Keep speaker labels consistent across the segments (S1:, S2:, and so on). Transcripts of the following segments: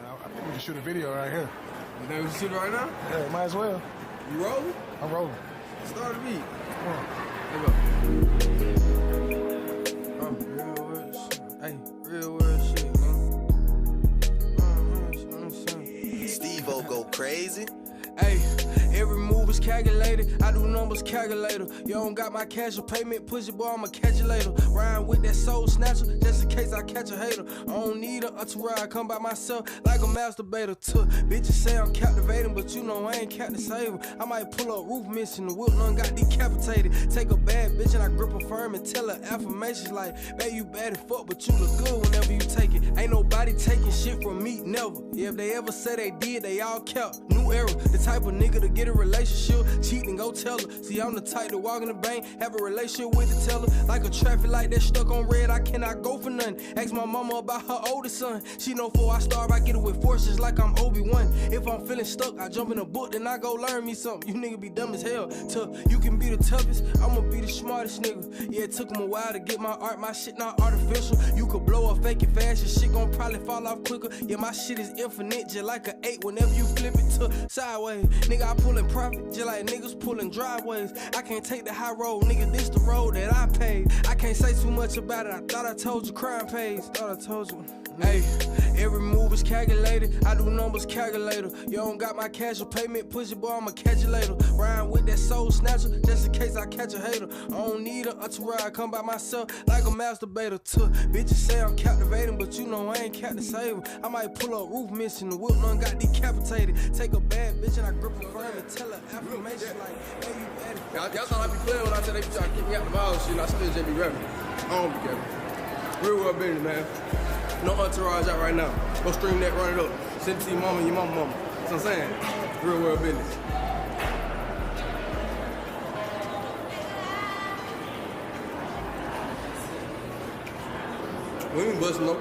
S1: I think we can shoot a video right here.
S2: You think we should shoot it right now?
S1: Yeah, might as well.
S2: You rolling?
S1: I'm rolling.
S2: Start the beat.
S1: Come on.
S2: Real world shit. Hey, real world shit, man.
S3: Steve-O go crazy.
S2: Hey, every move is calculated. I do numbers calculator. You don't got my cash or payment, push it, boy, I'ma catch you later. Rhyme with that soul snatcher, just in case I catch a hater. I don't need a entourage, I come by myself like a masturbator. Bitches say I'm captivating, but you know I ain't Captain Saver. I might pull up roof missing, the whip done got decapitated. Take a bad bitch and I grip her firm and tell her affirmations like, babe, you bad as fuck, but you look good whenever you take it. Ain't nobody taking shit from me, never. Yeah, if they ever say they did, they all kept. New era, the type of nigga to get a relationship, cheat and go tell her. See, I'm the type to walk in the bank, have a relationship with the teller. Like a traffic light that stuck on red, I cannot go for nothing. Ask my mama about her oldest son. She know before I starve, I get it with forces like I'm Obi-Wan. If I'm feeling stuck, I jump in a book, then I go learn me something. You nigga be dumb as hell. You can be the toughest, I'ma be the smartest nigga. Yeah, it took him a while to get my art, my shit not artificial. You could blow up, fake it fast, your shit gon' probably fall off quicker. Yeah, my shit is infinite, just like an 8 whenever you flip it to sideways. Nigga, I pullin' profit, just like niggas pullin' driveways. I can't take the high road, nigga, this the road that I paid. I can't say too much about it, I thought I told you crime pays. Thought I told you. Hey, every move is calculated. I do numbers calculator. You don't got my cash or payment, push it, boy, I'ma catch you later. Rhyme with that soul snatcher, just in case I catch a hater. I don't need a entourage, I come by myself like a masturbator. Bitches say I'm captivating, but you know I ain't Captain Saver. I might pull up roof missing, the whip done got decapitated. Take a bad bitch and I grip her firm and tell her affirmation like, hey, you bad. Y'all thought I be playing when I said they be trying to keep me out the violence shit, and I still just be rapping. I don't be capping. Real world business, man. No entourage out right now. Go stream that, run it up. Send it to your mama and your mama. That's what I'm saying. Real world business. We ain't busting no.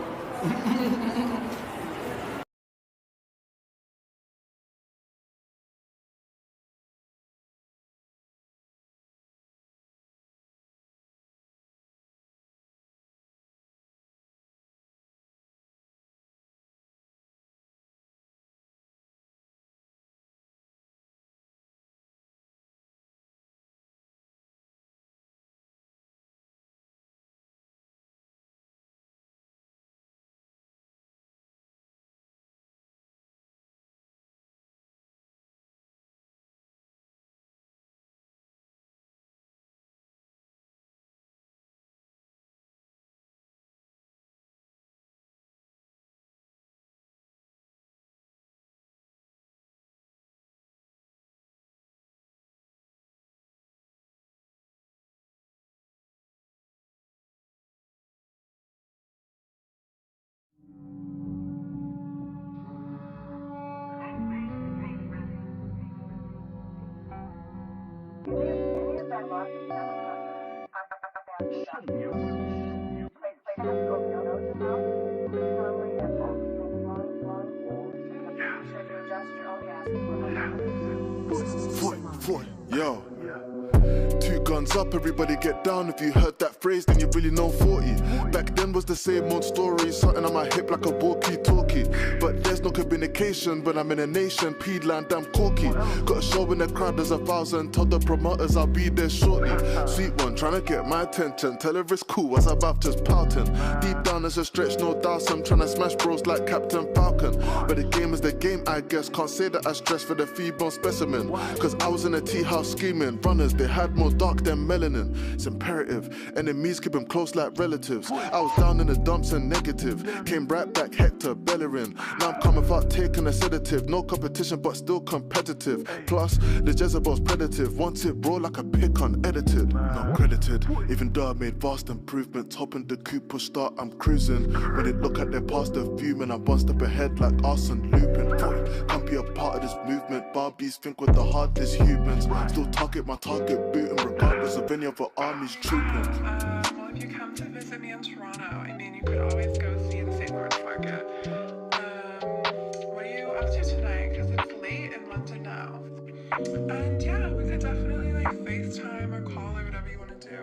S4: Yo. Two guns up, everybody get down. If you heard that phrase, then you really know 40. Back then was the same old story, something on my hip like a walkie-talkie. But there's no communication when I'm in a nation. P-land, I'm corky. Got a show in the crowd, there's 1,000. Told the promoters I'll be there shortly. Sweet one, trying to get my attention. Tell her it's cool as I'm about just pouting. Deep down there's a stretch, no doubt. I'm trying to smash bros like Captain Falcon. But the game is the game, I guess. Can't say that I stress for the fee-bone specimen. Cause I was in a tea house scheming. Runners, they had more dark than melanin. It's imperative. Enemies keep them close like relatives. I was down in the dumps and negative. Came right back, Hector Bellerin. Now I'm coming out taking a sedative. No competition, but still competitive. Plus, the Jezebel's predative. Want it raw like a pick unedited. Not credited. Even though I made vast improvements. Hopping the coupe, push start, I'm cruising. When they look at their past, they're fuming. I'm one step ahead like Arsene Lupin. Can't be a part of this movement. Barbies think with the hardest humans. Still target my target booting regardless of any other armies trooping.
S5: Well, if you come to visit me in Toronto, I mean, you could always go see the St. Lawrence Market. What are you up to tonight? Because it's late in London now. And yeah, we could definitely like FaceTime or call or whatever you want to do.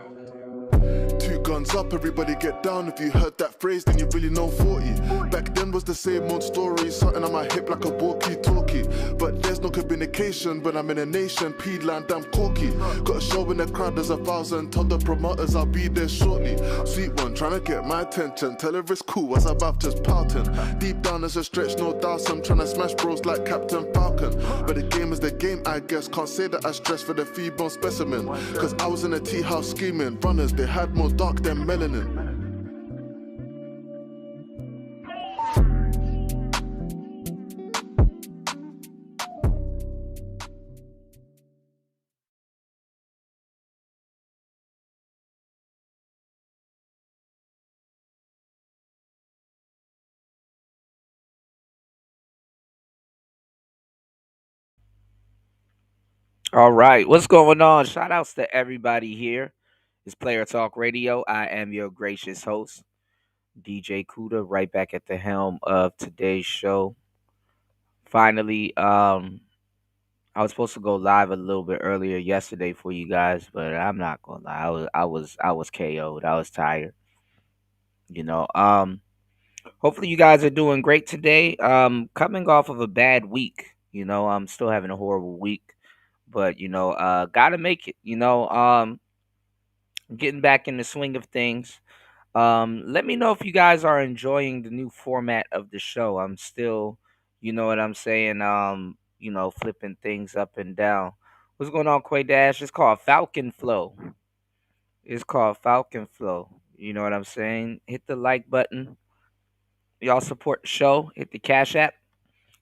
S4: Two guns up, everybody get down. If you heard that phrase, then you really know 40. Back then was the same old story, something on my hip like a walkie-talkie. But there's no communication when I'm in a nation. P-land, I'm corky. Got a show in the crowd, there's 1,000. Told the promoters I'll be there shortly. Sweet one, trying to get my attention. Tell her it's cool as I'm about just pouting. Deep down there's a stretch, no doubt. I'm trying to smash bros like Captain Falcon. But the game is the game, I guess. Can't say that I stress for the fee-bone specimen. Cause I was in a tea house scheming. Runners, they had more dark than melanin.
S6: All right, what's going on? Shout outs to everybody here. It's Player Talk Radio. I am your gracious host, DJ Kuda, right back at the helm of today's show. Finally, I was supposed to go live a little bit earlier yesterday for you guys, but I'm not gonna lie. I was KO'd. I was tired. You know. Hopefully you guys are doing great today. Coming off of a bad week. I'm still having a horrible week. But gotta make it. Getting back in the swing of things. Let me know if you guys are enjoying the new format of the show. I'm still, you know what I'm saying, flipping things up and down. What's going on, Quay Dash? It's called Falcon Flow. It's called Falcon Flow. You know what I'm saying? Hit the like button. Y'all support the show. Hit the Cash App.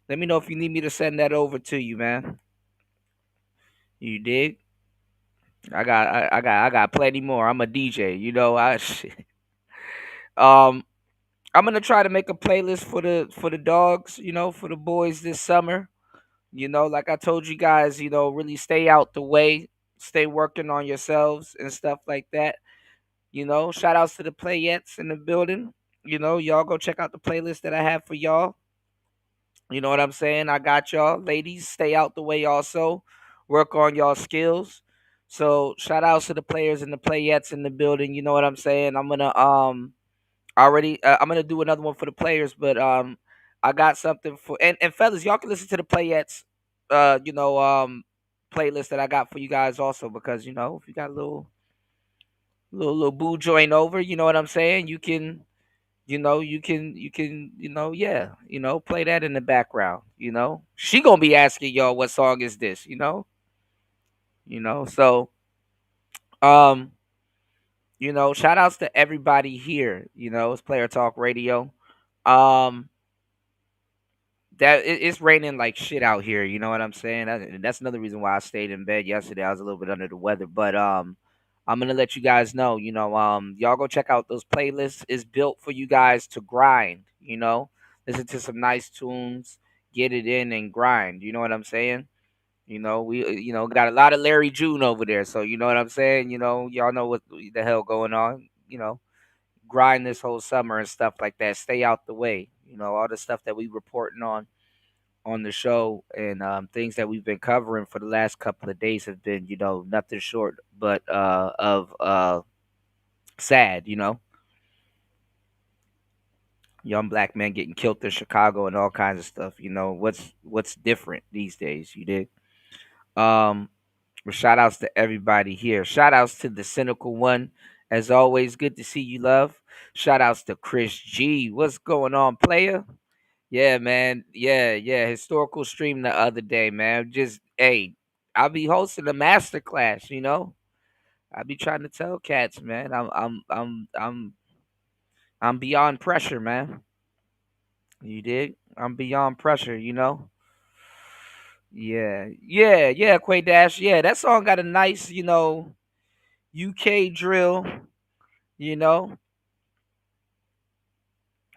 S6: Let me know if you need me to send that over to you, man. You dig? I got plenty more. I'm a DJ. Um, I'm gonna try to make a playlist for the dogs, for the boys this summer. Like I told you guys, really stay out the way, stay working on yourselves and stuff like that. Shout outs to the playettes in the building. Y'all go check out the playlist that I have for y'all. You know what I'm saying? I got y'all. Ladies, stay out the way also. Work on y'all skills. So shout outs to the players and the playettes in the building. You know what I'm saying? I'm gonna do another one for the players, but I got something for and fellas, y'all can listen to the playettes playlist that I got for you guys also, because if you got a little boo joint over, you know what I'm saying, yeah, play that in the background. She gonna be asking y'all what song is this, so um shout outs to everybody here. It's Player Talk Radio. um it's raining like shit out here. You know what I'm saying? That's another reason why I stayed in bed yesterday. I was a little bit under the weather, but I'm gonna let you guys know. Y'all go check out those playlists. It's built for you guys to grind. Listen to some nice tunes, get it in and grind. You know what I'm saying? We got a lot of Larry June over there, so you know what I'm saying. Y'all know what the hell going on. Grind this whole summer and stuff like that. Stay out the way. All the stuff that we reporting on the show and things that we've been covering for the last couple of days have been, nothing short but of sad. Young black men getting killed in Chicago and all kinds of stuff. What's different these days. You did. Um, but shout outs to everybody here. Shout outs to the cynical one. As always, good to see you, love. Shout outs to Chris G. What's going on, player? Yeah, man. Yeah, yeah. Historical stream the other day, man. Just hey, I'll be hosting a master class. I'll be trying to tell cats, man. I'm beyond pressure, man. You dig? I'm beyond pressure. Yeah, yeah, yeah, Quay Dash. Yeah, that song got a nice, UK drill, you know.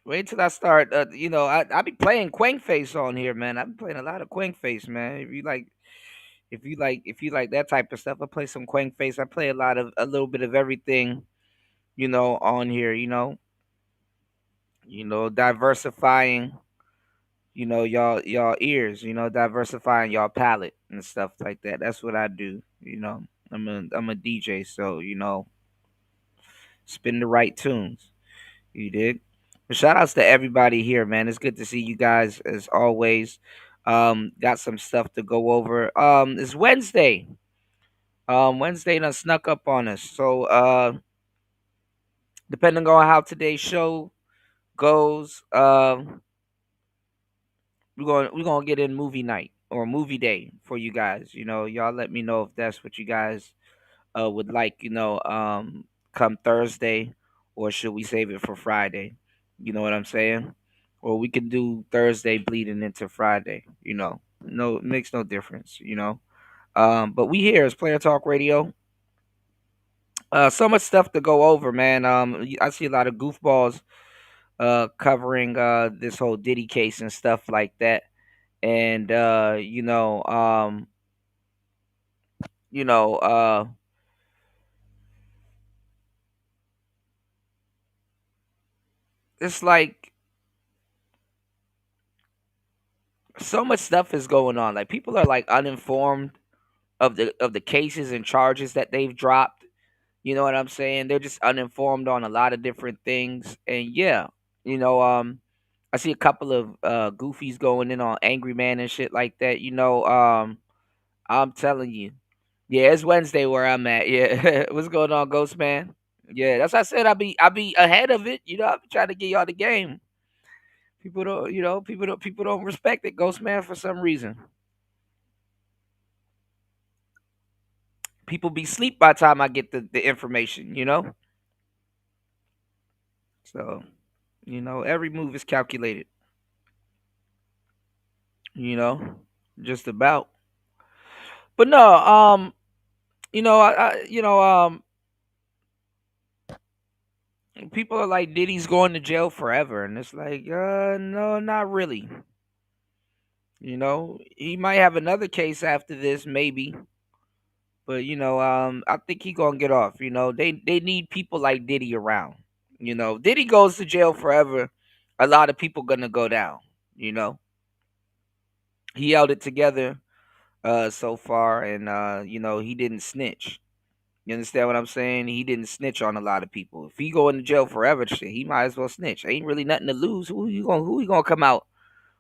S6: Wait till I start I be playing Quang Face on here, man. I be playing a lot of Quang Face, man. If you like that type of stuff, I play some Quang Face. I play a little bit of everything, on here, diversifying, y'all ears, diversifying y'all palette and stuff like that. That's what I do. I'm a DJ, so spin the right tunes. You did. But shout outs to everybody here, man. It's good to see you guys as always. Got some stuff to go over. It's Wednesday. Wednesday done snuck up on us. So depending on how today's show goes, we're gonna get in movie night or movie day for you guys. Y'all let me know if that's what you guys would like, come Thursday, or should we save it for Friday? You know what I'm saying? Or we can do Thursday bleeding into Friday. No, it makes no difference. But we here is Player Talk Radio. So much stuff to go over, man. I see a lot of goofballs covering this whole Diddy case and stuff like that. And you know, it's like so much stuff is going on. Like people are like uninformed of the cases and charges that they've dropped. You know what I'm saying? They're just uninformed on a lot of different things. And yeah, you know, I see a couple of goofies going in on Angry Man and shit like that. I'm telling you. Yeah, it's Wednesday where I'm at. Yeah. What's going on, Ghost Man? Yeah, that's what I said. I be ahead of it. I be trying to get y'all the game. People don't respect it, Ghost Man, for some reason. People be sleep by the time I get the information. So, every move is calculated, you know, just about. But no, people are like Diddy's going to jail forever, and it's like, no, not really. He might have another case after this, maybe, but I think he gonna get off. They need people like Diddy around. Diddy goes to jail forever. A lot of people gonna go down. You know, he held it together so far, and he didn't snitch. You understand what I'm saying? He didn't snitch on a lot of people. If he go into jail forever, shit, he might as well snitch. Ain't really nothing to lose. Who he gonna come out?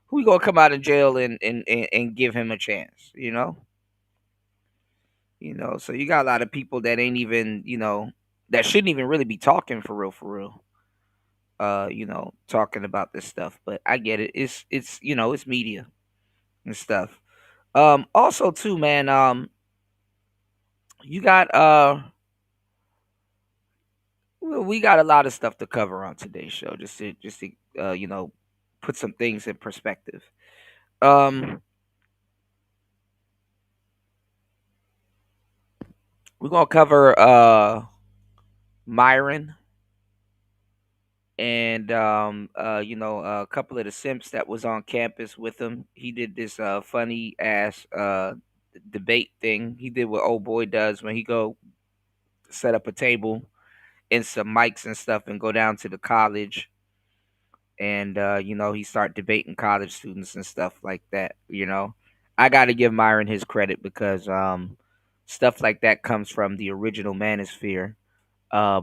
S6: Who he gonna come out of jail and give him a chance? So you got a lot of people that ain't even that shouldn't even really be talking for real, for real. Talking about this stuff. But I get it. It's media and stuff. Also too, man. You got well, we got a lot of stuff to cover on today's show. Just to put some things in perspective. Um, we're gonna cover Myron and a couple of the simps that was on campus with him. He did this funny ass debate thing. He did what old boy does when he go set up a table and some mics and stuff and go down to the college and he start debating college students and stuff like that. I got to give Myron his credit because stuff like that comes from the original manosphere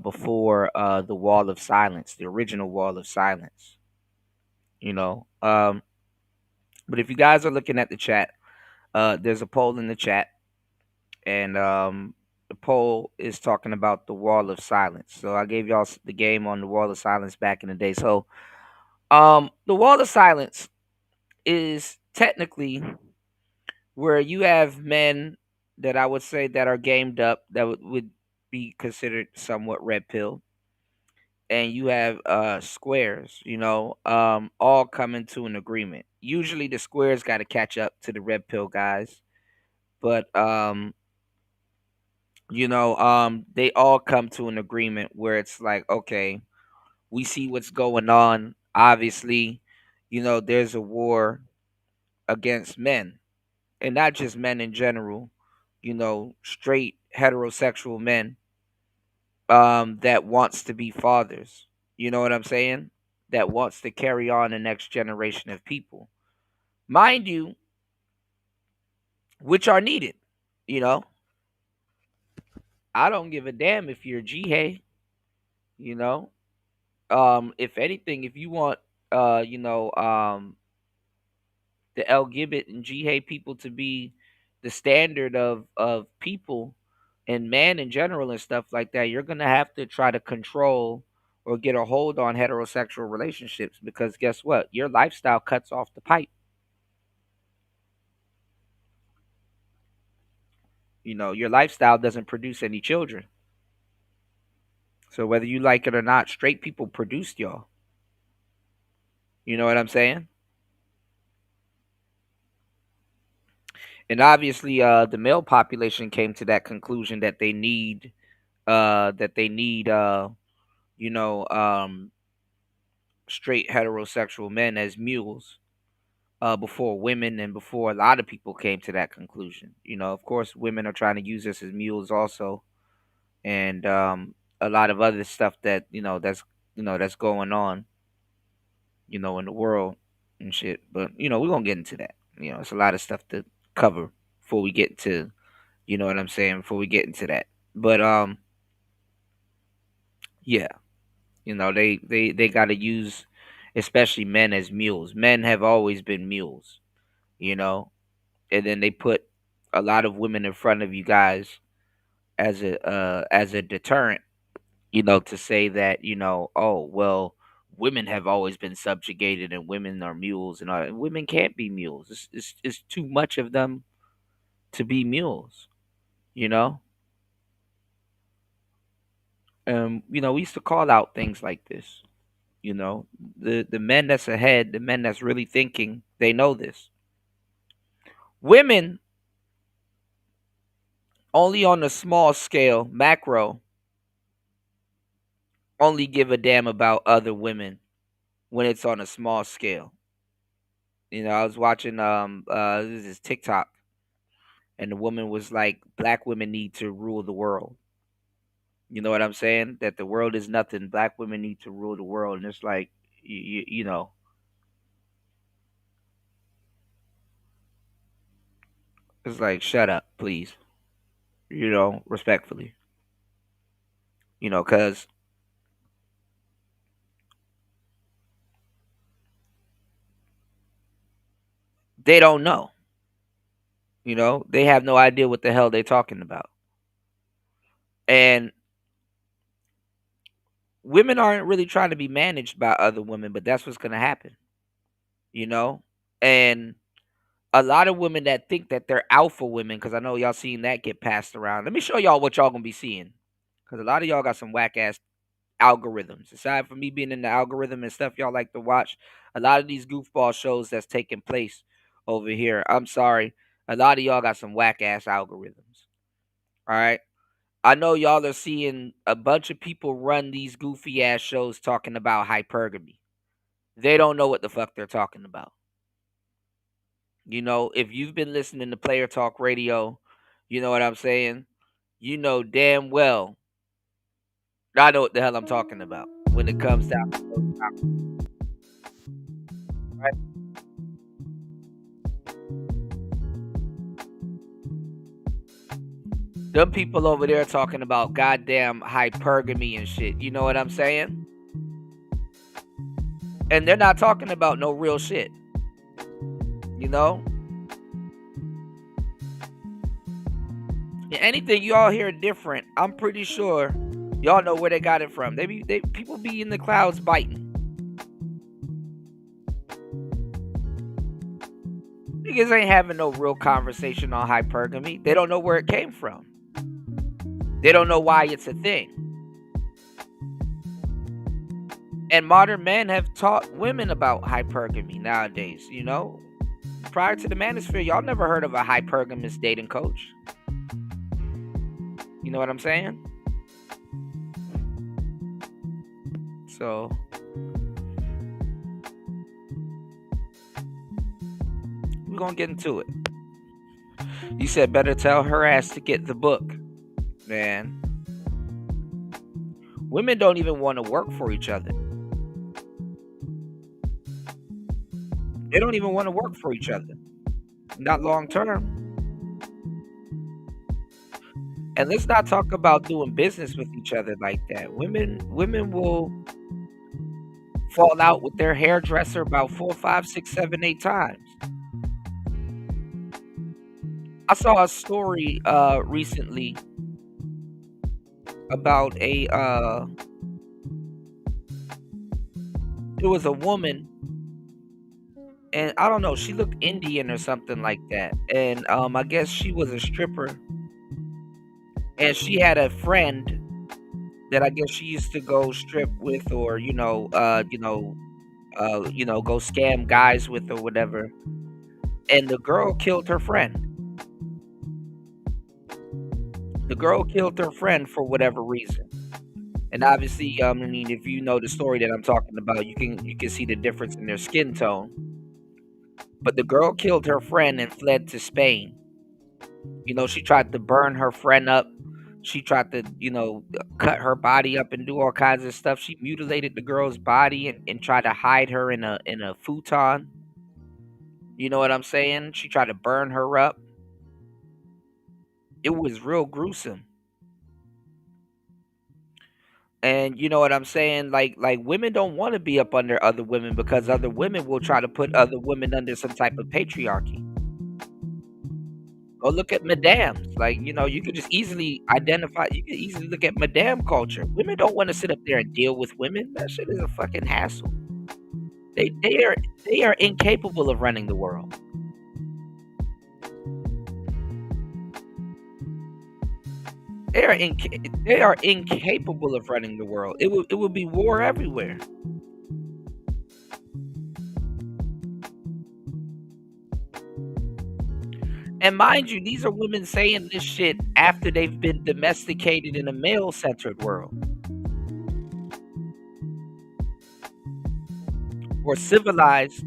S6: before the wall of silence, the original wall of silence. you know um but if you guys are looking at the chat, there's a poll in the chat, and the poll is talking about the wall of silence. So I gave y'all the game on the wall of silence back in the day. So the wall of silence is technically where you have men that I would say that are gamed up, that would be considered somewhat red pill, and you have squares, all coming to an agreement. Usually the squares got to catch up to the red pill guys, but they all come to an agreement where it's like, okay, we see what's going on. Obviously, there's a war against men, and not just men in general, straight heterosexual men that wants to be fathers. You know what I'm saying? That wants to carry on the next generation of people. Mind you, which are needed. You know, I don't give a damn if you're Jihei, you know. If anything, if you want the El Gibbet and Jihei people to be the standard of people and man in general and stuff like that, you're gonna have to try to control or get a hold on heterosexual relationships, because guess what? Your lifestyle cuts off the pipe. Your lifestyle doesn't produce any children. So whether you like it or not, straight people produced y'all. You know what I'm saying? And obviously, the male population came to that conclusion that they need, you know, um, straight heterosexual men as mules, before women and before a lot of people came to that conclusion. Of course, women are trying to use us as mules also, and a lot of other stuff that that's going on, in the world and shit. But we're gonna get into that. It's a lot of stuff to cover before we get to, you know what I'm saying, before we get into that. But yeah, they got to use, especially men, as mules. Men have always been mules, you know, and then they put a lot of women in front of you guys as a deterrent, to say that, oh well, women have always been subjugated and women are mules and all. And women can't be mules. It's too much of them to be mules, you know. We used to call out things like this. The men that's ahead, the men that's really thinking, they know this. Women only on a small scale, macro, only give a damn about other women when it's on a small scale. I was watching this is TikTok, and the woman was like, black women need to rule the world. You know what I'm saying? That the world is nothing. Black women need to rule the world. And it's like, it's like, shut up, please. Respectfully. Because they don't know. They have no idea what the hell they're talking about. And women aren't really trying to be managed by other women, but that's what's going to happen. You know? And a lot of women that think that they're alpha women, because I know y'all seen that get passed around. Let me show y'all what y'all going to be seeing. Because a lot of y'all got some whack ass algorithms. Aside from me being in the algorithm and stuff y'all like to watch, a lot of these goofball shows that's taking place over here, I'm sorry, a lot of y'all got some whack ass algorithms. All right? I know y'all are seeing a bunch of people run these goofy ass shows talking about hypergamy. They don't know what the fuck they're talking about. You know, if you've been listening to Player Talk Radio, you know what I'm saying? You know damn well I know what the hell I'm talking about when it comes down to those topics, right? Them people over there talking about goddamn hypergamy and shit. You know what I'm saying? And they're not talking about no real shit. You know? And anything you all hear different, I'm pretty sure y'all know where they got it from. People be in the clouds biting. Niggas ain't having no real conversation on hypergamy. They don't know where it came from. They don't know why it's a thing. And modern men have taught women about hypergamy nowadays, you know? Prior to the manosphere, y'all never heard of a hypergamous dating coach. You know what I'm saying? So we're gonna get into it. You said better tell her ass to get the book. Man. Women don't even want to work for each other. They don't even want to work for each other. Not long term. And let's not talk about doing business with each other like that. Women will fall out with their hairdresser about 4, 5, 6, 7, 8 times. I saw a story recently about it was a woman, and I don't know, she looked Indian or something like that. And I guess she was a stripper, and she had a friend that I guess she used to go strip with, or go scam guys with or whatever. And the girl killed her friend. The girl killed her friend for whatever reason. And obviously, I mean, if you know the story that I'm talking about, you can see the difference in their skin tone. But the girl killed her friend and fled to Spain. You know, she tried to burn her friend up. She tried to, cut her body up and do all kinds of stuff. She mutilated the girl's body and tried to hide her in a futon. You know what I'm saying? She tried to burn her up. It was real gruesome. And you know what I'm saying? Like women don't want to be up under other women because other women will try to put other women under some type of patriarchy. Go look at madams. Like, you could just easily identify, you can easily look at madam culture. Women don't want to sit up there and deal with women. That shit is a fucking hassle. They are incapable of running the world. They are incapable of running the world. It will be war everywhere. And mind you, these are women saying this shit after they've been domesticated in a male-centered world. Or civilized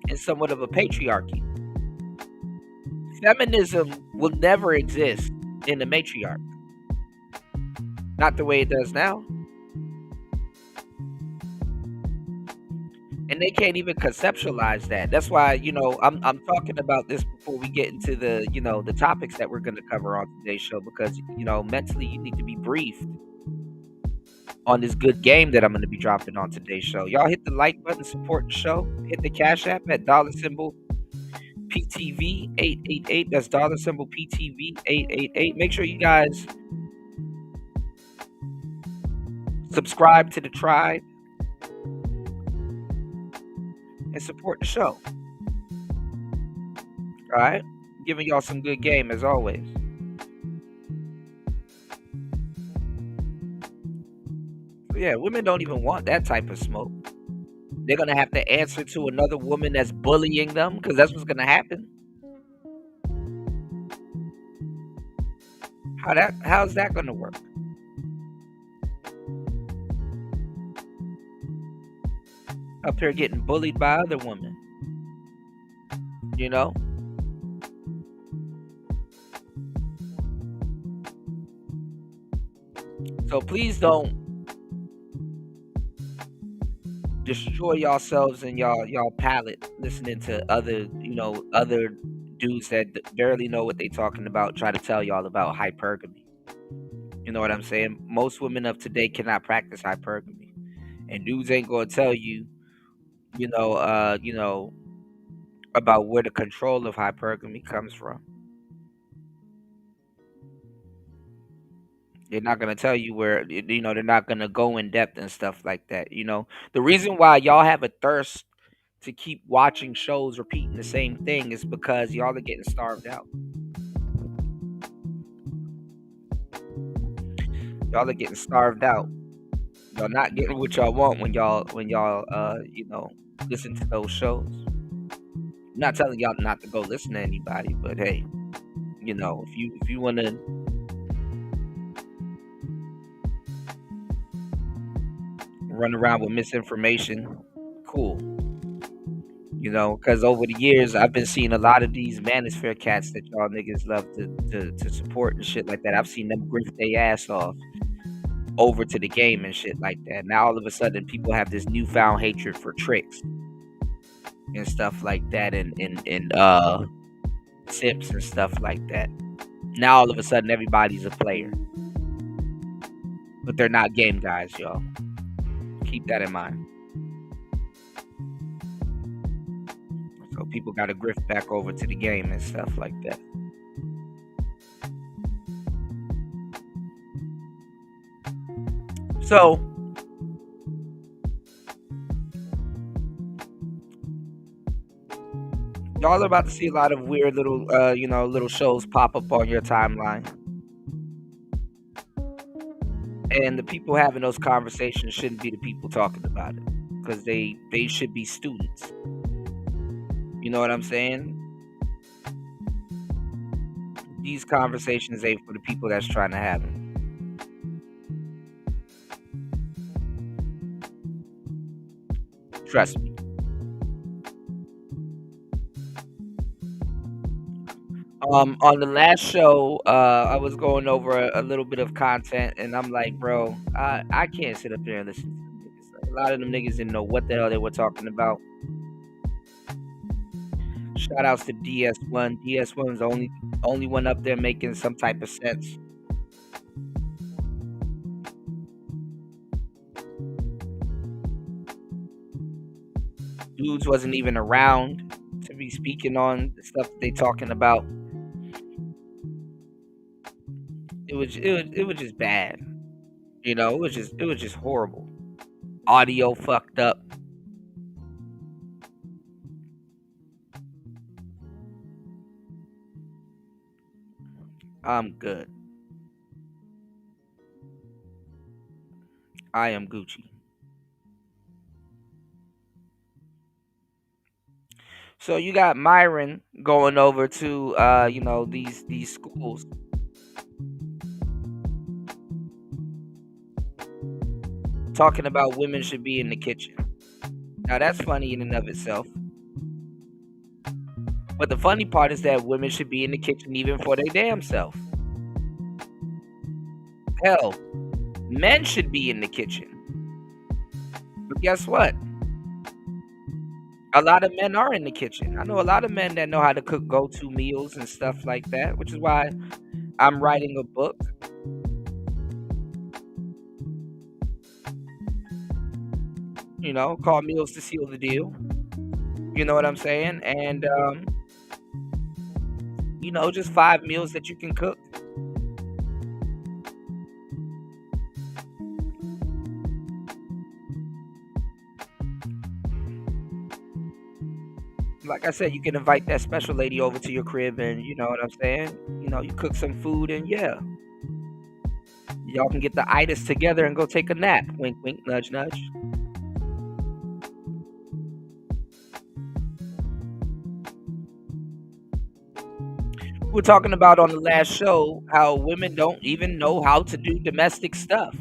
S6: in somewhat of a patriarchy. Feminism will never exist in the matriarch. Not the way it does now. And they can't even conceptualize that. That's why, I'm talking about this before we get into the, the topics that we're going to cover on today's show, because, mentally you need to be briefed on this good game that I'm going to be dropping on today's show. Y'all hit the like button, support the show. Hit the Cash App at $PTV 888. That's $PTV 888. Make sure you guys subscribe to the tribe and support the show. All right? Giving y'all some good game as always. So yeah, women don't even want that type of smoke. They're going to have to answer to another woman that's bullying them, because that's what's going to happen. How's that going to work? Up here getting bullied by other women. So please don't destroy yourselves and y'all palate listening to other dudes that barely know what they talking about try to tell y'all about hypergamy. You know what I'm saying? Most women of today cannot practice hypergamy, and dudes ain't gonna tell you, you know about where the control of hypergamy comes from. They're not gonna tell you where they're not gonna go in depth and stuff like that. The reason why y'all have a thirst to keep watching shows repeating the same thing is because y'all are getting starved out. Y'all are getting starved out. Y'all not getting what y'all want when y'all listen to those shows. I'm not telling y'all not to go listen to anybody, but hey, if you wanna run around with misinformation, cool. Because over the years I've been seeing a lot of these manosphere cats that y'all niggas love to support and shit like that. I've seen them grift their ass off over to the game and shit like that. Now all of a sudden people have this newfound hatred for tricks and stuff like that, and simps and stuff like that. Now all of a sudden everybody's a player, but they're not game guys, y'all. Keep that in mind. So people got to grift back over to the game and stuff like that. So y'all are about to see a lot of weird little little shows pop up on your timeline. And the people having those conversations shouldn't be the people talking about it, because they should be students. You know what I'm saying? These conversations ain't for the people that's trying to have them. Trust me. On the last show, I was going over a little bit of content, and I'm like, bro, I can't sit up there and listen to them niggas. A lot of them niggas didn't know what the hell they were talking about. Shout outs to DS1. DS1's the only one up there making some type of sense. Dudes wasn't even around to be speaking on the stuff that they talking about. It was just bad. It was just horrible. Audio fucked up. I'm good. I am Gucci. So you got Myron going over to these schools. Talking about women should be in the kitchen. Now that's funny in and of itself. But the funny part is that women should be in the kitchen even for their damn self. Hell, men should be in the kitchen. But guess what? A lot of men are in the kitchen. I know a lot of men that know how to cook go-to meals and stuff like that, which is why I'm writing a book. Called Meals to Seal the Deal. You know what I'm saying? And, just 5 meals that you can cook. Like I said, you can invite that special lady over to your crib and, you know what I'm saying? You cook some food and yeah. Y'all can get the itis together and go take a nap. Wink, wink, nudge, nudge. We were talking about on the last show how women don't even know how to do domestic stuff.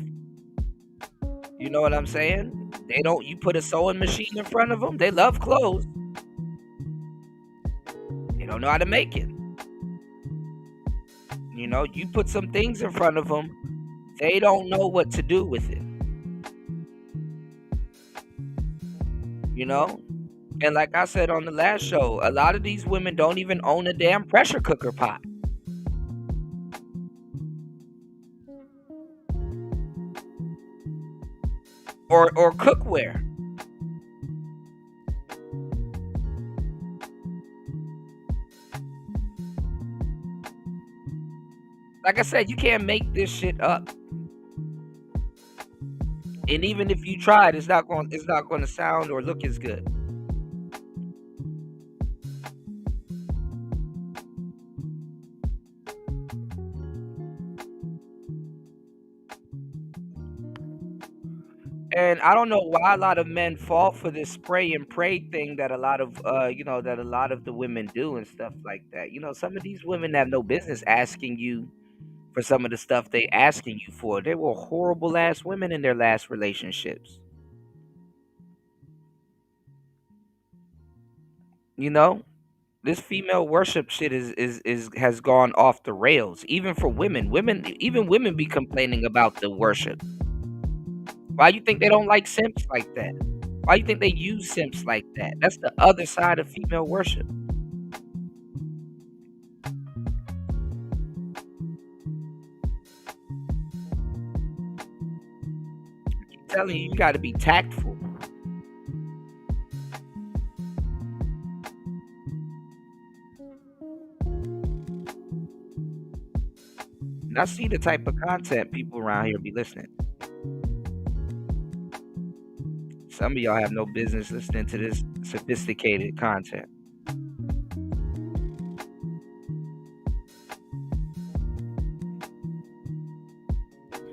S6: You know what I'm saying? You put a sewing machine in front of them. They love clothes. They don't know how to make it. You put some things in front of them They don't know what to do with it, you know? And like I said on the last show, a lot of these women don't even own a damn pressure cooker pot or cookware. Like I said, you can't make this shit up. And even if you tried, it's not going to sound or look as good. And I don't know why a lot of men fall for this spray and pray thing that a lot of the women do and stuff like that. Some of these women have no business asking you for some of the stuff they asking you for. They were horrible ass women in their last relationships. This female worship shit is has gone off the rails. Even for women. Even women be complaining about the worship. Why you think they don't like simps like that? Why you think they use simps like that? That's the other side of female worship. I'm telling you, you got to be tactful. And I see the type of content people around here be listening. Some of y'all have no business listening to this sophisticated content.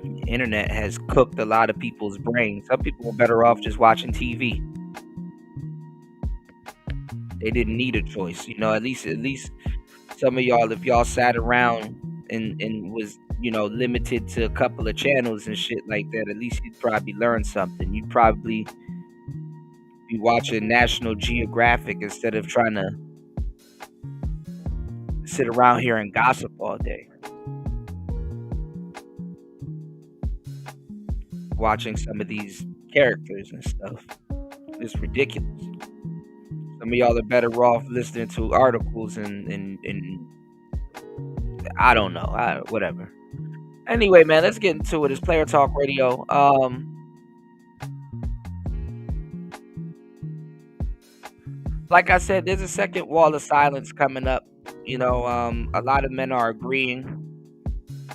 S6: The internet has cooked a lot of people's brains. Some people were better off just watching TV. They didn't need a choice. At least some of y'all, if y'all sat around and was, limited to a couple of channels and shit like that, at least you'd probably learn something. You'd probably be watching National Geographic instead of trying to sit around here and gossip all day. Watching some of these characters and stuff. It's ridiculous. Some of y'all are better off listening to articles and I don't know. Whatever. Anyway, man, let's get into it. It's Player Talk Radio. Like I said, there's a second wall of silence coming up. A lot of men are agreeing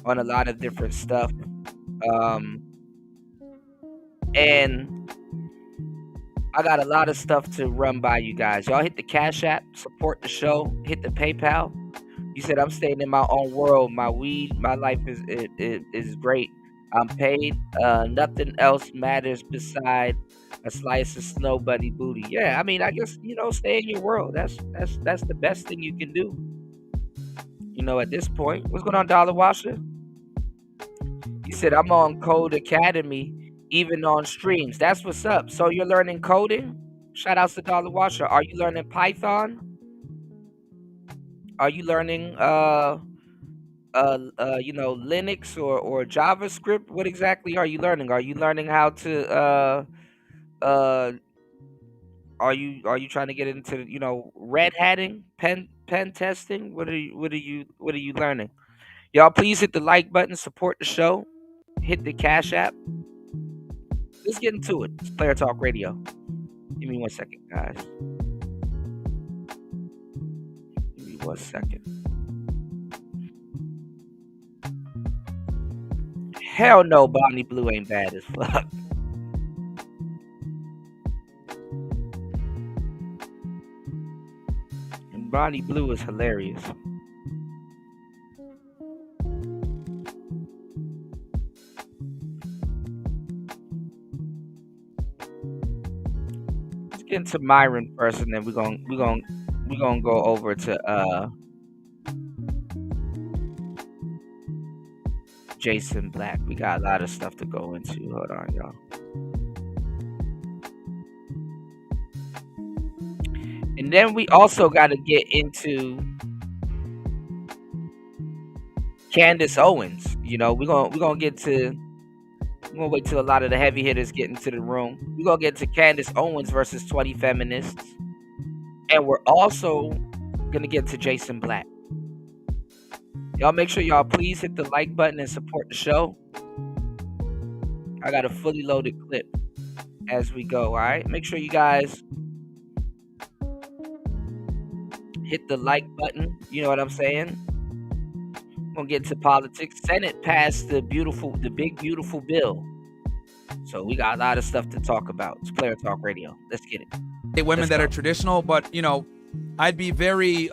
S6: on a lot of different stuff. And I got a lot of stuff to run by you guys. Y'all hit the Cash App, support the show, hit the PayPal. You said I'm staying in my own world. My weed, my life is great. I'm paid. Nothing else matters beside a slice of snow buddy booty. Yeah, I mean, I guess stay in your world. That's the best thing you can do. At this point, what's going on, Dollar Washer? You said I'm on Code Academy, even on streams. That's what's up. So you're learning coding? Shout outs to Dollar Washer. Are you learning Python? Are you learning Linux or JavaScript? What exactly are you learning? Are you learning how to are you trying to get into red hatting, pen testing? What are you learning? Y'all please hit the like button, support the show, hit the Cash App. Let's get into it. It's Player Talk Radio. Give me 1 second, guys. Give me 1 second. Hell no, Bonnie Blue ain't bad as fuck. And Bonnie Blue is hilarious. Let's get into Myron first, and then we're gonna go over to Jason Black. We got a lot of stuff to go into. Hold on, y'all. And then we also got to get into Candace Owens. We're gonna get to We're gonna wait till a lot of the heavy hitters get into the room. We're gonna get to Candace Owens versus 20 Feminists. And we're also gonna get to Jason Black. Y'all make sure y'all please hit the like button and support the show. I got a fully loaded clip as we go, all right? Make sure you guys hit the like button. You know what I'm saying? We're gonna get into politics. Senate passed the big beautiful bill. So we got a lot of stuff to talk about. It's Player Talk Radio. Let's get it.
S7: Women that are traditional, but I'd be very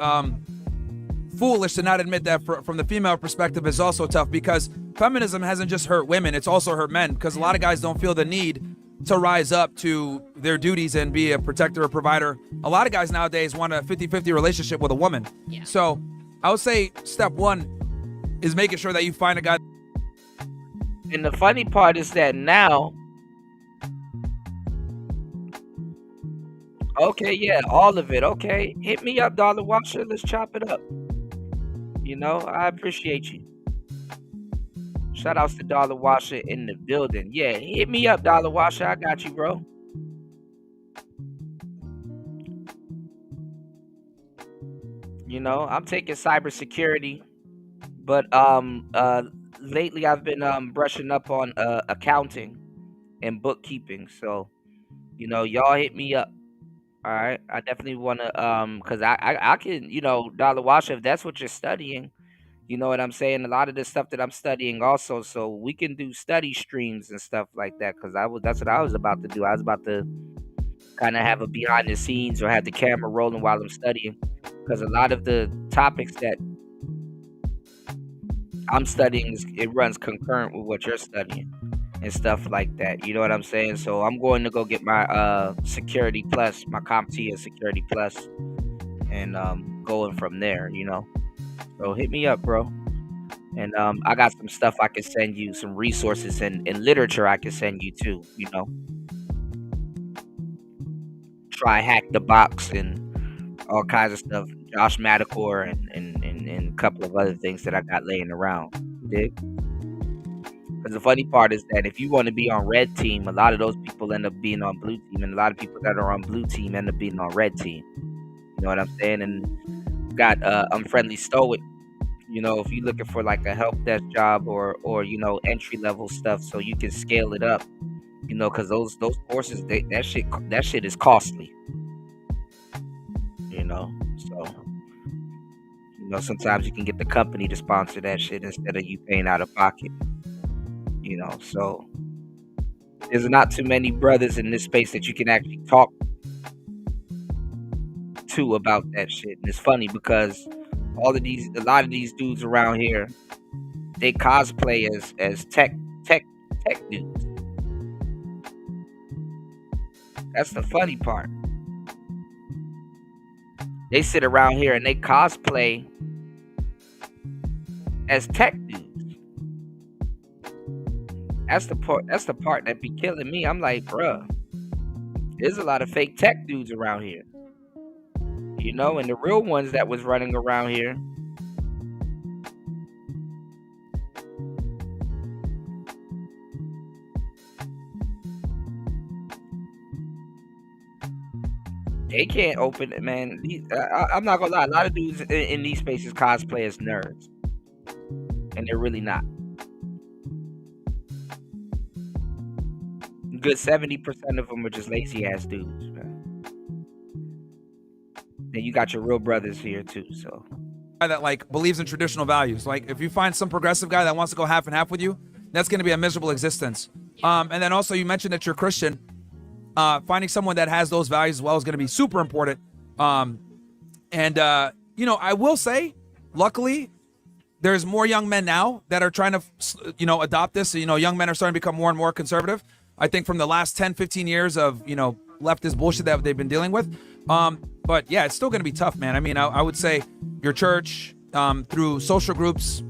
S7: foolish to not admit that from the female perspective is also tough, because feminism hasn't just hurt women, it's also hurt men, because a lot of guys don't feel the need to rise up to their duties and be a protector or provider. A lot of guys nowadays want a 50-50 relationship with a woman. Yeah. So I would say step one is making sure that you find a guy.
S6: And the funny part is that now, okay, yeah, all of it. Okay, hit me up, Dollar Washer. Let's chop it up. I appreciate you. Shout outs to Dollar Washer in the building. Yeah, hit me up, Dollar Washer. I got you, bro. I'm taking cybersecurity, but lately I've been brushing up on accounting and bookkeeping. So, y'all hit me up. All right, I definitely want to, cause I can, Dollar Washer, if that's what you're studying, you know what I'm saying. A lot of the stuff that I'm studying also, so we can do study streams and stuff like that. Cause that's what I was about to do. I was about to kind of have a behind the scenes or have the camera rolling while I'm studying, cause a lot of the topics that I'm studying, it runs concurrent with what you're studying and stuff like that. You know what I'm saying? So I'm going to go get my Security Plus, my CompTIA Security Plus, and going from there, So hit me up, bro. And I got some stuff I can send you, some resources and literature I can send you too, Try Hack the Box and all kinds of stuff. Josh Madakor and a couple of other things that I got laying around. Dig? Because the funny part is that if you want to be on red team, a lot of those people end up being on blue team, and a lot of people that are on blue team end up being on red team. You know what I'm saying? And got Unfriendly Stoic. If you're looking for like a help desk job or entry level stuff, so you can scale it up. Because those courses, that shit is costly. So sometimes you can get the company to sponsor that shit instead of you paying out of pocket. So there's not too many brothers in this space that you can actually talk to about that shit. And it's funny because a lot of these dudes around here, they cosplay as tech dudes. That's the funny part. They sit around here and they cosplay as tech dudes. That's the part that be killing me. I'm like, bruh, there's a lot of fake tech dudes around here. And the real ones that was running around here, they can't open it, man. I'm not gonna lie, a lot of dudes in these spaces cosplay as nerds, and they're really not. Good 70% of them are just lazy ass dudes, man. Then you got your real brothers here too, so.
S7: That like believes in traditional values. Like if you find some progressive guy that wants to go half and half with you, that's going to be a miserable existence. And then also you mentioned that you're Christian. Finding someone that has those values as well is going to be super important. I will say, luckily, there's more young men now that are trying to, adopt this. So, young men are starting to become more and more conservative. I think from the last 10, 15 years of, leftist bullshit that they've been dealing with. But yeah, it's still going to be tough, man. I mean, I would say your church, through social groups,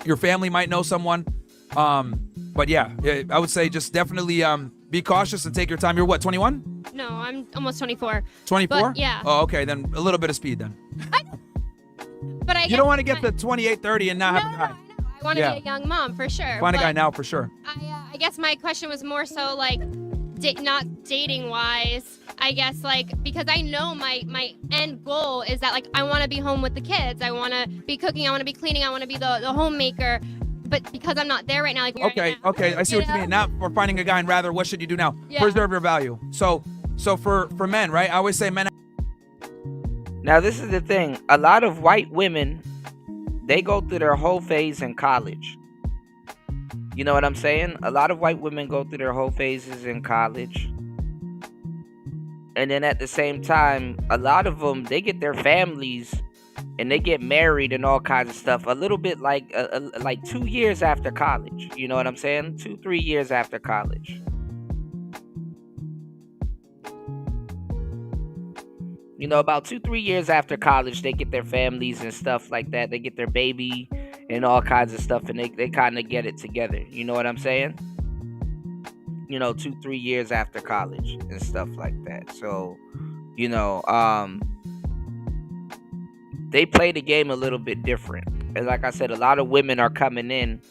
S7: your family might know someone. But yeah, I would say just definitely be cautious and take your time. You're what, 21?
S8: No, I'm almost 24.
S7: 24?
S8: Yeah.
S7: Oh, okay. Then a little bit of speed then.
S8: But
S7: you don't want to get to 28, 30 and not have a guy.
S8: I want to
S7: Yeah.
S8: be a young mom for sure.
S7: Find a
S8: but
S7: guy now for sure.
S8: I guess my question was more so like, not dating wise. I guess like because I know my end goal is that like I want to be home with the kids. I want to be cooking. I want to be cleaning. I want to be the homemaker. But because I'm not there right now, like where
S7: Okay,
S8: I am,
S7: okay, I see what you mean. Now we're finding a guy, and rather, what should you do now?
S8: Yeah.
S7: Preserve your value. So for men, right? I always say men.
S6: Now, this is the thing. A lot of white women, they go through their whole phase in college. You know what I'm saying? A lot of white women go through their whole phases in college. And then at the same time, a lot of them, they get their families and they get married and all kinds of stuff. A little bit like 2 years after college. You know what I'm saying? 2-3 years after college. You know, about 2-3 years after college, they get their families and stuff like that. They get their baby and all kinds of stuff, and they kind of get it together. You know what I'm saying? You know, 2-3 years after college and stuff like that. So, you know, they play the game a little bit different. And like I said, a lot of women are coming in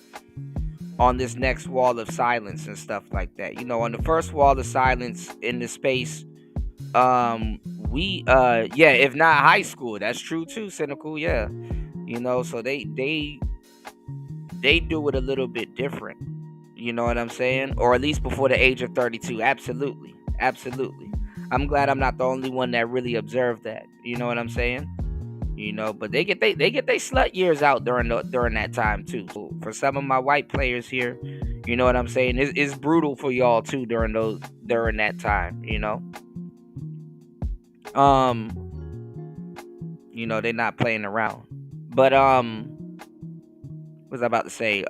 S6: on this next wall of silence and stuff like that. You know, on the first wall of silence in the space, if not high school, that's true too, Cynical, yeah. You know, so they do it a little bit different. You know what I'm saying? Or at least before the age of 32. Absolutely. Absolutely. I'm glad I'm not the only one that really observed that. You know what I'm saying? You know, but they get they slut years out during that time too. So for some of my white players here, you know what I'm saying? It's brutal for y'all too during that time, you know? You know, they're not playing around. But what was I about to say?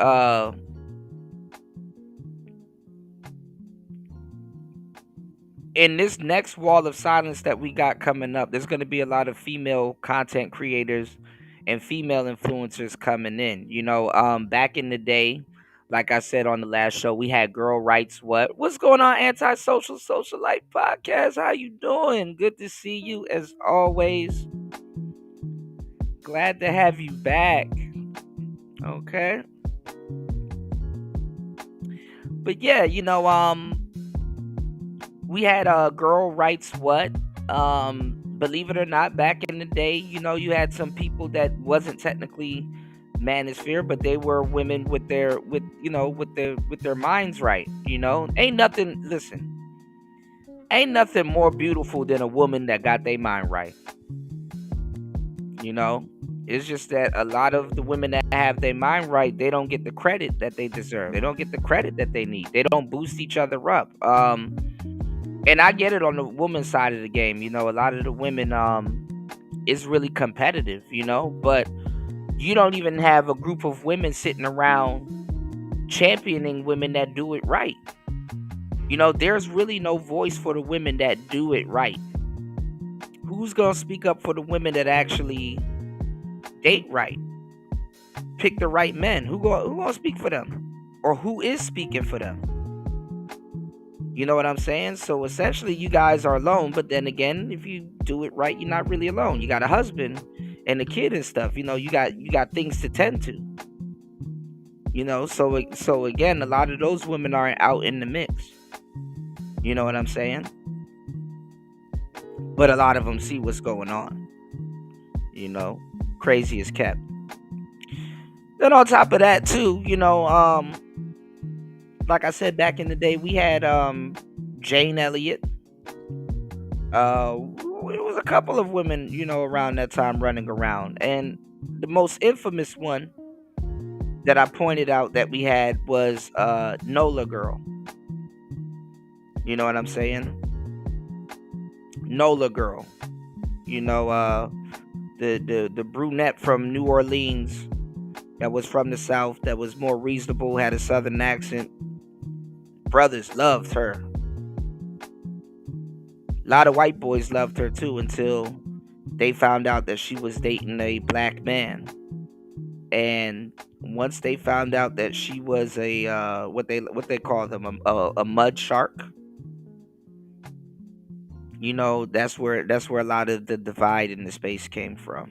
S6: In this next wall of silence that we got coming up, there's going to be a lot of female content creators and female influencers coming in. You know, back in the day, like I said on the last show, we had Girl Rights What? What's going on, Antisocial Social Life Podcast? How you doing? Good to see you as always. Glad to have you back. Okay. But yeah, you know, we had Girl Rights What? Believe it or not, back in the day, you know, you had some people that wasn't technically manosphere, but they were women with their minds right. You know, ain't nothing more beautiful than a woman that got their mind right. You know, it's just that a lot of the women that have their mind right, they don't get the credit that they deserve. They don't get the credit that they need. They don't boost each other up. And I get it on the woman's side of the game. You know, a lot of the women is really competitive, you know, but you don't even have a group of women sitting around championing women that do it right. You know, there's really no voice for the women that do it right. Who's going to speak up for the women that actually date right? Pick the right men. Who going to speak for them? Or who is speaking for them? You know what I'm saying? So essentially you guys are alone, but then again, if you do it right, you're not really alone. You got a husband and a kid and stuff. You know, you got things to tend to. You know, so again, a lot of those women aren't out in the mix. You know what I'm saying? But a lot of them see what's going on. You know, crazy as kept. Then on top of that too, you know, like I said, back in the day, we had Jane Elliott. It was a couple of women, you know, around that time running around. And the most infamous one that I pointed out that we had was Nola Girl. You know what I'm saying? Nola Girl. You know, the brunette from New Orleans that was from the South, that was more reasonable, had a Southern accent. Brothers loved her. A lot of white boys loved her too until they found out that she was dating a black man. And once they found out that she was a what they call them, a mud shark, you know, that's where a lot of the divide in the space came from.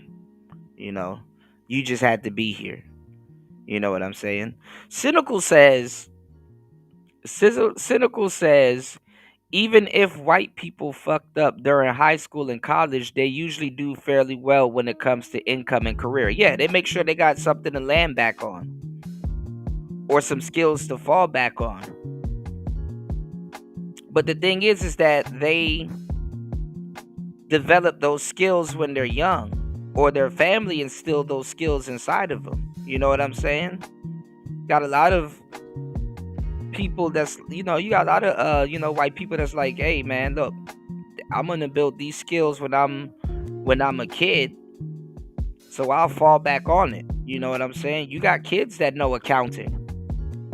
S6: You know, you just had to be here. You know what I'm saying? Cynical says, Cynical says, even if white people fucked up during high school and college, they usually do fairly well when it comes to income and career. Yeah, they make sure they got something to land back on or some skills to fall back on. But the thing is that they develop those skills when they're young, or their family instilled those skills inside of them. You know what I'm saying? Got a lot of people that's, you got a lot of white people that's like, hey man, look, I'm gonna build these skills when I'm a kid, so I'll fall back on it. You know what I'm saying? You got kids that know accounting.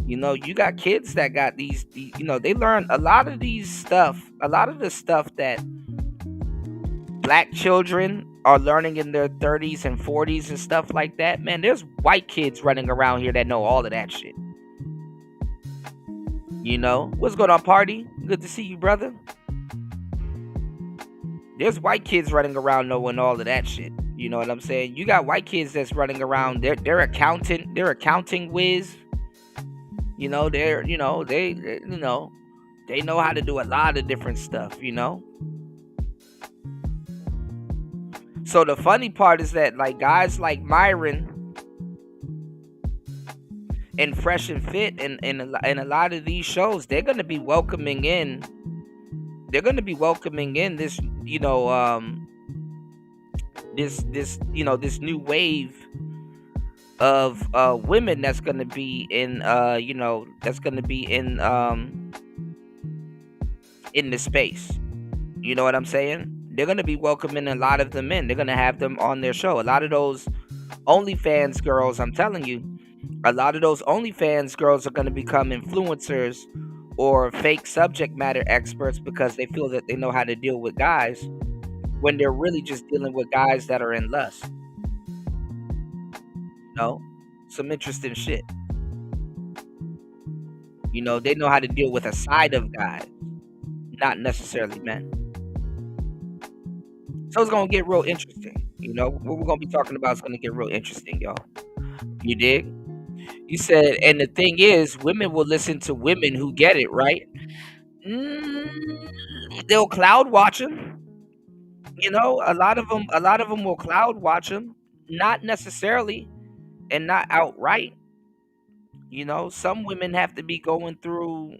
S6: You got kids that got these they learn a lot of the stuff that black children are learning in their 30s and 40s and stuff like that. Man, there's white kids running around here that know all of that shit. What's going on, party? Good to see you, brother. There's white kids running around knowing all of that shit. You know what I'm saying? You got white kids that's running around. They're accounting whiz. They know how to do a lot of different stuff. So the funny part is that like guys like Myron and Fresh and Fit and a lot of these shows, they're gonna be welcoming in this this new wave of women that's gonna be in in the space. You know what I'm saying? They're gonna be welcoming a lot of them in. They're gonna have them on their show. A lot of those OnlyFans girls, I'm telling you, a lot of those OnlyFans girls are gonna become influencers or fake subject matter experts because they feel that they know how to deal with guys when they're really just dealing with guys that are in lust. Some interesting shit. They know how to deal with a side of guys, not necessarily men. So it's gonna get real interesting. What we're gonna be talking about is gonna get real interesting, y'all. You dig? You said, and the thing is, women will listen to women who get it, right? They'll cloud watch them. A lot of them will cloud watch them, not necessarily, and not outright. Some women have to be going through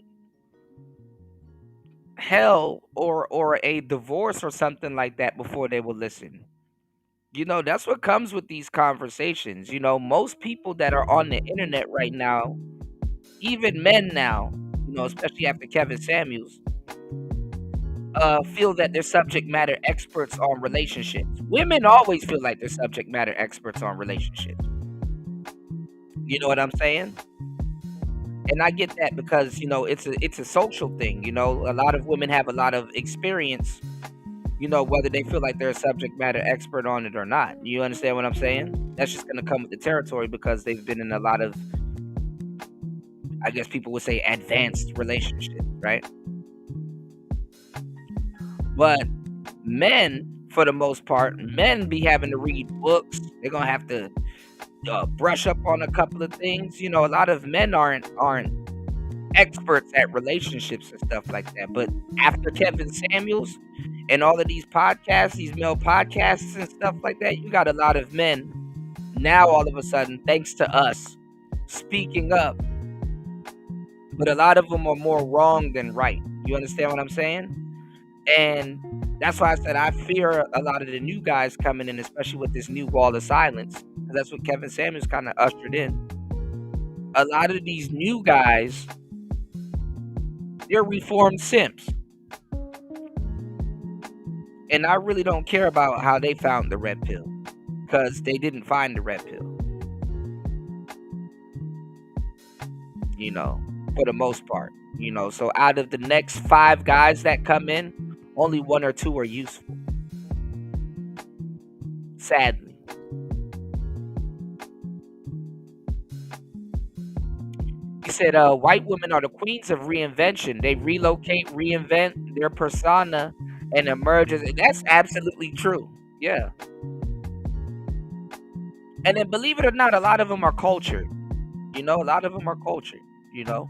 S6: hell or a divorce or something like that before they will listen. That's what comes with these conversations. Most people that are on the internet right now, even men now, especially after Kevin Samuels, feel that they're subject matter experts on relationships. Women always feel like they're subject matter experts on relationships. You know what I'm saying? And I get that because, it's a social thing. A lot of women have a lot of experience, whether they feel like they're a subject matter expert on it or not. You understand what I'm saying? That's just going to come with the territory because they've been in a lot of, I guess people would say, advanced relationships, right? But men, for the most part, men be having to read books. They're going to have to brush up on a couple of things. A lot of men aren't experts at relationships and stuff like that. But after Kevin Samuels and all of these podcasts, these male podcasts and stuff like that, you got a lot of men now all of a sudden, thanks to us, speaking up. But a lot of them are more wrong than right. You understand what I'm saying? And that's why I said I fear a lot of the new guys coming in, especially with this new wall of silence. That's what Kevin Samuels kind of ushered in. A lot of these new guys, they're reformed simps. And I really don't care about how they found the red pill, because they didn't find the red pill. For the most part. So out of the next 5 guys that come in, only 1 or 2 are useful. Sadly. He said, white women are the queens of reinvention. They relocate, reinvent their persona, and emerge. That's absolutely true. Yeah. And then, believe it or not, a lot of them are cultured. You know, a lot of them are cultured, you know.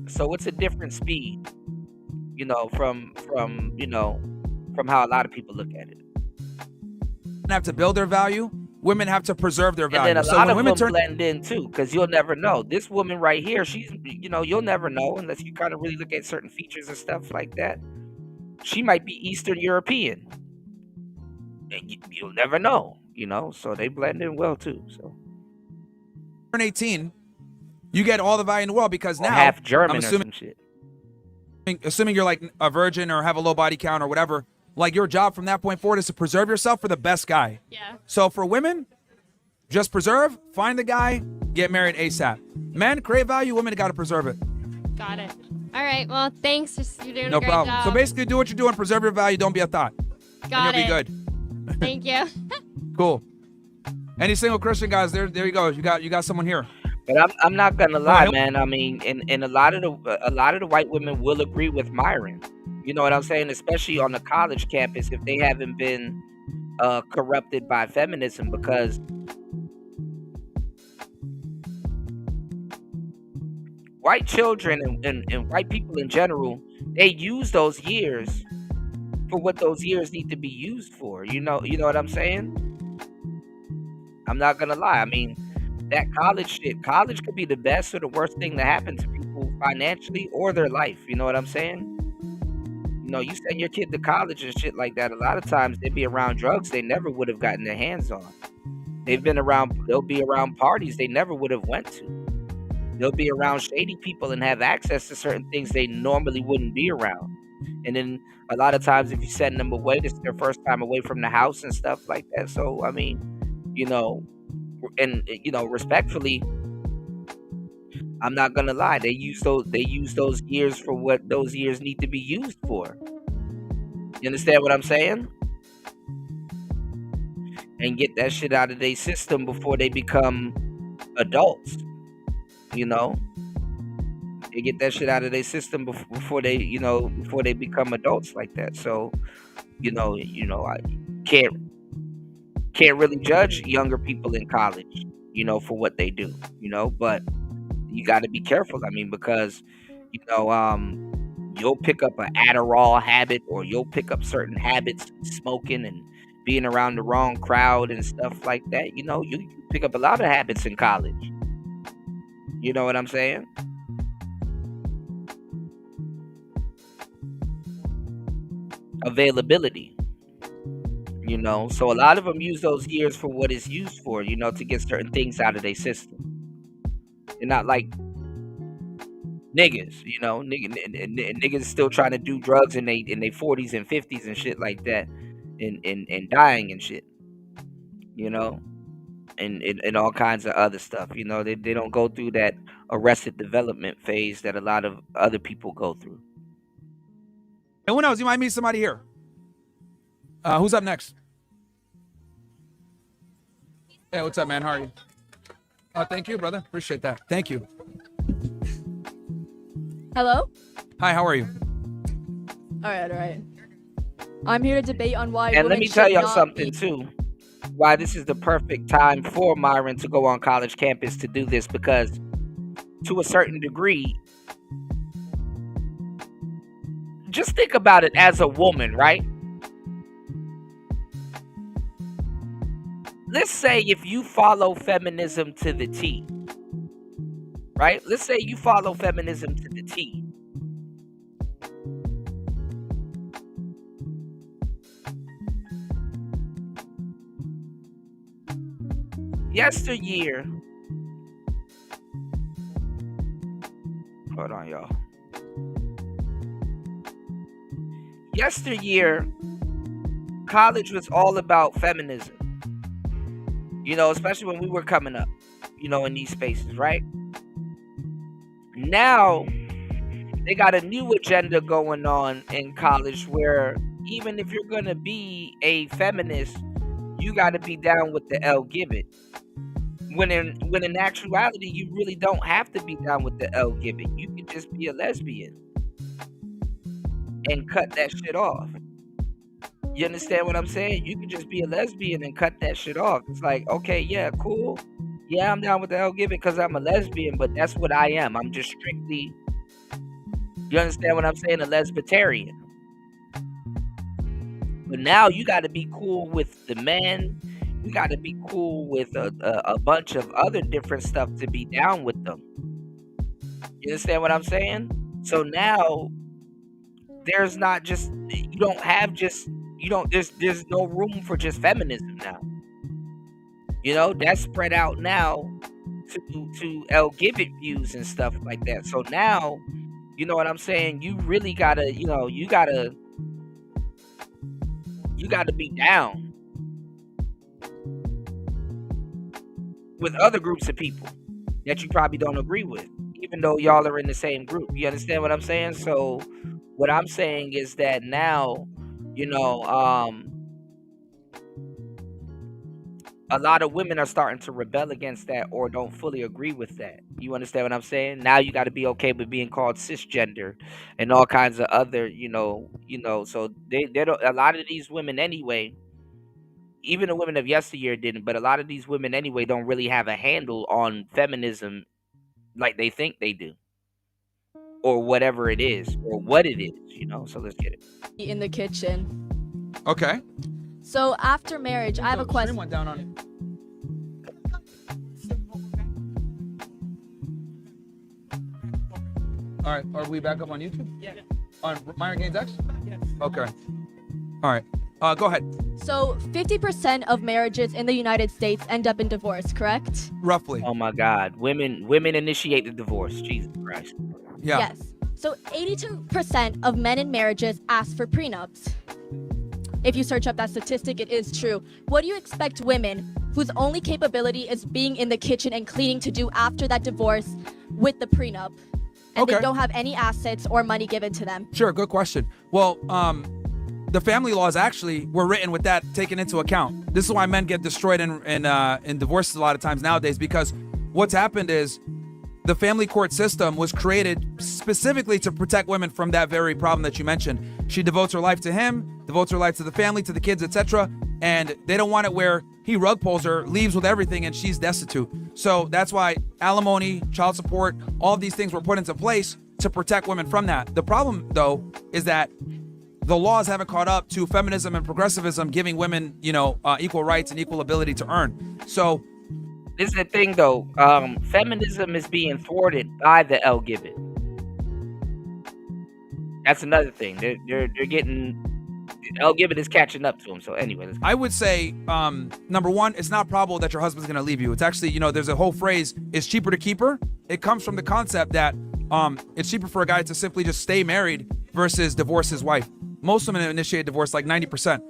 S6: So it's a different speed, you know, from how a lot of people look at it.
S7: Have to build their value. Women have to preserve their
S6: And
S7: value.
S6: then a
S7: So
S6: lot
S7: when
S6: of
S7: women
S6: them
S7: turn,
S6: blend in too, because you'll never know. This woman right here, she's, you know, you'll never know unless you kind of really look at certain features and stuff like that. She might be Eastern European. And you'll never know, you know. So they blend in well too. So
S7: turn 18, you get all the value in the world because
S6: or
S7: now
S6: half German
S7: I'm
S6: or
S7: assuming,
S6: some shit.
S7: assuming you're like a virgin or have a low body count or whatever. Like your job from that point forward is to preserve yourself for the best guy.
S8: Yeah.
S7: So for women, just preserve, find the guy, get married ASAP. Men create value, women got to preserve it.
S8: Got it. All right. Well, thanks. You're doing
S7: No
S8: a great
S7: problem.
S8: job.
S7: So basically, do what you're doing, preserve your value, don't be a thought,
S8: Got
S7: and you'll
S8: it.
S7: be good.
S8: Thank you.
S7: Cool. Any single Christian guys? There you go. You got someone here.
S6: But I'm not gonna lie,
S7: ahead.
S6: man. I mean, and a lot of the white women will agree with Myron. You know what I'm saying? Especially on the college campus, if they haven't been corrupted by feminism, because white children and white people in general, they use those years for what those years need to be used for. You know what I'm saying? I'm not gonna lie. I mean, that college could be the best or the worst thing that happen to people financially or their life. You know what I'm saying? You know, you send your kid to college and shit like that. A lot of times they be around drugs they never would have gotten their hands on. They'll be around parties they never would have went to. They'll be around shady people and have access to certain things they normally wouldn't be around. And then a lot of times if you send them away, this is their first time away from the house and stuff like that. So, I mean, you know, and, you know, respectfully, I'm not gonna lie. They use those years for what those years need to be used for. You understand what I'm saying? And get that shit out of their system before they become adults. You know, they get that shit out of their system before they become adults like that. So, you know, I can't really judge younger people in college, you know, for what they do, you know, but you got to be careful. I mean, because, you know, you'll pick up an Adderall habit, or you'll pick up certain habits, smoking and being around the wrong crowd and stuff like that. You know, you pick up a lot of habits in college. You know what I'm saying? Availability. You know, so a lot of them use those years for what it's used for, you know, to get certain things out of their system. They're not like niggas, you know, niggas still trying to do drugs in their 40s and 50s and shit like that, and dying and shit, you know, and all kinds of other stuff. You know, they don't go through that arrested development phase that a lot of other people go through.
S7: And who knows? You might meet somebody here. Who's up next? Hey, what's up, man? How are you? Thank you, brother. Appreciate that. Thank you.
S9: Hello?
S7: Hi, how are you?
S9: All right. I'm here to debate on why
S6: And let
S9: women
S6: me tell
S9: should
S6: y'all
S9: not
S6: something
S9: be-
S6: too. Why this is the perfect time for Myron to go on college campus to do this, because to a certain degree, just think about it as a woman, right? Let's say if you follow feminism to the T, right? Let's say you follow feminism to the T. Yesteryear, hold on, y'all. Yesteryear, college was all about feminism. You know, especially when we were coming up, you know, in these spaces, right? Now, they got a new agenda going on in college where even if you're going to be a feminist, you got to be down with the L Give It. When in actuality, you really don't have to be down with the L Give It. You can just be a lesbian and cut that shit off. You understand what I'm saying? You can just be a lesbian and cut that shit off. It's like, okay, yeah, cool. Yeah, I'm down with the LGBT because I'm a lesbian, but that's what I am. I'm just strictly, you understand what I'm saying? A lesbitarian. But now you got to be cool with the men. You got to be cool with a bunch of other different stuff to be down with them. You understand what I'm saying? So now there's not just, you don't have just, you don't, there's no room for just feminism now. You know, that's spread out now to LGBT views and stuff like that. So now, you know what I'm saying? You really gotta, you know, you gotta be down with other groups of people that you probably don't agree with, even though y'all are in the same group. You understand what I'm saying? So what I'm saying is that now, you know, a lot of women are starting to rebel against that or don't fully agree with that. You understand what I'm saying? Now you got to be okay with being called cisgender and all kinds of other, you know. So they don't, a lot of these women anyway, even the women of yesteryear didn't, but a lot of these women anyway don't really have a handle on feminism like they think they do, or whatever it is, or what it is, you know. So let's get it.
S9: In the kitchen.
S7: Okay.
S9: So after marriage, I have a question.
S7: Went down on it. All right, are we back up on YouTube? Yeah. On Myron Gaines X? Yes. Okay. All right. Go ahead.
S9: So 50% of marriages in the United States end up in divorce, correct?
S7: Roughly.
S6: Oh my God, women initiate the divorce. Jesus Christ.
S7: Yeah.
S9: Yes. So 82% of men in marriages ask for prenups. If you search up that statistic, it is true. What do you expect women whose only capability is being in the kitchen and cleaning to do after that divorce with the prenup? And
S7: Okay.
S9: they don't have any assets or money given to them.
S7: Sure, good question. Well, the family laws actually were written with that taken into account. This is why men get destroyed in divorces a lot of times nowadays, because what's happened is the family court system was created specifically to protect women from that very problem that you mentioned. She devotes her life to him, devotes her life to the family, to the kids, etc. And they don't want it where he rug pulls her, leaves with everything, and she's destitute. So that's why alimony, child support, all of these things were put into place to protect women from that. The problem, though, is that the laws haven't caught up to feminism and progressivism giving women, equal rights and equal ability to earn. So
S6: this is the thing, though. Feminism is being thwarted by the LGBT. That's another thing. They're getting, LGBT is catching up to them. So anyway,
S7: I would say, number one, it's not probable that your husband's going to leave you. It's actually, there's a whole phrase, it's cheaper to keep her. It comes from the concept that it's cheaper for a guy to simply just stay married versus divorce his wife. Most women initiate divorce, like 90%.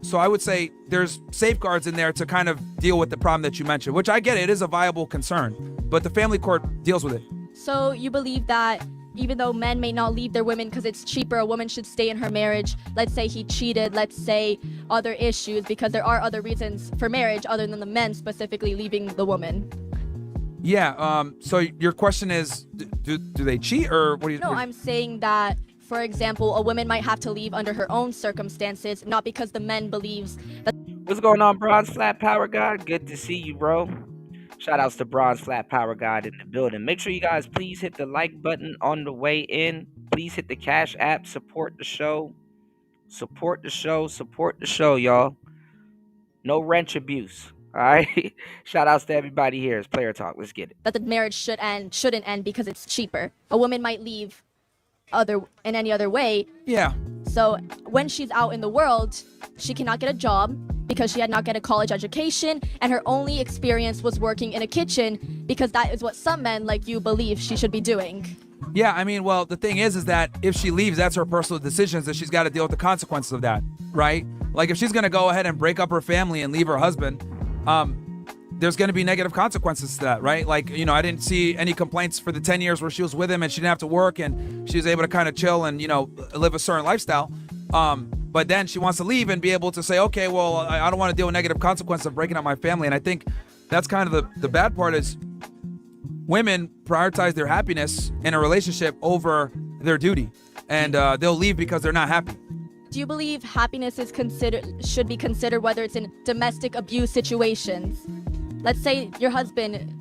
S7: So I would say there's safeguards in there to kind of deal with the problem that you mentioned, which I get it is a viable concern, but the family court deals with it.
S9: So you believe that even though men may not leave their women because it's cheaper, a woman should stay in her marriage. Let's say he cheated, let's say other issues, because there are other reasons for marriage other than the men specifically leaving the woman.
S7: Yeah. So your question is, do they cheat, or what do you?
S9: No, I'm saying that, for example, a woman might have to leave under her own circumstances, not because the men believes that.
S6: What's going on, Bronze Flat Power God? Good to see you, bro. Shout outs to Bronze Flat Power God in the building. Make sure you guys please hit the like button on the way in. Please hit the Cash App. Support the show. Support the show. Support the show, y'all. No wrench abuse. All right. Shout outs to everybody here. It's Player Talk. Let's get it.
S9: That the marriage shouldn't end because it's cheaper. A woman might leave in any other way.
S7: Yeah.
S9: So when she's out in the world, she cannot get a job because she had not get a college education, and her only experience was working in a kitchen because that is what some men like you believe she should be doing.
S7: Yeah, I mean, well, the thing is that if she leaves, that's her personal decisions, that she's got to deal with the consequences of that, right? Like if she's going to go ahead and break up her family and leave her husband, there's going to be negative consequences to that, right? Like, I didn't see any complaints for the 10 years where she was with him and she didn't have to work and she was able to kind of chill and, live a certain lifestyle. But then she wants to leave and be able to say, okay, well, I don't want to deal with negative consequences of breaking up my family. And I think that's kind of the bad part is women prioritize their happiness in a relationship over their duty. And they'll leave because they're not happy.
S9: Do you believe happiness is should be considered whether it's in domestic abuse situations? Let's say your husband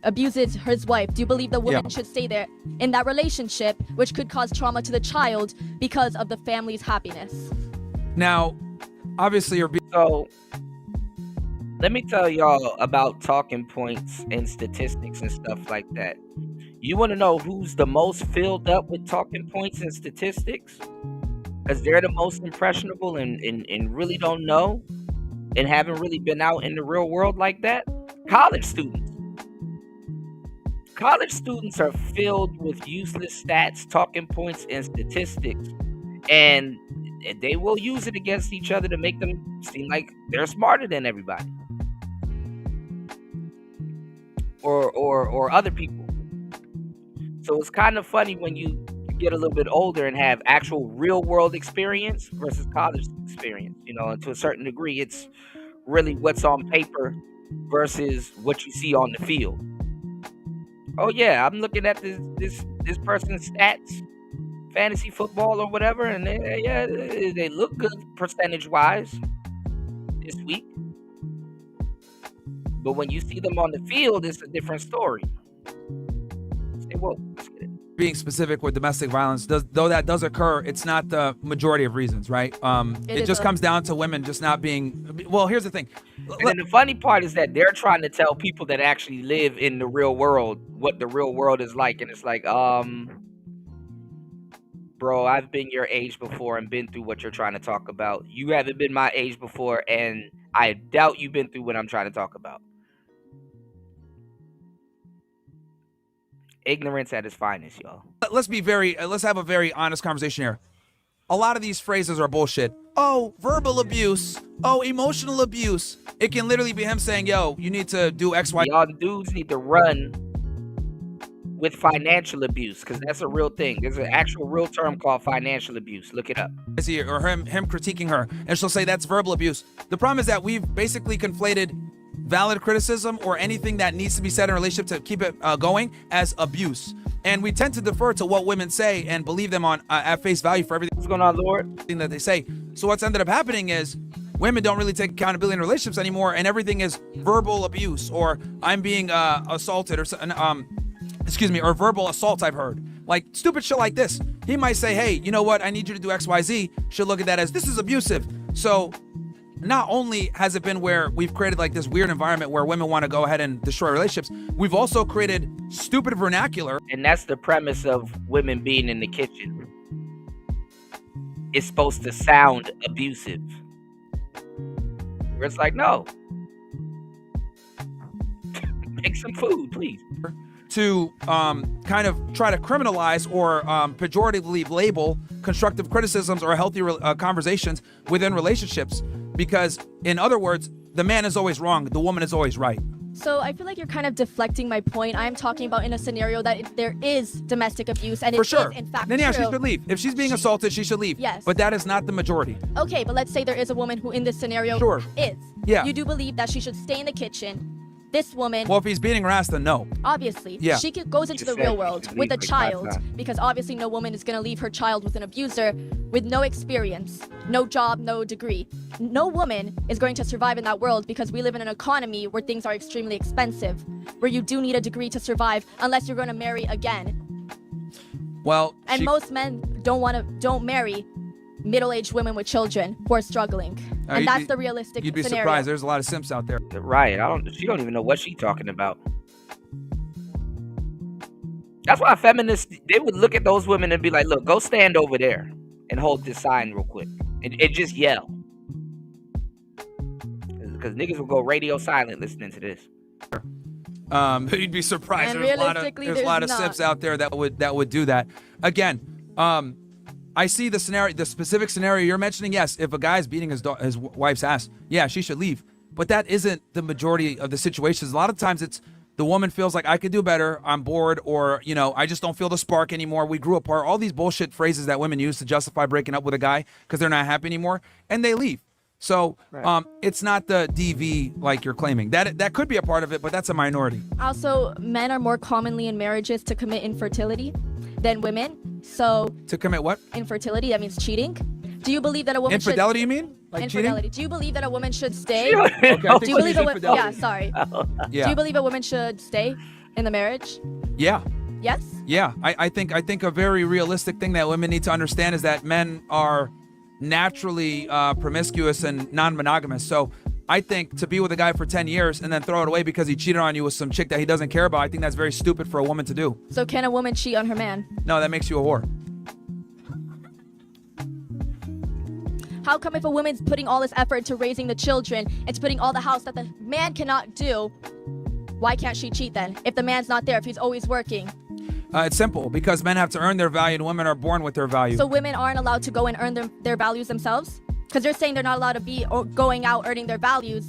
S9: abuses his wife. Do you believe the woman should stay there in that relationship, which could cause trauma to the child because of the family's happiness?
S7: Now, obviously,
S6: So, let me tell y'all about talking points and statistics and stuff like that. You want to know who's the most filled up with talking points and statistics? Because they're the most impressionable and really don't know and haven't really been out in the real world like that? College students. College students are filled with useless stats, talking points, and statistics. And they will use it against each other to make them seem like they're smarter than everybody. Or other people. So it's kind of funny when you get a little bit older and have actual real world experience versus college experience. You know, and to a certain degree, it's really what's on paper versus what you see on the field. Oh yeah, I'm looking at this person's stats, fantasy football or whatever, and they look good percentage wise this week. But when you see them on the field, it's a different story. Say, whoa, let's get it.
S7: being specific with domestic violence, though that does occur, it's not the majority of reasons, right? It just comes down to women just not being. Well, here's the thing.
S6: And then the funny part is that they're trying to tell people that actually live in the real world what the real world is like, and it's like, bro, I've been your age before and been through what you're trying to talk about. You haven't been my age before, and I doubt you've been through what I'm trying to talk about. Ignorance at its finest, y'all.
S7: Let's have a very honest conversation here. A lot of these phrases are bullshit. Oh, verbal abuse. Oh, emotional abuse. It can literally be him saying, yo, you need to do X, Y.
S6: Y'all dudes need to run with financial abuse, because that's a real thing. There's an actual real term called financial abuse. Look it up.
S7: Or him critiquing her, and she'll say that's verbal abuse. The problem is that we've basically conflated valid criticism or anything that needs to be said in a relationship to keep it going as abuse. And we tend to defer to what women say and believe them on at face value for everything.
S6: What's going on, Lord?
S7: That they say. So what's ended up happening is women don't really take accountability in relationships anymore, and everything is verbal abuse, or I'm being assaulted, or or verbal assault. I've heard like stupid shit like this. He might say, hey, you know what? I need you to do X, Y, Z. She'll look at that as this is abusive. So not only has it been where we've created like this weird environment where women want to go ahead and destroy relationships, we've also created stupid vernacular.
S6: And that's the premise of women being in the kitchen. It's supposed to sound abusive. Where it's like, no. Make some food, please.
S7: To kind of try to criminalize or pejoratively label constructive criticisms or healthy conversations within relationships. Because, in other words, the man is always wrong, the woman is always right.
S9: So I feel like you're kind of deflecting my point. I'm talking about in a scenario that there is domestic abuse, and
S7: For
S9: it
S7: sure.
S9: is in fact
S7: Then yeah,
S9: true.
S7: she should leave. If she's being assaulted, she should leave.
S9: Yes.
S7: But that is not the majority.
S9: Okay, but let's say there is a woman who in this scenario
S7: Sure.
S9: is.
S7: Yeah.
S9: You do believe that she should stay in the kitchen. This woman,
S7: Well, if he's beating her ass, then no.
S9: obviously,
S7: Yeah.
S9: she goes into the
S6: said
S9: real
S6: she
S9: world
S6: should
S9: with
S6: leave
S9: a
S6: like 5
S9: child,
S6: times.
S9: because obviously no woman is going to leave her child with an abuser with no experience, no job, no degree. No woman is going to survive in that world, because we live in an economy where things are extremely expensive, where you do need a degree to survive unless you're going to marry again.
S7: Well,
S9: And most men don't marry middle-aged women with children who are struggling. And that's the realistic
S7: You'd be
S9: scenario.
S7: surprised. There's a lot of simps out there.
S6: Right. She don't even know what she's talking about. That's why feminists, they would look at those women and be like, look, go stand over there and hold this sign real quick. And just yell. Because niggas will go radio silent listening to this.
S7: You'd be surprised.
S9: And
S7: There's a
S9: realistically,
S7: lot of
S9: there's
S7: simps
S9: not.
S7: out there that would do that. Again, I see the specific scenario you're mentioning. Yes, if a guy's beating his wife's ass, yeah, she should leave. But that isn't the majority of the situations. A lot of times it's the woman feels like I could do better, I'm bored, or, I just don't feel the spark anymore. We grew apart. All these bullshit phrases that women use to justify breaking up with a guy because they're not happy anymore, and they leave. So it's not the DV like you're claiming. That could be a part of it, but that's a minority.
S9: Also, men are more commonly in marriages to commit infertility than women. So
S7: To commit what?
S9: infertility, that means cheating. Do you believe that a woman
S7: Infidelity, you mean? Like
S9: infidelity. Do you believe that a woman should stay?
S7: cheating? Okay, I think
S9: Do you
S7: she
S9: believe
S7: means
S9: a
S7: infidelity.
S9: yeah, sorry. Do
S7: Yeah.
S9: you believe a woman should stay in the marriage?
S7: Yeah.
S9: Yes?
S7: Yeah. I think a very realistic thing that women need to understand is that men are naturally promiscuous and non-monogamous. So I think to be with a guy for 10 years and then throw it away because he cheated on you with some chick that he doesn't care about, I think that's very stupid for a woman to do.
S9: So can a woman cheat on her man?
S7: No, that makes you a whore.
S9: How come if a woman's putting all this effort into raising the children, it's putting all the house that the man cannot do, why can't she cheat then? If the man's not there, if he's always working.
S7: It's simple, because men have to earn their value and women are born with their value.
S9: So women aren't allowed to go and earn their values themselves? Because they're saying they're not allowed to be going out earning their values,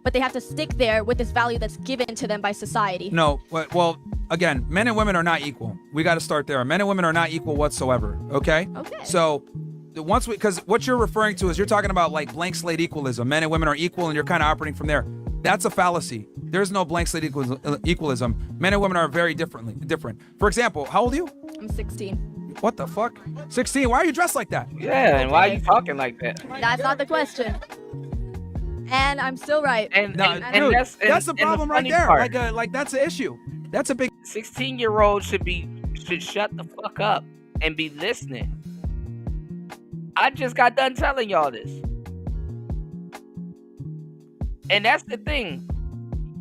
S9: but they have to stick there with this value that's given to them by society.
S7: No, well, again, men and women are not equal. We got to start there. Men and women are not equal whatsoever, okay?
S9: Okay.
S7: So because what you're referring to is you're talking about like blank slate equalism. Men and women are equal and you're kind of operating from there. That's a fallacy. There's no blank slate equalism. Men and women are very different. For example, how old are you?
S9: I'm 16.
S7: What the fuck? 16. Why are you dressed like that?
S6: Yeah, and why are you talking like that?
S9: That's not the question. And I'm still right.
S6: And,
S7: No,
S6: and,
S7: dude,
S6: and
S7: that's the problem right
S6: funny
S7: there.
S6: part,
S7: Like that's an issue. That's a big
S6: 16-year-olds should shut the fuck up and be listening. I just got done telling y'all this. And that's the thing.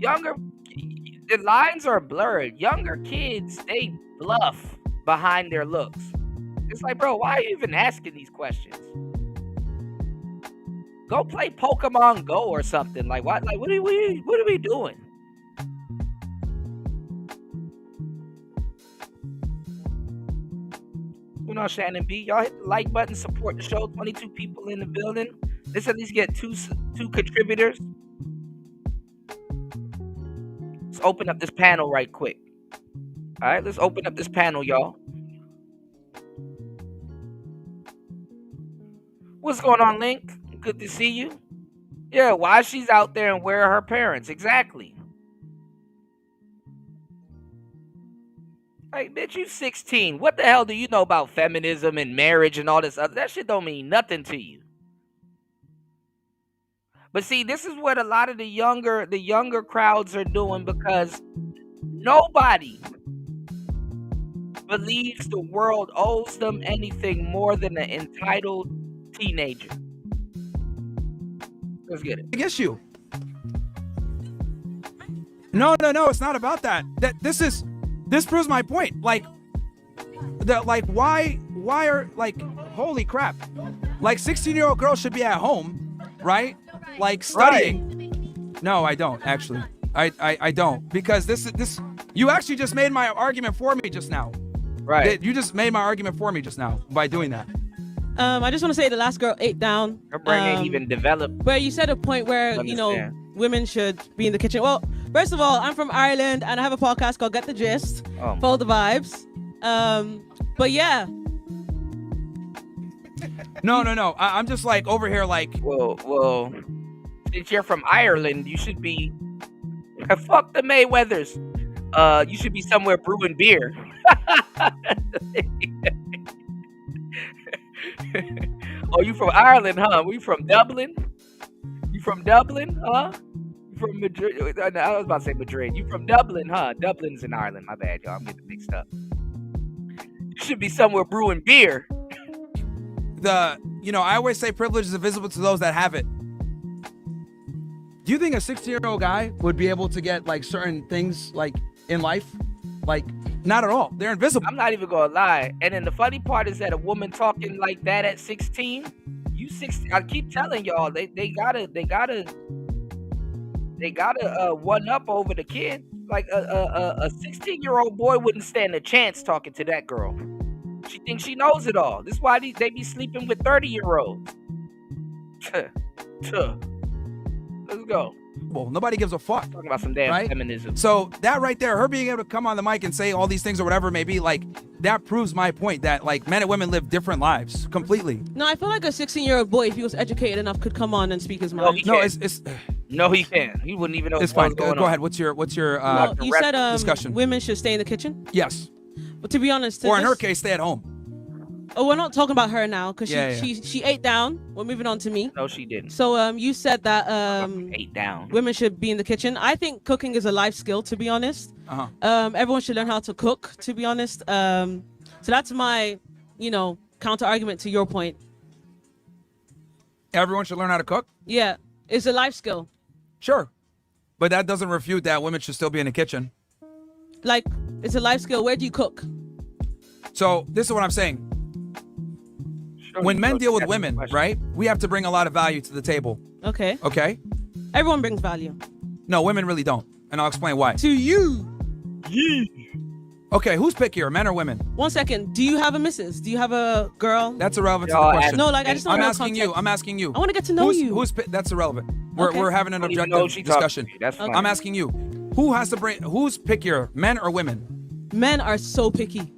S6: The lines are blurred. Younger kids, they bluff behind their looks. It's like, bro, why are you even asking these questions? Go play Pokemon Go or something. Like, what? Like, what are we doing? You know, Shannon B, y'all hit the like button, support the show. 22 people in the building. Let's at least get two contributors. Let's open up this panel right quick. All right, let's open up this panel, y'all. What's going on, Link? Good to see you. Yeah, why she's out there and where are her parents? Exactly. Like, bitch, you 16. What the hell do you know about feminism and marriage and all this other? That shit don't mean nothing to you. But see, this is what a lot of the younger crowds are doing because nobody believes the world owes them anything more than an entitled teenager. Let's get it.
S7: big issue. No, it's not about that. This proves my point. Like why are like, holy crap. Like 16-year-old girls should be at home, right? Like studying. Right. No, I don't actually. I don't, because this you actually just made my argument for me just now.
S6: Right.
S7: You just made my argument for me just now by doing that.
S10: I just want to say the last girl ate down.
S6: Her brain ain't even developed.
S10: Where you said a point where, women should be in the kitchen. Well, first of all, I'm from Ireland and I have a podcast called Get the Gist. Follow the vibes. But yeah.
S7: No. I'm just like over here like.
S6: Well, since you're from Ireland, you should be. Fuck the Mayweathers. You should be somewhere brewing beer. Oh, you from Ireland, huh? We from Dublin? You from Dublin, huh? You from Madrid? I was about to say Madrid. You from Dublin, huh? Dublin's in Ireland. My bad, y'all. I'm getting mixed up. You should be somewhere brewing beer.
S7: I always say privilege is invisible to those that have it. Do you think a 16-year-old guy would be able to get like certain things like in life? Like, not at all. They're invisible.
S6: I'm not even gonna lie. And then the funny part is that a woman talking like that at 16, you 16. I keep telling y'all they gotta one up over the kid. Like a 16-year-old boy wouldn't stand a chance talking to that girl. She thinks she knows it all. This is why they be sleeping with 30-year-olds. Let's go.
S7: Well, nobody gives a fuck.
S6: Talking about some damn feminism.
S7: So that right there, her being able to come on the mic and say all these things or whatever it may be, like, that proves my point that like men and women live different lives completely.
S10: No, I feel like a 16-year-old boy, if he was educated enough, could come on and speak his mind.
S6: No, he can't. He wouldn't even know.
S7: It's fine. Go ahead. What's your
S10: you said
S7: discussion?
S10: Women should stay in the kitchen.
S7: Yes.
S10: But to be honest,
S7: or in her case, stay at home.
S10: Oh, we're not talking about her now because
S7: Yeah,
S10: she ate down. We're moving on to me.
S6: No, she didn't.
S10: So you said that
S6: Ate down.
S10: women should be in the kitchen. I think cooking is a life skill, to be honest.
S7: Uh-huh.
S10: Everyone should learn how to cook, to be honest. So that's my, counter argument to your point.
S7: Everyone should learn how to cook?
S10: Yeah, it's a life skill.
S7: Sure. But that doesn't refute that women should still be in the kitchen.
S10: Like, it's a life skill. Where do you cook?
S7: So this is what I'm saying. When men deal with women, right, we have to bring a lot of value to the table.
S10: Okay.
S7: Okay?
S10: Everyone brings value.
S7: No, women really don't. And I'll explain why.
S10: To you.
S7: Okay, who's pickier, men or women?
S10: 1 second. Do you have a missus? Do you have a girl?
S7: That's irrelevant to the question.
S10: No, like I just don't know context.
S7: I'm asking you.
S10: I want to get to know you.
S7: That's irrelevant.
S10: Okay.
S7: We're having an
S6: I don't even know
S7: objective
S6: what she talking
S7: discussion.
S6: to. That's fine.
S7: I'm asking you. Who's pickier, men or women?
S10: Men are so picky.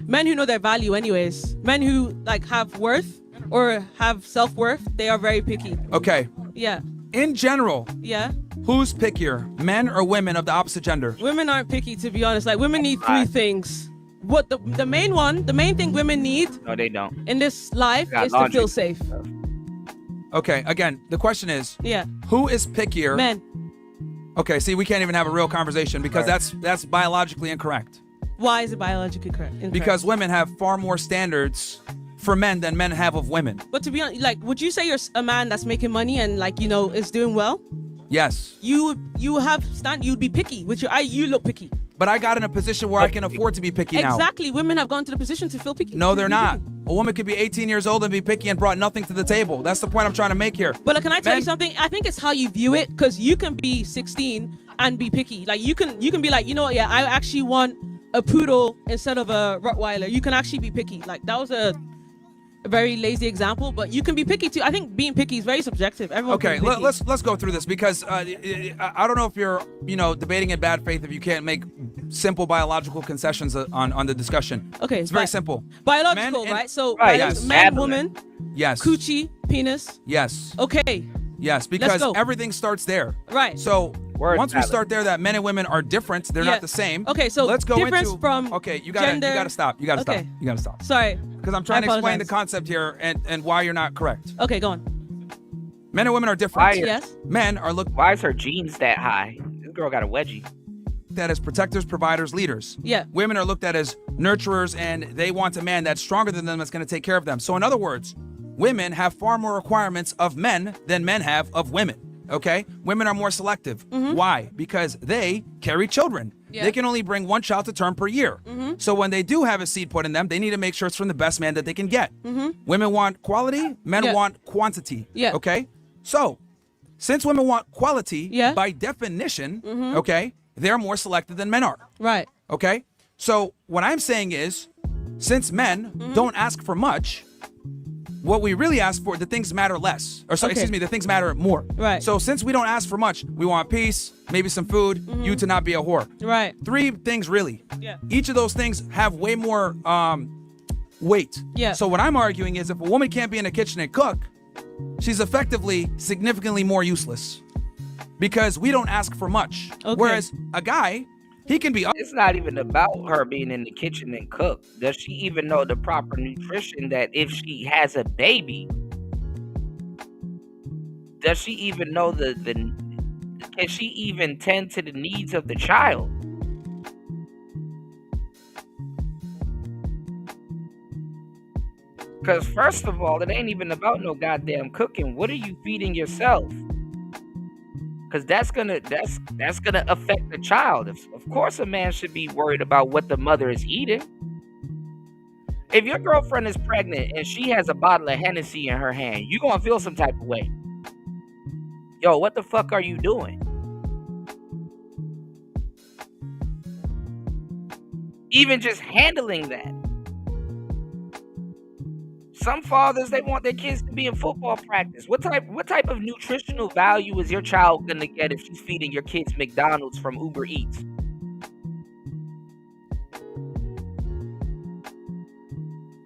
S10: Men who know their value anyways. Men who like have worth or have self-worth, they are very picky.
S7: Okay.
S10: Yeah.
S7: In general,
S10: Yeah.
S7: who's pickier, men or women of the opposite gender?
S10: Women aren't picky, to be honest. Like, women need three things. What the main thing women need
S6: No, they don't.
S10: in this life
S6: Got
S10: is to
S6: laundry.
S10: feel safe.
S7: Okay, again, the question is,
S10: Yeah.
S7: who is pickier?
S10: Men.
S7: Okay, see, we can't even have a real conversation because that's biologically incorrect.
S10: Why is it biologically correct? Incorrect?
S7: Because women have far more standards for men than men have of women.
S10: But to be honest, like, would you say you're a man that's making money and like, is doing well?
S7: Yes.
S10: You'd be picky. You look picky.
S7: But I got in a position where I can afford to be picky now.
S10: Exactly. Women have gone to the position to feel picky.
S7: No, they're not. A woman could be 18 years old and be picky and brought nothing to the table. That's the point I'm trying to make here.
S10: But can I tell you something? I think it's how you view it, because you can be 16 and be picky. Like you can be like, yeah, I actually want a poodle instead of a Rottweiler. You can actually be picky. Like that was a very lazy example, but you can be picky too. I think being picky is very subjective. Everyone.
S7: Okay,
S10: can be picky.
S7: let's go through this because I don't know if you're debating in bad faith if you can't make simple biological concessions on the discussion.
S10: Okay,
S7: it's very simple.
S10: Biological, right? So
S7: yes.
S10: man, woman,
S7: yes,
S10: coochie, penis.
S7: Yes.
S10: Okay.
S7: Yes, because everything starts there.
S10: Right.
S7: So once we start there, that men and women are different. They're not the same.
S10: Okay, so
S7: let's go
S10: difference
S7: into
S10: from
S7: you gotta stop. You gotta
S10: Okay.
S7: stop. You gotta stop.
S10: Sorry.
S7: Because I'm trying to explain the
S10: apologize.
S7: concept here and why you're not correct.
S10: Okay, go on.
S7: Men and women are different.
S10: Yes.
S7: Men are
S6: Why is her jeans that high? This girl got a wedgie.
S7: looked at as protectors, providers, leaders.
S10: Yeah.
S7: Women are looked at as nurturers, and they want a man that's stronger than them, that's going to take care of them. So in other words, women have far more requirements of men than men have of women. Okay? Women are more selective. Why? Because they carry children.
S10: Yeah.
S7: They can only bring one child to term per year. So when they do have a seed put in them, they need to make sure it's from the best man that they can get. Women want quality, men want quantity.
S10: Yeah.
S7: Okay? So, since women want quality, by definition, okay, they're more selective than men are.
S10: Right.
S7: Okay? So, what I'm saying is, since men don't ask for much, what we really ask for, the things matter less. Or sorry, excuse me, the things matter more.
S10: Right.
S7: So since we don't ask for much, we want peace, maybe some food, you to not be a whore.
S10: Right.
S7: 3 things really.
S10: Yeah.
S7: Each of those things have way more weight.
S10: Yeah.
S7: So what I'm arguing is if a woman can't be in the kitchen and cook, she's effectively significantly more useless. Because we don't ask for much.
S10: Okay.
S7: Whereas a guy, he can be.
S6: It's not even about her being in the kitchen and cook. Does she even know the proper nutrition that if she has a baby, does she even know can she even tend to the needs of the child? Because first of all, it ain't even about no goddamn cooking. What are you feeding yourself? Because that's gonna affect the child. Of course, a man should be worried about what the mother is eating. If your girlfriend is pregnant and she has a bottle of Hennessy in her hand, you gonna feel some type of way. Yo, what the fuck are you doing? Even just handling that. Some fathers, they want their kids to be in football practice. What type of nutritional value is your child gonna get if she's feeding your kids McDonald's from Uber Eats?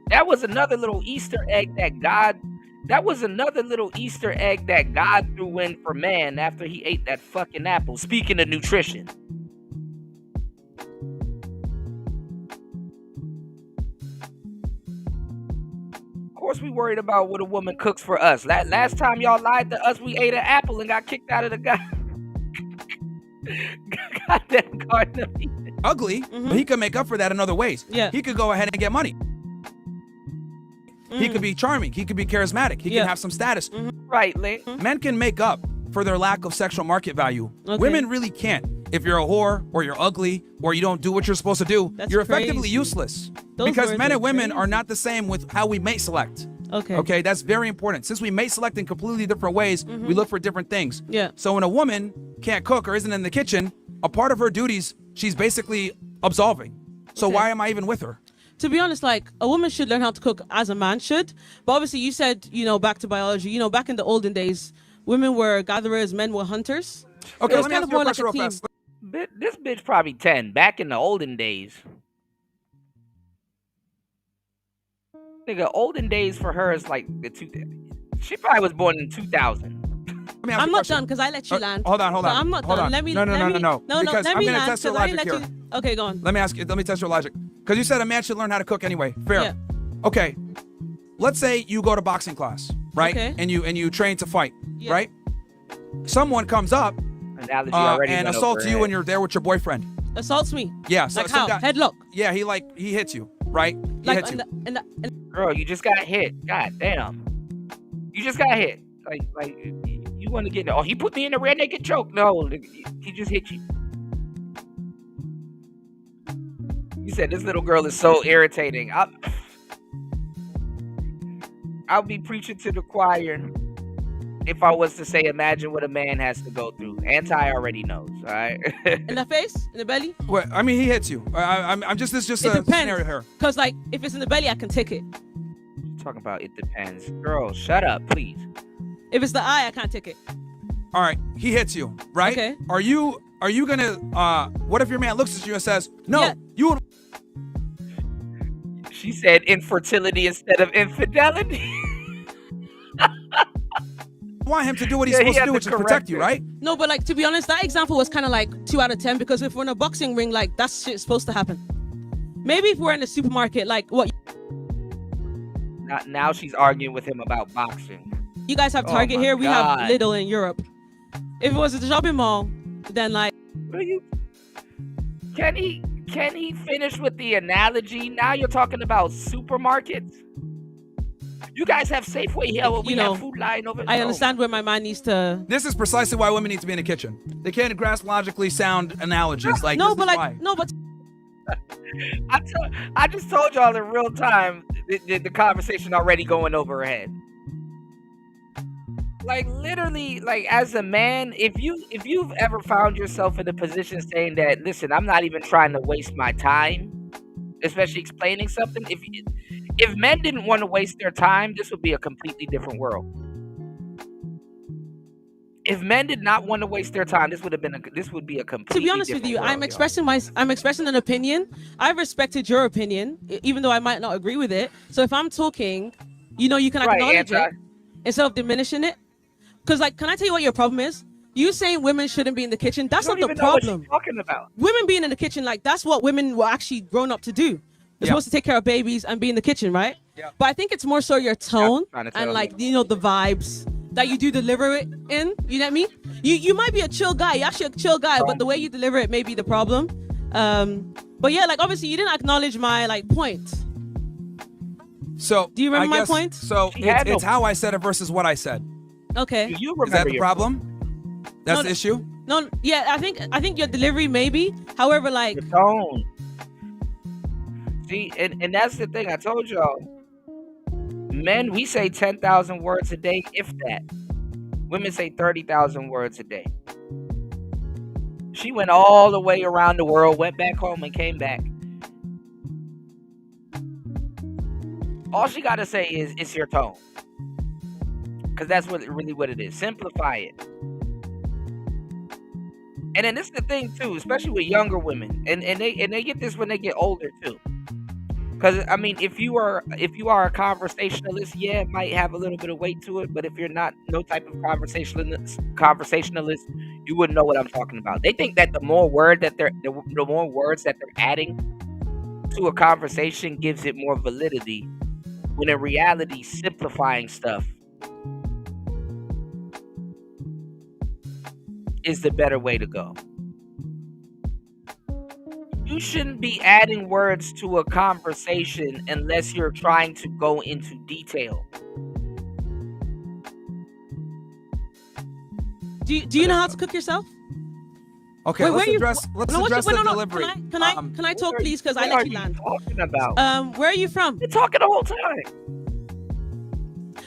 S6: That was another little Easter egg that God threw in for man after he ate that fucking apple. Speaking of nutrition. course we worried about what a woman cooks for us. Last time y'all lied to us, we ate an apple and got kicked out of the goddamn Garden of Eden.
S7: Ugly, but he could make up for that in other ways.
S10: Yeah.
S7: He could go ahead and get money. He could be charming. He could be charismatic. He can have some status.
S6: Right, Link.
S7: Men can make up for their lack of sexual market value.
S10: Okay.
S7: Women really can't. If you're a whore or you're ugly or you don't do what you're supposed to do,
S10: That's
S7: you're effectively
S10: crazy.
S7: useless.
S10: Those
S7: Because
S10: words
S7: men
S10: are
S7: and women are
S10: crazy.
S7: not the same with how we mate select.
S10: Okay.
S7: Okay, that's very important. Since we mate select in completely different ways, we look for different things.
S10: Yeah.
S7: So when a woman can't cook or isn't in the kitchen, a part of her duties, she's basically absolving. So
S10: Okay.
S7: why am I even with her?
S10: To be honest, like a woman should learn how to cook as a man should. But obviously, you said, back to biology. Back in the olden days, women were gatherers, men were hunters.
S7: Okay,
S10: It was
S7: let me
S10: kind
S7: ask
S10: of
S7: you a
S10: more like
S7: question
S10: a
S7: real
S10: team.
S7: fast.
S6: This bitch probably 10. Back in the olden days. Nigga, olden days for her is like the two. She probably was born in 2000.
S7: Let me ask
S10: I'm
S7: you a
S10: not
S7: question.
S10: done because I let you land.
S7: Hold on.
S10: So I'm not
S7: Hold
S10: done.
S7: on.
S10: Let me.
S7: No.
S10: let me,
S7: No. Because
S10: let
S7: I'm
S10: me
S7: gonna
S10: land,
S7: test your
S10: 'cause I
S7: logic
S10: let
S7: here.
S10: you. Okay, go on.
S7: Let me test your logic. Because you said a man should learn how to cook anyway. Fair.
S10: Yeah.
S7: Okay. Let's say you go to boxing class, right?
S10: Okay.
S7: And you train to fight,
S10: Yeah.
S7: right? Someone comes up
S6: Analogy already
S7: and
S6: went
S7: assaults
S6: over
S7: you
S6: her
S7: when you're there with your boyfriend.
S10: Assaults me.
S7: Yeah. So
S10: Like
S7: some
S10: how?
S7: guy-
S10: Headlock.
S7: Yeah. He hits you, right? He
S10: Like
S7: hits you.
S10: in the,
S6: head. Girl, you just got hit. God damn. You just got hit. Like you want to get. Oh, he put me in a rear naked choke. No, he just hit you. You said this little girl is so irritating. I'll be preaching to the choir if I was to say, imagine what a man has to go through. Anti already knows, all right?
S10: in the face, in the belly.
S7: Well, I mean, he hits you. I'm just this is just
S10: It
S7: a
S10: depends.
S7: scenario here.
S10: Cause like if it's in the belly, I can take it.
S6: Talking about it depends. Girl, shut up, please.
S10: If it's the eye, I can't take it.
S7: All right, he hits you, right?
S10: Okay.
S7: Are you gonna? What if your man looks at you and says, "No,
S10: Yeah.
S7: you"?
S6: She said infertility instead of infidelity.
S7: Want him to do what he's
S6: Yeah, he
S7: supposed to
S6: had
S7: do,
S6: to
S7: which is
S6: correct
S7: protect you,
S6: it.
S7: right?
S10: No, but like to be honest, that example was kind of like 2 out of 10 because if we're in a boxing ring, like that shit's supposed to happen. Maybe if we're in a supermarket, like what
S6: Now she's arguing with him about boxing.
S10: you guys have
S6: Oh
S10: Target
S6: my
S10: here, we have
S6: God.
S10: Lidl in Europe. If it was at the shopping mall, then like
S6: What are you? Can he finish with the analogy? Now you're talking about supermarkets. You guys have Safeway here. We
S10: You know,
S6: have Food Line over.
S10: I
S6: No.
S10: understand where my man needs to.
S7: This is precisely why women need to be in the kitchen. They can't grasp logically sound analogies. Like
S10: No,
S7: this
S10: but
S7: is
S10: like
S7: why.
S10: no, but
S6: I just told y'all in real time the conversation already going over her head. Like literally, like as a man, if you've ever found yourself in a position saying that, listen, I'm not even trying to waste my time, especially explaining something. If men didn't want to waste their time, this would be a completely different world. If men did not want to waste their time, this would be a completely.
S10: to be honest with
S6: different
S10: you,
S6: world,
S10: I'm
S6: y'all.
S10: I'm expressing an opinion. I respected your opinion, even though I might not agree with it. So if I'm talking, you can
S6: Right,
S10: acknowledge
S6: anti-
S10: it instead of diminishing it. Because like, can I tell you what your problem is? You saying women shouldn't be in the kitchen? That's
S6: You
S10: not
S6: don't
S10: the
S6: even know what
S10: problem.
S6: she's talking about.
S10: Women being in the kitchen, like that's what women were actually grown up to do. They're
S7: Yeah.
S10: supposed to take care of babies and be in the kitchen, right?
S7: Yeah.
S10: But I think it's more so your tone
S6: trying to tell
S10: and
S6: you.
S10: like the vibes that you do deliver it in. You know what I mean? You might be a chill guy. You're actually a chill guy, but the way you deliver it may be the problem. But yeah, like obviously you didn't acknowledge my like point.
S7: So
S10: Do you remember
S7: I
S10: my
S7: guess-
S10: point?
S7: So
S6: She had
S7: it's
S6: no-
S7: how I said it versus what I said.
S10: Okay.
S6: You
S7: Is
S6: remember
S7: that the
S6: your
S7: problem? That's
S10: No,
S7: the issue.
S10: No, yeah, I think your delivery maybe. However, like
S6: Your tone. See, and that's the thing I told y'all. Men, we say 10,000 words a day, if that. Women say 30,000 words a day. She went all the way around the world, went back home, and came back. All she got to say is, it's your tone. Because that's what it is. Simplify it. And then this is the thing, too, especially with younger women. And they get this when they get older, too. Because, I mean, if you are a conversationalist, yeah, it might have a little bit of weight to it. But if you're not no type of conversationalist, you wouldn't know what I'm talking about. They think that the more words that they're adding to a conversation gives it more validity when in reality, simplifying stuff is the better way to go. You shouldn't be adding words to a conversation unless you're trying to go into detail.
S10: Do you know how to cook yourself?
S7: Okay,
S10: Wait,
S7: let's
S10: where you-
S7: address
S10: no,
S7: the
S10: no,
S7: delivery.
S10: Can I talk, please? Because I
S6: What
S10: let
S6: are
S10: you
S6: you
S10: land.
S6: talking about?
S10: Where are you from?
S6: You're talking the whole time.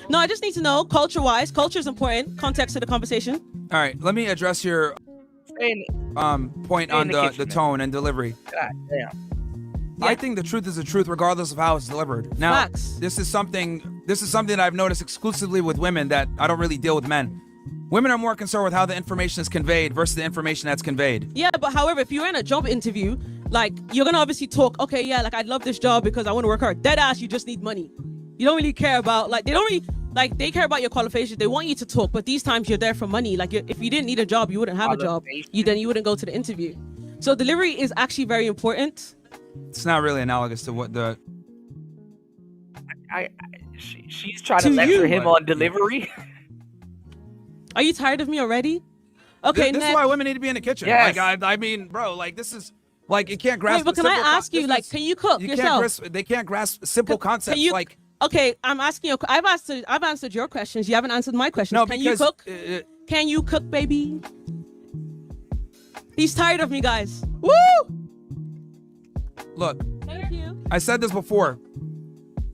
S10: No, I just need to know culture-wise. Culture is important. Context to the conversation.
S7: All right, let me address your point on the tone and delivery.
S6: God damn.
S7: I think the truth is the truth, regardless of how it's delivered. Now,
S10: Facts.
S7: this is something that I've noticed exclusively with women that I don't really deal with men. Women are more concerned with how the information is conveyed versus the information that's conveyed.
S10: Yeah, but however, if you're in a job interview, like you're gonna obviously talk. Okay, yeah, like I love this job because I want to work hard. Dead ass, you just need money. You don't really care about they don't really they care about your qualifications. They want you to talk, but these times you're there for money. Like if you didn't need a job, you wouldn't have a job. You wouldn't go to the interview. So delivery is actually very important.
S7: It's not really analogous to what the.
S6: She's trying to lecture him on delivery.
S10: Are you tired of me already? Okay,
S7: this is why women need to be in the kitchen.
S6: Yes.
S7: Like I mean, bro, like this is like you can't grasp.
S10: Wait, but can I ask you, like, can you cook yourself?
S7: They can't grasp simple concepts like.
S10: Okay, I'm asking you. I've answered your questions. You haven't answered my questions.
S7: No,
S10: can
S7: because,
S10: you cook? Can you cook, baby? He's tired of me, guys. Woo!
S7: Look,
S10: Thank you.
S7: I said this before.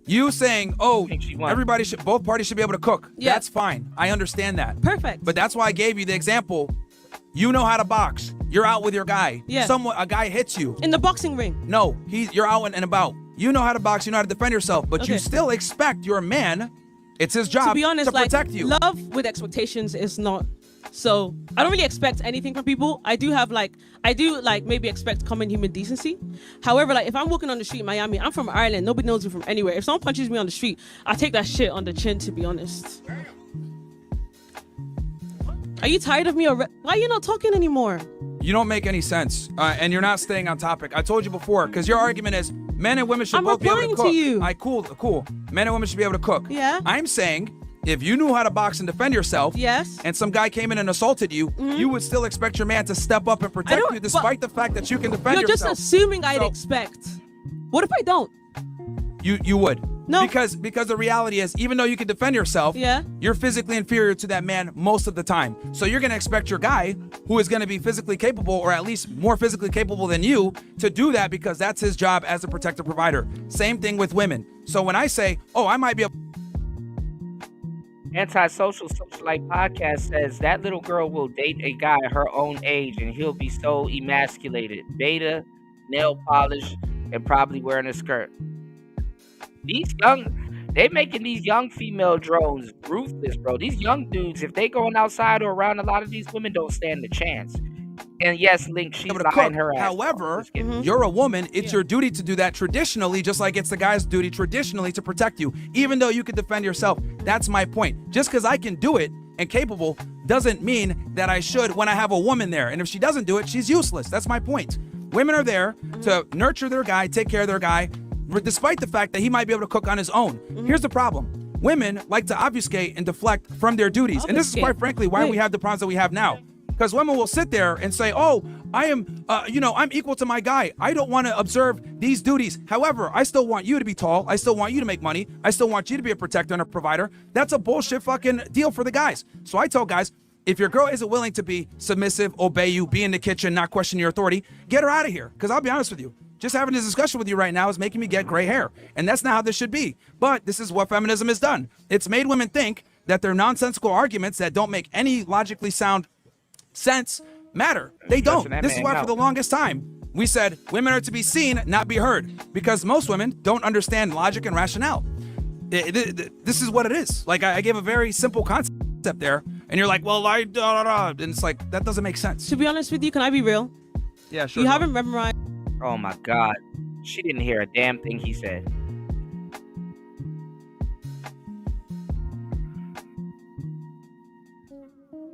S7: You saying, both parties should be able to cook.
S10: Yeah.
S7: That's fine. I understand that.
S10: Perfect.
S7: But that's why I gave you the example. You know how to box. You're out with your guy.
S10: Yeah.
S7: A guy hits you.
S10: In the boxing ring.
S7: No, you're out and about. You know how to box. You know how to defend yourself. But you
S10: Okay.
S7: still expect your man. It's his job
S10: To be honest,
S7: protect you.
S10: Love with expectations is not. So I don't really expect anything from people. I do maybe expect common human decency. However, like if I'm walking on the street in Miami, I'm from Ireland. Nobody knows me from anywhere. If someone punches me on the street, I take that shit on the chin. To be honest. Are you tired of me already? Why are you not talking anymore?
S7: You don't make any sense, and you're not staying on topic. I told you before, because your argument is men and women should
S10: I'm
S7: both be able to
S10: replying
S7: cook.
S10: to you.
S7: All right, cool. Men and women should be able to cook.
S10: Yeah.
S7: I'm saying if you knew how to box and defend yourself,
S10: yes,
S7: and some guy came in and assaulted you, you would still expect your man to step up and protect you, despite the fact that you can defend
S10: You're
S7: yourself.
S10: just assuming I'd expect. What if I don't?
S7: You would.
S10: No.
S7: Because the reality is, even though you can defend yourself, you're physically inferior to that man most of the time. So you're gonna expect your guy, who is gonna be physically capable, or at least more physically capable than you, to do that because that's his job as a protective provider. Same thing with women. So when I say, I might be a
S6: Antisocial Socialite Podcast says that little girl will date a guy her own age and he'll be so emasculated. Beta, nail polish, and probably wearing a skirt. They making these young female drones ruthless, bro. These young dudes, if they going outside or around a lot of these women, don't stand a chance. And yes, Link, she's lying her ass.
S7: However, you're a woman. It's your duty to do that traditionally, just like it's the guy's duty traditionally to protect you, even though you can defend yourself. That's my point. Just because I can do it and capable doesn't mean that I should when I have a woman there. And if she doesn't do it, she's useless. That's my point. Women are there to nurture their guy, take care of their guy, despite the fact that he might be able to cook on his own. Here's the problem. Women like to obfuscate and deflect from their duties. And this is quite frankly why we have the problems that we have now. Because women will sit there and say, I am, I'm equal to my guy. I don't want to observe these duties. However, I still want you to be tall. I still want you to make money. I still want you to be a protector and a provider. That's a bullshit fucking deal for the guys. So I tell guys, if your girl isn't willing to be submissive, obey you, be in the kitchen, not question your authority, get her out of here. Because I'll be honest with you, just having this discussion with you right now is making me get gray hair. And that's not how this should be. But this is what feminism has done. It's made women think that their nonsensical arguments that don't make any logically sound sense matter. They don't. This is why for the longest time we said women are to be seen, not be heard, because most women don't understand logic and rationale. This is what it is. Like I gave a very simple concept there, and you're like, well, and it's like that doesn't make sense.
S10: To be honest with you, can I be real?
S7: Yeah, sure.
S10: You haven't memorized.
S6: Oh my God, she didn't hear a damn thing he said.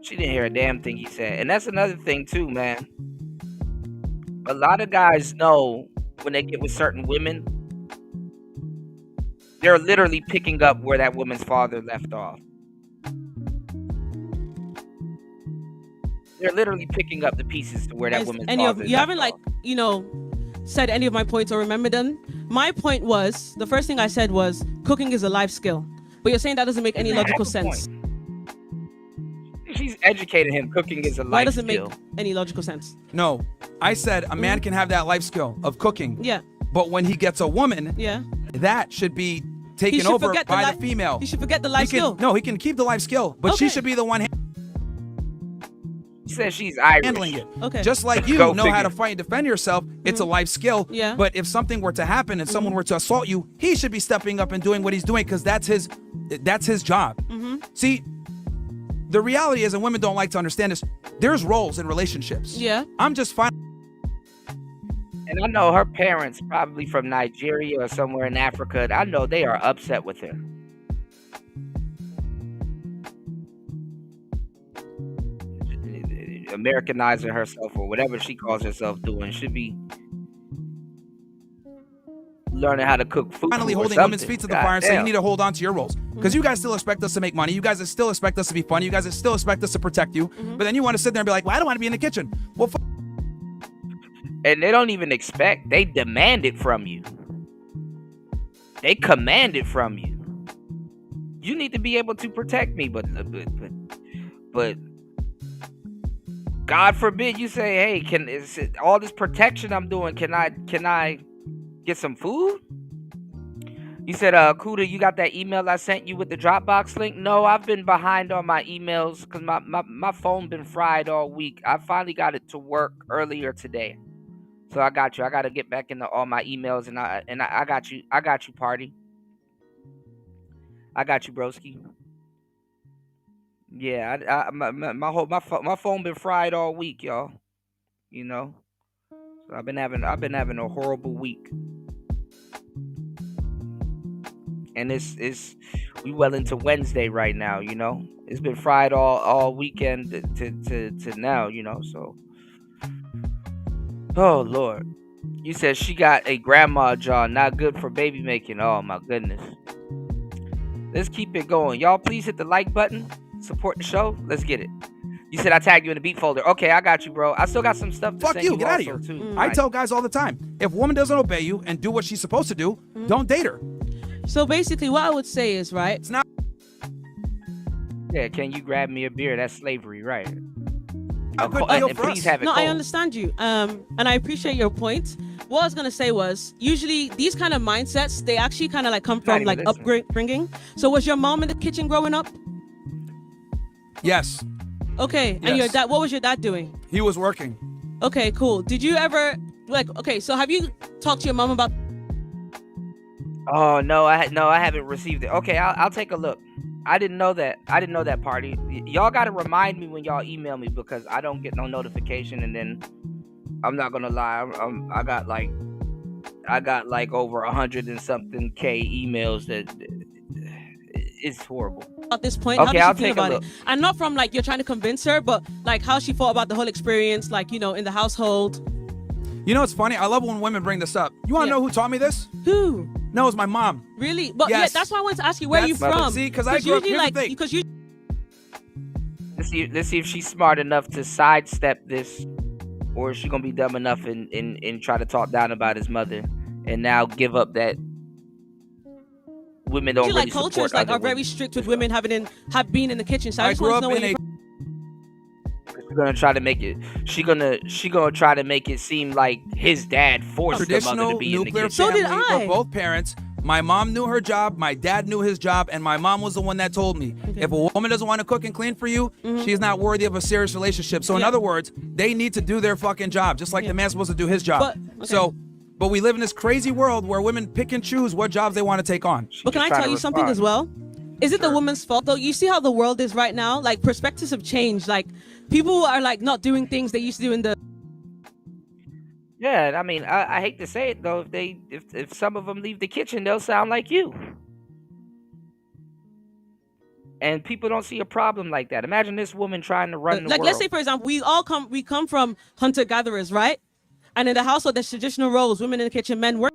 S6: She didn't hear a damn thing he said. And that's another thing too, man. A lot of guys know when they get with certain women, They're literally picking up where that woman's father left off. They're literally picking up the pieces to where that woman's father
S10: you haven't
S6: left off.
S10: said any of my points or remembered them. My point was, the first thing I said was cooking is a life skill. But you're saying that doesn't make any logical sense.
S6: She's educated him. Cooking is a life
S10: Why doesn't it
S6: skill.
S10: make any logical sense?
S7: No, I said a man can have that life skill of cooking.
S10: Yeah.
S7: But when he gets a woman,
S10: Yeah.
S7: that should be
S10: He
S7: taken
S10: should
S7: over
S10: forget
S7: by the female.
S10: He should forget the life
S7: He can-
S10: skill.
S7: No, he can keep the life skill, but she
S10: Okay.
S7: should be the one
S6: She says she's Irish.
S7: handling it.
S10: Okay.
S7: Just like you
S6: Go
S7: know how to
S6: figure.
S7: fight and defend yourself, it's a life skill.
S10: Yeah.
S7: But if something were to happen and someone were to assault you, he should be stepping up and doing what he's doing because that's his job. See, the reality is, and women don't like to understand this, there's roles in relationships.
S10: Yeah.
S7: I'm just fine.
S6: And I know her parents, probably from Nigeria or somewhere in Africa, I know they are upset with her. Americanizing herself or whatever she calls herself doing should be learning how to cook food.
S7: Finally
S6: or
S7: holding
S6: something.
S7: women's feet to the
S6: God
S7: fire and saying you
S6: damn.
S7: need to hold on to your roles. Because you guys still expect us to make money. You guys still expect us to be funny. You guys still expect us to protect you. But then you want to sit there and be like, well, I don't want to be in the kitchen. Well,
S6: And they don't even expect, they demand it from you. They command it from you. You need to be able to protect me, but God forbid you say, hey, is it all this protection I'm doing, can I get some food? You said, Kuda, you got that email I sent you with the Dropbox link? No, I've been behind on my emails because my phone been fried all week. I finally got it to work earlier today. So I got you. I got to get back into all my emails, and I got you. I got you, party. I got you, broski. Yeah, my phone been fried all week, y'all. You know, so I've been having a horrible week, and it's we well into Wednesday right now. You know, it's been fried all weekend to now. You know, so. Oh Lord, you said she got a grandma jaw, not good for baby making. Oh my goodness. Let's keep it going. Y'all please hit the like button. Support the show. Let's get it. You said I tagged you in the beat folder. Okay, I got you, bro. I still got some stuff to
S7: fuck
S6: send
S7: you. Get out of
S6: also,
S7: here.
S6: too.
S7: I tell guys all the time, if a woman doesn't obey you and do what she's supposed to do, don't date her.
S10: So basically, what I would say is, right?
S7: It's not.
S6: Yeah, can you grab me a beer? That's slavery, right?
S7: A good deal
S6: And
S7: for
S6: please
S7: us.
S6: have it
S10: No,
S6: cold.
S10: I understand you. And I appreciate your point. What I was gonna say was, usually these kind of mindsets, they actually kind of like come from
S6: even
S10: like
S6: listening.
S10: upbringing. So was your mom in the kitchen growing up?
S7: Yes,
S10: Okay. And
S7: Yes.
S10: your dad? What was your dad doing?
S7: he was working.
S10: Okay, cool. Did you ever Okay, so have you talked to your mom about?
S6: Oh no, I haven't received it. Okay, I'll take a look. I didn't know that. I didn't know that party. Y'all gotta remind me when y'all email me because I don't get no notification. And then I'm not gonna lie, I got like over 100 and something K emails that it's horrible.
S10: At this point, how
S6: Okay,
S10: does she
S6: I'll
S10: feel
S6: take a
S10: about
S6: look.
S10: it? And not from like you're trying to convince her, but like how she thought about the whole experience, like in the household.
S7: You know, it's funny. I love when women bring this up. You want to
S10: Yeah.
S7: know who taught me this?
S10: Who?
S7: No, it's my mom.
S10: Really? But
S7: Yes.
S10: yeah, that's why I wanted to ask you where you
S7: That's-
S10: from.
S7: See, 'cause I grew up-
S10: usually
S7: here's the
S10: like
S7: thing.
S10: because you
S6: Let's see if she's smart enough to sidestep this, or is she gonna be dumb enough and try to talk down about his mother, and now give up that women don't
S10: usually
S6: really
S10: like cultures
S6: support
S10: like
S6: other
S10: are very
S6: women.
S10: strict with women have been in the kitchen. So I
S7: I
S10: just
S7: grew
S10: want to
S7: up
S10: know
S7: in
S10: where
S7: a
S10: you're
S6: She's gonna try to make it. She gonna try to make it seem like his dad forced the mother
S7: Traditional
S6: to be in the
S7: nuclear
S6: kitchen.
S10: So did
S7: family
S10: I.
S7: where both parents. My mom knew her job, my dad knew his job, and my mom was the one that told me, if a woman doesn't want to cook and clean for you, she's not worthy of a serious relationship. So in
S10: Yeah.
S7: other words, they need to do their fucking job, just like
S10: Yeah.
S7: the man's supposed to do his job.
S10: But- okay.
S7: But we live in this crazy world where women pick and choose what jobs they want to take on.
S10: But can
S6: just
S10: I
S6: trying
S10: tell
S6: to
S10: you something
S6: respond.
S10: as well? Is it the woman's fault though? You see how the world is right now? Like perspectives have changed. Like people are like not doing things they used to do in the
S6: Yeah, I mean, I hate to say it though. If some of them leave the kitchen, they'll sound like you. And people don't see a problem like that. Imagine this woman trying to run the
S10: like
S6: world.
S10: let's say for example, we come from hunter gatherers, right? And in the household there's traditional roles, women in the kitchen, men work.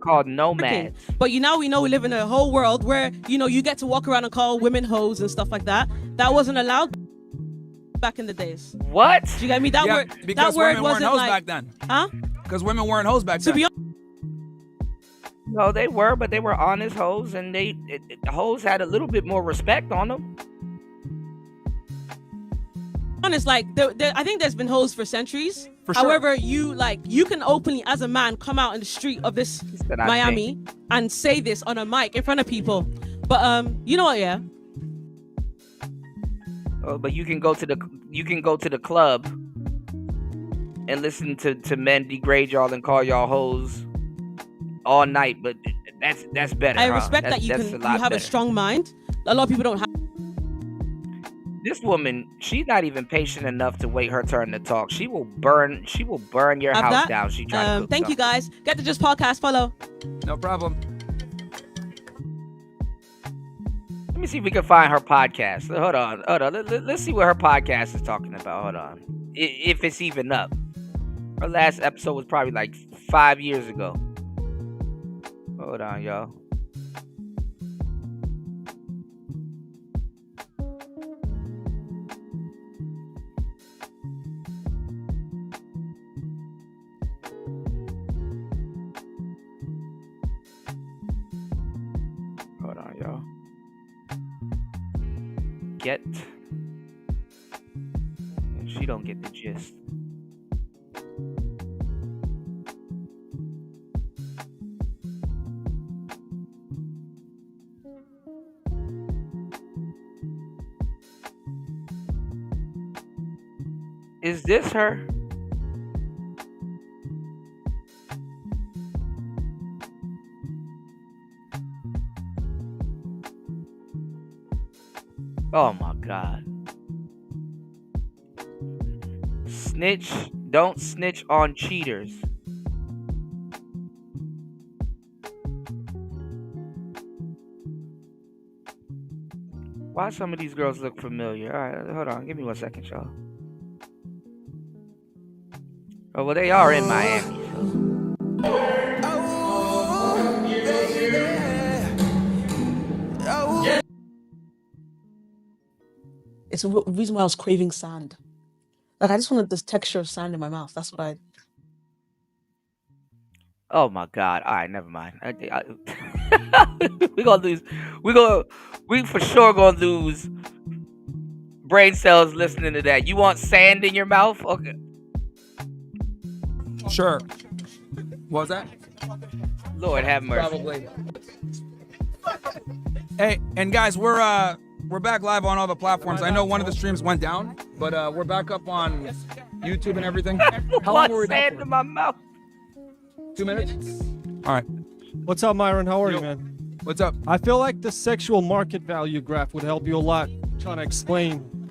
S6: called nomads.
S10: But we know we live in a whole world where you get to walk around and call women hoes and stuff like that. That wasn't allowed back in the days.
S6: What?
S10: Do you get me? That
S7: Yeah,
S10: word.
S7: because
S10: That word
S7: women weren't
S10: wasn't
S7: hoes
S10: like,
S7: back then.
S10: huh?
S7: Because women weren't hoes back then.
S10: To be
S6: No, they were, but they were honest hoes, and the hoes had a little bit more respect on them.
S10: honest, like I think there's been hoes for centuries.
S7: For sure.
S10: However, you can openly as a man come out in the street of this
S6: said, "I
S10: Miami and say this on a mic in front of people. But you know what? Yeah.
S6: Oh, but you can go to the club and listen to men degrade y'all and call y'all hoes all night. But that's better.
S10: I
S6: huh?
S10: respect
S6: That's-
S10: that you
S6: that's
S10: can.
S6: a lot
S10: You have
S6: better.
S10: a strong mind. A lot of people don't have.
S6: This woman, she's not even patient enough to wait her turn to talk. She will burn your
S10: Have
S6: house
S10: that.
S6: down. She trying to cook
S10: Thank you
S6: something.
S10: guys. Get the Just Podcast follow.
S7: No problem.
S6: Let me see if we can find her podcast. Hold on. Let's see what her podcast is talking about. Hold on. If it's even up. Her last episode was probably like 5 years ago. Hold on, y'all. Hold on, y'all. Get. She don't get the gist. Is this her? Oh my God. Don't snitch on cheaters. Why some of these girls look familiar? Alright, hold on, give me 1 second, y'all. Oh, well, they are in Miami.
S11: It's the reason why I was craving sand. Like, I just wanted this texture of sand in my mouth. That's why.
S6: Oh my God! All right, never mind. We gonna lose. We for sure gonna lose brain cells listening to that. You want sand in your mouth? Okay.
S7: Sure. What was that?
S6: Lord have mercy.
S7: Probably. Hey, and guys, we're back live on all the platforms. I know one of the streams went down, but we're back up on YouTube and everything. How long were we
S6: sand
S7: down
S6: in my mouth?
S7: 2 minutes? All right.
S12: What's up, Myron? How are you, man?
S7: What's up?
S12: I feel like the sexual market value graph would help you a lot trying to explain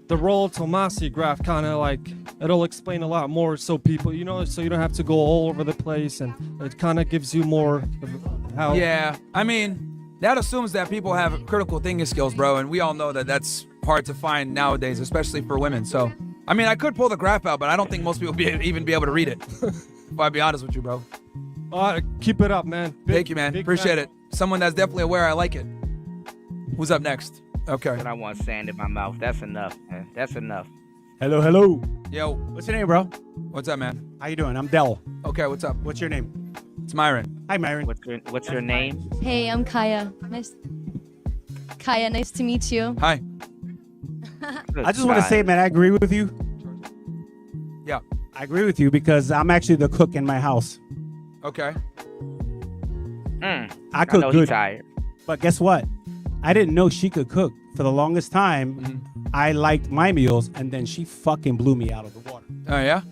S12: the Roll Tomasi graph. Kind of like it'll explain a lot more so people, so you don't have to go all over the place, and it kind of gives you more of how.
S7: Yeah, I mean, that assumes that people have critical thinking skills, bro, and we all know that that's hard to find nowadays, especially for women. So, I mean, I could pull the graph out, but I don't think most people even be able to read it. If I be honest with you, bro.
S12: Keep it up, man.
S7: Thank you, man. Appreciate it. Someone that's definitely aware. I like it. Who's up next? Okay.
S6: But I want sand in my mouth. That's enough, man. That's enough.
S13: Hello.
S7: Yo.
S13: What's your name, bro?
S7: What's up, man?
S13: How you doing? I'm Del.
S7: Okay, what's up?
S13: What's your name?
S7: It's Myron.
S13: Hi, Myron.
S6: What's your name?
S14: Hey, I'm Kaya. Kaya, nice to meet you.
S7: Hi.
S13: I just want to say, man, I agree with you.
S7: Yeah.
S13: I agree with you because I'm actually the cook in my house.
S7: Okay.
S13: I cook
S6: know
S13: good.
S6: He's tired.
S13: But guess what? I didn't know she could cook. For the longest time, I liked my meals, and then she fucking blew me out of the water.
S7: Oh, yeah?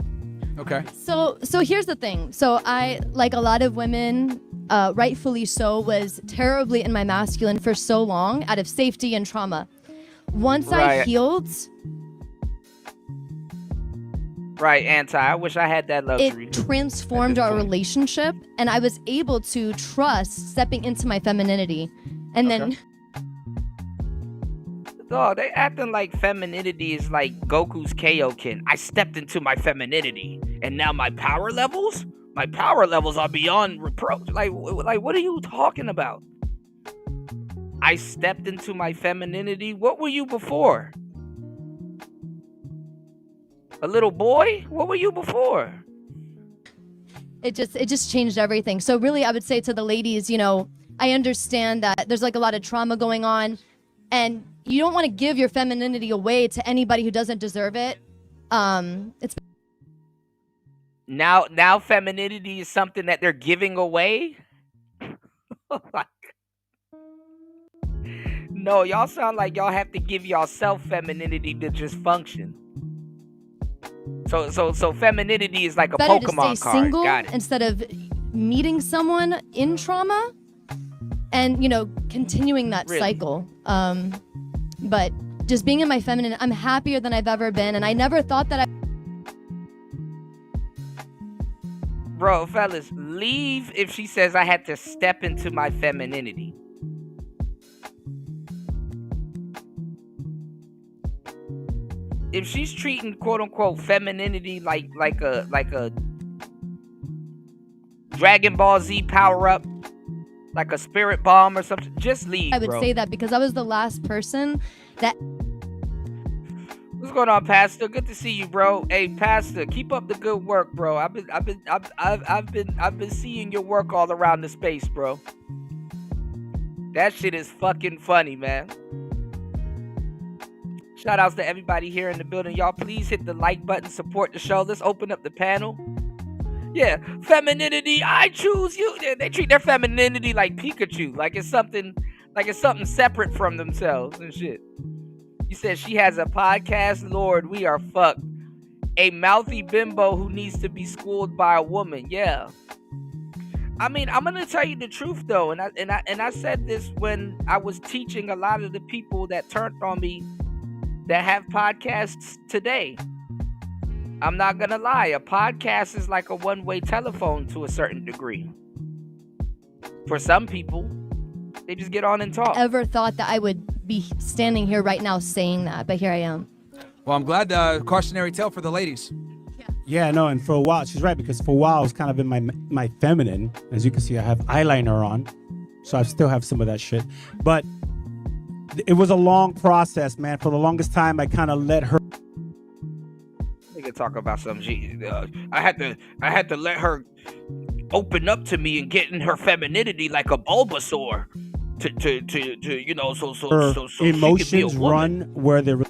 S7: Okay.
S14: So here's the thing. So I, like a lot of women, rightfully so, was terribly in my masculine for so long out of safety and trauma. Once I
S6: Right.
S14: healed,
S6: Right, Anti. I wish I had that luxury.
S14: it transformed our relationship, and I was able to trust stepping into my femininity. And then
S6: Dog, they acting like femininity is like Goku's Kaioken. I stepped into my femininity, and now my power levels? My power levels are beyond reproach. Like what are you talking about? I stepped into my femininity. What were you before? A little boy? What were you before?
S14: It just changed everything. So really, I would say to the ladies, you know, I understand that there's like a lot of trauma going on, and you don't want to give your femininity away to anybody who doesn't deserve it. It's
S6: Now femininity is something that they're giving away. No, y'all sound like y'all have to give yourself femininity to just function. So femininity is like a
S14: better
S6: Pokemon
S14: to stay
S6: card.
S14: single
S6: Got it.
S14: instead of meeting someone in trauma, and you know, continuing that
S6: Really?
S14: cycle. But just being in my feminine, I'm happier than I've ever been, and I never thought that
S6: Bro, fellas, leave if she says I had to step into my femininity. If she's treating quote unquote femininity like a Dragon Ball Z power up, like a spirit bomb or something, just leave.
S14: I would
S6: bro.
S14: say that because I was the last person that
S6: What's going on, Pastor? Good to see you, bro. Hey, Pastor, keep up the good work, bro. I've been seeing your work all around the space, bro. That shit is fucking funny, man. Shout outs to everybody here in the building. Y'all, please hit the like button, support the show. Let's open up the panel. Yeah, femininity, I choose you. They treat their femininity like Pikachu, like it's something separate from themselves and shit. You said she has a podcast. Lord, we are fucked. A mouthy bimbo who needs to be schooled by a woman. Yeah. I mean, I'm gonna tell you the truth though, and I said this when I was teaching a lot of the people that turned on me that have podcasts today. I'm not gonna lie, a podcast is like a one-way telephone to a certain degree. For some people, they just get on and talk.
S14: ever thought that I would be standing here right now saying that, but here I am.
S7: Well, I'm glad cautionary tale for the ladies.
S13: Yeah, no, and for a while, she's right, because for a while I was kind of in my feminine. As you can see, I have eyeliner on, so I still have some of that shit. But it was a long process, man. For the longest time, I kind of let her.
S6: They could talk about something. I had to let her open up to me and get in her femininity like a Bulbasaur, to you know, so
S13: emotions
S6: she could be a woman.
S13: run where they're.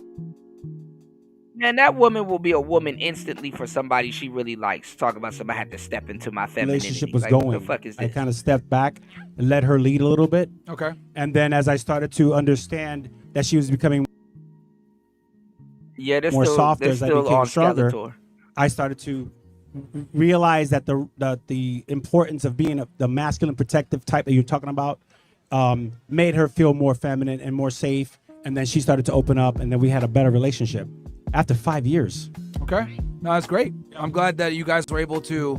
S6: Man, that woman will be a woman instantly for somebody she really likes. Talk about somebody had to step into my femininity.
S13: Relationship was
S6: like,
S13: going.
S6: What the fuck is
S13: I
S6: this?
S13: kind of stepped back and let her lead a little bit.
S7: Okay.
S13: And then as I started to understand that she was becoming
S6: Yeah,
S13: more softer, as I became
S6: on
S13: stronger,
S6: Skeletor.
S13: I started to realize that the importance of being the masculine protective type that you're talking about made her feel more feminine and more safe. And then she started to open up, and then we had a better relationship after 5 years.
S7: Okay. No, that's great. I'm glad that you guys were able to,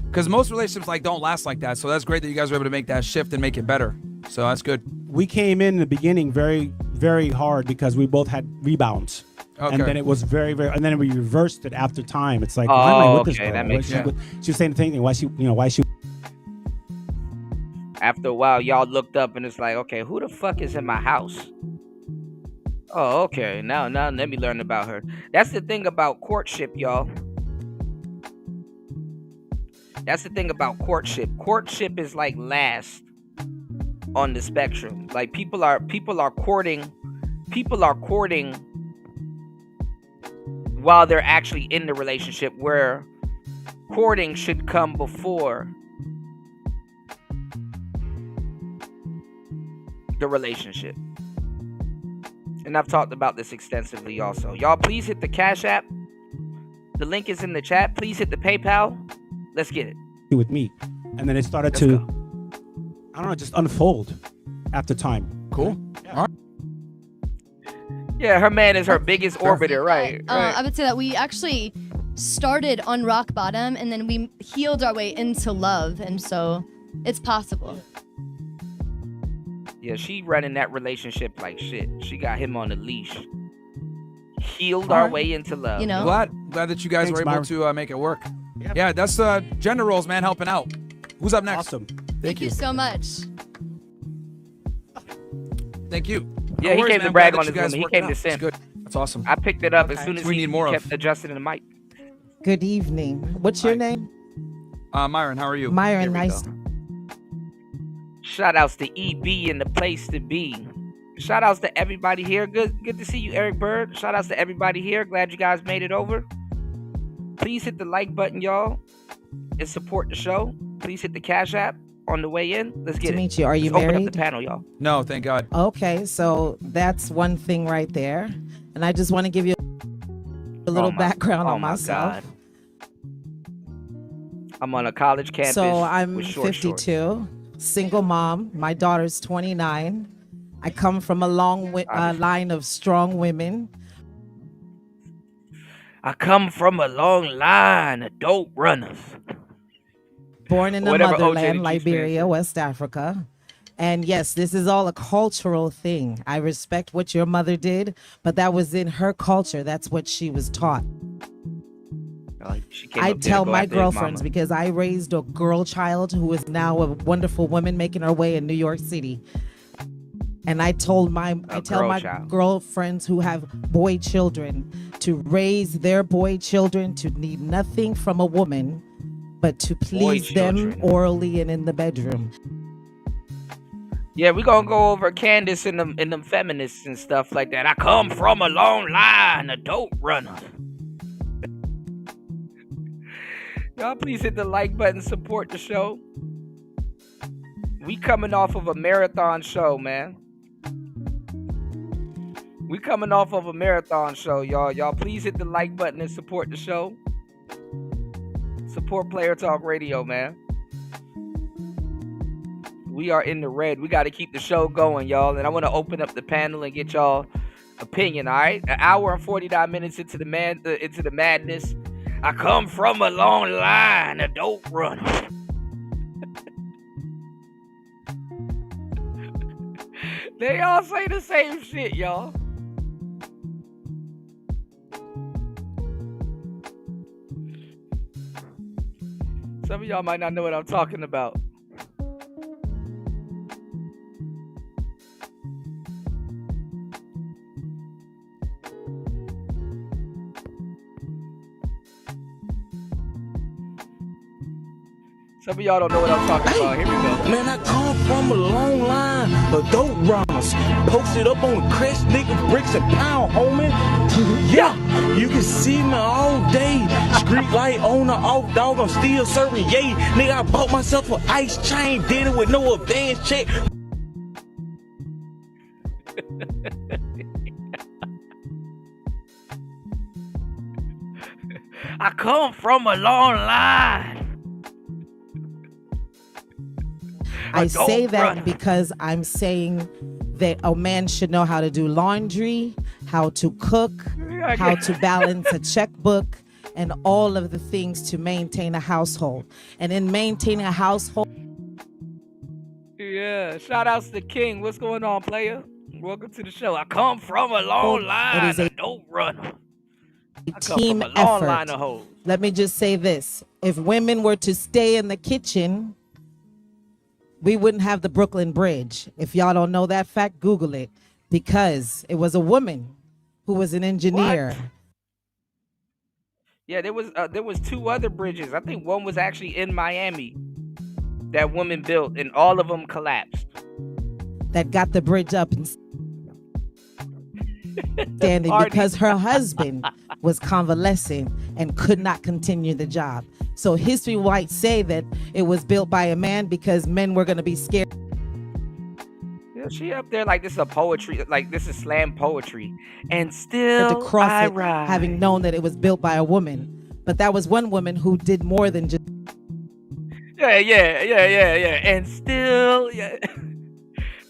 S7: because most relationships don't last like that. So that's great that you guys were able to make that shift and make it better. So that's good.
S13: We came in the beginning very, very hard because we both had rebounds.
S7: Okay.
S13: And then it was very, very, and then we reversed it after time. It's like, why am I with this
S6: okay,
S13: girl?
S6: that makes sense.
S13: She was saying the same thing. Why she?
S6: After a while, y'all looked up and it's like, okay, who the fuck is in my house? Oh, okay. Now let me learn about her. That's the thing about courtship, y'all. That's the thing about courtship. Courtship is like last on the spectrum. Like people are courting while they're actually in the relationship, where courting should come before the relationship. And I've talked about this extensively also. Y'all, please hit the Cash App. The link is in the chat. Please hit the PayPal. Let's get it.
S13: With me. And then it started I don't know, just unfold after time.
S7: Cool.
S13: Yeah.
S6: Yeah, her man is her biggest orbiter, right?
S14: I would say that we actually started on rock bottom, and then we healed our way into love, and so it's possible.
S6: Yeah, she running that relationship like shit. She got him on a leash. Healed our way into love.
S14: You know?
S7: Glad that you guys were able to make it work. Yeah, that's gender roles, man, helping out. Who's up next?
S13: Awesome.
S14: Thank you so much.
S7: Thank you.
S6: Yeah, he came to brag on his woman. He came to
S7: Sim.
S6: sim.
S7: That's awesome.
S6: I picked it up as soon as
S7: We
S6: he
S7: need more
S6: kept
S7: of.
S6: adjusting the mic.
S15: Good evening. What's your name?
S7: Myron, how are you?
S15: Myron, nice.
S6: Shout outs to EB and the place to be. Shout outs to everybody here. Good to see you, Eric Bird. Shout outs to everybody here. Glad you guys made it over. Please hit the like button, y'all, and support the show. Please hit the Cash App on the way in. Let's get
S15: To
S6: it.
S15: meet you. Are you
S6: Let's open
S15: married?
S6: up the panel, y'all.
S7: No, thank God.
S15: Okay, so that's one thing right there. And I just want to give you a little background on
S6: my
S15: myself.
S6: God. I'm on a college campus.
S15: So I'm
S6: with short
S15: 52,
S6: shorts.
S15: single mom. My daughter's 29. I come from a long line of strong women.
S6: I come from a long line of dope runners.
S15: Born in the
S6: Whatever OJ
S15: motherland,
S6: keeps
S15: Liberia, West Africa. And yes, this is all a cultural thing. I respect what your mother did, but that was in her culture. That's what she was taught.
S6: She came
S15: I
S6: up there to
S15: tell
S6: go
S15: my
S6: after his
S15: girlfriends
S6: mama.
S15: because I raised a girl child who is now a wonderful woman making her way in New York City. And I tell my
S6: child.
S15: girlfriends who have boy children to raise their boy children to need nothing from a woman but to please them orally and in the bedroom.
S6: Yeah, we gonna go over Candace and them feminists and stuff like that. I come from a long line of dope runners. Y'all please hit the like button, support the show. We coming off of a marathon show, man. We coming off of a marathon show, y'all. Y'all please hit the like button and support the show. Support Player Talk Radio, man. We are in the red. We got to keep the show going, y'all. And I want to open up the panel and get y'all opinion, all right? An hour and 49 minutes into the madness. I come from a long line of dope runners. They all say the same shit, y'all. Some of y'all might not know what I'm talking about. Some of y'all don't know what I'm talking about. Here we go.
S16: Man, I come from a long line of dope runners. Posted up on the crest, nigga, bricks and pound, homie. Yeah, you can see me all day. Street light on the off, dog, I'm still serving yay. Nigga, I bought myself an ice chain, did it with no advance check.
S6: I come from a long line.
S15: I say that because I'm saying that a man should know how to do laundry, how to cook, how to balance a checkbook, and all of the things to maintain a household. And in maintaining a household,
S6: Yeah, shout outs to King. What's going on, player? Welcome to the show. I come from a long line
S15: is a
S6: of dope runner. I come
S15: team
S6: from a long
S15: effort.
S6: line of hoes.
S15: Let me just say this. If women were to stay in the kitchen, we wouldn't have the Brooklyn Bridge. If y'all don't know that fact, Google it. Because it was a woman who was an engineer.
S6: Yeah, there was two other bridges. I think one was actually in Miami that woman built, and all of them collapsed.
S15: That got the bridge up and standing because her husband was convalescing and could not continue the job. So history might say that it was built by a man because men were going to be scared.
S6: Yeah, she up there like this is a poetry, like this is slam poetry, and still
S15: to cross
S6: I
S15: it,
S6: ride.
S15: having known that it was built by a woman. But that was one woman who did more than just
S6: Yeah, and still, yeah.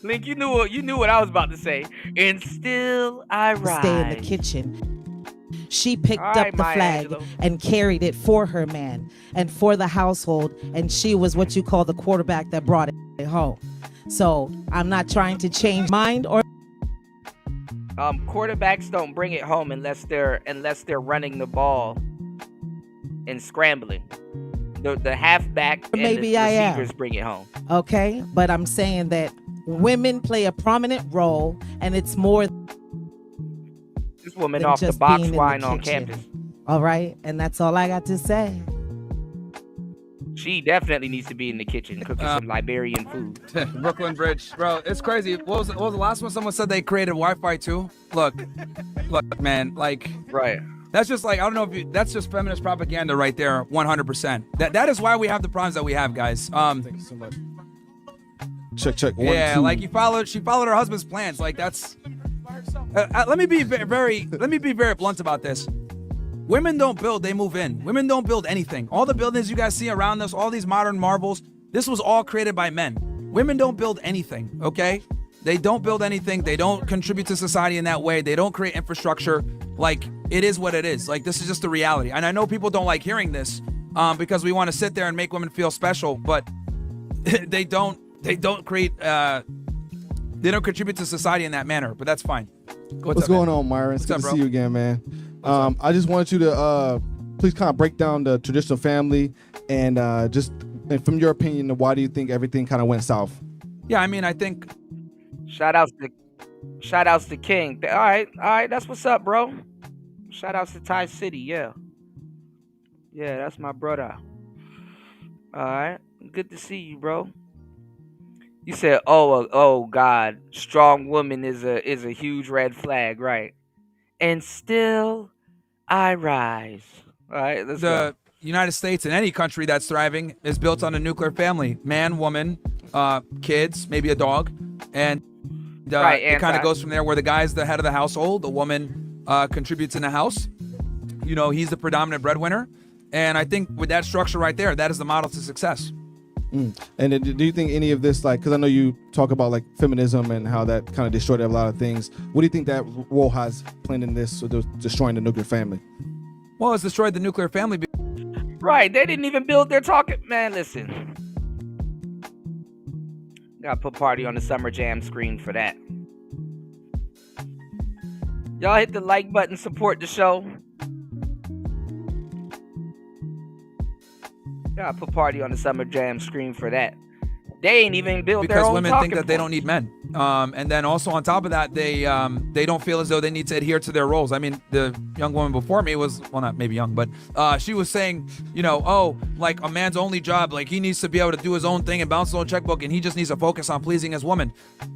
S6: Link, you knew what I was about to say. And still I ride.
S15: stay in the kitchen. She picked
S6: All right,
S15: up the
S6: Maya
S15: flag
S6: Angelou.
S15: and carried it for her man and for the household, and she was what you call the quarterback that brought it home. So I'm not trying to change mind or
S6: Quarterbacks don't bring it home unless they're running the ball. and scrambling. The halfback and
S15: Maybe
S6: the
S15: I am.
S6: receivers bring it home.
S15: Okay, but I'm saying that women play a prominent role, and it's more
S6: This woman
S15: than
S6: off the
S15: just
S6: box
S15: being in the
S6: wine on
S15: kitchen.
S6: campus.
S15: All right, and that's all I got to say.
S6: She definitely needs to be in the kitchen cooking some Liberian food.
S7: Brooklyn Bridge, bro, it's crazy. What was the last one? Someone said they created Wi-Fi too. Look, man, like,
S6: right.
S7: That's just like, I don't know if that's just feminist propaganda right there, 100%. That is why we have the problems that we have, guys.
S12: Thank you so much. Check. 1,
S7: Yeah,
S12: 2.
S7: like she followed her husband's plans. Like that's. Let me be very blunt about this. Women don't build, they move in. Women don't build anything. All the buildings you guys see around us, all these modern marvels, this was all created by men. Women don't build anything, okay? They don't build anything. They don't contribute to society in that way. They don't create infrastructure. Like, it is what it is. Like, this is just the reality. And I know people don't like hearing this because we want to sit there and make women feel special, but they don't create, they don't contribute to society in that manner, but that's fine.
S17: What's going on, Myron? It's good to see you again, man. I just wanted you to please kind of break down the traditional family and and from your opinion, why do you think everything kind of went south?
S7: Yeah, I mean, I think.
S6: Shout outs to King. All right, that's what's up, bro. Shout outs to Ty City, yeah. Yeah, that's my brother. All right, good to see you, bro. You said, oh God, strong woman is a huge red flag, right? And still, I rise. All right, let's go.
S7: The United States and any country that's thriving is built on a nuclear family: man, woman, kids, maybe a dog, and it kind of goes from there. Where the guy's the head of the household, the woman contributes in the house. You know, he's the predominant breadwinner, and I think with that structure right there, that is the model to success.
S17: And then do you think any of this, like, because I know you talk about like feminism and how that kind of destroyed a lot of things. What do you think that role has played in this, destroying the nuclear family?
S7: Well, it's destroyed the nuclear family.
S6: Right, they didn't even build their talking. Man, listen. Gotta put Party on the Summer Jam screen for that. Y'all hit the like button, support the show. Gotta put Party on the Summer Jam screen for that. They ain't even built their own
S7: women
S6: talking
S7: think that they don't need men. And then also on top of that, they don't feel as though they need to adhere to their roles. I mean, the young woman before me was, well, not maybe young, but she was saying, you know, oh, like a man's only job, like he needs to be able to do his own thing and bounce his own checkbook, and he just needs to focus on pleasing his woman.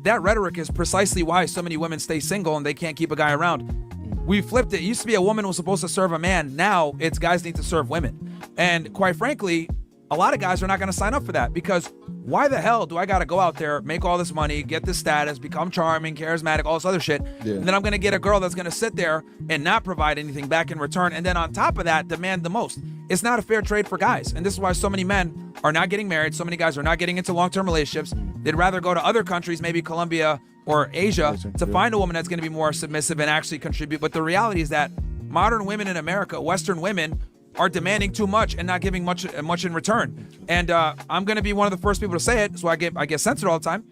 S7: That rhetoric is precisely why so many women stay single and they can't keep a guy around. We flipped it. It used to be a woman was supposed to serve a man. Now it's guys need to serve women. And quite frankly, a lot of guys are not going to sign up for that because why the hell do I got to go out there, make all this money, get this status, become charming, charismatic, all this other shit, and then I'm going to get a girl that's going to sit there and not provide anything back in return, and then on top of that, demand the most. It's not a fair trade for guys, and this is why so many men are not getting married, so many guys are not getting into long-term relationships. They'd rather go to other countries, maybe Colombia or Asia, to find a woman that's going to be more submissive and actually contribute. But the reality is that modern women in America, Western women, are demanding too much and not giving much in return. And I'm going to be one of the first people to say it, so I get censored all the time.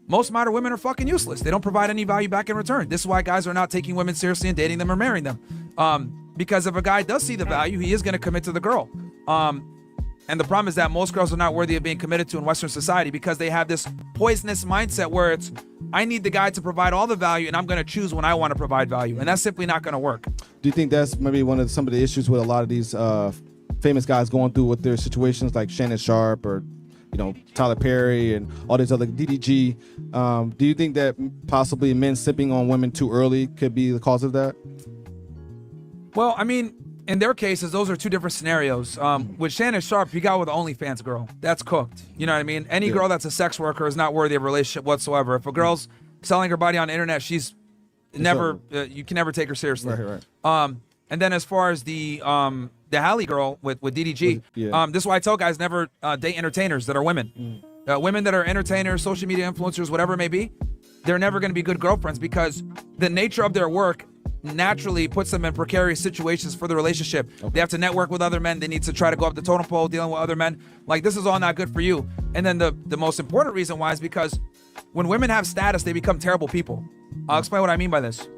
S7: Most modern women are fucking useless. They don't provide any value back in return. This is why guys are not taking women seriously and dating them or marrying them. Because if a guy does see the value, he is going to commit to the girl. And the problem is that most girls are not worthy of being committed to in Western society because they have this poisonous mindset where it's, I need the guy to provide all the value and I'm going to choose when I want to provide value. And that's simply not going to work.
S17: Do you think that's maybe some of the issues with a lot of these famous guys going through with their situations, like Shannon Sharp or, you know, Tyler Perry and all these other DDG? Do you think that possibly men sipping on women too early could be the cause of that?
S7: Well, I mean, in their cases, those are two different scenarios. With Shannon Sharp, you got with an OnlyFans girl. That's cooked. You know what I mean? Any girl that's a sex worker is not worthy of a relationship whatsoever. If a girl's selling her body on the internet, she's never, you can never take her seriously.
S17: Right.
S7: And then as far as the Halle girl with DDG, this is why I tell guys never date entertainers that are women. Women that are entertainers, social media influencers, whatever it may be, they're never going to be good girlfriends because the nature of their work naturally puts them in precarious situations for the relationship. They have to network with other men. They need to try to go up the totem pole dealing with other men. Like, this is all not good for you. And then the most important reason why is because when women have status, they become terrible people. I'll explain what I mean by this.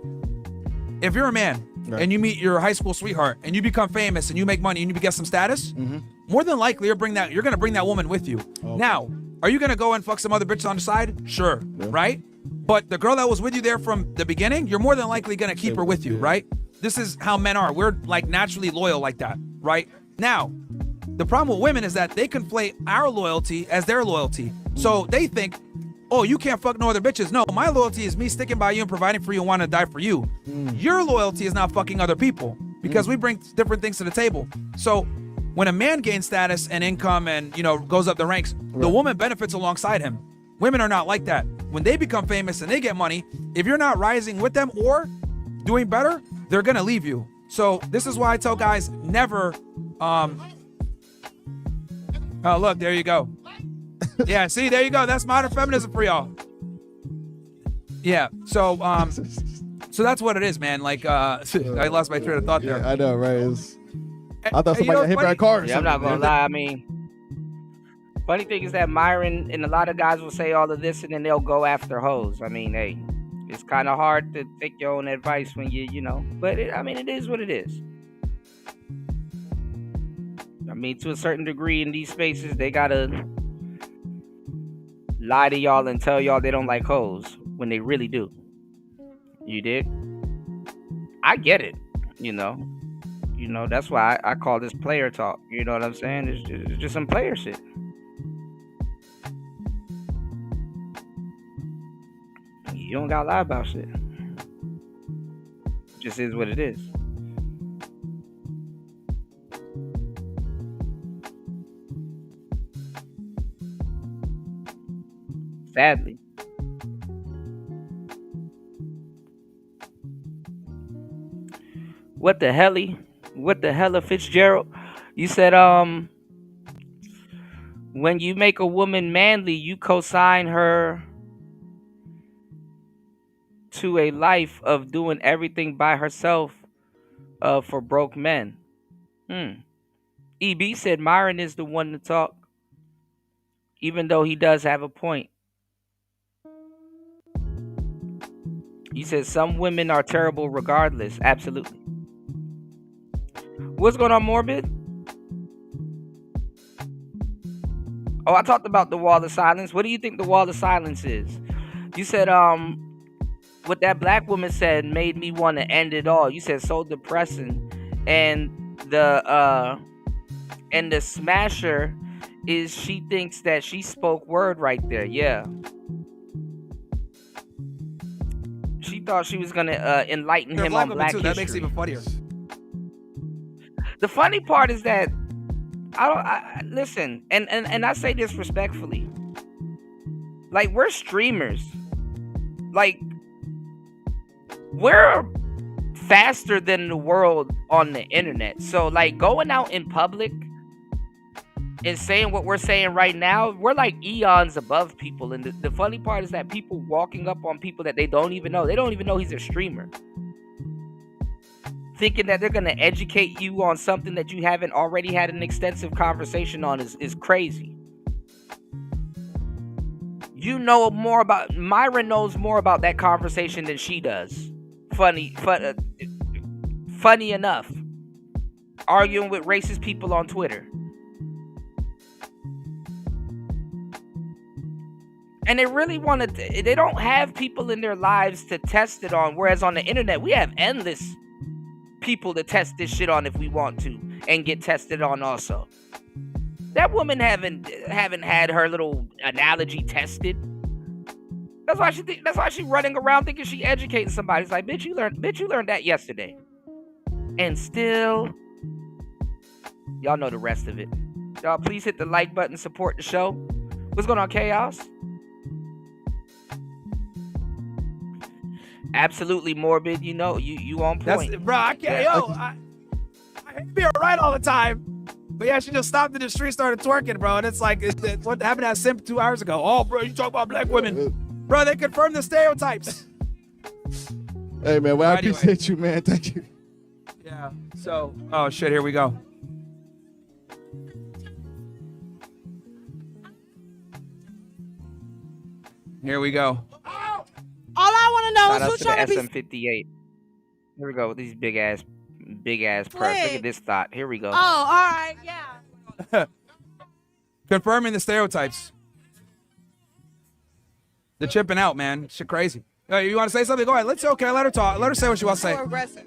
S7: If you're a man and you meet your high school sweetheart and you become famous and you make money and you get some status, more than likely you're going to bring that woman with you. Now, are you going to go and fuck some other bitches on the side? Sure, right? But the girl that was with you there from the beginning, you're more than likely going to keep her with you, right? This is how men are. We're like naturally loyal like that, right? Now, the problem with women is that they conflate our loyalty as their loyalty. So they think, oh, you can't fuck no other bitches. No, my loyalty is me sticking by you and providing for you and wanting to die for you. Your loyalty is not fucking other people because we bring different things to the table. So when a man gains status and income and, goes up the ranks, the woman benefits alongside him. Women are not like that. When they become famous and they get money, if you're not rising with them or doing better, they're going to leave you. So this is why I tell guys never, oh, look, there you go. Yeah, see, there you go. That's modern feminism for y'all. Yeah, so that's what it is, man. Like, I lost my train of thought there.
S17: I know, right? I thought somebody got hit by a car or
S6: something. I'm not going to lie. I mean, funny thing is that Myron and a lot of guys will say all of this and then they'll go after hoes. I mean, hey, it's kind of hard to take your own advice when but it is what it is. I mean, to a certain degree in these spaces, they gotta lie to y'all and tell y'all they don't like hoes when they really do. You dig? I get it, that's why I call this player talk. You know what I'm saying? It's just some player shit. You don't gotta lie about shit. It just is what it is. Sadly. What the hell, Fitzgerald? You said, when you make a woman manly, you co-sign her to a life of doing everything by herself for broke men. EB said Myron is the one to talk, even though he does have a point. He says some women are terrible regardless. Absolutely. What's going on, Morbid? Oh, I talked about the wall of silence. What do you think the wall of silence is? You said, what that black woman said made me want to end it all. You said so depressing. And the smasher is she thinks that she spoke word right there. Yeah. She thought she was gonna enlighten him on black history.
S7: That makes it even funnier.
S6: The funny part is that I listen, and I say this respectfully. Like, we're streamers. Like, we're faster than the world on the internet. So, like, going out in public and saying what we're saying right now, we're like eons above people. And the funny part is that people walking up on people that they don't even know. They don't even know he's a streamer. Thinking that they're going to educate you on something that you haven't already had an extensive conversation on is crazy. Myra knows more about that conversation than she does. Funny enough. Arguing with racist people on Twitter. And they really they don't have people in their lives to test it on. Whereas on the internet, we have endless people to test this shit on if we want to and get tested on also. That woman haven't had her little analogy tested. That's why she running around thinking she educating somebody. It's like, bitch, you learned that yesterday. And still, y'all know the rest of it. Y'all please hit the like button, support the show. What's going on, Chaos? Absolutely Morbid, you on point.
S7: Bro, I can't, I hate to be right all the time. But yeah, she just stopped in the street, started twerking, bro. And it's like, it's what happened to that simp 2 hours ago. Oh, bro, you talk about black women. Bro, they confirmed the stereotypes.
S17: Hey, man, well, I appreciate you, man. Thank you.
S7: Yeah, so, oh, shit, here we go. Here we go.
S10: All I want to know
S6: Shout
S10: is who's trying to be...
S6: SM58. Here we go with these big ass purse. Look at this thought. Here we go.
S10: Oh, all right, yeah.
S7: Confirming the stereotypes. The chipping out, man. Shit crazy. You want to say something? Go ahead. Let her talk. Let her say what she wants to say.
S10: So aggressive.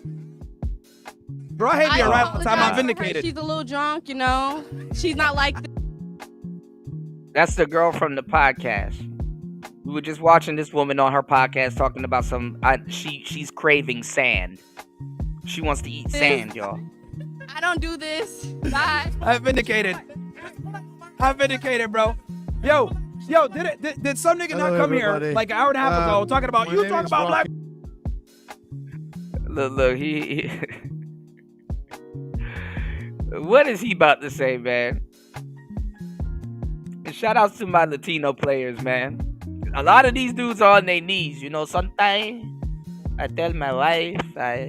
S7: Bro, I hate being right all the time. I'm vindicated.
S10: She's a little drunk, you know. She's not like.
S6: That's the girl from the podcast. We were just watching this woman on her podcast talking about she's craving sand. She wants to eat sand, y'all.
S10: I don't do this. Bye.
S7: I'm vindicated. Bro. Yo, did some nigga not come here like an hour and a half ago talking about black?
S6: Look, he what is he about to say, man? And shout outs to my Latino players, man. A lot of these dudes are on their knees, you know. Sometimes I tell my wife I'll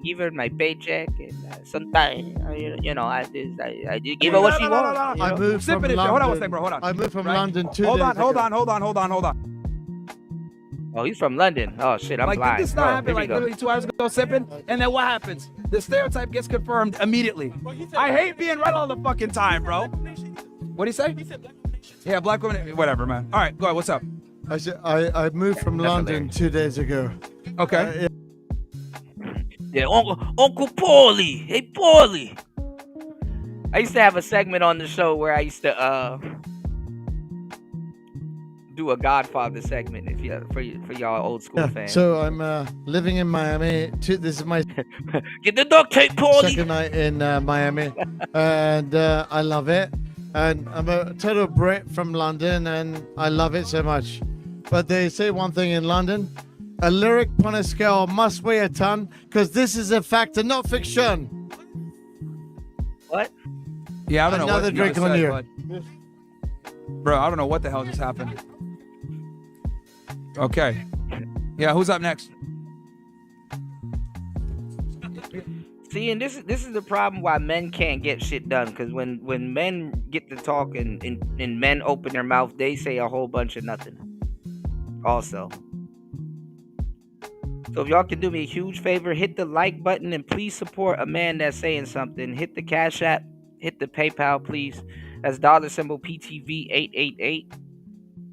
S6: give her my paycheck, and sometimes I give her what she wants.
S18: I moved from London.
S7: Hold on one second, bro. Hold on.
S18: I moved from
S7: Right.
S18: London 2
S7: Hold
S18: days
S7: on.
S18: ago.
S6: Oh, he's from London. Oh shit, I'm
S7: Like,
S6: blind.
S7: did this not happen like literally 2 hours ago sipping? And then what happens? The stereotype gets confirmed immediately. I hate being right all the fucking time, bro. What'd he say? Yeah, black women, whatever, man. All right, go ahead. What's up?
S18: I said I moved from London 2 days ago.
S7: Okay.
S6: Yeah, Uncle Paulie. Hey, Paulie. I used to have a segment on the show where I used to do a Godfather segment for y'all old school fans.
S18: So I'm living in Miami. This is my
S6: get the duct tape, Paulie.
S18: Second night in Miami, and I love it. And I'm a total Brit from London, and I love it so much. But they say one thing in London: a lyric on a scale must weigh a ton, because this is a fact and not fiction.
S6: What?
S7: Yeah, I don't know
S18: Another
S7: what you
S18: drink
S7: just
S18: on
S7: said,
S18: you.
S7: but- Bro, I don't know what the hell just happened. Okay. Yeah, who's up next?
S6: See, and this is the problem why men can't get shit done. Because when men get to talk and men open their mouth, they say a whole bunch of nothing. Also. So if y'all can do me a huge favor, hit the like button and please support a man that's saying something. Hit the Cash App, hit the PayPal, please. That's $PTV888.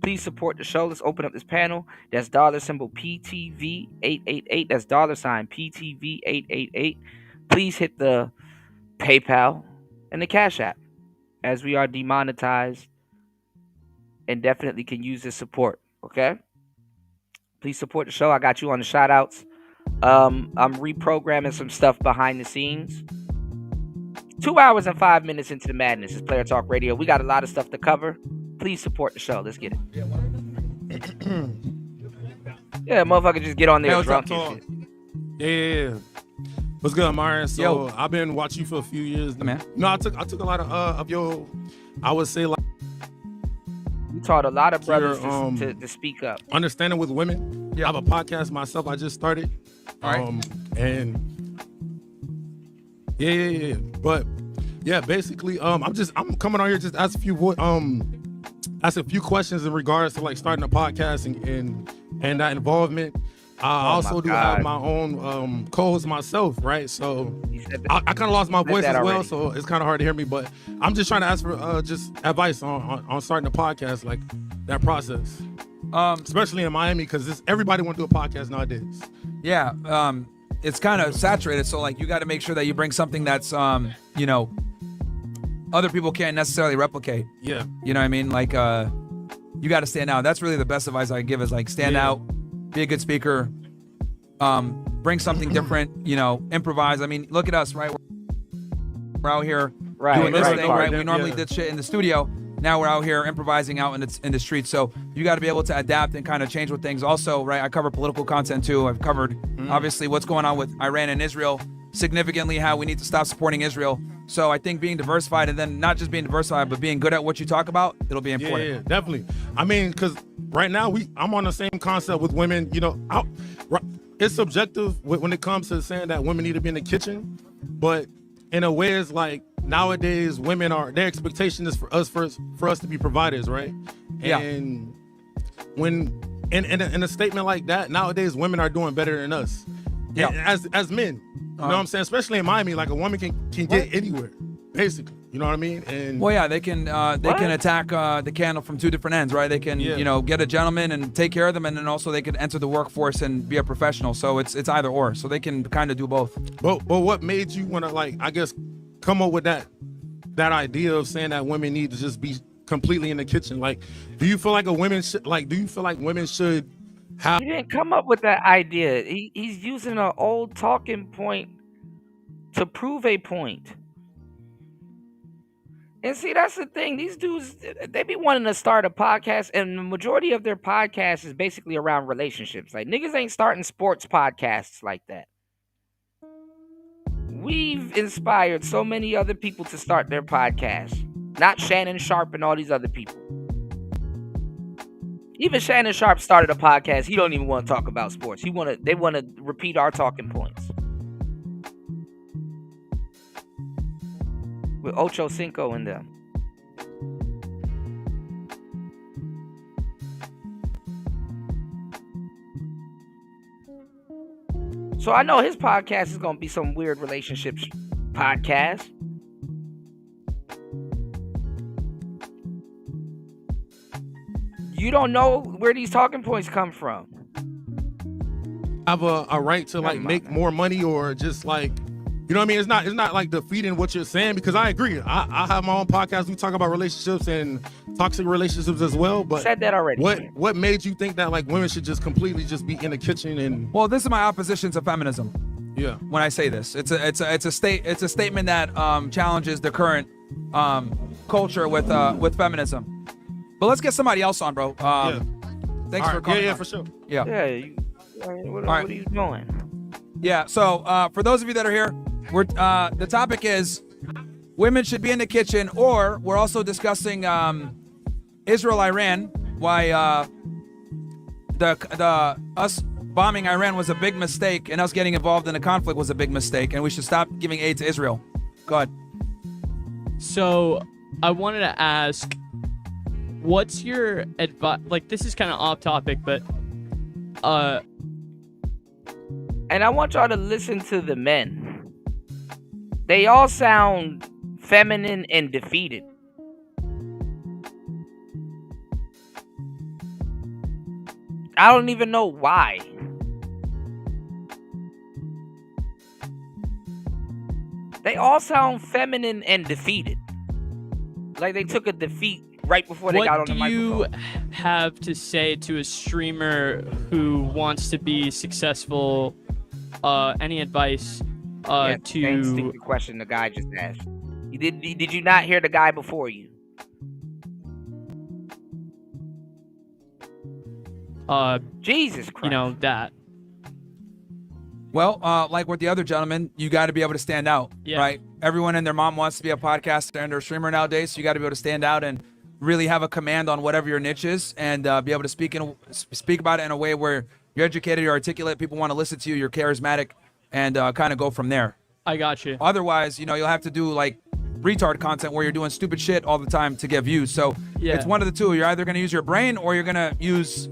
S6: Please support the show. Let's open up this panel. That's $PTV888. That's $PTV888. Please hit the PayPal and the Cash App, as we are demonetized and definitely can use this support. Okay? Please support the show. I got you on the shout outs. I'm reprogramming some stuff behind the scenes. 2 hours and 5 minutes into the madness. It's Player Talk Radio. We got a lot of stuff to cover. Please support the show. Let's get it. Yeah, motherfucker, just get on there
S19: Hey, what's
S6: drunk
S19: up,
S6: and shit.
S19: Yeah. What's good, Myron? So
S7: Yo.
S19: I've been watching you for a few years.
S7: Man.
S19: No, I took a lot of your, I would say, like,
S6: You taught a lot of brothers
S19: your,
S6: to speak up.
S19: understanding with women. Yeah. I have a podcast myself. I just started.
S7: All right.
S19: And yeah. But yeah, basically, I'm coming on here just ask a few questions in regards to like starting a podcast and that involvement. I also do have my own co-host myself, right? So I kind of lost my voice as well,
S6: already.
S19: so it's kind of hard to hear me. But I'm just trying to ask for just advice on starting a podcast, like that process, especially in Miami, because everybody want to do a podcast nowadays.
S7: Yeah, it's kind of saturated, so like you got to make sure that you bring something that's other people can't necessarily replicate.
S19: Yeah.
S7: You know what I mean? Like you got to stand out. That's really the best advice I can give is like stand out, be a good speaker, bring something different, improvise. I mean, look at us, right? We're out here doing this thing, right? We normally did shit in the studio. Now we're out here improvising out in the streets. So you got to be able to adapt and kind of change with things. Also, right, I cover political content too. I've covered, obviously, what's going on with Iran and Israel, significantly how we need to stop supporting Israel. So I think being diversified, and then not just being diversified, but being good at what you talk about, it'll be important.
S19: Yeah, definitely. I mean, because right now I'm on the same concept with women. It's subjective when it comes to saying that women need to be in the kitchen, but in a way, it's like nowadays their expectation is for us to be providers, right?
S7: Yeah.
S19: And when in a statement like that, nowadays women are doing better than us.
S7: Yeah.
S19: And as men, you know what I'm saying? Especially in Miami, like a woman can get anywhere, basically. You know what I mean? And
S7: Well, yeah, they can attack the candle from two different ends, right? They can get a gentleman and take care of them, and then also they can enter the workforce and be a professional. So it's either or. So they can kind of do both.
S19: But what made you want to, like, I guess, come up with that idea of saying that women need to just be completely in the kitchen? Like, do you feel like women should have?
S6: He didn't come up with that idea. He's using an old talking point to prove a point. And see, that's the thing. These dudes, they be wanting to start a podcast, and the majority of their podcast is basically around relationships. Like, niggas ain't starting sports podcasts like that. We've inspired so many other people to start their podcasts. Not Shannon Sharp and all these other people. Even Shannon Sharp started a podcast. He don't even want to talk about sports. They want to repeat our talking points. With Ocho Cinco in them. So I know his podcast is going to be some weird relationships podcast. You don't know where these talking points come from.
S19: Have a right to like make more money, or just like, you know what I mean? It's not like defeating what you're saying, because I agree. I have my own podcast. We talk about relationships and toxic relationships as well. But
S6: said that already.
S19: What made you think that like women should just completely just be in the kitchen? And
S7: Well, this is my opposition to feminism.
S19: Yeah.
S7: When I say this, it's a statement that challenges the current culture with feminism. But let's get somebody else on, bro. Thanks for coming.
S19: Yeah, for sure.
S7: Yeah.
S6: What are you doing?
S7: Yeah. So for those of you that are here, the topic is women should be in the kitchen, or we're also discussing Israel-Iran, why us bombing Iran was a big mistake, and us getting involved in the conflict was a big mistake, and we should stop giving aid to Israel. Go ahead.
S20: So I wanted to ask, what's your advice? Like, this is kind of off topic, but
S6: and I want y'all to listen to the men. They all sound feminine and defeated. I don't even know why. They all sound feminine and defeated. Like they took a defeat right before they got on the microphone.
S20: What do you have to say to a streamer who wants to be successful? Any advice
S6: Same stupid question the guy just asked. Did you not hear the guy before you? Jesus Christ.
S20: You know that.
S7: Well, like with the other gentleman, you got to be able to stand out, right? Everyone and their mom wants to be a podcaster and a streamer nowadays, so you got to be able to stand out and really have a command on whatever your niche is, and be able to speak about it in a way where you're educated, you're articulate, people want to listen to you, you're charismatic, and kind of go from there.
S20: I got you.
S7: Otherwise, you'll have to do like retard content where you're doing stupid shit all the time to get views. So it's one of the two. You're either going to use your brain or you're going to use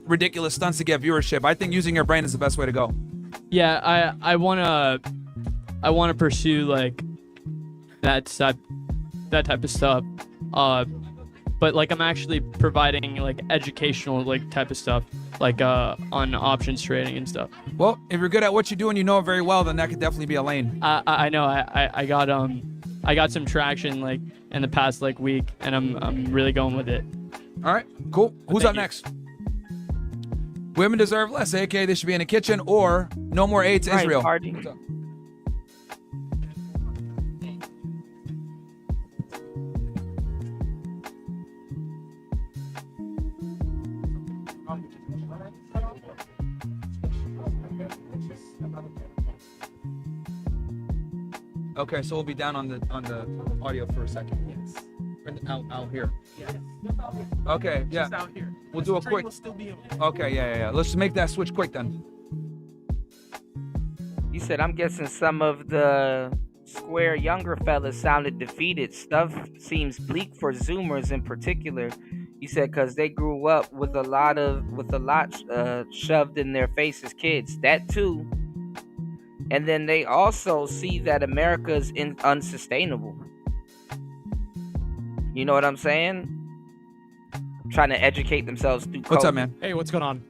S7: ridiculous stunts to get viewership. I think using your brain is the best way to go.
S20: Yeah, I wanna pursue like that type of stuff. But like I'm actually providing like educational like type of stuff, like on options trading and stuff.
S7: Well, if you're good at what you do and you know it very well, then that could definitely be a lane.
S20: I know I got some traction like in the past like week, and I'm really going with it.
S7: All right, cool. Who's up next? Women deserve less, aka they should be in the kitchen, or no more aid to Israel. Okay, so we'll be down on the audio for a second. Yes. Out here. Yes. Okay, yeah.
S21: Just out here.
S7: We'll do a quick.
S21: Will still be on.
S7: Okay, yeah. Let's make that switch quick then.
S6: You said, I'm guessing some of the square younger fellas sounded defeated. Stuff seems bleak for Zoomers in particular. He said because they grew up with a lot shoved in their face as kids. That too. And then they also see that America is unsustainable. You know what I'm saying? Trying to educate themselves through
S7: What's up,
S6: COVID.
S7: man?
S21: Hey, what's going on?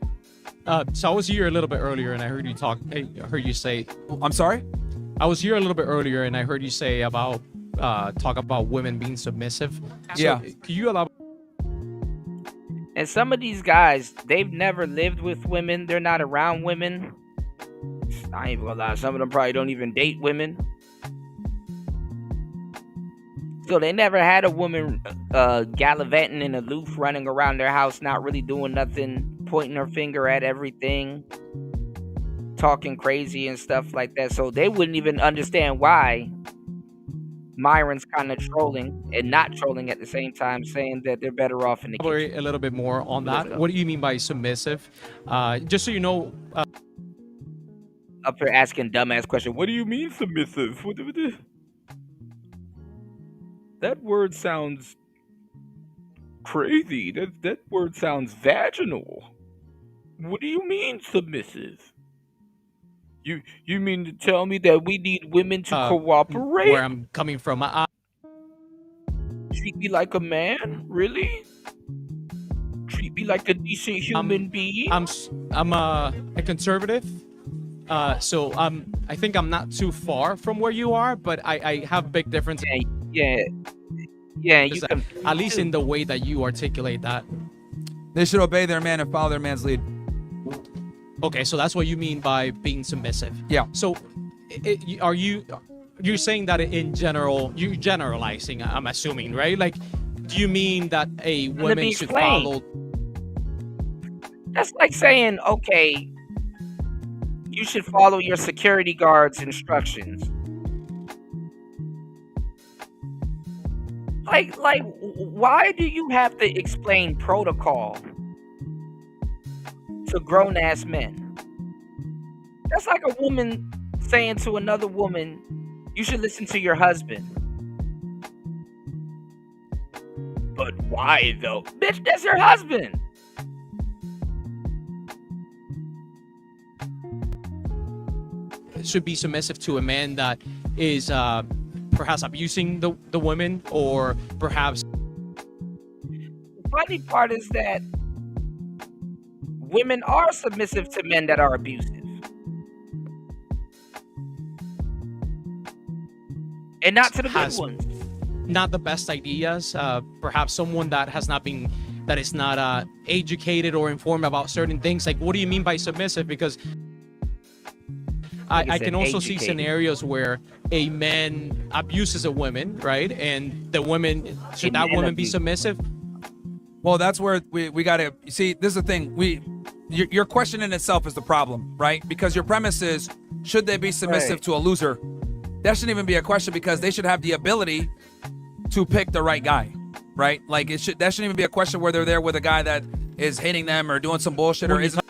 S21: So I was here a little bit earlier, and I heard you talk. I heard you say.
S7: I'm sorry.
S21: I was here a little bit earlier, and I heard you say about talk about women being submissive. So,
S7: Yeah.
S21: Can you elaborate?
S6: And some of these guys, they've never lived with women. They're not around women. I ain't gonna lie. Some of them probably don't even date women. So they never had a woman gallivanting and aloof, running around their house, not really doing nothing, pointing her finger at everything, talking crazy and stuff like that. So they wouldn't even understand why Myron's kind of trolling and not trolling at the same time, saying that they're better off in the kitchen.
S21: Elaborate a little bit more on that. What do you mean by submissive? Just so you know.
S6: Up here asking dumbass question. What do you mean submissive? That word sounds crazy. That word sounds vaginal. What do you mean submissive? You mean to tell me that we need women to cooperate?
S21: Where I'm coming from.
S6: Treat me like a man? Really? Treat me like a decent human being?
S21: I'm a conservative. So I think I'm not too far from where you are, but I have big difference.
S6: Yeah. You can,
S21: at least in the way that you articulate that.
S7: They should obey their man and follow their man's lead.
S21: Okay, so that's what you mean by being submissive.
S7: Yeah.
S21: So, you're saying that in general, you're generalizing? I'm assuming, right? Like, do you mean that a woman should follow?
S6: That's like saying, okay, you should follow your security guard's instructions. Like, why do you have to explain protocol to grown-ass men? That's like a woman saying to another woman, you should listen to your husband. But why, though? Bitch, that's your husband!
S21: Should be submissive to a man that is perhaps abusing the women, or perhaps.
S6: The funny part is that women are submissive to men that are abusive. And not to the good ones.
S21: Not the best ideas. Perhaps someone that is not educated or informed about certain things. Like, what do you mean by submissive? Because I can also see scenarios where a man abuses a woman, right? And the woman, should that woman be submissive?
S7: Well, that's where we got to see. This is the thing. Your question in itself is the problem, right? Because your premise is, should they be submissive to a loser? That shouldn't even be a question, because they should have the ability to pick the right guy, right? Like that shouldn't even be a question where they're there with a guy that is hating them or doing some bullshit or isn't.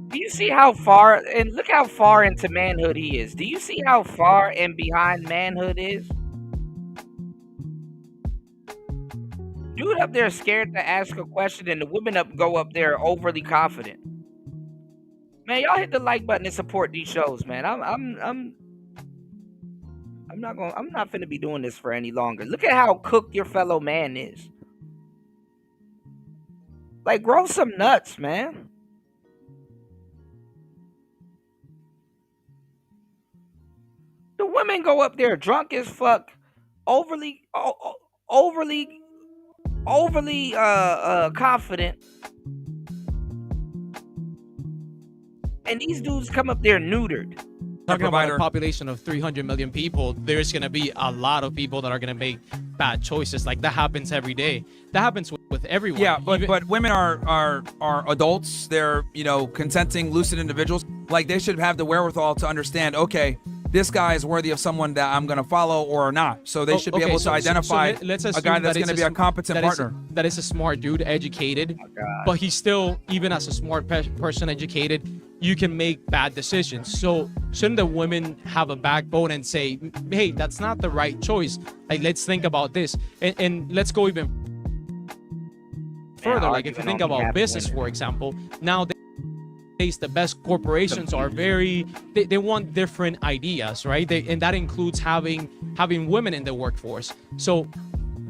S6: Do you see how far, and look how far into manhood he is. Do you see how far and behind manhood is? Dude up there scared to ask a question, and the women go up there overly confident. Man, y'all hit the like button and support these shows, man. I'm not finna be doing this for any longer. Look at how cooked your fellow man is. Like, grow some nuts, man. The women go up there drunk as fuck, overly confident, and these dudes come up there neutered.
S21: Talking about a population of 300 million people, there's going to be a lot of people that are going to make bad choices. Like, that happens every day. That happens with everyone.
S7: Yeah, but women are adults. They're, consenting, lucid individuals. Like, they should have the wherewithal to understand, okay, this guy is worthy of someone that I'm going to follow or not. So they should be able to identify
S21: let's
S7: a guy that's going to be a competent partner.
S21: That is a smart dude, educated, but he's still, even as a smart person, educated, you can make bad decisions. So shouldn't the women have a backbone and say, hey, that's not the right choice? Like, let's think about this. And let's go even further. Like if you
S6: arguing
S21: think
S6: on
S21: about
S6: behalf of
S21: business,
S6: women.
S21: for example, nowadays the best corporations are they want different ideas, right? And that includes having women in the workforce. So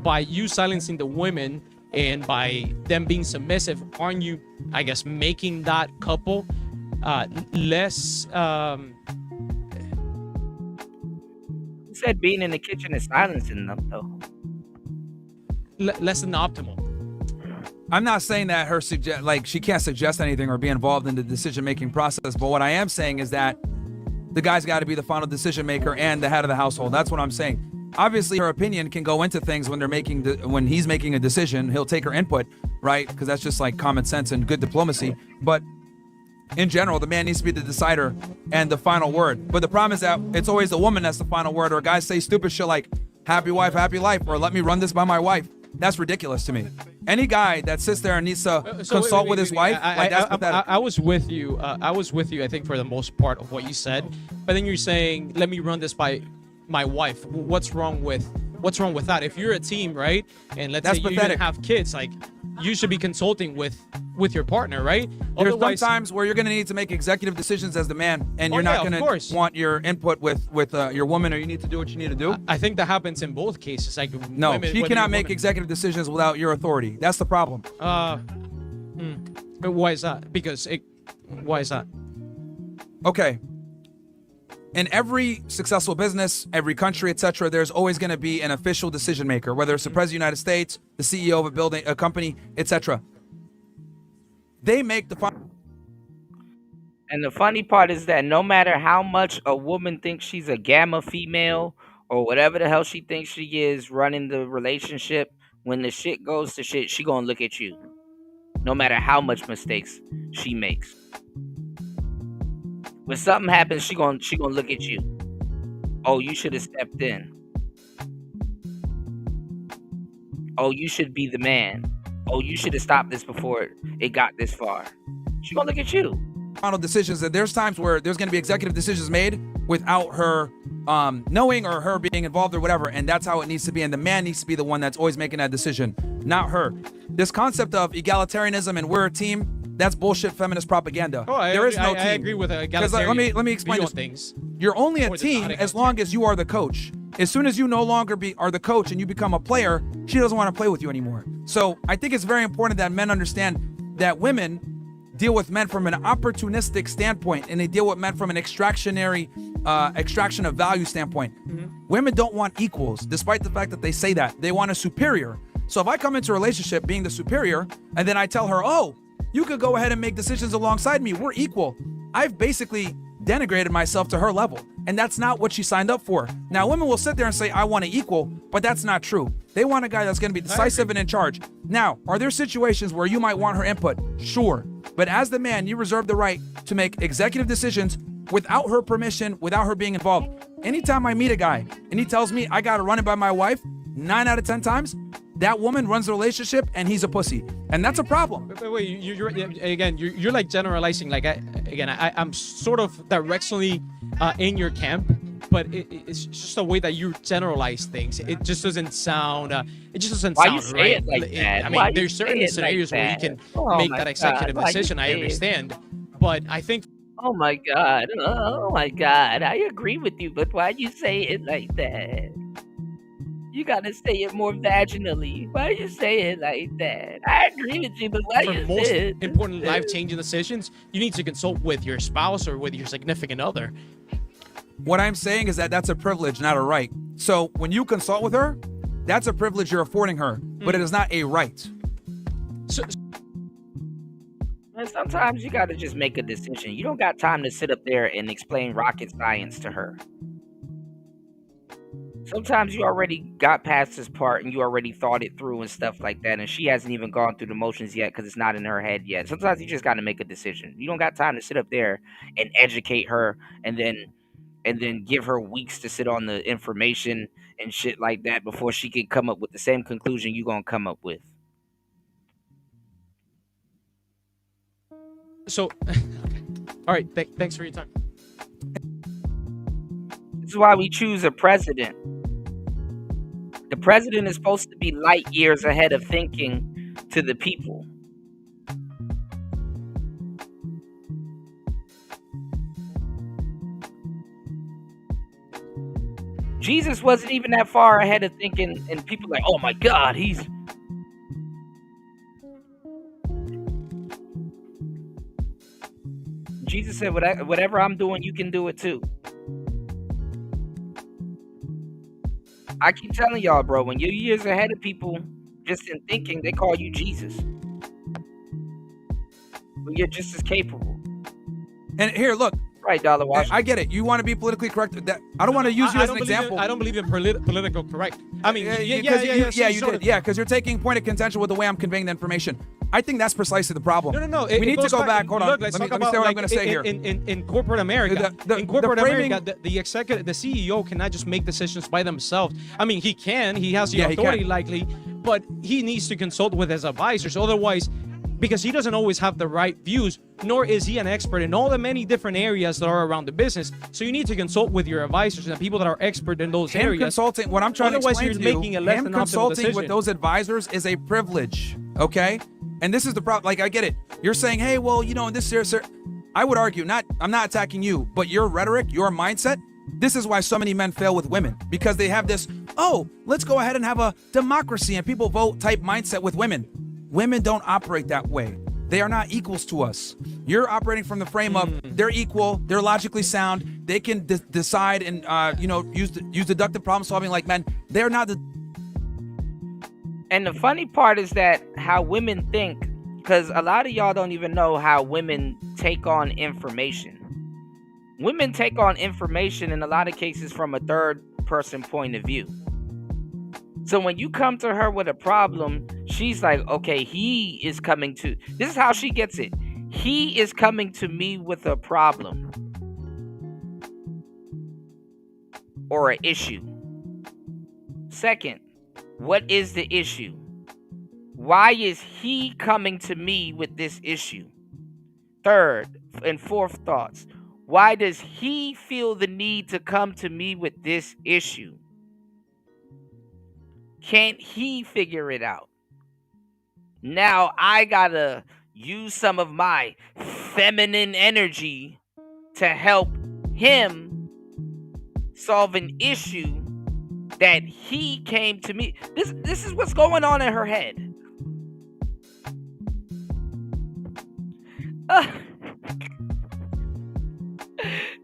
S21: by you silencing the women and by them being submissive, aren't you, I guess, making that couple less
S6: Who said being in the kitchen is silencing them though?
S21: less than optimal?
S7: I'm not saying that she can't suggest anything or be involved in the decision-making process, but what I am saying is that the guy's got to be the final decision maker and the head of the household. That's what I'm saying. Obviously, her opinion can go into things when when he's making a decision. He'll take her input, right? Because that's just like common sense and good diplomacy. But in general, the man needs to be the decider and the final word. But the problem is that it's always the woman that's the final word, or guys say stupid shit like "happy wife, happy life," or "let me run this by my wife." That's ridiculous to me. Any guy that sits there and needs to consult with his wife, that's pathetic.
S21: I was with you. I think for the most part of what you said, but then you're saying, "Let me run this by my wife." What's wrong with that? If you're a team, right, and let's say you didn't have kids, like you should be consulting with your partner, right?
S7: There's some times where you're going to need to make executive decisions as the man, and you're not going to want your input with your woman, or you need to do what you need to do.
S21: I think that happens in both cases. Like
S7: no,
S21: women,
S7: she cannot make executive decisions without your authority. That's the problem.
S21: But why is that? Why is that?
S7: Okay. In every successful business, every country, etc., there's always going to be an official decision maker, whether it's the president of the United States, the CEO of a company, etc. They make the final.
S6: And the funny part is that no matter how much a woman thinks she's a gamma female or whatever the hell she thinks she is running the relationship, when the shit goes to shit, she gonna look at you. No matter how much mistakes she makes. When something happens, she gonna look at you. Oh, you should have stepped in. Oh, you should be the man. Oh, you should have stopped this before it got this far. She gonna look at you.
S7: Final decisions, that there's times where there's going to be executive decisions made without her knowing or her being involved or whatever, and that's how it needs to be, and the man needs to be the one that's always making that decision, not her. This concept of egalitarianism and we're a team, that's bullshit feminist propaganda. There is no team.
S21: I agree with egalitarian.
S7: Let me explain this.
S21: Things.
S7: You're only a team as long as you are the coach. As soon as you no longer are the coach and you become a player, she doesn't want to play with you anymore. So I think it's very important that men understand that women deal with men from an opportunistic standpoint, and they deal with men from an extraction of value standpoint. Women don't want equals, despite the fact that they say that. They want a superior. So if I come into a relationship being the superior, and then I tell her, oh, you could go ahead and make decisions alongside me, we're equal, I've basically denigrated myself to her level, and that's not what she signed up for. Now, women will sit there and say, I want to equal, but that's not true. They want a guy that's going to be decisive and in charge. Now, are there situations where you might want her input? Sure. But as the man, you reserve the right to make executive decisions without her permission, without her being involved. Anytime I meet a guy and he tells me I got to run it by my wife, 9 out of 10 times, that woman runs the relationship and he's a pussy. And that's a problem.
S21: Wait, you're like generalizing. Like, I'm sort of directionally in your camp, but it's just a way that you generalize things. It just doesn't sound. It just doesn't sound right.
S6: It like that?
S21: I mean, there's certain scenarios where you can make that executive decision. I understand, but I think.
S6: Oh my God! Oh my God! I agree with you, but why you say it like that? You gotta say it more vaginally. Why you say it like that? I agree with you, but why
S21: for
S6: you
S21: most
S6: say it?
S21: important life-changing decisions, you need to consult with your spouse or with your significant other.
S7: What I'm saying is that that's a privilege, not a right. So when you consult with her, that's a privilege you're affording her, but it is not a right.
S6: And sometimes you gotta just make a decision. You don't got time to sit up there and explain rocket science to her. Sometimes you already got past this part and you already thought it through and stuff like that, and she hasn't even gone through the motions yet because it's not in her head yet. Sometimes you just got to make a decision. You don't got time to sit up there and educate her and then give her weeks to sit on the information and shit like that before she can come up with the same conclusion you're going to come up with.
S21: So, all right, thanks for your time.
S6: This is why we choose a president. The president is supposed to be light years ahead of thinking to the people. Jesus wasn't even that far ahead of thinking, and people like, oh my God, he's. Jesus said, whatever I'm doing, you can do it too. I keep telling y'all, bro, when you're years ahead of people, just in thinking, they call you Jesus. But you're just as capable.
S7: And here, look.
S6: Right, Dollar Washington.
S7: I get it. You want to be politically correct. I don't want to use you as an example.
S21: I don't believe in political correct. I mean,
S7: you did. Yeah, because you're taking point of contention with the way I'm conveying the information. I think that's precisely the problem.
S21: No.
S7: We need to go back. Hold on.
S21: Look, let's
S7: let
S21: talk
S7: me say
S21: about,
S7: what I'm going to say here.
S21: In corporate America, the executive, the CEO cannot just make decisions by themselves. I mean, he can. He has the authority likely, but he needs to consult with his advisors. Otherwise, because he doesn't always have the right views, nor is he an expert in all the many different areas that are around the business. So you need to consult with your advisors and the people that are expert in those areas.
S7: Consulting, what I'm trying
S21: Otherwise,
S7: to explain
S21: you're
S7: to
S21: making
S7: you,
S21: a less
S7: him
S21: than optimal
S7: consulting
S21: decision.
S7: with those advisors is a privilege, okay? And this is the problem. Like, I get it. You're saying, hey, well, you know, in this area, I would argue, I'm not attacking you, but your rhetoric, your mindset, this is why so many men fail with women, because they have this, let's go ahead and have a democracy and people vote type mindset with women. Women don't operate that way. They are not equals to us. You're operating from the frame of they're equal, they're logically sound, they can decide and use deductive problem solving like men. They're not
S6: And the funny part is that how women think, because a lot of y'all don't even know how women take on information. Women take on information in a lot of cases from a third person point of view. So when you come to her with a problem, she's like, okay, this is how she gets it. He is coming to me with a problem or an issue. Second, what is the issue? Why is he coming to me with this issue? Third and fourth thoughts. Why does he feel the need to come to me with this issue? Can't he figure it out? Now I gotta use some of my feminine energy to help him solve an issue that he came to me. This is what's going on in her head.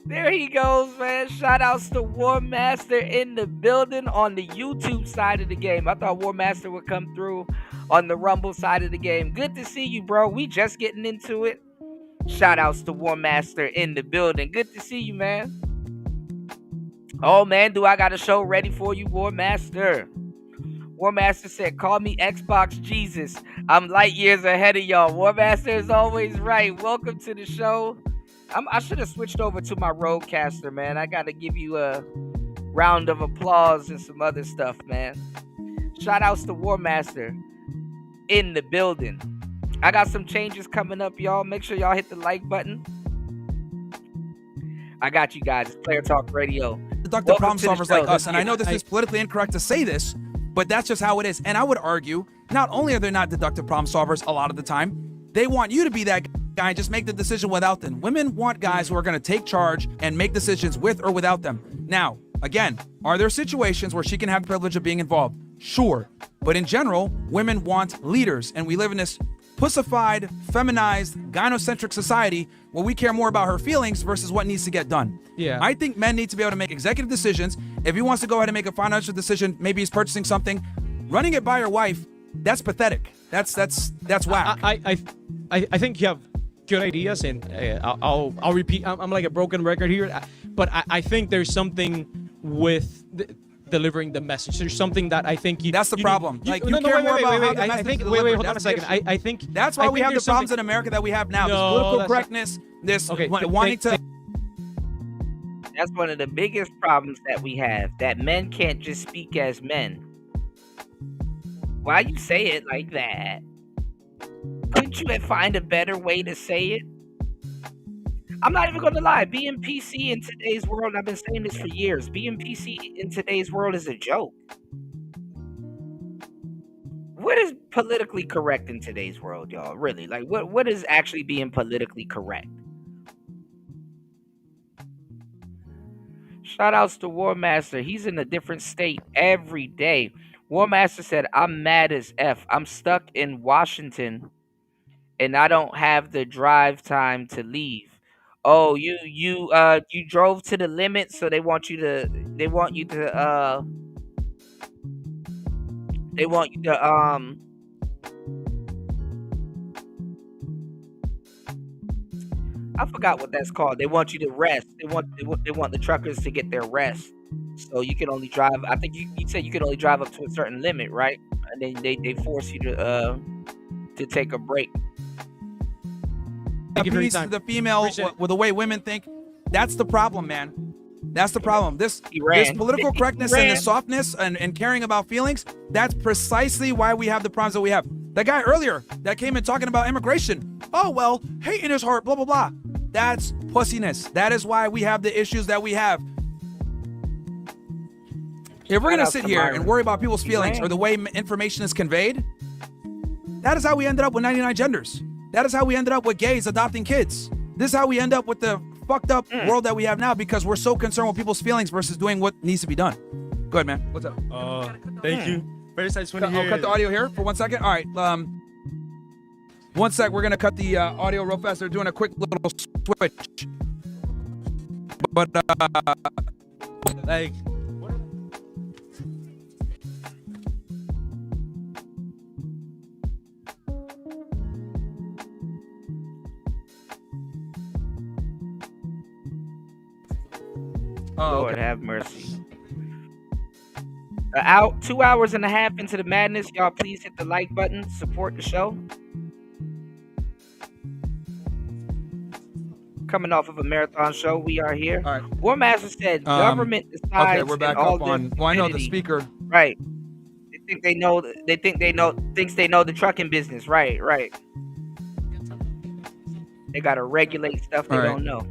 S6: There he goes, man. Shout outs to War Master in the building on the YouTube side of the game. I thought War Master would come through on the Rumble side of the game. Good to see you, bro. We just getting into it. Shout outs to War Master in the building. Good to see you, man. Oh, man, do I got a show ready for you, War Master? War Master said, call me Xbox Jesus. I'm light years ahead of y'all. War Master is always right. Welcome to the show. I should have switched over to my Rodecaster, man. I got to give you a round of applause and some other stuff, man. Shout outs to War Master in the building. I got some changes coming up, y'all. Make sure y'all hit the like button. I got you guys. It's Player Talk Radio.
S7: Deductive problem solvers like us, and I know this is politically incorrect to say this, but that's just how it is. And I would argue, not only are they not deductive problem solvers a lot of the time, they want you to be that guy and just make the decision without them. Women want guys who are going to take charge and make decisions with or without them. Now, again, are there situations where she can have the privilege of being involved? Sure. But in general, women want leaders, and we live in this pussified, feminized, gynocentric society where we care more about her feelings versus what needs to get done.
S21: Yeah.
S7: I think men need to be able to make executive decisions. If he wants to go ahead and make a financial decision, maybe he's purchasing something, running it by your wife, that's pathetic. That's whack.
S21: I think you have good ideas, and I'll repeat. I'm like a broken record here, but I think there's something with delivering the message. There's something that I think
S7: that's the problem. Like, you care more about how the message is delivered.
S21: Hold on a second. I think
S7: that's why we have the problems in America that we have now. This political correctness, this wanting to.
S6: That's one of the biggest problems that we have, that men can't just speak as men. Why you say it like that? Couldn't you find a better way to say it? I'm not even going to lie. Being PC in today's world, I've been saying this for years. Being PC in today's world is a joke. what is politically correct in today's world, y'all? Really, like what is actually being politically correct? Shout outs to War Master. He's in a different state every day. War Master said, "I'm mad as F. I'm stuck in Washington and I don't have the drive time to leave." Oh, you drove to the limit, so they want you to I forgot what that's called. They want you to rest. They want the truckers to get their rest. So you can only drive. I think you said you could only drive up to a certain limit, right? And then they force you to take a break.
S7: A piece to the female with the way women think. That's the problem, man. That's the problem. This political correctness and this softness and caring about feelings, that's precisely why we have the problems that we have. That guy earlier that came in talking about immigration. Oh, well, hate in his heart, blah, blah, blah. That's pussiness. That is why we have the issues that we have. If we're going to sit here and worry about people's feelings or the way information is conveyed, that is how we ended up with 99 genders. That is how we ended up with gays adopting kids. This is how we end up with the fucked up world that we have now because we're so concerned with people's feelings versus doing what needs to be done. Go ahead, man. What's up?
S1: Thank you. First, I just want to
S7: I'll cut the audio here for 1 second. All right. 1 sec. We're going to cut the audio real fast. They're doing a quick little switch. But,
S1: like...
S6: Lord have mercy. 2 hours and a half into the madness. Y'all please hit the like button. Support the show. Coming off of a marathon show, we are here.
S7: All right.
S6: War Master said government decides.
S7: Okay, we're back up on. Well, I know the speaker.
S6: Right. They think they know the trucking business. Right. They gotta regulate stuff they don't know.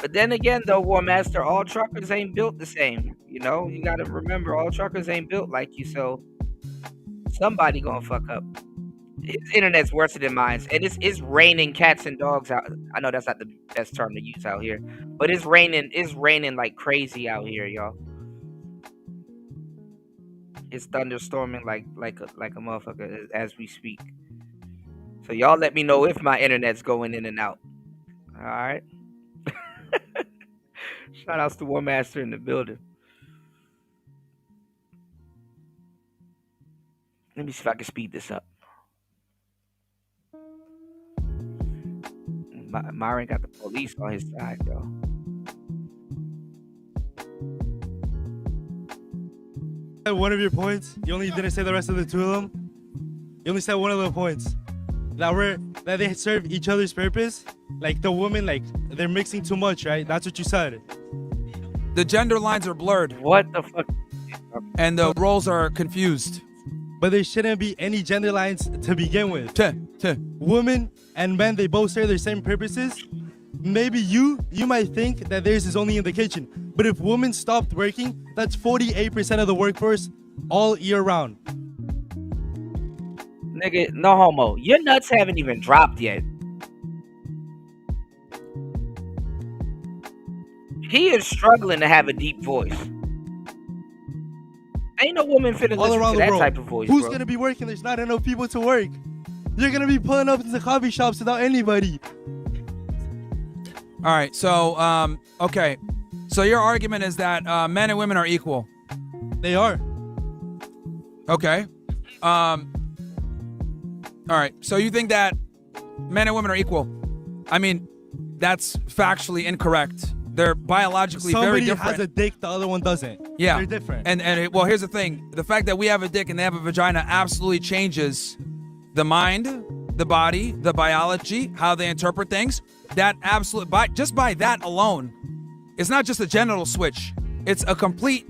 S6: But then again, though, War Master, all truckers ain't built the same. You know, you gotta remember, all truckers ain't built like you. So somebody gonna fuck up. His internet's worse than mine, and it's raining cats and dogs out. I know that's not the best term to use out here, but it's raining like crazy out here, y'all. It's thunderstorming like a motherfucker as we speak. So y'all let me know if my internet's going in and out. All right. Shout outs to War Master in the building. Let me see if I can speed this up. Myron got the police on his side, yo.
S1: One of your points, you only didn't say the rest of the two of them. You only said one of the points that they serve each other's purpose. Like the woman, like they're mixing too much, right? That's what you said.
S7: The gender lines are blurred.
S6: What the fuck?
S7: And the roles are confused.
S1: But there shouldn't be any gender lines to begin with. Women and men, they both serve their same purposes. Maybe you might think that theirs is only in the kitchen. But if women stopped working, that's 48% of the workforce all year round.
S6: Nigga, no homo. Your nuts haven't even dropped yet. He is struggling to have a deep voice. Ain't no woman finna
S1: all
S6: listen
S1: around
S6: to
S1: the
S6: that
S1: world.
S6: type of voice,
S1: Who's
S6: bro.
S1: gonna be working? There's not enough people to work. You're gonna be pulling up into coffee shops without anybody.
S7: All right. So, okay. So your argument is that men and women are equal.
S1: They are.
S7: Okay. All right. So you think that men and women are equal? I mean, that's factually incorrect. They're biologically very different.
S1: Somebody has a dick, the other one doesn't.
S7: Yeah.
S1: They're different.
S7: Well, here's the thing. The fact that we have a dick and they have a vagina absolutely changes the mind, the body, the biology, how they interpret things. That just by that alone, it's not just a genital switch. It's a complete.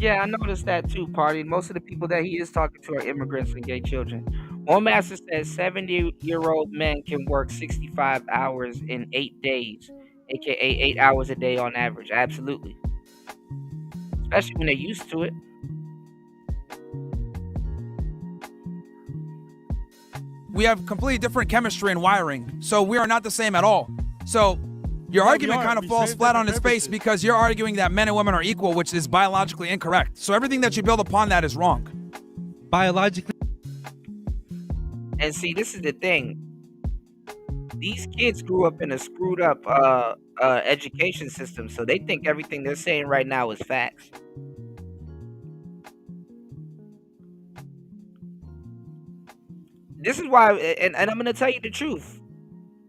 S6: Yeah, I noticed that too, Party. Most of the people that he is talking to are immigrants and gay children. One master says 70-year-old men can work 65 hours in 8 days, aka 8 hours a day on average. Absolutely. Especially when they're used to it.
S7: We have completely different chemistry and wiring, so we are not the same at all. So your
S1: Yeah, we
S7: argument
S1: are.
S7: kind of
S1: We
S7: falls
S1: serve
S7: flat on
S1: different
S7: its face because you're arguing that men and women are equal, which is biologically incorrect. So everything that you build upon that is wrong.
S1: Biologically.
S6: And see, this is the thing. These kids grew up in a screwed up education system, so they think everything they're saying right now is facts. This is why, and I'm going to tell you the truth.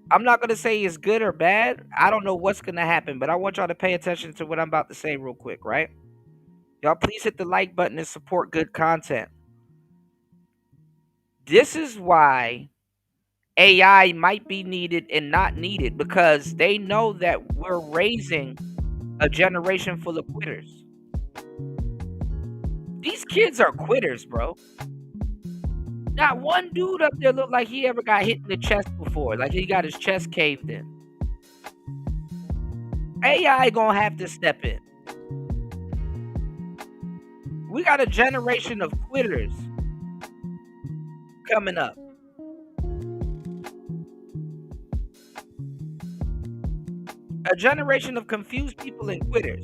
S6: I'm not going to say it's good or bad. I don't know what's going to happen, but I want y'all to pay attention to what I'm about to say real quick, right? Y'all please hit the like button and support good content. This is why AI might be needed and not needed, because they know that we're raising a generation full of quitters. These kids are quitters, bro. Not one dude up there looked like he ever got hit in the chest before, like he got his chest caved in. AI gonna have to step in. We got a generation of quitters coming up. A generation of confused people and quitters.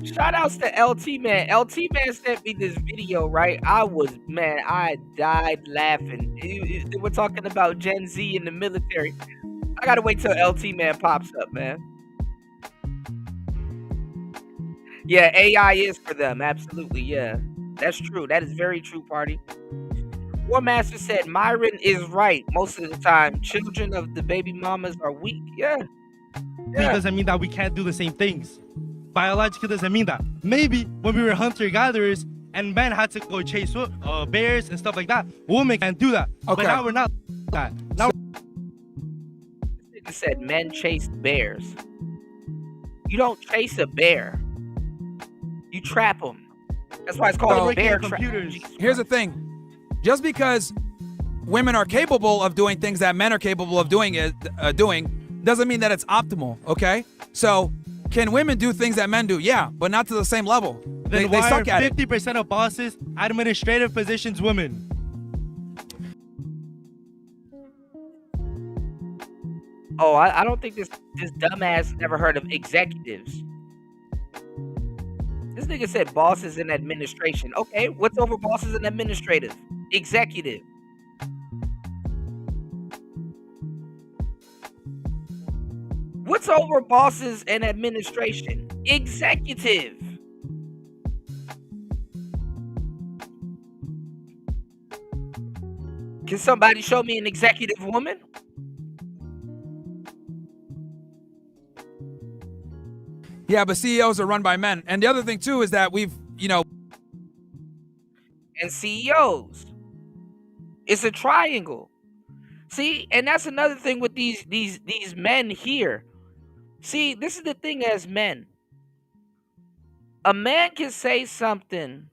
S6: Shout outs to LT Man. LT Man sent me this video, right? I died laughing. We're talking about Gen Z in the military. I gotta wait till LT Man pops up, man. Yeah, AI is for them. Absolutely, yeah. That's true. That is very true, party. War Master said Myron is right most of the time. Children of the baby mamas are weak. Yeah.
S1: It doesn't mean that we can't do the same things. Biologically doesn't mean that. Maybe when we were hunter-gatherers and men had to go chase bears and stuff like that, women can do that.
S7: Okay.
S1: But now we're not that. Now
S6: This nigga said men chased bears. You don't chase a bear. You trap them. That's why it's called bear trap.
S7: Here's the thing. Just because women are capable of doing things that men are capable of doing doesn't mean that it's optimal, okay? So, can women do things that men do? Yeah, but not to the same level. They
S1: why
S7: suck
S1: are
S7: at it.
S1: 50% of bosses, administrative positions, women?
S6: Oh, I don't think this dumbass never heard of executives. This nigga said bosses in administration. Okay, what's over bosses in administrative? Executive. What's over bosses and administration? Executive. Can somebody show me an executive woman?
S7: Yeah, but CEOs are run by men. And the other thing too is that
S6: and CEOs. It's a triangle. See, and that's another thing with these men here. See, this is the thing as men. A man can say something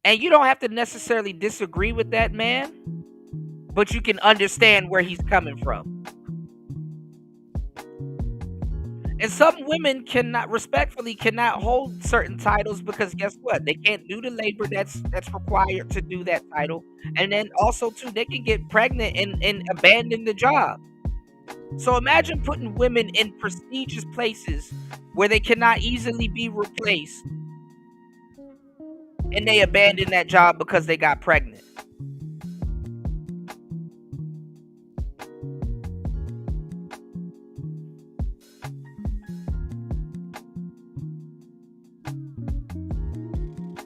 S6: and you don't have to necessarily disagree with that man, but you can understand where he's coming from. And some women respectfully cannot hold certain titles because guess what? They can't do the labor that's required to do that title. And then also too, they can get pregnant and abandon the job. So imagine putting women in prestigious places where they cannot easily be replaced. And they abandon that job because they got pregnant.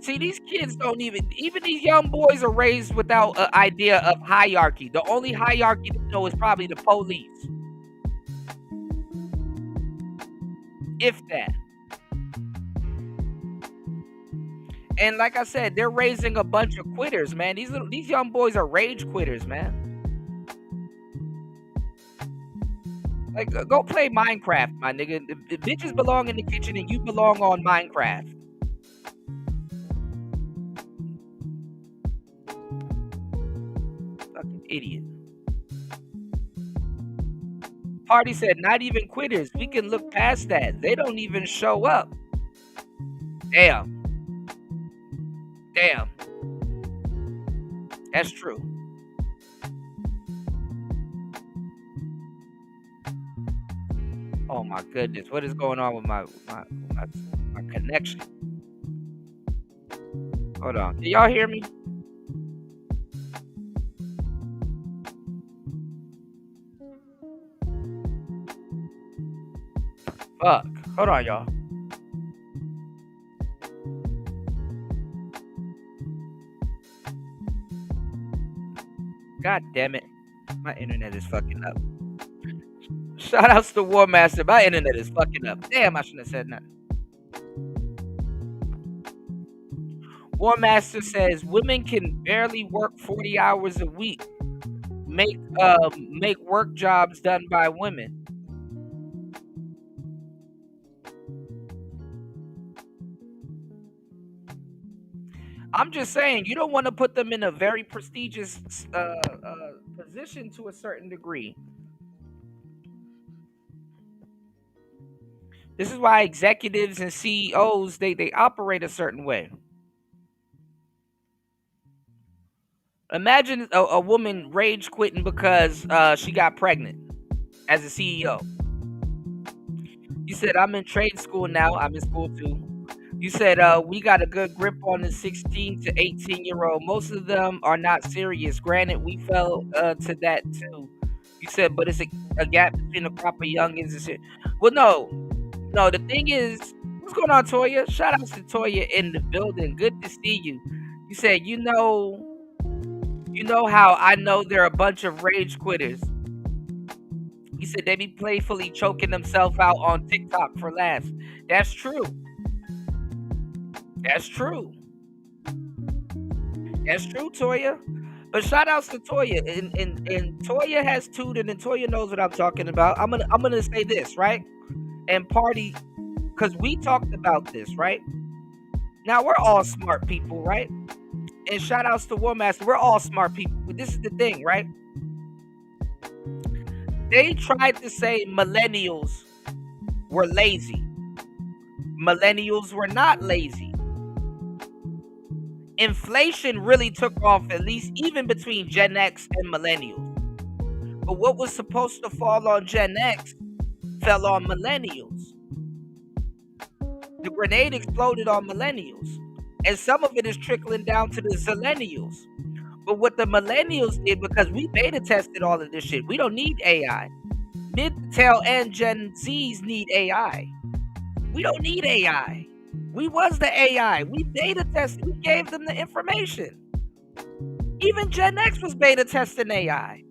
S6: See, these kids don't even these young boys are raised without an idea of hierarchy. The only hierarchy they know is probably the police. If that. And like I said, they're raising a bunch of quitters, man. These young boys are rage quitters, man. Like, go play Minecraft, my nigga. The bitches belong in the kitchen and you belong on Minecraft. Fucking idiot. Party said, not even quitters. We can look past that. They don't even show up. Damn. Damn. That's true. Oh my goodness. What is going on with my connection? Hold on. Can y'all hear me? Fuck. Hold on, y'all. God damn it. My internet is fucking up. Shout outs to War Master. My internet is fucking up. Damn, I shouldn't have said nothing. War Master says women can barely work 40 hours a week. Make work jobs done by women. I'm just saying, you don't want to put them in a very prestigious position to a certain degree. This is why executives and CEOs, they operate a certain way. Imagine a woman rage quitting because she got pregnant as a CEO. You said, I'm in trade school now. I'm in school too. You said, we got a good grip on the 16 to 18-year-old. Most of them are not serious. Granted, we fell to that too. You said, but it's a gap between a crop of youngins. Well, no, the thing is, what's going on, Toya? Shout out to Toya in the building. Good to see you. You said, you know how I know they're a bunch of rage quitters. You said they be playfully choking themselves out on TikTok for laughs. That's true. That's true. That's true, Toya. But shout outs to Toya. And Toya has tooted, and Toya knows what I'm talking about. I'm gonna say this, right? And Party, because we talked about this, right? Now we're all smart people, right? And shout outs to War Master. We're all smart people. But this is the thing, right? They tried to say millennials were lazy. Millennials were not lazy. Inflation really took off, at least even between Gen X and millennials. But what was supposed to fall on Gen X fell on millennials. The grenade exploded on millennials. And some of it is trickling down to the zillennials. But what the millennials did, because we beta tested all of this shit, we don't need AI. Mid, tail, and Gen Zs need AI. We don't need AI. We was the AI. We beta tested. We gave them the information. Even Gen X was beta testing AI.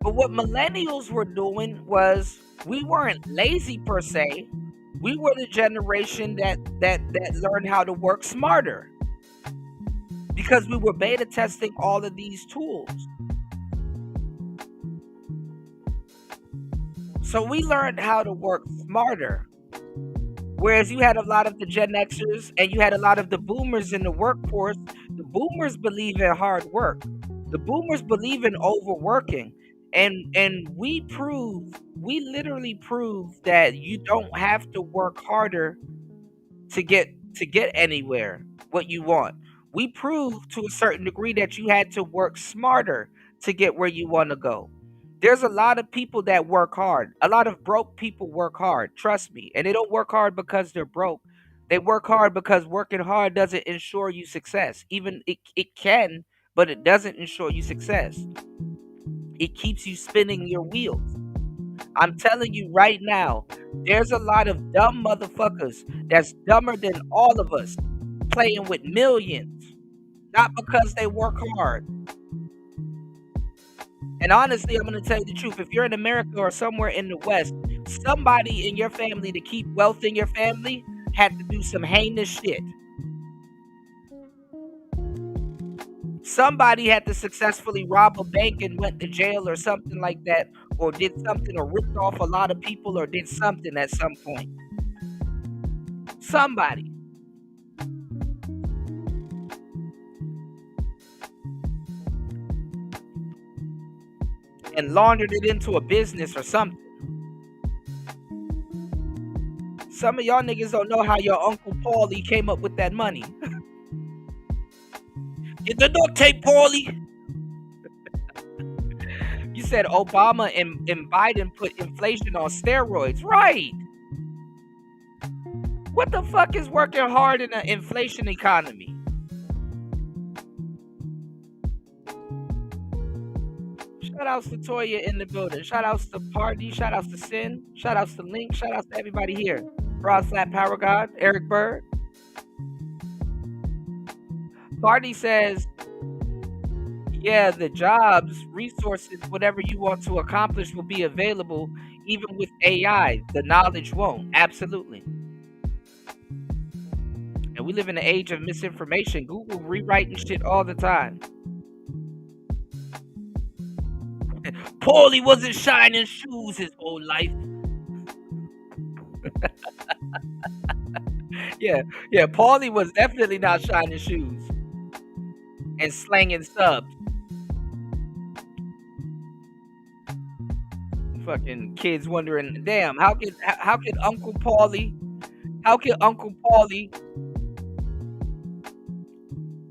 S6: But what millennials were doing was, we weren't lazy per se. We were the generation that learned how to work smarter. Because we were beta testing all of these tools. So we learned how to work smarter. Whereas you had a lot of the Gen Xers and you had a lot of the boomers in the workforce. The boomers believe in hard work. The boomers believe in overworking. And we literally proved that you don't have to work harder to get anywhere, what you want. We proved to a certain degree that you had to work smarter to get where you want to go. There's a lot of people that work hard. A lot of broke people work hard, trust me. And they don't work hard because they're broke. They work hard because working hard doesn't ensure you success. Even it can, but it doesn't ensure you success. It keeps you spinning your wheels. I'm telling you right now, there's a lot of dumb motherfuckers that's dumber than all of us playing with millions. Not because they work hard. And honestly, I'm going to tell you the truth. If you're in America or somewhere in the West, somebody in your family to keep wealth in your family had to do some heinous shit. Somebody had to successfully rob a bank and went to jail or something like that, or did something, or ripped off a lot of people, or did something at some point. Somebody. And laundered it into a business or something. Some of y'all niggas don't know how your Uncle Paulie came up with that money. Get the duct tape, Paulie. You said Obama and Biden put inflation on steroids. Right. What the fuck is working hard in an inflation economy? Shout outs to Toya in the building. Shout outs to Party. Shout outs to Sin. Shout outs to Link. Shout outs to everybody here. Broad Slap Power God. Eric Bird. Party says, yeah, the jobs, resources, whatever you want to accomplish will be available even with AI. The knowledge won't. Absolutely. And we live in an age of misinformation. Google rewriting shit all the time. Paulie wasn't shining shoes his whole life. Yeah, Paulie was definitely not shining shoes and slanging subs. Fucking kids wondering, damn, how could Uncle Paulie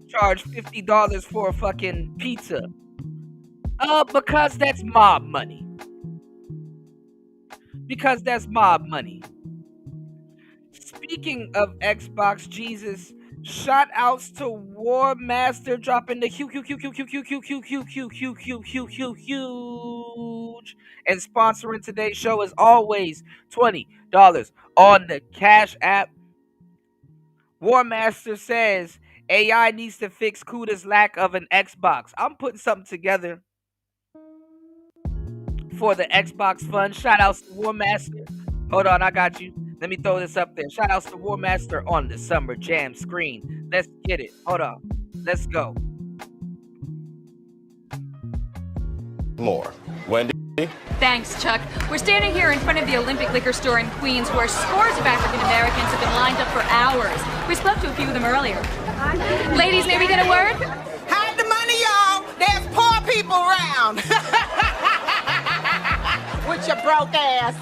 S6: charge $50 for a fucking pizza? Because that's mob money. Because that's mob money. Speaking of Xbox Jesus, shout outs to War Master dropping the huge and sponsoring today's show as always. $20 on the Cash App. War Master says AI needs to fix Kuda's lack of an Xbox. I'm putting something together for the Xbox Fund. Shout outs to War Master. Hold on, I got you. Let me throw this up there. Shout outs to War Master on the Summer Jam screen. Let's get it. Hold on. Let's go.
S3: More. Wendy?
S22: Thanks, Chuck. We're standing here in front of the Olympic Liquor Store in Queens where scores of African Americans have been lined up for hours. We spoke to a few of them earlier. Ladies, may we get a word?
S23: Hide the money, y'all. There's poor people around. With your broke ass.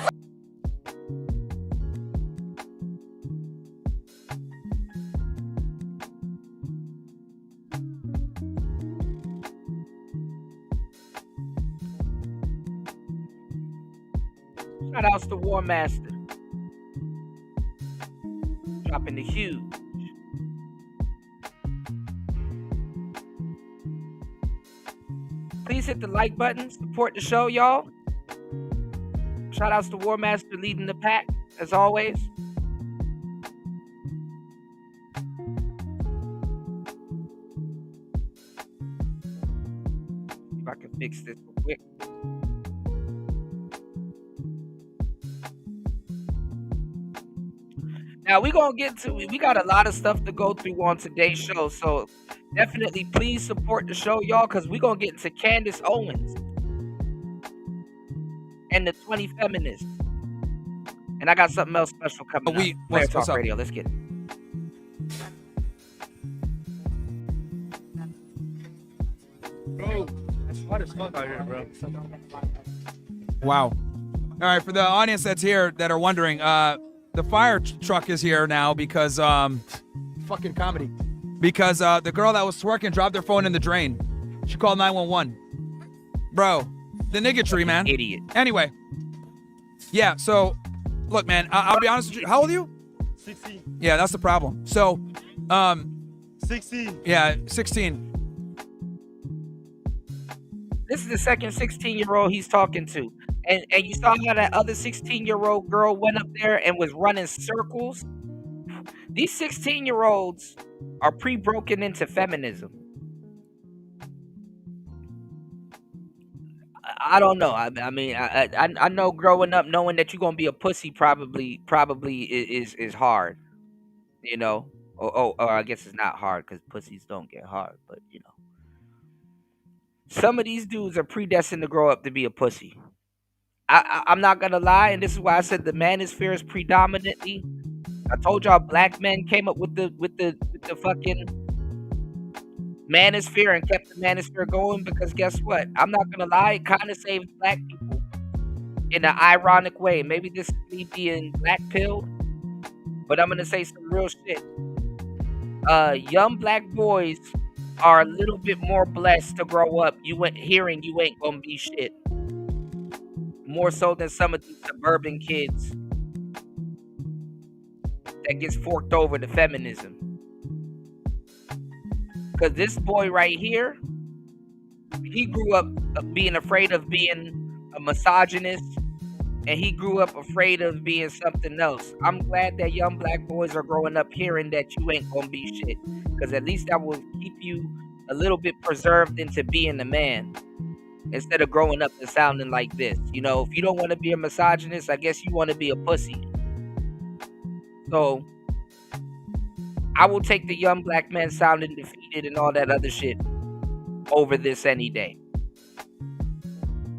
S6: Shout outs to War Master. Dropping the huge. Please hit the like button. Support the show, y'all. Shout outs to War Master leading the pack, as always. If I can fix this real quick. Now we got a lot of stuff to go through on today's show, so definitely please support the show, y'all, because we're gonna get into Candace Owens and the 20 feminists. And I got something else special coming up. Player Talk Radio. Let's get it.
S7: Bro, it's hot as fuck out here, bro. Wow. All right, for the audience that's here that are wondering, the fire truck is here now because fucking comedy. Because the girl that was twerking dropped her phone in the drain. She called 911. Bro, the niggatry, man.
S6: Idiot.
S7: Anyway, yeah. So, look, man. I'll be honest with you. How old are you?
S1: 16.
S7: Yeah, that's the problem. So,
S1: 16.
S7: Yeah, 16.
S6: This is the second 16-year-old he's talking to. And you saw how that other 16-year-old girl went up there and was running circles? These 16-year-olds are pre-broken into feminism. I don't know. I mean, I know growing up knowing that you're gonna be a pussy probably is hard, you know. Or I guess it's not hard because pussies don't get hard, but you know. Some of these dudes are predestined to grow up to be a pussy. I'm not gonna lie, and this is why I said the manosphere is predominantly. I told y'all black men came up with the fucking manosphere and kept the manosphere going, because guess what? I'm not gonna lie, it kind of saved black people in an ironic way. Maybe this is me being black pilled, but I'm gonna say some real shit. Young black boys are a little bit more blessed to grow up. You ain't gonna be shit. More so than some of these suburban kids that gets forked over to feminism. Because this boy right here, he grew up being afraid of being a misogynist, and he grew up afraid of being something else. I'm glad that young black boys are growing up hearing that you ain't gonna be shit, because at least that will keep you a little bit preserved into being a man, instead of growing up and sounding like this. You know, if you don't want to be a misogynist, I guess you want to be a pussy. So I will take the young black man sounding defeated and all that other shit over this any day.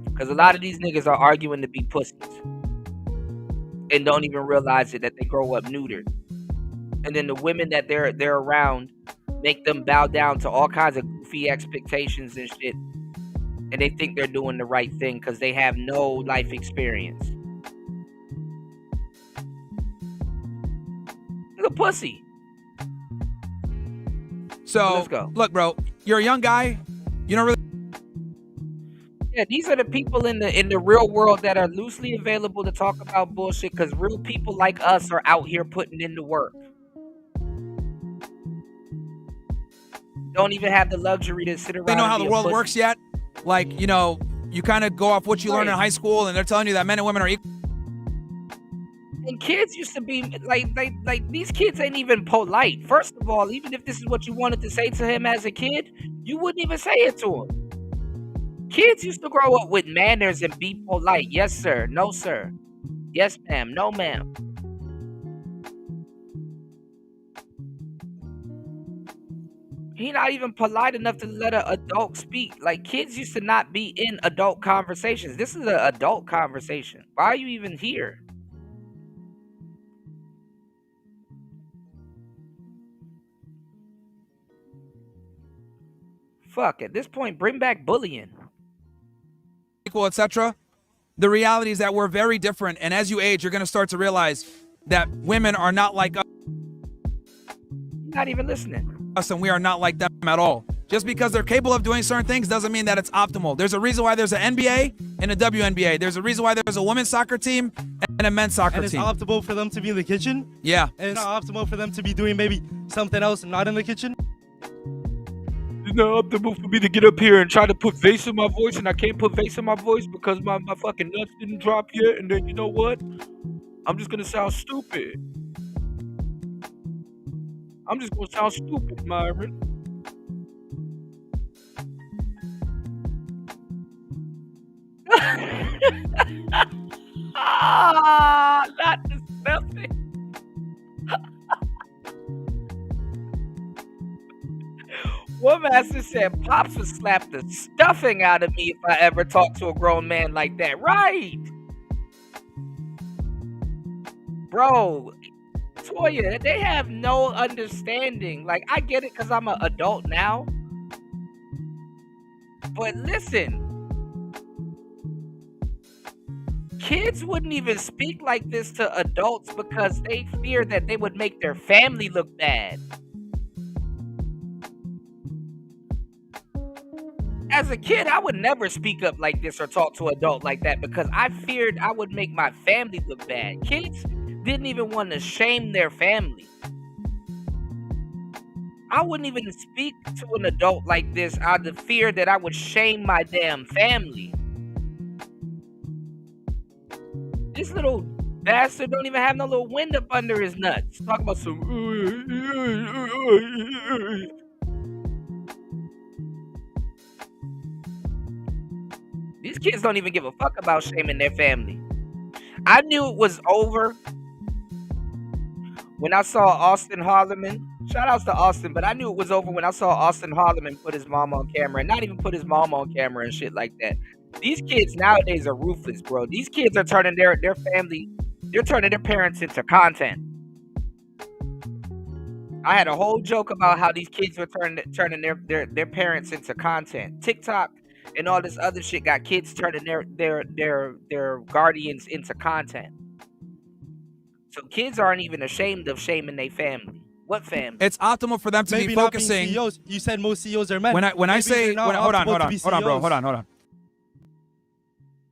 S6: Because a lot of these niggas are arguing to be pussies and don't even realize it, that they grow up neutered. And then the women that they're around make them bow down to all kinds of goofy expectations and shit. And they think they're doing the right thing because they have no life experience. He's a pussy.
S7: So,
S6: let's go.
S7: Look, bro, you're a young guy. You don't really.
S6: Yeah, these are the people in the real world that are loosely available to talk about bullshit, because real people like us are out here putting in the work. Don't even have the luxury to sit around.
S7: They know
S6: and
S7: how
S6: be
S7: the
S6: a
S7: world
S6: pussy.
S7: works yet. Like, you know, you kind of go off what you learned in high school, and they're telling you that men and women are equal.
S6: And kids used to be like these kids ain't even polite. First of all, even if this is what you wanted to say to him as a kid, you wouldn't even say it to him. Kids used to grow up with manners and be polite. Yes, sir. No, sir. Yes, ma'am. No, ma'am. He not even polite enough to let an adult speak. Like, kids used to not be in adult conversations. This is an adult conversation. Why are you even here? Fuck, at this point, bring back bullying.
S7: Equal, etc. The reality is that we're very different, and as you age, you're going to start to realize that women are not like us.
S6: Not even listening.
S7: And we are not like them at all. Just because they're capable of doing certain things doesn't mean that it's optimal. There's a reason why there's an NBA and a WNBA. There's a reason why there's a women's soccer team and a men's soccer
S1: And it's
S7: team.
S1: optimal for them to be in the kitchen.
S7: Yeah.
S1: And it's not optimal for them to be doing maybe something else not in the kitchen.
S6: It's not optimal for me to get up here and try to put bass in my voice, and I can't put bass in my voice because my fucking nuts didn't drop yet. And then you know what? I'm just gonna sound stupid. I'm just gonna sound stupid, Myron. Not disgusting. One master said Pops would slap the stuffing out of me if I ever talked to a grown man like that. Right. Bro, Toya, they have no understanding. Like, I get it because I'm an adult now. But listen, kids wouldn't even speak like this to adults because they fear that they would make their family look bad. As a kid, I would never speak up like this or talk to an adult like that because I feared I would make my family look bad. Kids didn't even want to shame their family. I wouldn't even speak to an adult like this out of fear that I would shame my damn family. This little bastard don't even have no little wind up under his nuts. Talk about some. These kids don't even give a fuck about shaming their family. I knew it was over when I saw Austin Holloman. Shout Shout outs to Austin, but I knew it was over when I saw Austin Harleman put his mom on camera, and not even put his mom on camera and shit like that. These kids nowadays are ruthless, bro. These kids are turning their family, they're turning their parents into content. I had a whole joke about how these kids were turning their parents into content. TikTok and all this other shit got kids turning their guardians into content. So kids aren't even ashamed of shaming their family. What family?
S7: It's optimal for them to
S1: Maybe
S7: be
S1: not being
S7: focusing.
S1: CEOs. You said most CEOs are men.
S7: When I
S1: Maybe
S7: say
S1: they're not
S7: hold on,
S1: optimal to be
S7: bro,
S1: CEOs.
S7: hold on.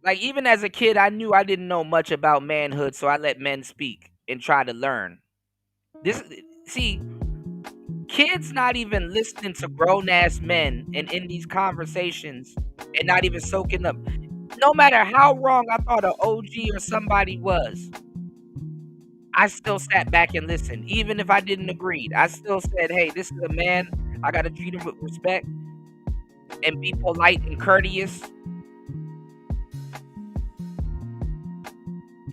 S6: Like, even as a kid, I knew I didn't know much about manhood, so I let men speak and try to learn. See, kids not even listening to grown-ass men and in these conversations and not even soaking up. No matter how wrong I thought an OG or somebody was, I still sat back and listened. Even if I didn't agree, I still said, hey, this is a man. I got to treat him with respect and be polite and courteous.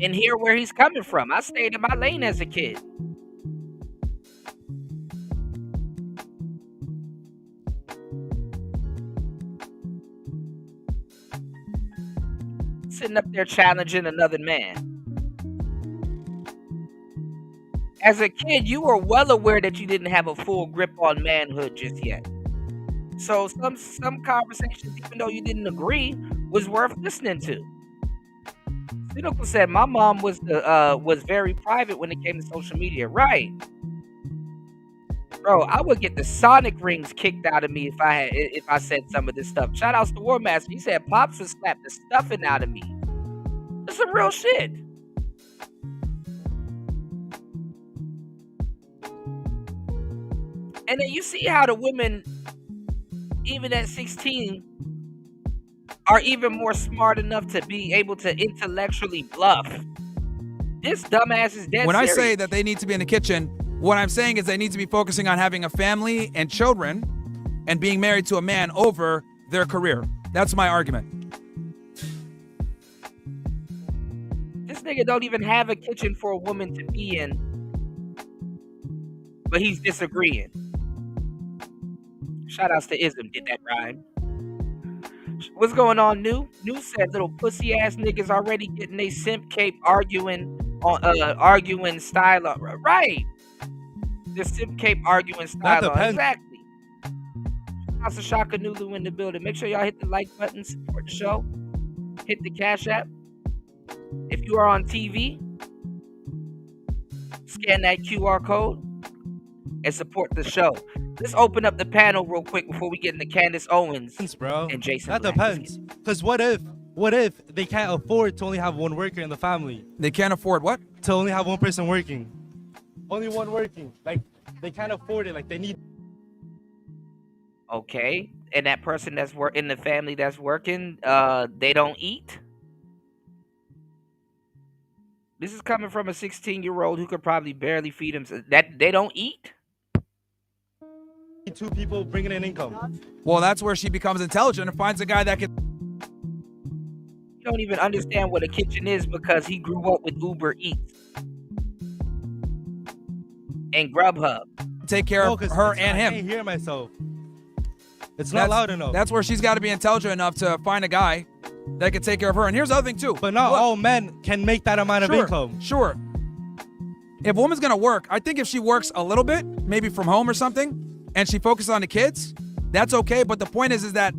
S6: And hear where he's coming from. I stayed in my lane as a kid. Sitting up there challenging another man. As a kid, you were well aware that you didn't have a full grip on manhood just yet. So some conversations, even though you didn't agree, was worth listening to. Cynical said, my mom was very private when it came to social media. Right. Bro, I would get the Sonic rings kicked out of me if I said some of this stuff. Shout outs to War Master. He said Pops would slap the stuffing out of me. That's some real shit. And then you see how the women, even at 16, are even more smart enough to be able to intellectually bluff. This dumbass is dead
S7: When
S6: serious.
S7: I say that they need to be in the kitchen, what I'm saying is they need to be focusing on having a family and children and being married to a man over their career. That's my argument.
S6: This nigga don't even have a kitchen for a woman to be in, but he's disagreeing. Shout outs to Ism, did that rhyme. What's going on, New? New said little pussy ass niggas already getting they simp cape arguing style on. Right. The simp cape arguing style on. Exactly. House of Shaka Nulu in the building. Make sure y'all hit the like button, support the show. Hit the Cash App. If you are on TV, scan that QR code and support the show. Let's open up the panel real quick before we get into Candace Owens,
S1: bro.
S6: And Jason.
S1: That depends. Because what if they can't afford to only have one worker in the family?
S7: They can't afford what?
S1: To only have one person working. Only one working. Like, they can't afford it. Like, they need.
S6: Okay. And that person that's in the family that's working, they don't eat? This is coming from a 16-year-old who could probably barely feed himself. That they don't eat?
S1: Two people bringing in income.
S7: Well, that's where she becomes intelligent and finds a guy that can.
S6: You don't even understand what a kitchen is because he grew up with Uber Eats and Grubhub.
S7: Take care of her and him.
S1: I can't hear myself. It's not loud enough.
S7: That's where she's got to be intelligent enough to find a guy that can take care of her. And here's the other thing too.
S1: But not all men can make that amount of income.
S7: Sure. If a woman's gonna work, I think if she works a little bit, maybe from home or something, and she focuses on the kids, that's okay. But the point is that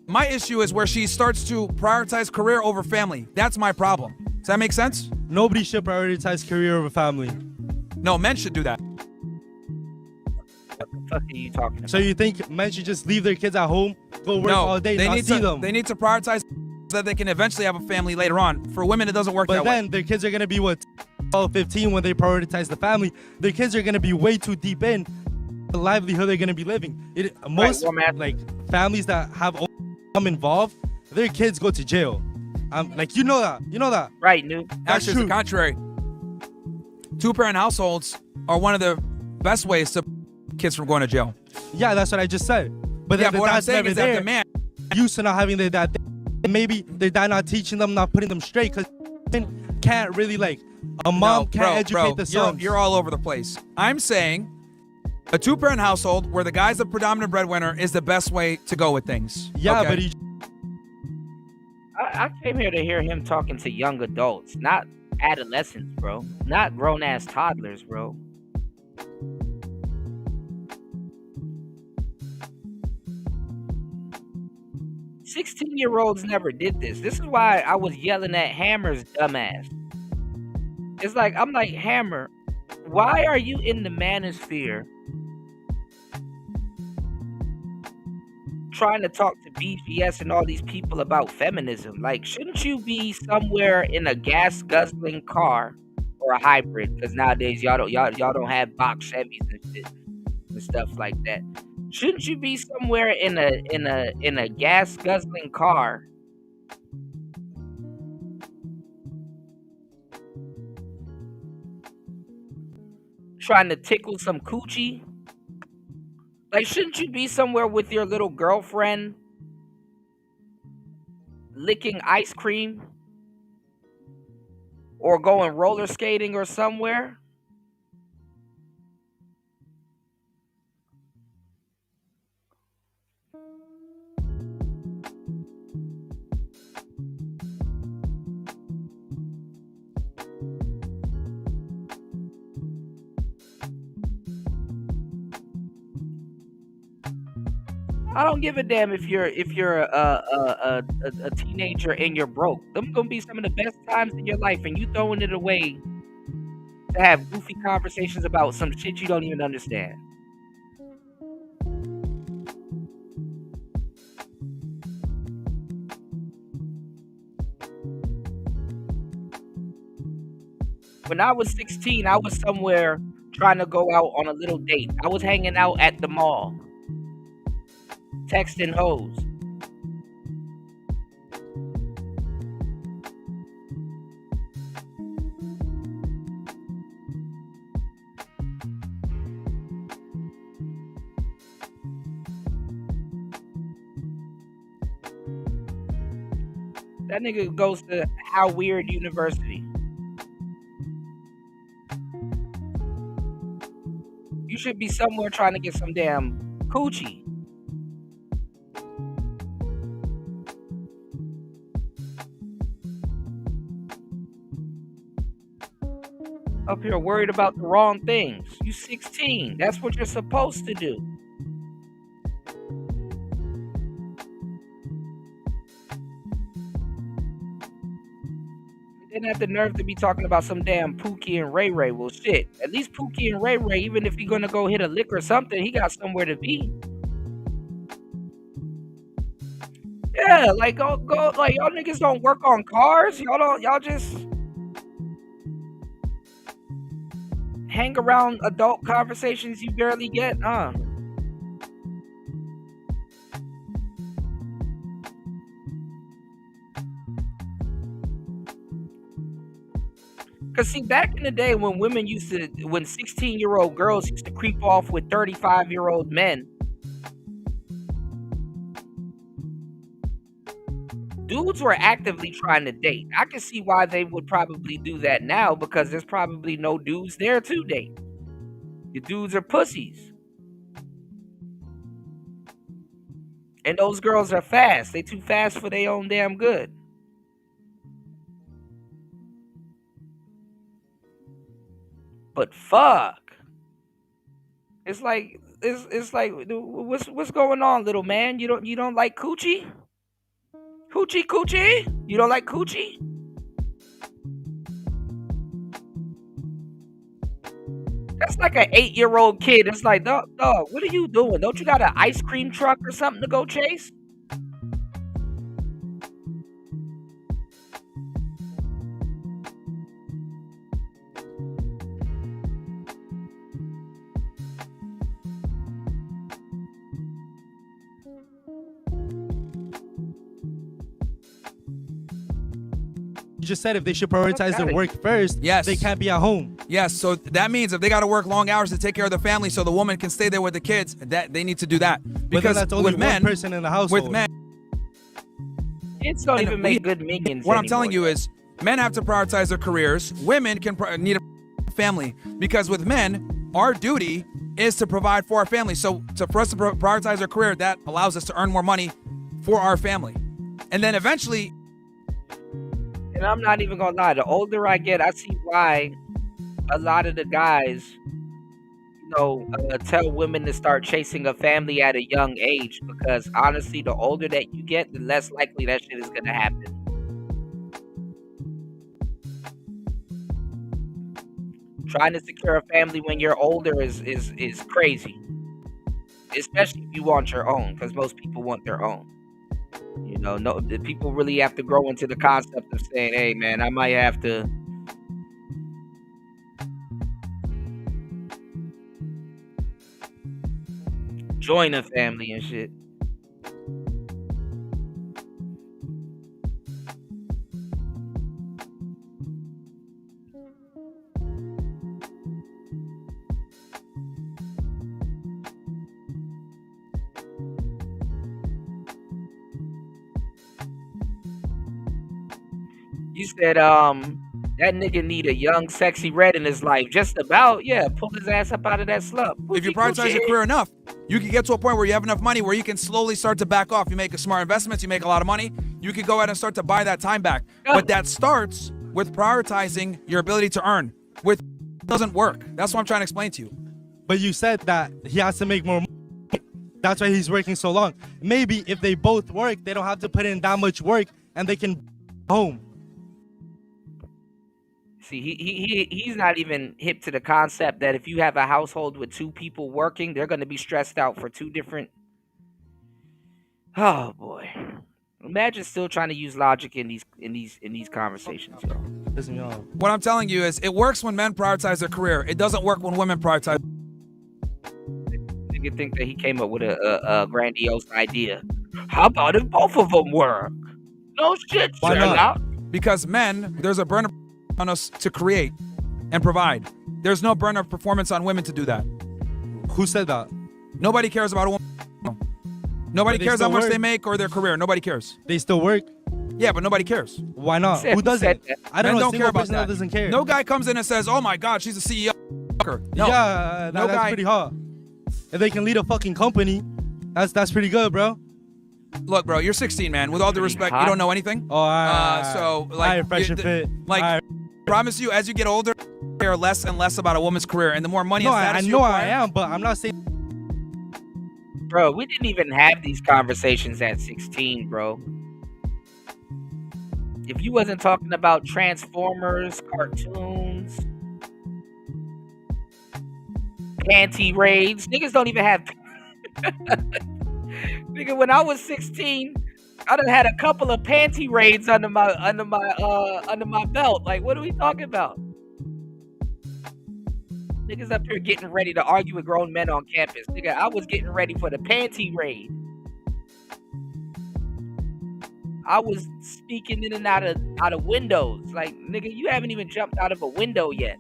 S7: my issue is where she starts to prioritize career over family. That's my problem. Does that make sense?
S1: Nobody should prioritize career over family.
S7: No, men should do that.
S6: What the fuck are you talking about?
S1: So you think men should just leave their kids at home, go work all day,
S7: they
S1: not
S7: need
S1: see
S7: to,
S1: them?
S7: They need to prioritize so that they can eventually have a family later on. For women, it doesn't work
S1: But
S7: that
S1: then
S7: way.
S1: their kids are going to be, 12, 15 when they prioritize the family. Their kids are going to be way too deep in the livelihood they're going to be living. Most families that have income involved, their kids go to jail. You know that.
S6: Right, New.
S7: Actually, it's the contrary. Two-parent households are one of the best ways to kids from going to jail.
S1: Yeah, that's what I just said. But
S7: yeah,
S1: then
S7: but what I'm
S1: dad's
S7: saying
S1: never
S7: is
S1: there,
S7: that the man
S1: used to not having their dad there. Maybe their dad not teaching them, not putting them straight, because can't really a mom can't educate the son.
S7: You're all over the place. I'm saying A two-parent household where the guy's the predominant breadwinner is the best way to go with things.
S1: Yeah,
S7: okay?
S1: but he
S6: I came here to hear him talking to young adults, not adolescents, bro. Not grown-ass toddlers, bro. "16-year-olds never did this." This is why I was yelling at Hammer's dumbass. It's like, I'm like, Hammer, why are you in the manosphere trying to talk to BGS and all these people about feminism? Like, shouldn't you be somewhere in a gas guzzling car or a hybrid? Because nowadays y'all don't have box Chevys and shit and stuff like that. Shouldn't you be somewhere in a gas guzzling car trying to tickle some coochie? Like, shouldn't you be somewhere with your little girlfriend licking ice cream or going roller skating or somewhere? I don't give a damn if you're a teenager and you're broke. Them gonna be some of the best times in your life, and you throwing it away to have goofy conversations about some shit you don't even understand. When I was 16, I was somewhere trying to go out on a little date. I was hanging out at the mall, texting hoes. That nigga goes to How Weird University. You should be somewhere trying to get some damn coochie. Up here worried about the wrong things. You 16. That's what you're supposed to do. You didn't have the nerve to be talking about some damn Pookie and Ray Ray. Well, shit. At least Pookie and Ray Ray, even if he's gonna go hit a lick or something, he got somewhere to be. Yeah, like go like y'all niggas don't work on cars. Y'all just hang around adult conversations you barely get, huh? Cause see, back in the day when 16-year-old girls used to creep off with 35-year-old men, dudes were actively trying to date. I can see why they would probably do that now, because there's probably no dudes there to date. The dudes are pussies. And those girls are fast. They too fast for their own damn good. But fuck. It's like what's going on, little man? You don't like coochie? Coochie? You don't like coochie? That's like an 8-year-old kid. It's like, dog, what are you doing? Don't you got an ice cream truck or something to go chase?
S1: You just said if they should prioritize their work first,
S7: yes,
S1: they can't be at home.
S7: Yes, so that means if they got to work long hours to take care of the family so the woman can stay there with the kids, that they need to do that. Because
S1: that's only
S7: with
S1: one
S7: men,
S1: person in the household.
S7: with men,
S6: Kids don't even make good minions
S7: what I'm
S6: anymore.
S7: telling you is men have to prioritize their careers. Women can need a family, because with men, our duty is to provide for our family. So for us to prioritize our career, that allows us to earn more money for our family. And then eventually,
S6: and I'm not even gonna lie, the older I get, I see why a lot of the guys, tell women to start chasing a family at a young age, because honestly, the older that you get, the less likely that shit is gonna happen. Trying to secure a family when you're older is crazy, especially if you want your own, because most people want their own. No, the people really have to grow into the concept of saying, "Hey, man, I might have to." Join a family and shit. You said that nigga need a young, sexy red in his life. Just about, yeah. Pull his ass up out of that slump.
S7: if you prioritize your career enough, you can get to a point where you have enough money where you can slowly start to back off. You make a smart investments, you make a lot of money, you can go ahead and start to buy that time back. But that starts with prioritizing your ability to earn. With doesn't work. That's what I'm trying to explain to you.
S1: But you said that he has to make more money. That's why he's working so long. Maybe if they both work, they don't have to put in that much work and they can home.
S6: See, he's not even hip to the concept that if you have a household with two people working, they're going to be stressed out for two different. Oh boy, imagine still trying to use logic in these conversations, yo.
S7: What I'm telling you is, it works when men prioritize their career. It doesn't work when women prioritize.
S6: You think that he came up with a grandiose idea. How about if both of them work? No shit.
S7: Why not? Because men, there's a burden on us to create and provide. There's no burden of performance on women to do that.
S1: Who said that?
S7: Nobody cares about a woman. Nobody cares how much they make or their career. Nobody cares.
S1: They still work.
S7: Yeah, but nobody cares.
S1: Why not? Who doesn't? I don't
S7: Men
S1: know a
S7: don't care
S1: single
S7: about
S1: person that doesn't care.
S7: No guy comes in and says, "Oh my God, she's a CEO." No.
S1: Yeah,
S7: no
S1: that's
S7: guy.
S1: pretty hot. If they can lead a fucking company, that's pretty good, bro.
S7: Look, bro, you're 16, man. With all due respect, you don't know anything.
S1: Oh,
S7: so like,
S1: fresh and fit.
S7: Like, promise you, as you get older, you care less and less about a woman's career, and the more money
S1: No,
S7: and
S1: I
S7: status you
S1: know
S7: acquire-
S1: I am, but I'm not saying.
S6: Bro, we didn't even have these conversations at 16, bro. If you wasn't talking about Transformers, cartoons, panty raids, niggas don't even have. Nigga, when I was 16, I done had a couple of panty raids under my belt. Like, what are we talking about? Niggas up here getting ready to argue with grown men on campus. Nigga, I was getting ready for the panty raid. I was speaking in and out of windows. Like, nigga, you haven't even jumped out of a window yet.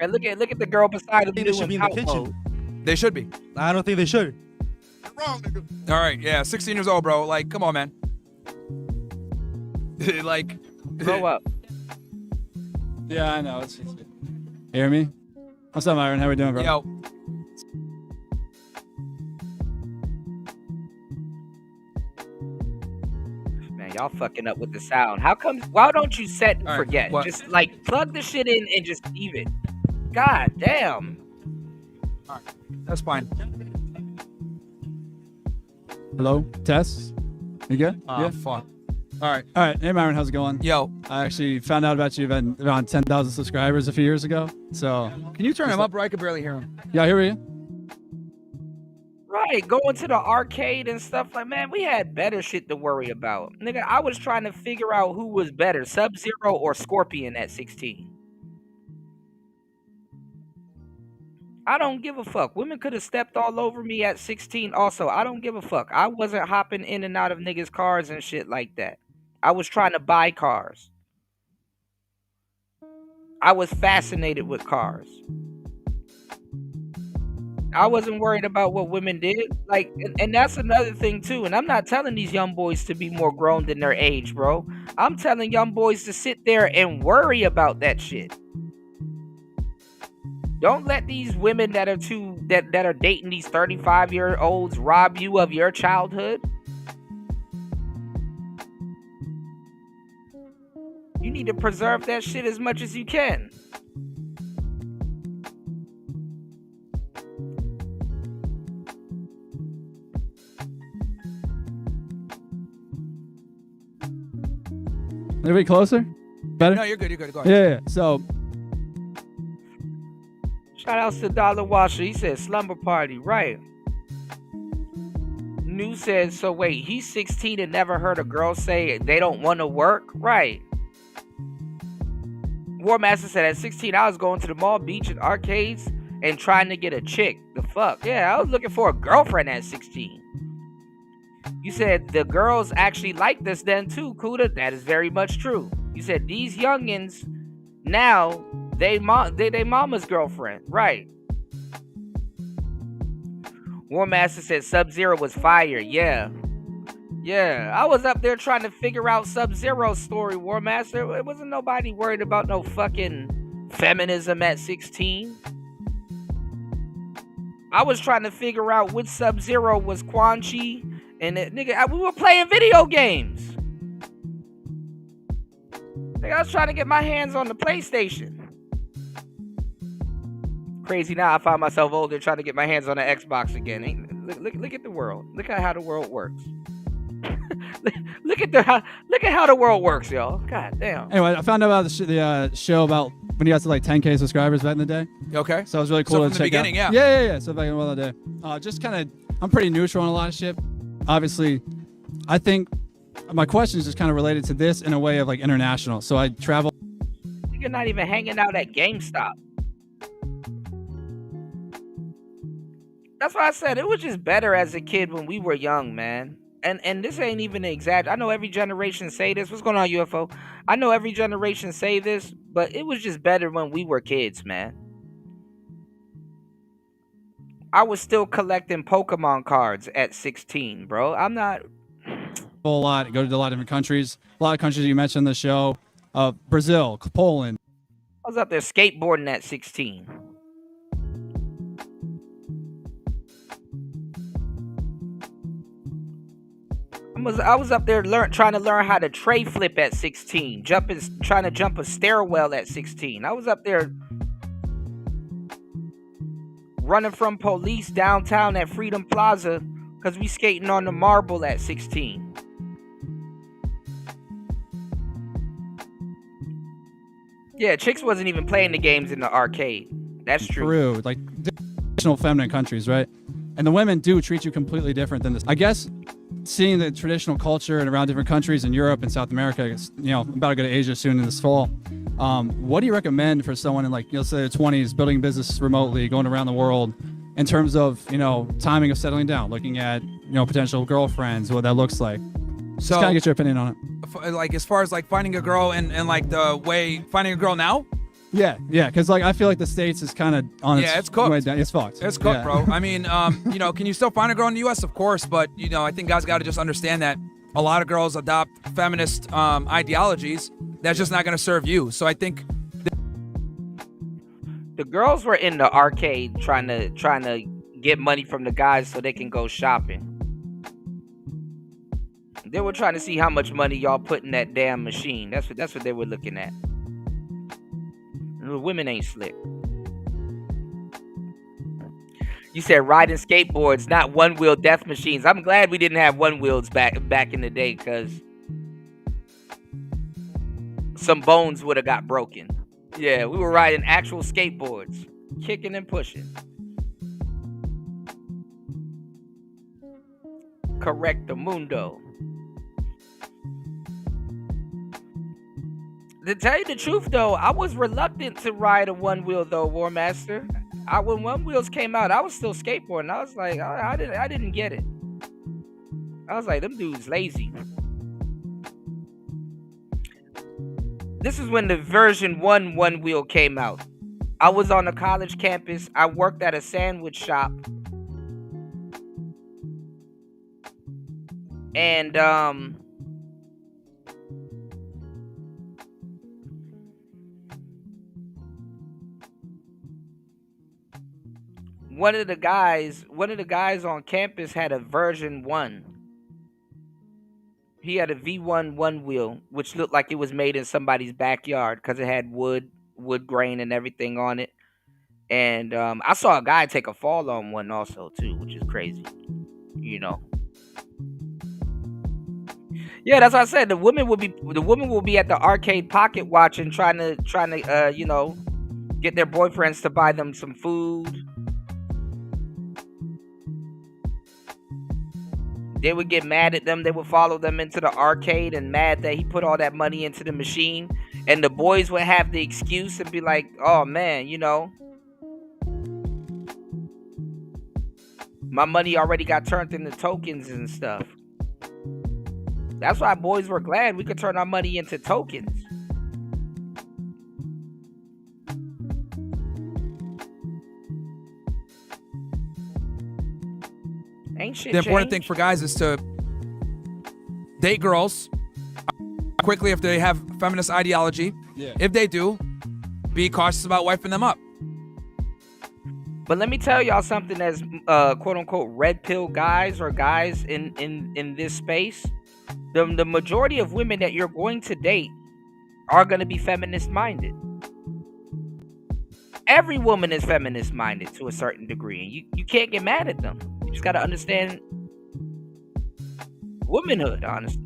S6: And look at the girl beside him.
S1: They should be in the kitchen.
S7: They should be.
S1: I don't think they should.
S7: All right, yeah, 16 years old, bro. Like, come on, man. Like,
S6: grow up.
S2: Yeah, I know. It's hear me? What's up, Myron? How we doing, bro?
S7: Yo.
S6: Man, y'all fucking up with the sound. Why don't you set and
S7: All right,
S6: forget?
S7: what?
S6: Just like plug the shit in and just leave it. God damn.
S7: All right, that's fine.
S2: Hello, Tess. You good?
S7: Oh,
S2: yeah.
S7: fuck. All right.
S2: All right. Hey, Myron, how's it going?
S7: Yo.
S2: I actually found out about you around 10,000 subscribers a few years ago. So.
S7: Can you turn him up, bro? I can barely hear him.
S2: Yeah, I hear you.
S6: Right, going to the arcade and stuff like, man, we had better shit to worry about. Nigga, I was trying to figure out who was better, Sub-Zero or Scorpion at 16. I don't give a fuck. Women could have stepped all over me at 16 also. I don't give a fuck. I wasn't hopping in and out of niggas' cars and shit like that. I was trying to buy cars. I was fascinated with cars. I wasn't worried about what women did. Like, and that's another thing too. And I'm not telling these young boys to be more grown than their age, bro. I'm telling young boys to sit there and worry about that shit. Don't let these women that are dating these 35-year-olds rob you of your childhood. You need to preserve that shit as much as you can.
S2: A little bit closer? Better?
S7: No, you're good. You're good. Go ahead.
S2: Yeah. So,
S6: Shout outs to Dollar Washer. He said slumber party. Right. New says, so wait, he's 16 and never heard a girl say they don't want to work? Right. War Master said at 16 I was going to the mall, beach, and arcades and trying to get a chick. The fuck? Yeah, I was looking for a girlfriend at 16. You said the girls actually liked us then too, Kuda. That is very much true. You said these youngins now they mama's girlfriend, right? War Master said Sub-Zero was fire. Yeah, I was up there trying to figure out Sub-Zero's story. War Master, it wasn't nobody worried about no fucking feminism at 16. I was trying to figure out which Sub-Zero was Quan Chi. And we were playing video games. Nigga, I was trying to get my hands on the PlayStation. Crazy now, I found myself older trying to get my hands on the Xbox again. Look at the world. Look at how the world works. look at how the world works, y'all. God damn.
S2: Anyway, I found out about the show about when you got to like 10K subscribers back in the day.
S7: Okay.
S2: So it was really cool
S7: So
S2: to
S7: from the
S2: check
S7: beginning,
S2: out.
S7: yeah.
S2: Yeah. So back in the day. Just kind of, I'm pretty neutral on a lot of shit. Obviously, I think my question is just kind of related to this in a way of like international. So I travel.
S6: You're not even hanging out at GameStop. That's why I said it was just better as a kid when we were young, man. And this ain't even an exact. I know every generation say this. What's going on, UFO? I know every generation say this, but it was just better when we were kids, man. I was still collecting Pokemon cards at 16, bro. I'm not.
S2: A lot, go to a lot of different countries. A lot of countries you mentioned in the show. Brazil, Poland.
S6: I was up there skateboarding at 16. I was up there trying to learn how to tray flip at 16. Trying to jump a stairwell at 16. I was up there running from police downtown at Freedom Plaza because we skating on the marble at 16. Yeah, chicks wasn't even playing the games in the arcade. That's true.
S2: Peru, like traditional feminine countries, right? And the women do treat you completely different than this. I guess seeing the traditional culture and around different countries in Europe and South America, I'm about to go to Asia soon in this fall. What do you recommend for someone in like, say their 20s, building a business remotely, going around the world in terms of, timing of settling down, looking at, potential girlfriends, what that looks like?
S7: So,
S2: just kind of get your opinion on it.
S7: Like as far as like finding a girl and like the way finding a girl now?
S2: Yeah, because like I feel like the States is kind of on
S7: it's cooked.
S2: way down. It's fucked.
S7: It's cooked,
S2: Yeah.
S7: bro. I mean, can you still find a girl in the U.S.? Of course, but I think guys got to just understand that a lot of girls adopt feminist ideologies. That's just not going to serve you. So I think
S6: the girls were in the arcade trying to get money from the guys so they can go shopping. They were trying to see how much money y'all put in that damn machine. That's what they were looking at. The women ain't slick. You said riding skateboards, not one-wheel death machines. I'm glad we didn't have one-wheels back in the day, because some bones would have got broken. Yeah, we were riding actual skateboards, kicking and pushing. Correctamundo. To tell you the truth, though, I was reluctant to ride a one-wheel, though, War Master. When one-wheels came out, I was still skateboarding. I was like, I didn't get it. I was like, them dudes lazy. This is when the version 1 one-wheel came out. I was on a college campus. I worked at a sandwich shop. And, one of the guys on campus had a version 1. He had a V1 one wheel, which looked like it was made in somebody's backyard because it had wood grain and everything on it. And I saw a guy take a fall on one also too, which is crazy. You know. Yeah, that's what I said. The women will be at the arcade pocket watching, trying to you know, get their boyfriends to buy them some food. They would get mad at them. They would follow them into the arcade and mad that he put all that money into the machine. And the boys would have the excuse and be like, oh man, you know, my money already got turned into tokens and stuff. That's why boys were glad we could turn our money into tokens. Ain't shit
S7: The important
S6: changed.
S7: thing for guys is to date girls quickly if they have feminist ideology.
S2: Yeah.
S7: If they do, be cautious about wiping them up.
S6: But let me tell y'all something as quote unquote red pill guys or guys in this space. The majority of women that you're going to date are going to be feminist minded. Every woman is feminist minded to a certain degree, and you can't get mad at them. You just got to understand womanhood, honestly.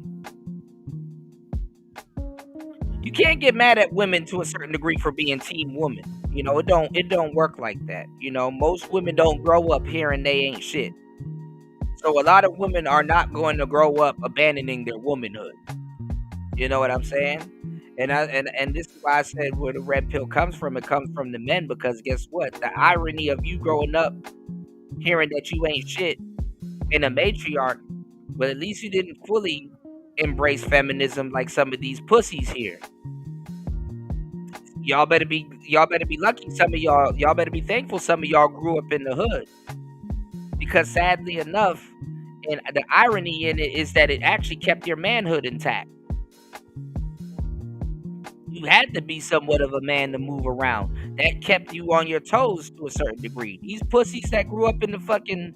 S6: You can't get mad at women to a certain degree for being team woman. You know, it don't work like that. You know, most women don't grow up hearing they ain't shit. So a lot of women are not going to grow up abandoning their womanhood. You know what I'm saying? And this is why I said where the red pill comes from. It comes from the men, because guess what? The irony of you growing up hearing that you ain't shit in a matriarch, but at least you didn't fully embrace feminism like some of these pussies here. Y'all better be lucky. Some of y'all better be thankful some of y'all grew up in the hood. Because sadly enough, and the irony in it is that it actually kept your manhood intact. You had to be somewhat of a man to move around. That kept you on your toes to a certain degree. These pussies that grew up in the fucking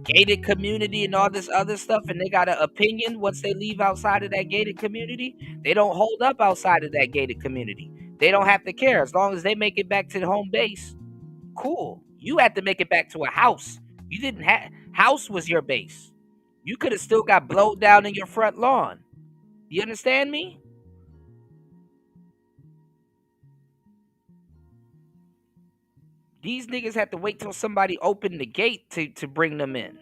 S6: gated community and all this other stuff, and they got an opinion once they leave outside of that gated community, they don't hold up outside of that gated community. They don't have to care. As long as they make it back to the home base, cool. You had to make it back to a house. You didn't have... House was your base. You could have still got blowed down in your front lawn. You understand me? These niggas had to wait till somebody opened the gate to bring them in.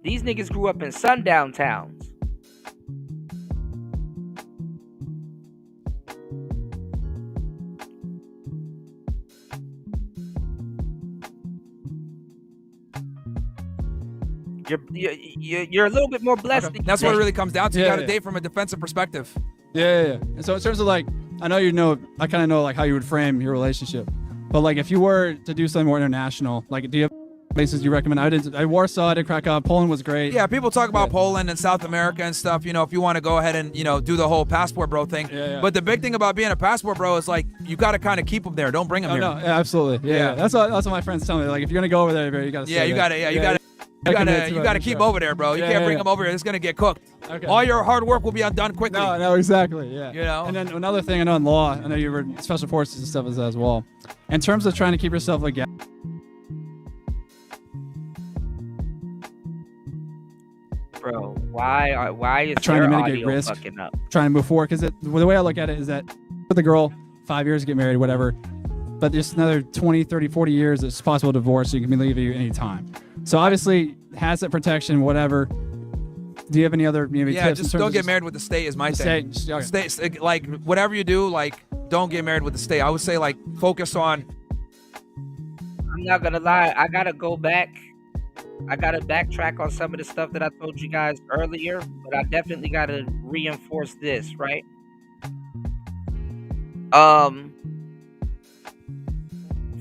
S6: These niggas grew up in sundown towns. You're a little bit more blessed.
S7: That's what it really comes down to. You
S2: Yeah,
S7: got to
S2: yeah.
S7: date from a defensive perspective.
S2: Yeah. And so in terms of like, I know I kind of know like how you would frame your relationship, but like if you were to do something more international, like do you have places you recommend? I Warsaw, I did Krakow, Poland was great.
S7: Yeah, people talk about Poland and South America and stuff, you know, if you want to go ahead and, you know, do the whole passport bro thing.
S2: Yeah.
S7: But the big thing about being a passport bro is like, you got to kind of keep them there. Don't bring them here.
S2: No, yeah, absolutely. Yeah. That's what my friends tell me. Like if you're gonna go over there, you gotta.
S7: Yeah, you got to. You gotta keep over there, bro. You can't bring them over here. It's gonna get cooked.
S2: Okay.
S7: All your hard work will be undone quickly.
S2: No, exactly. Yeah.
S7: You know.
S2: And then another thing, I know in law, I know you were in special forces and stuff as well. In terms of trying to keep yourself like.
S6: Bro, why is
S2: Trying
S6: your
S2: to mitigate
S6: audio
S2: risk,
S6: fucking up?
S2: trying to move forward, because the way I look at it is that with the girl, 5 years to get married, whatever, but just another 20, 30, 40 years, it's possible divorce, so you can leave you any time. So obviously, asset protection, whatever. Do you have any other maybe
S7: Yeah,
S2: tips?
S7: just don't get married with the state is my thing. Stay, like whatever you do, like don't get married with the state. I would say like focus on.
S6: I'm not gonna lie, I gotta go back. I gotta backtrack on some of the stuff that I told you guys earlier, but I definitely gotta reinforce this, right?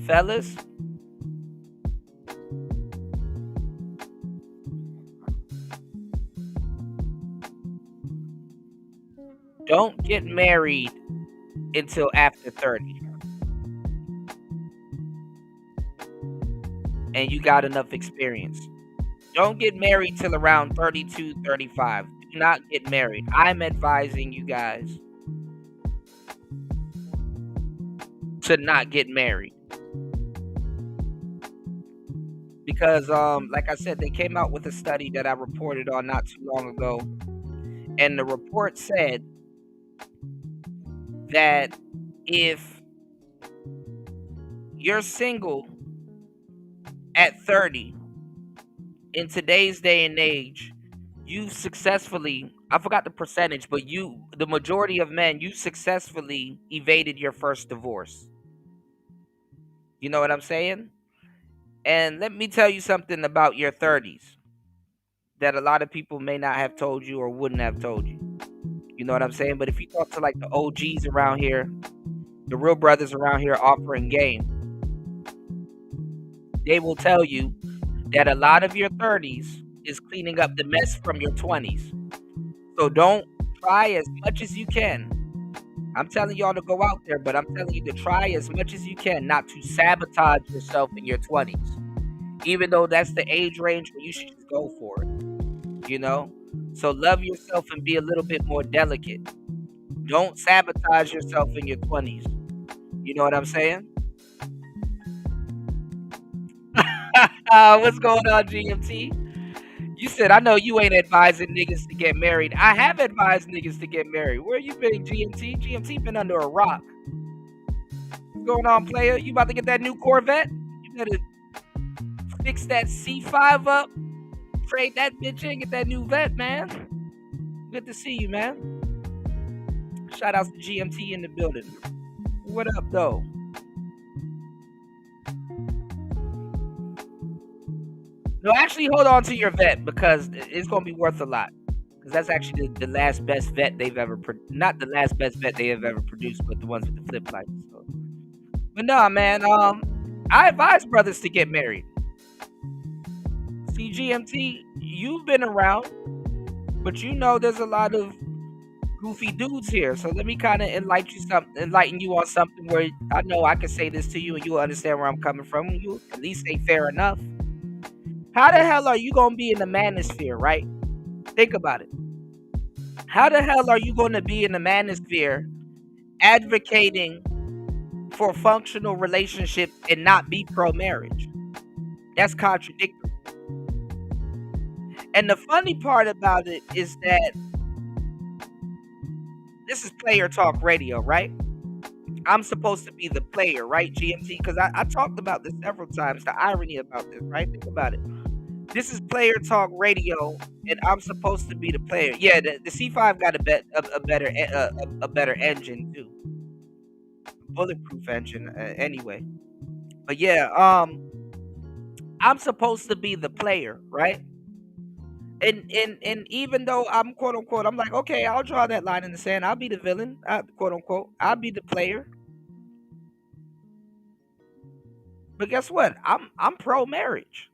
S6: Fellas, don't get married until after 30. and you got enough experience. Don't get married till around 32, 35. Do not get married. I'm advising you guys to not get married. Because, like I said, they came out with a study that I reported on not too long ago. And the report said that if you're single at 30, in today's day and age, you've successfully, I forgot the percentage, but the majority of men, you successfully evaded your first divorce. You know what I'm saying? And let me tell you something about your 30s that a lot of people may not have told you or wouldn't have told you. You know what I'm saying? But if you talk to like the OGs around here, the real brothers around here offering game, they will tell you that a lot of your 30s is cleaning up the mess from your 20s. So don't try as much as you can. I'm telling y'all to go out there, but I'm telling you to try as much as you can not to sabotage yourself in your 20s. Even though that's the age range where you should just go for it. You know? So love yourself and be a little bit more delicate. Don't sabotage yourself in your 20s. You know what I'm saying? What's going on, GMT? You said, I know you ain't advising niggas to get married. I have advised niggas to get married. Where you been, GMT? GMT been under a rock. What's going on, player? You about to get that new Corvette? You better fix that C5 up. Trade that bitch in, get that new vet, man. Good to see you, man. Shout outs to GMT in the building. What up, though? No, actually, hold on to your vet because it's going to be worth a lot. Because that's actually the last best vet they've ever not the last best vet they have ever produced, but the ones with the flip lights. So. But nah, man, I advise brothers to get married. See, GMT, you've been around, but you know there's a lot of goofy dudes here. So let me kind of enlighten you on something where I know I can say this to you and you'll understand where I'm coming from. You at least say fair enough. How the hell are you going to be in the manosphere, right? Think about it. How the hell are you going to be in the manosphere advocating for functional relationships and not be pro-marriage? That's contradictory. And the funny part about it is that this is Player Talk Radio, right? I'm supposed to be the player, right, GMT? Because I talked about this several times, the irony about this, right? Think about it. This is Player Talk Radio, and I'm supposed to be the player. Yeah, the C5 got a better engine too, bulletproof engine. Anyway, but yeah, I'm supposed to be the player, right? And even though I'm quote unquote, I'm like, okay, I'll draw that line in the sand. I'll be the villain, quote unquote. I'll be the player. But guess what? I'm pro marriage.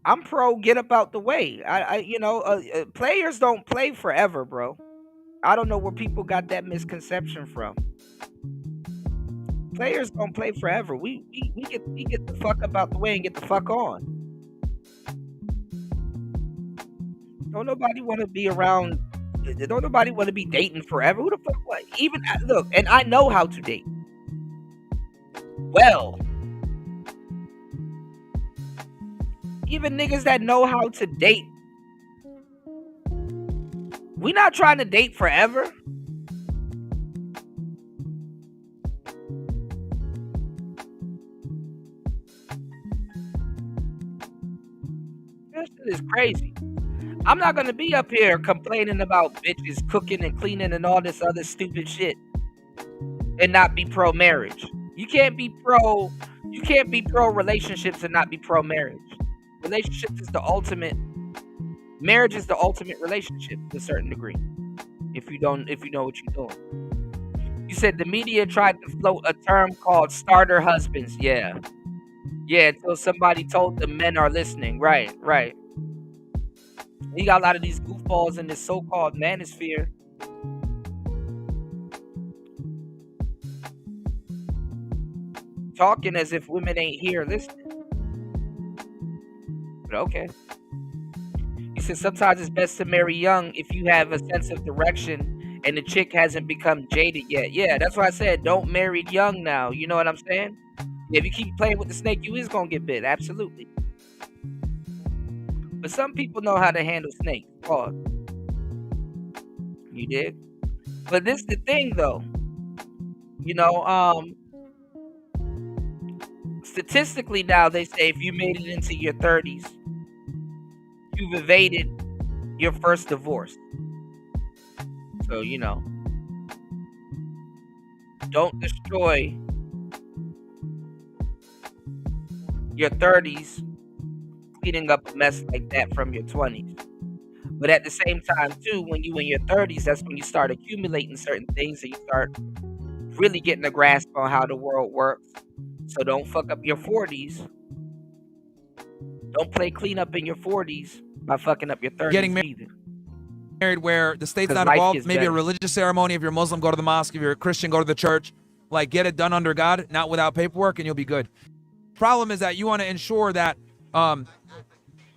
S6: I'm pro get up out the way. Players don't play forever, bro. I don't know where people got that misconception from. Players don't play forever. We get the fuck up out the way and get the fuck on. Don't nobody want to be around. Don't nobody want to be dating forever. Who the fuck? What? Even look, and I know how to date. Well, even niggas that know how to date, we not trying to date forever. That shit is crazy. I'm not gonna be up here complaining about bitches cooking and cleaning and all this other stupid shit and not be pro marriage. You can't be pro relationships and not be pro marriage. Relationships is the ultimate. Marriage is the ultimate relationship to a certain degree. If you know what you're doing. You said the media tried to float a term called starter husbands. Yeah, until somebody told them men are listening. Right. You got a lot of these goofballs in this so-called manosphere. Talking as if women ain't here listening. But okay. He said sometimes it's best to marry young if you have a sense of direction and the chick hasn't become jaded yet. Yeah, that's why I said don't marry young now. You know what I'm saying? If you keep playing with the snake, you is gonna get bit. Absolutely. But some people know how to handle snakes. Pause. You did? But this the thing though. You know, statistically now they say if you made it into your 30s, you've evaded your first divorce. So, you know, don't destroy your 30s cleaning up a mess like that from your 20s. But at the same time, too, when you in your 30s, that's when you start accumulating certain things and you start really getting a grasp on how the world works. So don't fuck up your 40s. Don't play cleanup in your 40s by fucking up your 30s
S7: Getting
S6: either.
S7: Married where the state's
S6: 'Cause
S7: not
S6: life
S7: involved,
S6: gets
S7: maybe
S6: better.
S7: a religious ceremony. If you're Muslim, go to the mosque. If you're a Christian, go to the church. Like, get it done under God, not without paperwork, and you'll be good. Problem is that you want to ensure that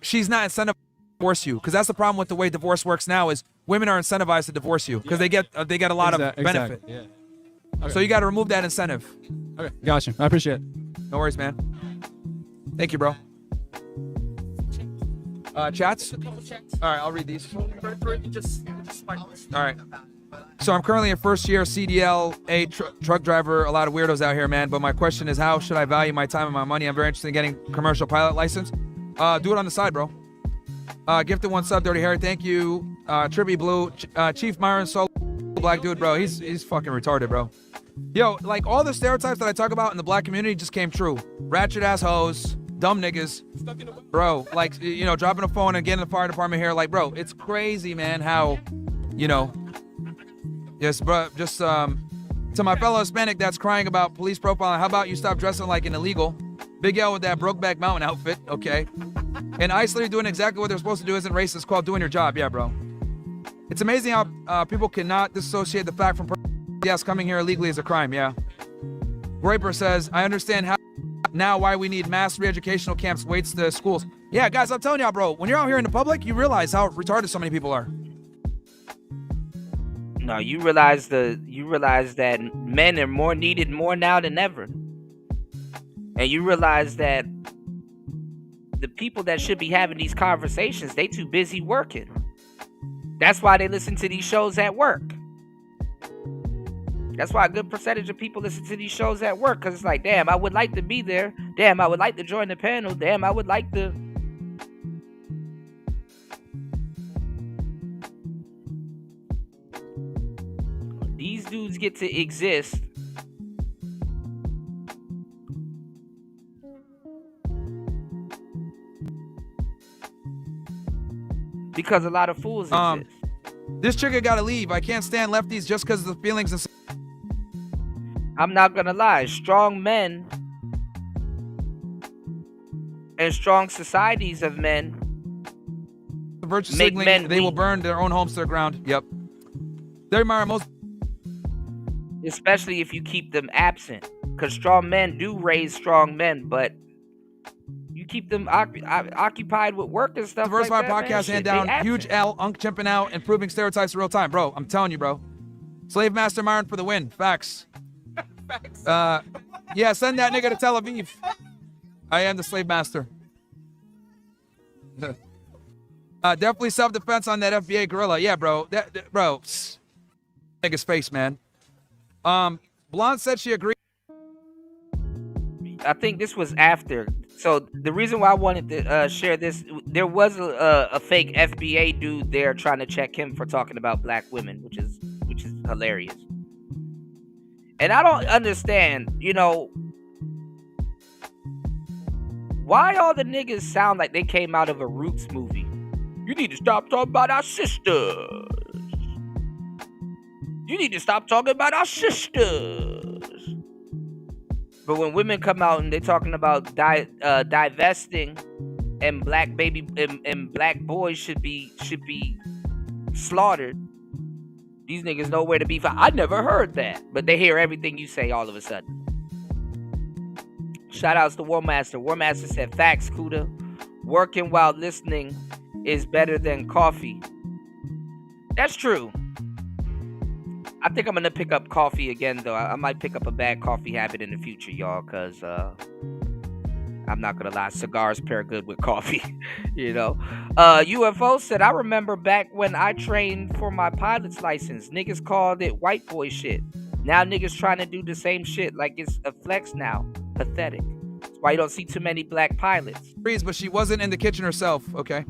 S7: she's not incentivized to divorce you, because that's the problem with the way divorce works now is women are incentivized to divorce you because they get a lot of benefit.
S2: Yeah.
S7: So you got to remove that incentive.
S2: Okay, gotcha. I appreciate it.
S7: No worries, man. Thank you, bro. Chats? All right, I'll read these. All right. So I'm currently a first-year CDL truck driver. A lot of weirdos out here, man. But my question is, how should I value my time and my money? I'm very interested in getting commercial pilot license. Do it on the side, bro. Gifted one sub, Dirty Harry. Thank you. Trippy Blue. Chief Myron Solo. Black dude, bro. He's fucking retarded, bro. Yo, like all the stereotypes that I talk about in the black community just came true. Ratchet ass hoes, dumb niggas, bro. Like, you know, dropping a phone and getting the fire department here. Like, bro, it's crazy, man. How, you know, yes, bro. Just to my fellow Hispanic that's crying about police profiling. How about you stop dressing like an illegal? Big L with that Brokeback Mountain outfit, okay? And Iceland doing exactly what they're supposed to do isn't racist. It's called doing your job, yeah, bro. It's amazing how people cannot dissociate the fact from. Yes, coming here illegally is a crime, yeah. Graper says, I understand now why we need mass re-educational camps, waits to schools. Yeah, guys, I'm telling y'all, bro, when you're out here in the public, you realize how retarded so many people are.
S6: No, you realize that men are more needed more now than ever. And you realize that the people that should be having these conversations, they too busy working. That's why they listen to these shows at work. That's why a good percentage of people listen to these shows at work, because it's like, damn, I would like to be there. Damn, I would like to join the panel. Damn, I would like to. These dudes get to exist because a lot of fools exist.
S7: This trigger gotta leave. I can't stand lefties just because of the feelings and.
S6: I'm not gonna lie. Strong men and strong societies of men
S7: virtue
S6: make
S7: signaling,
S6: men
S7: they will
S6: weak.
S7: burn their own homes to the ground. Yep. They're my most.
S6: Especially if you keep them absent, because strong men do raise strong men, but you keep them occupied with work and stuff.
S7: Diversify
S6: like that, man,
S7: podcast
S6: shit,
S7: hand
S6: they
S7: down.
S6: absent.
S7: Huge L. Unk jumping out and proving stereotypes in real time, bro. I'm telling you, bro. Slave Master Myron for the win. Facts. Yeah, send that nigga to Tel Aviv. I am the slave master. Definitely self-defense on that FBA gorilla. Yeah, bro. Bro, nigga's face, man. Blonde said she agreed.
S6: I think this was after. So the reason why I wanted to share this, there was a fake FBA dude there trying to check him for talking about black women, which is hilarious. And I don't understand, you know, why all the niggas sound like they came out of a Roots movie. You need to stop talking about our sisters. You need to stop talking about our sisters. But when women come out and they're talking about divesting and black baby and black boys should be slaughtered, these niggas know where to be found. I never heard that, but they hear everything you say all of a sudden. Shout outs to War Master. War Master said facts, Kuda. working while listening is better than coffee. That's true. I think I'm gonna pick up coffee again, though. I might pick up a bad coffee habit in the future, y'all, because I'm not gonna lie, cigars pair good with coffee. You know. UFO said, I remember back when I trained for my pilot's license, niggas called it white boy shit. Now niggas trying to do the same shit like it's a flex now. Pathetic. That's why you don't see too many black pilots.
S7: But she wasn't in the kitchen herself, okay?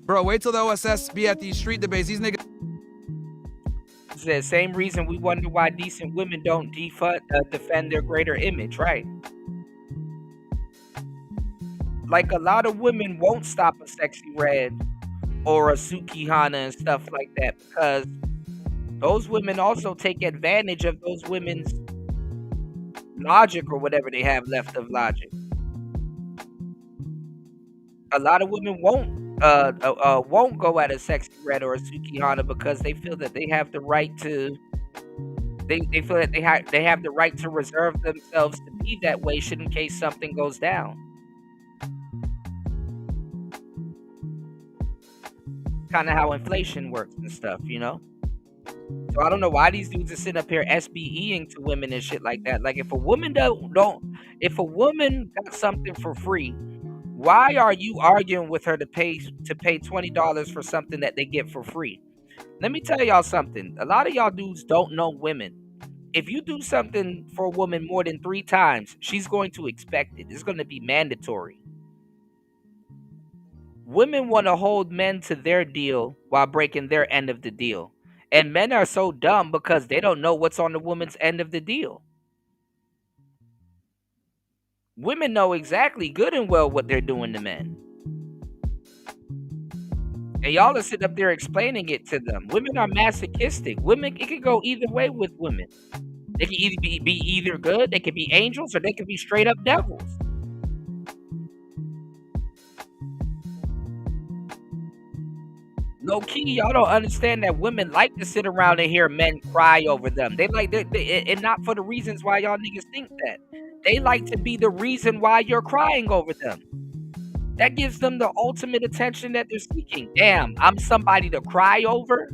S7: Bro, wait till the OSS be at these street debates. These niggas.
S6: The same reason we wonder why decent women don't defend their greater image, right? Like, a lot of women won't stop a Sexy Red or a Sukihana and stuff like that because those women also take advantage of those women's logic or whatever they have left of logic. A lot of women won't go at a Sexy Red or a Sukihana because they feel that they have the right to. They feel that they have the right to reserve themselves to be that way, should in case something goes down. Kind of how inflation works and stuff, you know. So I don't know why these dudes are sitting up here SBEing to women and shit like that. Like, if a woman if a woman got something for free, why are you arguing with her to pay $20 for something that they get for free? Let me tell y'all something. A lot of y'all dudes don't know women. If you do something for a woman more than 3 times, she's going to expect it. It's going to be mandatory. Women want to hold men to their deal while breaking their end of the deal. And men are so dumb because they don't know what's on the woman's end of the deal. Women know exactly good and well what they're doing to men. And y'all are sitting up there explaining it to them. Women are masochistic. Women, it can go either way with women. They can either be either good, they can be angels, or they can be straight up devils. Low key, y'all don't understand that women like to sit around and hear men cry over them. They like and not for the reasons why y'all niggas think that. They like to be the reason why you're crying over them. That gives them the ultimate attention that they're seeking. Damn, I'm somebody to cry over?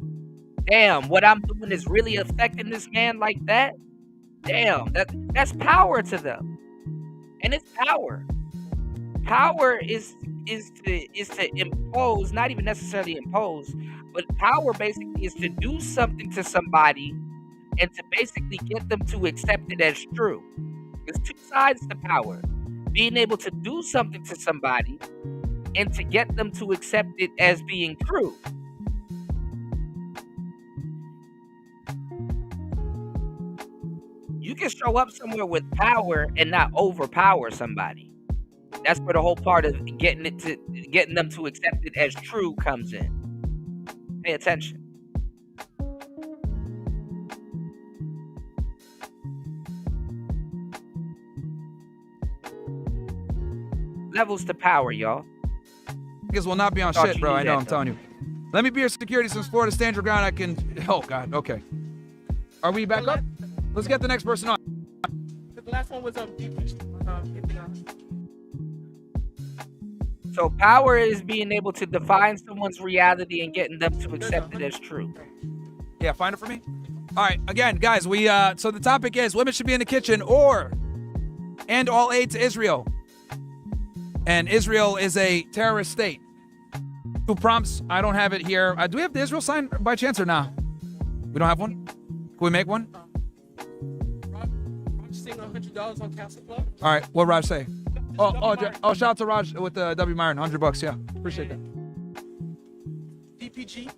S6: Damn, what I'm doing is really affecting this man like that? Damn, that's power to them. And it's power. Power is to impose, not even necessarily impose, but power basically is to do something to somebody and to basically get them to accept it as true. There's 2 sides to power. Being able to do something to somebody and to get them to accept it as being true. You can show up somewhere with power and not overpower somebody. That's where the whole part of getting them to accept it as true comes in. Pay attention. Levels to power, y'all.
S7: Niggas will not be on shit, bro. I know, I'm telling you. Let me be your security since Florida stand your ground. I can. Oh, God. Okay. Are we back up? Let's get the next person on.
S10: The last one was
S6: So power is being able to define someone's reality and getting them to accept it as true.
S7: Yeah, find it for me. All right, again, guys, so the topic is women should be in the kitchen and all aid to Israel. And Israel is a terrorist state. 2 prompts. I don't have it here. Do we have the Israel sign by chance or nah? We don't have one? Can we make one?
S10: Raj saying $100 on Castle Club.
S7: All right, what Raj say? Oh, shout out to Raj with the W Myron, $100. Yeah, appreciate that.
S10: DPG,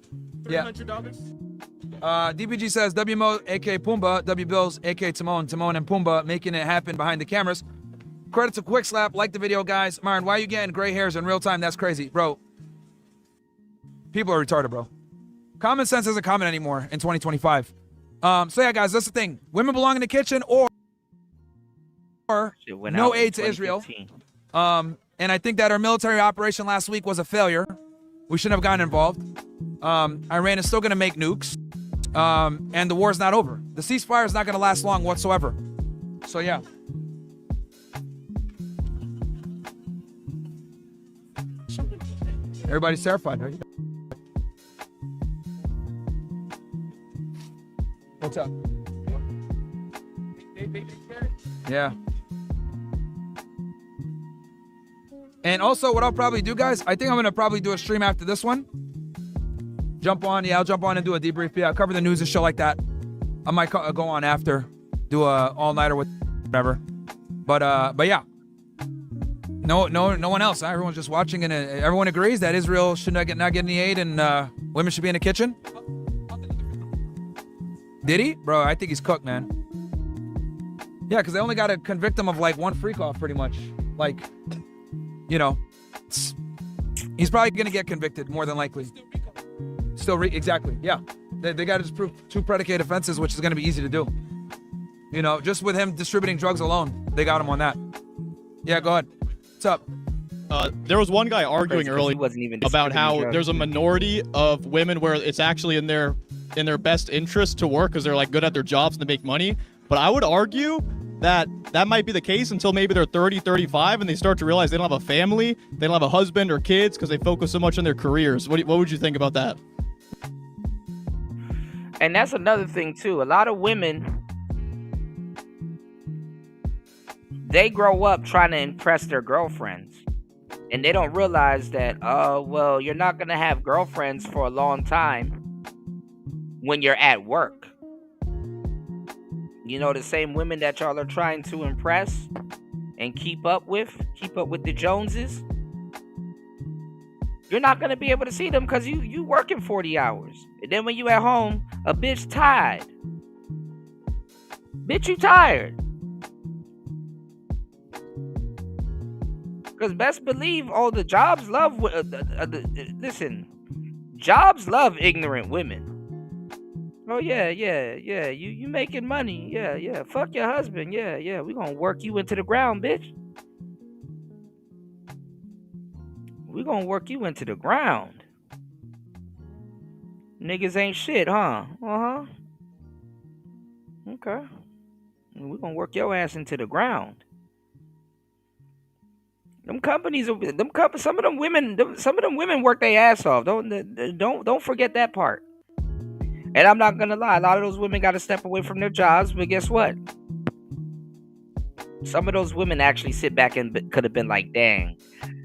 S7: $300. DPG says WMO, aka Pumbaa, W Bills, aka Timon and Pumbaa, making it happen behind the cameras. Credit to Quick Slap. Like the video, guys. Myron, why are you getting gray hairs in real time? That's crazy, bro. People are retarded, bro. Common sense isn't common anymore in 2025. So yeah, guys, that's the thing. Women belong in the kitchen or no aid to Israel. And I think that our military operation last week was a failure. We shouldn't have gotten involved. Iran is still going to make nukes. And the war's not over. The ceasefire is not going to last long whatsoever. So yeah. Everybody's terrified. Right? What's up? Yeah. And also, what I'll probably do, guys, I think I'm gonna probably do a stream after this one. Jump on, I'll jump on and do a debrief. Yeah, I'll cover the news and show like that. I might go on after, do a all-nighter with whatever. But yeah. No one else. Everyone's just watching, and everyone agrees that Israel should not get any aid, and women should be in the kitchen. Did he, bro? I think he's cooked, man. Yeah, because they only got to convict him of like one freak off, pretty much. Like, you know, he's probably gonna get convicted more than likely. Exactly. Yeah, they got to just prove 2 predicate offenses, which is gonna be easy to do. You know, just with him distributing drugs alone, they got him on that. Yeah, go ahead. What's up?
S4: There was one guy arguing earlier about how
S6: drugs.
S4: there's a minority of women where it's actually in their best interest to work because they're like good at their jobs and they make money. But I would argue that might be the case until maybe they're 30, 35 and they start to realize they don't have a family, they don't have a husband or kids because they focus so much on their careers. What would you think about that?
S6: And that's another thing too. A lot of women, they grow up trying to impress their girlfriends. And they don't realize that, well, you're not going to have girlfriends for a long time when you're at work. You know, the same women that y'all are trying to impress and keep up with the Joneses. You're not going to be able to see them because you working 40 hours. And then when you at home, a bitch tired. Bitch, you tired. Because best believe all the jobs love... listen, jobs love ignorant women. Oh, yeah, you making money. Yeah, fuck your husband. Yeah, we gonna work you into the ground, bitch. We gonna work you into the ground. Niggas ain't shit, huh? Uh-huh. Okay. We gonna work your ass into the ground. Some of them women work their ass off. Don't forget that part. And I'm not gonna lie, a lot of those women got to step away from their jobs. But guess what? Some of those women actually sit back and could have been like, "Dang,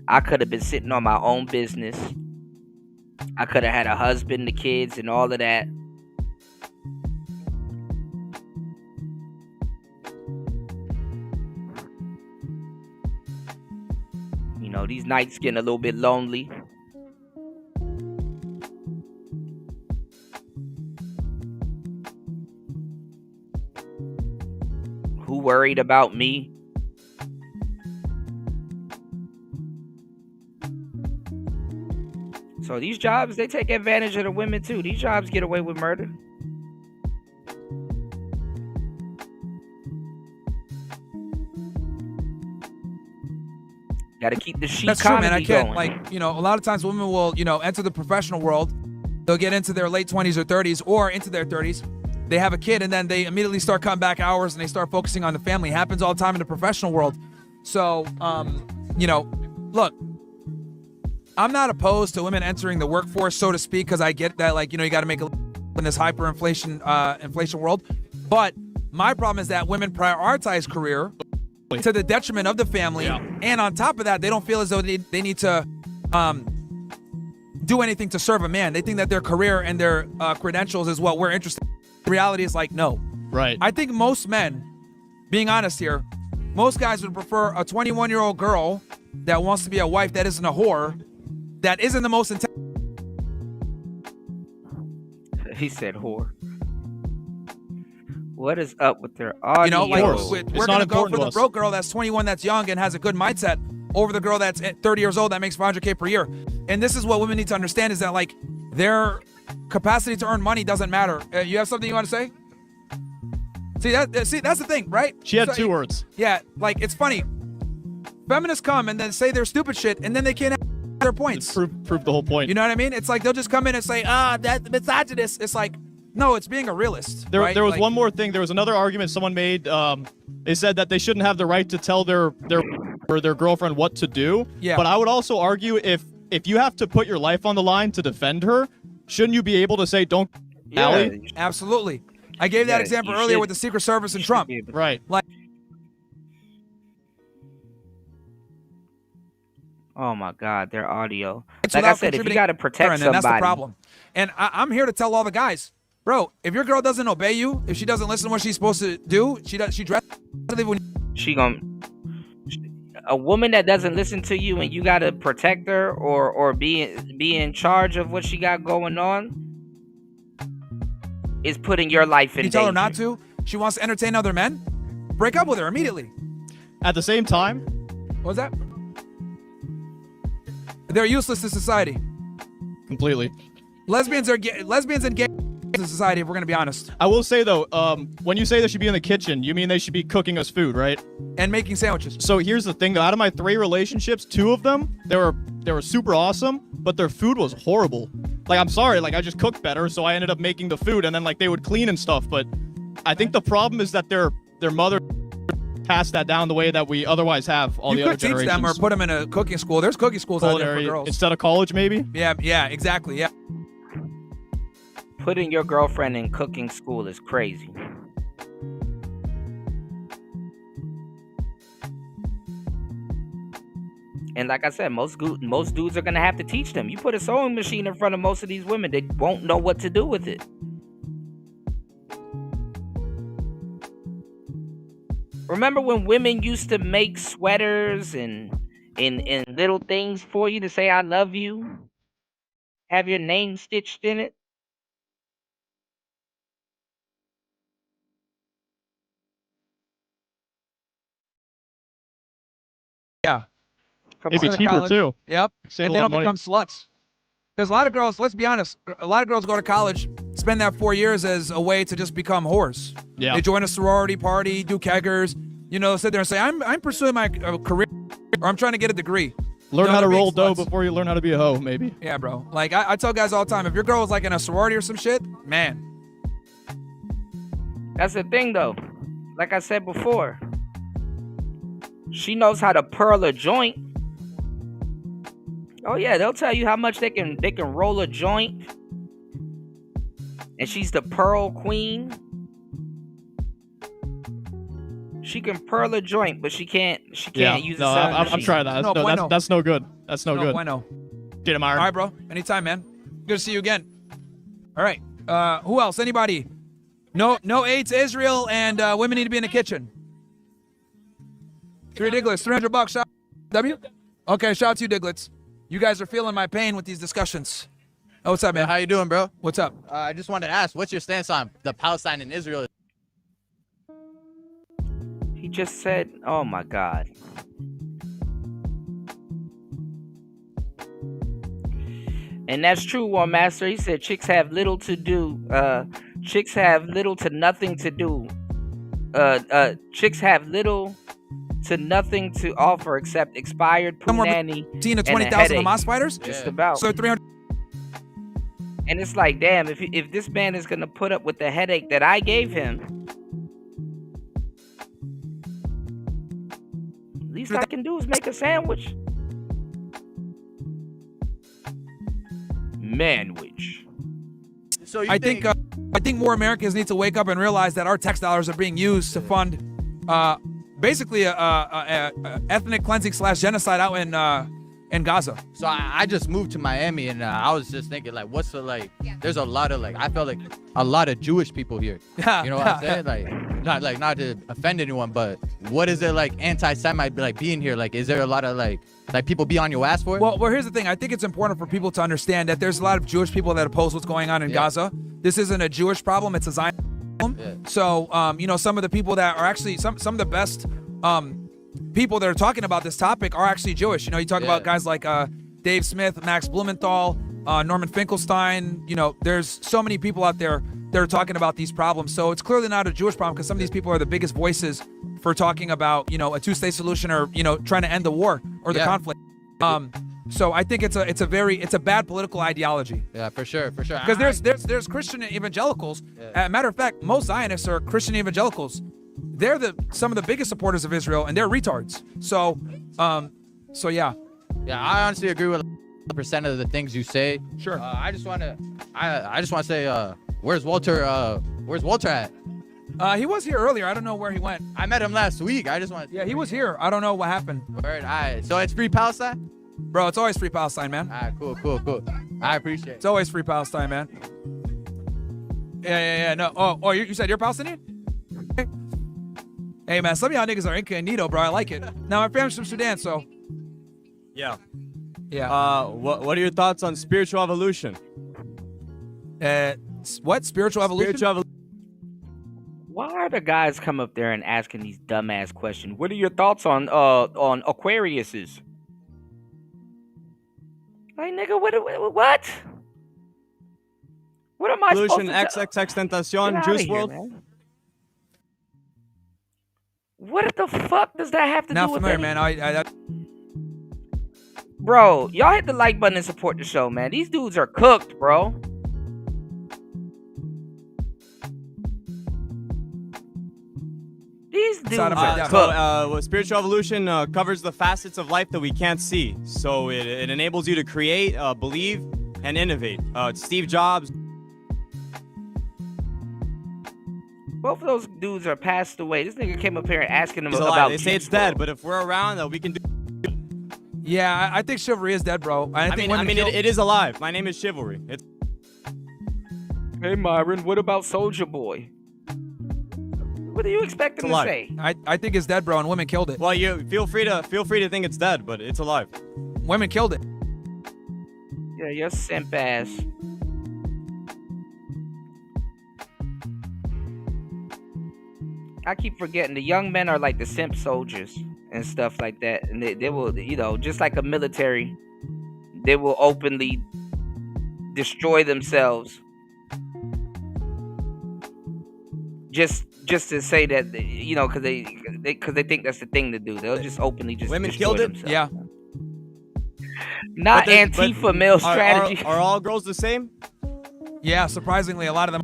S6: I could have been sitting on my own business. I could have had a husband, the kids, and all of that." You know, these nights getting a little bit lonely. Who worried about me? So these jobs, they take advantage of the women too. These jobs get away with murder. Got to keep the sheep
S7: That's true, man.
S6: economy
S7: I can't,
S6: going.
S7: like, you know, a lot of times women will, you know, enter the professional world. They'll get into their late 20s or 30s or into their 30s. They have a kid and then they immediately start cutting back hours and they start focusing on the family. It happens all the time in the professional world. So, you know, look, I'm not opposed to women entering the workforce, so to speak, because I get that, like, you know, you got to make a in this hyperinflation inflation world. But my problem is that women prioritize career to the detriment of the family. Yeah. And on top of that, they don't feel as though they need to do anything to serve a man. They think that their career and their credentials is what we're interested in. The reality is like, no.
S4: Right.
S7: I think most men, being honest here, most guys would prefer a 21-year-old girl that wants to be a wife that isn't a whore, that isn't the most intense.
S6: He said whore. What is up with their audio?
S7: You know, like, we're going to go for the broke girl that's 21, that's young, and has a good mindset over the girl that's 30 years old that makes $500K per year. And this is what women need to understand is that, like, their capacity to earn money doesn't matter. You have something you want to say? See, that's the thing, right?
S4: She had two words.
S7: Yeah, like, it's funny. Feminists come and then say their stupid shit, and then they can't have their points.
S4: Prove the whole point.
S7: You know what I mean? It's like they'll just come in and say, that's misogynist. It's like, no, it's being a realist.
S4: There
S7: right?
S4: was
S7: like,
S4: one more thing. There was another argument someone made. They said that they shouldn't have the right to tell their girlfriend what to do.
S7: Yeah.
S4: But I would also argue if if you have to put your life on the line to defend her, shouldn't you be able to say, don't Allie?
S7: Absolutely. I gave that example earlier with the Secret Service and Trump.
S4: Right.
S7: Like,
S6: Oh my God, their audio.
S7: it's
S6: Like I
S7: without
S6: said, if you
S7: contributing
S6: got to protect
S7: and then
S6: somebody,
S7: that's the problem. And I'm here to tell all the guys, bro, if your girl doesn't obey you, if she doesn't listen to what she's supposed to do, she dresses when
S6: a woman that doesn't listen to you and you got to protect her or be in charge of what she got going on is putting your life in
S7: you tell her
S6: danger.
S7: not to, she wants to entertain other men, break up with her immediately.
S4: At the same time,
S7: what was that? They're useless to society.
S4: Completely.
S7: Lesbians and gay to society, if we're gonna be honest.
S4: I will say though, when you say they should be in the kitchen, you mean they should be cooking us food, right?
S7: And making sandwiches.
S4: So here's the thing: out of my 3 relationships, 2 of them they were super awesome, but their food was horrible. Like, I'm sorry, like I just cooked better, so I ended up making the food, and then like they would clean and stuff. But I think the problem is that their mother passed that down the way that we otherwise have all
S7: You
S4: the
S7: could
S4: other
S7: teach
S4: generations.
S7: them or put them in a cooking school. There's cooking schools out there for
S4: Culinary
S7: girls.
S4: instead of college, maybe.
S7: Yeah, exactly. Yeah.
S6: Putting your girlfriend in cooking school is crazy. And like I said, most dudes are gonna have to teach them. You put a sewing machine in front of most of these women, they won't know what to do with it. Remember when women used to make sweaters and little things for you to say I love you? Have your name stitched in it?
S7: Yeah.
S4: It'd be cheaper too.
S7: Yep.
S4: Save
S7: And
S4: a
S7: they
S4: lot
S7: don't
S4: of money.
S7: become sluts. Because a lot of girls, let's be honest, a lot of girls go to college, spend that 4 years as a way to just become whores.
S4: Yeah.
S7: They join a sorority party, do keggers, sit there and say, I'm pursuing my career, or I'm trying to get a degree.
S4: Learn
S7: No,
S4: how to
S7: they're being
S4: roll dough
S7: sluts.
S4: before you learn how to be a hoe, maybe.
S7: Yeah, bro. Like, I tell guys all the time, if your girl is like in a sorority or some shit, man.
S6: That's the thing, though. Like I said before, she knows how to pearl a joint. Oh yeah, they'll tell you how much they can roll a joint, and she's the pearl queen. She can pearl a joint, but she can't use the sewing
S4: I'm
S6: machine.
S4: trying that. That's no good. That's no good.
S7: Bueno.
S4: Get him,
S7: All right, bro. Anytime, man. Good to see you again. All right. Who else? Anybody? No aid to Israel, and women need to be in the kitchen. Three Diglets, $300. Shout W? Okay, shout out to you, Diglets. You guys are feeling my pain with these discussions. Oh, what's up, man?
S5: How you doing, bro?
S7: What's up?
S5: I just wanted to ask, what's your stance on the Palestine and Israel?
S6: He just said, "Oh my God." And that's true, War Master. He said chicks have little to do. Chicks have little to nothing to do. Chicks have little to nothing to offer except expired punani
S7: 15 to
S6: and a
S7: 20,000
S6: headache.
S7: Hamas fighters?
S6: Just about.
S7: So 300.
S6: And it's like, damn, if this man is gonna put up with the headache that I gave him, least I can do is make a sandwich. Manwich.
S5: So
S7: I think more Americans need to wake up and realize that our tax dollars are being used to fund basically a ethnic cleansing / genocide out in Gaza.
S5: So I just moved to Miami, and I was just thinking, like, what's the, like, there's a lot of, like, I felt like a lot of Jewish people here. You know what I'm saying? Not to offend anyone, but what is it like anti-Semite like being here? Like, is there a lot of like people be on your ass for it?
S7: Well, here's the thing. I think it's important for people to understand that there's a lot of Jewish people that oppose what's going on in Gaza. This isn't a Jewish problem; it's a Zionist problem. So, some of the people that are actually some of the best people that are talking about this topic are actually Jewish. You talk about guys like Dave Smith, Max Blumenthal, Norman Finkelstein. There's so many people out there that are talking about these problems. So it's clearly not a Jewish problem because some of these people are the biggest voices for talking about, a two-state solution or, trying to end the war or the conflict. So I think it's a bad political ideology.
S5: Yeah, for sure.
S7: Because there's Christian evangelicals. Matter of fact, most Zionists are Christian evangelicals. They're some of the biggest supporters of Israel, and they're retards. So yeah.
S5: Yeah, I honestly agree with percent of the things you say.
S7: Sure.
S5: I just want to say, where's Walter? Where's Walter at?
S7: He was here earlier. I don't know where he went.
S5: I met him last week. I just want.
S7: Yeah, he was here. I don't know what happened.
S5: Word. All right. So it's free Palestine.
S7: Bro, it's always free Palestine, man.
S5: All right. Cool. I appreciate it.
S7: It's always free Palestine, man. Yeah. No. Oh, you said you're Palestinian? Hey, man, some of y'all niggas are incognito, bro. I like it. Now, my family's from Sudan, so.
S8: Yeah.
S7: Yeah.
S8: What are your thoughts on spiritual evolution?
S7: What? Spiritual evolution?
S6: Why are the guys come up there and asking these dumbass questions? What are your thoughts on Aquariuses? Like, nigga, what? What am I supposed
S8: Evolution,
S6: to
S8: XXX
S6: Get
S8: Tentacion,
S6: outta
S8: Juice
S6: here,
S8: WRLD.
S6: man. What the fuck does that have to
S7: Not
S6: do with
S7: familiar,
S6: anything?
S7: man.
S6: Bro, y'all hit the like button and support the show, man. These dudes are cooked, bro. These dudes are cooked.
S8: Spiritual evolution covers the facets of life that we can't see. So it enables you to create, believe, and innovate. Steve Jobs.
S6: Both of those dudes are passed away. This nigga came up here and asking them
S8: He's alive.
S6: about.
S8: They say it's dead, but if we're around, we can do.
S7: Yeah, I think chivalry is dead, bro. I mean,
S8: it is alive. My name is Chivalry. It's.
S6: Hey, Myron, what about Soulja Boy? What do you expect him to
S8: alive.
S6: say?
S7: I think it's dead, bro, and women killed it.
S8: Well, you feel free to think it's dead, but it's alive.
S7: Women killed it.
S6: Yeah, you're simp ass. I keep forgetting the young men are like the simp soldiers and stuff like that, and they will, you know, just like a military, they will openly destroy themselves just to say that, you know, because they think that's the thing to do. They'll just openly just
S8: Women
S6: destroy
S8: killed it?
S6: themselves.
S7: Yeah.
S6: Not Antifa male strategy.
S8: Are all girls the same?
S7: Yeah, surprisingly, a lot of them.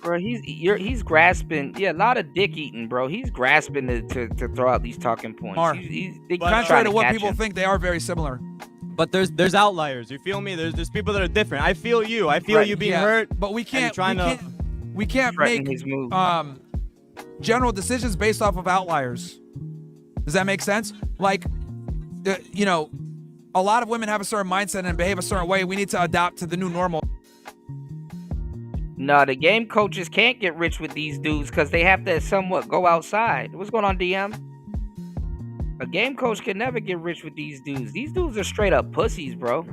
S6: Bro, he's grasping. Yeah, a lot of dick eating, bro. He's grasping to throw out these talking points. They
S7: Contrary to what
S6: catch
S7: people
S6: him.
S7: think, they are very similar.
S8: But there's outliers. You feel me? There's people that are different. I feel you. I feel you being hurt.
S7: But we can't. We can't
S6: threaten
S7: make
S6: his move.
S7: general decisions based off of outliers. Does that make sense? Like, you know, a lot of women have a certain mindset and behave a certain way. We need to adapt to the new normal.
S6: No, the game coaches can't get rich with these dudes because they have to somewhat go outside. What's going on, DM? A game coach can never get rich with these dudes. These dudes are straight up pussies, bro.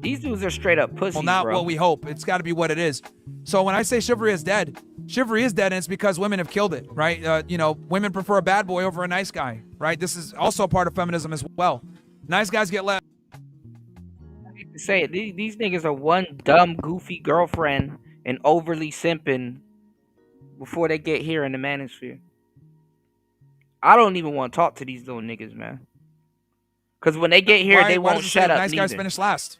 S6: These dudes are straight up pussies,
S7: Well, not
S6: bro.
S7: what we hope. It's got to be what it is. So when I say chivalry is dead, and it's because women have killed it, right? You know, women prefer a bad boy over a nice guy, right? This is also a part of feminism as well. Nice guys get left.
S6: I hate to say it, these niggas are one dumb, goofy girlfriend and overly simping before they get here in the manosphere. I don't even want to talk to these little niggas, man. Because when they get here,
S7: Why
S6: they won't
S7: does it say
S6: shut up
S7: nice guys
S6: neither.
S7: finish last.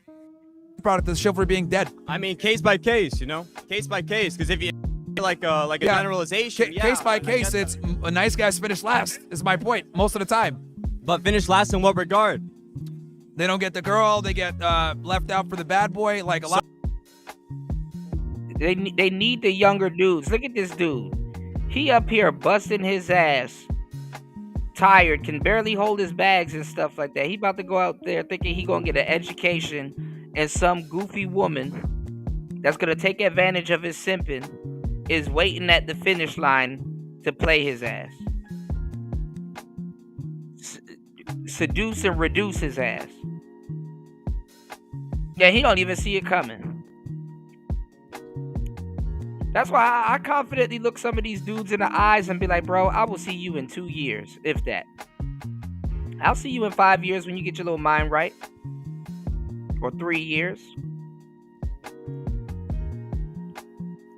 S7: Product of chivalry being dead.
S8: I mean, case by case, you know, case by case. Because if you like a generalization,
S7: Case by case, it's a nice guys finish last. Is my point most of the time.
S8: But finish last in what regard?
S7: They don't get the girl. They get left out for the bad boy. Like a lot.
S6: They need the younger dudes. Look at this dude. He up here busting his ass. Tired, can barely hold his bags and stuff like that. He about to go out there thinking he gonna get an education, and some goofy woman that's gonna take advantage of his simping is waiting at the finish line to play his ass. Seduce and reduce his ass. Yeah, he don't even see it coming. That's why I confidently look some of these dudes in the eyes and be like, bro, I will see you in 2 years, if that. I'll see you in 5 years when you get your little mind right. Or 3 years.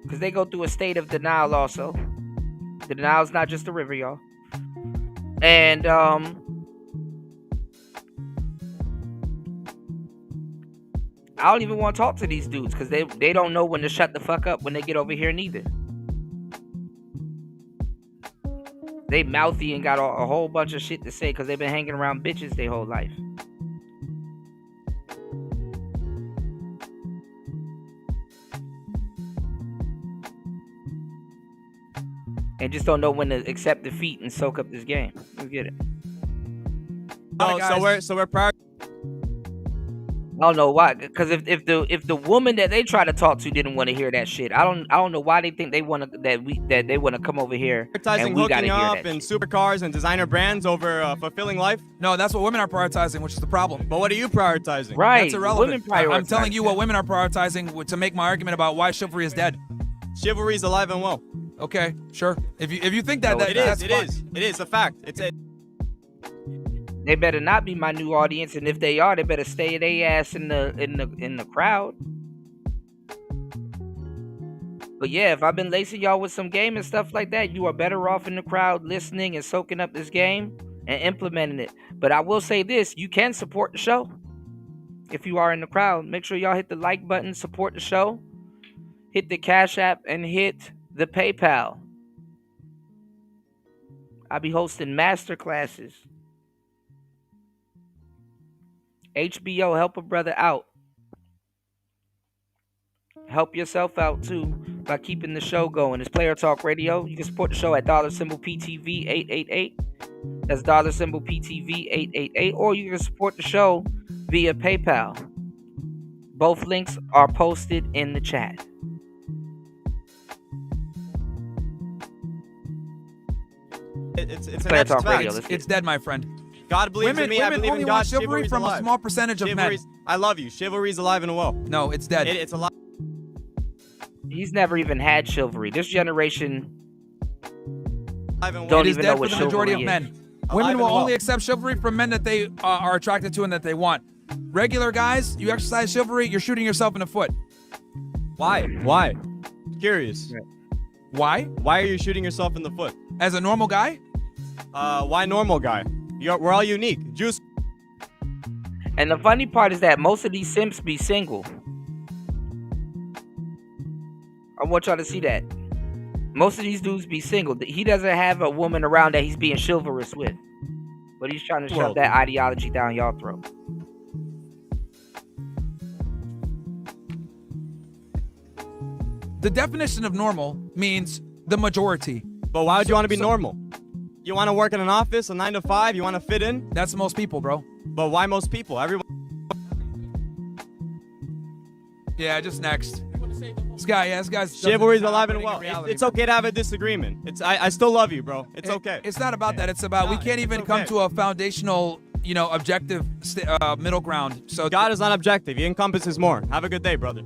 S6: Because they go through a state of denial also. The denial's not just a river, y'all. And, I don't even want to talk to these dudes because they don't know when to shut the fuck up when they get over here neither. They mouthy and got a whole bunch of shit to say because they've been hanging around bitches their whole life. And just don't know when to accept defeat and soak up this game. Let's get it.
S8: So we're proud.
S6: I don't know why, because if the woman that they try to talk to didn't want to hear that shit, I don't know why they think they want to that they want to come over here
S8: Prioritizing
S6: and we gotta
S8: hooking
S6: hear
S8: up
S6: that
S8: and
S6: shit.
S8: supercars and designer brands over fulfilling life.
S7: No, that's what women are prioritizing, which is the problem.
S8: But what are you prioritizing?
S6: Right,
S7: That's irrelevant.
S6: women
S7: I'm telling you
S6: prioritize
S7: what women are prioritizing to make my argument about why chivalry is dead.
S8: Chivalry is alive and well.
S7: Okay, sure. If you think that,
S8: It is a fact. It's a.
S6: They better not be my new audience, and if they are, they better stay their ass in the crowd. But yeah, if I've been lacing y'all with some game and stuff like that, you are better off in the crowd listening and soaking up this game and implementing it. But I will say this, you can support the show. If you are in the crowd, make sure y'all hit the like button, support the show, hit the Cash App, and hit the PayPal. I'll be hosting master classes. HBO, help a brother out. Help yourself out too by keeping the show going. It's Player Talk Radio. You can support the show at $PTV 888. That's $PTV 888. Or you can support the show via PayPal. Both links are posted in the chat.
S8: It's a
S6: Player
S8: natural
S6: Talk
S8: fact.
S6: Radio.
S7: It's dead, my friend.
S8: God believes in me. I believe
S7: only
S8: in
S7: want
S8: God.
S7: chivalry
S8: Chivalry's
S7: from a
S8: alive.
S7: small percentage of men.
S8: Chivalry's- I love you. Chivalry's alive and well.
S7: No, it's dead.
S8: It's alive.
S6: He's never even had chivalry. This generation
S8: Alive and well.
S6: don't
S7: It is
S6: even
S7: dead
S6: know
S7: for
S6: what
S7: the majority of
S6: chivalry
S7: men.
S6: is.
S7: Women will
S8: and well.
S7: only accept chivalry from men that they are attracted to and that they want. Regular guys, you exercise chivalry, you're shooting yourself in the foot.
S8: Why? Why? Curious.
S7: Why?
S8: Why are you shooting yourself in the foot?
S7: As a normal guy?
S8: Why normal guy? We're all unique. Juice.
S6: And the funny part is that most of these simps be single. I want y'all to see that. Most of these dudes be single. He doesn't have a woman around that he's being chivalrous with. But he's trying to shove that ideology down y'all throat.
S7: The definition of normal means the majority.
S8: But why would you want to be normal? You want to work in an office, a 9 to 5? You want to fit in?
S7: That's most people, bro.
S8: But why most people? Everyone.
S7: Yeah, just next. This guy's
S8: Chivalry's alive and well. It's okay to have a disagreement. I still love you, bro. It's okay.
S7: It's not about that. It's about we can't even come to a foundational, objective middle ground. So
S8: God is not objective. He encompasses more. Have a good day, brother.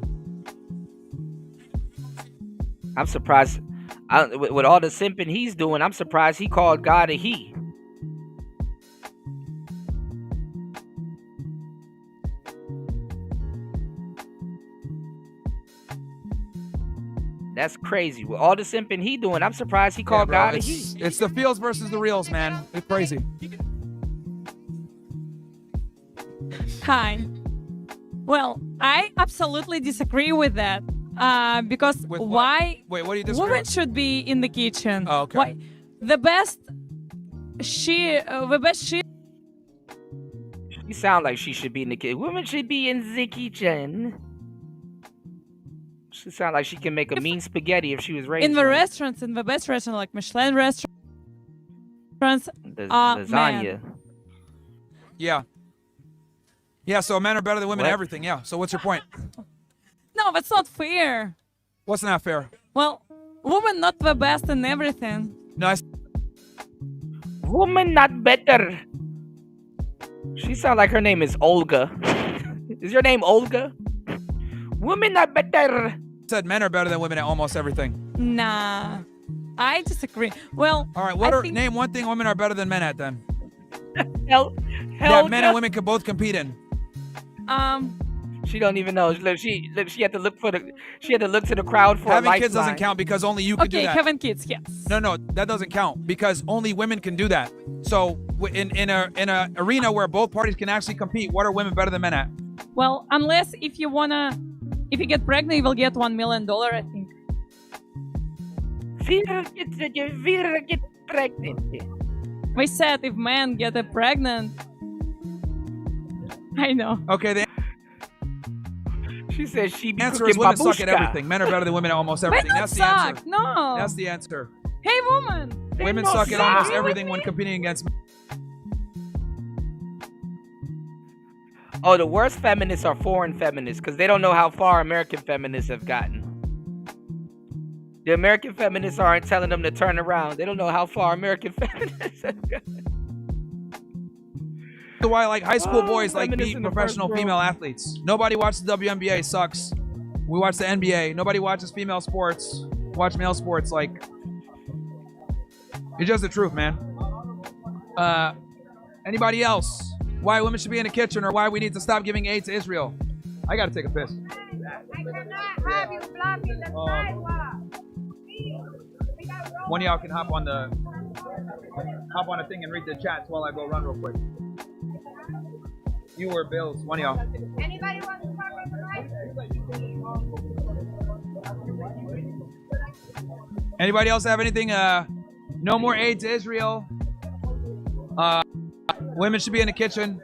S6: I'm surprised. With all the simping he's doing, I'm surprised he called God a he. That's crazy. With all the simping he doing, I'm surprised he called
S7: bro,
S6: God a
S7: it's,
S6: he.
S7: it's the feels versus the reals, man. It's crazy.
S9: Hi. Well, I absolutely disagree with that. Because
S7: With what?
S9: why
S7: Wait, what do you disagree
S9: women
S7: with?
S9: should be in the kitchen?
S7: Oh, okay.
S9: Why the best she
S6: You sound like she should be in the kitchen. Women should be in the kitchen. She sound like she can make a mean spaghetti if she was raised
S9: in the
S6: right.
S9: restaurants, in the best restaurant like Michelin restaurants.
S6: Lasagna.
S9: Man.
S7: Yeah. Yeah, so men are better than women at
S6: What?
S7: everything. Yeah. So what's your point?
S9: No, that's not fair.
S7: What's not fair?
S9: Well, women not the best in everything.
S7: No,
S6: Woman not better. She sound like her name is Olga. Is your name Olga? Woman not better.
S7: Said men are better than women at almost everything.
S9: Nah, I disagree. Well,
S7: All right, name one thing women are better than men at then.
S6: Hell,
S7: That men and women can both compete in.
S6: She don't even know. Look, she had to look she had to look to the crowd for
S7: Having
S6: a
S7: kids doesn't
S6: lifeline.
S7: count because only you can do
S9: okay,
S7: that.
S9: having kids, yes.
S7: No, that doesn't count because only women can do that. So in a arena where both parties can actually compete, what are women better than men at?
S9: Well, unless if you get pregnant, you will get $1 million, I think.
S6: Get pregnant.
S9: We said if men get pregnant. I know.
S7: Okay,
S6: She said she be
S7: answer is
S6: cooking
S7: women suck at
S6: babushka.
S7: everything. Men are better than women at almost
S9: Men
S7: everything.
S9: don't
S7: That's the
S9: suck.
S7: answer.
S9: No.
S7: That's the answer.
S9: Hey, woman.
S7: Women
S6: don't
S7: suck at
S6: suck.
S7: almost
S6: Agree with
S7: everything when competing against men.
S6: Oh, the worst feminists are foreign feminists because they don't know how far American feminists have gotten. The American feminists aren't telling them to turn around. They don't know how far American feminists have gotten.
S7: Why like high school boys like
S6: feminists
S7: beat
S6: in the
S7: professional
S6: first row.
S7: female athletes. Nobody watches the WNBA. Sucks. We watch the NBA. Nobody watches female sports. Watch male sports. Like, it's just the truth, man. Anybody else? Why women should be in the kitchen or why we need to stop giving aid to Israel? I gotta take a piss. One of y'all can hop on the thing and read the chats while I go run real quick. You or Bills, one of y'all.
S23: Anybody want to talk about
S7: Anybody else have anything? No more aid to Israel. Women should be in the kitchen.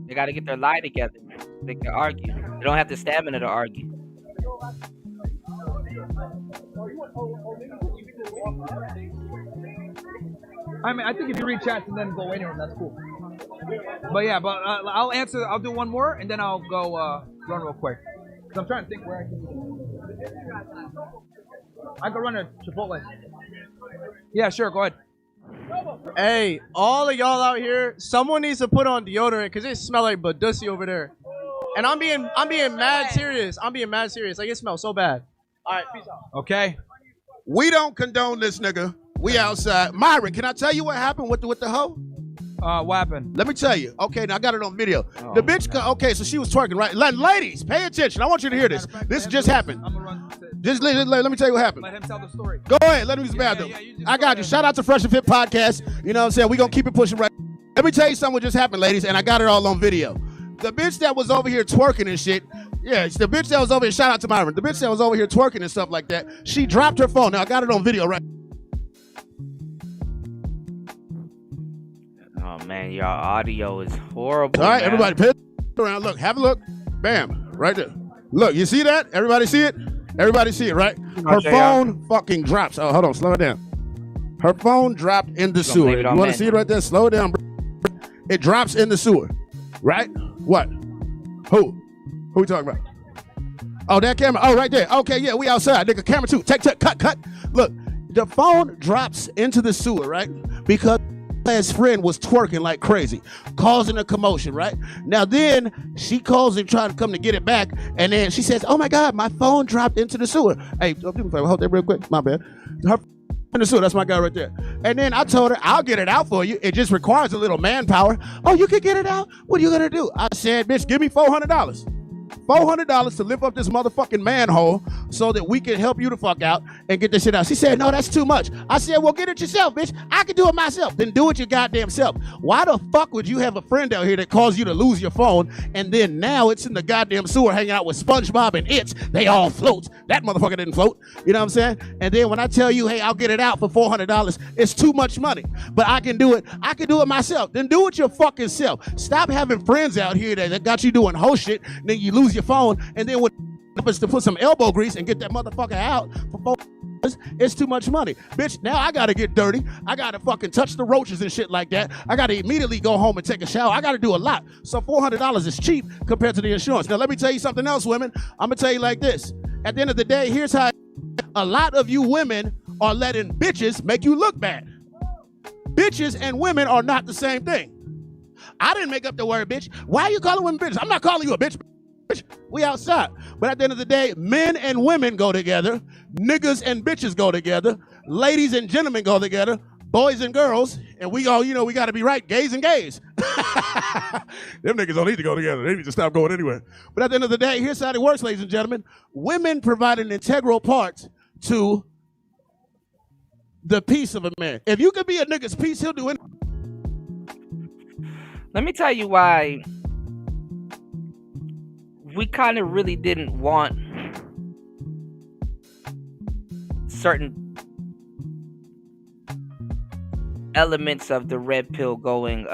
S6: They got to get their lie together. They can argue. They don't have the stamina to argue.
S7: I mean, I think if you read chats and then go anywhere, that's cool. But yeah, I'll answer. I'll do one more and then I'll go run real quick. Cause I'm trying to think where I can run a Chipotle. Yeah, sure. Go ahead.
S11: Hey, all of y'all out here, someone needs to put on deodorant because it smells like Badussy over there. And I'm being mad serious. I'm being mad serious. Like, it smells so bad. All right, peace out.
S7: Okay.
S13: We don't condone this nigga. We outside. Myron, can I tell you what happened with the hoe?
S7: What happened?
S13: Let me tell you. Okay, now I got it on video. The bitch, okay, so she was twerking, right? Ladies, pay attention. I want you to hear this. This just happened. Just let me tell you what happened.
S7: Let him tell the story.
S13: Go ahead. Let me use the bathroom. I got you. Shout out to Fresh and Fit Podcast. You know what I'm saying? We're going to keep it pushing right. Let me tell you something what just happened, ladies, and I got it all on video. The bitch that was over here twerking and shit, yeah, it's the bitch that was over here, shout out to Myron. The bitch that was over here twerking and stuff like that, she dropped her phone. Now, I got it on video, right?
S6: Oh, man, your audio is horrible.
S13: All right,
S6: man.
S13: everybody, pay around. Look, have a look. Bam, right there. Look, you see that? Everybody see it? Everybody see it, right? Her phone fucking drops. Oh, hold on, slow it down. Her phone dropped in the sewer. You want to see it right there? Slow it down, bro. It drops in the sewer, right? What? Who we talking about? Oh, that camera. Oh, right there. Okay, yeah, we outside. Nigga, camera 2. Cut. Look, the phone drops into the sewer, right? Because his friend was twerking like crazy, causing a commotion, right? Now then, she calls and trying to come to get it back, and then she says, oh my God, my phone dropped into the sewer. Hey, do me a favor, hold that real quick. My bad. Her in the sewer, that's my guy right there. And then I told her, I'll get it out for you. It just requires a little manpower. Oh, you can get it out? What are you gonna do? I said, bitch, give me $400. $400 to lift up this motherfucking manhole so that we can help you the fuck out and get this shit out. She said, no, that's too much. I said, well, get it yourself, bitch. I can do it myself. Then do it your goddamn self. Why the fuck would you have a friend out here that caused you to lose your phone and then now it's in the goddamn sewer hanging out with SpongeBob and It's? They all float. That motherfucker didn't float. You know what I'm saying? And then when I tell you, hey, I'll get it out for $400, it's too much money. But I can do it. I can do it myself. Then do it your fucking self. Stop having friends out here that got you doing whole shit, and then you lose your phone, and then what happens to put some elbow grease and get that motherfucker out for $4? It's too much money. Bitch, now I gotta get dirty. I gotta fucking touch the roaches and shit like that. I gotta immediately go home and take a shower. I gotta do a lot. So $400 is cheap compared to the insurance. Now let me tell you something else, women. I'm gonna tell you like this. At the end of the day, here's how a lot of you women are letting bitches make you look bad. Bitches and women are not the same thing. I didn't make up the word bitch. Why are you calling women bitches? I'm not calling you a bitch. We outside. But at the end of the day, men and women go together. Niggas and bitches go together. Ladies and gentlemen go together. Boys and girls. And we all, we got to be right. Gays and gays. Them niggas don't need to go together. They need to stop going anywhere. But at the end of the day, here's how it works, ladies and gentlemen. Women provide an integral part to the peace of a man. If you could be a nigga's peace, he'll do it.
S6: Let me tell you why we kind of really didn't want certain elements of the red pill going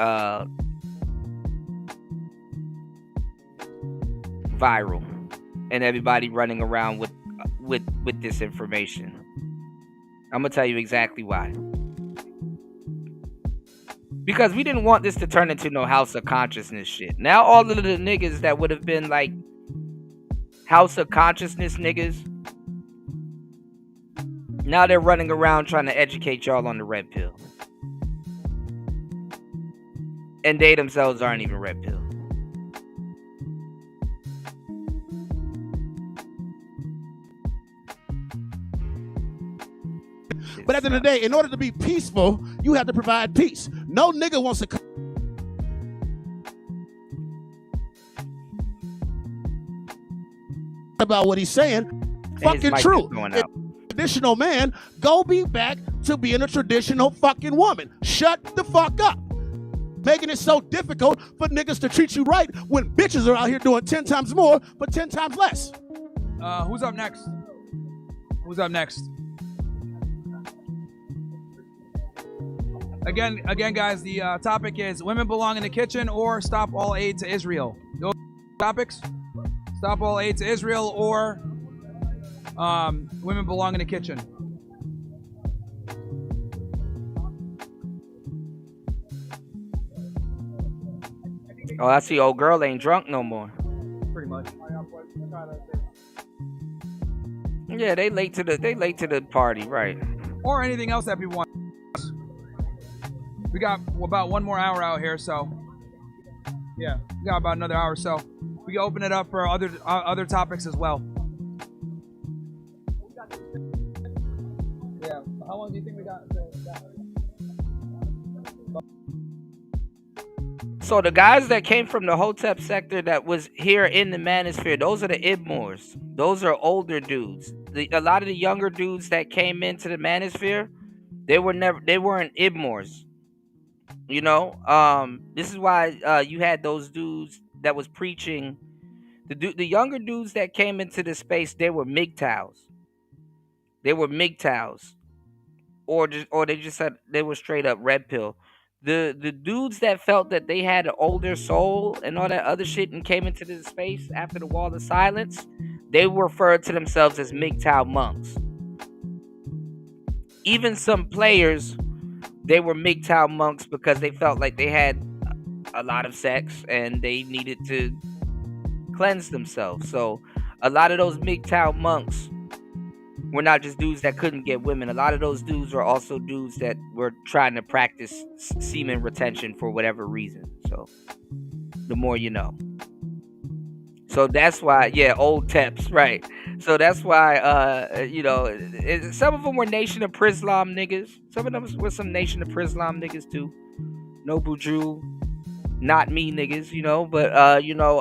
S6: viral and everybody running around with this information. I'm gonna tell you exactly why. Because we didn't want this to turn into no House of Consciousness shit. Now all of the niggas that would have been like House of Consciousness niggas, now they're running around trying to educate y'all on the red pill. And they themselves aren't even red pill.
S13: But at the end of the day, in order to be peaceful, you have to provide peace. No nigga wants to about what he's saying. Fucking true. Traditional man, go be back to being a traditional fucking woman. Shut the fuck up. Making it so difficult for niggas to treat you right when bitches are out here doing 10 times more for 10 times less.
S7: Who's up next? Who's up next? Again, guys, the topic is women belong in the kitchen or stop all aid to Israel. Those topics: stop all aid to Israel or women belong in the kitchen.
S6: Oh, I see. Old girl ain't drunk no more.
S7: Pretty much.
S6: Yeah, they late to the party, right?
S7: Or anything else that people want. We got about one more hour out here, so yeah, we got about another hour, so we can open it up for other topics as well. Yeah, how long do you think we got?
S6: So the guys that came from the Hotep sector that was here in the manosphere, those are the Ibmors. Those are older dudes. A lot of the younger dudes that came into the manosphere, they weren't Ibmors. You know, this is why you had those dudes that was preaching. The younger dudes that came into the space, they were MGTOWs. They were MGTOWs, or they just said they were straight up red pill. The dudes that felt that they had an older soul and all that other shit and came into this space after the Wall of Silence, they referred to themselves as MGTOW monks. Even some players, they were MGTOW monks because they felt like they had a lot of sex and they needed to cleanse themselves. So a lot of those MGTOW monks were not just dudes that couldn't get women. A lot of those dudes were also dudes that were trying to practice semen retention for whatever reason. So the more you know. So that's why, yeah, old Teps, right. So that's why, you know, some of them were Nation of Prislam niggas. Some of them were some Nation of Prislam niggas too. No Buju, not me niggas, you know. But, you know,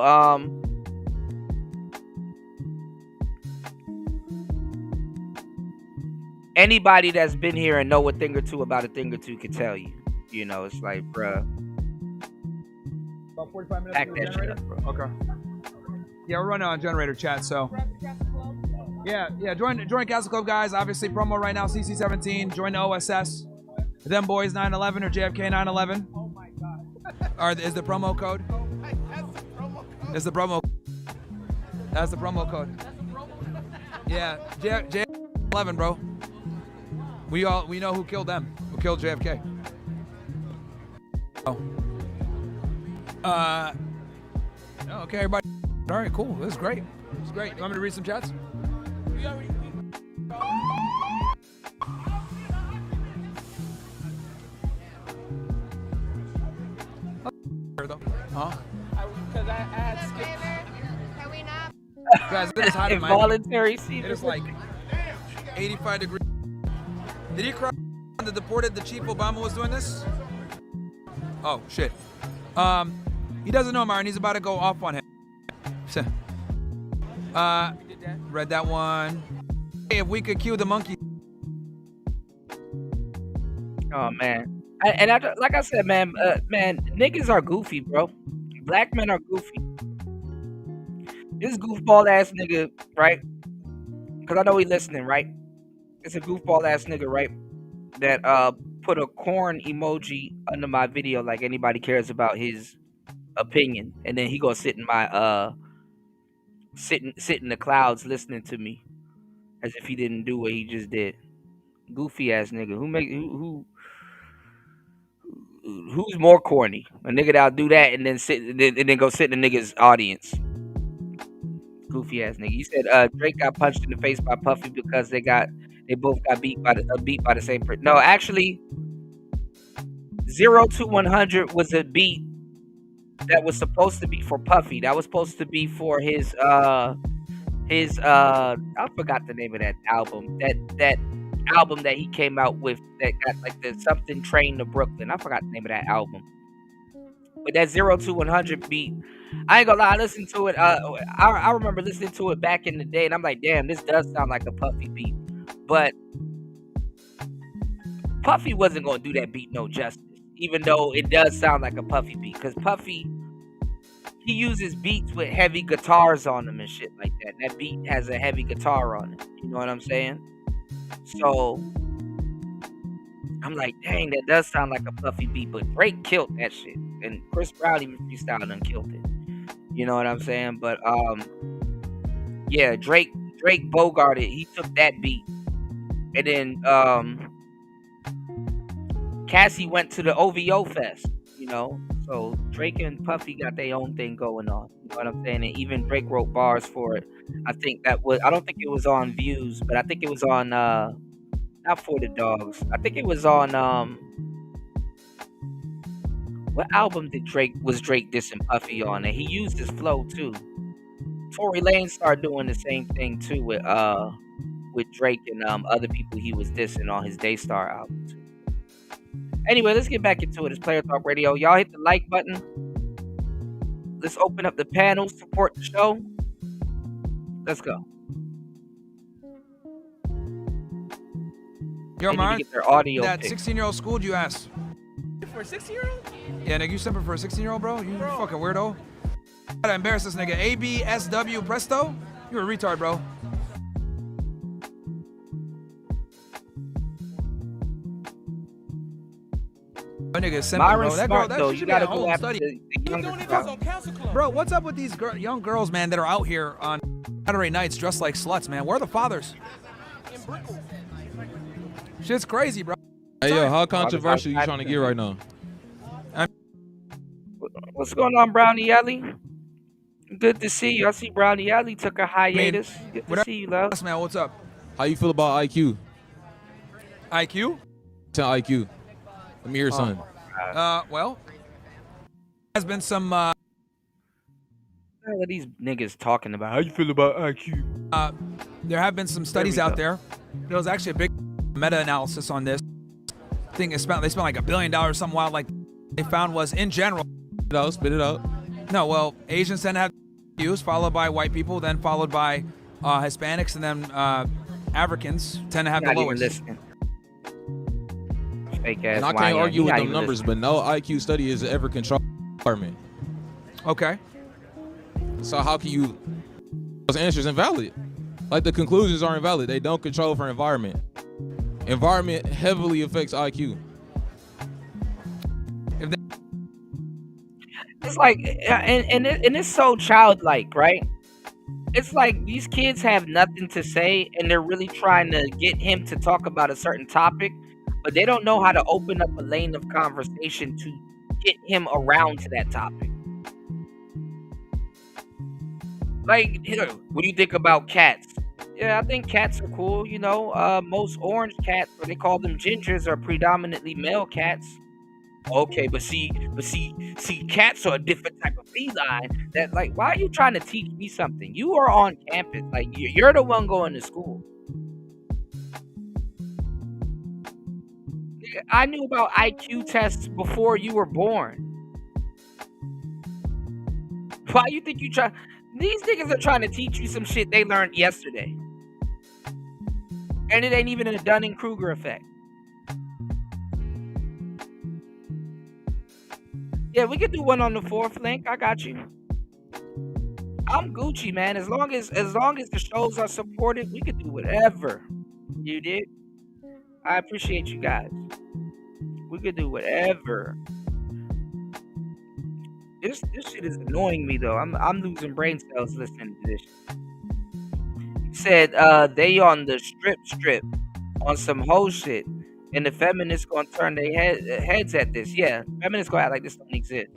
S6: anybody that's been here and know a thing or two about a thing or two can tell you. You know, it's like, bruh.
S7: About 45 minutes.
S6: Pack that shit up, bro.
S7: Okay. Yeah, we're running on generator chat, so. Yeah, join Castle Club, guys. Obviously, promo right now, CC17. Join the OSS. Them Boys 911 or JFK 911. Oh my God. Is the promo code? Is the promo? That's the promo code. Yeah, J11, bro. We know who killed them. Who killed JFK? Oh. Okay, everybody. All right, cool. This is great. This is great. You want me to read some chats? Huh?
S23: Because I had skipped. Can we not?
S7: Guys, it is hot in Miami.
S6: Involuntary
S7: It is like 85 degrees. Did he cry when the deported the Chief Obama was doing this? Oh, shit. He doesn't know, Myron. He's about to go off on him. Read that one. Hey, if we could cue the monkey.
S6: Oh, man. Like I said, man, niggas are goofy, bro. Black men are goofy. This goofball ass nigga, right? Because I know he listening, right? It's a goofball ass nigga, right? That put a corn emoji under my video like anybody cares about his opinion. And then he gonna sit in my sit in the clouds listening to me as if he didn't do what he just did. Goofy ass nigga. Who's more corny? A nigga that'll do that and then go sit in the nigga's audience. Goofy ass nigga. You said Drake got punched in the face by Puffy because they both got beat by the same person. No, actually, 0 to 100 was a beat that was supposed to be for Puffy. That was supposed to be for his I forgot the name of that album. That album that he came out with that got like the something Train to Brooklyn. I forgot the name of that album. But that 0 to 100 beat, I ain't gonna lie, I listened to it. I remember listening to it back in the day, and I'm like, damn, this does sound like a Puffy beat. But Puffy wasn't gonna do that beat no justice, even though it does sound like a Puffy beat. Because Puffy, he uses beats with heavy guitars on them and shit like that. That beat has a heavy guitar on it. You know what I'm saying? So I'm like, dang, that does sound like a Puffy beat. But Drake killed that shit, and Chris Brown even freestyled and killed it. You know what I'm saying? But yeah, Drake bogarted. He took that beat, and then Cassie went to the OVO Fest. You know, so Drake and Puffy got their own thing going on. You know what I'm saying? And even Drake wrote bars for it. I don't think it was on Views, but I think it was on not For the Dogs. I think it was on what album was Drake dissing Puffy on? And he used his flow too. Tory Lanez started doing the same thing too with Drake and other people he was dissing on his Daystar album too. Anyway, let's get back into it. It's Player Talk Radio. Y'all hit the like button. Let's open up the panel, support the show. Let's go.
S7: Yo,
S6: They need to
S7: man,
S6: get their audio
S7: that
S6: picked.
S7: 16-year-old schooled you ass.
S11: For a 16-year-old?
S7: Yeah, nigga, you stepping for a 16-year-old, bro? You fucking weirdo. Gotta embarrass this nigga. ABSW Presto? You a retard, bro. That nigga is simple,
S6: Myron
S7: bro. That
S6: Smart,
S7: girl,
S6: though,
S7: that
S6: you
S7: should
S6: gotta
S7: be at
S6: go
S7: home
S6: after
S7: studying.
S6: the younger crowd.
S7: Bro, what's up with these young girls, man, that are out here on Saturday nights dressed like sluts, man? Where are the fathers? Shit's crazy, bro.
S14: Hey, yo, how controversial you trying to get right now?
S6: What's going on, Brownie Alley? Good to see you. I see Brownie Alley took a hiatus. Good to see you, love.
S7: Yes, man, what's up?
S14: How you feel about IQ?
S7: IQ?
S14: Tell IQ. Let me hear something.
S7: Well, there's been some
S6: What are these niggas talking about? How you feel about IQ?
S7: there have been some studies out there. There was actually a big meta-analysis on this. I think they spent like $1 billion, something wild. Like they found was in general.
S14: Spit it out.
S7: No, well, Asians tend to have IQs, followed by white people, then followed by Hispanics, and then Africans tend to have the
S6: Not even
S7: lowest.
S6: listening. Fake ass.
S14: And I can't argue with them numbers, but no IQ study is ever controlled environment.
S7: Okay.
S14: So how can you? Those answers invalid. Like the conclusions are invalid. They don't control for environment. Environment heavily affects IQ.
S6: It's like, and it's so childlike, right? It's like these kids have nothing to say, and they're really trying to get him to talk about a certain topic, but they don't know how to open up a lane of conversation to get him around to that topic. Like, what do you think about cats? Yeah, I think cats are cool. You know, most orange cats, or they call them gingers, are predominantly male cats. Okay, but see, cats are a different type of feline. That, like, why are you trying to teach me something? You are on campus. Like, you're the one going to school. I knew about IQ tests before you were born. Why you think you try? These niggas are trying to teach you some shit they learned yesterday. And it ain't even a Dunning-Kruger effect. Yeah, we could do one on the fourth link. I got you. I'm Gucci, man. As long as the shows are supported, we could do whatever. You did. I appreciate you guys. We could do whatever. This shit is annoying me though. I'm losing brain cells listening to this. He said they on the strip on some whole shit, and the feminists gonna turn their heads at this. Yeah, feminists gonna act like this don't exist.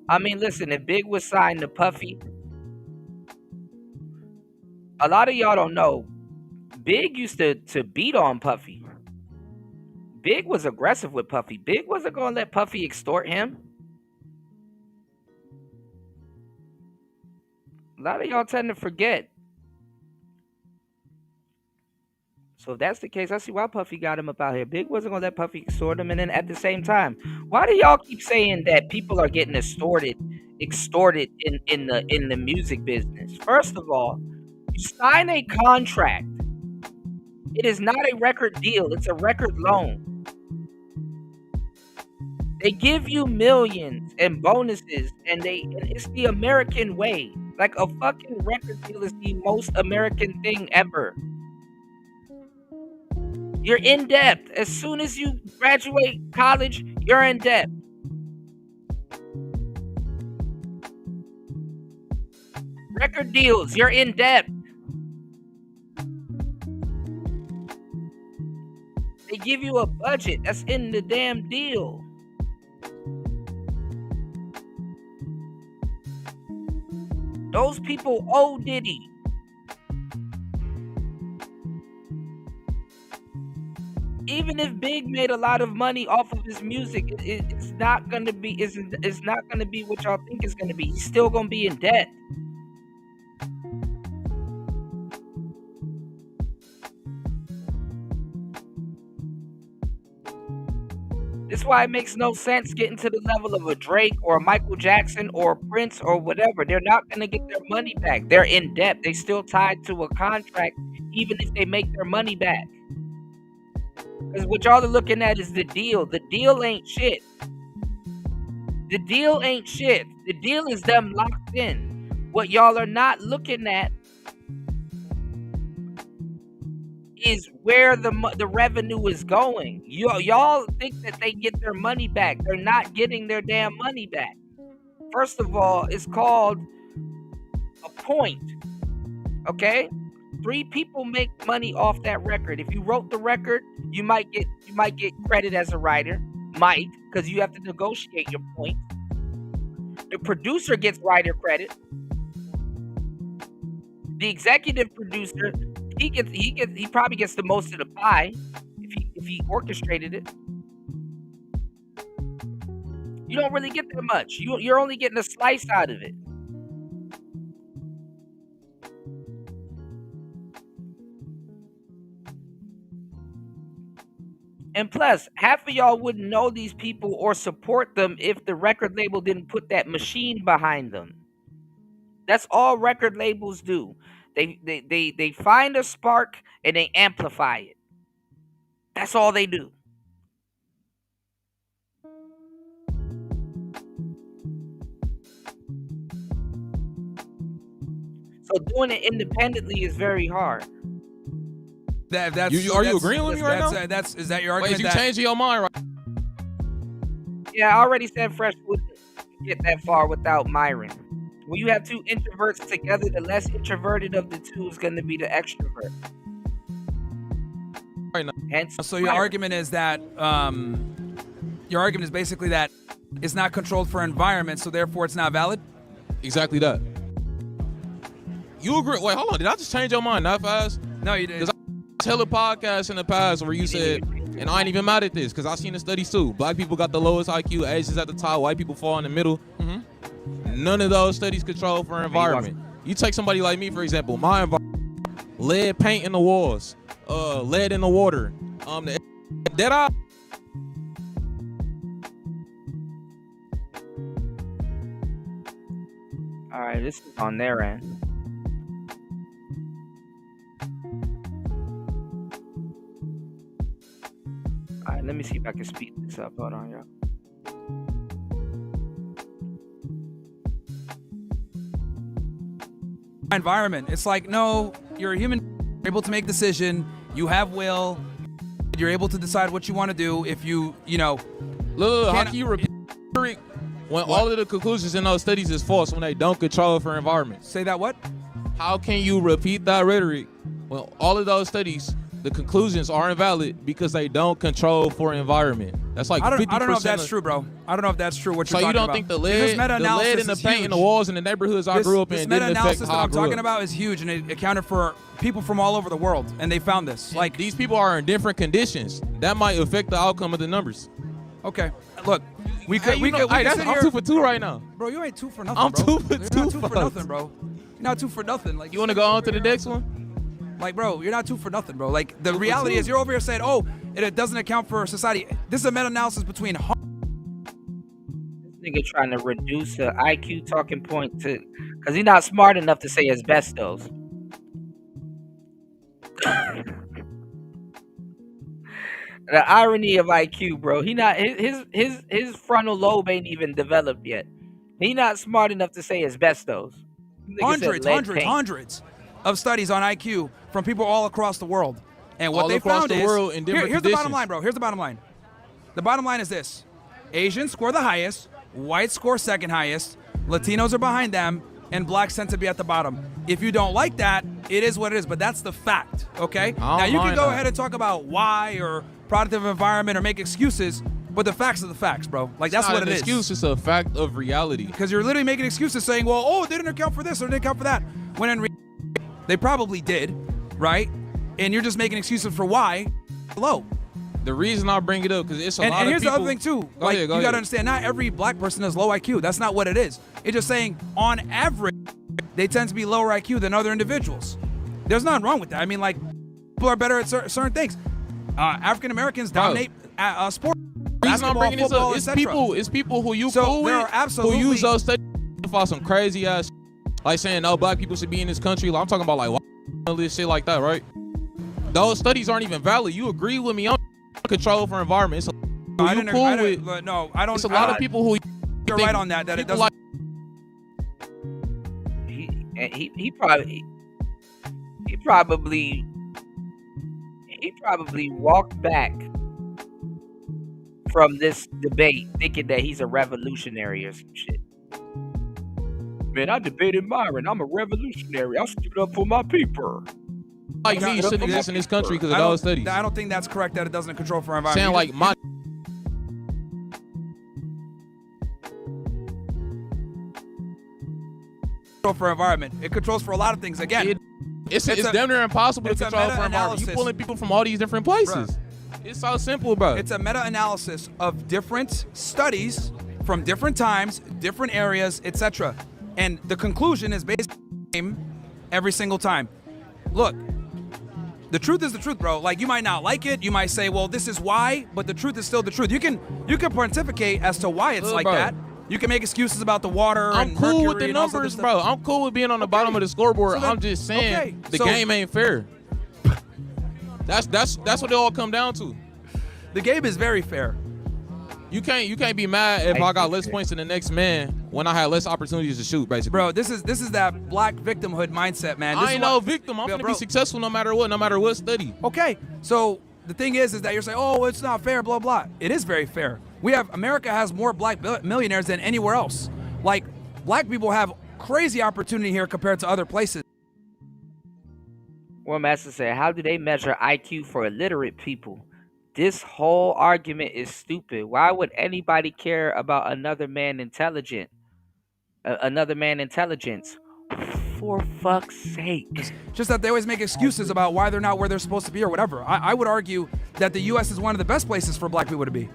S6: I mean, listen, if Big was signed to Puffy, a lot of y'all don't know, Big used to beat on Puffy. Big was aggressive with Puffy. Big wasn't going to let Puffy extort him. A lot of y'all tend to forget. So if that's the case, I see why Puffy got him up out here. Big wasn't going to let Puffy extort him. And then at the same time, why do y'all keep saying that people are getting extorted in the music business? First of all, you sign a contract. It is not a record deal. It's a record loan. They give you millions and bonuses, and it's the American way. Like a fucking record deal is the most American thing ever. You're in debt. As soon as you graduate college, you're in debt. Record deals, you're in debt. They give you a budget. That's in the damn deal. Those people owe Diddy. Even if Big made a lot of money off of his music, it's not gonna be what y'all think it's gonna be. He's still gonna be in debt. That's why it makes no sense getting to the level of a Drake or a Michael Jackson or a Prince or whatever. They're not gonna get their money back. They're in debt. They still tied to a contract, even if they make their money back. Because what y'all are looking at is the deal. The deal ain't shit. The deal ain't shit. The deal is them locked in. What y'all are not looking at is where the revenue is going. Y'all think that they get their money back. They're not getting their damn money back. First of all, it's called a point. Okay? 3 people make money off that record. If you wrote the record, you might get credit as a writer. Might, because you have to negotiate your point. The producer gets writer credit. The executive producer, he probably gets the most of the pie if he orchestrated it. You don't really get that much. You're only getting a slice out of it. And plus, half of y'all wouldn't know these people or support them if the record label didn't put that machine behind them. That's all record labels do. They find a spark and they amplify it. That's all they do. So doing it independently is very hard.
S14: Are you agreeing with me right now?
S7: Is that your
S14: Wait,
S7: argument?
S14: is you changing your mind right?
S6: Yeah, I already said Fresh wouldn't get that far without Myron. When you have 2 introverts together, the less introverted of the 2 is going to be the extrovert.
S14: Right now.
S6: Hence,
S7: So your argument is that basically that it's not controlled for environment, so therefore it's not valid.
S14: Exactly that. You agree? Wait, hold on. Did I just change your mind that fast?
S7: No, you didn't.
S14: Tell a podcast in the past where you said, and I ain't even mad at this because I seen the studies too. Black people got the lowest IQ, Asians at the top, white people fall in the middle. None of those studies control for environment. You take somebody like me, for example, my environment, lead paint in the walls, lead in the water, that I.
S6: All right, this is on their end. Let me see if I can speed this up. Hold on, y'all.
S7: Environment. It's like, no, you're a human, you're able to make decision. You have will. You're able to decide what you want to do. If you know,
S14: look, how can you repeat when all of the conclusions in those studies is false when they don't control for environment?
S7: Say that what?
S14: How can you repeat that rhetoric when all of those studies, the conclusions are invalid because they don't control for environment? That's like 50%.
S7: I don't know if that's true, bro. I don't know if that's true. What
S14: So
S7: you're
S14: you
S7: talking
S14: don't think the
S7: This
S14: lead in the paint in the walls in the neighborhoods I grew up in
S7: This
S14: didn't affect
S7: meta-analysis
S14: how
S7: that
S14: I
S7: I'm
S14: grew
S7: talking
S14: up?
S7: about is huge, and it accounted for people from all over the world, and they found this.
S14: Like these people are in different conditions. That might affect the outcome of the numbers.
S7: Okay, look, we
S14: Hey,
S7: could we could
S14: hey,
S7: sit
S14: I'm
S7: here.
S14: 2 for 2 right now.
S7: Bro, you ain't 2 for nothing.
S14: I'm
S7: bro.
S14: 2 for
S7: You're
S14: 2.
S7: not 2 for
S14: folks.
S7: nothing, bro. You're not 2 for nothing. Like
S14: You want to go on to the next one?
S7: Like, bro, you're not 2 for nothing, bro. Like, the
S14: 2 for
S7: reality
S14: 2.
S7: is you're over here saying, oh, it doesn't account for society. This is a meta-analysis between
S6: Nigga trying to reduce the IQ talking point to, because he's not smart enough to say asbestos. The irony of IQ, bro. He not his frontal lobe ain't even developed yet. He not smart enough to say asbestos. Nigga said lead paint.
S7: hundreds of studies on IQ from people all across the world. And what
S14: All
S7: they
S14: across
S7: found
S14: the
S7: is,
S14: world in different
S7: here's the bottom
S14: conditions.
S7: line, bro. Here's the bottom line. The bottom line is this. Asians score the highest, whites score second highest, Latinos are behind them, and blacks tend to be at the bottom. If you don't like that, it is what it is, but that's the fact, okay? Now, you can
S14: mind
S7: go
S14: that.
S7: ahead and talk about why or product of environment or make excuses, but the facts are the facts, bro. Like, that's
S14: It's not
S7: what it
S14: an
S7: is.
S14: excuse. It's a fact of reality.
S7: Because you're literally making excuses saying, well, oh, they didn't account for this or they didn't account for that. When in reality, they probably did, right? And you're just making excuses for why low.
S14: The reason I bring it up because it's a lot
S7: And
S14: of
S7: here's
S14: people.
S7: the other thing too.
S14: Go
S7: Like
S14: ahead, go
S7: you
S14: ahead.
S7: gotta understand, not every black person has low IQ. That's not what it is. It's just saying on average, they tend to be lower IQ than other individuals. There's nothing wrong with that. I mean, like, people are better at certain things. African Americans dominate sport.
S14: The reason I'm
S7: basketball,
S14: bringing this
S7: football,
S14: up is
S7: etc.
S14: it's people who you
S7: So
S14: cool
S7: there
S14: with
S7: are absolutely-
S14: who use those studies for some crazy ass, like saying no black people should be in this country. Like, I'm talking about like all this shit like that, right? Those studies aren't even valid. You agree with me? I'm control for environment. It's a, who
S7: I
S14: you
S7: didn't-
S14: cool
S7: I
S14: with?
S7: didn't- no, I don't.
S14: It's a lot of people who
S7: You're
S14: think
S7: right on that. That it
S14: people
S7: doesn't.
S6: He probably walked back from this debate thinking that he's a revolutionary or some shit. Man, I debated Myron. I'm a revolutionary. I stood up for my people.
S14: like me shouldn't exist in this country because of
S7: I don't-
S14: those studies.
S7: I don't think that's correct. That it doesn't control for environment.
S14: Saying
S7: You
S14: like
S7: just-
S14: my
S7: control for environment. It controls for a lot of things. Again,
S14: it's
S7: a-
S14: damn near impossible to
S7: it's a
S14: control for environment. You
S7: meta-analysis.
S14: pulling people from all these different places. It's so simple, bro.
S7: It's a meta-analysis of different studies from different times, different areas, etc. And the conclusion is basically the same every single time. Look, the truth is the truth, bro. Like, you might not like it, you might say, well, this is why, but the truth is still the truth. You can pontificate as to why it's
S14: Look,
S7: like
S14: bro.
S7: that. You can make excuses about the water
S14: I'm
S7: and
S14: cool
S7: mercury
S14: with the
S7: and all sorts of
S14: numbers,
S7: stuff.
S14: bro. I'm cool with being on the bottom of the scoreboard.
S7: So then-
S14: I'm just saying
S7: okay,
S14: the
S7: so-
S14: game ain't fair. That's what it all come down to.
S7: The game is very fair.
S14: You can't be mad if I got less points than the next man when I had less opportunities to shoot, basically.
S7: Bro, this is that black victimhood mindset, man. This
S14: I
S7: is
S14: ain't
S7: what-
S14: no victim. I'm
S7: Yo,
S14: gonna
S7: bro.
S14: be successful no matter what study.
S7: Okay, so the thing is that you're saying, oh, it's not fair, blah, blah. It is very fair. America has more black millionaires than anywhere else. Like, black people have crazy opportunity here compared to other places.
S6: One master said, how do they measure IQ for illiterate people? This whole argument is stupid. Why would anybody care about another man's intelligence? For fuck's sake.
S7: Just that they always make excuses about why they're not where they're supposed to be or whatever. I would argue that the U.S. is one of the best places for black people to be.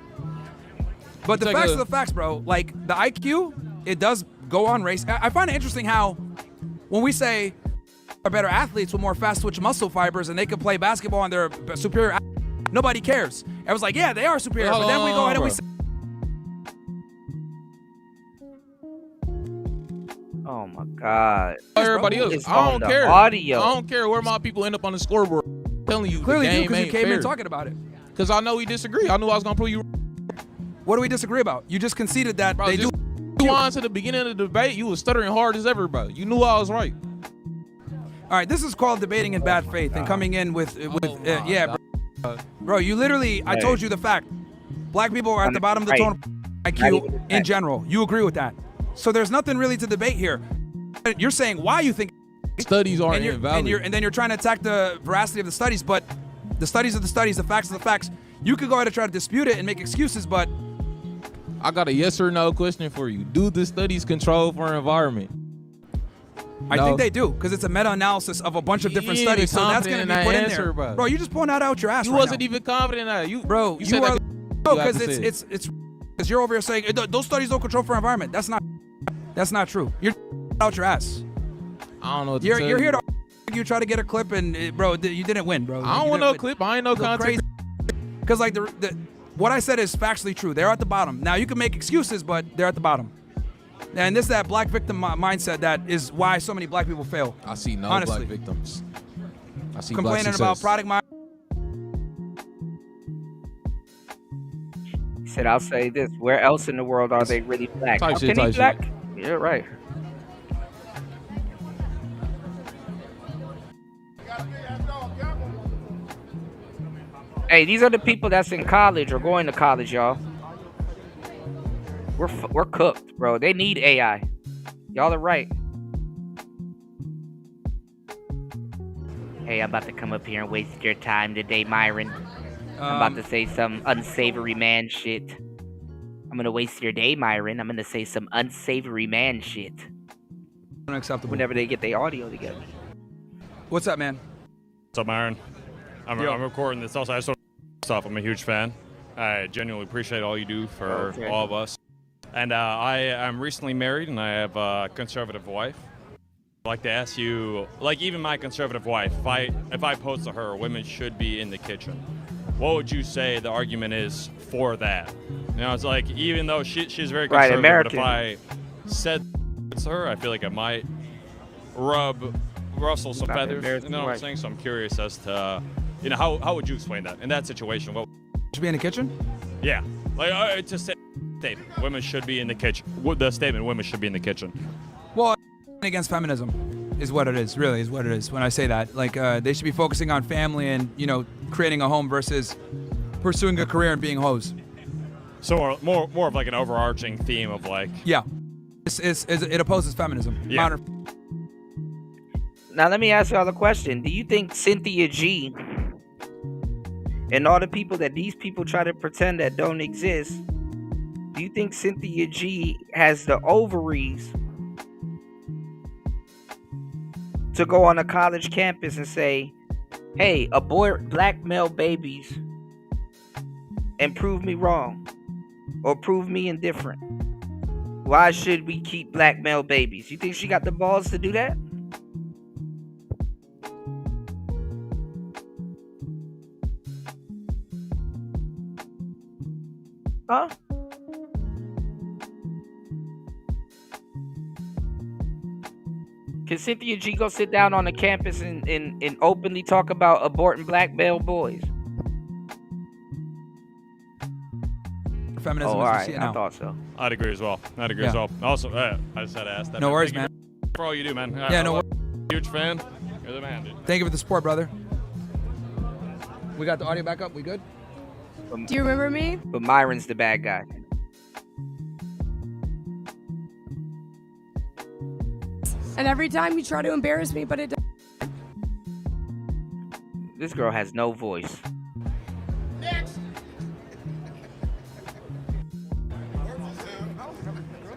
S7: But the
S14: It's like
S7: facts
S14: a-
S7: are the facts, bro. Like, the IQ, it does go on race. I find it interesting how when we say are better athletes with more fast twitch muscle fibers and they can play basketball and they're superior, nobody cares. Everyone's like, yeah, they are superior. But then we go ahead and we say,
S6: Oh my God.
S14: Everybody else,
S6: It's
S14: I
S6: on
S14: don't
S6: the
S14: care.
S6: audio.
S14: I don't care where my people end up on the scoreboard. I'm telling you,
S7: clearly
S14: the
S7: do
S14: game
S7: because you
S14: ain't
S7: came
S14: fair.
S7: in talking about it.
S14: Because I know we disagree. I knew I was gonna prove you.
S7: What do we disagree about? You just conceded that
S14: Bro,
S7: they
S14: just
S7: do.
S14: on to the beginning of the debate, you was stuttering hard as ever, bro. You knew I was right.
S7: All right, this is called debating in bad faith and coming in with yeah, bro. You literally, I told you the fact. Black people are at the bottom of the totem IQ in general. You agree with that? So there's nothing really to debate here. You're saying why you think
S14: studies aren't invalid,
S7: and then you're trying to attack the veracity of the studies, but the studies are the studies, the facts are the facts. You could go ahead and try to dispute it and make excuses, but
S14: I got a yes or no question for you. Do the studies control for environment?
S7: I think they do, because it's a meta-analysis of a bunch of different studies, so that's going to be put in there. Bro, you just pulling that out your ass.
S14: You
S7: right
S14: wasn't
S7: now.
S14: even confident in that. You
S7: You are, because it's because you're over here saying those studies don't control for environment. That's not true. You're out your ass.
S14: I don't know what to
S7: You're
S14: tell
S7: here
S14: you.
S7: to argue, try to get a clip, and bro, you didn't win, bro.
S14: I don't want no clip. I ain't no content.
S7: Because like what I said is factually true. They're at the bottom. Now you can make excuses, but they're at the bottom. And this that black victim mindset that is why so many black people fail.
S14: I see no
S7: honestly.
S14: black victims. I see
S7: Complaining
S14: black
S7: about
S14: success.
S7: product mind.
S6: He said, I'll say this. Where else in the world are they really black?
S14: Type
S6: How
S14: shit,
S6: can he
S14: type
S6: black? Yeah, right. Hey, these are the people that's in college or going to college, y'all. We're cooked, bro. They need AI. Y'all are right. Hey, I'm about to come up here and waste your time today, Myron. I'm about to say some unsavory man shit. I'm gonna waste your day, Myron. I'm gonna say some unsavory man shit.
S7: Unacceptable.
S6: Whenever they get their audio together.
S7: What's up, man?
S12: What's up, Myron? I'm recording this also. I just want to stop. I'm a huge fan. I genuinely appreciate all you do for all of us. And I am recently married, and I have a conservative wife. I'd like to ask you, like even my conservative wife, if I pose to her, women should be in the kitchen. What would you say the argument is for that? You know, it's like even though she's very conservative, but if I said to her, I feel like it might rustle some feathers. You know what I'm saying? So I'm curious as to, you know, how would you explain that in that situation? What
S7: should be in the kitchen?
S12: Yeah, like to say statement, women should be in the kitchen. The statement, women should be in the kitchen.
S7: Well, against feminism is what it is. Really, is what it is. When I say that, like they should be focusing on family and creating a home versus pursuing a career and being hoes.
S12: So more of like an overarching theme of like.
S7: Yeah, it opposes feminism.
S12: Yeah.
S6: Now let me ask y'all a question. Do you think Cynthia G and all the people that these people try to pretend that don't exist, do you think Cynthia G has the ovaries to go on a college campus and say, hey, abort black male babies and prove me wrong or prove me indifferent? Why should we keep black male babies? You think she got the balls to do that? Huh? Can Cynthia G go sit down on the campus and openly talk about aborting black male boys?
S7: Feminism.
S6: Oh, all right. I thought so.
S12: I'd agree as well. As well. Also, I just had to ask that.
S7: No worries,
S12: Thank
S7: man.
S12: you for all you do, man.
S7: Yeah, no worries.
S12: Huge fan. You're the man, dude.
S7: Thank you for the support, brother. We got the audio back up. We good?
S15: Do you remember me?
S6: But Myron's the bad guy.
S15: And every time you try to embarrass me, but it doesn't.
S6: This girl has no voice.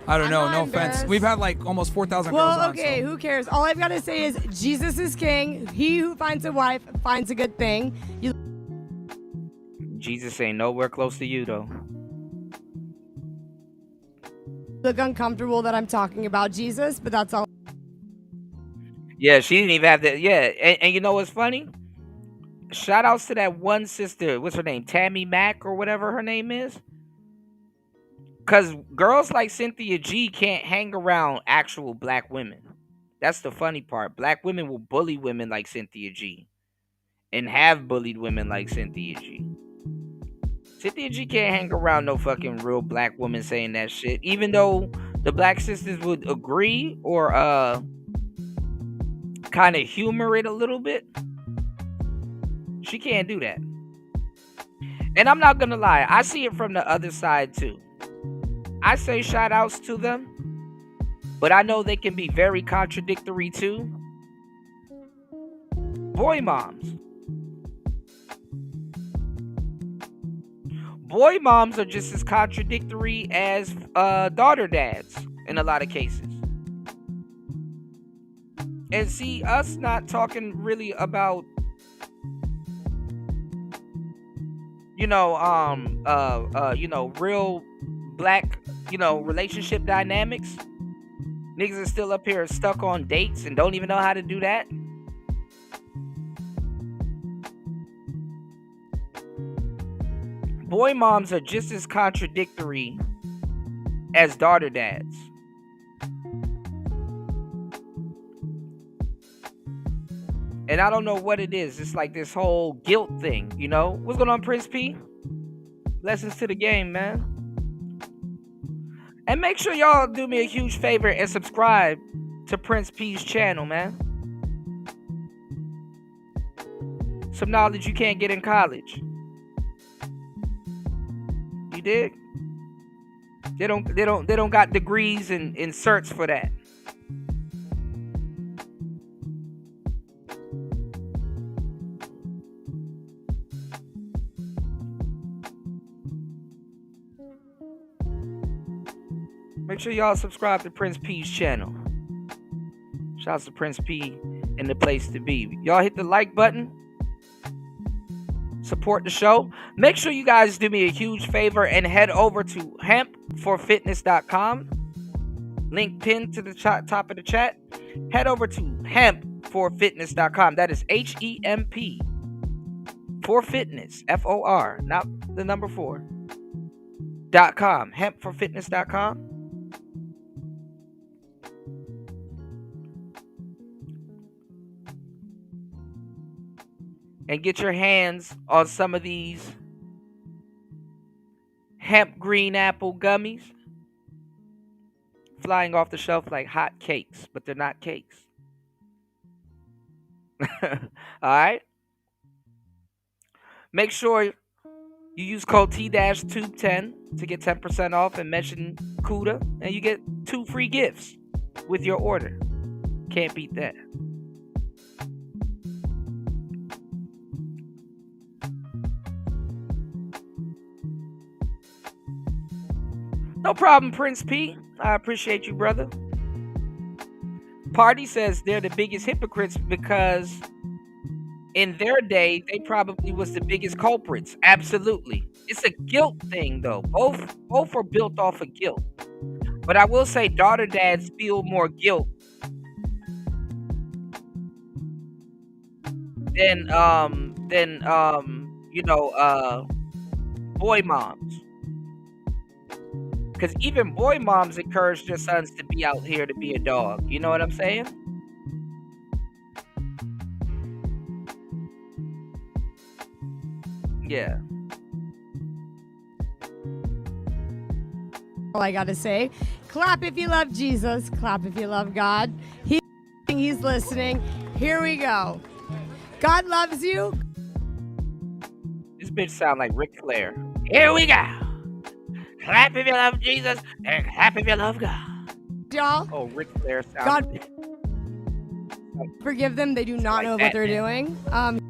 S7: I don't know.
S15: I'm
S7: No
S15: not
S7: offense.
S15: embarrassed.
S7: We've had like almost 4,000 girls
S15: Well,
S7: on.
S15: okay, who cares? All I've got to say is Jesus is king. He who finds a wife finds a good thing. You
S6: Jesus ain't nowhere close to you, though.
S15: look uncomfortable that I'm talking about Jesus, but that's all.
S6: Yeah, she didn't even have that. Yeah, and you know what's funny? Shout outs to that one sister. What's her name? Tammy Mack or whatever her name is. Because girls like Cynthia G can't hang around actual black women. That's the funny part. Black women will bully women like Cynthia G. And have bullied women like Cynthia G. Cynthia G can't hang around no fucking real black woman saying that shit. Even though the black sisters would agree or kind of humor it a little bit, she can't do that. And I'm not gonna lie, I see it from the other side too. I say shout outs to them, but I know they can be very contradictory too. Boy moms. Boy moms are just as contradictory as daughter dads in a lot of cases. And see, us not talking really about, real black, relationship dynamics. Niggas are still up here stuck on dates and don't even know how to do that. Boy moms are just as contradictory as daughter dads. And I don't know what it is. It's like this whole guilt thing, What's going on, Prince P? Lessons to the game, man. And make sure y'all do me a huge favor and subscribe to Prince P's channel, man. Some knowledge you can't get in college. You dig? They don't got degrees and certs for that. Make sure y'all subscribe to Prince P's channel. Shouts to Prince P and the place to be. Y'all hit the like button. Support the show. Make sure you guys do me a huge favor and head over to hempforfitness.com. Link pinned to the top of the chat. Head over to hempforfitness.com. That is HEMP. For fitness. FOR. Not the number 4. .com. Hempforfitness.com. And get your hands on some of these hemp green apple gummies. Flying off the shelf like hot cakes, but they're not cakes. Alright? Make sure you use code T-Tube10 to get 10% off and mention Kuda, and you get 2 free gifts with your order. Can't beat that. No problem, Prince P. I appreciate you, brother. Party says they're the biggest hypocrites because in their day, they probably was the biggest culprits. Absolutely. It's a guilt thing, though. Both are built off of guilt. But I will say daughter dads feel more guilt than boy moms. Because even boy moms encourage their sons to be out here to be a dog. You know what I'm saying? Yeah.
S15: All I gotta say, clap if you love Jesus, clap if you love God. He's listening. Here we go. God loves you.
S6: This bitch sound like Ric Flair. Here we go. Clap if you love Jesus and clap if you love God.
S15: Y'all.
S6: Oh, Ric Flair sound.
S15: God forgive them. They do not know what they're doing.
S6: And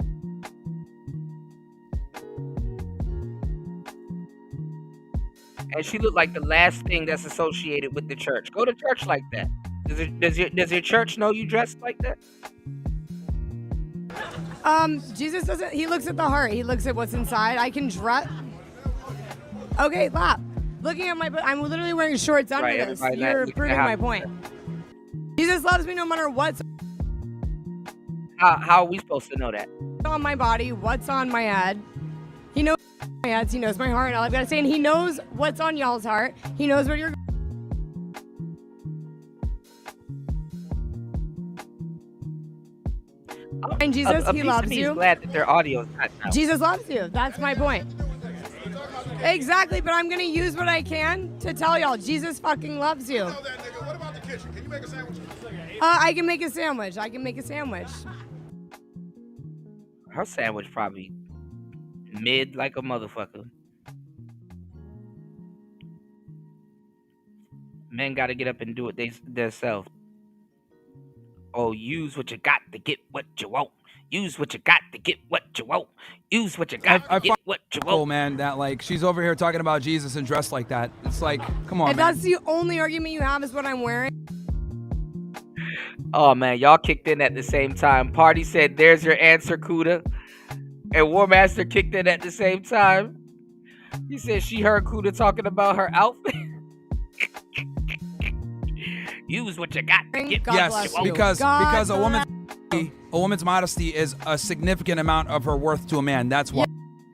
S6: she looked like the last thing that's associated with the church. Go to church like that. Does your church know you dressed like that?
S15: Jesus doesn't. He looks at the heart. He looks at what's inside. I can dress. Okay, lap. Looking at I'm literally wearing shorts under this. You're proving my point. Jesus loves me no matter what's
S6: How are we supposed to know that?
S15: on my body, what's on my head. He knows my head. He knows my heart. All I've got to say, and he knows what's on y'all's heart. He knows where you're. And Jesus, he loves you.
S6: Glad that their audio is not out.
S15: Jesus loves you. That's my point. Exactly, but I'm gonna use what I can to tell y'all Jesus fucking loves you.
S13: What about the kitchen? Can you make a sandwich?
S15: I can make a sandwich. I can make a sandwich.
S6: Her sandwich probably mid like a motherfucker. Men gotta get up and do it themselves. Oh, use what you got to get what you want. Use what you got to get what you want. Use what you got to get what you want.
S7: Oh man, that like she's over here talking about Jesus and dressed like that. It's like, come on,
S15: If
S7: man.
S15: that's the only argument you have is what I'm wearing.
S6: Oh man, y'all kicked in at the same time. Party said, "There's your answer, Kuda," and War Master kicked in at the same time. He said she heard Kuda talking about her outfit. Use what you got to get.
S7: Yes, because a woman's modesty is a significant amount of her worth to a man. That's why.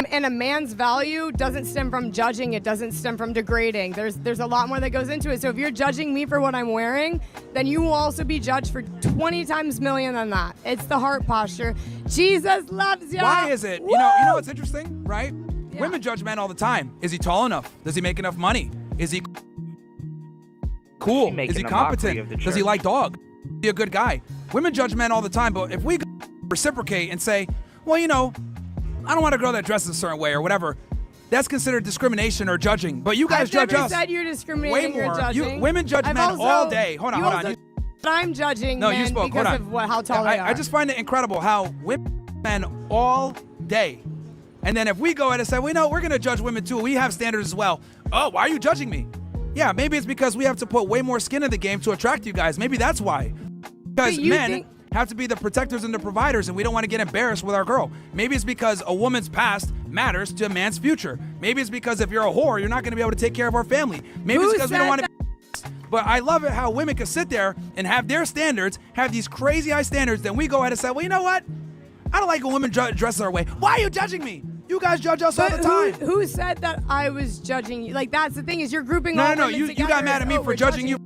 S15: And a man's value doesn't stem from judging. It doesn't stem from degrading. There's a lot more that goes into it. So if you're judging me for what I'm wearing, then you will also be judged for 20 times million than that. It's the heart posture. Jesus loves you.
S7: Why is it?
S15: Woo!
S7: You know what's interesting, right? Yeah. Women judge men all the time. Is he tall enough? Does he make enough money? Is he cool? Is he competent? Does he like dog? Is he a good guy? Women judge men all the time, but if we reciprocate and say, well, I don't want a girl that dresses a certain way or whatever, that's considered discrimination or judging. But you guys judge us.
S15: I've never said you're discriminating.
S7: Way more.
S15: You're judging.
S7: Women judge men all day. Hold on.
S15: I'm how
S7: No, you spoke.
S15: because
S7: Hold
S15: of
S7: on.
S15: how tall they are.
S7: I just find it incredible how women all day. And then if we go ahead and say, we're going to judge women too. We have standards as well. Oh, why are you judging me? Yeah, maybe it's because we have to put way more skin in the game to attract you guys. Maybe that's why. Because men have to be the protectors and the providers, and we don't want to get embarrassed with our girl. Maybe it's because a woman's past matters to a man's future. Maybe it's because if you're a whore, you're not going to be able to take care of our family. Maybe it's because we don't want to. But I love it how women can sit there and have their standards, have these crazy high standards. Then we go ahead and say, well, you know what? I don't like a woman dresses our way. Why are you judging me? You guys judge us all the time.
S15: Who said that I was judging you? Like, that's the thing is you're grouping all
S7: No.
S15: women
S7: You
S15: together
S7: got mad at me
S15: as,
S7: for
S15: we're
S7: judging you.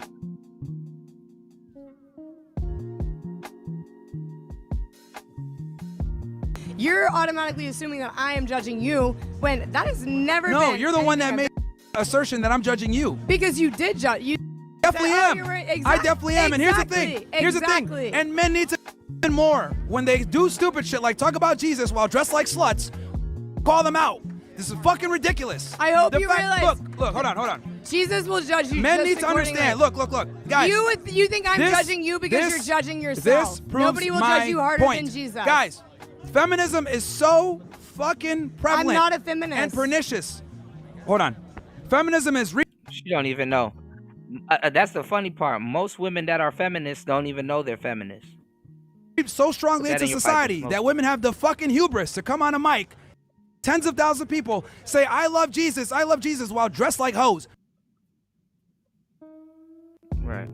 S15: You're automatically assuming that I am judging you when that has never been.
S7: No, you're the one that
S15: anything
S7: made assertion that I'm judging you.
S15: Because you did judge. You
S7: definitely
S15: said,
S7: am.
S15: you're right.
S7: I definitely am. And here's the thing.
S15: Exactly.
S7: Here's the thing. And men need to more when they do stupid shit like talk about Jesus while dressed like sluts. Call them out. This is fucking ridiculous.
S15: I hope you realize.
S7: Look, hold on.
S15: Jesus will judge you.
S7: Men
S15: just
S7: need to
S15: accordingly.
S7: understand. Look, guys.
S15: You think I'm judging you because you're judging yourself.
S7: This proves
S15: Nobody will
S7: my
S15: judge you harder
S7: point.
S15: than Jesus.
S7: Guys, feminism is so fucking prevalent.
S15: I'm not a feminist.
S7: And pernicious. Hold on. Feminism is.
S6: She don't even know. That's the funny part. Most women that are feminists don't even know they're feminists.
S7: So strongly into society that women have the fucking hubris to come on a mic, tens of thousands of people say, I love Jesus, while dressed like hoes.
S6: Right.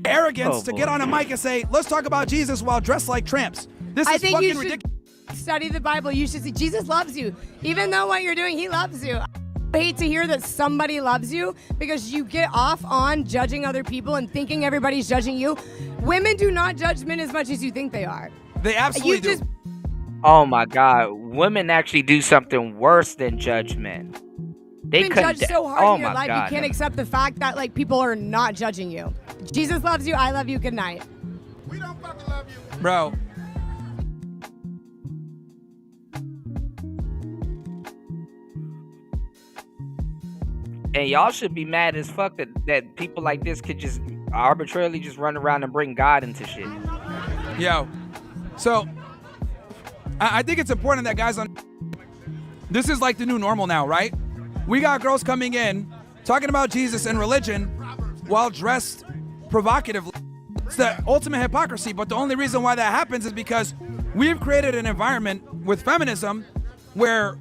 S7: Arrogance to get on a mic and say, let's talk about Jesus while dressed like tramps. This
S15: I
S7: is
S15: think
S7: fucking
S15: you should
S7: ridiculous.
S15: study the Bible. You should see Jesus loves you. Even though what you're doing, he loves you. I hate to hear that somebody loves you because you get off on judging other people and thinking everybody's judging you. Women do not judge men as much as you think they are.
S7: They absolutely do.
S6: Oh my God. Women actually do something worse than judge men.
S15: You've been judged so hard in your life,
S6: God.
S15: you can't accept the fact that like people are not judging you. Jesus loves you. I love you. Good night.
S7: Bro.
S6: And y'all should be mad as fuck that people like this could just arbitrarily just run around and bring God into shit.
S7: Yo. So, I think it's important that guys this is like the new normal now, right? We got girls coming in talking about Jesus and religion while dressed provocatively. It's the ultimate hypocrisy, but the only reason why that happens is because we've created an environment with feminism where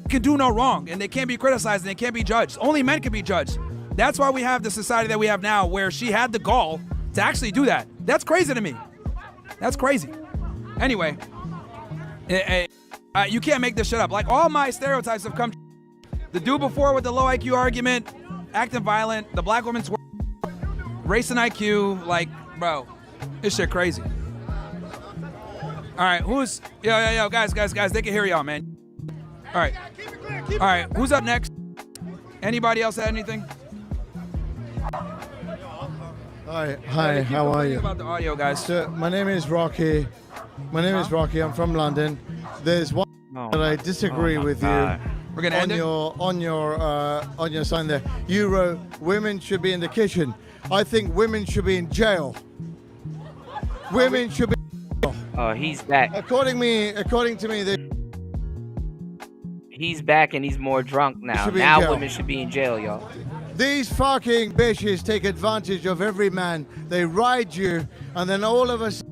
S7: can do no wrong and they can't be criticized and they can't be judged. Only men can be judged. That's why we have the society that we have now where she had the gall to actually do that. That's crazy to me. That's crazy. Anyway, you can't make this shit up. Like all my stereotypes have come. The dude before with the low IQ argument, acting violent, the black woman's race and IQ, like, bro, this shit crazy. All right, who's yo guys, they can hear y'all, man. All right. All right, who's up next? Anybody else have anything?
S16: Hi, how are you?
S7: About the audio, guys.
S16: So, my name is Rocky. I'm from London. There's one that I disagree with you.
S7: We're gonna end it?
S16: on your sign there. You wrote women should be in the kitchen. I think women should be in jail. Women should be.
S6: Oh, he's back.
S16: According to me,
S6: He's back and he's more drunk now.
S16: Should be in
S6: Now
S16: jail.
S6: women should be in jail, y'all.
S16: These fucking bitches take advantage of every man. They ride you, and then all of us.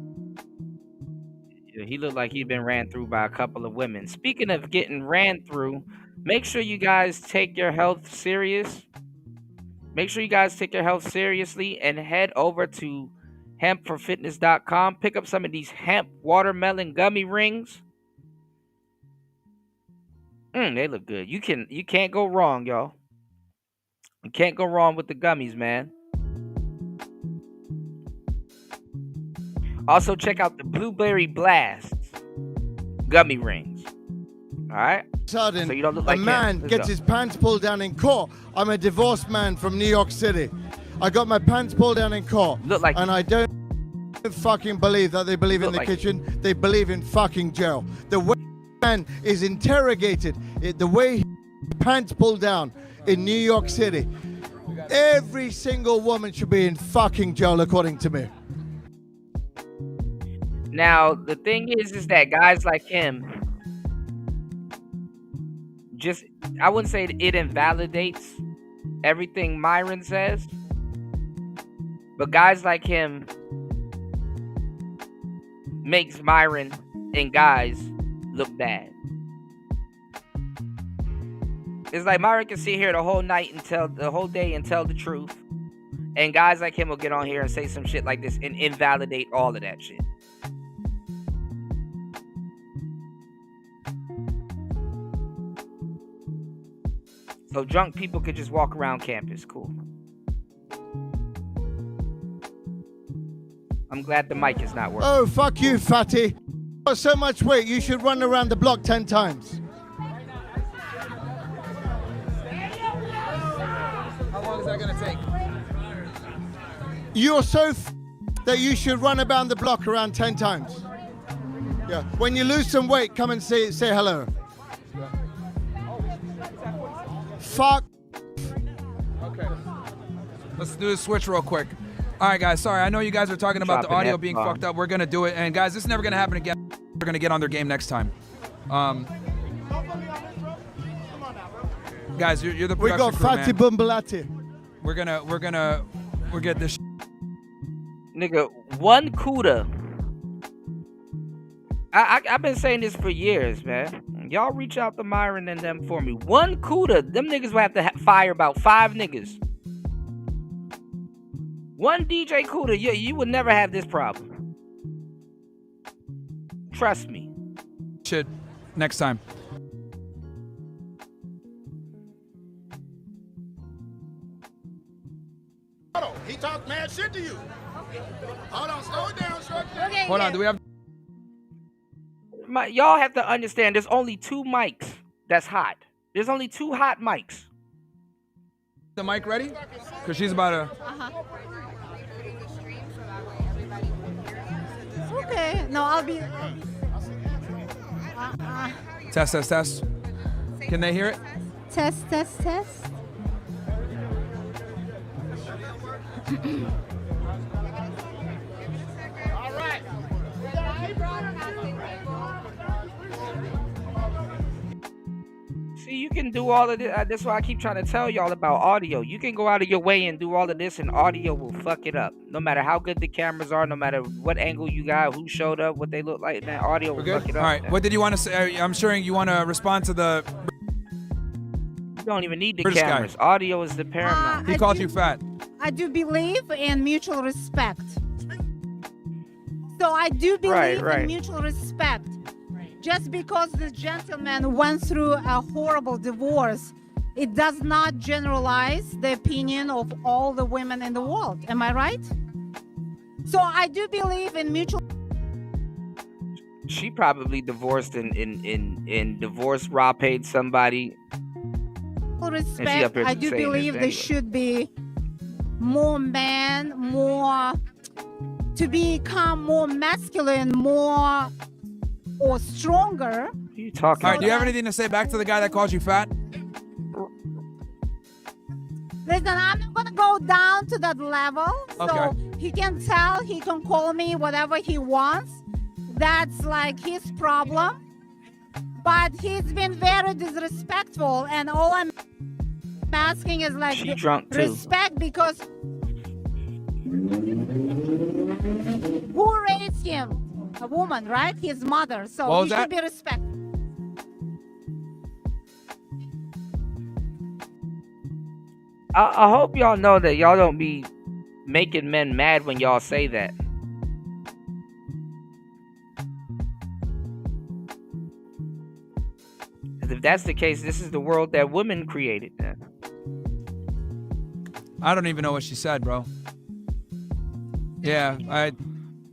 S6: He looked like he'd been ran through by a couple of women. Speaking of getting ran through, make sure you guys take your health serious. Make sure you guys take your health seriously and head over to hempforfitness.com. Pick up some of these hemp watermelon gummy rings. They look good. You can't go wrong, y'all. You can't go wrong with the gummies, man. Also, check out the Blueberry Blasts gummy rings. All right?
S16: Sudden,
S6: So you don't look like
S16: a
S6: him.
S16: man
S6: Let's
S16: gets
S6: go.
S16: his pants pulled down in court. I'm a divorced man from New York City. I got my pants pulled down in court. And I don't fucking believe that they believe in the kitchen. They believe in fucking jail. The way man is interrogated, the way his pants pulled down in New York City, every single woman should be in fucking jail, according to me.
S6: Now, the thing is that guys like him, I wouldn't say it invalidates everything Myron says, but guys like him makes Myron and guys look bad. It's like Myron can sit here the whole night and tell the truth, and guys like him will get on here and say some shit like this and invalidate all of that shit. So drunk people could just walk around campus. Cool. I'm glad the mic is not working.
S16: Oh, fuck you, fatty. You've got so much weight, you should run around the block 10 times.
S7: How long is that gonna take?
S16: You're so that you should run around the block around 10 times. Yeah. When you lose some weight, come and say hello. Fuck.
S7: Okay. Let's do the switch real quick. All right, guys. Sorry, I know you guys are talking about the
S6: Dropping
S7: audio being
S6: F-bomb.
S7: fucked up. We're gonna do it, and guys, this is never gonna happen again. We're gonna get on their game next time. Guys, you're the
S16: We
S7: production
S16: got
S7: crew,
S16: Fatty
S7: man.
S16: Bumbalati.
S7: We'll get this.
S6: Nigga, one CUDA. I've been saying this for years, man. Y'all reach out to Myron and them for me. One CUDA, them niggas will have to fire about 5 niggas. One DJ CUDA, you would never have this problem. Trust me.
S7: Shit, next time.
S13: He talked mad shit to you. Hold on, slow it down, short.
S7: Hold on, do we have?
S6: Y'all have to understand, there's only 2 mics that's hot. There's only 2 hot mics.
S7: The mic ready? Because she's about to.
S15: Okay. No, I'll be.
S7: Test. Can they hear it?
S15: Test.
S6: See, you can do all of this. That's why I keep trying to tell y'all about audio. You can go out of your way and do all of this, and audio will fuck it up. No matter how good the cameras are, no matter what angle you got, who showed up, what they look like, man, audio will fuck it up.
S7: All right. What did you want to say? I'm sure you want to respond to the.
S6: You don't even need the
S7: British guy.
S6: cameras. Audio is the paramount.
S7: He called you fat.
S15: I do believe in mutual respect. So I do believe
S6: Right.
S15: in mutual respect. Just because this gentleman went through a horrible divorce, it does not generalize the opinion of all the women in the world. Am I right? So I do believe in mutual.
S6: She probably divorced in divorce. Rob paid somebody.
S17: Respect. I do believe there should be more men, more to become more masculine, more or stronger.
S6: What are you talking
S7: All right, do you have anything to say back to the guy that called you fat?
S17: Listen, I'm not gonna go down to that level. So
S7: Okay.
S17: he can tell, he can call me whatever he wants. That's like his problem. But he's been very disrespectful, and all I'm asking is like
S6: She drunk too.
S17: respect, because who raised him? A woman, right? His mother. So
S7: What
S17: he
S7: was
S17: should
S7: that?
S17: be respected.
S6: I hope y'all know that y'all don't be making men mad when y'all say that. If that's the case, this is the world that women created. Then.
S7: I don't even know what she said, bro. Yeah,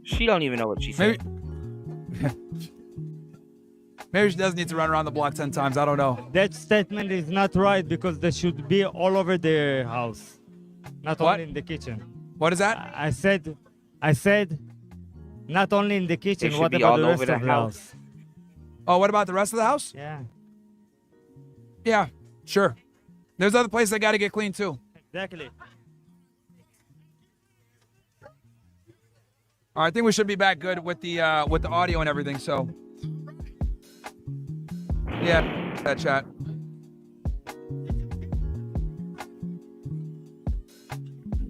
S6: She don't even know what she said.
S7: Maybe she does need to run around the block 10 times. I don't know.
S18: That statement is not right because they should be all over the house, not
S7: What?
S18: only in the kitchen.
S7: What is that?
S18: I said, not only in the kitchen.
S7: should
S18: What
S7: be
S18: about
S7: all
S18: the
S7: over
S18: rest
S7: the
S18: of the
S7: house.
S18: house?
S7: Oh, what about the rest of the house?
S18: Yeah,
S7: Yeah, sure. There's other places that got to get clean too.
S18: exactly.
S7: All right, I think we should be back good with the audio and everything. So, yeah, that chat.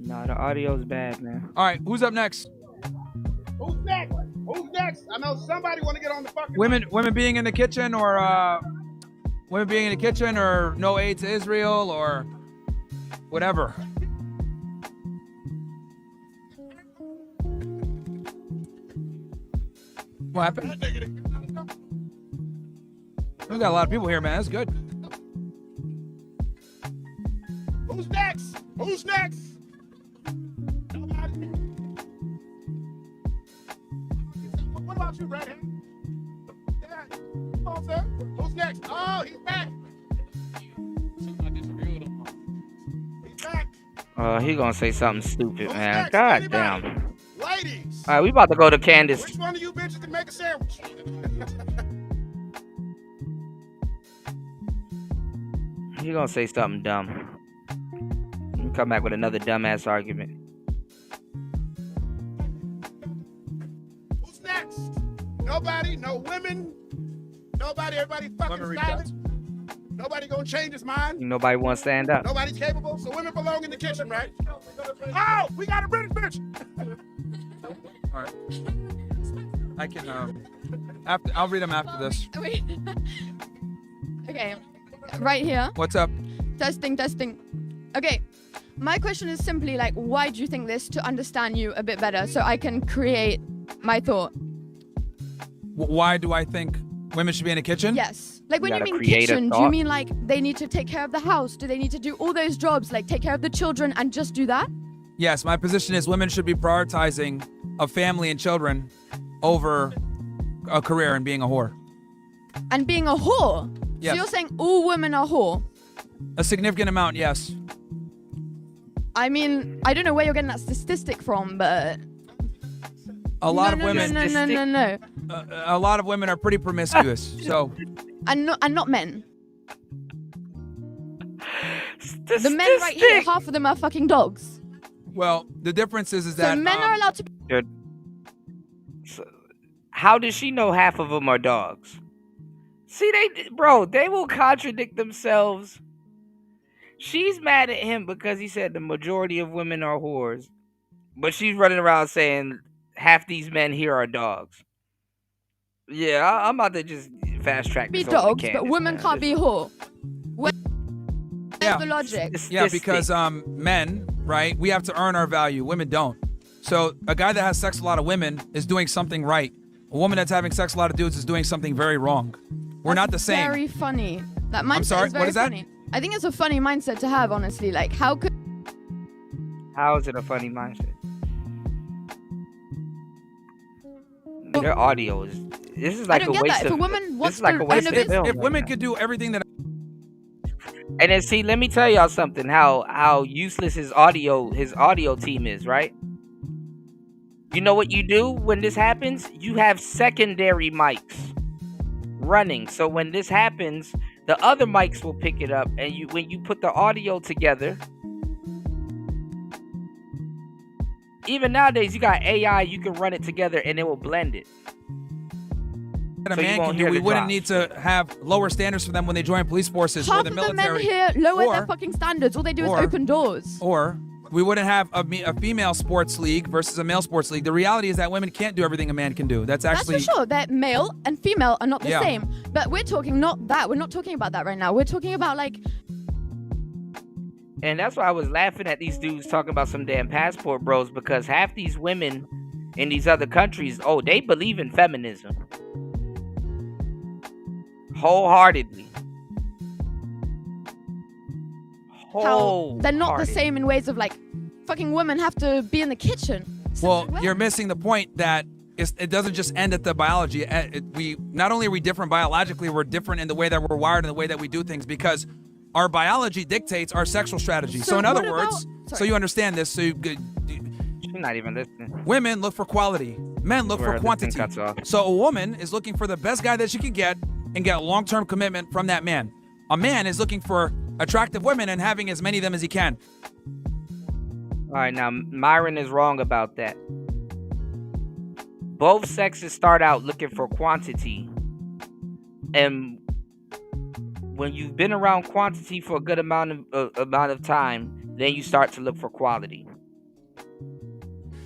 S6: No, the audio's bad, man.
S7: All right, who's up next?
S13: Who's next? Who's next? I know somebody want to get on the fucking.
S7: Women being in the kitchen, or women being in the kitchen, or no aid to Israel, or whatever. What happened? We got a lot of people here, man. That's good.
S13: Who's next? Who's next? What about you, Redhead? Yeah. Come on, sir. Who's next? Oh, he's back. He's back.
S6: He gonna say something stupid, man.
S13: next?
S6: God
S13: Anybody?
S6: damn.
S13: Ladies.
S6: All right, we about to go to Candace.
S13: Which one of you bitches can make a sandwich?
S6: He gonna say something dumb. And come back with another dumbass argument.
S13: Who's next? Nobody? No women? Nobody? Everybody fucking silent? Nobody gonna change his mind?
S6: Nobody want to stand up.
S13: Nobody's capable? So women belong in the kitchen, right? Oh, we got a British bitch!
S7: All right. I can. After I'll read them after this.
S19: Wait. Okay, right here.
S7: What's up?
S19: Testing. Okay, my question is simply like, why do you think this, to understand you a bit better, so I can create my thought?
S7: Why do I think women should be in the kitchen?
S19: Yes. Like when you mean kitchen, do you mean like they need to take care of the house? Do they need to do all those jobs, like take care of the children and just do that?
S7: Yes, my position is women should be prioritizing a family and children over a career and being a whore.
S19: And being a whore?
S7: Yes.
S19: So you're saying all women are whore?
S7: A significant amount, yes.
S19: I mean, I don't know where you're getting that statistic from, but
S7: A lot of women.
S19: No.
S7: A lot of women are pretty promiscuous. So.
S19: And not men. The men right here, half of them are fucking dogs.
S7: Well, the difference is
S19: So
S7: that
S19: men are allowed to.
S6: Good. So, how does she know half of them are dogs? See, they will contradict themselves. She's mad at him because he said the majority of women are whores, but she's running around saying half these men here are dogs. Yeah, I'm about to just fast track
S19: be
S6: this over to
S19: dogs,
S6: Candace,
S19: but women
S6: man.
S19: can't be whore. Where's the logic?
S7: Yeah, because men, right? We have to earn our value. Women don't. So a guy that has sex with a lot of women is doing something right. A woman that's having sex with a lot of dudes is doing something very wrong. We're not the same.
S19: Very funny. That mindset
S7: I'm sorry,
S19: is very
S7: what is that?
S19: funny. I think it's a funny mindset to have, honestly. Like, how could?
S6: How is it a funny mindset? Their audio is This is like
S19: I don't
S6: a
S19: get
S6: waste
S19: that. If a
S6: of.
S19: woman
S6: This
S19: wants
S6: is like
S19: to
S6: a waste of
S19: renovate,
S6: film.
S7: If
S6: right
S7: women
S6: now.
S7: could do everything that
S6: And then see, let me tell y'all something. How useless his audio team is, right? You know what you do when this happens? You have secondary mics running. So when this happens, the other mics will pick it up, and when you put the audio together. Even nowadays, you got AI. You can run it together, and it will blend it.
S7: a
S6: So you
S7: man
S6: won't
S7: can do,
S6: hear
S7: we
S6: the
S7: wouldn't
S6: drops.
S7: need to have lower standards for them when they join police forces or
S19: half
S7: the
S19: of the men
S7: military.
S19: here lower
S7: or,
S19: their fucking standards. All they do is
S7: or-
S19: open doors.
S7: Or we wouldn't have a female sports league versus a male sports league. The reality is that women can't do everything a man can do. That's actually
S19: That's for sure. That male and female are not the
S7: Yeah.
S19: same. But we're talking not that. We're not talking about that right now. We're talking about like
S6: And that's why I was laughing at these dudes talking about some damn passport bros, because half these women in these other countries, oh, they believe in feminism. Wholeheartedly.
S19: how they're not the
S6: Wholehearted.
S19: same in ways of like fucking women have to be in the kitchen.
S7: well, you're missing the point that it doesn't just end at the biology. We not only are we different biologically, we're different in the way that we're wired and the way that we do things because our biology dictates our sexual strategy. So in other words, so you understand this, so
S6: She's not even listening.
S7: women look for quality, men look
S6: Where
S7: for
S6: the thing
S7: quantity.
S6: cuts off.
S7: So a woman is looking for the best guy that she can get and get long-term commitment from that man. A man is looking for attractive women and having as many of them as he can.
S6: All right, now Myron is wrong about that. Both sexes start out looking for quantity, and when you've been around quantity for a good amount of time, then you start to look for quality.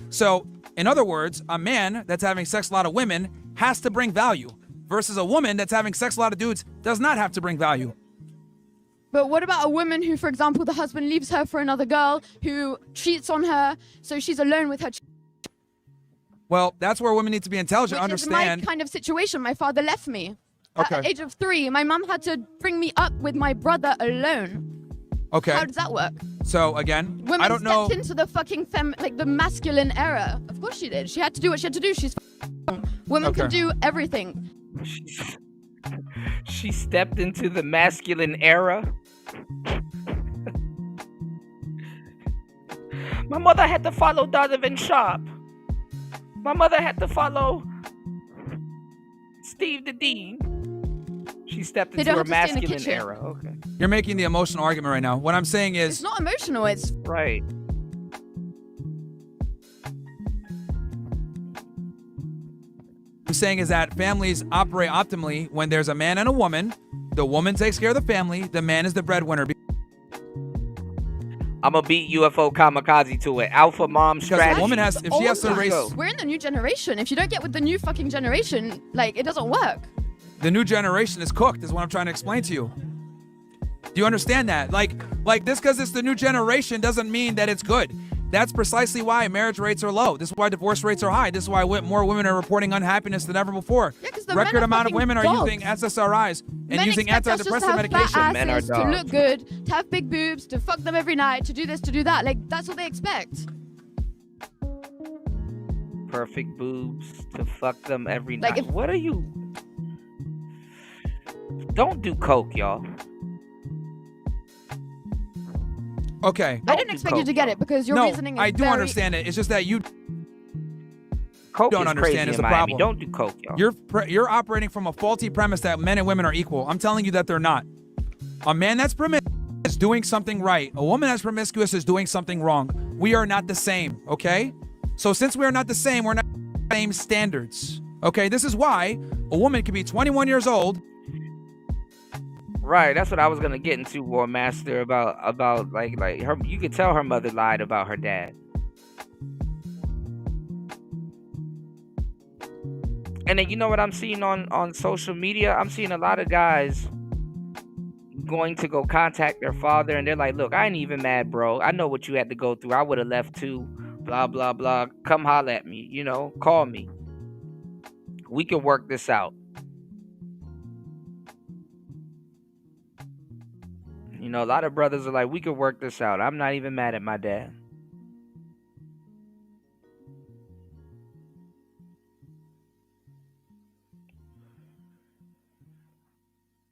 S7: So, in other words, a man that's having sex with a lot of women has to bring value, versus a woman that's having sex with a lot of dudes does not have to bring value.
S19: But what about a woman who, for example, the husband leaves her for another girl who cheats on her, so she's alone with her.
S7: Well, that's where women need to be intelligent,
S19: Which
S7: understand.
S19: is my kind of situation. My father left me.
S7: Okay.
S19: At the age of 3, my mum had to bring me up with my brother alone.
S7: Okay.
S19: How does that work?
S7: So again,
S19: Women
S7: I don't know.
S19: stepped into the fucking like the masculine era. Of course she did. She had to do what she had to do. She's women can
S6: Okay.
S19: do everything.
S6: She stepped into the masculine era. My mother had to follow Donovan Sharp. My mother had to follow Steve the Dean. She stepped
S19: They
S6: into
S19: don't
S6: her
S19: have to stay in the
S6: masculine
S19: kitchen.
S6: era. Okay.
S7: You're making the emotional argument right now. What I'm saying is,
S19: It's not emotional. It's
S6: right.
S7: I'm saying is that families operate optimally when there's a man and a woman. The woman takes care of the family. The man is the breadwinner.
S6: I'm gonna beat UFO kamikaze to it. Alpha mom strategy.
S7: a woman has- if she has to raise-
S19: We're in the new generation. If you don't get with the new fucking generation, like it doesn't work.
S7: The new generation is cooked, is what I'm trying to explain to you. Do you understand that? Like this, because it's the new generation doesn't mean that it's good. That's precisely why marriage rates are low. This is why divorce rates are high. This is why more women are reporting unhappiness than ever before.
S19: the men
S7: Record
S19: are
S7: amount of
S19: fucking
S7: women are
S19: dogs.
S7: using SSRIs and
S19: Men
S7: using
S19: expect us just to
S7: antidepressant
S19: have
S7: medication.
S19: fat asses, to look good, to have big boobs, to fuck them every night, to do this, to do that. Like that's what they expect.
S6: Perfect boobs to fuck them every
S19: Like,
S6: night.
S19: if-
S6: What are you? Don't do coke, y'all.
S7: Okay.
S19: I didn't expect you to get it because your
S7: no,
S19: reasoning is
S7: I do
S19: very...
S7: understand it. It's just that you
S6: Coke
S7: don't
S6: is crazy
S7: understand is
S6: in
S7: the
S6: Miami.
S7: problem.
S6: Don't do coke, y'all.
S7: You're operating from a faulty premise that men and women are equal. I'm telling you that they're not. A man that's promiscuous is doing something right. A woman that's promiscuous is doing something wrong. We are not the same, okay? So since we are not the same, we're not the same standards. Okay, this is why a woman can be 21 years old.
S6: Right, that's what I was gonna get into, War Master, about like her. You could tell her mother lied about her dad. And then you know what I'm seeing on social media? I'm seeing a lot of guys going to go contact their father, and they're like, "Look, I ain't even mad, bro. I know what you had to go through. I would have left too. Blah blah blah. Come holler at me. You know, call me. We can work this out." You know, a lot of brothers are like, we could work this out. I'm not even mad at my dad.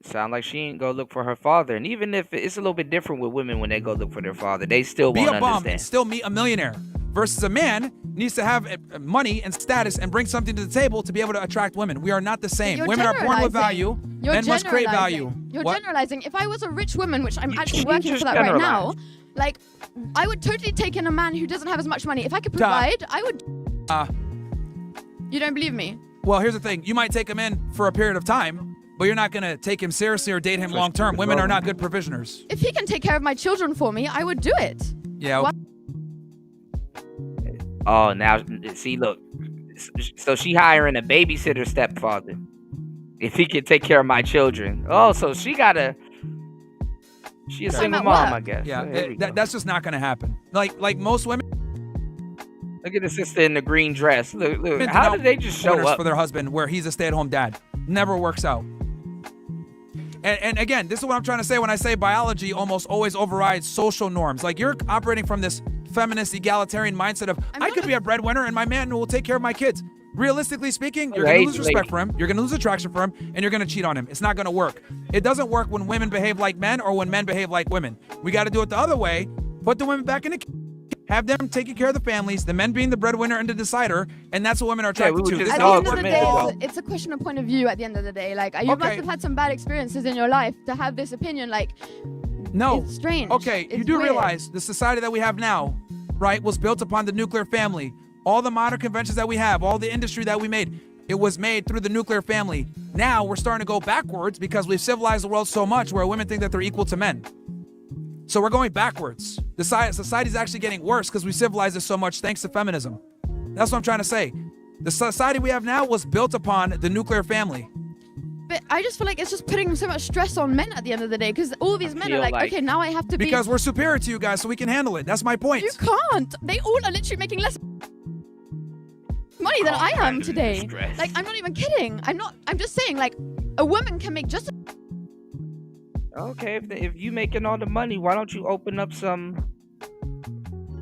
S6: Sound like she ain't go look for her father. And even if it's a little bit different with women when they go look for their father, they still
S7: Be
S6: won't
S7: a bum
S6: understand.
S7: and still meet a millionaire. Versus a man needs to have money and status and bring something to the table to be able to attract women. We are not the same.
S19: You're
S7: Women are born with
S19: generalizing.
S7: value.
S19: You're
S7: Men must create value.
S19: generalizing. You're
S7: What?
S19: generalizing. If I was a rich woman, which I'm actually
S6: you
S19: working
S6: just
S19: for that right now,
S6: generalized.
S19: like, I would totally take in a man who doesn't have as much money. If I could
S7: Duh.
S19: provide, I would.
S7: Uh,
S19: You don't believe me?
S7: well, here's the thing. You might take him in for a period of time, but you're not going to take him seriously or date him long term. Women are not good provisioners.
S19: If he can take care of my children for me, I would do it.
S7: Yeah.
S19: Why-
S6: Oh, now see, look. So she hiring a babysitter stepfather. If he can take care of my children. Oh, so she got a. She a
S19: I'm
S6: single
S19: at
S6: mom,
S19: work.
S6: I guess.
S7: Yeah,
S6: There we go.
S7: that's just not going to happen. Like most women.
S6: Look at the sister in the green dress. Look,
S7: women
S6: how
S7: do
S6: did they just show
S7: orders
S6: up?
S7: for their husband where he's a stay-at-home dad? Never works out. And again, this is what I'm trying to say when I say biology almost always overrides social norms. Like you're operating from this feminist egalitarian mindset of I could be a breadwinner and my man will take care of my kids. Realistically speaking, you're going to lose respect for him, you're going to lose attraction for him, and you're going to cheat on him. It's not going to work. It doesn't work when women behave like men or when men behave like women. We got to do it the other way. Put the women back in the have them taking care of the families, the men being the breadwinner and the decider, and that's what women are attracted to. This
S19: At
S7: is
S19: the
S7: how
S19: end
S7: it
S19: of the
S7: works.
S19: day, it's a question of point of view. At the end of the day, like you
S7: Okay.
S19: must have had some bad experiences in your life to have this opinion. Like,
S7: No.
S19: it's strange.
S7: Okay, you
S19: It's
S7: do
S19: weird.
S7: realize the society that we have now, right, was built upon the nuclear family. All the modern conventions that we have, all the industry that we made, it was made through the nuclear family. Now we're starting to go backwards because we've civilized the world so much where women think that they're equal to men. So we're going backwards. The society's actually getting worse because we civilized it so much thanks to feminism. That's what I'm trying to say. The society we have now was built upon the nuclear family.
S19: But I just feel like it's just putting so much stress on men at the end of the day because all these men are
S7: feel
S19: like,
S7: like-
S19: okay, now I have to be.
S7: Because we're superior to you guys, so we can handle it. That's my point.
S19: You can't. They all are literally making less money than I am today. Like, I'm not even kidding. I'm just saying, like, a woman can make just.
S6: Okay, if you making all the money, why don't you open up some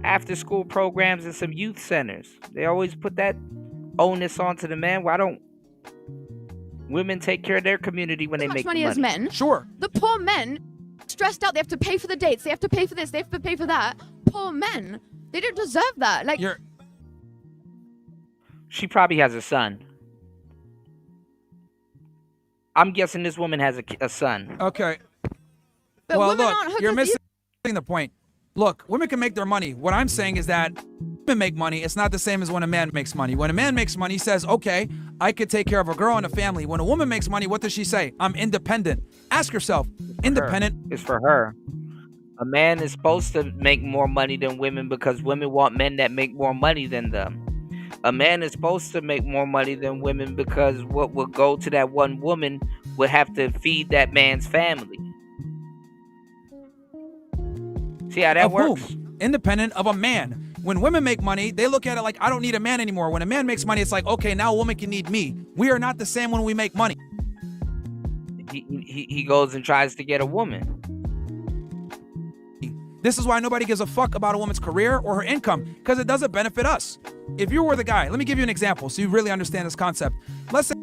S6: after-school programs and some youth centers? They always put that onus onto the man. Why don't women take care of their community when they
S19: much
S6: make
S19: money
S6: the
S19: as
S6: money?
S19: men.
S7: Sure.
S19: The poor men, stressed out. They have to pay for the dates. They have to pay for this. They have to pay for that. Poor men. They don't deserve that. Like,
S6: She probably has a son. I'm guessing this woman has a son.
S7: Okay.
S19: But
S7: well,
S19: women
S7: look,
S19: aren't hookers
S7: you're missing the point. Look, women can make their money. What I'm saying is that women make money. It's not the same as when a man makes money. When a man makes money, he says, okay, I could take care of a girl and a family. When a woman makes money, what does she say? I'm independent. Ask yourself, independent.
S6: It's for her. A man is supposed to make more money than women because women want men that make more money than them. A man is supposed to make more money than women because what would go to that one woman would have to feed that man's family. See how that
S7: Of
S6: works?
S7: whom? Independent of a man. When women make money, they look at it like, I don't need a man anymore. When a man makes money, it's like, okay, now a woman can need me. We are not the same when we make money.
S6: He goes and tries to get a woman.
S7: This is why nobody gives a fuck about a woman's career or her income, because it doesn't benefit us. If you were the guy, let me give you an example so you really understand this concept. Let's say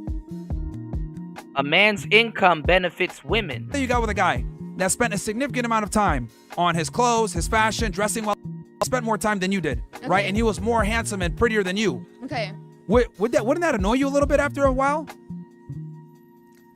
S6: a man's income benefits women.
S7: you got with a guy that spent a significant amount of time on his clothes, his fashion, dressing well, spent more time than you did, right? And he was more handsome and prettier than you.
S19: okay.
S7: Wouldn't that annoy you a little bit after a while?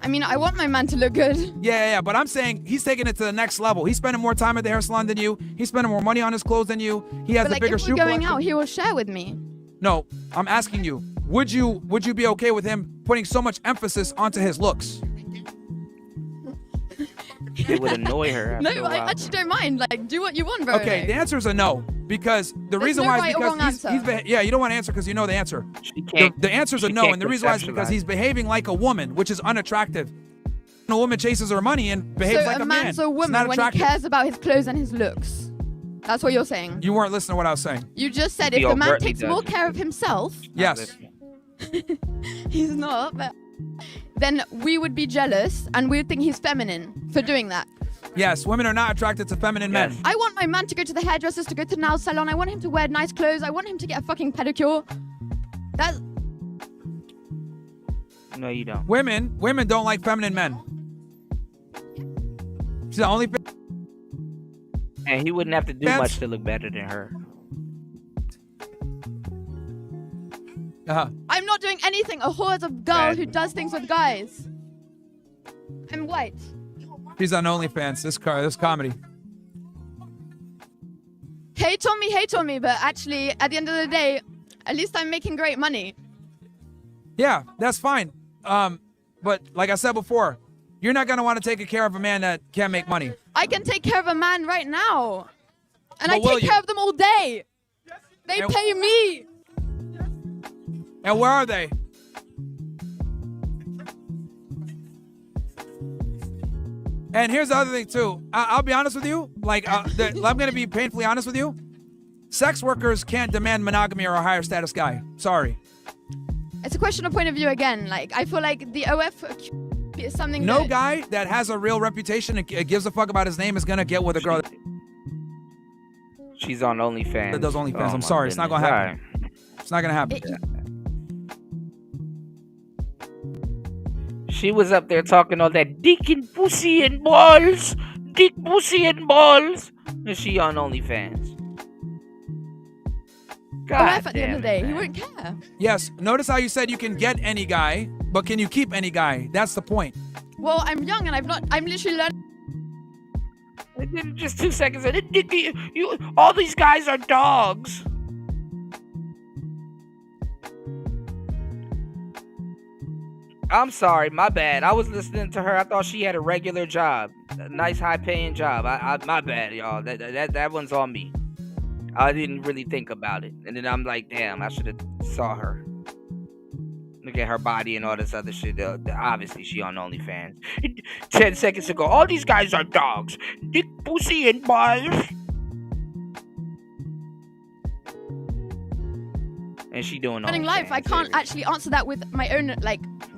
S19: I mean, I want my man to look good.
S7: Yeah, but I'm saying he's taking it to the next level. He's spending more time at the hair salon than you. He's spending more money on his clothes than you. He has
S19: But
S7: a
S19: like,
S7: bigger
S19: if
S7: shoe
S19: we're going
S7: collection.
S19: out, he will share with me.
S7: No, I'm asking you, would you be okay with him putting so much emphasis onto his looks?
S6: It would annoy her.
S19: No,
S6: after a
S19: I
S6: while.
S19: actually don't mind. Like, do what you want, bro.
S7: Okay, the answer is a no, because the
S19: There's
S7: reason
S19: no
S7: why
S19: right
S7: is
S19: or
S7: because
S19: wrong
S7: he's
S19: answer.
S7: yeah, you don't want to answer because you know the answer.
S6: can't-
S7: The answer is a
S6: she
S7: no,
S6: can't
S7: and the reason why is because
S6: conceptualize.
S7: he's behaving like a woman, which is unattractive. A woman chases her money and behaves
S19: so
S7: like
S19: a
S7: a man.
S19: man's a
S7: It's
S19: woman
S7: not
S19: when he
S7: attractive.
S19: cares about his clothes and his looks. That's what you're saying.
S7: You weren't listening to what I was saying.
S19: You just said
S7: He
S19: if the man
S7: overtly
S19: takes
S7: does.
S19: more care of himself,
S7: Yes.
S19: he's not, but then we would be jealous and we would think he's feminine for doing that.
S7: Yes, women are not attracted to feminine men.
S19: I want my man to go to the hairdressers, to go to the nail salon. I want him to wear nice clothes. I want him to get a fucking pedicure. That's
S6: No, you don't.
S7: Women don't like feminine men. She's the only.
S6: And he wouldn't have to do much to look better than her.
S19: I'm not doing anything. A whore is a girl who does things with guys. I'm white.
S7: She's on OnlyFans. This comedy.
S19: Hate on me, but actually, at the end of the day, at least I'm making great money.
S7: Yeah, that's fine. But like I said before, you're not gonna want to take care of a man that can't make money.
S19: I can take care of a man right now. And
S7: But
S19: I
S7: will
S19: take
S7: you?
S19: care of them all day. They pay me.
S7: And where are they? And here's the other thing too. I'll be honest with you. Like, I'm gonna be painfully honest with you. Sex workers can't demand monogamy or a higher status guy. Sorry.
S19: It's a question of point of view again. Like, I feel like the OF is something
S7: No
S19: that...
S7: guy that has a real reputation and gives a fuck about his name is gonna get with a girl
S6: She's on OnlyFans.
S7: that does OnlyFans.
S6: Oh,
S7: I'm
S6: my
S7: sorry. It's not gonna
S6: goodness.
S7: happen. It's not gonna happen.
S6: She was up there talking all that dick and pussy and balls. Dick, pussy, and balls. And she on OnlyFans. God
S19: OF at the end of the
S6: damn it,
S19: day, he
S6: man.
S19: wouldn't care.
S7: Yes. Notice how you said you can get any guy, but can you keep any guy? That's the point.
S19: Well, I'm young and I'm literally learning.
S6: And then just 2 seconds. And all these guys are dogs. I'm sorry, my bad. I was listening to her. I thought she had a regular job, a nice, high-paying job. My bad, y'all. That one's on me. I didn't really think about it, and then I'm like, damn, I should have saw her. Look at her body and all this other shit. Obviously, she on OnlyFans. 10 seconds ago, all these guys are dogs. Dick, pussy, and balls. And she doing
S19: Running life, I can't actually answer that with my own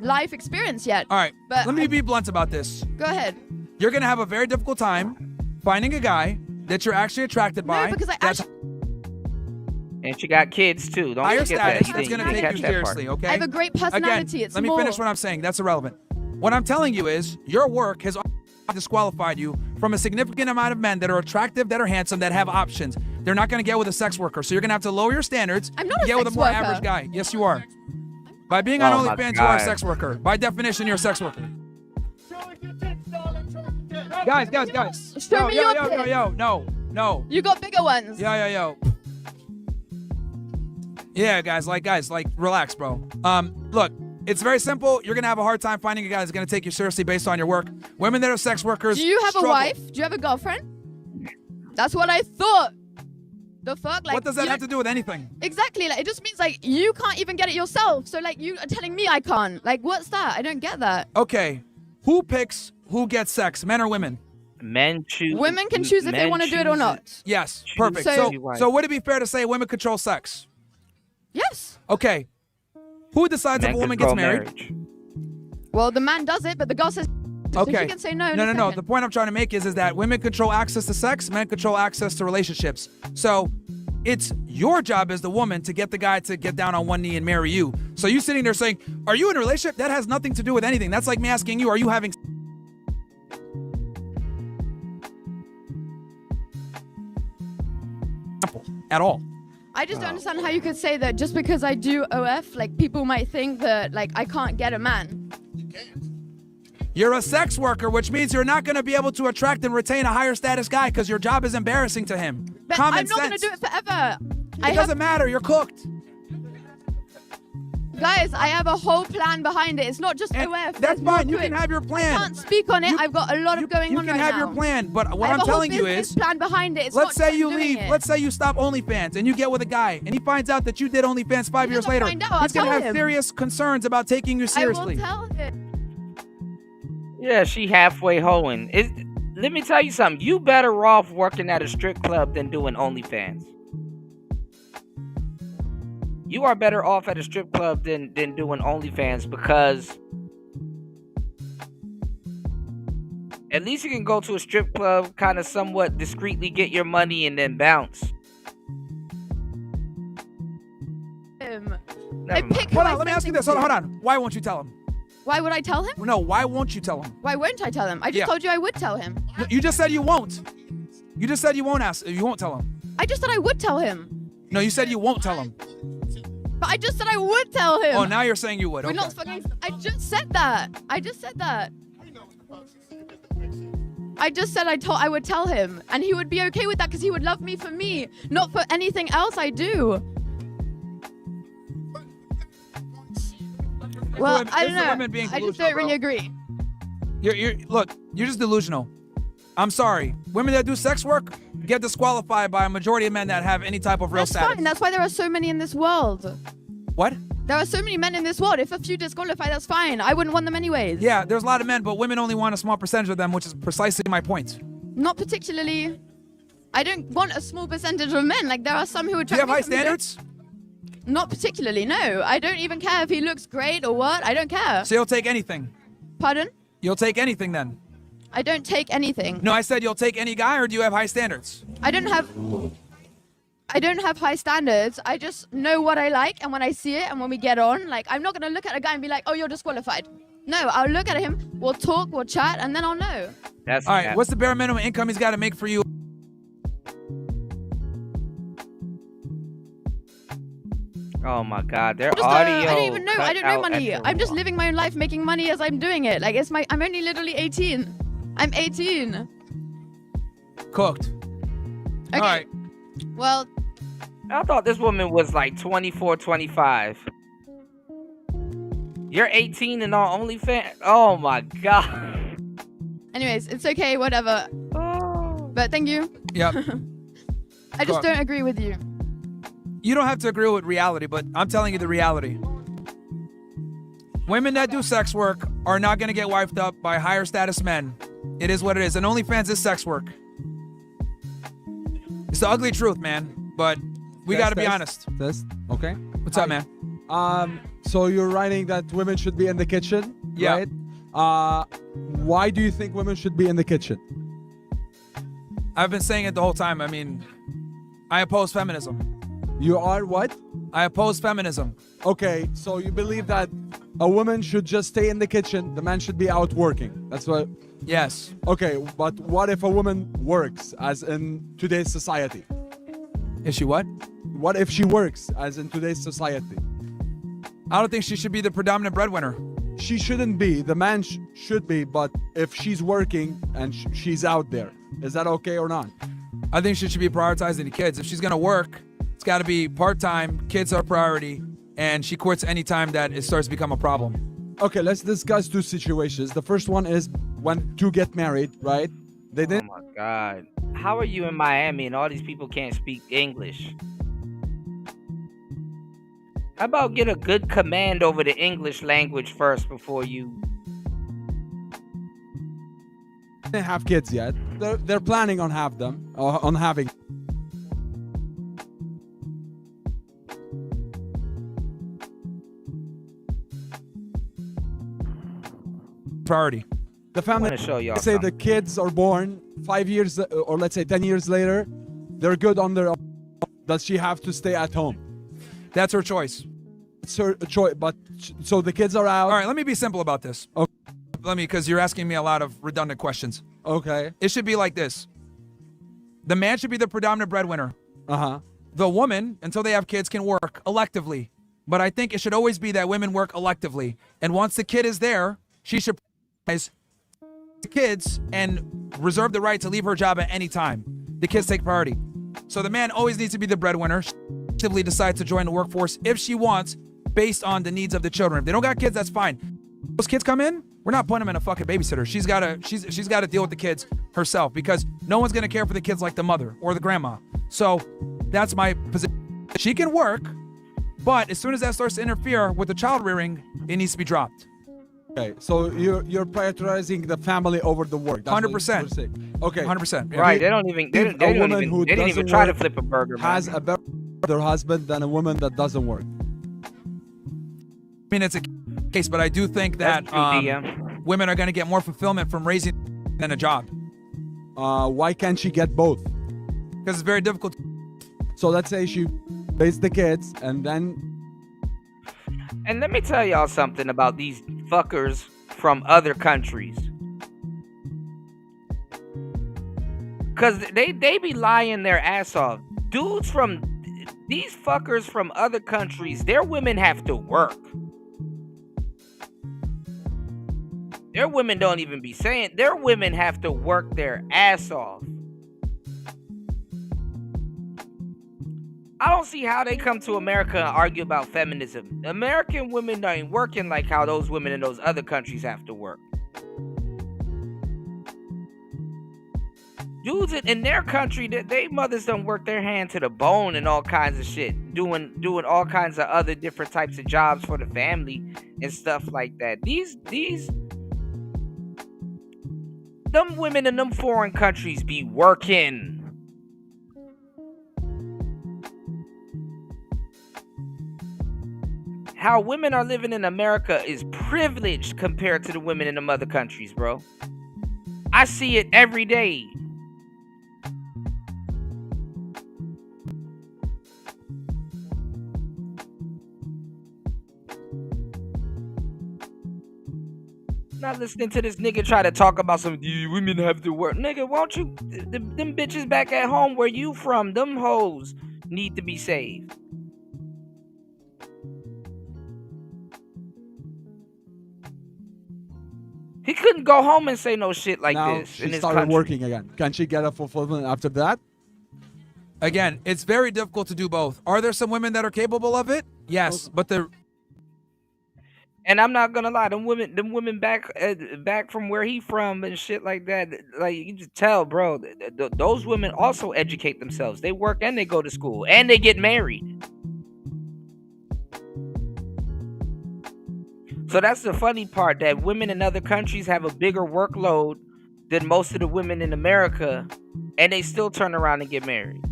S19: life experience yet.
S7: All right.
S19: But
S7: Let me be blunt about this.
S19: Go ahead.
S7: You're gonna have a very difficult time finding a guy that you're actually attracted by.
S19: because I
S7: that's
S6: And she got kids too. Don't
S7: higher
S6: forget
S7: status
S6: that.
S7: that's gonna take you seriously. Okay.
S19: I have a great personality.
S7: Again,
S19: It's
S7: let me
S19: more...
S7: finish what I'm saying. That's irrelevant. What I'm telling you is your work has disqualified you from a significant amount of men that are attractive, that are handsome, that have options. They're not going to get with a sex worker, so you're going to have to lower your standards
S19: I'm not
S7: to
S19: a
S7: get with a
S19: sex
S7: more
S19: worker.
S7: average guy. Yes, you are. By being on
S6: Oh, my
S7: OnlyFans, you are a
S6: God.
S7: sex worker. By definition, you're a sex worker. Guys.
S19: Show me your tits.
S7: No.
S19: You got bigger ones.
S7: Yo. Yeah, guys, relax, bro. Look, it's very simple. You're gonna have a hard time finding a guy that's gonna take you seriously based on your work. Women that are sex workers.
S19: Do you have
S7: struggle.
S19: a wife? Do you have a girlfriend? That's what I thought. The fuck?
S7: What does that have to do with anything?
S19: Exactly. Like, it just means you can't even get it yourself. So you are telling me I can't. What's that? I don't get that.
S7: Okay, who picks who gets sex, men or women?
S6: Men choose.
S19: Women can choose if they want to do it or not.
S7: Yes, perfect.
S19: So-
S7: So would it be fair to say women control sex?
S19: Yes.
S7: Okay. Who decides if a woman gets married?
S19: Well, the man does it, but the girl says. So
S7: Okay.
S19: she can say no. in a
S7: No.
S19: second.
S7: The point I'm trying to make is that women control access to sex, men control access to relationships. So it's your job as the woman to get the guy to get down on one knee and marry you. So you sitting there saying, "Are you in a relationship?" That has nothing to do with anything. That's like me asking you, "Are you having?" At all.
S19: I just don't understand how you could say that just because I do OF, people might think that I can't get a man.
S7: You're a sex worker, which means you're not going to be able to attract and retain a higher status guy because your job is embarrassing to him.
S19: But
S7: Common
S19: I'm not going to
S7: sense.
S19: do it forever.
S7: It doesn't matter. You're cooked.
S19: Guys, I have a whole plan behind it. It's not just OF.
S7: That's
S19: There's more
S7: fine.
S19: to
S7: You can
S19: it.
S7: have your plan.
S19: I can't speak on it. I've got a lot of going on
S7: You can
S19: right
S7: have
S19: now.
S7: your plan, but what
S19: I have
S7: I'm
S19: a whole
S7: telling you
S19: business
S7: is,
S19: plan behind it. It's
S7: let's
S19: not
S7: say
S19: just
S7: you
S19: doing
S7: leave.
S19: it.
S7: Let's say you stop OnlyFans and you get with a guy, and he finds out that you did OnlyFans 5 years later.
S19: find out, I'll
S7: He's gonna
S19: tell
S7: have
S19: him.
S7: serious concerns about taking you seriously.
S19: I will tell him.
S6: Yeah, she halfway hoeing. Let me tell you something. You better off working at a strip club than doing OnlyFans. You are better off at a strip club than doing OnlyFans because at least you can go to a strip club, kind of somewhat discreetly get your money and then bounce. Never mind.
S7: Hold on, let me ask you this. Hold on. Why won't you tell him?
S19: Why would I tell him?
S7: No, why won't you tell him?
S19: Why won't I tell him? I just told you I would tell him.
S7: No, you just said you won't. You just said you won't ask. You won't tell him.
S19: I just said I would tell him.
S7: No, you said you won't tell him.
S19: But I just said I would tell him.
S7: Oh, now you're saying you would.
S19: We're
S7: Okay.
S19: not fucking. I just said that. I just said that. I just said I would tell him, and he would be okay with that because he would love me for me, not for anything else I do. Well, I don't know. I just don't really agree.
S7: Look, you're just delusional. I'm sorry. Women that do sex work get disqualified by a majority of men that have any type of real
S19: That's
S7: status.
S19: fine. That's why there are so many in this world.
S7: What?
S19: There are so many men in this world. If a few disqualify, that's fine. I wouldn't want them anyways.
S7: Yeah, there's a lot of men, but women only want a small percentage of them, which is precisely my point.
S19: Not particularly. I don't want a small percentage of men. Like, there are some who would
S7: Do
S19: try
S7: you have high standards?
S19: Not particularly, no. I don't even care if he looks great or what. I don't care.
S7: So you'll take anything?
S19: Pardon?
S7: You'll take anything then?
S19: I don't take anything.
S7: No, I said you'll take any guy, or do you have high standards?
S19: I don't have high standards. I just know what I like, and when I see it and when we get on, like, I'm not going to look at a guy and be like, oh, you're disqualified. No, I'll look at him, we'll talk, we'll chat, and then I'll know.
S6: That's
S7: all right. What's the bare minimum income he's got to make for you?
S6: Oh my God, their
S19: I
S6: audio.
S19: don't even know. I don't know
S6: cut out
S19: money.
S6: at the-
S19: I'm just living my own life, making money as I'm doing it. Like, I'm only literally 18. I'm 18.
S7: Cooked.
S19: Okay.
S6: All right.
S19: Well,
S6: I thought this woman was like 24, 25. You're 18 and on OnlyFans? Oh my God.
S19: anyways, it's okay, whatever. But thank you.
S7: Yep.
S19: I just don't agree with you.
S7: You don't have to agree with reality, but I'm telling you the reality. Women that do sex work are not going to get wifed up by higher status men. It is what it is. And OnlyFans is sex work. It's the ugly truth, man. But we got to be honest.
S3: Okay.
S7: What's up, man?
S3: So you're writing that women should be in the kitchen,
S7: Yeah.
S3: right? Why do you think women should be in the kitchen?
S7: I've been saying it the whole time. I mean, I oppose feminism.
S3: You are what?
S7: I oppose feminism.
S3: Okay, so you believe that a woman should just stay in the kitchen, the man should be out working. That's what.
S7: Yes.
S3: Okay, but what if a woman works, as in today's society?
S7: Is she what?
S3: What if she works, as in today's society?
S7: I don't think she should be the predominant breadwinner.
S3: She shouldn't be. The man should be, but if she's working and she's out there, is that okay or not?
S7: I think she should be prioritizing the kids. If she's gonna work, it's gotta be part-time, kids are priority, and she quits anytime that it starts to become a problem.
S3: Okay, let's discuss two situations. The first one is when two get married, right? They didn't.
S6: Oh my God. How are you in Miami and all these people can't speak English? How about get a good command over the English language first before you...
S3: Didn't have kids yet. They're planning on having.
S7: Priority.
S3: The family.
S6: wanna show y'all
S3: Let's say
S6: something.
S3: the kids are born 5 years, or let's say 10 years later, they're good on their own. Does she have to stay at home?
S7: That's her choice.
S3: It's her choice, but so the kids are out.
S7: All right, let me be simple about this.
S3: Okay.
S7: Because you're asking me a lot of redundant questions.
S3: Okay.
S7: It should be like this. The man should be the predominant breadwinner.
S3: Uh-huh.
S7: The woman, until they have kids, can work electively. But I think it should always be that women work electively. And once the kid is there, she should prioritize the kids and reserve the right to leave her job at any time. The kids take priority. So the man always needs to be the breadwinner. She actively decides to join the workforce if she wants, based on the needs of the children. If they don't got kids, that's fine. Those kids come in, we're not putting them in a fucking babysitter. She's gotta deal with the kids herself, because no one's gonna care for the kids like the mother or the grandma. So that's my position. She can work, but as soon as that starts to interfere with the child rearing, it needs to be dropped.
S3: Okay, so you're prioritizing the family over the work.
S7: 100%.
S3: Okay,
S7: 100%. Yeah.
S6: Right, they don't even try to flip a burger.
S3: Has
S6: man.
S3: a better husband than a woman that doesn't work.
S7: I mean, it's a case, but I do think that women are going to get more fulfillment from raising than a job.
S3: Why can't she get both?
S7: Because it's very difficult.
S3: So let's say she raised the kids and then...
S6: And let me tell y'all something about these fuckers from other countries. Cause they be lying their ass off. Dudes from these fuckers from other countries, their women have to work. Their women don't even be saying, their women have to work their ass off. I don't see how they come to America and argue about feminism. American women ain't working like how those women in those other countries have to work. Dudes in their country, they mothers don't work their hand to the bone and all kinds of shit, doing all kinds of other different types of jobs for the family and stuff like that. Them women in them foreign countries be working. How women are living in America is privileged compared to the women in them other countries, bro. I see it every day. Not listening to this nigga try to talk about some women have to work. Nigga, won't you? Them bitches back at home where you from, them hoes need to be saved. He couldn't go home and say no shit like
S3: Now
S6: this
S3: she
S6: in his
S3: started
S6: country.
S3: working again. Can she get a fulfillment after that?
S7: Again, it's very difficult to do both. Are there some women that are capable of it? Yes, but the
S6: And I'm not gonna lie, them women back from where he from and shit like that. Like you just tell, bro. Those women also educate themselves. They work and they go to school and they get married. So that's the funny part, that women in other countries have a bigger workload than most of the women in America, and they still turn around and get married.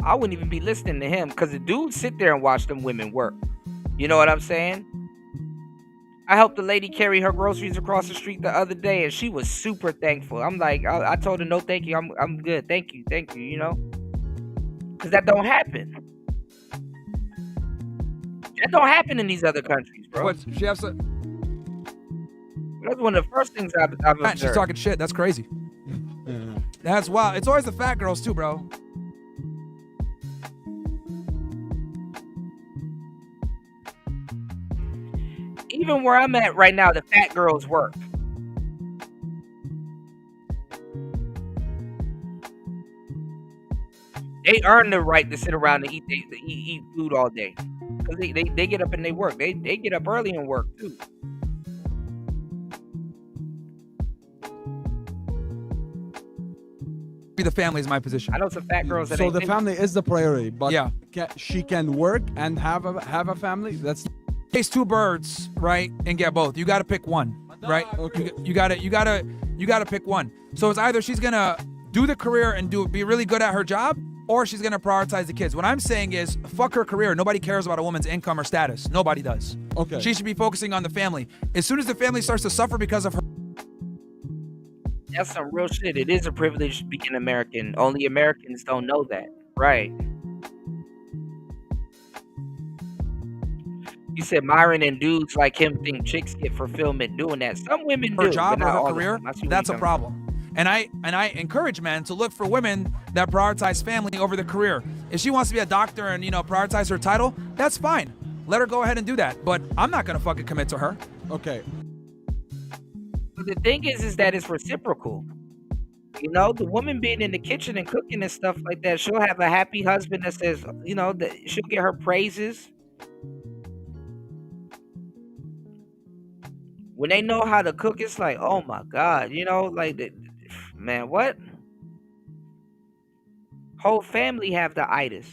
S6: I wouldn't even be listening to him, because the dudes sit there and watch them women work. You know what I'm saying? I helped a lady carry her groceries across the street the other day, and she was super thankful. I'm like, I told her, no, thank you. I'm good. Thank you, you know? Because that don't happen. That don't happen in these other countries, bro.
S7: what she has to.
S6: That's one of the first things I've observed.
S7: She's talking shit. That's crazy. That's wild. It's always the fat girls too, bro.
S6: Even where I'm at right now, the fat girls work. They earn the right to sit around and eat food all day. Cause they get up and they work. They get up early and work too.
S7: The family is my position.
S6: I know some fat girls that
S3: So
S6: ain't
S3: the
S6: been-
S3: family is the priority, but
S7: Yeah.
S3: she can work and have a family. That's
S7: Chase two birds, right, and get both. You got to pick one, right?
S3: Okay.
S7: You got to pick one. So it's either she's gonna do the career and be really good at her job, or she's gonna prioritize the kids. What I'm saying is, fuck her career. Nobody cares about a woman's income or status. Nobody does.
S3: Okay.
S7: She should be focusing on the family. As soon as the family starts to suffer because of her.
S6: That's some real shit. It is a privilege being American. Only Americans don't know that. Right. You said Myron and dudes like him think chicks get fulfillment doing that. Some women do.
S7: Her job
S6: but
S7: or
S6: not all
S7: her
S6: of
S7: career,
S6: them. I see where
S7: that's a
S6: you're coming
S7: problem. And I encourage men to look for women that prioritize family over the career. If she wants to be a doctor and prioritize her title, that's fine. Let her go ahead and do that. But I'm not gonna fucking commit to her.
S3: Okay.
S6: But the thing is that it's reciprocal. You know, the woman being in the kitchen and cooking and stuff like that, she'll have a happy husband that says, that she'll get her praises. When they know how to cook, it's like, oh my God, man, what? Whole family have the itis.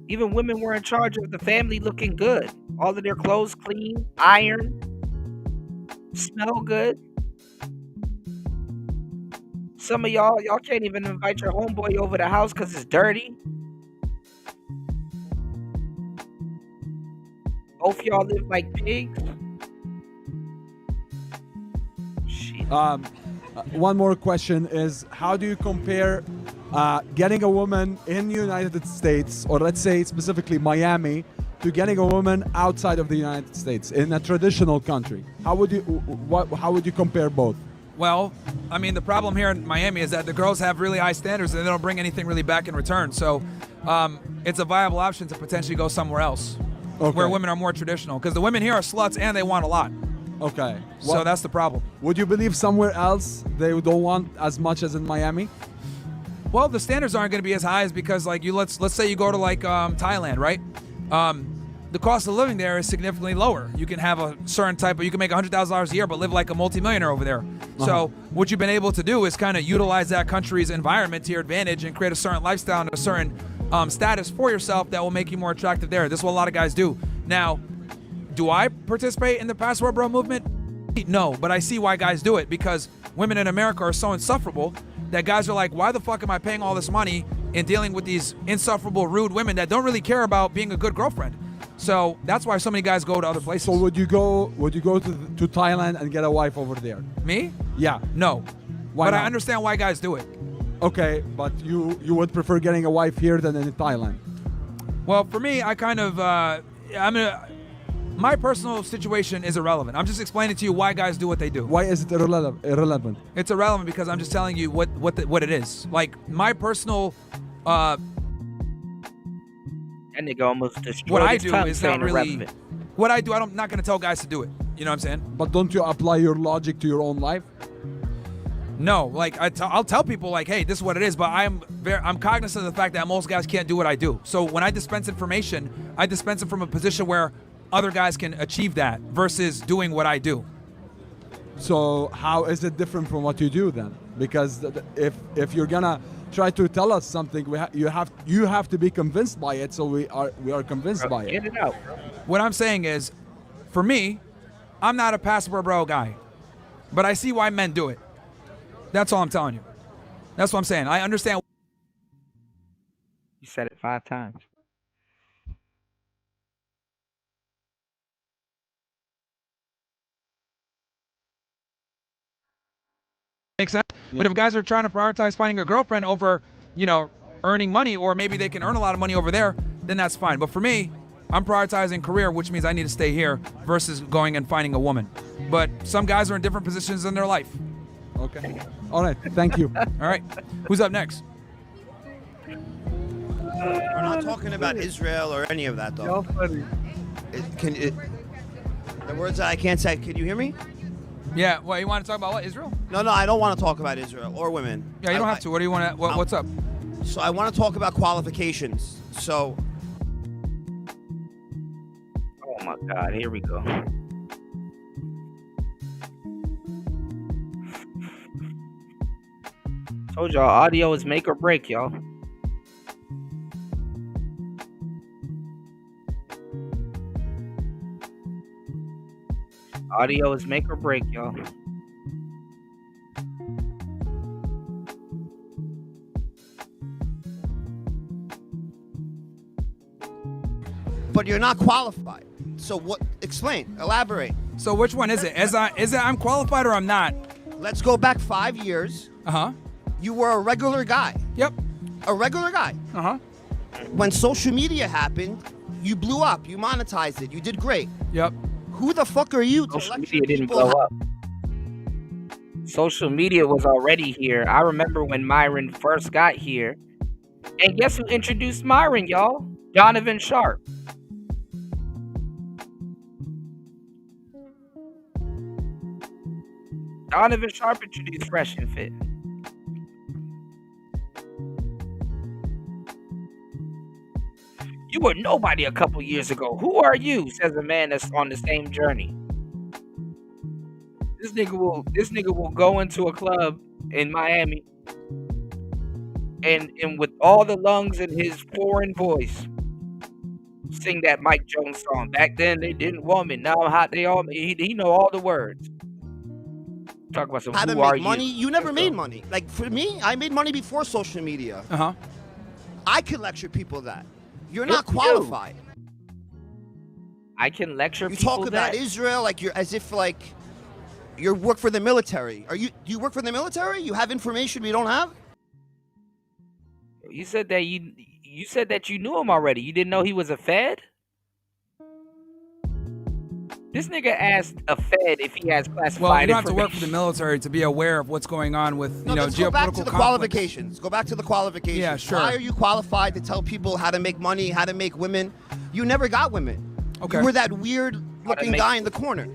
S6: Even women were in charge of the family looking good. All of their clothes clean, iron, smell good. Some of y'all can't even invite your homeboy over the house because it's dirty. Both y'all live like pigs.
S3: One more question is, how do you compare getting a woman in the United States, or let's say specifically Miami, to getting a woman outside of the United States in a traditional country? How would you compare both?
S7: Well, I mean, the problem here in Miami is that the girls have really high standards and they don't bring anything really back in return. So it's a viable option to potentially go somewhere else where women are more traditional, because the women here are sluts and they want a lot.
S3: Okay.
S7: So that's the problem.
S3: Would you believe somewhere else they don't want as much as in Miami?
S7: Well, the standards aren't going to be as high as, because like let's say you go to like Thailand, right? The cost of living there is significantly lower. You can have a certain type of, you can make $100,000 a year, but live like a multimillionaire over there. So what you've been able to do is kind of utilize that country's environment to your advantage and create a certain lifestyle and a certain status for yourself that will make you more attractive there. This is what a lot of guys do. Now, do I participate in the passport bro movement? No, but I see why guys do it, because women in America are so insufferable that guys are like, why the fuck am I paying all this money and dealing with these insufferable, rude women that don't really care about being a good girlfriend? So that's why so many guys go to other places.
S3: So would you go to Thailand and get a wife over there?
S7: Me?
S3: Yeah.
S7: No.
S3: Why
S7: but
S3: not?
S7: I understand why guys do it.
S3: Okay, but you would prefer getting a wife here than in Thailand?
S7: Well, for me, I kind of, my personal situation is irrelevant. I'm just explaining to you why guys do what they do.
S3: Why is it irrelevant?
S7: It's irrelevant because I'm just telling you what it is. Like, my personal,
S6: That nigga almost destroyed
S7: what I
S6: his
S7: do
S6: tongue
S7: is
S6: saying
S7: not really,
S6: irrelevant.
S7: what I do, I'm not going to tell guys to do it. You know what I'm saying?
S3: But don't you apply your logic to your own life?
S7: No, like I'll tell people like, hey, this is what it is, but I'm cognizant of the fact that most guys can't do what I do. So when I dispense information, I dispense it from a position where other guys can achieve that versus doing what I do.
S3: So how is it different from what you do then? Because if you're gonna try to tell us something, you have to be convinced by it. So we are convinced by it.
S6: Get it out.
S7: What I'm saying is, for me, I'm not a passport bro guy, but I see why men do it. That's all I'm telling you. That's what I'm saying. I understand.
S6: You said it 5 times.
S7: Makes sense. But if guys are trying to prioritize finding a girlfriend over, earning money, or maybe they can earn a lot of money over there, then that's fine. But for me, I'm prioritizing career, which means I need to stay here versus going and finding a woman. But some guys are in different positions in their life.
S3: Okay. All right. Thank you.
S7: All right. Who's up next?
S20: We're not talking about Israel or any of that, though. The words that I can't say. Can you hear me?
S7: Yeah. Well, you want to talk about what? Israel?
S20: No, I don't want to talk about Israel or women.
S7: Yeah, you don't have to. What do you want to? What's up?
S20: So I want to talk about qualifications. So.
S6: Oh my God! Here we go. Told y'all, audio is make or break, y'all. Audio is make or break, y'all.
S20: But you're not qualified. So what? Explain. Elaborate.
S7: So which one is it? Is it I'm qualified or I'm not?
S20: Let's go back 5 years.
S7: Uh-huh.
S20: You were a regular guy.
S7: Yep.
S20: A regular guy.
S7: Uh-huh.
S20: When social media happened, you blew up. You monetized it. You did great.
S7: Yep.
S20: Who the fuck are you to
S6: Social
S20: lecture
S6: media didn't
S20: people?
S6: blow up. Social media was already here. I remember when Myron first got here. And guess who introduced Myron, y'all? Donovan Sharp. Donovan Sharp introduced Fresh and Fit. You were nobody a couple years ago. Who are you? Says a man that's on the same journey. This nigga will go into a club in Miami and with all the lungs in his foreign voice sing that Mike Jones song. Back then they didn't want me. Now hot they all he know all the words. Talk about some
S20: How to
S6: who are
S20: make money?
S6: you?
S20: You never made money. Like for me, I made money before social media.
S7: Uh-huh.
S20: I could lecture people that. You're
S6: Good
S20: not
S6: for you.
S20: qualified.
S6: I can lecture
S20: You
S6: people
S20: talk about
S6: that.
S20: Israel like you're as if like You work for the military. Do you work for the military? You have information we don't have?
S6: You said that you knew him already. You didn't know he was a Fed? This nigga asked a Fed if he has classified
S7: Well, you don't have to
S6: information.
S7: work for the military to be aware of what's going on with
S20: Let's
S7: geopolitical
S20: go back to the
S7: conflicts.
S20: qualifications. Go back to the qualifications.
S7: Yeah, sure.
S20: Why are you qualified to tell people how to make money, how to make women? You never got women.
S7: Okay.
S20: You were that weird-looking guy in the corner.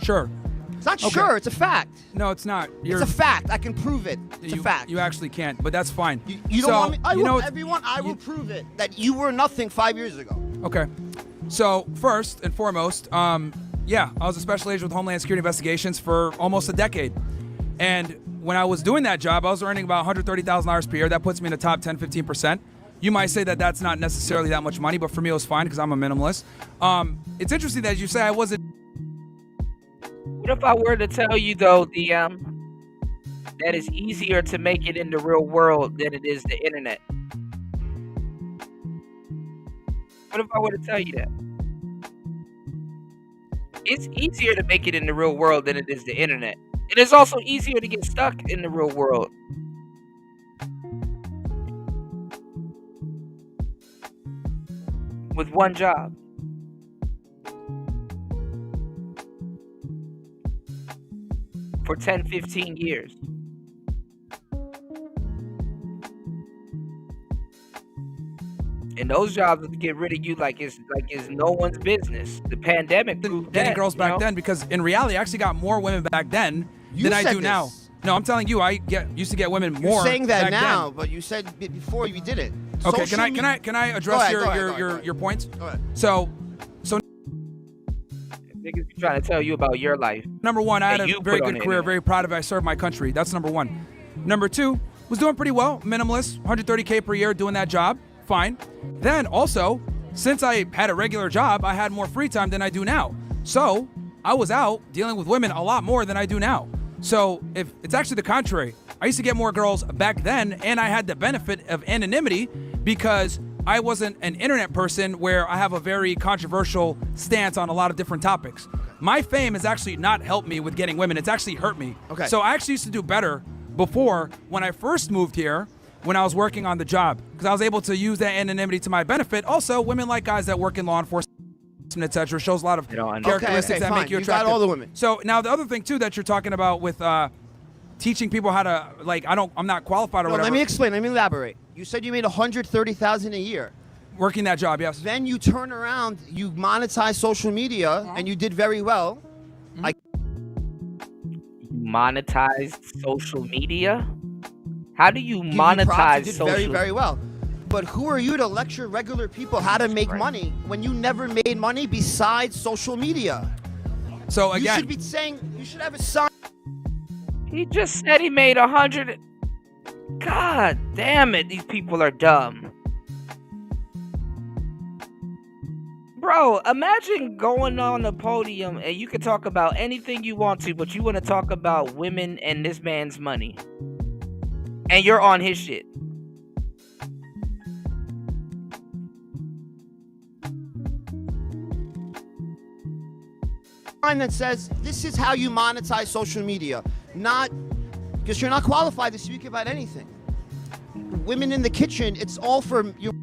S7: Sure.
S20: It's not
S7: Okay.
S20: sure. It's a fact.
S7: No, it's not.
S20: It's a fact. I can prove it. It's a fact.
S7: You actually can't, but that's fine.
S20: You don't want me? I
S7: you
S20: will,
S7: know,
S20: everyone, I will prove it that you were nothing 5 years ago.
S7: Okay. So first and foremost, yeah, I was a special agent with Homeland Security Investigations for almost a decade. And when I was doing that job, I was earning about $130,000 per year. That puts me in the top 10, 15%. You might say that that's not necessarily that much money, but for me it was fine because I'm a minimalist. It's interesting that you say I wasn't.
S6: What if I were to tell you though, DM, that it's easier to make it in the real world than it is the internet? What if I were to tell you that? It's easier to make it in the real world than it is the internet. It is also easier to get stuck in the real world. With one job. For 10, 15 years. And those jobs will get rid of you like it's no one's business. The pandemic proved
S7: Getting
S6: that,
S7: girls
S6: you
S7: back
S6: know?
S7: then, because in reality I actually got more women back then than I
S20: said
S7: do now.
S20: this.
S7: No, I'm telling you, I used to get women more.
S20: You're saying that
S7: back
S20: now,
S7: then.
S20: but you said before you did it.
S7: Okay,
S20: Social media-
S7: can I address
S20: Go ahead,
S7: your points?
S20: Go ahead.
S7: So
S6: Niggas be trying to tell you about your life.
S7: number one, I had
S6: that
S7: a
S6: you
S7: very
S6: put on
S7: good
S6: the
S7: career,
S6: internet.
S7: very proud of it. I served my country. That's number one. Number two, was doing pretty well, minimalist, 130K per year doing that job, fine. Then also, since I had a regular job, I had more free time than I do now. So I was out dealing with women a lot more than I do now. So if it's actually the contrary, I used to get more girls back then, and I had the benefit of anonymity because I wasn't an internet person where I have a very controversial stance on a lot of different topics. My fame has actually not helped me with getting women. It's actually hurt me.
S20: Okay.
S7: So I actually used to do better before when I first moved here, when I was working on the job, because I was able to use that anonymity to my benefit. Also, women like guys that work in law enforcement, etc. Shows a lot of characteristics that
S20: fine.
S7: make you
S20: You got
S7: attractive.
S20: all the women.
S7: So now the other thing too that you're talking about with teaching people how to I'm not qualified or
S20: No,
S7: whatever.
S20: let me explain. Let me elaborate. You said you made $130,000 a year.
S7: Working that job, yes.
S20: Then you turn around, you monetize social media, and you did very well.
S6: Monetized social media? How do you
S20: Give you props,
S6: monetize
S20: you did
S6: social?
S20: very, very well. But who are you to lecture regular people how to make money when you never made money besides social media?
S7: So
S20: You
S7: again,
S20: should be saying, you should have a sign.
S6: He just said he made 100. God damn it, these people are dumb. Bro, imagine going on the podium and you can talk about anything you want to, but you want to talk about women and this man's money. And you're on his shit.
S20: Sign that says this is how you monetize social media, not because you're not qualified to speak about anything. Women in the kitchen, it's all for you.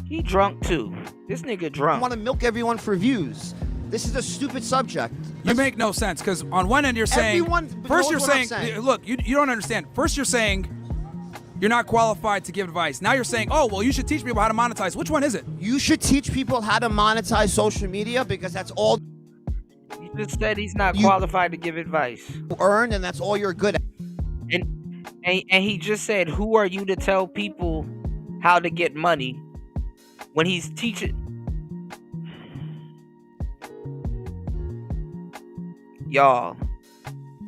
S6: He drunk too. This nigga drunk.
S20: Want to milk everyone for views. This is a stupid subject.
S7: you make no sense because on one end you're saying
S20: Everyone
S7: first
S20: knows
S7: you're
S20: what I'm
S7: saying,
S20: saying.
S7: look, you don't understand. First you're saying you're not qualified to give advice. Now you're saying, oh well, you should teach people how to monetize. Which one is it?
S20: You should teach people how to monetize social media because that's all
S6: He just said he's not qualified to give advice.
S20: you earn and that's all you're good at.
S6: And he just said, who are you to tell people how to get money when he's teaching? Y'all.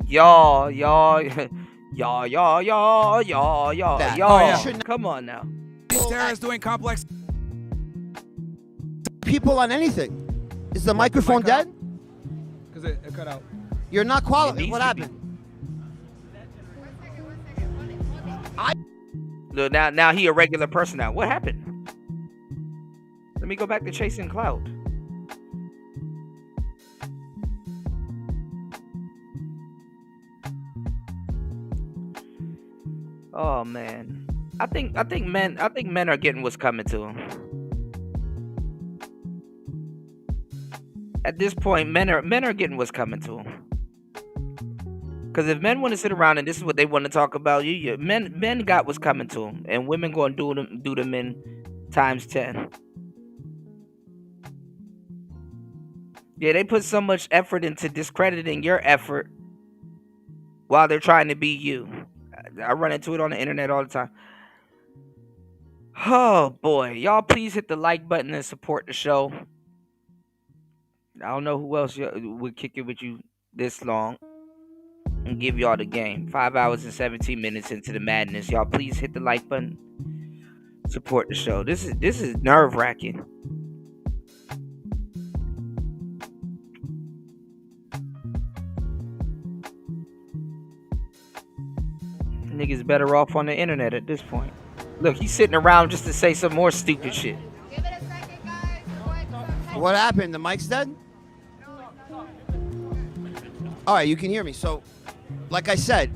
S20: That-
S6: Come on now.
S7: Sarah is doing complex.
S20: People on anything. Is the microphone dead?
S7: Because it cut out.
S20: You're not qualified. What happened?
S6: Look, now he a regular person now. What happened? Let me go back to chasing clout. Oh man, I think men are getting what's coming to them. At this point, men are getting what's coming to them. Because if men want to sit around and this is what they want to talk about, men got what's coming to them, and women going to do them in times 10. Yeah, they put so much effort into discrediting your effort while they're trying to be you. I run into it on the internet all the time. Oh boy, y'all please hit the like button and support the show. I don't know who else would kick it with you this long and give y'all the game. 5 hours and 17 minutes into the madness. Y'all please hit the like button. Support the show. This is nerve-wracking. Niggas better off on the internet at this point. Look, he's sitting around just to say some more stupid shit.
S20: What happened? The mic's dead? All right, you can hear me. So, like I said,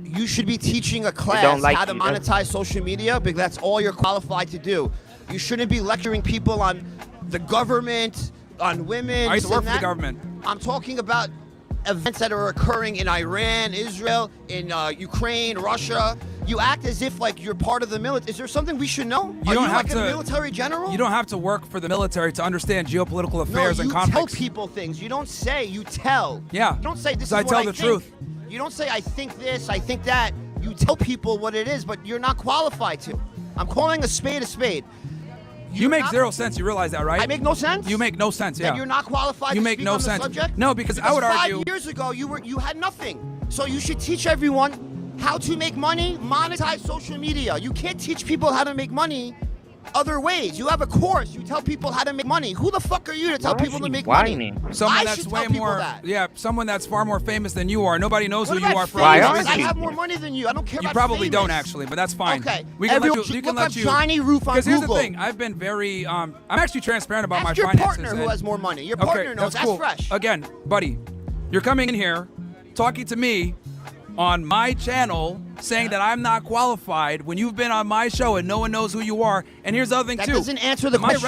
S20: you should be teaching a class how to monetize social media because that's all you're qualified to do. You shouldn't be lecturing people on the government, on women.
S7: I used to work for the government.
S20: I'm talking about events that are occurring in Iran, Israel, in Ukraine, Russia. You act as if like you're part of the military. Is there something we should know?
S7: You don't have
S20: like
S7: to,
S20: a military general?
S7: You don't have to work for the military to understand geopolitical affairs and conflicts.
S20: You tell people things. You don't say, you tell.
S7: Yeah.
S20: You don't say this is
S7: I
S20: what
S7: tell
S20: I
S7: the
S20: think.
S7: truth.
S20: You don't say I think this, I think that. You tell people what it is, but you're not qualified to. I'm calling a spade a spade.
S7: You make zero sense. You realize that, right?
S20: I make no sense?
S7: You make no sense, yeah.
S20: That you're not qualified
S7: You
S20: to
S7: make
S20: speak
S7: no
S20: on the
S7: sense.
S20: subject?
S7: No, because I would argue
S20: 5 years ago you had nothing. So you should teach everyone how to make money, monetize social media. You can't teach people how to make money other ways. You have a course. You tell people how to make money. Who the fuck are you to tell people to make money?
S7: Someone
S20: I
S7: that's
S20: should
S7: way
S20: tell people
S7: more,
S20: that.
S7: yeah, someone that's far more famous than you are. Nobody knows
S20: What
S7: who you
S20: about
S7: are for
S20: famous? I have more money than you. I don't care
S7: You
S20: about
S7: probably
S20: famous.
S7: don't actually, but that's fine.
S20: Okay.
S7: We can
S20: Everyone
S7: let you.
S20: should
S7: We can
S20: look
S7: let
S20: up
S7: you.
S20: Johnny Roof on
S7: Because here's the
S20: Google.
S7: thing. I've been very. I'm actually transparent about
S20: Ask
S7: my
S20: your
S7: finances.
S20: partner who
S7: and-
S20: has more money. Your
S7: Okay,
S20: partner knows.
S7: that's cool.
S20: Fresh.
S7: Again, buddy, you're coming in here, talking to me on my channel, saying that I'm not qualified when you've been on my show and no one knows who you are. And here's the other thing
S20: That
S7: too.
S20: doesn't answer the question.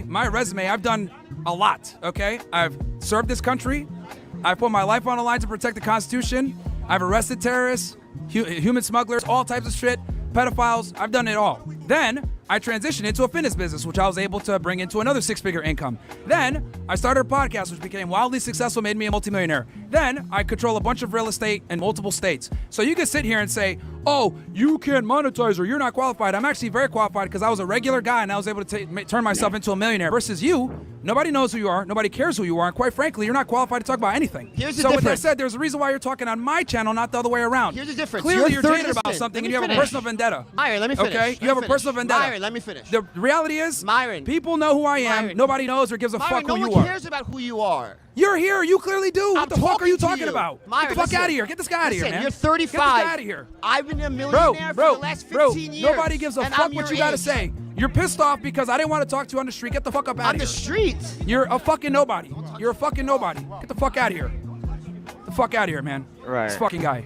S7: My resume, I've done a lot. Okay, I've served this country. I put my life on the line to protect the Constitution. I've arrested terrorists, human smugglers, all types of shit, pedophiles. I've done it all. Then I transitioned into a fitness business, which I was able to bring into another six-figure income. Then I started a podcast, which became wildly successful, made me a multimillionaire. Then I control a bunch of real estate in multiple states. So you can sit here and say, oh, you can't monetize or you're not qualified. I'm actually very qualified because I was a regular guy and I was able to turn myself into a millionaire. Versus you, nobody knows who you are, nobody cares who you are, and quite frankly, you're not qualified to talk about anything.
S20: Here's the
S7: so with that
S20: difference.
S7: said, there's a reason why you're talking on my channel, not the other way around.
S20: Here's the difference.
S7: Clearly,
S20: You're
S7: you're jaded
S20: listen,
S7: about something
S20: let
S7: and
S20: me
S7: you have a
S20: finish.
S7: personal vendetta.
S20: Myron, let me finish.
S7: Okay?
S20: Let
S7: You have
S20: me
S7: a
S20: finish.
S7: personal vendetta.
S20: Myron, let me finish.
S7: The reality is,
S20: Myron,
S7: people know who I am.
S20: Myron.
S7: Nobody knows or gives a
S20: Myron,
S7: fuck
S20: no
S7: who you
S20: one
S7: are.
S20: cares about who you are.
S7: You're here. You clearly do. What the fuck are you talking about?
S20: Myron,
S7: Get the fuck
S20: listen.
S7: out of here. Get this guy out of here,
S20: Listen,
S7: man.
S20: You're
S7: Get
S20: 35.
S7: this guy out of here.
S20: I've been a millionaire for the last 15 years.
S7: Nobody gives a
S20: and
S7: fuck
S20: I'm
S7: what
S20: your
S7: you gotta
S20: age.
S7: say. You're pissed off because I didn't want to talk to you on the street. Get the fuck up out
S20: On
S7: of here.
S20: the street?
S7: You're a fucking nobody. You're a fucking nobody. Get the fuck out of here. Get the fuck out of here, man.
S6: Right.
S7: This fucking guy.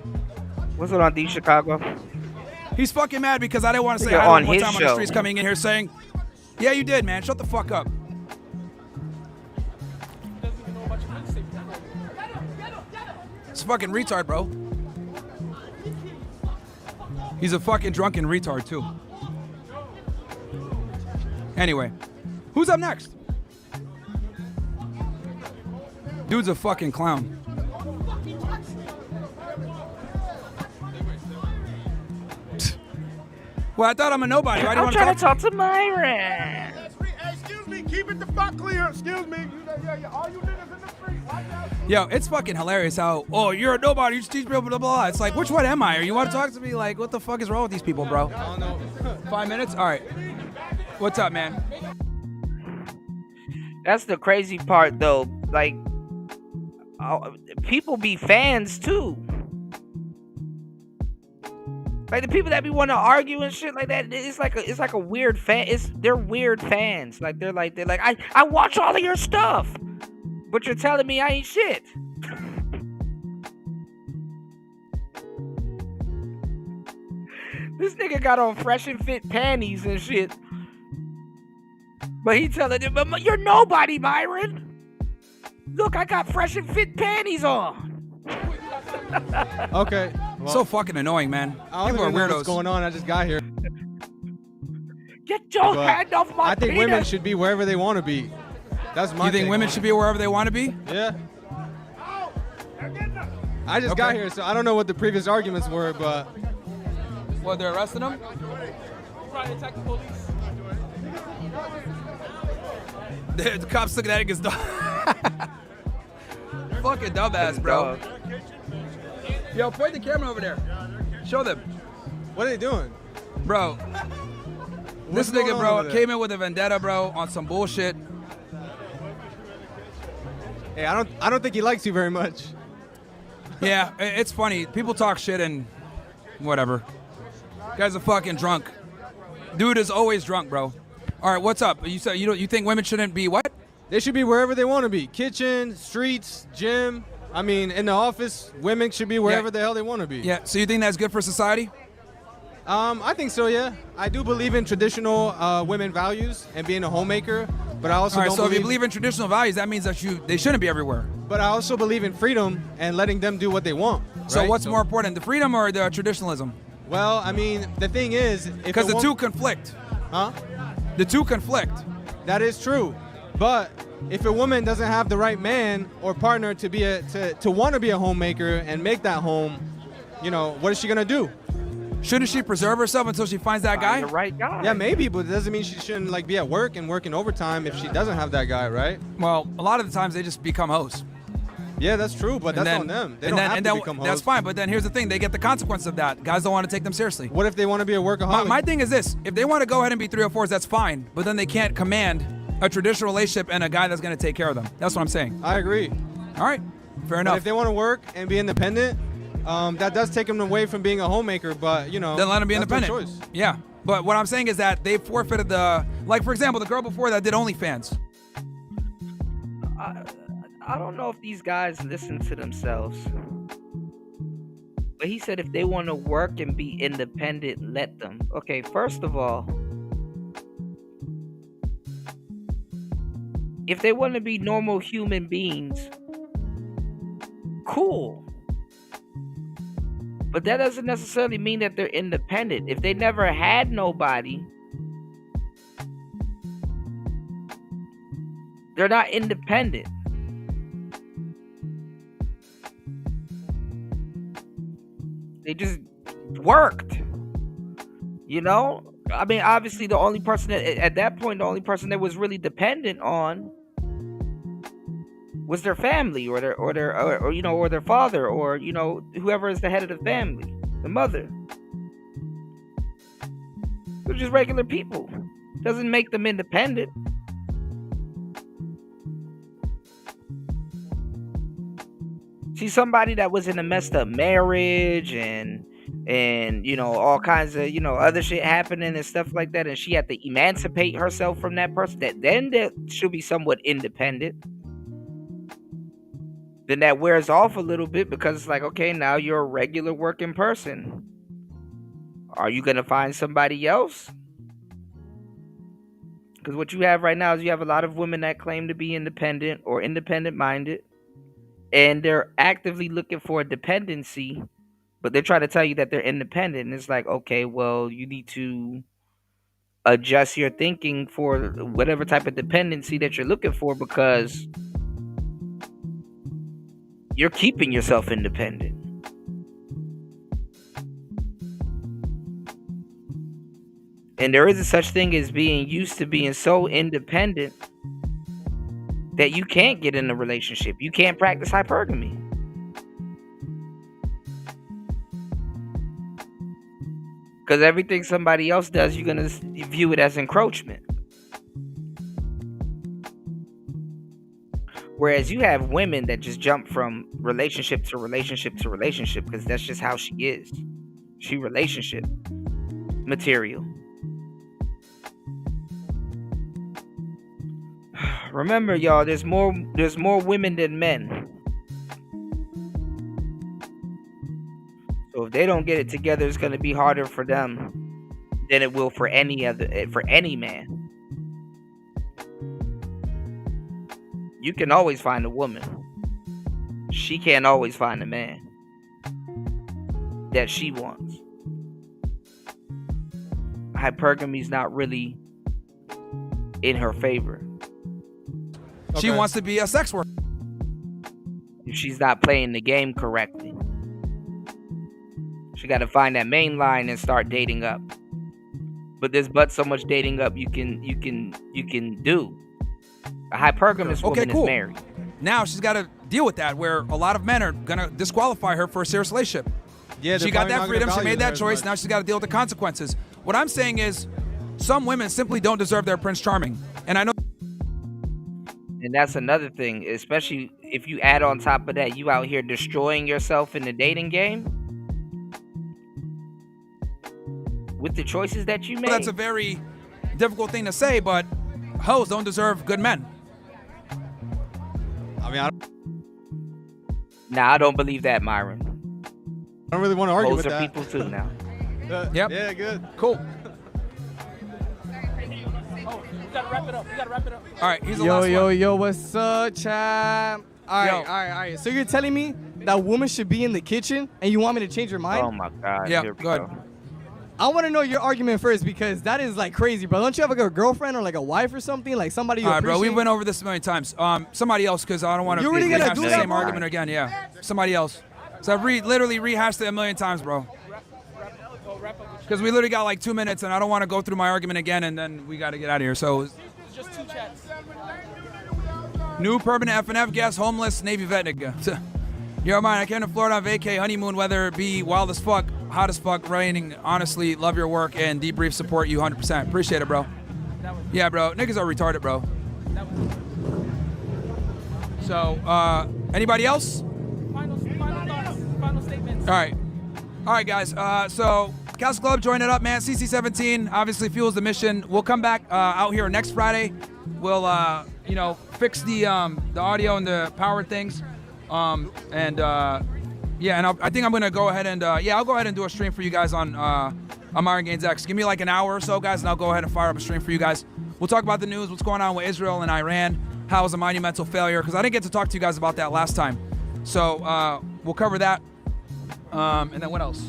S6: What's it on D Chicago?
S7: He's fucking mad because I didn't want to say
S6: You're
S7: hi to
S6: on
S7: him one
S6: his
S7: time on the
S6: show.
S7: streets coming in here saying, yeah, you did, man. Shut the fuck up. It's a fucking retard, bro. He's a fucking drunken retard, too. Anyway, who's up next? Dude's a fucking clown. Well, I thought I'm a nobody. Why do you
S6: I'm
S7: want to
S6: trying
S7: talk
S6: to talk to Myron.
S13: Excuse me, keep it the fuck clear. Excuse me. All you niggas in the street.
S7: Yo, it's fucking hilarious how, oh, you're a nobody, you just teach people, blah, blah, blah. It's like, which one am I? Or you want to talk to me like, what the fuck is wrong with these people, bro? I don't know. 5 minutes? All right. What's up, man?
S6: That's the crazy part, though. Like, people be fans, too. Like, the people that be want to argue and shit like that, it's like a weird fan. They're weird fans. Like, they're like, I watch all of your stuff. But you're telling me I ain't shit. This nigga got on fresh and fit panties and shit. But he telling him, "You're nobody, Byron. Look, I got fresh and fit panties on."
S2: Okay. Well,
S7: So fucking annoying, man.
S2: I don't
S7: People are
S2: even know
S7: weirdos.
S2: what's going on. I just got here.
S6: Get your
S2: But
S6: hand off my
S2: I think
S6: penis.
S2: women should be wherever they want to be. That's my
S7: You think
S2: take
S7: women
S2: on
S7: should
S2: it.
S7: be wherever they want to be?
S2: Yeah. I just got
S7: Okay.
S2: here, so I don't know what the previous arguments were, but
S7: What, they're arresting them? The cops looking at it gets dog. Fucking dumbass, bro. Yo, point the camera over there. Show them.
S2: What are they doing?
S7: Bro.
S2: What's
S7: This
S2: going
S7: nigga,
S2: on
S7: bro,
S2: over there?
S7: came in with a vendetta, bro, on some bullshit.
S2: hey, I don't think he likes you very much.
S7: Yeah, it's funny. People talk shit and whatever. Guy's a fucking drunk. Dude is always drunk, bro. All right, what's up? You said you think women shouldn't be what?
S2: They should be wherever they want to be. Kitchen, streets, gym. I mean, in the office, women should be wherever the hell they want to be.
S7: Yeah, so you think that's good for society?
S2: I think so, yeah. I do believe in traditional women values and being a homemaker, but I also
S7: All right,
S2: don't
S7: so if you
S2: believe
S7: believe in traditional values, that means that they shouldn't be everywhere.
S2: But I also believe in freedom and letting them do what they want.
S7: So
S2: right?
S7: what's more important, the freedom or the traditionalism?
S2: Well, I mean, the thing is,
S7: Because the two conflict.
S2: Huh?
S7: The two conflict.
S2: That is true. But if a woman doesn't have the right man or partner to be to want to be a homemaker and make that home, you know, what is she gonna do?
S7: Shouldn't she preserve herself until she finds that guy?
S6: The right guy.
S2: Yeah, maybe, but it doesn't mean she shouldn't like be at work and working overtime if she doesn't have that guy, right?
S7: Well, a lot of the times they just become hoes.
S2: Yeah, that's true, but
S7: And
S2: that's
S7: then-
S2: on them. They
S7: and
S2: don't
S7: then-
S2: have
S7: and
S2: to
S7: then-
S2: become
S7: That's
S2: hoes.
S7: fine, but then here's the thing: they get the consequence of that. Guys don't want to take them seriously.
S2: What if they want to be a workaholic?
S7: My thing is this: if they want to go ahead and be 304s, that's fine. But then they can't command a traditional relationship and a guy that's going to take care of them. That's what I'm saying.
S2: I agree.
S7: All right, fair
S2: But
S7: enough.
S2: if they want to work and be independent, that does take them away from being a homemaker. But you know,
S7: Then let them be
S2: that's their
S7: independent.
S2: choice.
S7: Yeah, but what I'm saying is that they forfeited the, like for example, the girl before that did OnlyFans.
S6: I don't know if these guys listen to themselves. But he said if they want to work and be independent, let them. Okay, first of all, if they want to be normal human beings, cool. But that doesn't necessarily mean that they're independent. If they never had nobody, they're not independent. They just worked. You know? I mean, obviously the only person that, at that point, the only person that was really dependent on was their family or their father or, you know, whoever is the head of the family, the mother. They're just regular people. Doesn't make them independent. See, somebody that was in a messed up marriage and you know, all kinds of, you know, other shit happening and stuff like that, and she had to emancipate herself from that person, that she'll be somewhat independent. Then that wears off a little bit because it's like, okay, now you're a regular working person. Are you gonna find somebody else? Because what you have right now is you have a lot of women that claim to be independent or independent minded, and they're actively looking for a dependency, but they're trying to tell you that they're independent. And it's like, okay, well, you need to adjust your thinking for whatever type of dependency that you're looking for, because you're keeping yourself independent. And there isn't such thing as being used to being so independent that you can't get in a relationship. You can't practice hypergamy. Because everything somebody else does, you're going to view it as encroachment. Whereas you have women that just jump from relationship to relationship to relationship because that's just how she is. She relationship material. Remember, y'all, there's more women than men. So if they don't get it together, it's going to be harder for them than it will for any man. You can always find a woman. She can't always find a man that she wants. Hypergamy's not really in her favor.
S7: She wants to be a sex worker.
S6: If she's not playing the game correctly. She got to find that main line and start dating up. But there's so much dating up you can do. A hypergamous woman is married.
S7: Now she's got to deal with that, where a lot of men are gonna disqualify her for a serious relationship.
S1: Yeah,
S7: she got that freedom. She made that choice. Now she's got to deal with the consequences. What I'm saying is, some women simply don't deserve their Prince Charming, and I know.
S6: And that's another thing, especially if you add on top of that, you out here destroying yourself in the dating game with the choices that you make.
S7: That's a very difficult thing to say, but hoes don't deserve good men.
S1: I mean,
S6: I don't believe that, Myron.
S1: I don't really want to argue
S6: hoes
S1: with
S6: are
S1: that.
S6: people too now.
S7: Yep.
S1: Yeah, good.
S7: Cool.
S11: We gotta wrap it up.
S7: All right, he's the
S11: Yo,
S7: last
S11: yo,
S7: one.
S11: yo, what's up, champ? All
S7: Yo.
S11: right, all right. So you're telling me that woman should be in the kitchen, and you want me to change your mind?
S6: Oh my God.
S7: Yeah,
S6: here we
S7: go ahead.
S11: I want to know your argument first, because that is like crazy, bro. Don't you have like a girlfriend or like a wife or something, like somebody you
S7: All right, bro. We
S11: appreciate?
S7: went over this a million times. Somebody else, because I don't want to
S11: You really gonna
S7: rehash
S11: do
S7: the
S11: that,
S7: same
S11: bro?
S7: argument again. Yeah, somebody else. So I've literally rehashed it a million times, bro. Because we literally got like 2 minutes, and I don't want to go through my argument again, and then we got to get out of here. So,
S11: Just 2 chats.
S7: new permanent FNF guest, homeless Navy vet nigga. Yo, man, I came to Florida on vacay, honeymoon, whether it be wild as fuck, hot as fuck, raining. Honestly, love your work and debrief support you 100%. Appreciate it, bro. Yeah, bro. Niggas are retarded, bro. So, anybody else?
S11: Final thoughts, final statements.
S7: All right, guys. So Castle Club, join it up, man. CC17 obviously fuels the mission. We'll come back out here next Friday. We'll, fix the audio and the power things. Yeah, and I think I'm gonna go ahead and I'll go ahead and do a stream for you guys on Myron Gaines X. Give me like an hour or so, guys, and I'll go ahead and fire up a stream for you guys. We'll talk about the news, what's going on with Israel and Iran, how it was a monumental failure, because I didn't get to talk to you guys about that last time. So we'll cover that. And then what else?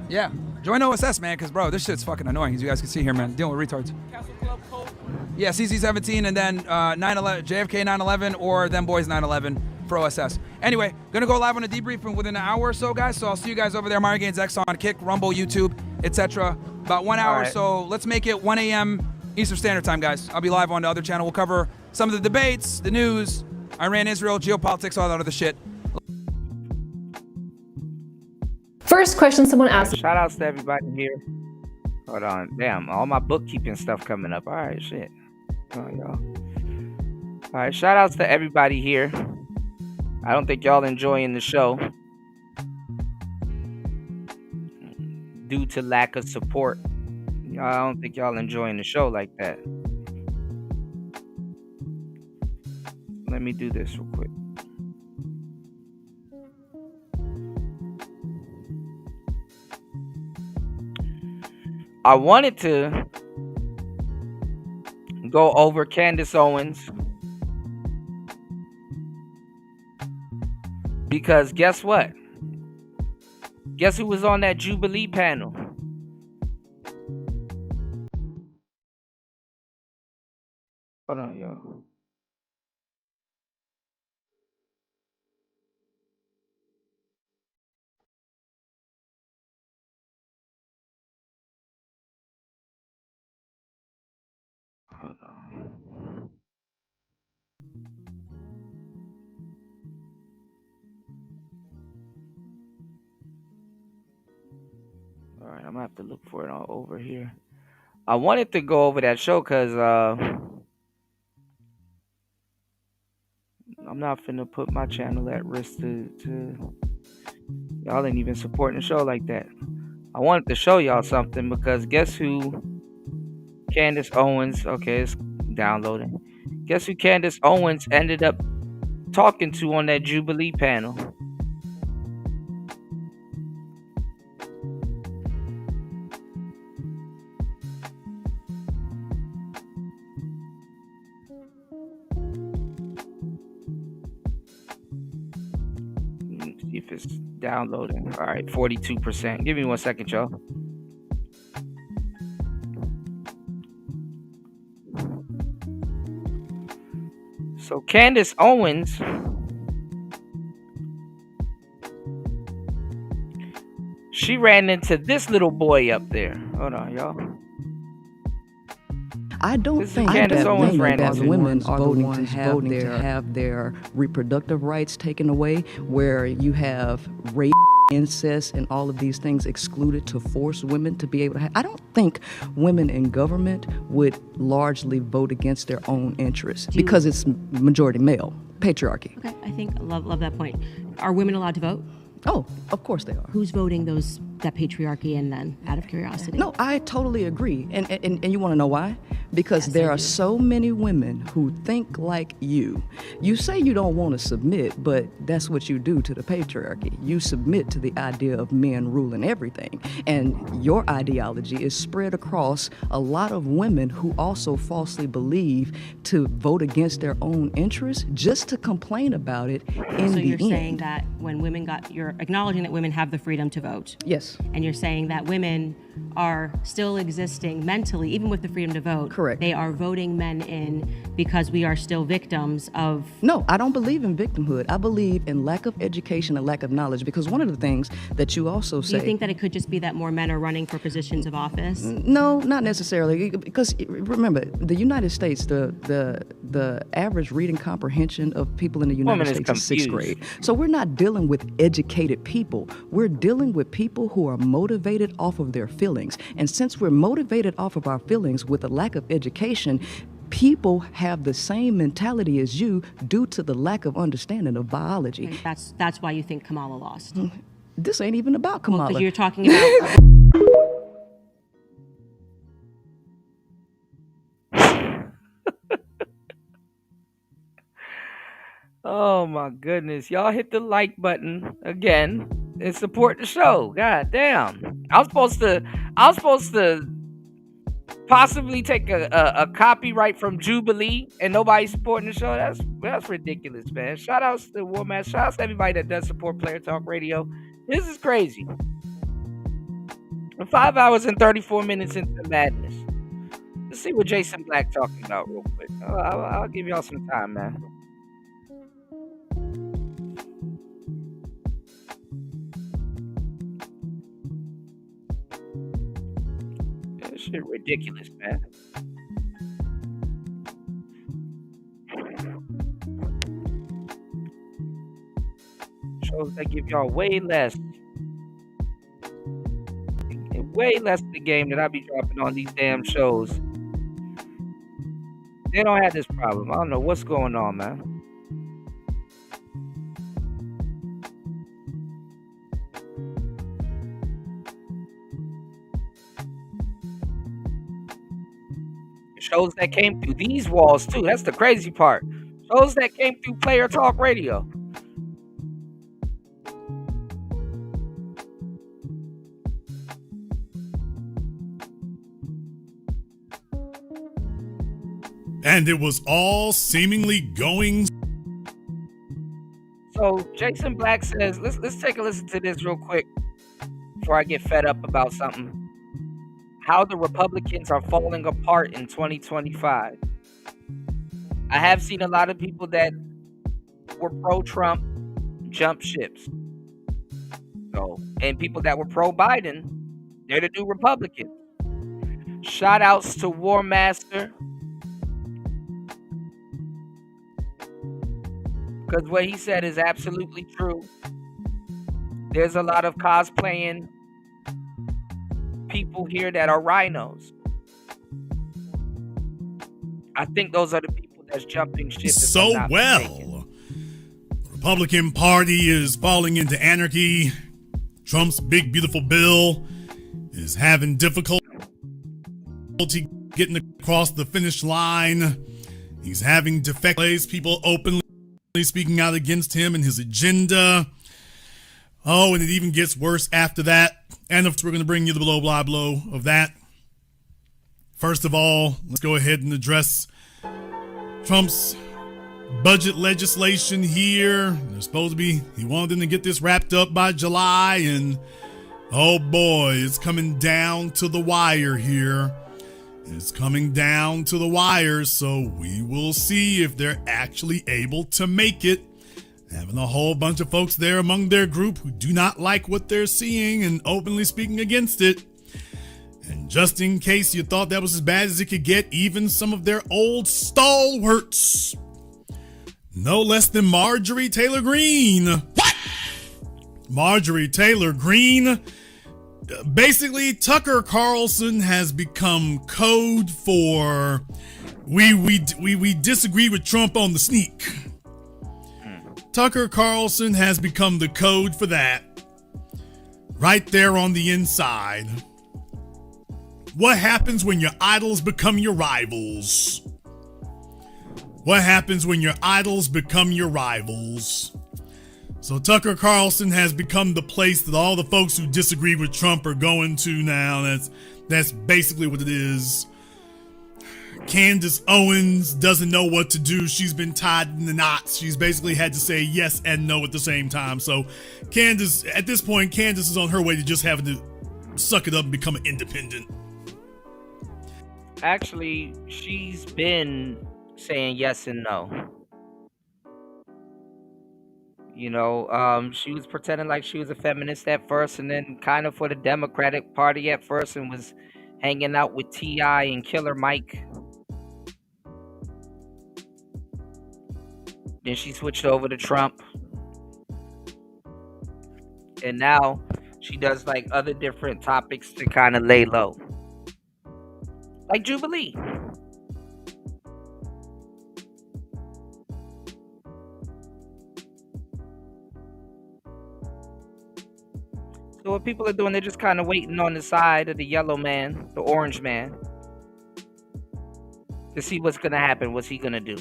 S7: Yeah, join OSS, man, because bro, this shit's fucking annoying, as you guys can see here, man. Dealing with retards.
S11: Castle Club code.
S7: Yeah, CC17 and then 9/11, JFK 9/11 or them boys 9/11 for OSS. Anyway, gonna go live on a debriefing within an hour or so, guys. So I'll see you guys over there. Myron Gaines X on Kick, Rumble, YouTube, etc. About 1 hour.
S6: right.
S7: So let's make it 1 a.m. Eastern Standard Time, guys. I'll be live on the other channel. We'll cover some of the debates, the news, Iran, Israel, geopolitics, all that other shit.
S21: First question someone asked.
S6: Shout outs to everybody here. Hold on. Damn, all my bookkeeping stuff coming up. All right, shit. Oh, y'all. All right, shout outs to everybody here. I don't think y'all enjoying the show due to lack of support. I don't think y'all enjoying the show like that. Let me do this real quick. I wanted to go over Candace Owens because guess what? Guess who was on that Jubilee panel? Hold on, yo. Hold on. All right, I'm gonna have to look for it all over here. I wanted to go over that show because I'm not finna put my channel at risk to y'all ain't even supporting the show like that. I wanted to show y'all something because guess who Candace Owens, okay, it's downloading. Guess who Candace Owens ended up talking to on that Jubilee panel? It's downloading. All right, 42%. Give me 1 second, y'all. So Candace Owens she ran into this little boy up there. Hold on, y'all.
S4: I don't think that women are the ones voting to have their reproductive rights taken away, where you have rape, incest, and all of these things excluded to force women to be able to have. I don't think women in government would largely vote against their own interests because it's majority male, patriarchy.
S10: Okay, I think love that point. Are women allowed to vote?
S4: Oh, of course they are.
S10: Who's voting that patriarchy in then, out of curiosity?
S4: No, I totally agree. And you want to know why? Because there are so many women who think like you. You say you don't want to submit, but that's what you do to the patriarchy. You submit to the idea of men ruling everything. And your ideology is spread across a lot of women who also falsely believe to vote against their own interests just to complain about it in the end.
S10: So you're saying that when women you're acknowledging that women have the freedom to vote.
S4: Yes.
S10: And you're saying that women are still existing mentally, even with the freedom to vote.
S4: Correct.
S10: They are voting men in because we are still victims of...
S4: No, I don't believe in victimhood. I believe in lack of education and lack of knowledge, because one of the things that you also say...
S10: Do you think that it could just be that more men are running for positions of office?
S4: No, not necessarily, because remember, the United States, the average reading comprehension of people in the United States is 6th grade. So we're not dealing with educated people. We're dealing with people who are motivated off of their feelings. And since we're motivated off of our feelings with a lack of education, people have the same mentality as you due to the lack of understanding of biology.
S10: Okay, that's why you think Kamala lost.
S4: This ain't even about Kamala.
S10: Because you're talking about...
S6: Oh my goodness. Y'all hit the like button again and support the show. God damn. I was supposed to possibly take a copyright from Jubilee and nobody's supporting the show. That's ridiculous, man. Shout outs to War Master. Shout outs to everybody that does support Player Talk Radio. This is crazy. 5 hours and 34 minutes into madness. Let's see what Jason Black talking about real quick. I'll give y'all some time, man. This shit ridiculous, man. Shows that give y'all way less of the game that I be dropping on these damn shows. They don't have this problem. I don't know what's going on, man. Shows that came through these walls too. That's the crazy part. Shows that came through Player Talk Radio.
S22: And it was all seemingly going.
S6: So Jason Black says, let's take a listen to this real quick before I get fed up about something. How the Republicans are falling apart in 2025. I have seen a lot of people that were pro-Trump jump ships. And people that were pro-Biden, they're the new Republicans. Shout outs to War Master. Because what he said is absolutely true. There's a lot of cosplaying people here that are rhinos. I think those are the people that's jumping ship.
S22: So well. The Republican Party is falling into anarchy. Trump's big, beautiful bill is having difficulty getting across the finish line. He's having to place people openly speaking out against him and his agenda. Oh, and it even gets worse after that. And we're going to bring you the blow, blah, blow of that. First of all, let's go ahead and address Trump's budget legislation here. They're supposed to be, he wanted them to get this wrapped up by July, and oh boy, it's coming down to the wire here. It's coming down to the wire, so we will see if they're actually able to make it. Having a whole bunch of folks there among their group who do not like what they're seeing and openly speaking against it. And just in case you thought that was as bad as it could get, even some of their old stalwarts, no less than Marjorie Taylor Greene. What? Marjorie Taylor Greene. Basically, Tucker Carlson has become code for we disagree with Trump on the sneak. Tucker Carlson has become the code for that. Right there on the inside. What happens when your idols become your rivals? What happens when your idols become your rivals? So Tucker Carlson has become the place that all the folks who disagree with Trump are going to now. That's basically what it is. Candace Owens doesn't know what to do. She's been tied in the knots. She's basically had to say yes and no at the same time. So Candace, at this point, Candace is on her way to just having to suck it up and become an independent.
S6: Actually, she's been saying yes and no. You know, she was pretending like she was a feminist at first, and then kind of for the Democratic Party at first, and was hanging out with T.I. and Killer Mike. Then she switched over to Trump. And now she does like other different topics to kind of lay low. Like Jubilee. So what people are doing, they're just kind of waiting on the side of the yellow man, the orange man, to see what's going to happen. What's he going to do?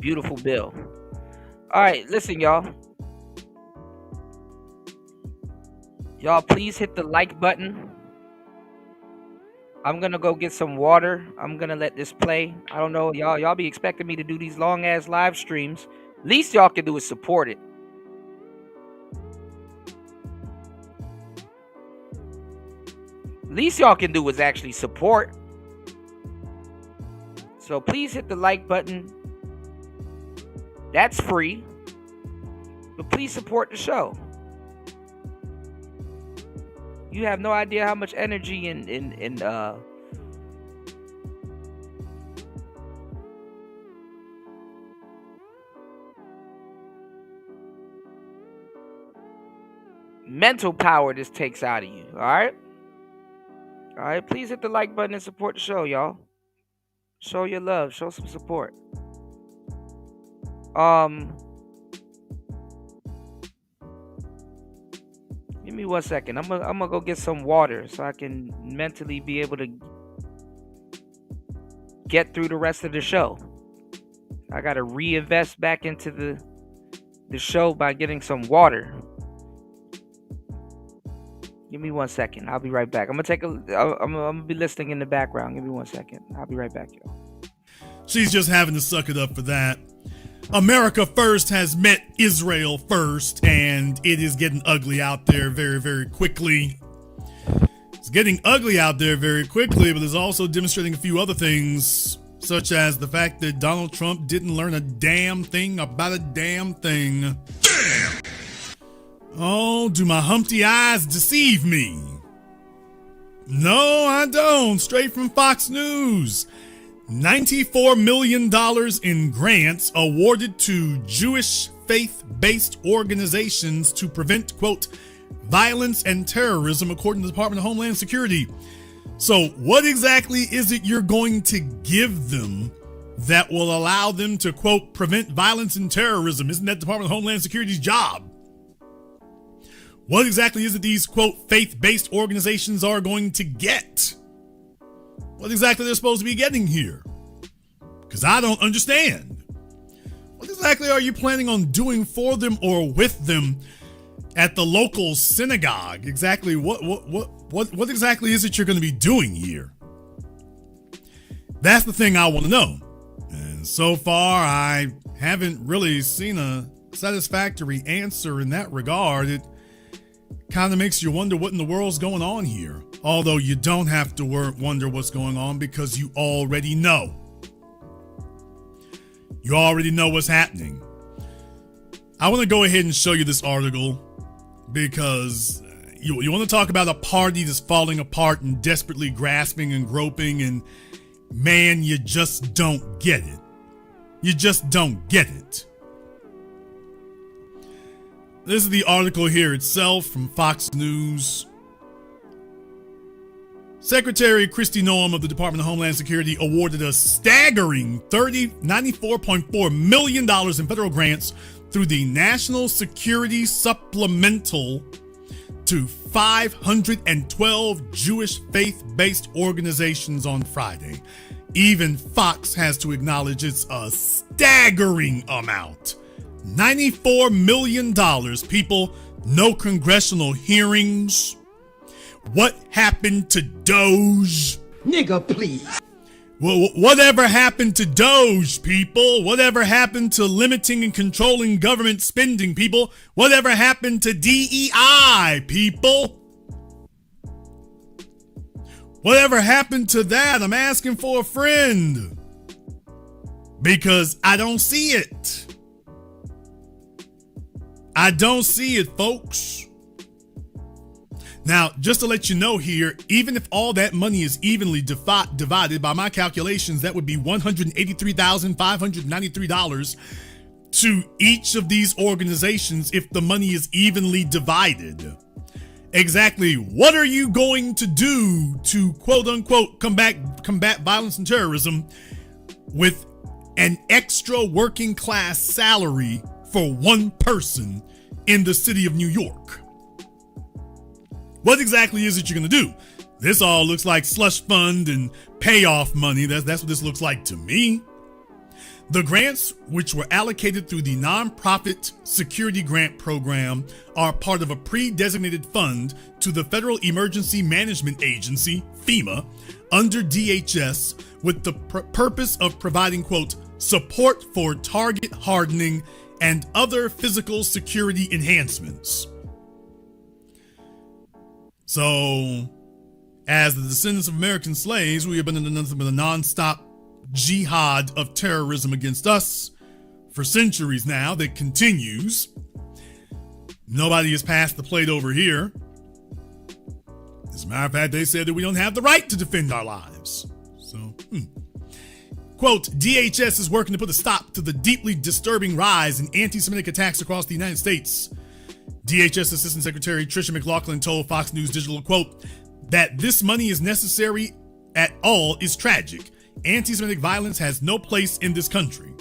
S6: Beautiful bill. All right, listen, y'all. Y'all, please hit the like button. I'm gonna go get some water. I'm gonna let this play. I don't know, y'all be expecting me to do these long ass live streams. Least y'all can do is support it. Least y'all can do is actually support. So please hit the like button. That's free. But please support the show. You have no idea how much energy and mental power this takes out of you. All right? All right, please hit the like button and support the show, y'all. Show your love, show some support. Give me 1 second. I'm gonna go get some water so I can mentally be able to get through the rest of the show. I gotta reinvest back into the show by getting some water. Give me 1 second. I'll be right back. I'm gonna be listening in the background. Give me 1 second. I'll be right back, y'all.
S22: She's just having to suck it up for that. America First has met Israel first, and it is getting ugly out there very, very quickly. It's getting ugly out there very quickly, but it's also demonstrating a few other things, such as the fact that Donald Trump didn't learn a damn thing about a damn thing. Damn! Oh, do my Humpty eyes deceive me? No, I don't. Straight from Fox News. $94 million in grants awarded to Jewish faith-based organizations to prevent, quote, violence and terrorism, according to the Department of Homeland Security. So what exactly is it you're going to give them that will allow them to, quote, prevent violence and terrorism? Isn't that Department of Homeland Security's job? What exactly is it these, quote, faith-based organizations are going to get? What exactly they're supposed to be getting here? Because I don't understand. What exactly are you planning on doing for them or with them at the local synagogue? Exactly what what exactly is it you're going to be doing here? That's the thing I want to know. And so far, I haven't really seen a satisfactory answer in that regard. It kind of makes you wonder what in the world's going on here. Although you don't have to wonder what's going on because you already know. You already know what's happening. I want to go ahead and show you this article because you want to talk about a party that's falling apart and desperately grasping and groping, and man, you just don't get it. You just don't get it. This is the article here itself from Fox News. Secretary Kristi Noem of the Department of Homeland Security awarded a staggering $94.4 million in federal grants through the National Security Supplemental to 512 Jewish faith-based organizations on Friday. Even Fox has to acknowledge it's a staggering amount. $94 million, people. No congressional hearings. What happened to Doge?
S5: Nigga, please.
S22: Well, whatever happened to Doge, people? Whatever happened to limiting and controlling government spending, people? Whatever happened to DEI, people? Whatever happened to that? I'm asking for a friend. Because I don't see it. I don't see it, folks. Now, just to let you know here, even if all that money is evenly divided, by my calculations, that would be $183,593 to each of these organizations if the money is evenly divided. Exactly what are you going to do to quote unquote combat violence and terrorism with an extra working class salary for one person in the city of New York? What exactly is it you're going to do? This all looks like slush fund and payoff money. That's what this looks like to me. The grants, which were allocated through the Nonprofit Security Grant Program, are part of a pre-designated fund to the Federal Emergency Management Agency, FEMA, under DHS, with the purpose of providing, quote, support for target hardening and other physical security enhancements. So, as the descendants of American slaves, we have been in nothing but a nonstop jihad of terrorism against us for centuries now that continues. Nobody has passed the plate over here. As a matter of fact, they said that we don't have the right to defend our lives. So, Quote, DHS is working to put a stop to the deeply disturbing rise in anti-Semitic attacks across the United States. DHS Assistant Secretary Tricia McLaughlin told Fox News Digital, quote, that this money is necessary at all is tragic. Anti-Semitic violence has no place in this country.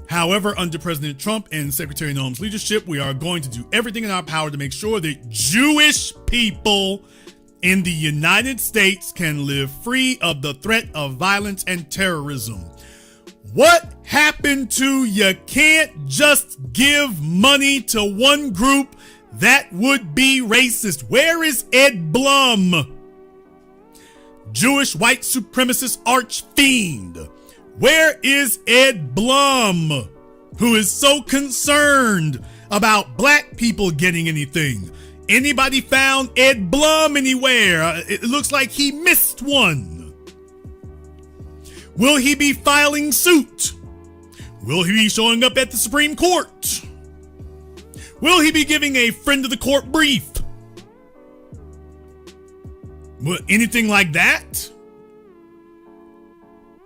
S22: However, under President Trump and Secretary Noem's leadership, we are going to do everything in our power to make sure that Jewish people in the United States can live free of the threat of violence and terrorism. What happened to you can't just give money to one group that would be racist? Where is Ed Blum? Jewish white supremacist arch fiend. Where is Ed Blum, who is so concerned about black people getting anything? Anybody found Ed Blum anywhere? It looks like he missed one. Will he be filing suit? Will he be showing up at the Supreme Court? Will he be giving a friend of the court brief? Anything like that?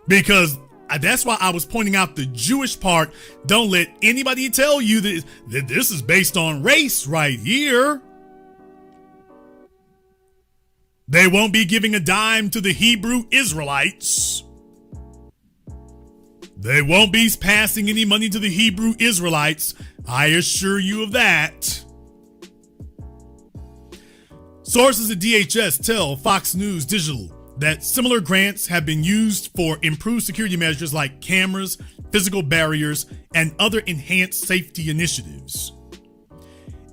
S22: Because that's why I was pointing out the Jewish part. Don't let anybody tell you that this is based on race right here. They won't be giving a dime to the Hebrew Israelites. They won't be passing any money to the Hebrew Israelites. I assure you of that. Sources at DHS tell Fox News Digital that similar grants have been used for improved security measures like cameras, physical barriers, and other enhanced safety initiatives.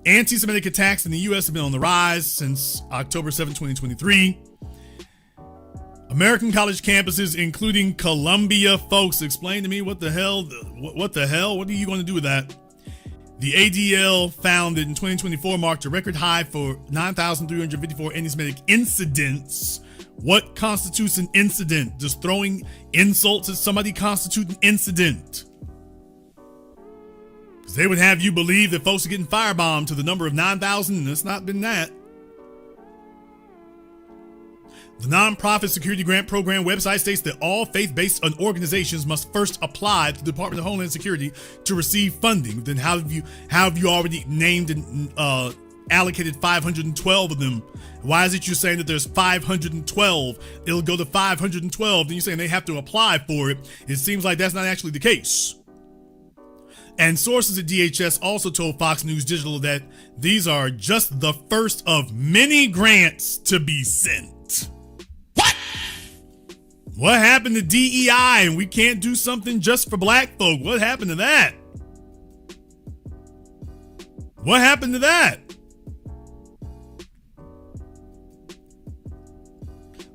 S22: Anti-Semitic attacks in the U.S. have been on the rise since October 7, 2023. American college campuses, including Columbia, folks, explain to me what the hell? What are you going to do with that? The ADL found that in 2024 marked a record high for 9,354 anti-Semitic incidents. What constitutes an incident? Does throwing insults at somebody constitute an incident? Because they would have you believe that folks are getting firebombed to the number of 9,000, and it's not been that. The nonprofit security grant program website states that all faith-based organizations must first apply to the Department of Homeland Security to receive funding. Then how have you already named and allocated 512 of them? Why is it you're saying that there's 512? It'll go to 512. Then you're saying they have to apply for it. It seems like that's not actually the case. And sources at DHS also told Fox News Digital that these are just the first of many grants to be sent. What happened to DEI and we can't do something just for black folk? What happened to that? What happened to that?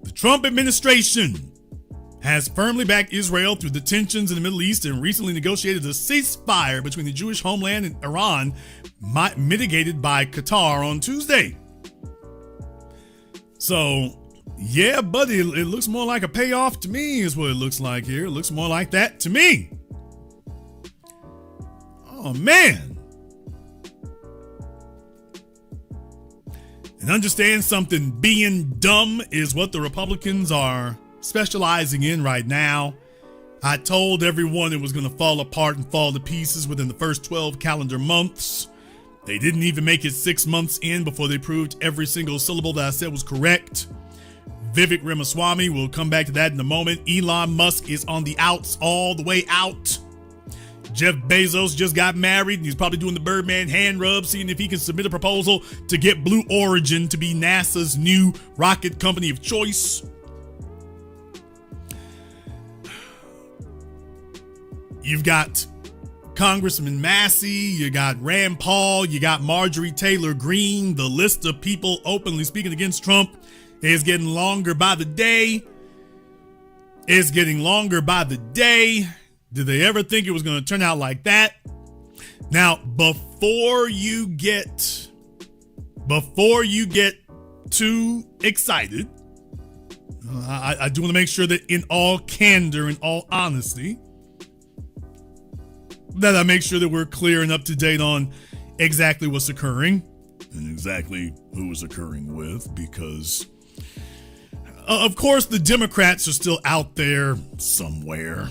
S22: The Trump administration has firmly backed Israel through the tensions in the Middle East and recently negotiated a ceasefire between the Jewish homeland and Iran, mitigated by Qatar on Tuesday. So, yeah, buddy, it looks more like a payoff to me is what it looks like here. It looks more like that to me. Oh, man. And understand something, being dumb is what the Republicans are specializing in right now. I told everyone it was going to fall apart and fall to pieces within the first 12 calendar months. They didn't even make it 6 months in before they proved every single syllable that I said was correct. Vivek Ramaswamy, we'll come back to that in a moment. Elon Musk is on the outs, all the way out. Jeff Bezos just got married and he's probably doing the Birdman hand rub, seeing if he can submit a proposal to get Blue Origin to be NASA's new rocket company of choice. You've got Congressman Massey, you got Rand Paul, you got Marjorie Taylor Greene. The list of people openly speaking against Trump is getting longer by the day. It's getting longer by the day. Did they ever think it was going to turn out like that? Now, before you get too excited, I do want to make sure that in all candor, in all honesty, that I make sure that we're clear and up to date on exactly what's occurring and exactly who is occurring with, because of course the Democrats are still out there somewhere.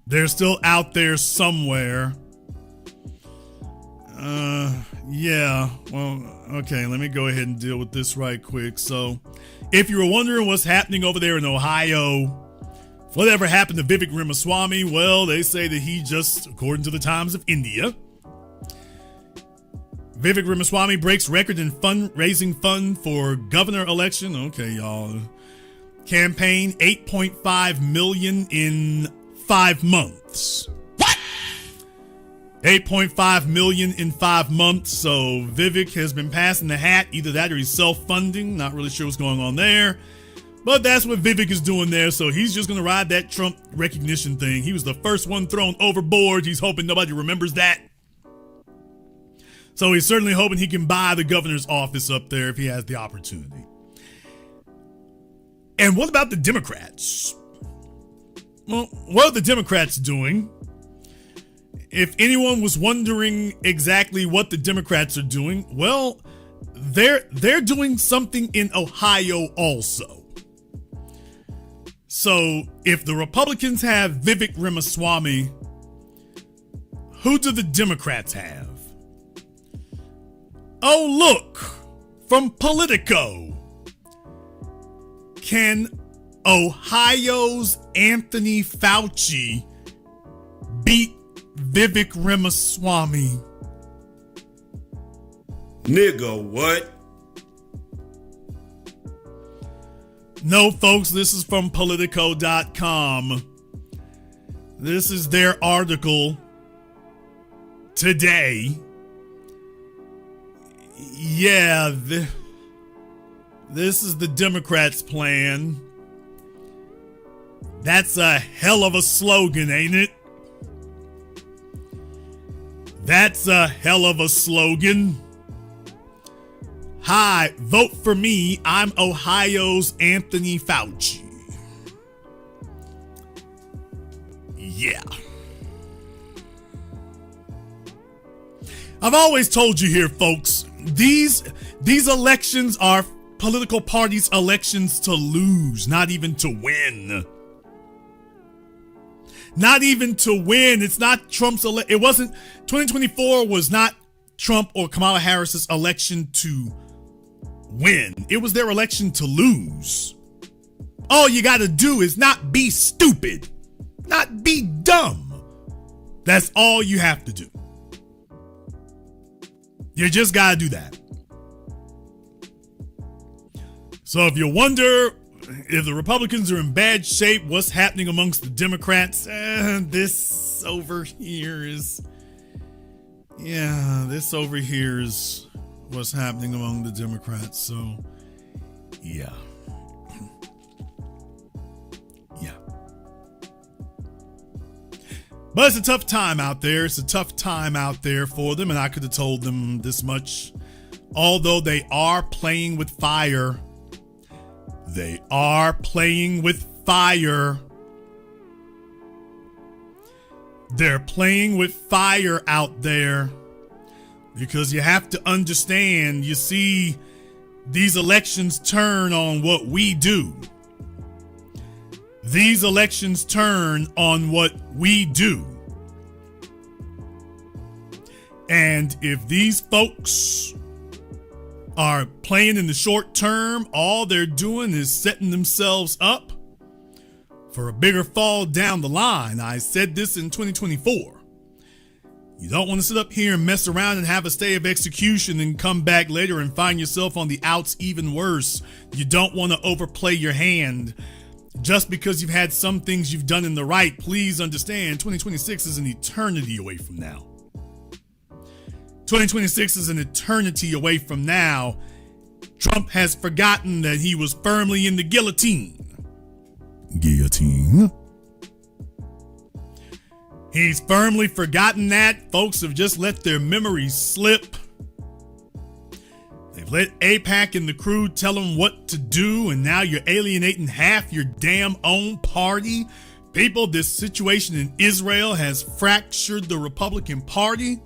S22: They're still out there somewhere. Yeah, well, okay, let me go ahead and deal with this right quick. So, if you were wondering what's happening over there in Ohio, whatever happened to Vivek Ramaswamy, well, they say that he just, according to the Times of India, Vivek Ramaswamy breaks record in fundraising fund for governor election. Okay, y'all. Campaign, $8.5 million in 5 months. What? $8.5 million in 5 months. So Vivek has been passing the hat. Either that or he's self-funding. Not really sure what's going on there. But that's what Vivek is doing there. So he's just going to ride that Trump recognition thing. He was the first one thrown overboard. He's hoping nobody remembers that. So he's certainly hoping he can buy the governor's office up there if he has the opportunity. And what about the Democrats? Well, what are the Democrats doing? If anyone was wondering exactly what the Democrats are doing, well, they're doing something in Ohio also. So if the Republicans have Vivek Ramaswamy, who do the Democrats have? Oh, look, from Politico. Can Ohio's Anthony Fauci beat Vivek Ramaswamy?
S5: Nigga, what?
S22: No, folks, this is from Politico.com. This is their article today. Yeah, this is the Democrats' plan. That's a hell of a slogan, ain't it? That's a hell of a slogan. Hi, vote for me. I'm Ohio's Anthony Fauci. Yeah. I've always told you here, folks, these elections are political parties' elections to lose, not even to win. Not even to win. It's not Trump's it wasn't 2024 was not Trump or Kamala Harris's election to win. It was their election to lose. All you got to do is not be stupid, not be dumb. That's all you have to do. You just got to do that. So if you wonder if the Republicans are in bad shape, what's happening amongst the Democrats? This over here is what's happening among the Democrats. So, yeah. Yeah. But it's a tough time out there. It's a tough time out there for them, and I could have told them this much. Although they are playing with fire. They are playing with fire. They're playing with fire out there because you have to understand, you see, these elections turn on what we do. These elections turn on what we do. And if these folks are playing in the short term, all they're doing is setting themselves up for a bigger fall down the line. I said this in 2024. You don't want to sit up here and mess around and have a stay of execution and come back later and find yourself on the outs even worse. You don't want to overplay your hand. Just because you've had some things you've done in the right, please understand 2026 is an eternity away from now. 2026 is an eternity away from now. Trump has forgotten that he was firmly in the guillotine. Guillotine. He's firmly forgotten that. Folks have just let their memories slip. They've let AIPAC and the crew tell them what to do, and now you're alienating half your damn own party. People, this situation in Israel has fractured the Republican Party.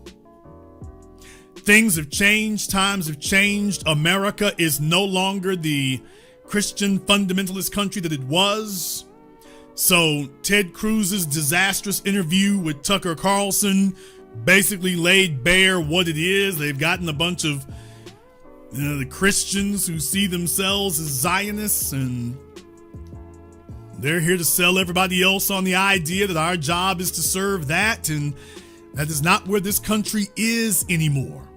S22: Things have changed. Times have changed. America is no longer the Christian fundamentalist country that it was. So Ted Cruz's disastrous interview with Tucker Carlson basically laid bare what it is. They've gotten a bunch of the Christians who see themselves as Zionists, and they're here to sell everybody else on the idea that our job is to serve that, and that is not where this country is anymore.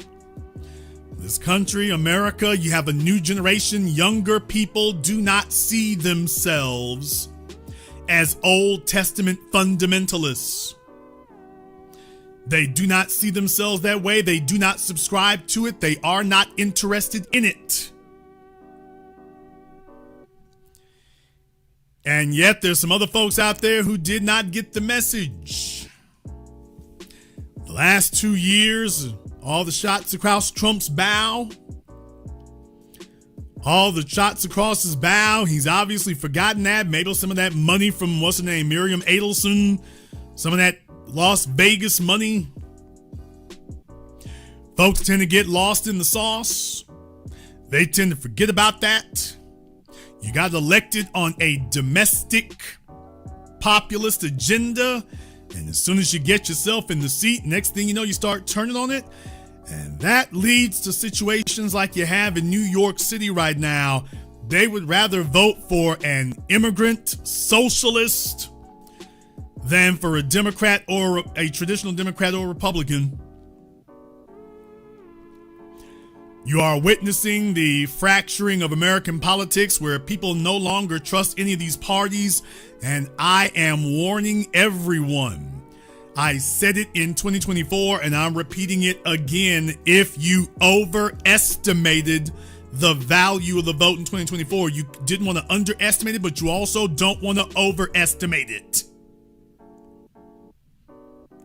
S22: This country, America, you have a new generation. Younger people do not see themselves as Old Testament fundamentalists. They do not see themselves that way. They do not subscribe to it. They are not interested in it. And yet there's some other folks out there who did not get the message. The last 2 years, all the shots across Trump's bow. All the shots across his bow. He's obviously forgotten that. Maybe some of that money from, what's her name, Miriam Adelson. Some of that Las Vegas money. Folks tend to get lost in the sauce. They tend to forget about that. You got elected on a domestic populist agenda. And as soon as you get yourself in the seat, next thing you know, you start turning on it. And that leads to situations like you have in New York City right now. They would rather vote for an immigrant socialist than for a Democrat or a traditional Democrat or Republican. You are witnessing the fracturing of American politics where people no longer trust any of these parties. And I am warning everyone. I said it in 2024 and I'm repeating it again. If you overestimated the value of the vote in 2024, you didn't want to underestimate it, but you also don't want to overestimate it.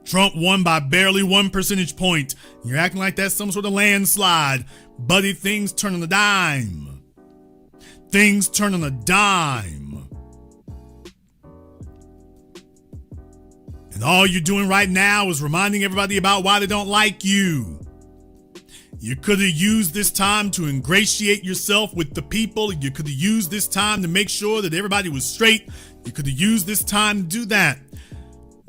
S22: Trump won by barely 1 percentage point. You're acting like that's some sort of landslide. Buddy, things turn on a dime. Things turn on a dime. And all you're doing right now is reminding everybody about why they don't like you. You could have used this time to ingratiate yourself with the people. You could have used this time to make sure that everybody was straight. You could have used this time to do that.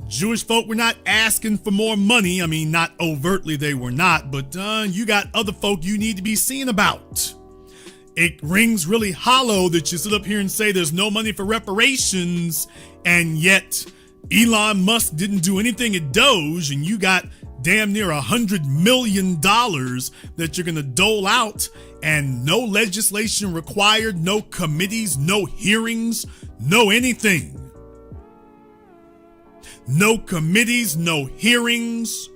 S22: Jewish folk were not asking for more money. I mean, not overtly they were not, but you got other folk you need to be seeing about. It rings really hollow that you sit up here and say there's no money for reparations, and yet Elon Musk didn't do anything at Doge, and you got damn near $100 million that you're going to dole out, and no legislation required, no committees, no hearings, no anything. No committees, no hearings,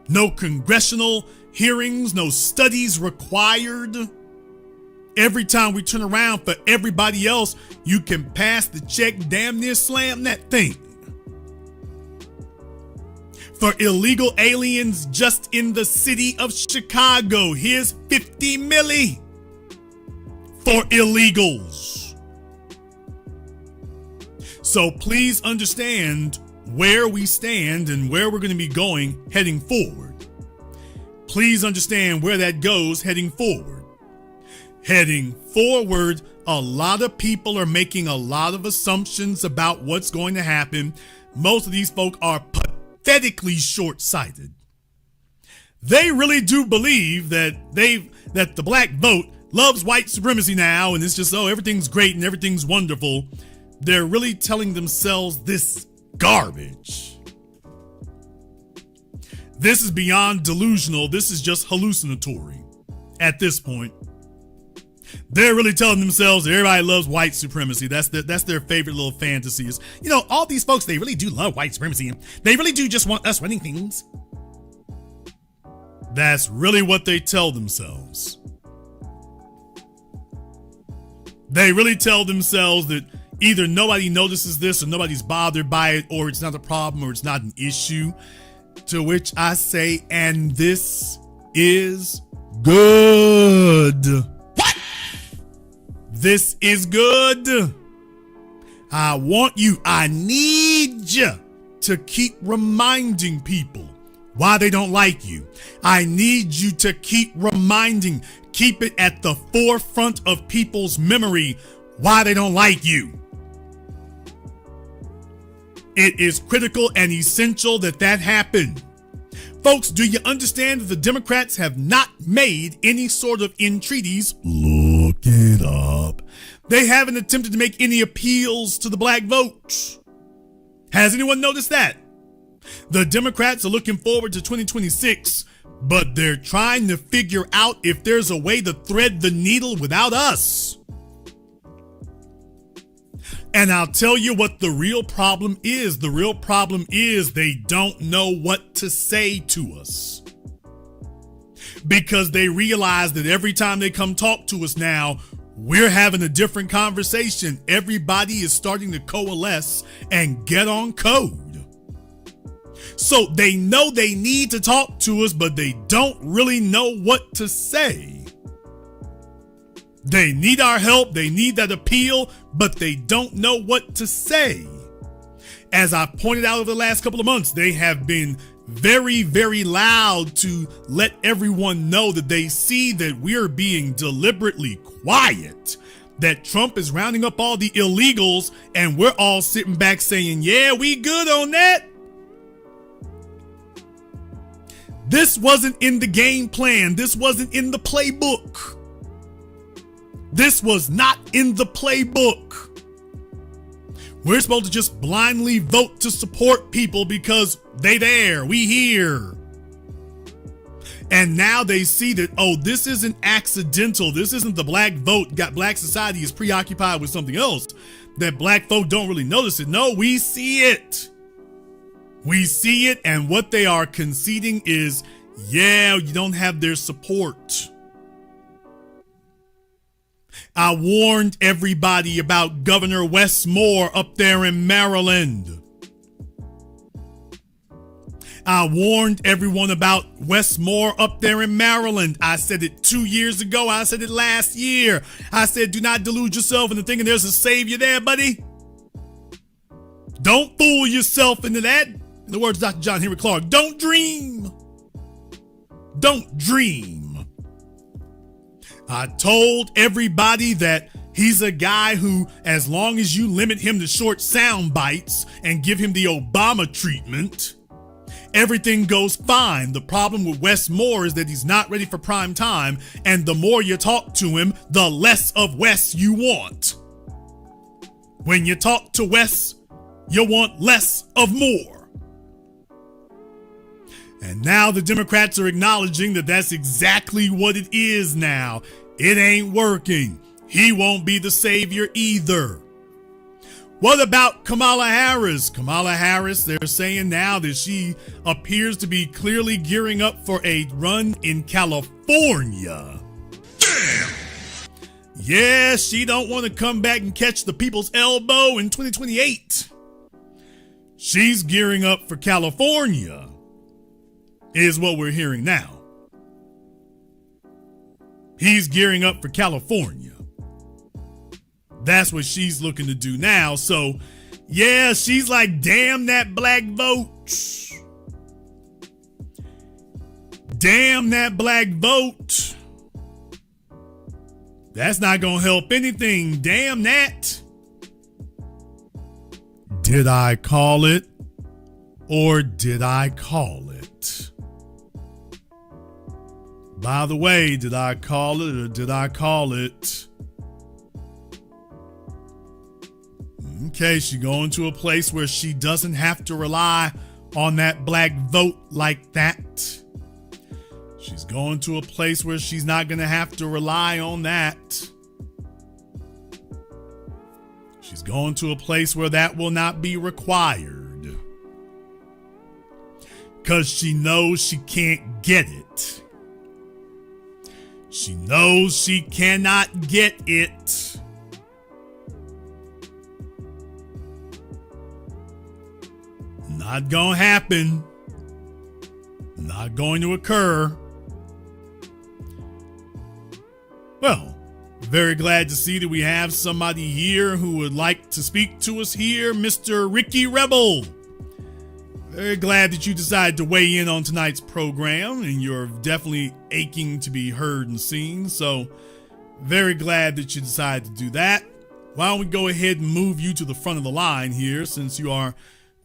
S22: no congressional hearings, no studies required. Every time we turn around for everybody else, you can pass the check, damn near slam that thing. For illegal aliens just in the city of Chicago, here's $50 million for illegals. So please understand where we stand and where we're going to be going heading forward. Please understand where that goes heading forward. Heading forward, a lot of people are making a lot of assumptions about what's going to happen. Most of these folk are pathetically short-sighted. They really do believe that the black vote loves white supremacy now, and it's just, oh, everything's great and everything's wonderful. They're really telling themselves this garbage. This is beyond delusional. This is just hallucinatory at this point. They're really telling themselves that everybody loves white supremacy. That's their favorite little fantasy. Is, you know, all these folks, they really do love white supremacy. They really do just want us running things. That's really what they tell themselves. They really tell themselves that either nobody notices this or nobody's bothered by it, or it's not a problem, or it's not an issue. To which I say, and this is good. What? This is good. I need you to keep reminding people why they don't like you. I need you to keep keep it at the forefront of people's memory why they don't like you. It is critical and essential that happen. Folks, do you understand that the Democrats have not made any sort of entreaties? Look it up. They haven't attempted to make any appeals to the black vote. Has anyone noticed that? The Democrats are looking forward to 2026, but they're trying to figure out if there's a way to thread the needle without us. And I'll tell you what the real problem is. The real problem is they don't know what to say to us. Because they realize that every time they come talk to us now, we're having a different conversation. Everybody is starting to coalesce and get on code. So they know they need to talk to us, but they don't really know what to say. They need our help, they need that appeal, but they don't know what to say. As I pointed out over the last couple of months, they have been very, very loud to let everyone know that they see that we're being deliberately quiet, that Trump is rounding up all the illegals, and we're all sitting back saying, yeah, we good on that. This wasn't in the game plan. This wasn't in the playbook. This was not in the playbook. We're supposed to just blindly vote to support people because they there, we here. And now they see that, oh, this isn't accidental. This isn't the black vote. Black society is preoccupied with something else. That black folk don't really notice it. No, we see it. We see it, and what they are conceding is, yeah, you don't have their support. I warned everybody about Governor Wes Moore up there in Maryland. I warned everyone about Wes Moore up there in Maryland. I said it 2 years ago. I said it last year. I said, do not delude yourself into thinking there's a savior there, buddy. Don't fool yourself into that. In the words of Dr. John Henry Clark, don't dream. Don't dream. I told everybody that he's a guy who, as long as you limit him to short sound bites and give him the Obama treatment, everything goes fine. The problem with Wes Moore is that he's not ready for prime time, and the more you talk to him, the less of Wes you want. When you talk to Wes, you want less of Moore. And now the Democrats are acknowledging that that's exactly what it is now. It ain't working. He won't be the savior either. What about Kamala Harris? Kamala Harris, they're saying now that she appears to be clearly gearing up for a run in California. Damn! Yeah, she don't want to come back and catch the people's elbow in 2028. She's gearing up for California, is what we're hearing now. He's gearing up for California. That's what she's looking to do now. So, yeah, she's like, damn that black vote. Damn that black vote. That's not going to help anything. Damn that. Did I call it? Or did I call it? By the way, did I call it or did I call it? Okay, she's going to a place where she doesn't have to rely on that black vote like that. She's going to a place where she's not going to have to rely on that. She's going to a place where that will not be required. Because she knows she can't get it. She knows she cannot get it. Not gonna happen. Not going to occur. Well, very glad to see that we have somebody here who would like to speak to us here, Mr. Ricky Rebel. Very glad that you decided to weigh in on tonight's program, and you're definitely aching to be heard and seen. So, very glad that you decided to do that. Why don't we go ahead and move you to the front of the line here, since you are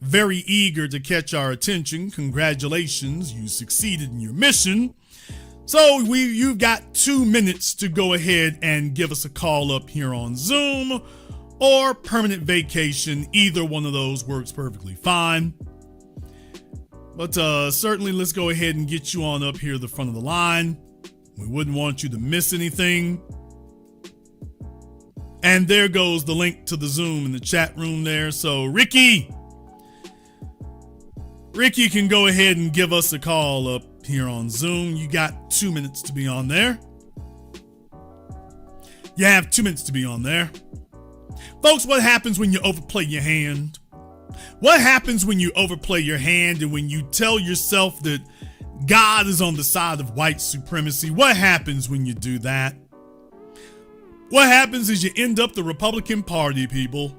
S22: very eager to catch our attention. Congratulations, you succeeded in your mission. So you've got 2 minutes to go ahead and give us a call up here on Zoom or permanent vacation. Either one of those works perfectly fine. But certainly let's go ahead and get you on up here the front of the line. We wouldn't want you to miss anything. And there goes the link to the Zoom in the chat room there. So Ricky can go ahead and give us a call up here on Zoom. You got 2 minutes to be on there. You have 2 minutes to be on there. Folks, what happens when you overplay your hand? What happens when you overplay your hand and when you tell yourself that God is on the side of white supremacy? What happens when you do that? What happens is you end up the Republican Party, people.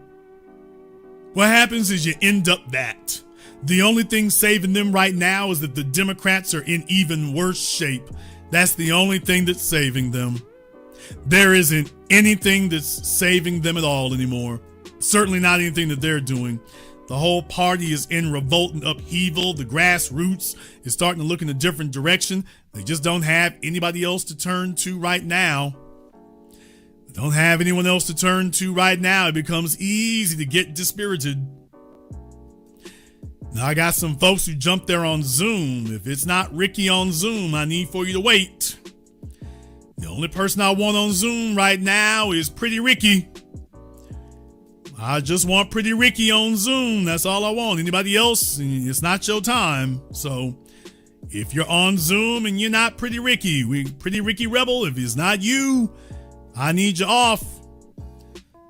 S22: What happens is you end up that. The only thing saving them right now is that the Democrats are in even worse shape. That's the only thing that's saving them. There isn't anything that's saving them at all anymore. Certainly not anything that they're doing. The whole party is in revolt and upheaval. The grassroots is starting to look in a different direction. They just don't have anybody else to turn to right now. They don't have anyone else to turn to right now. It becomes easy to get dispirited. Now, I got some folks who jumped there on Zoom. If it's not Ricky on Zoom, I need for you to wait. The only person I want on Zoom right now is Pretty Ricky. I just want Pretty Ricky on Zoom. That's all I want. Anybody else, it's not your time. So if you're on Zoom and you're not Pretty Ricky, Pretty Ricky Rebel, if it's not you, I need you off.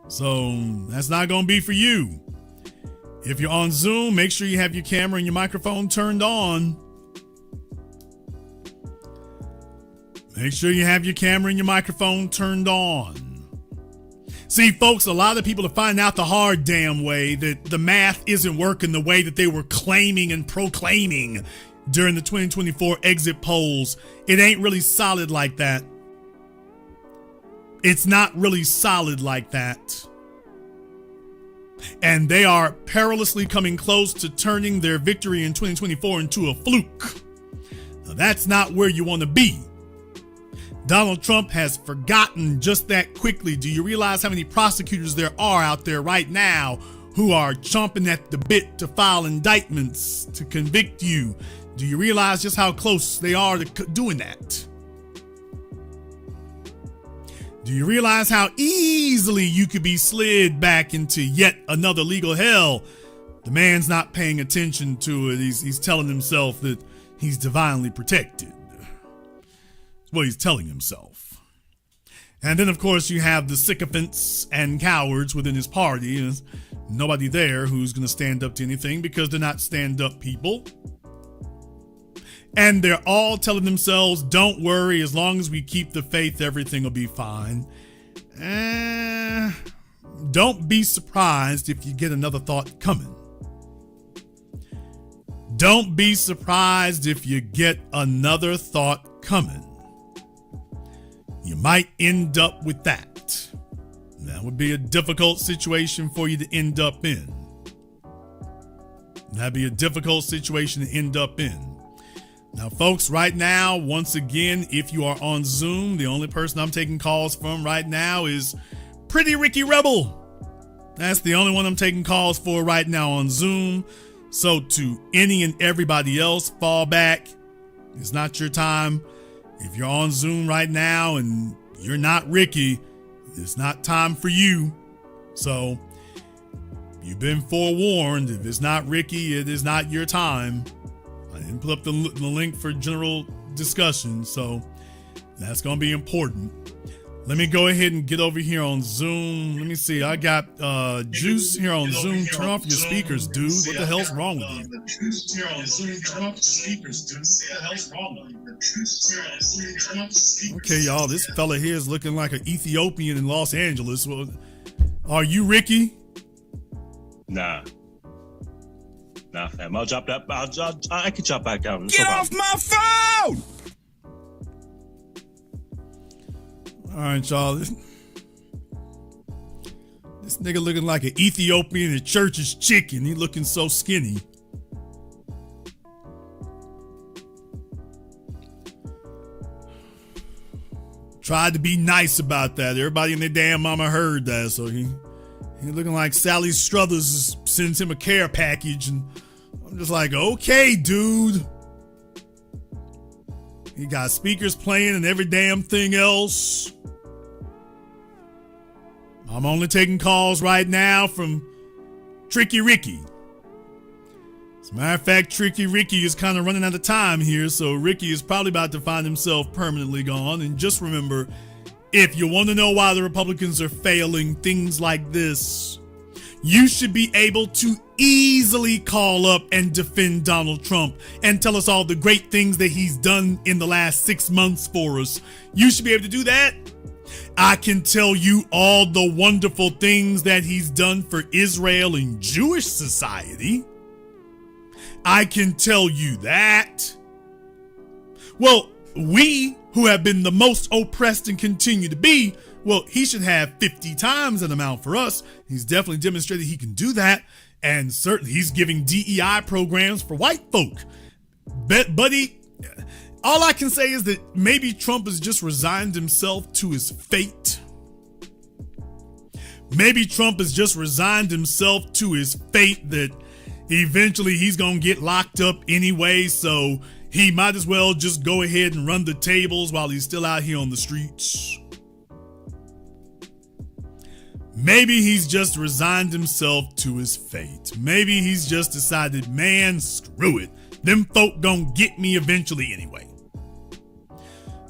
S22: So that's not going to be for you. If you're on Zoom, make sure you have your camera and your microphone turned on. Make sure you have your camera and your microphone turned on. See, folks, a lot of people are finding out the hard damn way that the math isn't working the way that they were claiming and proclaiming during the 2024 exit polls. It ain't really solid like that. It's not really solid like that. And they are perilously coming close to turning their victory in 2024 into a fluke. Now, that's not where you want to be. Donald Trump has forgotten just that quickly. Do you realize how many prosecutors there are out there right now who are chomping at the bit to file indictments to convict you? Do you realize just how close they are to doing that? Do you realize how easily you could be slid back into yet another legal hell? The man's not paying attention to it. He's telling himself that he's divinely protected. That's what he's telling himself. And then, of course, you have the sycophants and cowards within his party. There's nobody there who's going to stand up to anything because they're not stand-up people. And they're all telling themselves, don't worry, as long as we keep the faith, everything will be fine. Don't be surprised if you get another thought coming. Don't be surprised if you get another thought coming. You might end up with that. That would be a difficult situation for you to end up in. That'd be a difficult situation to end up in. Now, folks, right now, once again, if you are on Zoom, the only person I'm taking calls from right now is Pretty Ricky Rebel. That's the only one I'm taking calls for right now on Zoom. So to any and everybody else, fall back. It's not your time. If you're on Zoom right now and you're not Ricky, it's not time for you. So you've been forewarned. If it's not Ricky, it is not your time. I didn't put up the link for general discussion, so that's going to be important. Let me go ahead and get over here on Zoom. Let me see. I got Juice here on Zoom. Turn off your speakers, dude. What the hell's wrong with you? Juice here on Zoom. Turn off the speakers, dude. What the hell's wrong with you? Okay, y'all. This fella here is looking like an Ethiopian in Los Angeles. Well, are you Ricky?
S8: Nah. Nah, fam. I'll drop that. I can drop back down.
S5: Get off my phone!
S22: All right, y'all. This nigga looking like an Ethiopian at church's chicken. He looking so skinny. Tried to be nice about that. Everybody in their damn mama heard that, so he looking like Sally Struthers sends him a care package, and I'm just like, okay, dude. He got speakers playing and every damn thing else. I'm only taking calls right now from Tricky Ricky. As a matter of fact, Tricky Ricky is kind of running out of time here, so Ricky is probably about to find himself permanently gone. And just remember, if you want to know why the Republicans are failing things like this, you should be able to easily call up and defend Donald Trump and tell us all the great things that he's done in the last 6 months for us. You should be able to do that. I can tell you all the wonderful things that he's done for Israel and Jewish society. I can tell you that. Well, we who have been the most oppressed and continue to be, well, he should have 50 times that amount for us. He's definitely demonstrated he can do that. And certainly he's giving DEI programs for white folk. Buddy, all I can say is that maybe Trump has just resigned himself to his fate. Maybe Trump has just resigned himself to his fate that eventually he's going to get locked up anyway. So he might as well just go ahead and run the tables while he's still out here on the streets. Maybe he's just resigned himself to his fate. Maybe he's just decided, man, screw it. Them folk gonna get me eventually anyway.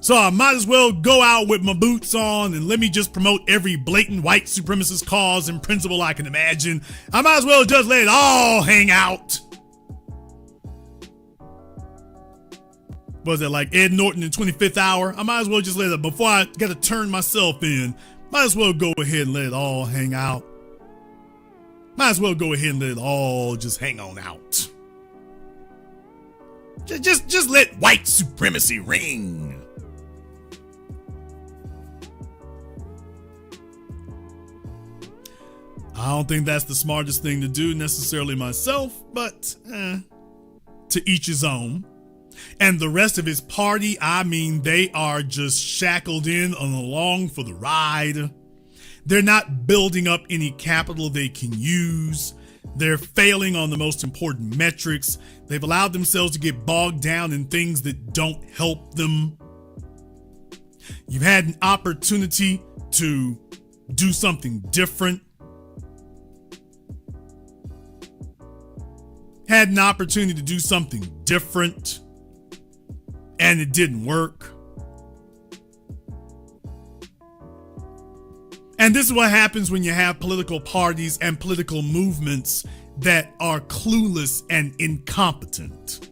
S22: So I might as well go out with my boots on and let me just promote every blatant white supremacist cause and principle I can imagine. I might as well just let it all hang out. Was it like Ed Norton in 25th Hour? I might as well just let it, before I got to turn myself in, might as well go ahead and let it all hang out. Might as well go ahead and let it all just hang on out. Just let white supremacy ring. I don't think that's the smartest thing to do necessarily myself, but to each his own. And the rest of his party, I mean, they are just shackled in and along for the ride. They're not building up any capital they can use. They're failing on the most important metrics. They've allowed themselves to get bogged down in things that don't help them. You've had an opportunity to do something different. Had an opportunity to do something different, and it didn't work. And this is what happens when you have political parties and political movements that are clueless and incompetent.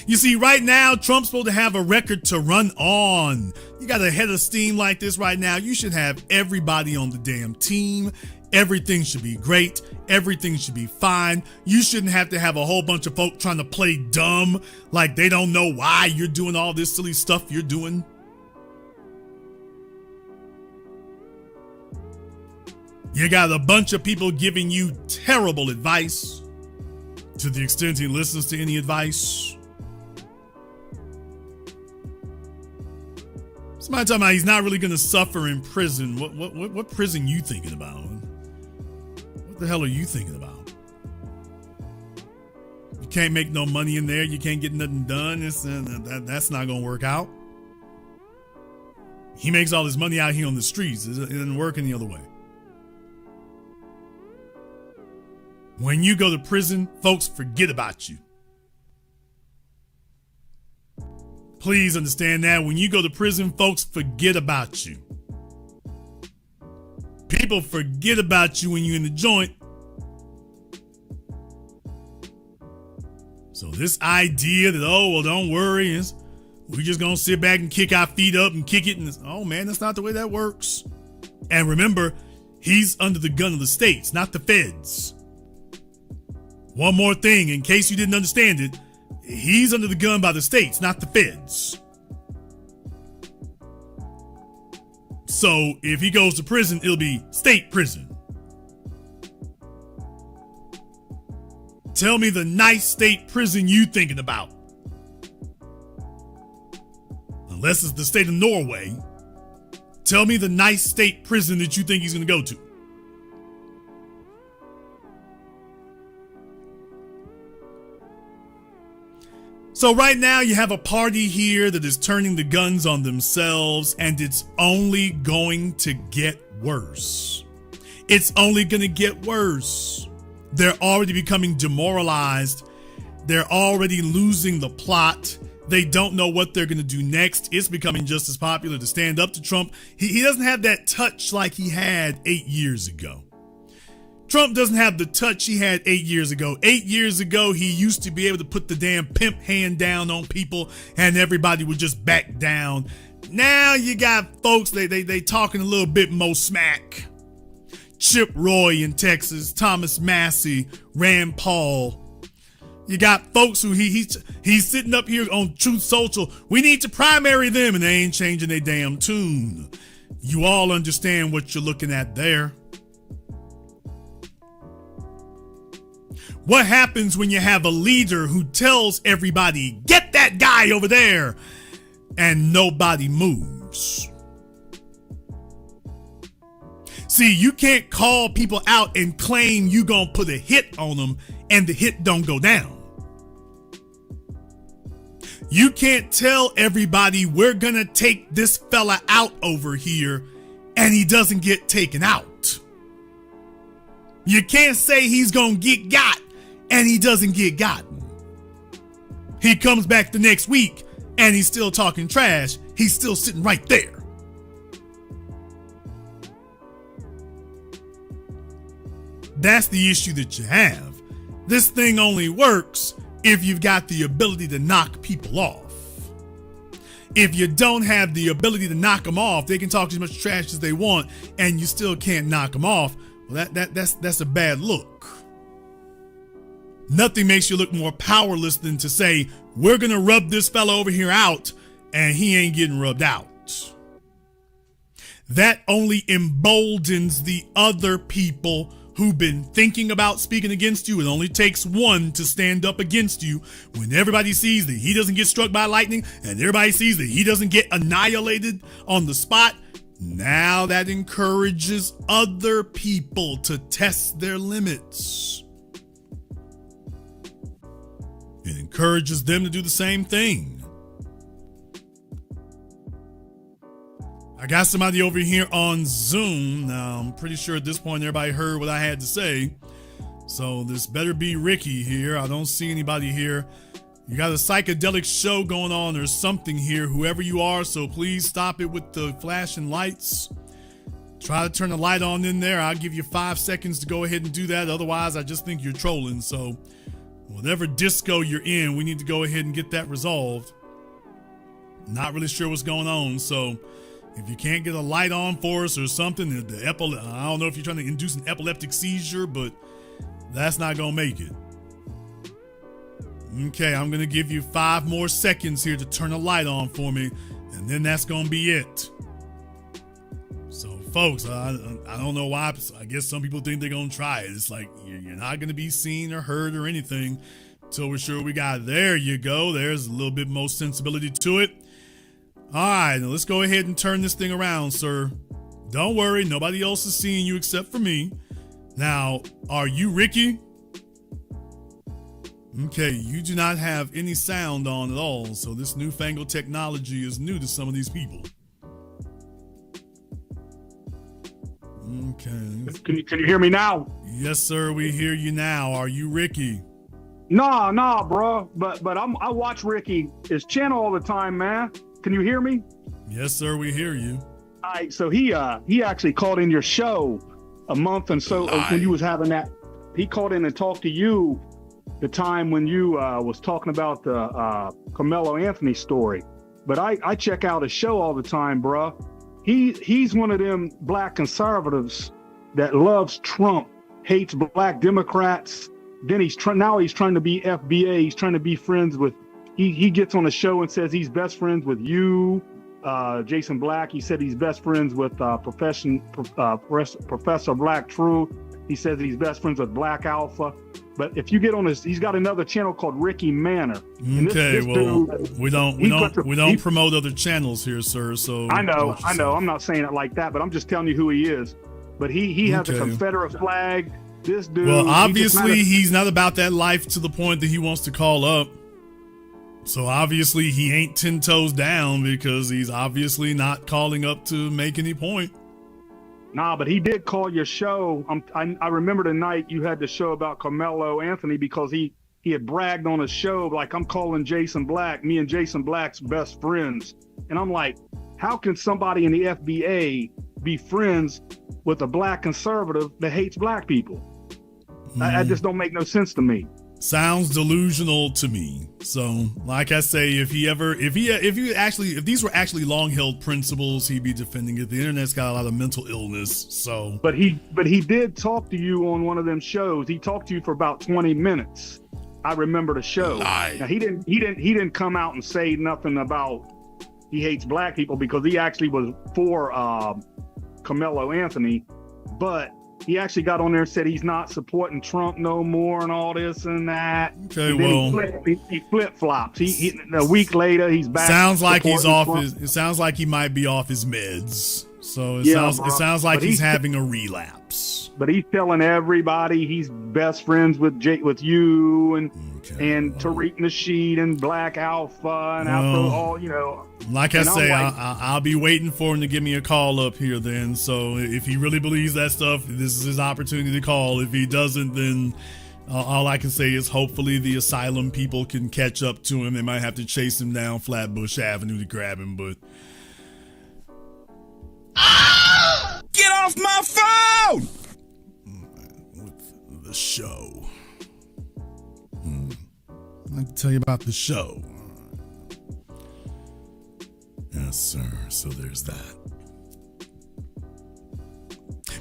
S22: You see, right now, Trump's supposed to have a record to run on. You got a head of steam like this right now. You should have everybody on the damn team. Everything should be great. Everything should be fine. You shouldn't have to have a whole bunch of folk trying to play dumb, like they don't know why you're doing all this silly stuff you're doing. You got a bunch of people giving you terrible advice, to the extent he listens to any advice. Somebody talking about he's not really going to suffer in prison. What prison you thinking about? What the hell are you thinking about? You can't make no money in there. You can't get nothing done. That's not going to work out. He makes all his money out here on the streets. It doesn't work any other way. When you go to prison, folks forget about you. Please understand that. When you go to prison, folks forget about you. People forget about you when you're in the joint. So this idea that, oh, well, don't worry, we're just going to sit back and kick our feet up and kick it. And oh, man, that's not the way that works. And remember, he's under the gun of the states, not the feds. One more thing, in case you didn't understand it, he's under the gun by the states, not the feds. So if he goes to prison, it'll be state prison. Tell me the nice state prison you thinking about. Unless it's the state of Norway. Tell me the nice state prison that you think he's going to go to. So right now you have a party here that is turning the guns on themselves, and it's only going to get worse. It's only going to get worse. They're already becoming demoralized. They're already losing the plot. They don't know what they're going to do next. It's becoming just as popular to stand up to Trump. He doesn't have that touch like he had 8 years ago. Trump doesn't have the touch he had 8 years ago. 8 years ago, he used to be able to put the damn pimp hand down on people and everybody would just back down. Now you got folks, they talking a little bit more smack. Chip Roy in Texas, Thomas Massey, Rand Paul. You got folks who he's sitting up here on Truth Social. We need to primary them, and they ain't changing their damn tune. You all understand what you're looking at there. What happens when you have a leader who tells everybody, get that guy over there, and nobody moves? See, you can't call people out and claim you gonna put a hit on them and the hit don't go down. You can't tell everybody we're gonna take this fella out over here and he doesn't get taken out. You can't say he's gonna get got and he doesn't get gotten. He comes back the next week and he's still talking trash. He's still sitting right there. That's the issue that you have. This thing only works if you've got the ability to knock people off. If you don't have the ability to knock them off, they can talk as much trash as they want and you still can't knock them off. Well, that's a bad look. Nothing makes you look more powerless than to say, we're going to rub this fella over here out and he ain't getting rubbed out. That only emboldens the other people who've been thinking about speaking against you. It only takes one to stand up against you. When everybody sees that he doesn't get struck by lightning and everybody sees that he doesn't get annihilated on the spot, now that encourages other people to test their limits. It encourages them to do the same thing. I got somebody over here on Zoom. Now, I'm pretty sure at this point everybody heard what I had to say. So this better be Ricky here. I don't see anybody here. You got a psychedelic show going on or something here, whoever you are, so please stop it with the flashing lights. Try to turn the light on in there. I'll give you 5 seconds to go ahead and do that. Otherwise, I just think you're trolling. So whatever disco you're in, we need to go ahead and get that resolved. Not really sure what's going on, so if you can't get a light on for us or something, I don't know if you're trying to induce an epileptic seizure, but that's not going to make it. Okay, I'm going to give you 5 more seconds here to turn a light on for me, and then that's going to be it. So, folks, I don't know why. I guess some people think they're going to try it. It's like you're not going to be seen or heard or anything until we're sure we got it. There you go. There's a little bit more sensibility to it. All right, now let's go ahead and turn this thing around, sir. Don't worry, nobody else is seeing you except for me. Now, are you Ricky? Okay, you do not have any sound on at all, so this newfangled technology is new to some of these people. Okay.
S9: Can you hear me now?
S22: Yes, sir, we hear you now. Are you Ricky?
S9: Nah, bro. But I watch Ricky his channel all the time, man. Can you hear me?
S22: Yes, sir, we hear you.
S9: All right, so he actually called in your show a month and so when you was having that. He called in and talked to you the time when you was talking about the Carmelo Anthony story. But I check out his show all the time, bruh. He's one of them black conservatives that loves Trump, hates black Democrats. Then now he's trying to be FBA. He's trying to be friends with. He gets on the show and says he's best friends with you, Jason Black. He said he's best friends with Professor Black True. He says he's best friends with Black Alpha. But if you get on his, he's got another channel called Ricky Manor.
S22: Okay, we don't promote other channels here, sir. So
S9: I know. I'm not saying it like that, but I'm just telling you who he is. But he has a Confederate flag. This dude.
S22: Well, obviously he's not about that life to the point that he wants to call up. So obviously he ain't 10 toes down because he's obviously not calling up to make any point.
S9: Nah, but he did call your show. I remember the night you had the show about Carmelo Anthony because he had bragged on a show like, I'm calling Jason Black, me and Jason Black's best friends. And I'm like, how can somebody in the FBA be friends with a black conservative that hates black people? That just don't make no sense to me.
S22: Sounds delusional to me. So, like I say, if these were actually long-held principles, he'd be defending it. The internet's got a lot of mental illness, so.
S9: But he did talk to you on one of them shows. He talked to you for about 20 minutes. I remember the show. Now, he didn't come out and say nothing about he hates black people because he actually was for Carmelo Anthony, but he actually got on there and said he's not supporting Trump no more and all this and that.
S22: Okay,
S9: and then he flip-flops. He a week later he's back.
S22: Sounds like he's off Trump. It sounds like he might be off his meds. So it
S9: Yeah,
S22: sounds like
S9: but
S22: he's having a relapse.
S9: But he's telling everybody he's best friends with you and Tariq Nasheed and Black Alpha and Afro, all, you know.
S22: Like I
S9: And I'm
S22: say,
S9: like-
S22: I'll be waiting for him to give me a call up here then. So if he really believes that stuff, this is his opportunity to call. If he doesn't, then all I can say is hopefully the asylum people can catch up to him. They might have to chase him down Flatbush Avenue to grab him, but...
S5: Get off my phone!
S22: The show. I'd like to tell you about the show. Yes, sir. So there's that.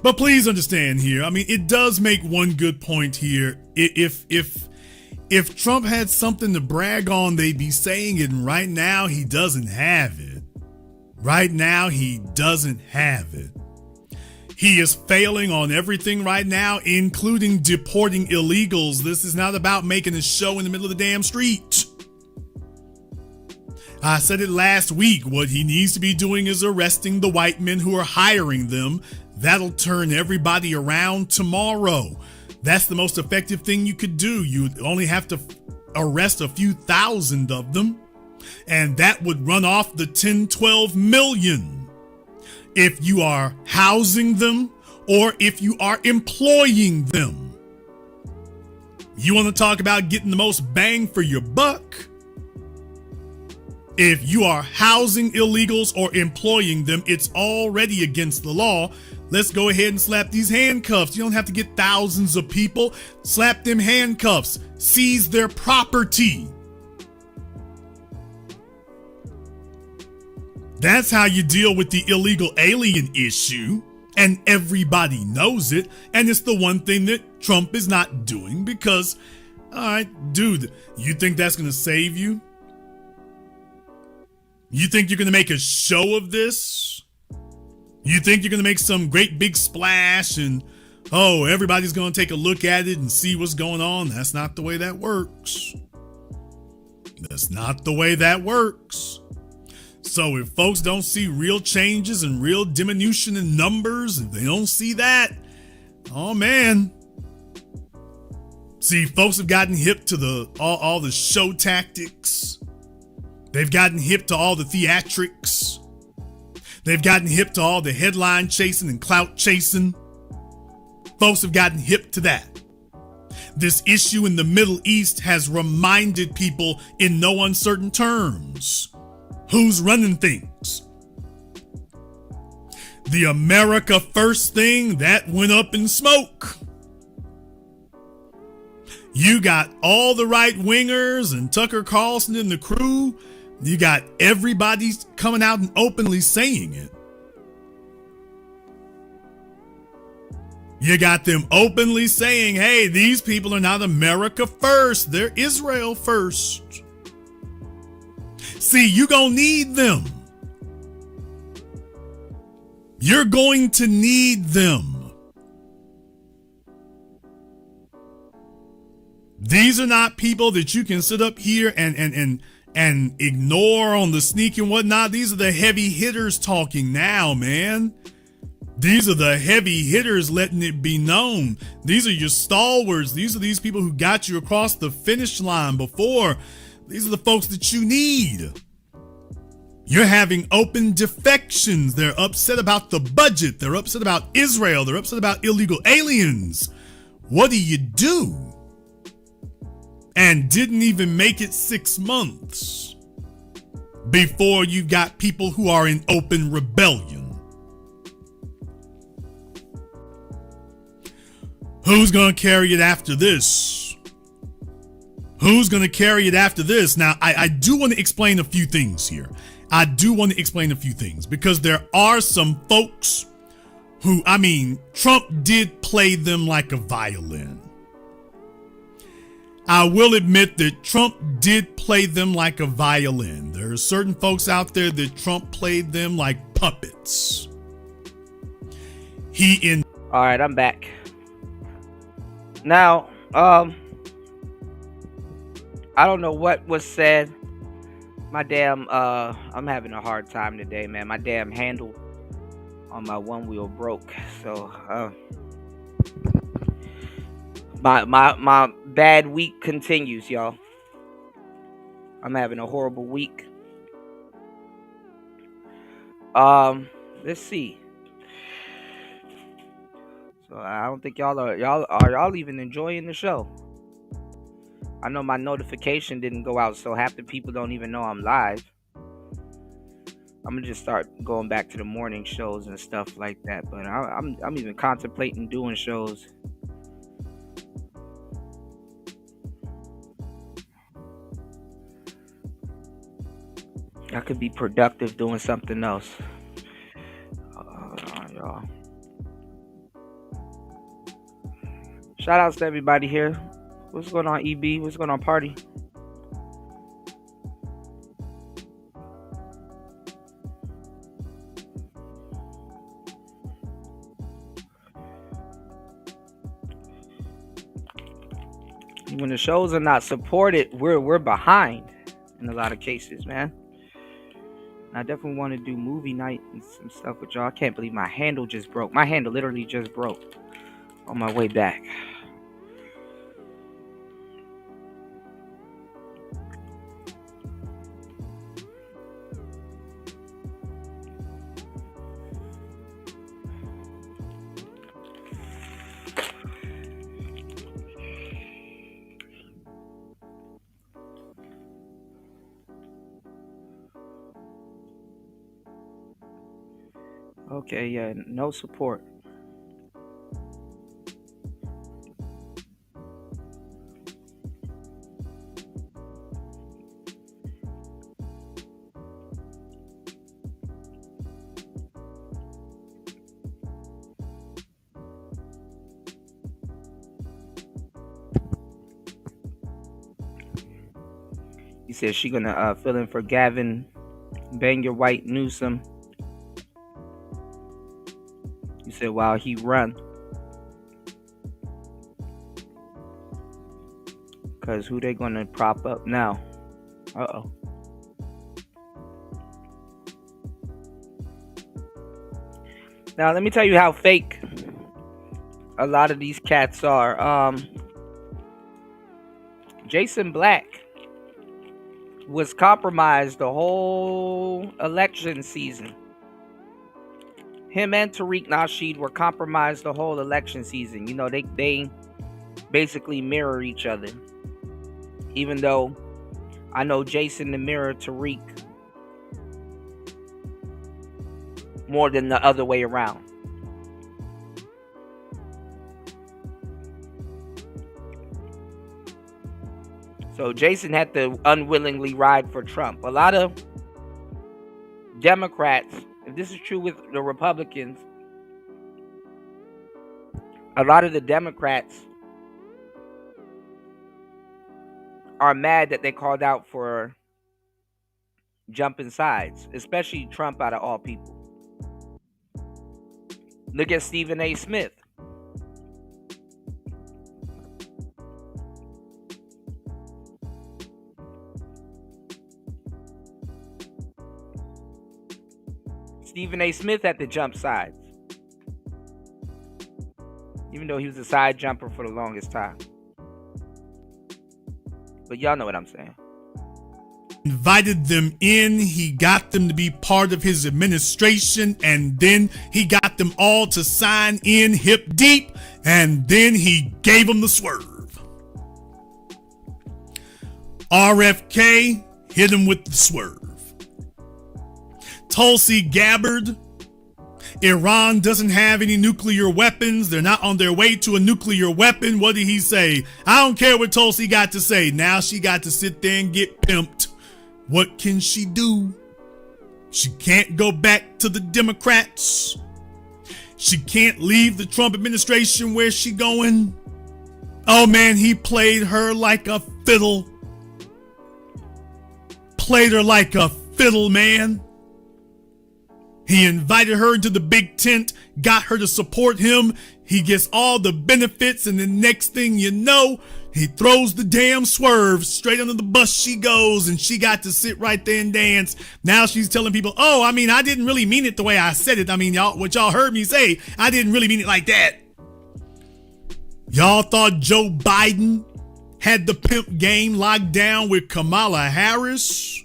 S22: But please understand here. I mean, it does make one good point here. If Trump had something to brag on, they'd be saying it. And right now, he doesn't have it. Right now, he doesn't have it. He is failing on everything right now, including deporting illegals. This is not about making a show in the middle of the damn street. I said it last week. What he needs to be doing is arresting the white men who are hiring them. That'll turn everybody around tomorrow. That's the most effective thing you could do. You only have to arrest a few thousand of them, and that would run off the 10, 12 million. If you are housing them or if you are employing them. You want to talk about getting the most bang for your buck? If you are housing illegals or employing them, it's already against the law. Let's go ahead and slap these handcuffs. You don't have to get thousands of people. Slap them handcuffs. Seize their property. That's how you deal with the illegal alien issue, and everybody knows it, and it's the one thing that Trump is not doing because, all right, dude, you think that's going to save you? You think you're going to make a show of this? You think you're going to make some great big splash and, oh, everybody's going to take a look at it and see what's going on? That's not the way that works. That's not the way that works. So if folks don't see real changes and real diminution in numbers, if they don't see that, oh man. See, folks have gotten hip to all the show tactics. They've gotten hip to all the theatrics. They've gotten hip to all the headline chasing and clout chasing. Folks have gotten hip to that. This issue in the Middle East has reminded people in no uncertain terms who's running things. The America First thing, that went up in smoke. You got all the right wingers and Tucker Carlson and the crew. You got everybody coming out and openly saying it. You got them openly saying, hey, these people are not America first. They're Israel first. See, you're going to need them. You're going to need them. These are not people that you can sit up here and ignore on the sneak and whatnot. These are the heavy hitters talking now, man. These are the heavy hitters letting it be known. These are your stalwarts. These are these people who got you across the finish line before. These are the folks that you need. You're having open defections. They're upset about the budget. They're upset about Israel. They're upset about illegal aliens. What do? And didn't even make it 6 months before you got people who are in open rebellion. Who's going to carry it after this? Who's going to carry it after this? Now, I do want to explain a few things here. I do want to explain a few things because there are some folks who, I mean, Trump did play them like a violin. I will admit that Trump did play them like a violin. There are certain folks out there that Trump played them like puppets.
S6: All right, I'm back. Now, I don't know what was said. My damn, I'm having a hard time today, man. My damn handle on my one wheel broke. So my bad week continues, y'all. I'm having a horrible week. Let's see. So I don't think y'all are even enjoying the show. I know my notification didn't go out, so half the people don't even know I'm live. I'm gonna just start going back to the morning shows and stuff like that. But I'm even contemplating doing shows. I could be productive doing something else. Y'all. Shout outs to everybody here. What's going on, EB? What's going on, Party? When the shows are not supported, we're behind in a lot of cases, man. I definitely want to do movie night and some stuff with y'all. I can't believe my handle just broke. My handle literally just broke on my way back. Okay, yeah, no support. He says she gonna fill in for Gavin Banger White Newsom. He said while he run. Cause who they gonna prop up now? Uh-oh. Now let me tell you how fake a lot of these cats are. Jason Black was compromised the whole election season. Him and Tariq Nasheed were compromised the whole election season. You know, they basically mirror each other. Even though I know Jason to mirror Tariq more than the other way around. So Jason had to unwillingly ride for Trump. A lot of Democrats, if this is true with the Republicans, a lot of the Democrats are mad that they called out for jumping sides, especially Trump out of all people. Look at Stephen A. Smith. Stephen A. Smith had to jump sides, even though he was a side jumper for the longest time. But y'all know what I'm saying.
S22: Invited them in, he got them to be part of his administration, and then he got them all to sign in hip deep, and then he gave them the swerve. RFK hit him with the swerve. Tulsi Gabbard, Iran doesn't have any nuclear weapons. They're not on their way to a nuclear weapon. What did he say? I don't care what Tulsi got to say. Now she got to sit there and get pimped. What can she do? She can't go back to the Democrats. She can't leave the Trump administration. Where's she going? Oh man, he played her like a fiddle. Played her like a fiddle, man. He invited her into the big tent, got her to support him. He gets all the benefits, and the next thing you know, he throws the damn swerve. Straight under the bus she goes, and she got to sit right there and dance. Now she's telling people, oh, I mean, I didn't really mean it the way I said it. I mean, what y'all heard me say, I didn't really mean it like that. Y'all thought Joe Biden had the pimp game locked down with Kamala Harris?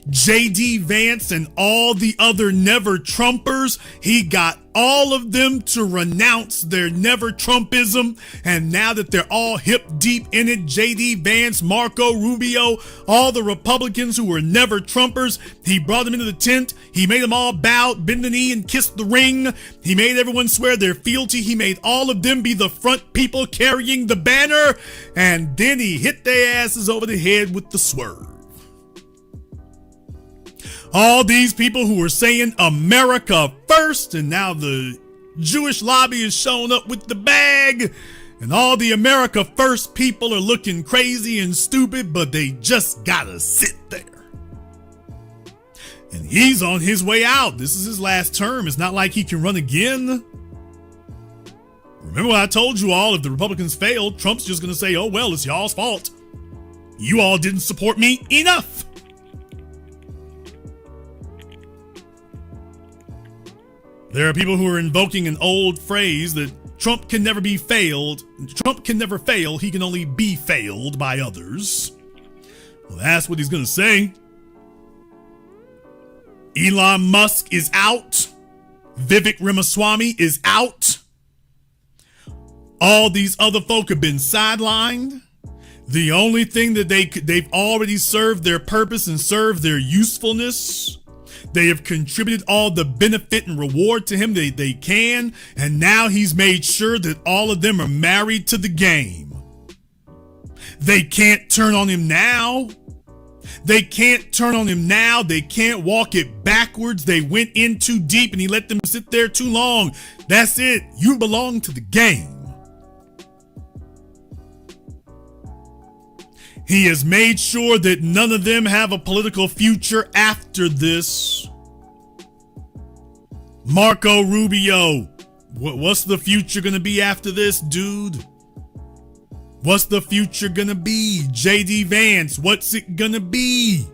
S22: J.D. Vance and all the other never Trumpers, he got all of them to renounce their never Trumpism. And now that they're all hip deep in it, J.D. Vance, Marco Rubio, all the Republicans who were never Trumpers, he brought them into the tent. He made them all bow, bend the knee, and kiss the ring. He made everyone swear their fealty. He made all of them be the front people carrying the banner. And then he hit their asses over the head with the swerve. All these people who were saying America first, and now the Jewish lobby is showing up with the bag, and all the America first people are looking crazy and stupid, but they just gotta sit there. And he's on his way out. This is his last term. It's not like he can run again. Remember what I told you all, if the Republicans failed, Trump's just gonna say, oh well, it's y'all's fault. You all didn't support me enough. There are people who are invoking an old phrase that Trump can never be failed. Trump can never fail. He can only be failed by others. Well, that's what he's going to say. Elon Musk is out. Vivek Ramaswamy is out. All these other folk have been sidelined. The only thing that they've already served their purpose and served their usefulness. They have contributed all the benefit and reward to him that they can, and now he's made sure that all of them are married to the game. They can't turn on him now. They can't turn on him now. They can't walk it backwards. They went in too deep and he let them sit there too long. That's it. You belong to the game. He has made sure that none of them have a political future after this. Marco Rubio, what's the future gonna be after this, dude? What's the future gonna be? J.D. Vance, what's it gonna be?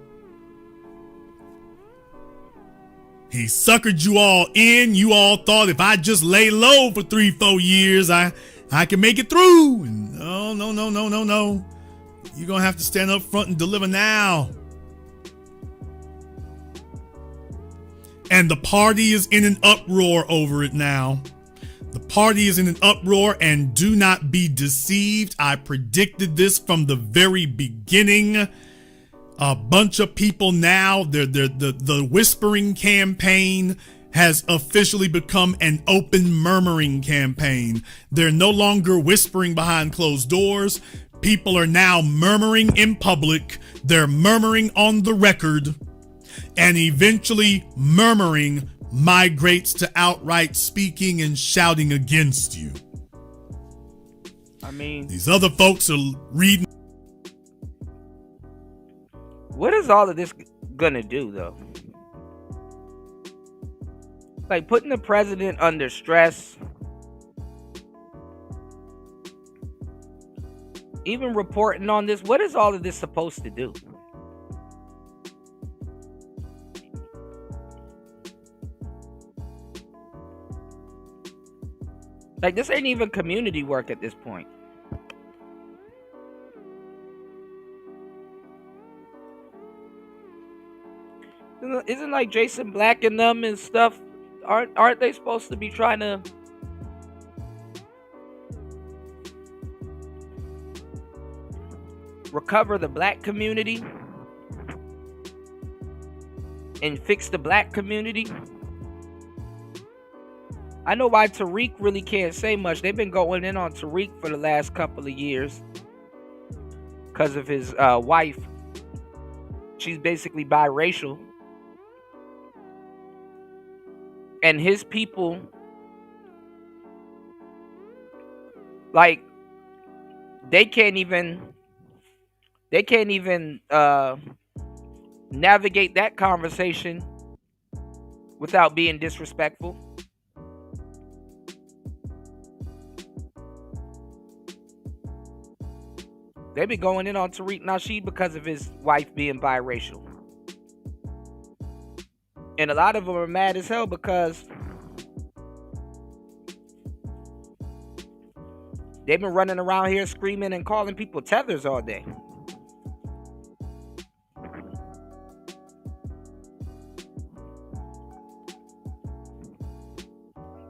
S22: He suckered you all in. You all thought if I just lay low for 3-4 years, I can make it through. And no. You're going to have to stand up front and deliver now. And the party is in an uproar over it now. The party is in an uproar, and do not be deceived. I predicted this from the very beginning. A bunch of people now, the whispering campaign has officially become an open murmuring campaign. They're no longer whispering behind closed doors. People are now murmuring in public. They're murmuring on the record. And eventually murmuring migrates to outright speaking and shouting against you.
S6: I mean,
S22: these other folks are reading.
S6: What is all of this gonna do, though? Like putting the president under stress. Even reporting on this, what is all of this supposed to do? Like, this ain't even community work at this point. Isn't like Jason Black and them and stuff, aren't they supposed to be trying to recover the black community and fix the black community? I know why Tariq really can't say much. They've been going in on Tariq for the last couple of years because of his wife. She's basically biracial. And his people, like, they can't even navigate that conversation without being disrespectful. They've been going in on Tariq Nasheed because of his wife being biracial. And a lot of them are mad as hell because they've been running around here screaming and calling people tethers all day.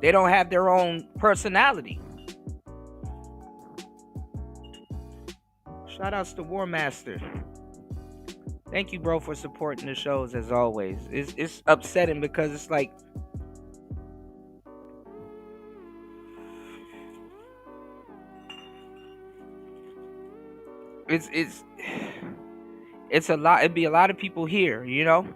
S6: They don't have their own personality. Shout outs to War Master. Thank you, bro, for supporting the shows as always. It's upsetting because it's like it's a lot. It'd be a lot of people here, you know.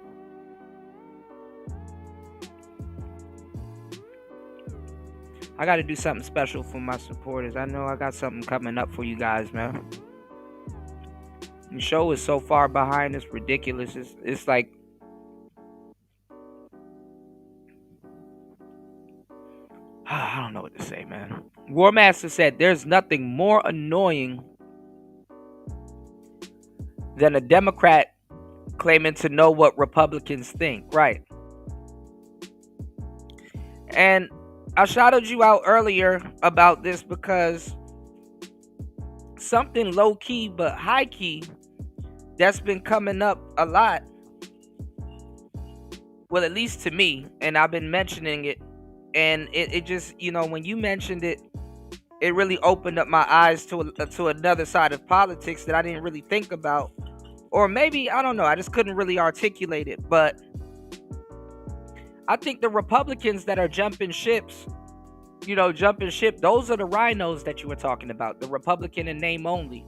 S6: I got to do something special for my supporters. I know I got something coming up for you guys, man. The show is so far behind. It's ridiculous. It's like I don't know what to say, man. War Master said there's nothing more annoying than a Democrat claiming to know what Republicans think. Right. And I shouted you out earlier about this because something low-key but high-key that's been coming up a lot, well, at least to me, and I've been mentioning it, and it just, you know, when you mentioned it, it really opened up my eyes to another side of politics that I didn't really think about, or maybe, I don't know, I just couldn't really articulate it, but I think the Republicans that are jumping ship, those are the rhinos that you were talking about, the Republican in name only.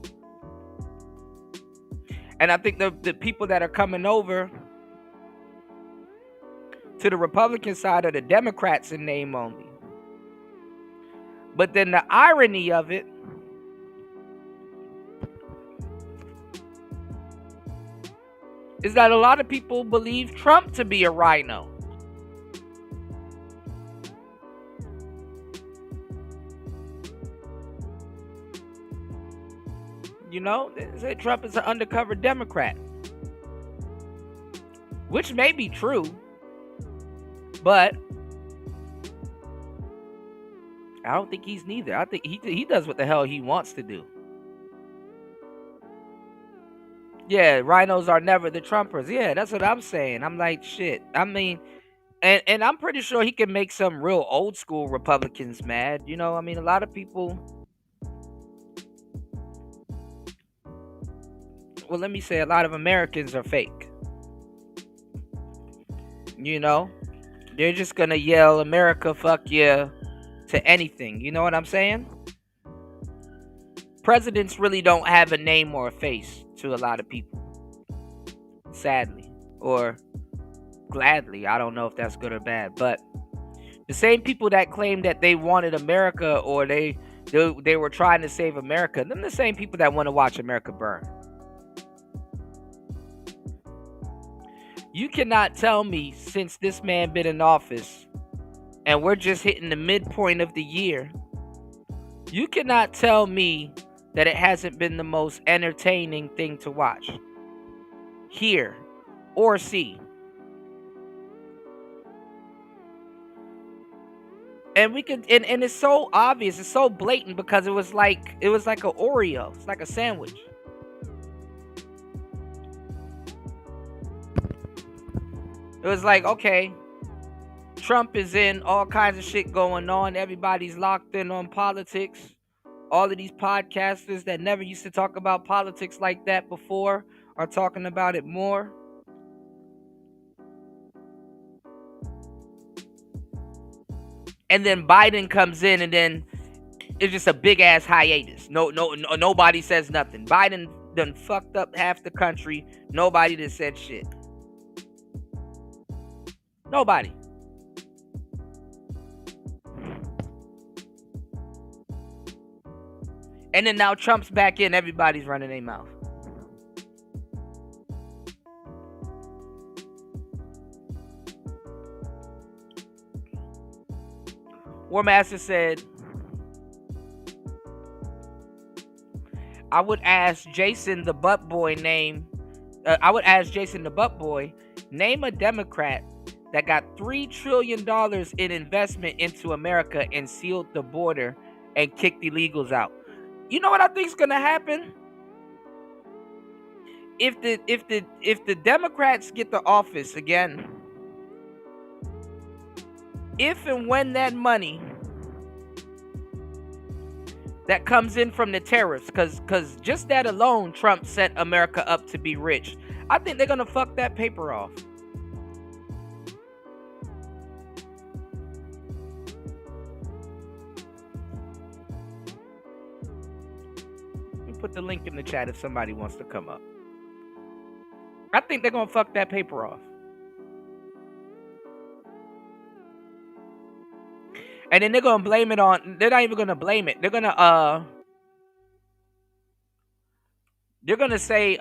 S6: And I think the people that are coming over to the Republican side are the Democrats in name only. But then the irony of it is that a lot of people believe Trump to be a rhino. You know, they say Trump is an undercover Democrat, which may be true, but I don't think he's neither. I think he does what the hell he wants to do. Yeah, rhinos are never the Trumpers. Yeah, that's what I'm saying. I'm like, shit. I mean, and I'm pretty sure he can make some real old school Republicans mad. You know, I mean, a lot of people. Well, let me say a lot of Americans are fake. You know, they're just gonna yell America fuck yeah to anything. You know what I'm saying? Presidents really don't have a name or a face to a lot of people. Sadly. Or gladly. I don't know if that's good or bad. But the same people that claim that they wanted America or they were trying to save America, them the same people that want to watch America burn. You cannot tell me since this man been in office, and we're just hitting the midpoint of the year, you cannot tell me that it hasn't been the most entertaining thing to watch, hear, or see. And we could, and it's so obvious, it's so blatant because it was like an Oreo, it's like a sandwich. It was like, okay, Trump is in, all kinds of shit going on. Everybody's locked in on politics. All of these podcasters that never used to talk about politics like that before are talking about it more. And then Biden comes in and then it's just a big ass hiatus. Nobody says nothing. Biden done fucked up half the country. Nobody done said shit. Nobody. And then now Trump's back in, everybody's running their mouth. War Master said, I would ask Jason the Butt Boy name a Democrat that got $3 trillion in investment into America and sealed the border and kicked illegals out. You know what I think is gonna happen? If the Democrats get the office again, if and when that money that comes in from the tariffs, because just that alone, Trump set America up to be rich. I think they're gonna fuck that paper off. Let me put the link in the chat if somebody wants to come up. I think they're gonna fuck that paper off. And then they're gonna blame it on. They're not even gonna blame it. They're gonna say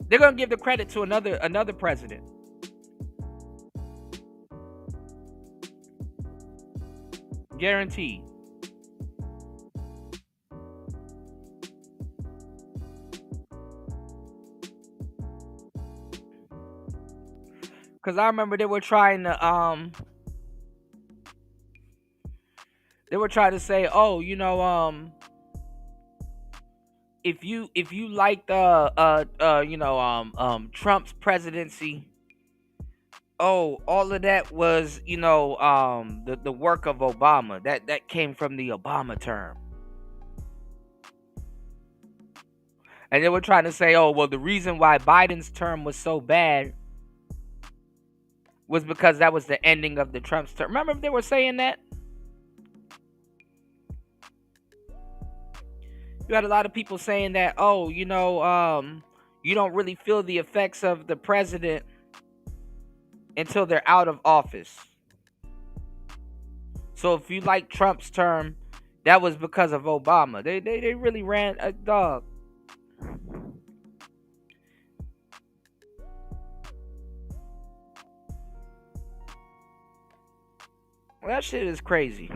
S6: they're gonna give the credit to another president. Guaranteed. Because I remember they were trying to say, oh, you know, if you liked Trump's presidency, oh, all of that was, you know, the work of Obama. That came from the Obama term. And they were trying to say, oh, well, the reason why Biden's term was so bad was because that was the ending of the Trump's term. Remember they were saying that? You had a lot of people saying that, oh, you know, you don't really feel the effects of the president until they're out of office. So if you like Trump's term, that was because of Obama. They really ran a dog. Well, that shit is crazy.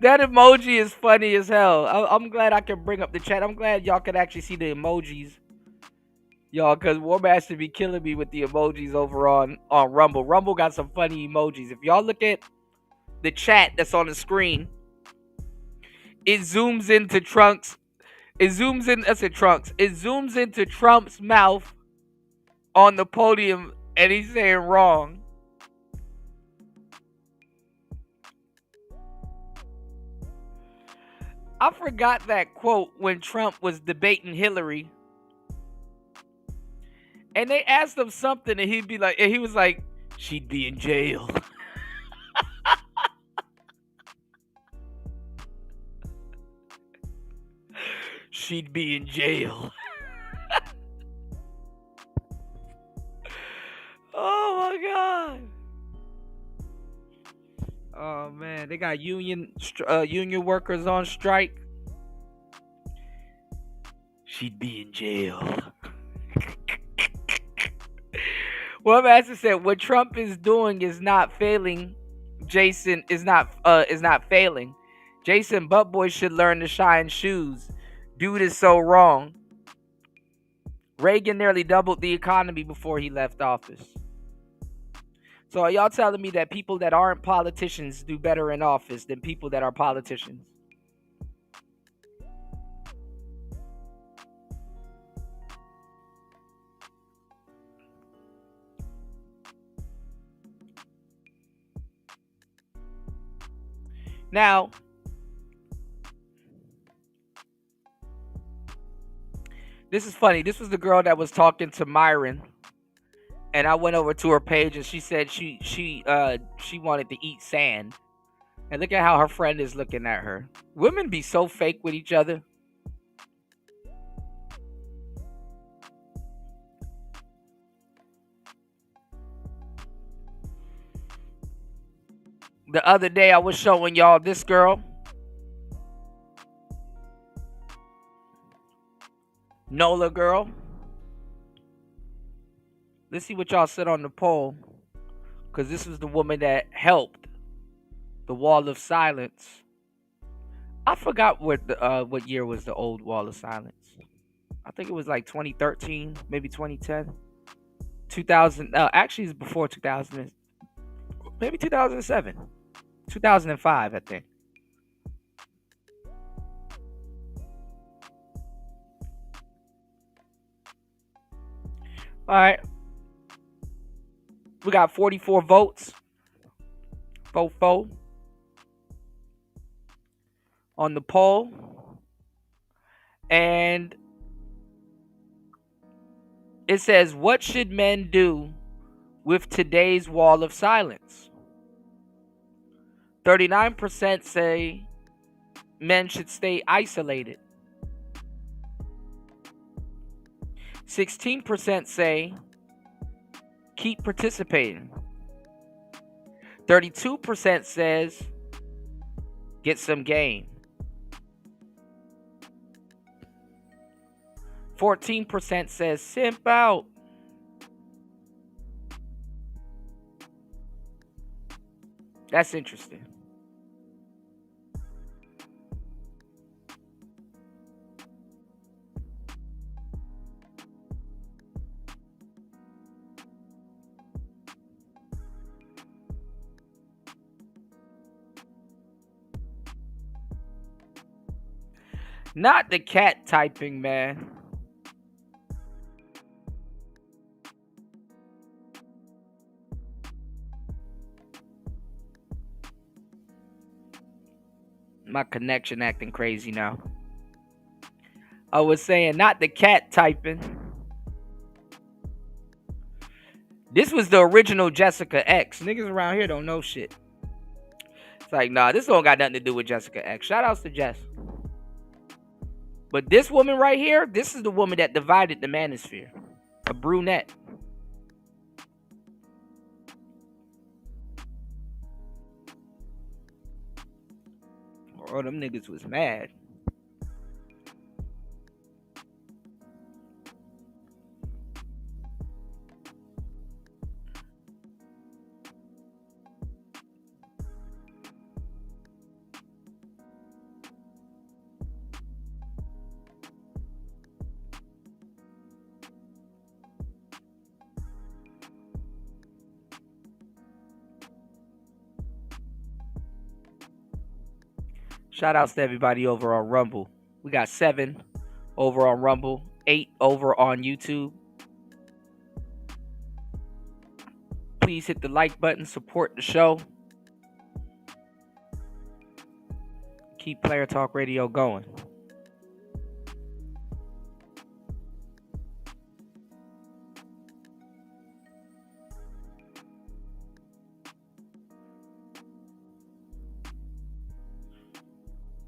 S6: That emoji is funny as hell. I'm glad I can bring up the chat. I'm glad y'all can actually see the emojis. Y'all, because War Master be killing me with the emojis over on Rumble. Rumble got some funny emojis. If y'all look at the chat that's on the screen, it zooms into Trunks. It zooms in, I said Trunks. It zooms into Trump's mouth on the podium, and he's saying wrong. I forgot that quote when Trump was debating Hillary. And they asked him something, and he'd be like, and he was like, she'd be in jail. She'd be in jail. Oh my God. Oh man, they got union workers on strike. She'd be in jail. Well, as I said, what Trump is doing is not failing. Jason is not failing. Jason Buttboy should learn to shine shoes. Dude is so wrong. Reagan nearly doubled the economy before he left office. So are y'all telling me that people that aren't politicians do better in office than people that are politicians? Now, this is funny. This was the girl that was talking to Myron. And I went over to her page and she said she wanted to eat sand. And look at how her friend is looking at her. Women be so fake with each other. The other day I was showing y'all this girl. NOLA girl. Let's see what y'all said on the poll, because this was the woman that helped the Wall of Silence. I forgot what year was the old Wall of Silence. I think it was like 2013, maybe 2010, 2000. Actually, it's before 2000, maybe 2007, 2005, I think. All right. We got 44 votes. Fofo. On the poll. And it says, what should men do with today's wall of silence? 39% say men should stay isolated. 16% say keep participating. 32% says get some game. 14% says simp out. That's interesting. Not the cat typing, man. My connection acting crazy now. I was saying not the cat typing. This was the original Jessica X. Niggas around here don't know shit. It's like, nah, this don't got nothing to do with Jessica X. Shout outs to Jess. But this woman right here, this is the woman that divided the manosphere. A brunette. Oh, them niggas was mad. Shout outs to everybody over on Rumble. We got 7 over on Rumble, 8 over on YouTube. Please hit the like button, support the show. Keep Player Talk Radio going.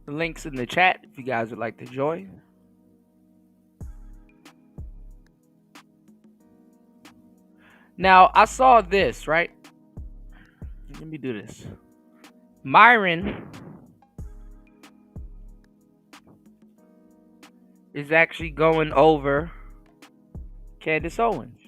S6: The link's in the chat if you guys would like to join. Now, I saw this, right? Let me do this. Myron is actually going over Candace Owens.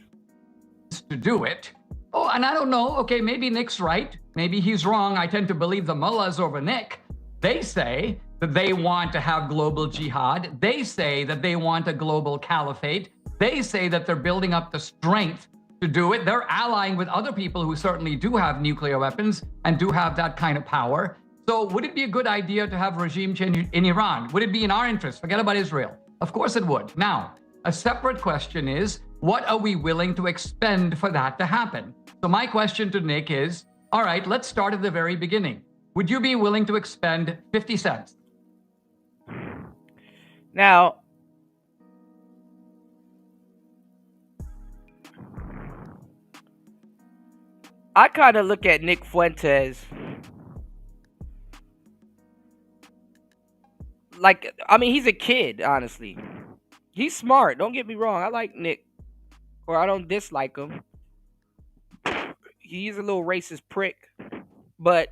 S12: To do it. Oh, and I don't know. Okay, maybe Nick's right. Maybe he's wrong. I tend to believe the mullahs over Nick. They say that they want to have global jihad. They say that they want a global caliphate. They say that they're building up the strength to do it. They're allying with other people who certainly do have nuclear weapons and do have that kind of power. So would it be a good idea to have regime change in Iran? Would it be in our interest? Forget about Israel. Of course it would. Now, a separate question is, what are we willing to expend for that to happen? So my question to Nick is, all right, let's start at the very beginning. Would you be willing to expend 50 cents?
S6: Now, I kind of look at Nick Fuentes like, I mean, he's a kid, honestly. He's smart. Don't get me wrong. I like Nick, or I don't dislike him. He's a little racist prick, but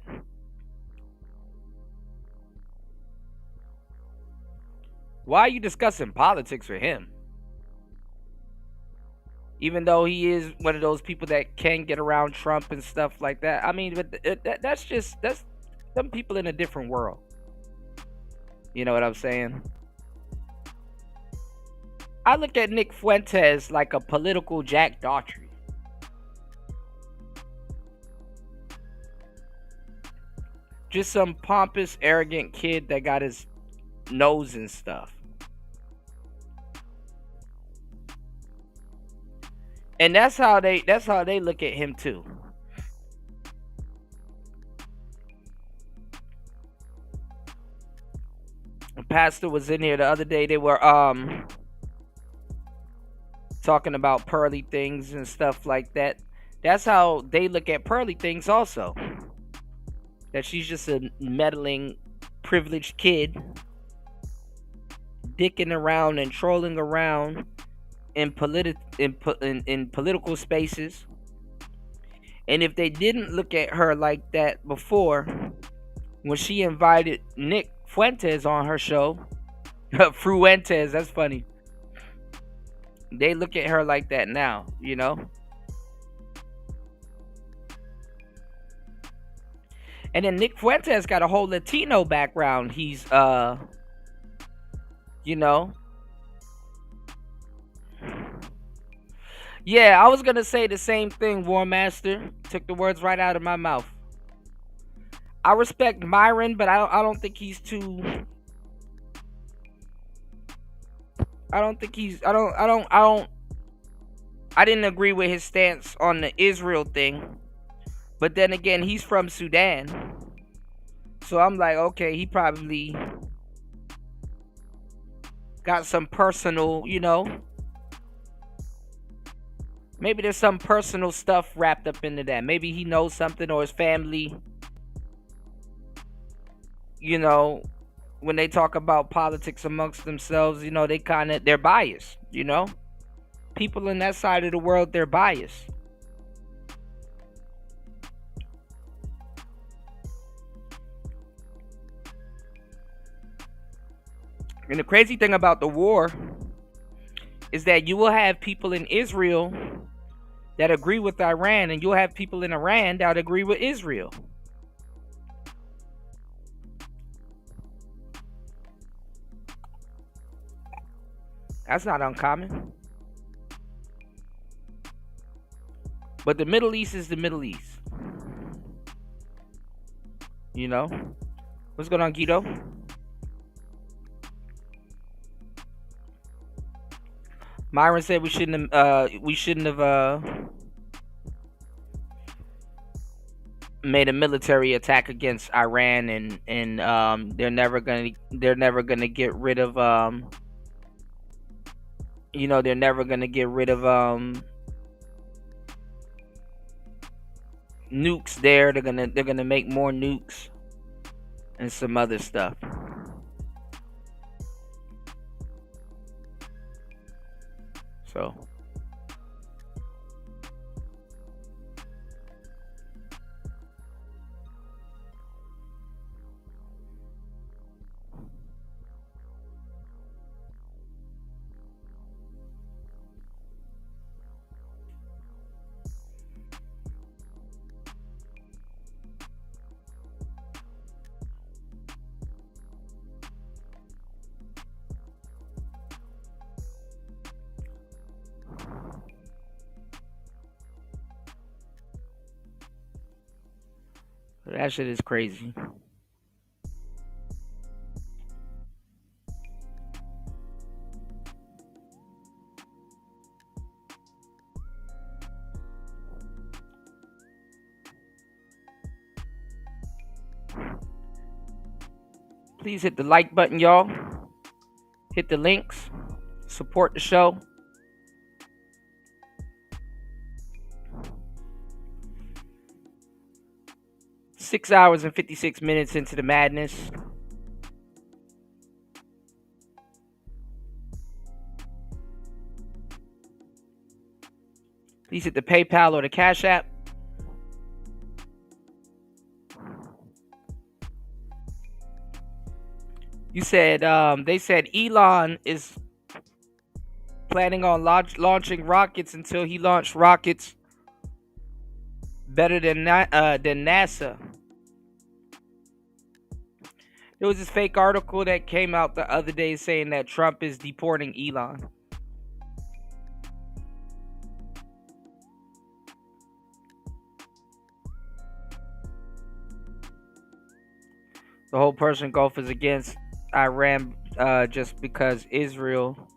S6: why are you discussing politics with him? Even though he is one of those people that can get around Trump and stuff like that. I mean, but that's some people in a different world. You know what I'm saying? I look at Nick Fuentes like a political Jack Daughtry. Just some pompous, arrogant kid that got his nose and stuff. And that's how they look at him too. The pastor was in here the other day. They were talking about Pearly Things and stuff like that. That's how they look at Pearly Things also. That she's just a meddling, privileged kid dicking around and trolling around in political spaces. And if they didn't look at her like that before, when she invited Nick Fuentes on her show, Fruentes, that's funny. They look at her like that now, you know? And then Nick Fuentes got a whole Latino background. He's, you know. Yeah, I was going to say the same thing, War Master. Took the words right out of my mouth. I respect Myron, but I don't think he's too... I didn't agree with his stance on the Israel thing. But then again, he's from Sudan. So I'm like, okay, he probably got some personal, you know. Maybe there's some personal stuff wrapped up into that. Maybe he knows something, or his family, you know, when they talk about politics amongst themselves, you know, they're biased, you know. People in that side of the world, they're biased. And the crazy thing about the war is that you will have people in Israel that agree with Iran, and you'll have people in Iran that agree with Israel. That's not uncommon. But the Middle East is the Middle East. You know? What's going on, Guido? Myron said we shouldn't have made a military attack against Iran, and they're never gonna get rid of you know, they're never gonna get rid of nukes there. They're gonna make more nukes and some other stuff. So that shit is crazy. Please hit the like button, y'all. Hit the links. Support the show. Six hours and 56 minutes into the madness. Please hit the PayPal or the Cash App. You said, they said Elon is planning on launching rockets until he launched rockets better than NASA. There was this fake article that came out the other day saying that Trump is deporting Elon. The whole Persian Gulf is against Iran just because Israel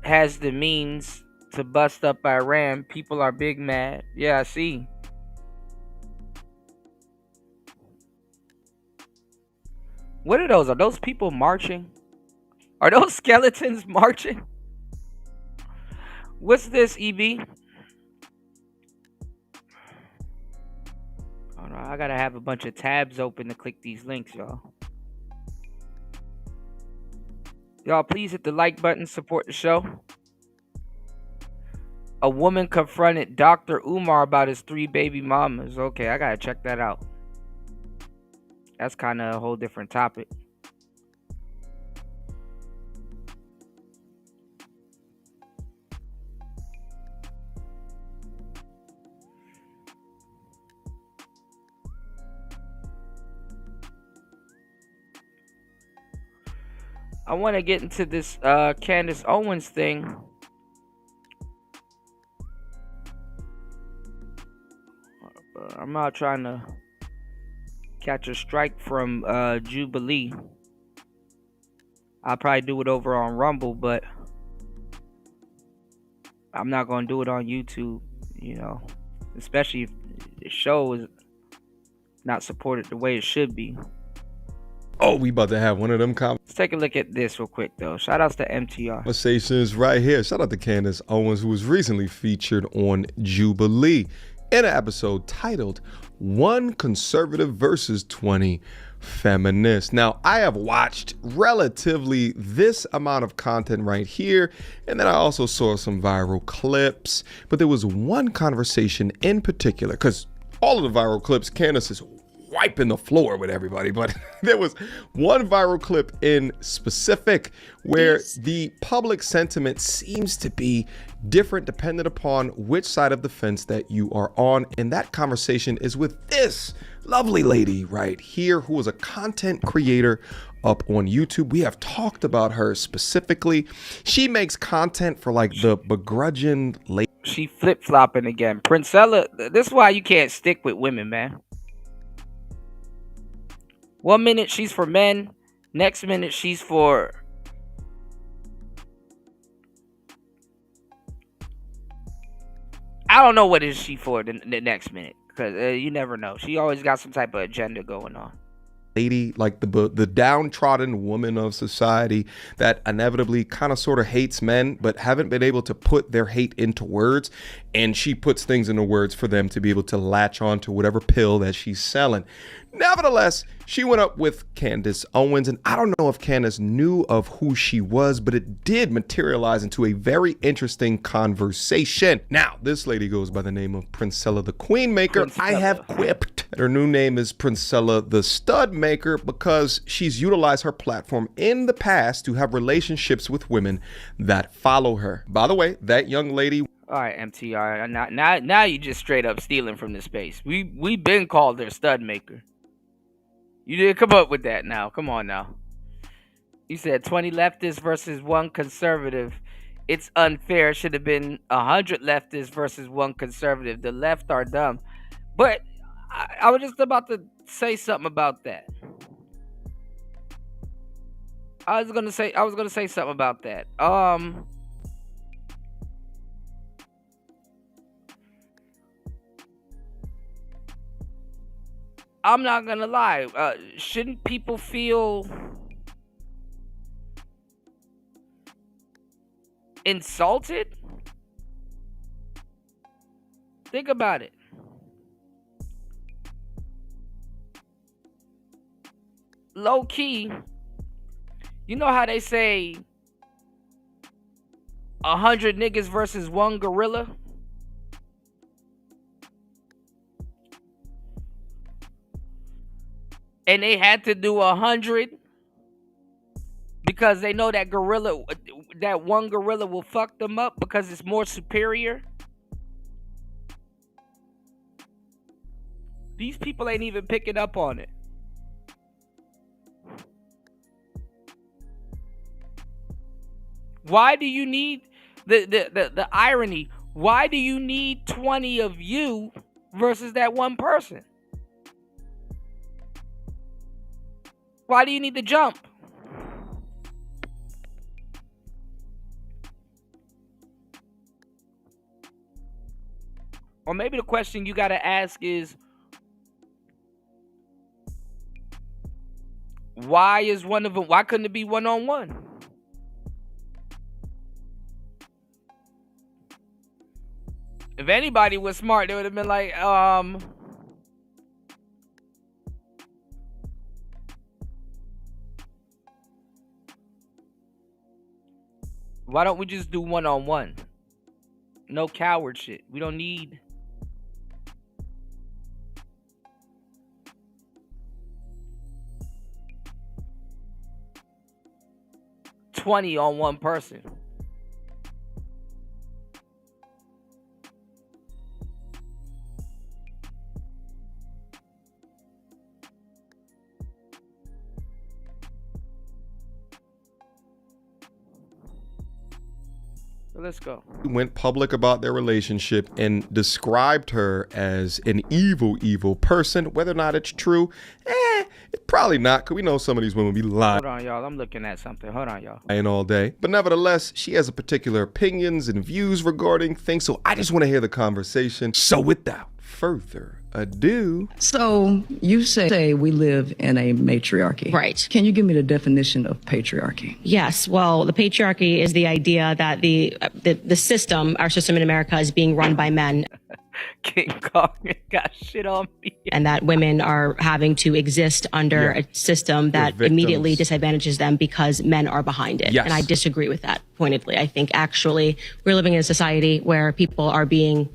S6: has the means to bust up Iran. People are big mad. Yeah, I see. What are those? Are those people marching? Are those skeletons marching? What's this, EB? Oh, no, I gotta have a bunch of tabs open to click these links, y'all. Y'all, please hit the like button, support the show. A woman confronted Dr. Umar about his 3 baby mamas. Okay, I gotta check that out. That's kind of a whole different topic. I want to get into this Candace Owens thing. I'm not trying to catch a strike from Jubilee. I'll probably do it over on Rumble, but I'm not going to do it on YouTube, you know, especially if the show is not supported the way it should be.
S1: Oh, we about to have one of them
S6: Let's take a look at this real quick, though. Shout outs to MTR.
S1: conversations right here. Shout out to Candace Owens, who was recently featured on Jubilee in an episode titled One Conservative versus 20 Feminists. Now, I have watched relatively this amount of content right here, and then I also saw some viral clips, but there was one conversation in particular, because all of the viral clips, Candace is wiping the floor with everybody, but there was one viral clip in specific where the public sentiment seems to be different depending upon which side of the fence that you are on. And that conversation is with this lovely lady right here, who is a content creator up on YouTube. We have talked about her specifically. She makes content for like the begrudging lady.
S6: She flip-flopping again. Princella, this is why you can't stick with women, man. 1 minute she's for men, next minute she's for I don't know what is she for the next minute, because you never know. She always got some type of agenda going on.
S1: Lady, like the downtrodden woman of society that inevitably kind of sort of hates men, but haven't been able to put their hate into words. And she puts things into words for them to be able to latch on to whatever pill that she's selling. Nevertheless, she went up with Candace Owens, and I don't know if Candace knew of who she was, but it did materialize into a very interesting conversation. Now, this lady goes by the name of Princella the Queen Maker. I have quipped that her new name is Princella the Stud Maker because she's utilized her platform in the past to have relationships with women that follow her. By the way, that young lady...
S6: All right, MTR. Now you just straight up stealing from the space. We been called their stud maker. You didn't come up with that now. Come on now. You said 20 leftists versus 1 conservative. It's unfair. It should have been 100 leftists versus 1 conservative. The left are dumb. But I was just about to say something about that. I was gonna say something about that. I'm not gonna lie. Shouldn't people feel insulted? Think about it. Low key, you know how they say 100 niggas versus 1 gorilla? And they had to do 100 because they know that one gorilla will fuck them up because it's more superior. These people ain't even picking up on it. Why do you need the irony? Why do you need 20 of you versus that one person? Why do you need to jump? Or maybe the question you got to ask is, why couldn't it be one-on-one? If anybody was smart, they would have been like, why don't we just do one-on-one? No coward shit. We don't need... $20 on one person. Let's go.
S1: Went public about their relationship and described her as an evil person. Whether or not it's true, it's probably not, because we know some of these women be lying.
S6: Hold on, y'all. I'm looking at something. Hold on, y'all.
S1: Lying all day. But nevertheless, she has a particular opinions and views regarding things, so I just want to hear the conversation. So without further ado.
S4: So you say we live in a matriarchy.
S10: Right.
S4: Can you give me the definition of patriarchy?
S10: Yes. Well, the patriarchy is the idea that the system, our system in America, is being run by men.
S6: King Kong got shit on me.
S10: And that women are having to exist under a system that immediately disadvantages them because men are behind it.
S1: Yes.
S10: And I disagree with that pointedly. I think actually we're living in a society where people are being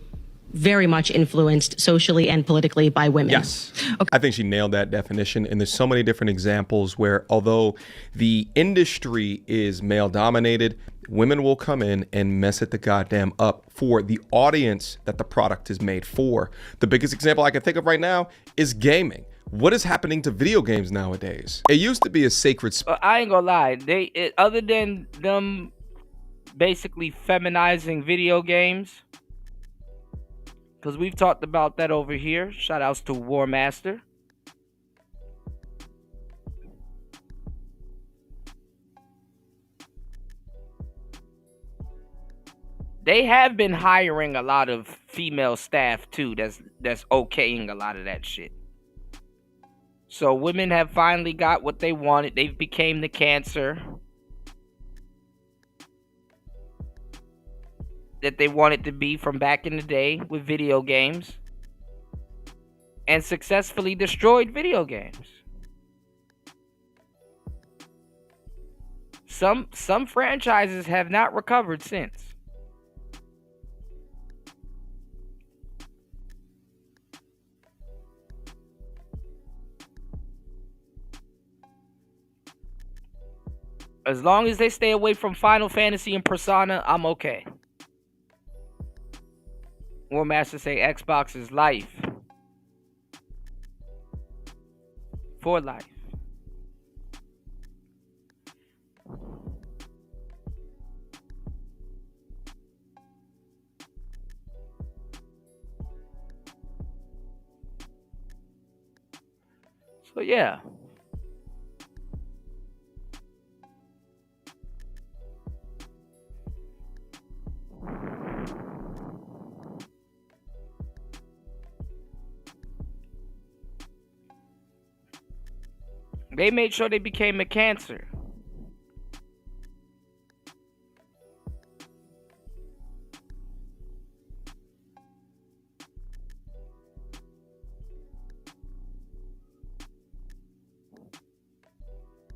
S10: very much influenced socially and politically by women.
S1: Yes. Okay. I think she nailed that definition. And there's so many different examples where, although the industry is male dominated, women will come in and mess it the goddamn up for the audience that the product is made for. The biggest example I can think of right now is gaming. What is happening to video games nowadays? It used to be a sacred space.
S6: I ain't gonna lie. Other than them basically feminizing video games, because we've talked about that over here. Shout outs to War Master. They have been hiring a lot of female staff too. That's okaying a lot of that shit. So women have finally got what they wanted. They've became the cancer that they wanted to be from back in the day with video games, and successfully destroyed video games. Some franchises have not recovered since. As long as they stay away from Final Fantasy and Persona, I'm okay. War Master say Xbox is life. For life. So yeah. They made sure they became a cancer.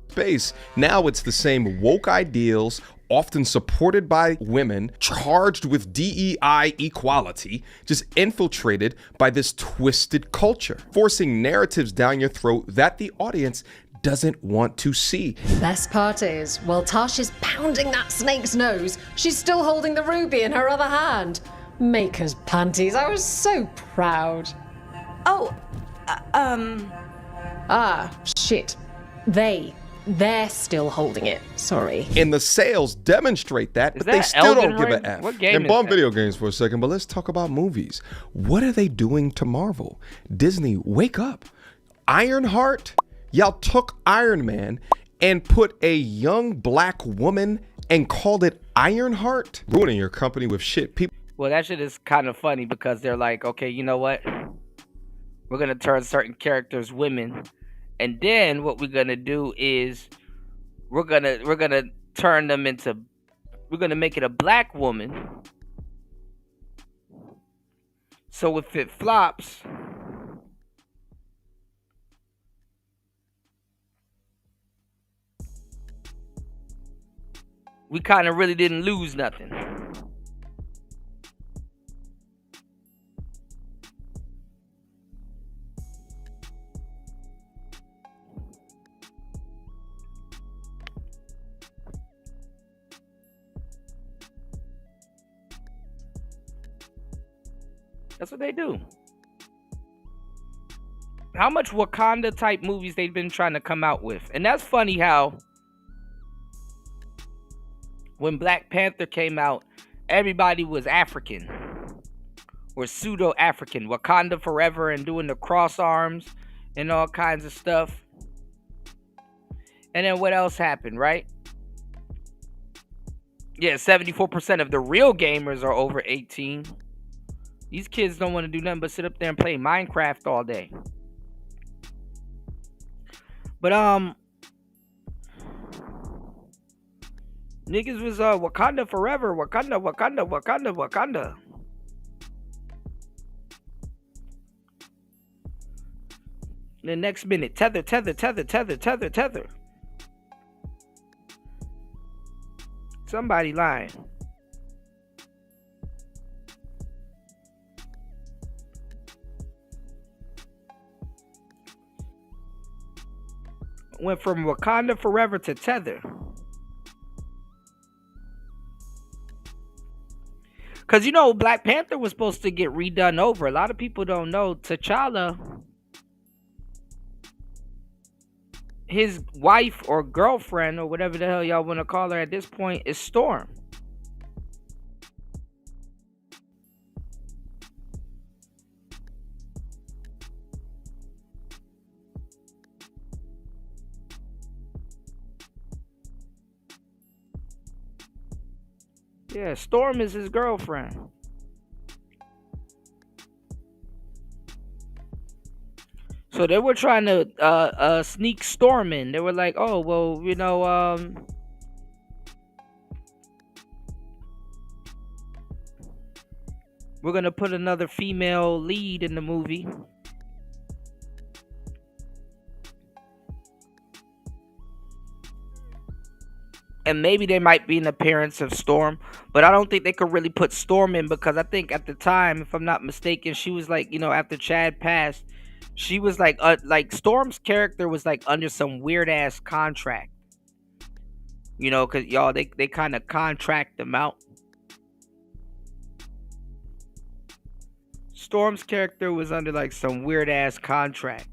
S1: Space. Now it's the same woke ideals, often supported by women, charged with DEI equality, just infiltrated by this twisted culture, forcing narratives down your throat that the audience doesn't want to see.
S14: Best part is, while Tash is pounding that snake's nose, she's still holding the ruby in her other hand. Maker's panties, I was so proud.
S16: Oh,
S14: Ah, shit. They're still holding it. Sorry.
S1: And the sales demonstrate that, but
S6: that
S1: they still
S6: Elden
S1: don't give a
S6: Ring?
S1: F.
S6: What game
S1: And
S6: is
S1: bomb
S6: that?
S1: video games for a second, but let's talk about movies. What are they doing to Marvel? Disney, wake up. Ironheart? Y'all took Iron Man and put a young black woman and called it Ironheart? Ruining your company with shit. People.
S6: Well, that shit is kind of funny because they're like, okay, you know what? We're gonna turn certain characters women, and then what we're gonna do is we're gonna turn them into, we're gonna make it a black woman. So if it flops, we kind of really didn't lose nothing. That's what they do. How much Wakanda type movies they've been trying to come out with. And that's funny how when Black Panther came out, everybody was African or pseudo-African. Wakanda forever and doing the cross arms and all kinds of stuff. And then what else happened, right? Yeah, 74% of the real gamers are over 18. These kids don't want to do nothing but sit up there and play Minecraft all day. But niggas was Wakanda forever, Wakanda. The next minute, tether. Somebody lying. Went from Wakanda forever to tether. Because, you know, Black Panther was supposed to get redone over. A lot of people don't know. T'Challa, his wife or girlfriend or whatever the hell y'all want to call her at this point is Storm. Yeah, Storm is his girlfriend. So they were trying to sneak Storm in. They were like, oh, well, you know, we're going to put another female lead in the movie. And maybe there might be an appearance of Storm, but I don't think they could really put Storm in because I think at the time, if I'm not mistaken, she was like, you know, after Chad passed, she was like Storm's character was like under some weird ass contract, you know, because y'all they kind of contract them out. Storm's character was under like some weird ass contract,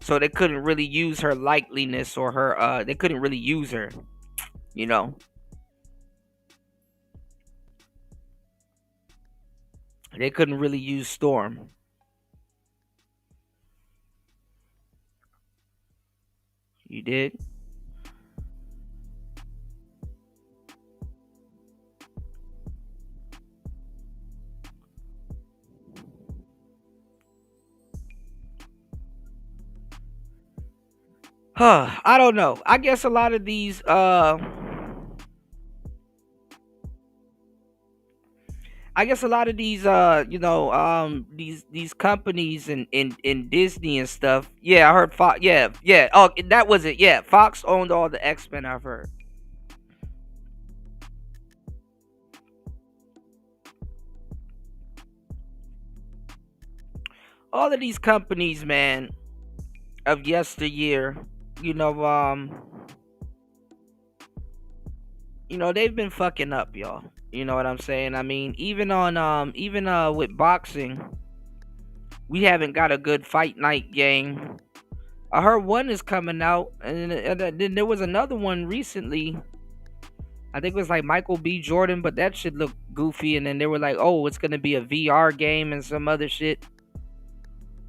S6: so they couldn't really use her likeliness or her they couldn't really use her. You know, they couldn't really use Storm. You did? I don't know. I guess a lot of these you know, these companies in Disney and stuff. Yeah, I heard Fox. Yeah. Oh, that was it. Yeah, Fox owned all the X-Men, I've heard. All of these companies, man, of yesteryear, you know, they've been fucking up, y'all. You know what I'm saying? I mean, even with boxing, we haven't got a good fight night game. I heard one is coming out, and then there was another one recently. I think it was like Michael B. Jordan, but that shit looked goofy. And then they were like, oh, it's gonna be a VR game and some other shit.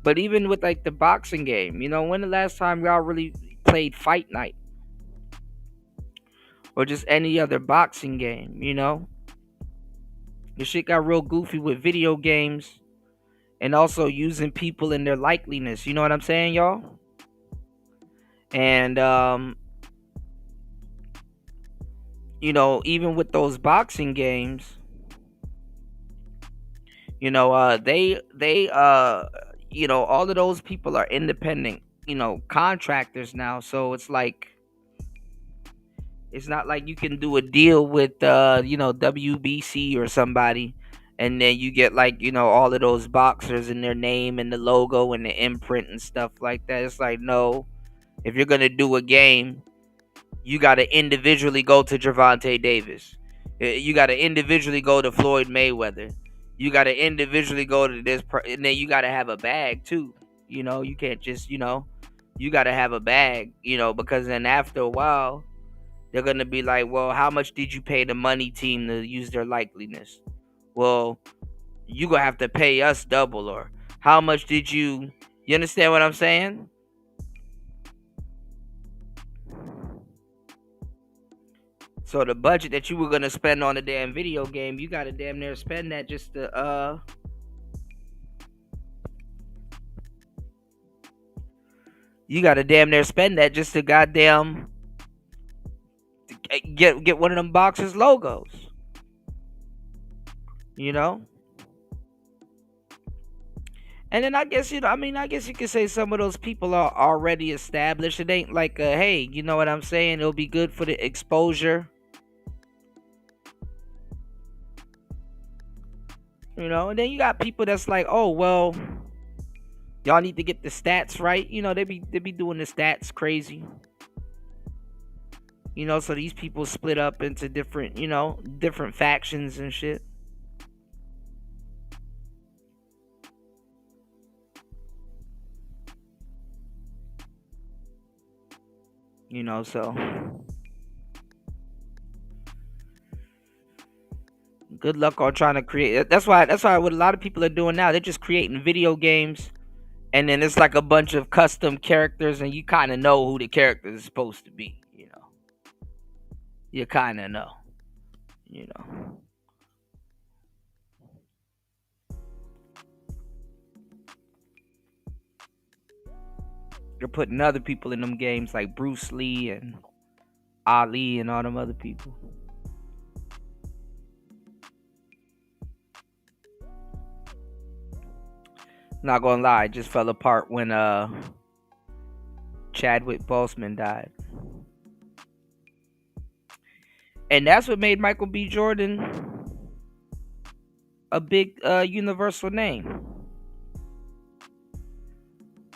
S6: But even with like the boxing game, you know, when the last time y'all really played Fight Night? Or just any other boxing game, you know? The shit got real goofy with video games and also using people in their likeliness. You know what I'm saying, y'all? And, you know, even with those boxing games, you know, they you know, all of those people are independent, you know, contractors now. So it's like, it's not like you can do a deal with, you know, WBC or somebody, and then you get like, you know, all of those boxers and their name and the logo and the imprint and stuff like that. It's like, no, if you're gonna do a game, you gotta individually go to Gervonta Davis. You gotta individually go to Floyd Mayweather. You gotta individually go to this, and then you gotta have a bag too. You know, you can't just, you know, you gotta have a bag, you know, because then after a while, they're going to be like, well, how much did you pay the money team to use their likeliness? Well, you going to have to pay us double. Or how much did you understand what I'm saying? So the budget that you were going to spend on a damn video game, you got to damn near spend that just to, you got to damn near spend that just to goddamn get one of them boxers logos, you know. And then I guess, you know, I mean, I guess you could say some of those people are already established. It ain't like hey, you know what I'm saying, it'll be good for the exposure, you know. And then you got people that's like, oh well, y'all need to get the stats right, you know. They be doing the stats crazy. You know, so these people split up into different, you know, different factions and shit. You know, so good luck on trying to create. That's why what a lot of people are doing now. They're just creating video games, and then it's like a bunch of custom characters, and you kind of know who the character is supposed to be. You kind of know, you know. You're putting other people in them games like Bruce Lee and Ali and all them other people. Not gonna lie, it just fell apart when Chadwick Boseman died. And that's what made Michael B. Jordan a big universal name.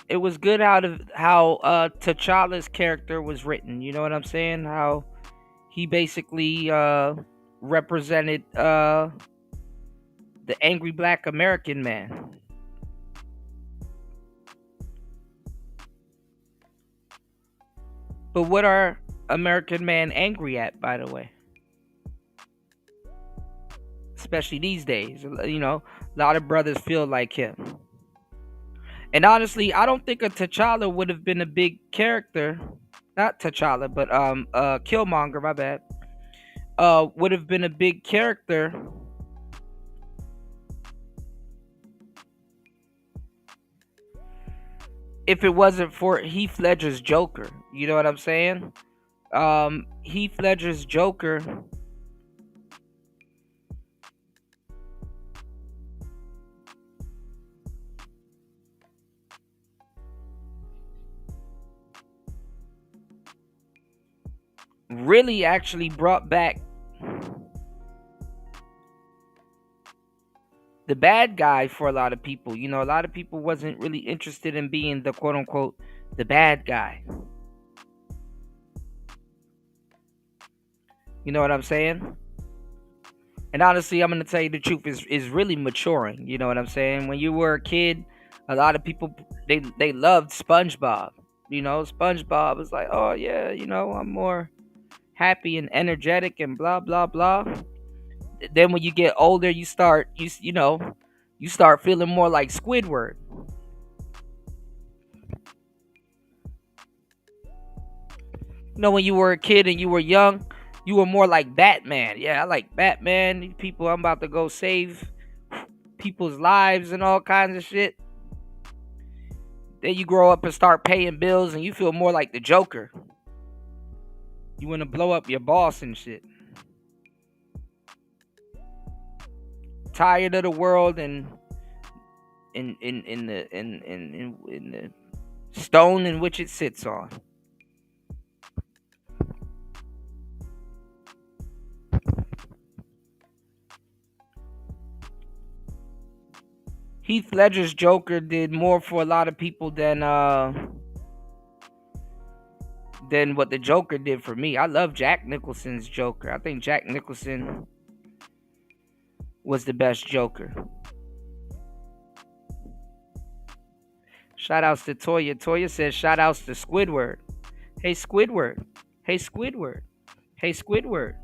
S6: It was good how T'Challa's character was written. You know what I'm saying? How he basically represented the angry black American man. But what are American man angry at, by the way? Especially these days, you know, a lot of brothers feel like him. And honestly, I don't think a T'Challa would have been a big character. Not T'Challa, but Killmonger, my bad. Would have been a big character if it wasn't for Heath Ledger's Joker. You know what I'm saying? Heath Ledger's Joker really actually brought back the bad guy for a lot of people. You know, a lot of people wasn't really interested in being the quote unquote the bad guy. You know what I'm saying? And honestly, I'm gonna tell you the truth, is really maturing. You know what I'm saying? When you were a kid, a lot of people they loved SpongeBob. You know, SpongeBob was like, oh yeah, you know, I'm more happy and energetic and blah blah blah. Then when you get older, you start feeling more like Squidward. You know, when you were a kid and you were young, you were more like Batman. Yeah, I like Batman. These people, I'm about to go save people's lives and all kinds of shit. Then you grow up and start paying bills and you feel more like the Joker. You want to blow up your boss and shit. Tired of the world and in the stone in which it sits on. Heath Ledger's Joker did more for a lot of people than what the Joker did for me. I love Jack Nicholson's Joker. I think Jack Nicholson was the best Joker. Shout outs to Toya. Toya says shout outs to Squidward. Hey Squidward. Hey Squidward. Hey Squidward.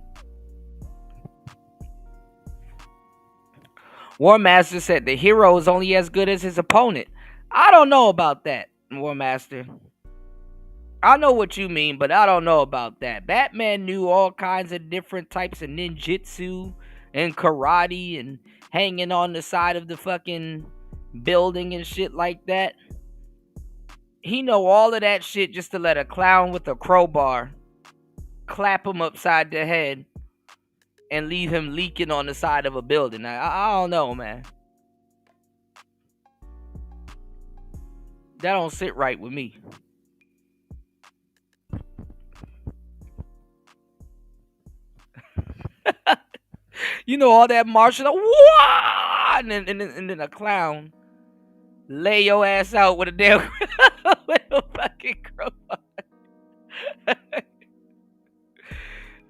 S6: War Master said the hero is only as good as his opponent. I don't know about that, War Master. I know what you mean, but I don't know about that. Batman knew all kinds of different types of ninjutsu and karate and hanging on the side of the fucking building and shit like that. He know all of that shit just to let a clown with a crowbar clap him upside the head and leave him leaking on the side of a building. I don't know, man. That don't sit right with me. You know, all that martial art, and then a clown lay your ass out with a damn with a fucking crowbar.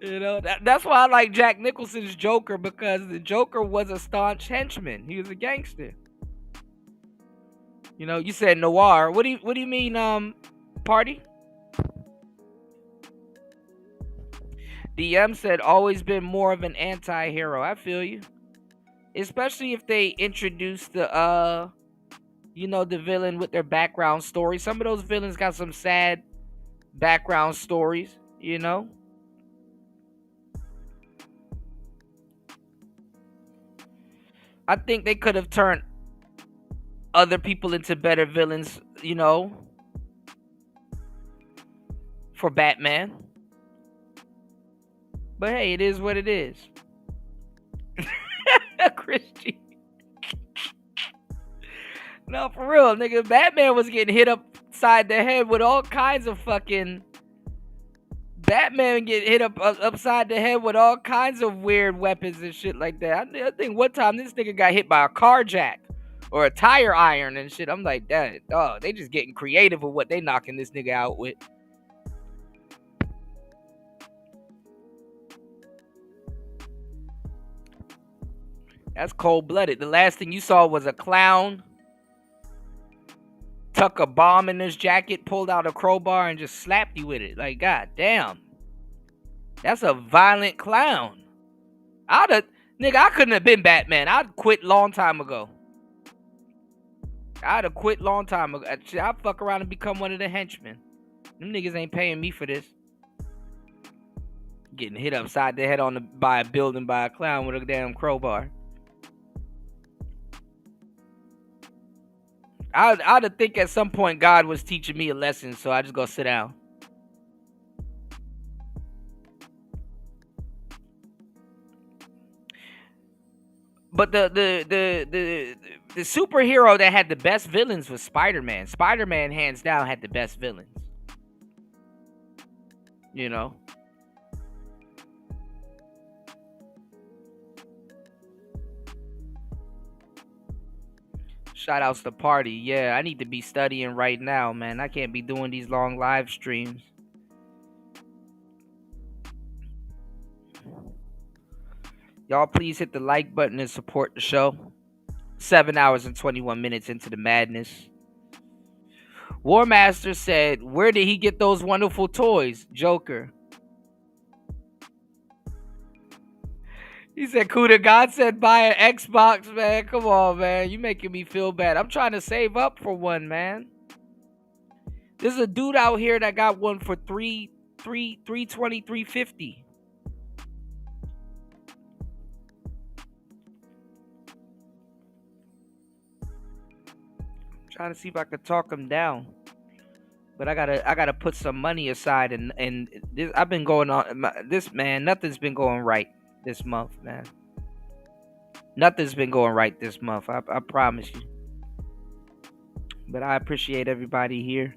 S6: You know, that's why I like Jack Nicholson's Joker, because the Joker was a staunch henchman. He was a gangster. You know, you said noir. What do you mean, Party? DM said always been more of an anti-hero. I feel you. Especially if they introduce the the villain with their background story. Some of those villains got some sad background stories, you know. I think they could have turned other people into better villains, you know, for Batman. But hey, it is what it is. Christian. No, for real, nigga. Batman was getting hit upside the head with all kinds of fucking... Batman get hit upside the head with all kinds of weird weapons and shit like that. I think one time this nigga got hit by a car jack or a tire iron and shit. I'm like, that, oh, they just getting creative with what they knocking this nigga out with. That's cold-blooded. The last thing you saw was a clown tuck a bomb in his jacket, pulled out a crowbar, and just slapped you with it. Like, god damn. That's a violent clown. I couldn't have been Batman. I'd quit long time ago. I'd have quit long time ago. I'd fuck around and become one of the henchmen. Them niggas ain't paying me for this. Getting hit upside the head by a building by a clown with a damn crowbar. I'd think at some point God was teaching me a lesson, so I just go sit down. But the superhero that had the best villains was Spider-Man. Spider-Man, hands down, had the best villains. You know? Shout outs to Party. Yeah, I need to be studying right now, man. I can't be doing these long live streams. Y'all please hit the like button and support the show. 7 hours and 21 minutes into the madness. War Master said, where did he get those wonderful toys? Joker. He said, Kuda, God said buy an Xbox, man. Come on, man. You making me feel bad. I'm trying to save up for one, man. There's a dude out here that got one for $320, $350. Trying to see if I could talk him down, but I gotta put some money aside, and this, I've been going on this, man. Nothing's been going right this month, man. Nothing's been going right this month. I promise you. But I appreciate everybody here.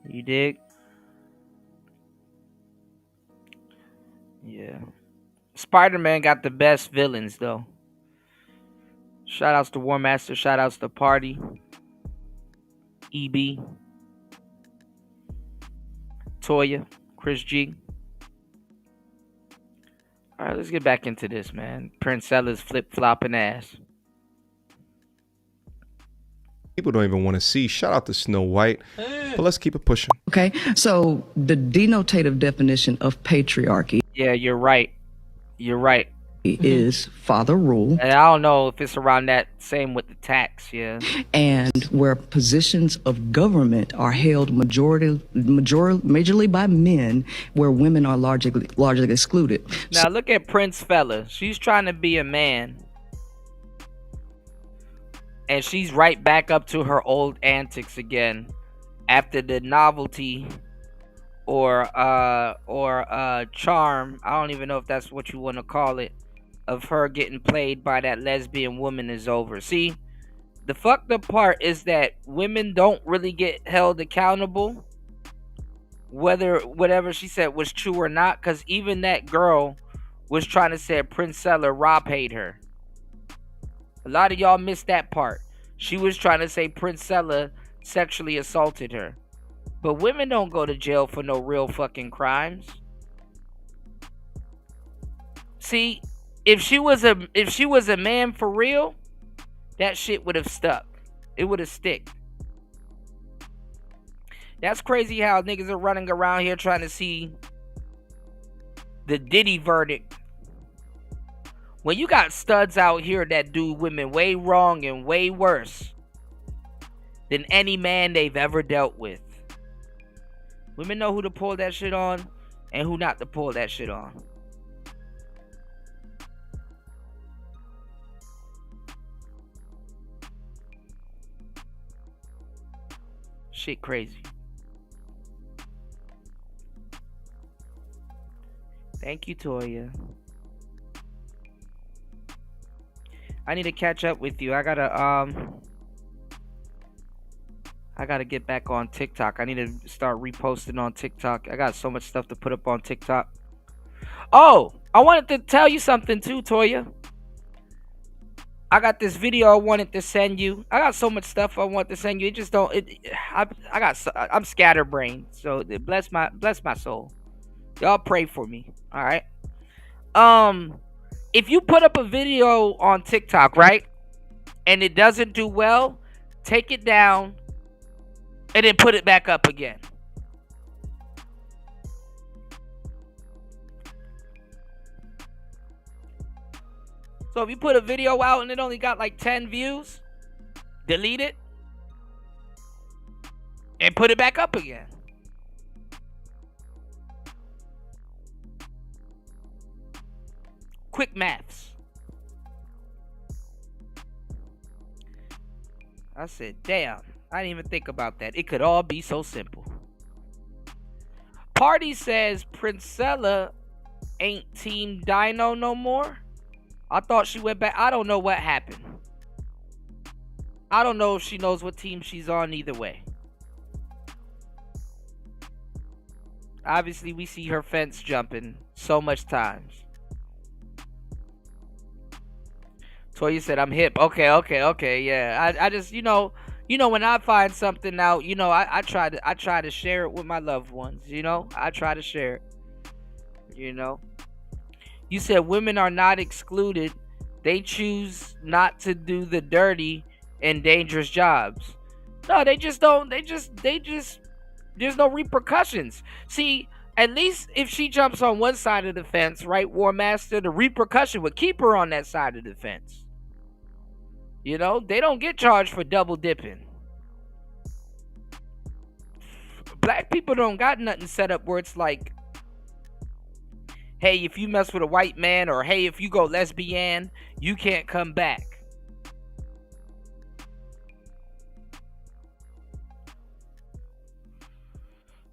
S6: You dig? Yeah. Spider-Man got the best villains though. Shout outs to War Master, shout outs to Party, EB, Toya, Chris G. Alright, let's get back into this, man. Princella's flip-flopping ass.
S1: People don't even want to see. Shout out to Snow White. But let's keep it pushing.
S4: Okay, so the denotative definition of patriarchy.
S6: Yeah, you're right. You're right.
S4: Is father rule.
S6: And I don't know if it's around that same with the tax, yeah.
S4: And where positions of government are held majorly by men, where women are largely excluded.
S6: Now look at Prince Fella. She's trying to be a man. And she's right back up to her old antics again after the novelty or charm, I don't even know if that's what you want to call it, of her getting played by that lesbian woman is over. See, the fucked up part is that women don't really get held accountable, whether whatever she said was true or not, because even that girl was trying to say Princella Rob paid her. A lot of y'all missed that part. She was trying to say Princella sexually assaulted her. But women don't go to jail for no real fucking crimes. See, if she was a man for real, that shit would have stuck. It would have stick. That's crazy how niggas are running around here trying to see the Diddy verdict. When you got studs out here that do women way wrong and way worse than any man they've ever dealt with. Women know who to pull that shit on and who not to pull that shit on. Shit crazy. Thank you, Toya. I need to catch up with you. I gotta get back on TikTok. I need to start reposting on TikTok. I got so much stuff to put up on TikTok. Oh, I wanted to tell you something too, Toya. I got this video I wanted to send you. I got so much stuff I want to send you. It just don't. I'm scatterbrained. So bless my soul. Y'all pray for me. All right. If you put up a video on TikTok, right, and it doesn't do well, take it down and then put it back up again. So if you put a video out and it only got like 10 views, delete it and put it back up again. Quick maths. I said, damn, I didn't even think about that. It could all be so simple. Party says Princella ain't Team Dino no more. I thought she went back. I don't know what happened. I don't know if she knows what team she's on either way. Obviously, we see her fence jumping so much times. Toya said, I'm hip. Okay, yeah. I just, you know, when I find something out, I try to share it with my loved ones, I try to share it, You said women are not excluded. They choose not to do the dirty and dangerous jobs. No, they just don't. They just, there's no repercussions. See, at least if she jumps on one side of the fence, right, War Master, the repercussion would keep her on that side of the fence. You know, they don't get charged for double dipping. Black people don't got nothing set up where it's like, hey, if you mess with a white man, or hey, if you go lesbian, you can't come back.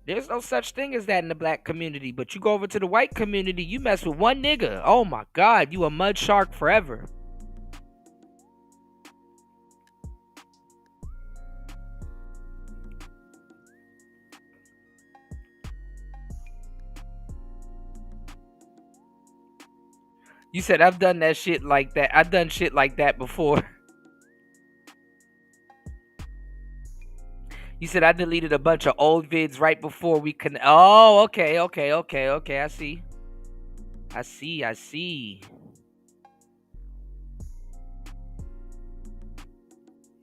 S6: There's no such thing as that in the black community. But you go over to the white community, you mess with one nigga, oh my God, you a mud shark forever. You said I've done that shit like that. I've done shit like that before. You said I deleted a bunch of old vids right before we can. Oh, okay. I see.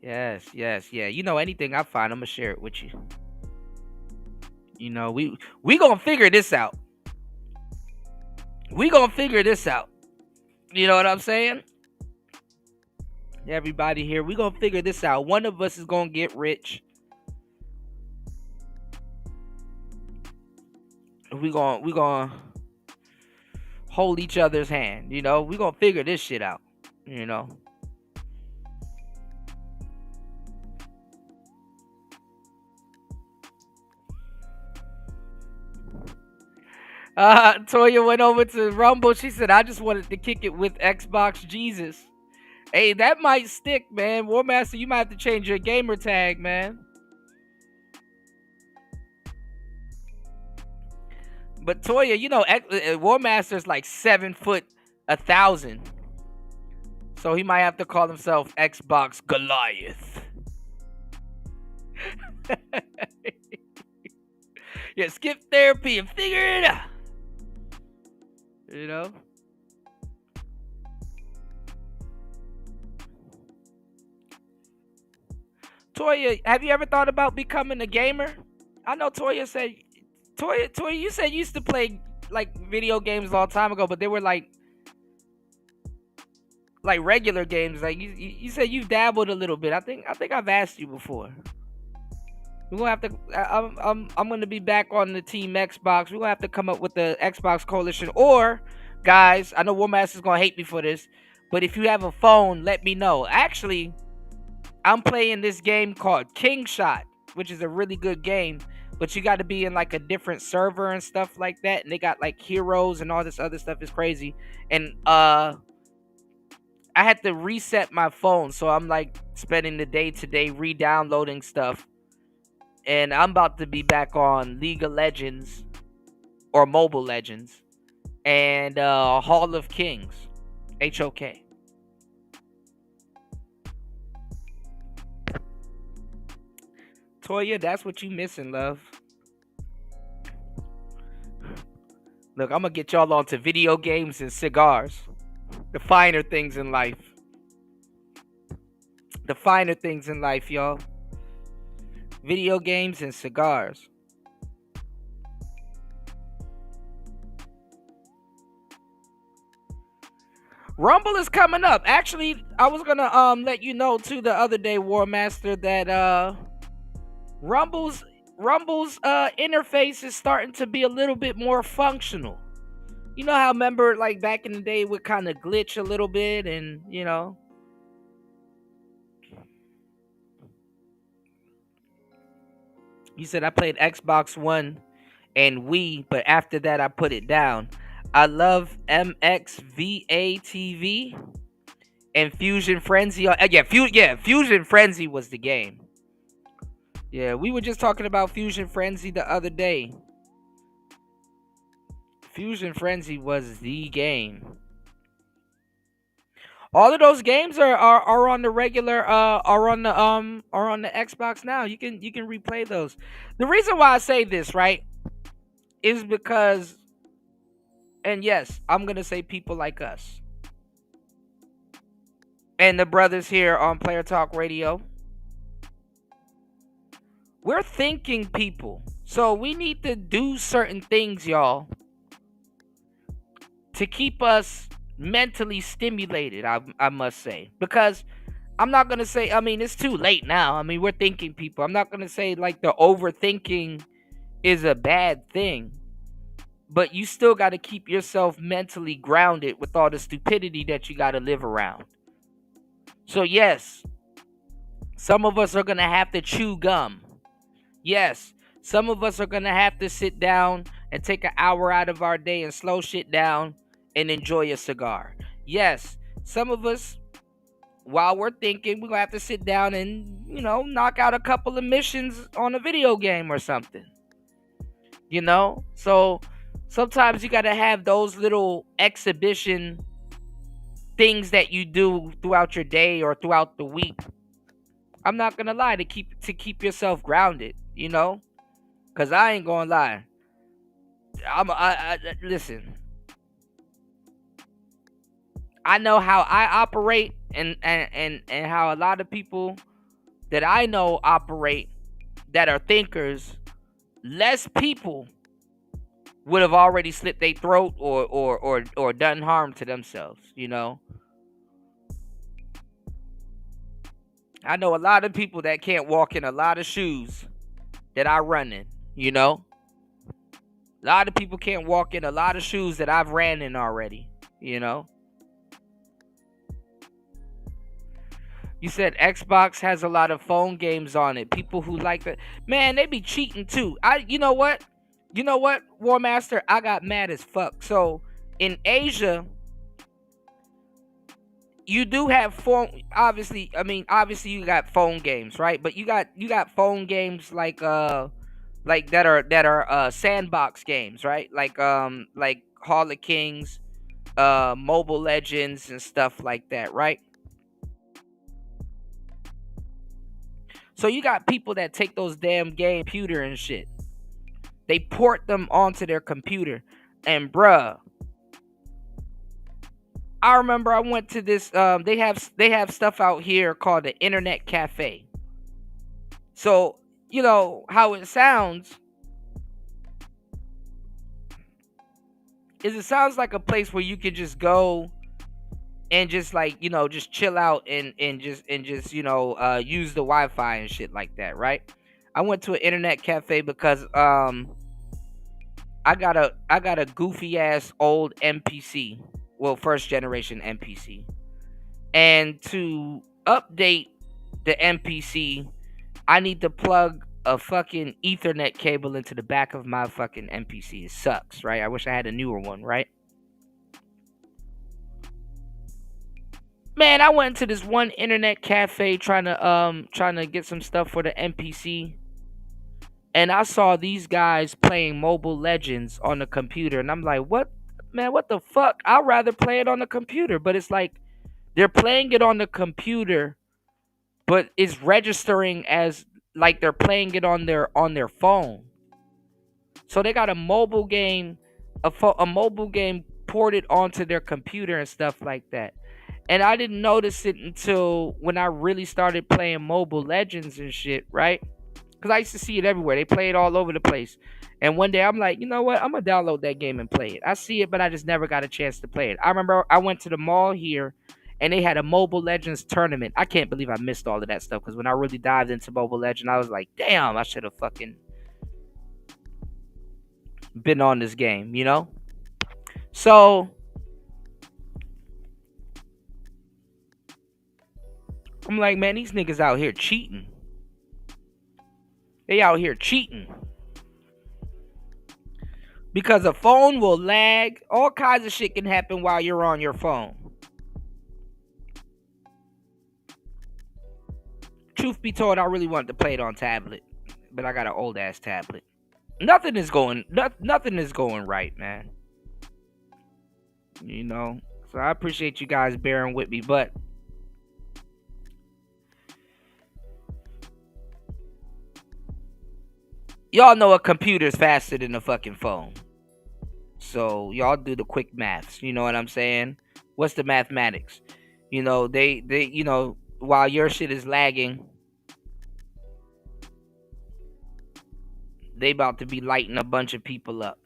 S6: Yes. Yeah. You know, anything I find, I'm gonna share it with you. You know, we gonna figure this out. We gonna figure this out. You know what I'm saying? Everybody here, we gonna figure this out. One of us is gonna get rich. We gonna hold each other's hand. You know, we gonna figure this shit out. You know. Toya went over to Rumble. She said, I just wanted to kick it with Xbox Jesus. Hey, that might stick, man. War Master, you might have to change your gamer tag, man. But Toya, you know, War Master's like 7'1,000. So he might have to call himself Xbox Goliath. Yeah, skip therapy and figure it out. You know? Toya, have you ever thought about becoming a gamer? I know Toya said, Toya, you said you used to play like video games a long time ago, but they were like regular games. Like you said you dabbled a little bit. I think I've asked you before. We're gonna have to. I'm gonna be back on the Team Xbox. We're gonna have to come up with the Xbox Coalition. Or, guys, I know War Master's gonna hate me for this, but if you have a phone, let me know. Actually, I'm playing this game called King Shot, which is a really good game. But you got to be in like a different server and stuff like that, and they got like heroes and all this other stuff. Is crazy. And I had to reset my phone, so I'm like spending the day today re-downloading stuff. And I'm about to be back on League of Legends or Mobile Legends and Hall of Kings, HOK. Toya, that's what you missing, love. Look, I'm gonna get y'all onto video games and cigars. The finer things in life. The finer things in life, y'all. Video games and cigars. Rumble is coming up. Actually, I was gonna let you know too the other day, War Master, that Rumble's interface is starting to be a little bit more functional. You know how, remember, like back in the day, it would kind of glitch a little bit, and you know. You said I played Xbox One and Wii, but after that I put it down. I love MXVA TV and Fusion Frenzy. Fusion Frenzy was the game. Yeah, we were just talking about Fusion Frenzy the other day. Fusion Frenzy was the game. All of those games are on the regular are on the Xbox now. You can replay those. The reason why I say this, right, is because And yes, I'm going to say people like us. And the brothers here on Player Talk Radio. We're thinking people. So we need to do certain things, y'all, to keep us mentally stimulated, I must say. Because I'm not going to say, I mean, it's too late now. I mean, we're thinking people. I'm not going to say like the overthinking is a bad thing. But you still got to keep yourself mentally grounded with all the stupidity that you got to live around. So yes, some of us are going to have to chew gum. Yes, some of us are going to have to sit down and take an hour out of our day and slow shit down and enjoy a cigar. Yes, some of us, while we're thinking, we're going to have to sit down and, you know, knock out a couple of missions on a video game or something. You know? So sometimes you got to have those little exhibition things that you do throughout your day or throughout the week. I'm not going to lie, to keep yourself grounded, you know? Because I ain't going to lie. Listen. I know how I operate and how a lot of people that I know operate that are thinkers. Less people would have already slit their throat or done harm to themselves, you know? I know a lot of people that can't walk in a lot of shoes that I run in, you know? A lot of people can't walk in a lot of shoes that I've ran in already, you know? You said Xbox has a lot of phone games on it. People who like that, man, they be cheating too. You know what, War Master? I got mad as fuck. So in Asia, you do have phone. Obviously, you got phone games, right? But you got phone games like that are sandbox games, right? Like Hall of Kings, Mobile Legends, and stuff like that, right? So you got people that take those damn game computer and shit. They port them onto their computer. And bruh, I remember I went to this, they have stuff out here called the Internet Cafe. So, you know how it sounds is it sounds like a place where you could just go and just like, you know, just chill out and just you know, use the Wi-Fi and shit like that, right? I went to an internet cafe because I got a goofy ass old MPC, well, first generation MPC, and to update the MPC, I need to plug a fucking Ethernet cable into the back of my fucking MPC. It sucks, right? I wish I had a newer one, right? Man, I went to this one internet cafe trying to get some stuff for the MPC. And I saw these guys playing Mobile Legends on the computer. And I'm like, what? Man, what the fuck? I'd rather play it on the computer. But it's like, they're playing it on the computer, but it's registering as like they're playing it on their phone. So they got a mobile game, a mobile game ported onto their computer and stuff like that. And I didn't notice it until when I really started playing Mobile Legends and shit, right? Because I used to see it everywhere. They play it all over the place. And one day I'm like, you know what? I'm going to download that game and play it. I see it, but I just never got a chance to play it. I remember I went to the mall here and they had a Mobile Legends tournament. I can't believe I missed all of that stuff because when I really dived into Mobile Legends, I was like, damn, I should have fucking been on this game, you know? So I'm like, man, these niggas out here cheating. They out here cheating. Because a phone will lag. All kinds of shit can happen while you're on your phone. Truth be told, I really wanted to play it on tablet. But I got an old ass tablet. Nothing is going right, man. You know? So I appreciate you guys bearing with me, but y'all know a computer's faster than a fucking phone. So y'all do the quick maths. You know what I'm saying? What's the mathematics? You know, they you know, while your shit is lagging, they about to be lighting a bunch of people up.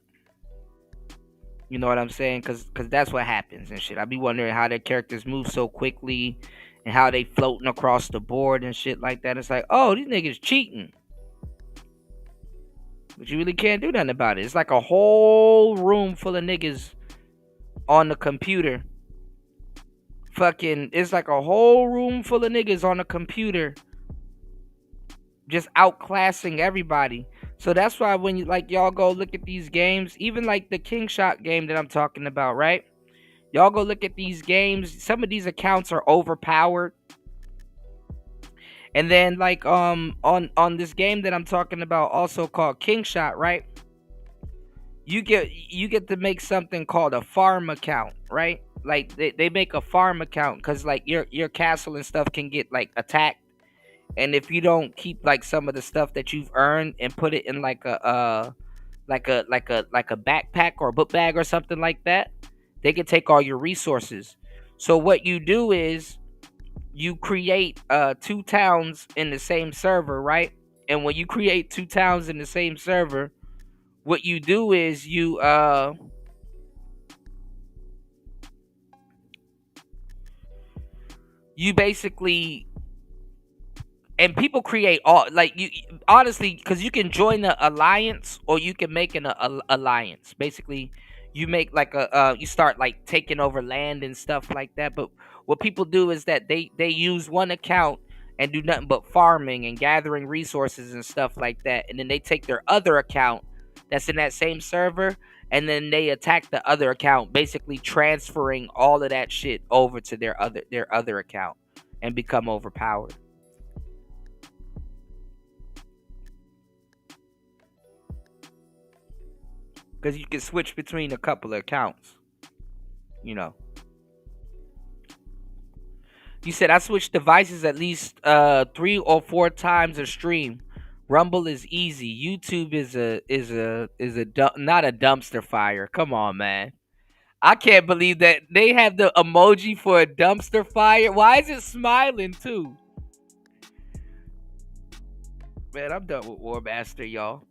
S6: You know what I'm saying? Cause that's what happens and shit. I be wondering how their characters move so quickly and how they floating across the board and shit like that. It's like, oh, these niggas cheating. But you really can't do nothing about it. It's like a whole room full of niggas on the computer. It's like a whole room full of niggas on the computer just outclassing everybody. So that's why when you like y'all go look at these games, even like the King Shot game that I'm talking about, right? Y'all go look at these games. Some of these accounts are overpowered. And then like on this game that I'm talking about, also called King Shot, right? You get to make something called a farm account, right? Like they make a farm account because like your castle and stuff can get like attacked. And if you don't keep like some of the stuff that you've earned and put it in like a backpack or a book bag or something like that, they can take all your resources. So what you do is you create 2 towns in the same server, right? And when you create 2 towns in the same server, what you do is you basically, and people create all, like, you honestly, because you can join the alliance or you can make an alliance. Basically, you make like you start like taking over land and stuff like that. But what people do is that they use one account and do nothing but farming and gathering resources and stuff like that. And then they take their other account that's in that same server and then they attack the other account, basically transferring all of that shit over to their other account and become overpowered. Because you can switch between a couple of accounts. You know. You said I switched devices at least 3 or 4 times a stream. Rumble is easy. YouTube is not a dumpster fire. Come on, man. I can't believe that they have the emoji for a dumpster fire. Why is it smiling too? Man, I'm done with War Master, y'all.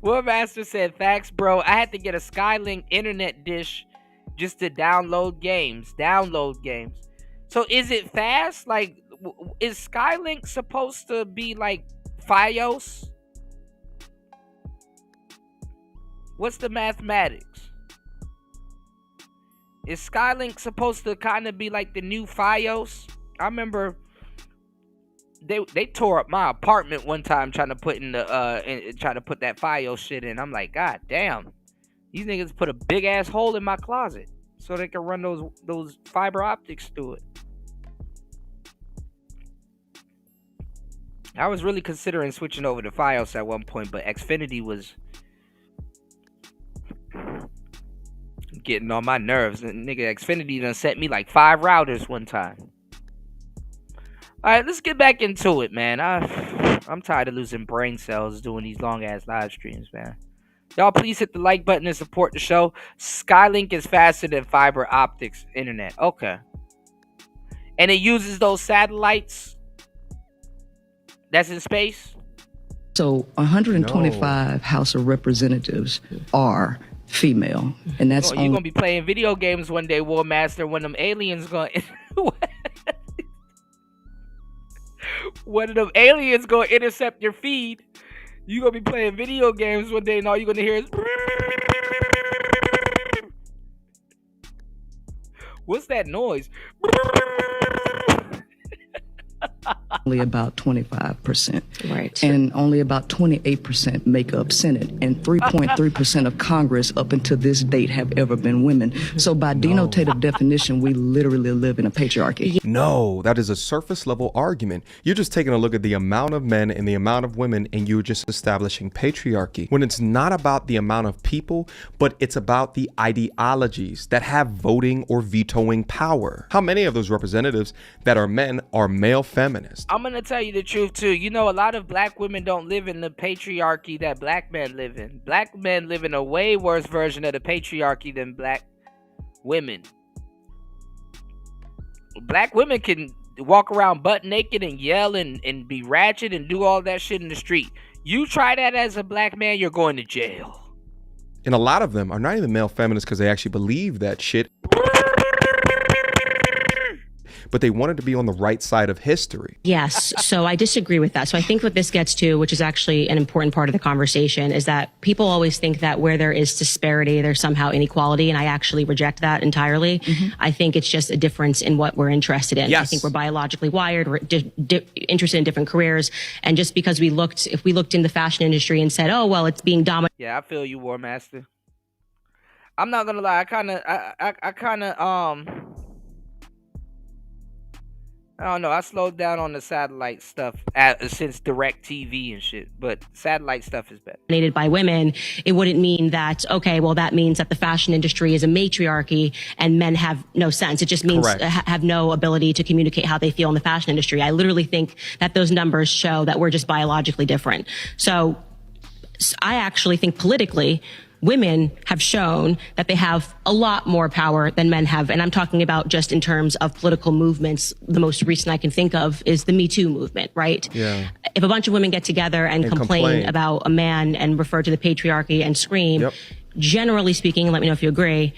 S6: War Master said, "Facts, bro. I had to get a Skylink internet dish just to download games. So is it fast? Like, is Skylink supposed to be like Fios? What's the mathematics? Is Skylink supposed to kind of be like the new Fios? I remember they tore up my apartment one time trying to put in the trying to put that Fios shit in. I'm like, God damn, these niggas put a big ass hole in my closet so they can run those fiber optics through it. I was really considering switching over to Fios at one point, but Xfinity was getting on my nerves. Nigga, Xfinity done sent me like 5 routers one time. All right, let's get back into it, man. I'm tired of losing brain cells doing these long ass live streams, man. Y'all please hit the like button and support the show. Skylink is faster than fiber optics internet. Okay. And it uses those satellites that's in space?
S4: So 125 House of Representatives are female, and that's
S6: you're gonna be playing video games one day, War Master, when them aliens gonna one of them aliens gonna intercept your feed. You gonna be playing video games one day, and all you're gonna hear is what's that noise?
S4: only about 25%. Right. And only about 28% make up Senate. And 3.3% of Congress up until this date have ever been women. So by denotative definition, we literally live in a patriarchy.
S1: No, that is a surface level argument. You're just taking a look at the amount of men and the amount of women, and you're just establishing patriarchy. When it's not about the amount of people, but it's about the ideologies that have voting or vetoing power. How many of those representatives that are men are male feminists? feminist.
S6: I'm gonna tell you the truth too. You know, a lot of black women don't live in the patriarchy that black men live in. Black men live in a way worse version of the patriarchy than black women. Black women can walk around butt naked and yell and be ratchet and do all that shit in the street. You try that as a black man, you're going to jail.
S1: And a lot of them are not even male feminists because they actually believe that shit. But they wanted to be on the right side of history.
S10: Yes. So I disagree with that. So I think what this gets to, which is actually an important part of the conversation, is that people always think that where there is disparity, there's somehow inequality. And I actually reject that entirely. I think it's just a difference in what we're interested in.
S1: Yes.
S10: I think we're biologically wired, we're interested in different careers. And just because if we looked in the fashion industry and said, oh, well, it's being dominated.
S6: Yeah, I feel you, War Master. I'm not gonna lie, I don't know. I slowed down on the satellite stuff since DirecTV and shit, but satellite stuff is better.
S10: Dominated by women, it wouldn't mean that, okay, well, that means that the fashion industry is a matriarchy and men have no sense. It just means have no ability to communicate how they feel in the fashion industry. I literally think that those numbers show that we're just biologically different. So I actually think politically, women have shown that they have a lot more power than men have. And I'm talking about just in terms of political movements. The most recent I can think of is the Me Too movement, right?
S1: Yeah.
S10: If a bunch of women get together and complain about a man and refer to the patriarchy and scream, generally speaking, let me know if you agree,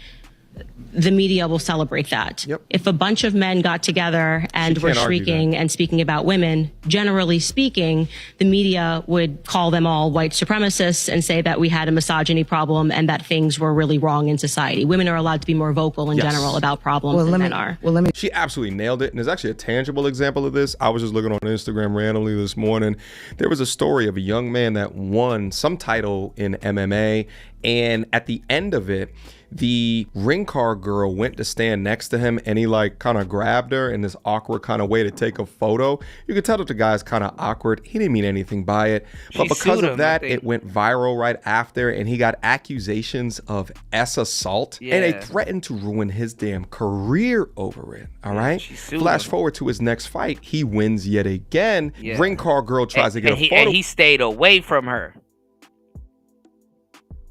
S10: the media will celebrate that. If a bunch of men got together and were shrieking and speaking about women, generally speaking, the media would call them all white supremacists and say that we had a misogyny problem and that things were really wrong in society. Women are allowed to be more vocal in general about problems than men are.
S1: She absolutely nailed it. And there's actually a tangible example of this. I was just looking on Instagram randomly this morning. There was a story of a young man that won some title in MMA. And at the end of it, the ring car girl went to stand next to him and he like kind of grabbed her in this awkward kind of way to take a photo. You could tell that the guy's kind of awkward. He didn't mean anything by it. But because of that, it went viral right after and he got accusations of assault and they threatened to ruin his damn career over it. All right. Flash forward to his next fight. He wins yet again. Ring car girl tries to get a photo.
S6: And he stayed away from her.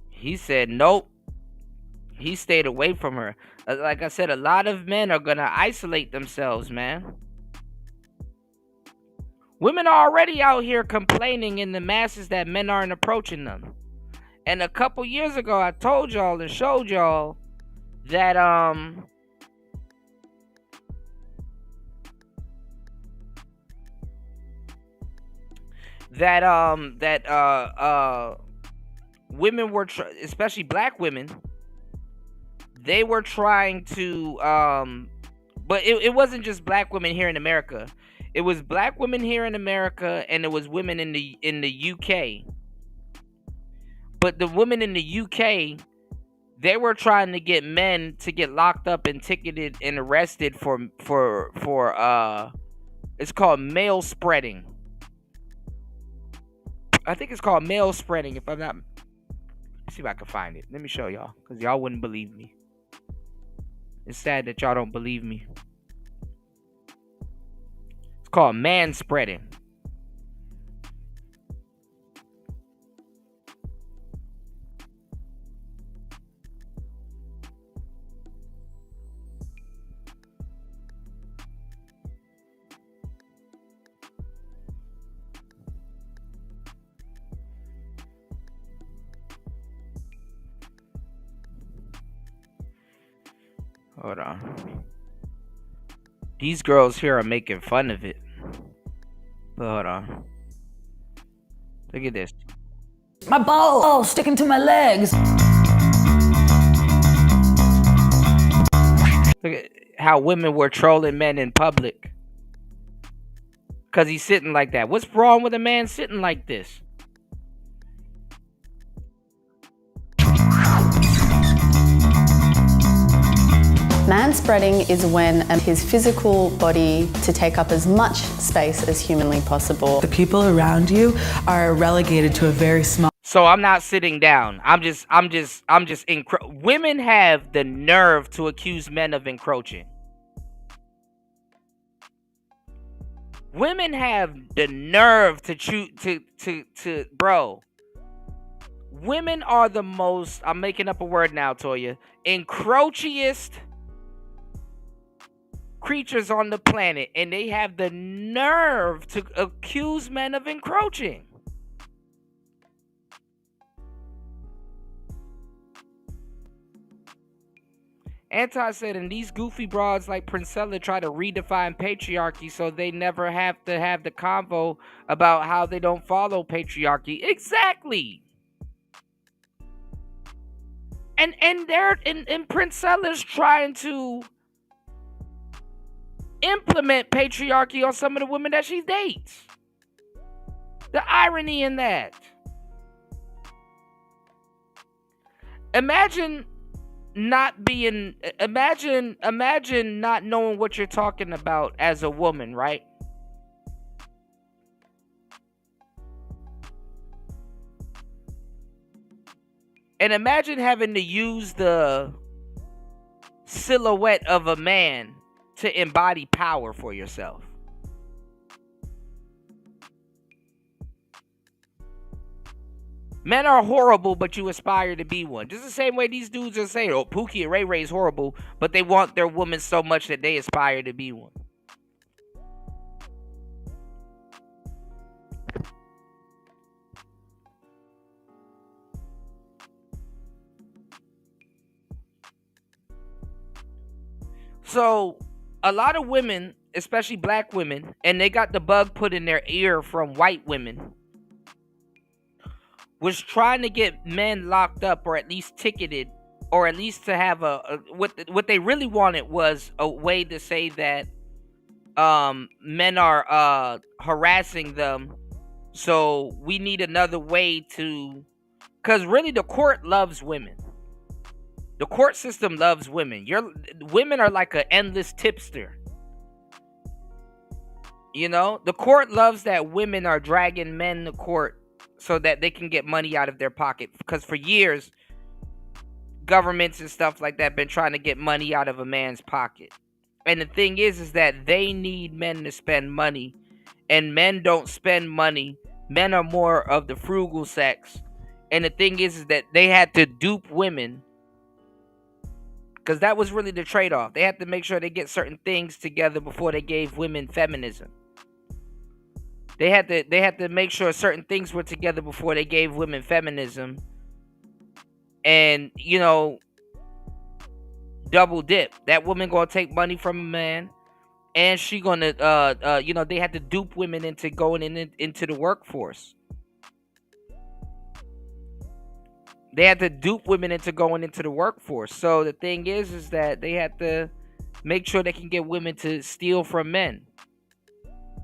S6: He said, nope. He stayed away from her. Like I said, a lot of men are going to isolate themselves, man. Women are already out here complaining in the masses that men aren't approaching them. And a couple years ago, I told y'all and showed y'all that, women were, especially black women, they were trying to, but it wasn't just black women here in America. It was black women here in America, and it was women in the UK. But the women in the UK, they were trying to get men to get locked up and ticketed and arrested for it's called mail spreading. I think it's called mail spreading. If I'm not, let's see if I can find it. Let me show y'all, because y'all wouldn't believe me. It's sad that y'all don't believe me. It's called man spreading. Hold on. These girls here are making fun of it. But hold on. Look at this.
S15: My ball sticking to my legs.
S6: Look at how women were trolling men in public. Because he's sitting like that. What's wrong with a man sitting like this?
S16: Manspreading is when his physical body to take up as much space as humanly possible.
S15: The people around you are relegated to a very small.
S6: So I'm not sitting down. Women have the nerve to accuse men of encroaching. Women have the nerve to choose to bro. Women are the most, I'm making up a word now, Toya, encroachiest creatures on the planet, and they have the nerve to accuse men of encroaching. Anti said, and these goofy broads like Princella try to redefine patriarchy so they never have to have the convo about how they don't follow patriarchy. Exactly. And Princella's trying to implement patriarchy on some of the women that she dates. The irony in that. Imagine not knowing what you're talking about as a woman, right? And imagine having to use the silhouette of a man to embody power for yourself. Men are horrible, but you aspire to be one. Just the same way these dudes are saying, oh, Pookie and Ray Ray is horrible, but they want their woman so much that they aspire to be one. So, a lot of women, especially black women, and they got the bug put in their ear from white women, was trying to get men locked up or at least ticketed, or at least to have what they really wanted was a way to say that men are harassing them. So we need another way to, because really the court loves women. The court system loves women. Women are like an endless tipster. You know, the court loves that women are dragging men to court so that they can get money out of their pocket. Because for years, governments and stuff like that been trying to get money out of a man's pocket. And the thing is that they need men to spend money. And men don't spend money. Men are more of the frugal sex. And the thing is that they had to dupe women. Because that was really the trade-off. They had to make sure they get certain things together before they gave women feminism. They had to make sure certain things were together before they gave women feminism. And, you know, double dip. That woman gonna take money from a man, and she gonna you know, they had to dupe women into going into the workforce. They had to dupe women into going into the workforce. So the thing is that they had to make sure they can get women to steal from men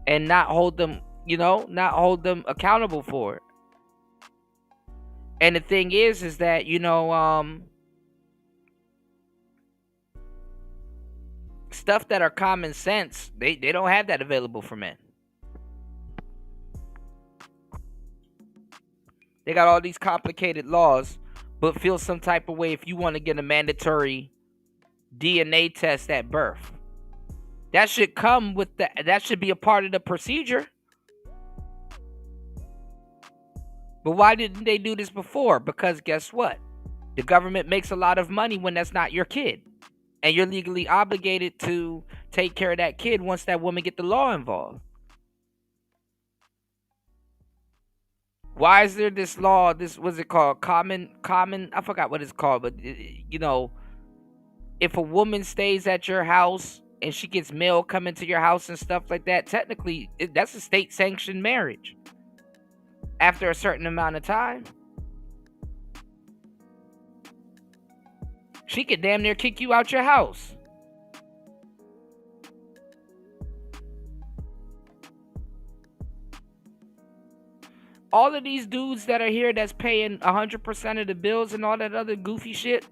S6: and not hold them, you know, not hold them accountable for it. And the thing is that, you know, stuff that are common sense, they don't have that available for men. They got all these complicated laws, but feel some type of way if you want to get a mandatory DNA test at birth. That should come with that should be a part of the procedure. But why didn't they do this before? Because guess what? The government makes a lot of money when that's not your kid. And you're legally obligated to take care of that kid once that woman get the law involved. Why is there this law, this, what's it called? Common, I forgot what it's called, but, you know, if a woman stays at your house and she gets mail coming to your house and stuff like that, technically, that's a state-sanctioned marriage. After a certain amount of time. She could damn near kick you out your house. All of these dudes that are here that's paying 100% of the bills and all that other goofy shit.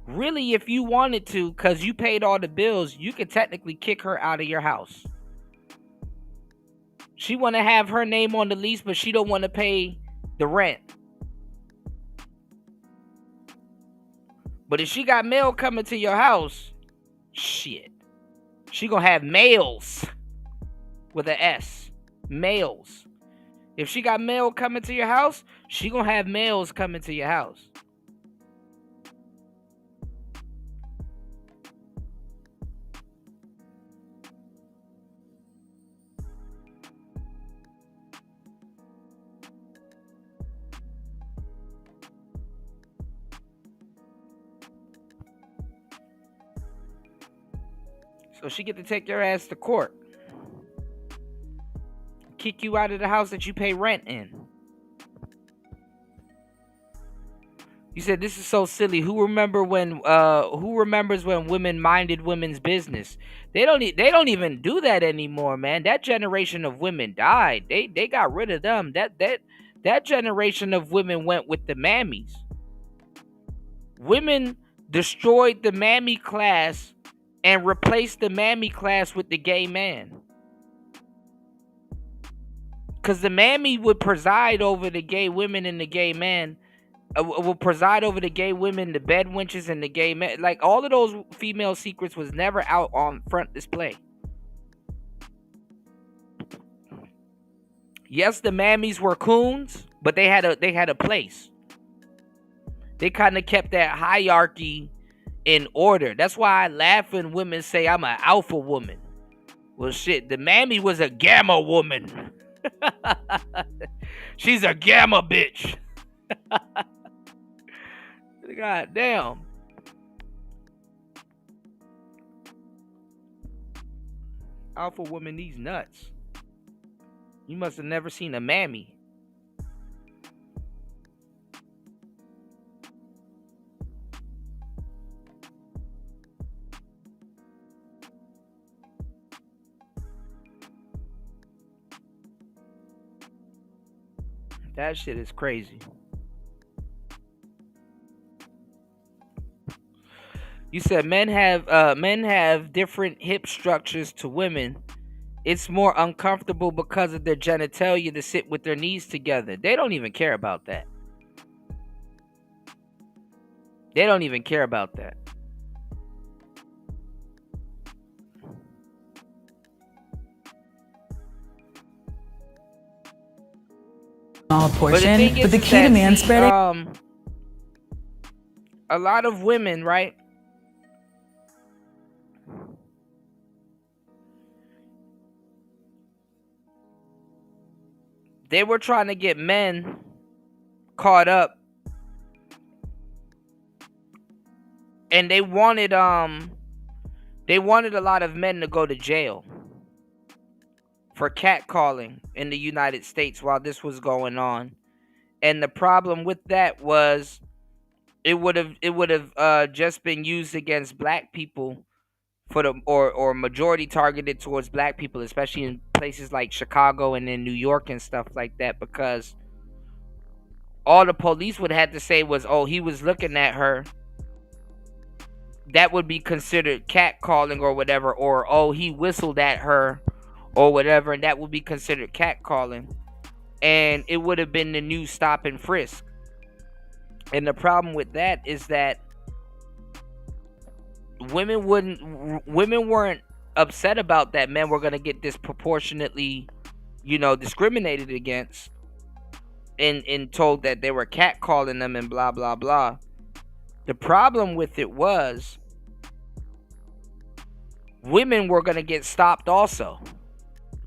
S6: Really, if you wanted to, because you paid all the bills, you could technically kick her out of your house. She want to have her name on the lease, but she don't want to pay the rent. But if she got mail coming to your house, shit. She gonna have mails with an S. Males. If she got mail coming to your house, she gonna have males coming to your house. So she get to take your ass to court. Kick you out of the house that you pay rent in. You said this is so silly. Who remembers when women minded women's business? They don't even do that anymore, man. That generation of women died. They got rid of them. That generation of women went with the mammies. Women destroyed the mammy class and replaced the mammy class with the gay man. Because the mammy would preside over the gay women and the gay man. Will preside over the gay women, the bed wenches, and the gay men. Like, all of those female secrets was never out on front display. Yes, the mammies were coons, but they had a place. They kind of kept that hierarchy in order. That's why I laugh when women say I'm an alpha woman. Well, shit, the mammy was a gamma woman. She's a gamma bitch. God damn. Alpha woman, these nuts. You must have never seen a mammy. That shit is crazy. You said men have different hip structures to women. It's more uncomfortable because of their genitalia to sit with their knees together. They don't even care about that. They don't even care about that.
S15: Portion, but the key to man spreading.
S6: A lot of women, right? They were trying to get men caught up, and they wanted a lot of men to go to jail for catcalling in the United States while this was going on. And the problem with that was it would have just been used against black people or majority targeted towards black people, especially in places like Chicago and in New York and stuff like that, because all the police would have to say was, oh, he was looking at her. That would be considered catcalling or whatever, or oh, he whistled at her or whatever, and that would be considered catcalling. And it would have been the new stop and frisk. And the problem with that is that women weren't upset about that men were going to get disproportionately, discriminated against and told that they were catcalling them and blah, blah, blah. The problem with it was women were going to get stopped also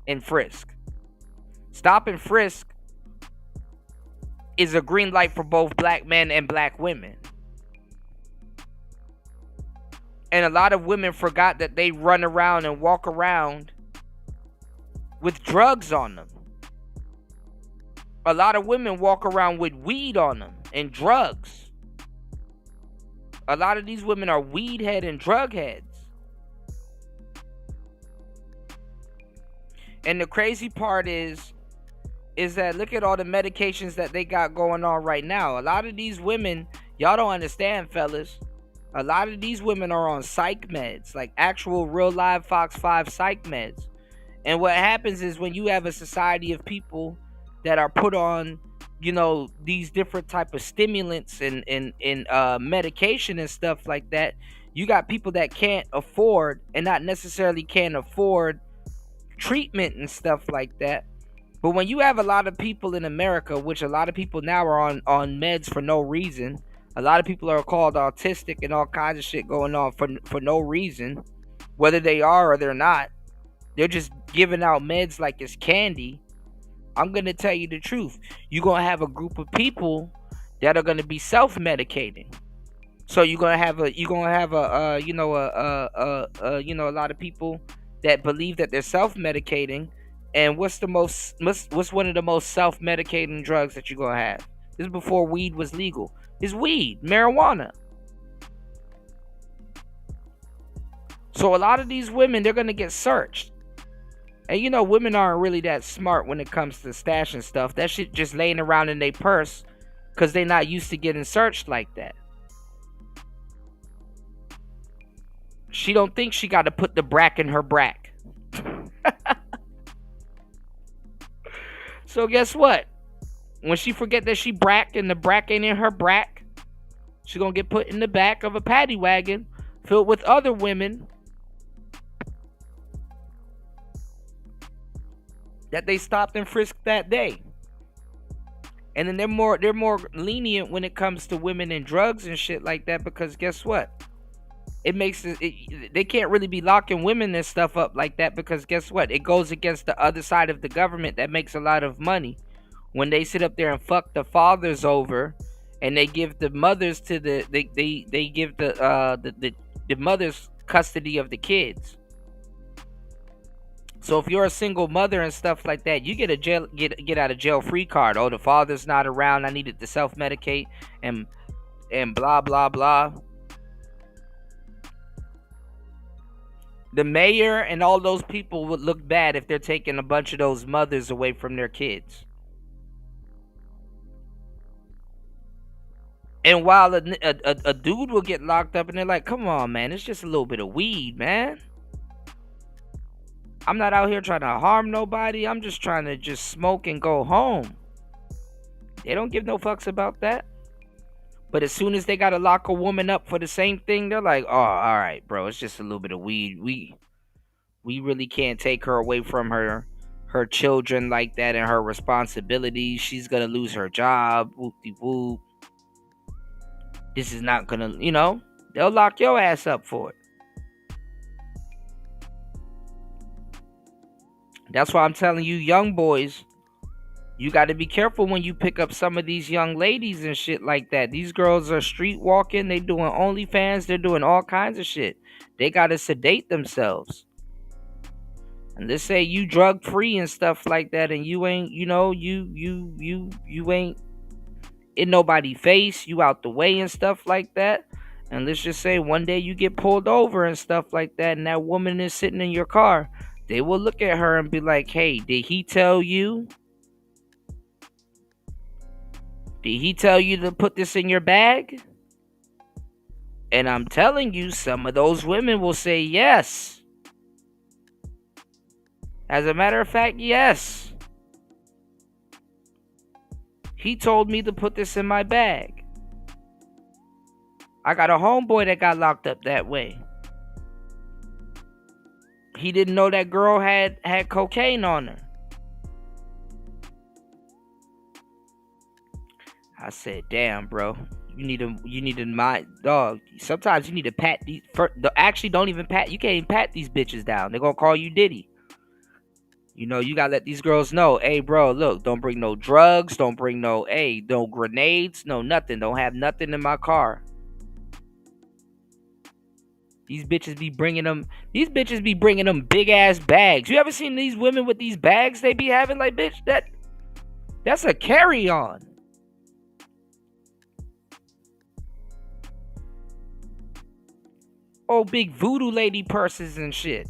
S6: and frisk. Stop and frisk is a green light for both black men and black women. And a lot of women forgot that they run around and walk around with drugs on them. A lot of women walk around with weed on them and drugs. A lot of these women are weed head and drug heads. And the crazy part is that look at all the medications that they got going on right now. A lot of these women, y'all don't understand, fellas. A lot of these women are on psych meds, like actual real live Fox 5 psych meds. And what happens is when you have a society of people that are put on, these different type of stimulants and medication and stuff like that, you got people that can't afford and not necessarily can't afford treatment and stuff like that. But when you have a lot of people in America, which a lot of people now are on meds for no reason, a lot of people are called autistic and all kinds of shit going on for no reason, whether they are or they're not. They're just giving out meds like it's candy. I'm going to tell you the truth. You're going to have a group of people that are going to be self-medicating. So you're going to have a lot of people that believe that they're self-medicating. And what's one of the most self-medicating drugs that you're going to have? This is before weed was legal. It's weed, marijuana. So a lot of these women, they're going to get searched. And you know, women aren't really that smart when it comes to stashing stuff. That shit just laying around in their purse because they're not used to getting searched like that. She don't think she got to put the brack in her brack. So guess what? When she forget that she bracked and the brack ain't in her brack, she gonna get put in the back of a paddy wagon filled with other women that they stopped and frisked that day. And then they're more lenient when it comes to women and drugs and shit like that, because guess what? They can't really be locking women and stuff up like that, because guess what? It goes against the other side of the government that makes a lot of money. When they sit up there and fuck the fathers over, and they give the mothers to they give the mothers custody of the kids. So if you're a single mother and stuff like that, you get a get out of jail free card. Oh, the father's not around, I needed to self-medicate and blah blah blah. The mayor and all those people would look bad if they're taking a bunch of those mothers away from their kids. And while a dude will get locked up and they're like, come on, man, it's just a little bit of weed, man. I'm not out here trying to harm nobody. I'm just trying to just smoke and go home. They don't give no fucks about that. But as soon as they got to lock a woman up for the same thing, they're like, oh, all right, bro, it's just a little bit of weed. We really can't take her away from her children like that and her responsibilities. She's going to lose her job. Whoop-de-whoop. This is not going to, they'll lock your ass up for it. That's why I'm telling you, young boys, you got to be careful when you pick up some of these young ladies and shit like that. These girls are street walking. They doing OnlyFans. They're doing all kinds of shit. They got to sedate themselves. And let's say you drug free and stuff like that, and you ain't, you ain't in nobody's face. You out the way and stuff like that. And let's just say one day you get pulled over and stuff like that, and that woman is sitting in your car. They will look at her and be like, hey, did he tell you? Did he tell you to put this in your bag? And I'm telling you, some of those women will say yes. As a matter of fact, yes. He told me to put this in my bag. I got a homeboy that got locked up that way. He didn't know that girl had cocaine on her. I said, damn, bro. You need to mind, dog. Sometimes you need to pat these. Actually, don't even pat. You can't even pat these bitches down. They're gonna call you Diddy. You gotta let these girls know, hey, bro, look, don't bring no drugs. Don't bring no grenades. No nothing. Don't have nothing in my car. These bitches be bringing them big ass bags. You ever seen these women with these bags they be having? Like, bitch, that's a carry-on. Oh, big voodoo lady purses and shit.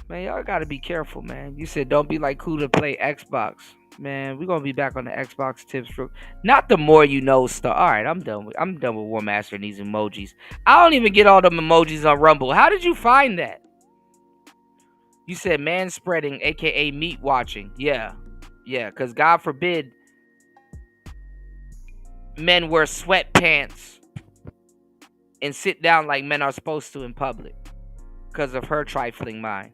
S6: Man, y'all gotta be careful, man. You said don't be like Kuda play Xbox. Man, we're gonna be back on the Xbox tips for not the more you know stuff. Alright, I'm done with War Master and these emojis. I don't even get all them emojis on Rumble. How did you find that? You said man spreading, aka meat watching. Yeah, because God forbid men wear sweatpants and sit down like men are supposed to in public because of her trifling mind.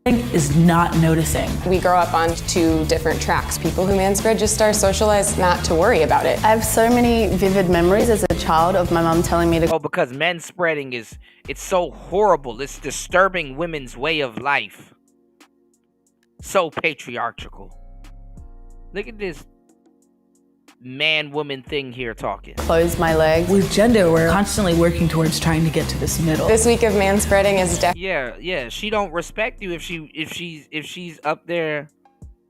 S15: Is not noticing.
S17: We grow up on two different tracks. People who manspread just are socialized not to worry about it.
S16: I have so many vivid memories as a child of my mum telling me to.
S6: Oh, because men spreading it's so horrible. It's disturbing women's way of life. So patriarchal. Look at this man-woman thing here talking.
S16: Close my legs.
S15: With gender, we're constantly working towards trying to get to this middle.
S17: This week of manspreading is
S6: Yeah. She don't respect you if she's up there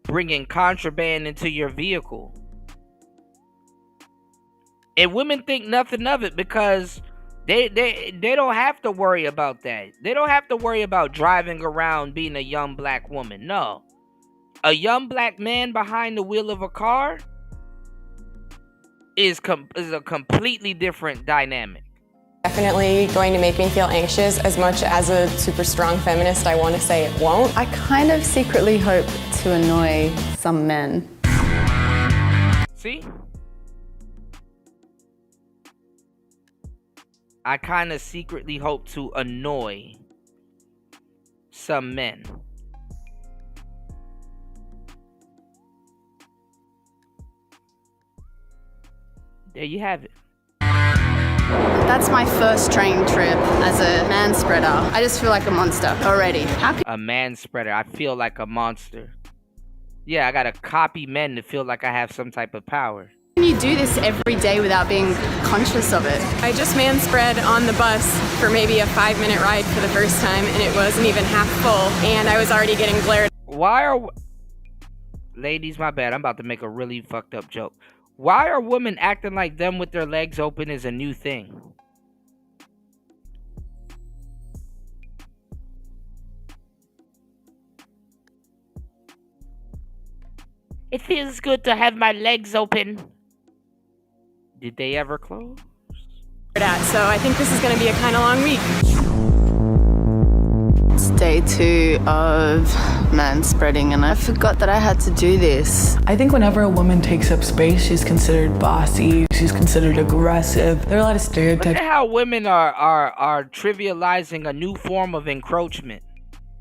S6: bringing contraband into your vehicle. And women think nothing of it because they don't have to worry about that. They don't have to worry about driving around being a young black woman. No. A young black man behind the wheel of a car is a completely different dynamic.
S17: Definitely going to make me feel anxious. As much as a super strong feminist, I want to say it won't.
S16: I kind of secretly hope to annoy some men.
S6: See? I kind of secretly hope to annoy some men. There you have it.
S16: That's my first train trip as a man spreader. I just feel like a monster already.
S6: A man spreader. I feel like a monster. Yeah, I gotta copy men to feel like I have some type of power.
S16: Can you do this every day without being conscious of it?
S17: I just manspread on the bus for maybe a 5-minute ride for the first time, and it wasn't even half full, and I was already getting glared.
S6: Why are... Ladies, my bad. I'm about to make a really fucked up joke. Why are women acting like them with their legs open is a new thing? It feels good to have my legs open. Did they ever close?
S17: So I think this is going to be a kind of long week.
S16: It's day 2 of man spreading, and I forgot that I had to do this.
S15: I think whenever a woman takes up space, she's considered bossy, she's considered aggressive. There are a lot of
S6: Look
S15: stereotypes.
S6: at how women are trivializing a new form of encroachment.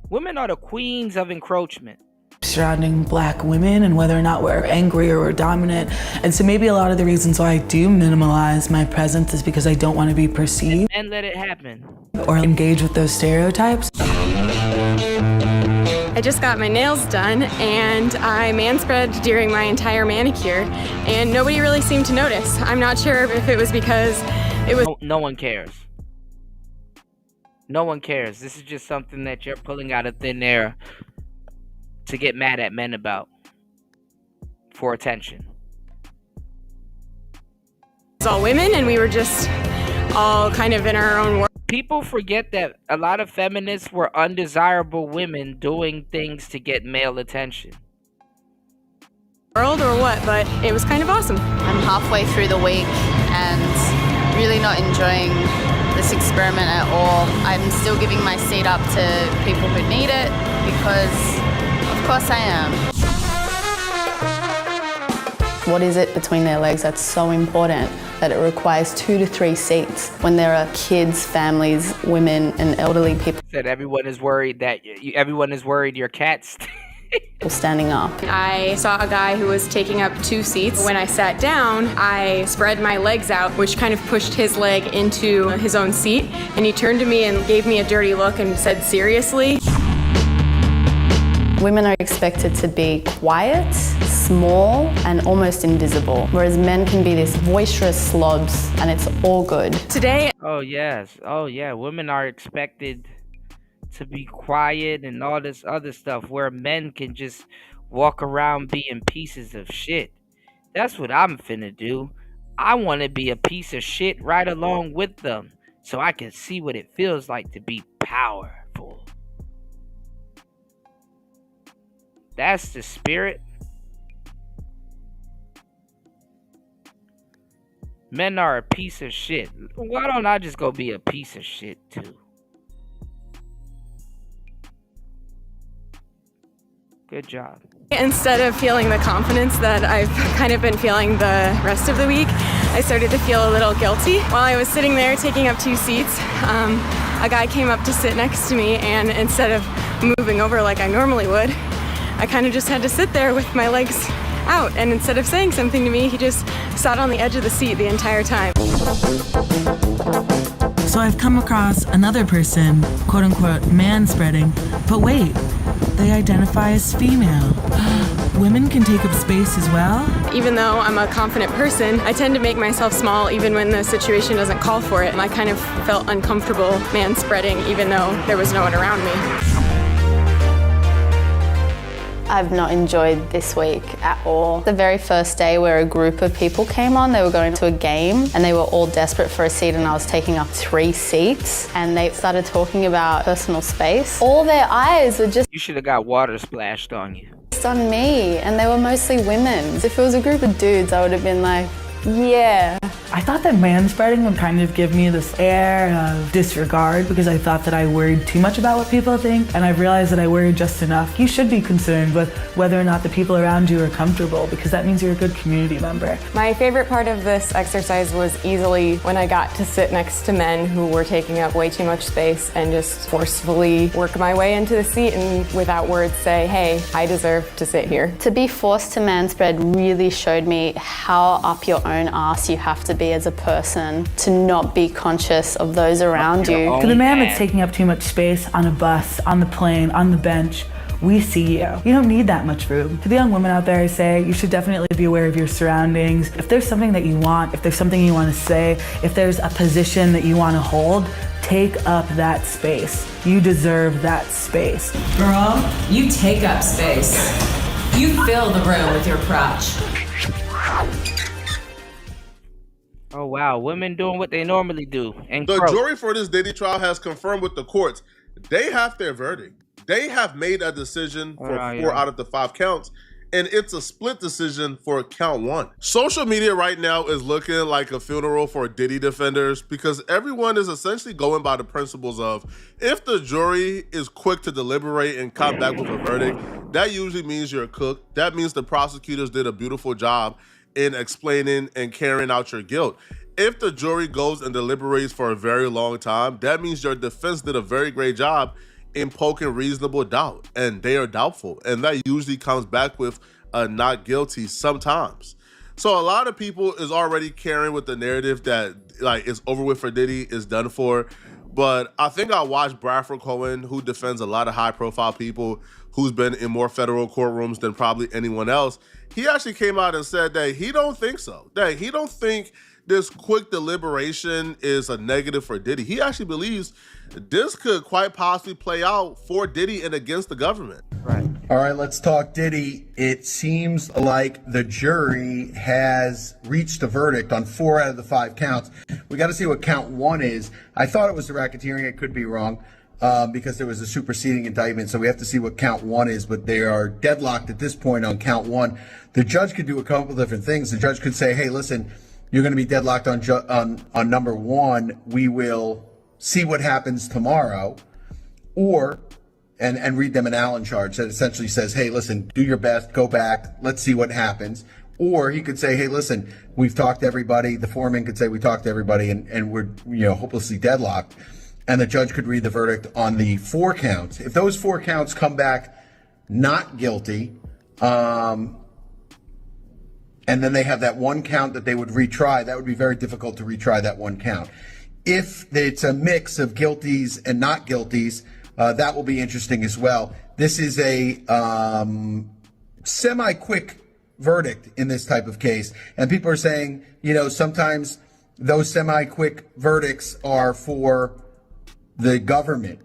S6: Women are the queens of encroachment.
S15: Surrounding black women and whether or not we're angry or we're dominant. And so maybe a lot of the reasons why I do minimalize my presence is because I don't want to be perceived
S6: And let it happen.
S15: or engage with those stereotypes.
S17: I just got my nails done, and I manspread during my entire manicure, and nobody really seemed to notice. I'm not sure if it was because it was...
S6: No one cares. No one cares. This is just something that you're pulling out of thin air to get mad at men about for attention.
S17: It's all women, and we were just all kind of in our own world.
S6: People forget that a lot of feminists were undesirable women doing things to get male attention.
S17: Or what, but it was kind of awesome.
S16: I'm halfway through the week and really not enjoying this experiment at all. I'm still giving my seat up to people who need it because of course I am. What is it between their legs that's so important that it requires 2 to 3 seats when there are kids, families, women, and elderly people
S6: Said everyone is worried that everyone is worried your cat's
S16: standing up?
S17: I saw a guy who was taking up 2 seats. When I sat down, I spread my legs out, which kind of pushed his leg into his own seat, and he turned to me and gave me a dirty look and said, "Seriously?"
S16: Women are expected to be quiet, small, and almost invisible, whereas men can be these boisterous slobs, and it's all good.
S17: Today...
S6: Oh, yes. Oh, yeah. Women are expected to be quiet and all this other stuff, where men can just walk around being pieces of shit. That's what I'm finna do. I want to be a piece of shit right along with them, so I can see what it feels like to be powerful. That's the spirit. Men are a piece of shit. Why don't I just go be a piece of shit too? Good job.
S17: Instead of feeling the confidence that I've kind of been feeling the rest of the week, I started to feel a little guilty. While I was sitting there taking up 2 seats, a guy came up to sit next to me, and instead of moving over like I normally would, I kind of just had to sit there with my legs out, and instead of saying something to me, he just sat on the edge of the seat the entire time.
S15: So I've come across another person, quote unquote, man-spreading, but wait, they identify as female. Women can take up space as well?
S17: Even though I'm a confident person, I tend to make myself small even when the situation doesn't call for it. I kind of felt uncomfortable man-spreading even though there was no one around me.
S16: I've not enjoyed this week at all. The very first day where a group of people came on, they were going to a game and they were all desperate for a seat, and I was taking up 3 seats, and they started talking about personal space. All their eyes were just
S6: You should have got water splashed on you.
S16: on me, and they were mostly women. If it was a group of dudes, I would have been like, yeah.
S15: I thought that manspreading would kind of give me this air of disregard because I thought that I worried too much about what people think, and I've realized that I worry just enough. You should be concerned with whether or not the people around you are comfortable, because that means you're a good community member.
S17: My favorite part of this exercise was easily when I got to sit next to men who were taking up way too much space and just forcefully work my way into the seat and without words say, hey, I deserve to sit here.
S16: To be forced to manspread really showed me how up your own ass you have to be as a person to not be conscious of those around you.
S15: To the man that's taking up too much space on a bus, on the plane, on the bench, we see you. You don't need that much room. To the young women out there, I say you should definitely be aware of your surroundings. If there's something that you want, if there's something you want to say, if there's a position that you want to hold, take up that space. You deserve that space.
S18: Girl, you take up space. You fill the room with your crotch.
S6: Oh wow, women doing what they normally do. And
S13: the jury for this Diddy trial has confirmed with the courts they have their verdict. They have made a decision for 4 out of the 5 counts, and it's a split decision for count 1. Social media right now is looking like a funeral for Diddy defenders because everyone is essentially going by the principles of if the jury is quick to deliberate and come back with a verdict, that usually means you're cooked. That means the prosecutors did a beautiful job in explaining and carrying out your guilt. If the jury goes and deliberates for a very long time, that means your defense did a very great job in poking reasonable doubt, and they are doubtful, and that usually comes back with a not guilty sometimes. So a lot of people is already carrying with the narrative that like it's over with for Diddy, is done for. But I think I watched Bradford Cohen, who defends a lot of high profile people, who's been in more federal courtrooms than probably anyone else. He actually came out and said that he don't think so, that he don't think this quick deliberation is a negative for Diddy. He actually believes this could quite possibly play out for Diddy and against the government.
S6: Right.
S19: All right, let's talk Diddy. It seems like the jury has reached a verdict on 4 out of the 5 counts. We got to see what count 1 is. I thought it was the racketeering. It could be wrong because there was a superseding indictment. So we have to see what count 1 is, but they are deadlocked at this point on count 1. The judge could do a couple different things. The judge could say, hey, listen, you're going to be deadlocked on number 1. We will see what happens tomorrow, or and read them an Allen charge that essentially says, hey, listen, do your best, go back, let's see what happens. Or he could say, hey, listen, we've talked to everybody. The foreman could say, we talked to everybody, and we're hopelessly deadlocked. And the judge could read the verdict on the 4 counts. If those 4 counts come back not guilty, and then they have that 1 count that they would retry, that would be very difficult to retry that 1 count. If it's a mix of guilties and not guilties, that will be interesting as well. This is a semi-quick verdict in this type of case. And people are saying, sometimes those semi-quick verdicts are for the government.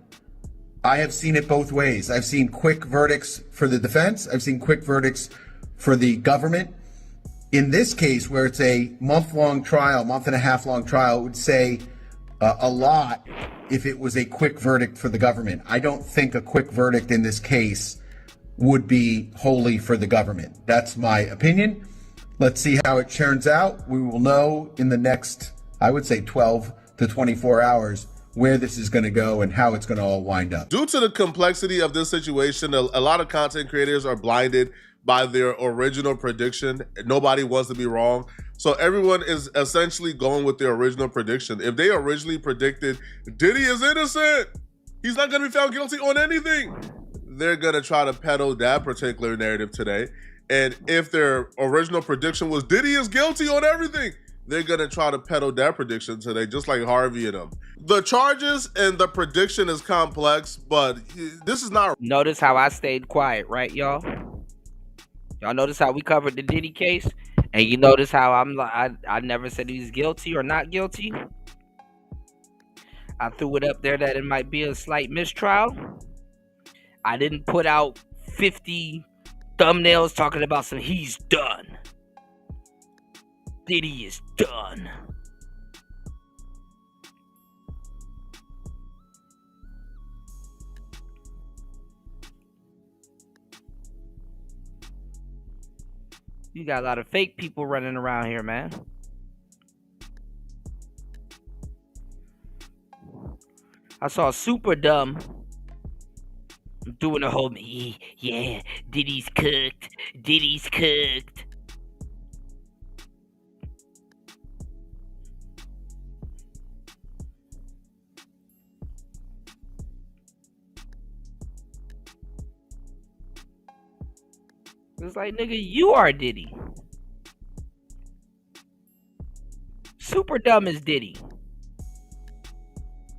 S19: I have seen it both ways. I've seen quick verdicts for the defense. I've seen quick verdicts for the government. In this case, where it's a month-long trial, month and a half long trial, it would say a lot if it was a quick verdict for the government. I don't think a quick verdict in this case would be wholly for the government. That's my opinion. Let's see how it turns out. We will know in the next, I would say 12 to 24 hours where this is going to go and how it's going to all wind up.
S3: Due to the complexity of this situation, a lot of content creators are blinded by their original prediction. Nobody wants to be wrong. So everyone is essentially going with their original prediction. If they originally predicted Diddy is innocent, he's not going to be found guilty on anything, they're going to try to peddle that particular narrative today. And if their original prediction was Diddy is guilty on everything, they're going to try to peddle that prediction today, just like Harvey and them. The charges and the prediction is complex, but this is not...
S6: Notice how I stayed quiet, right, y'all? Y'all notice how we covered the Diddy case? And you notice how I never said he's guilty or not guilty? I threw it up there that it might be a slight mistrial. I didn't put out 50 thumbnails talking about some he's done. Diddy is done. You got a lot of fake people running around here, man. I saw Super Dumb doing a whole, yeah, Diddy's cooked. Diddy's cooked. It's like, nigga, you are Diddy. Super Dumb is Diddy.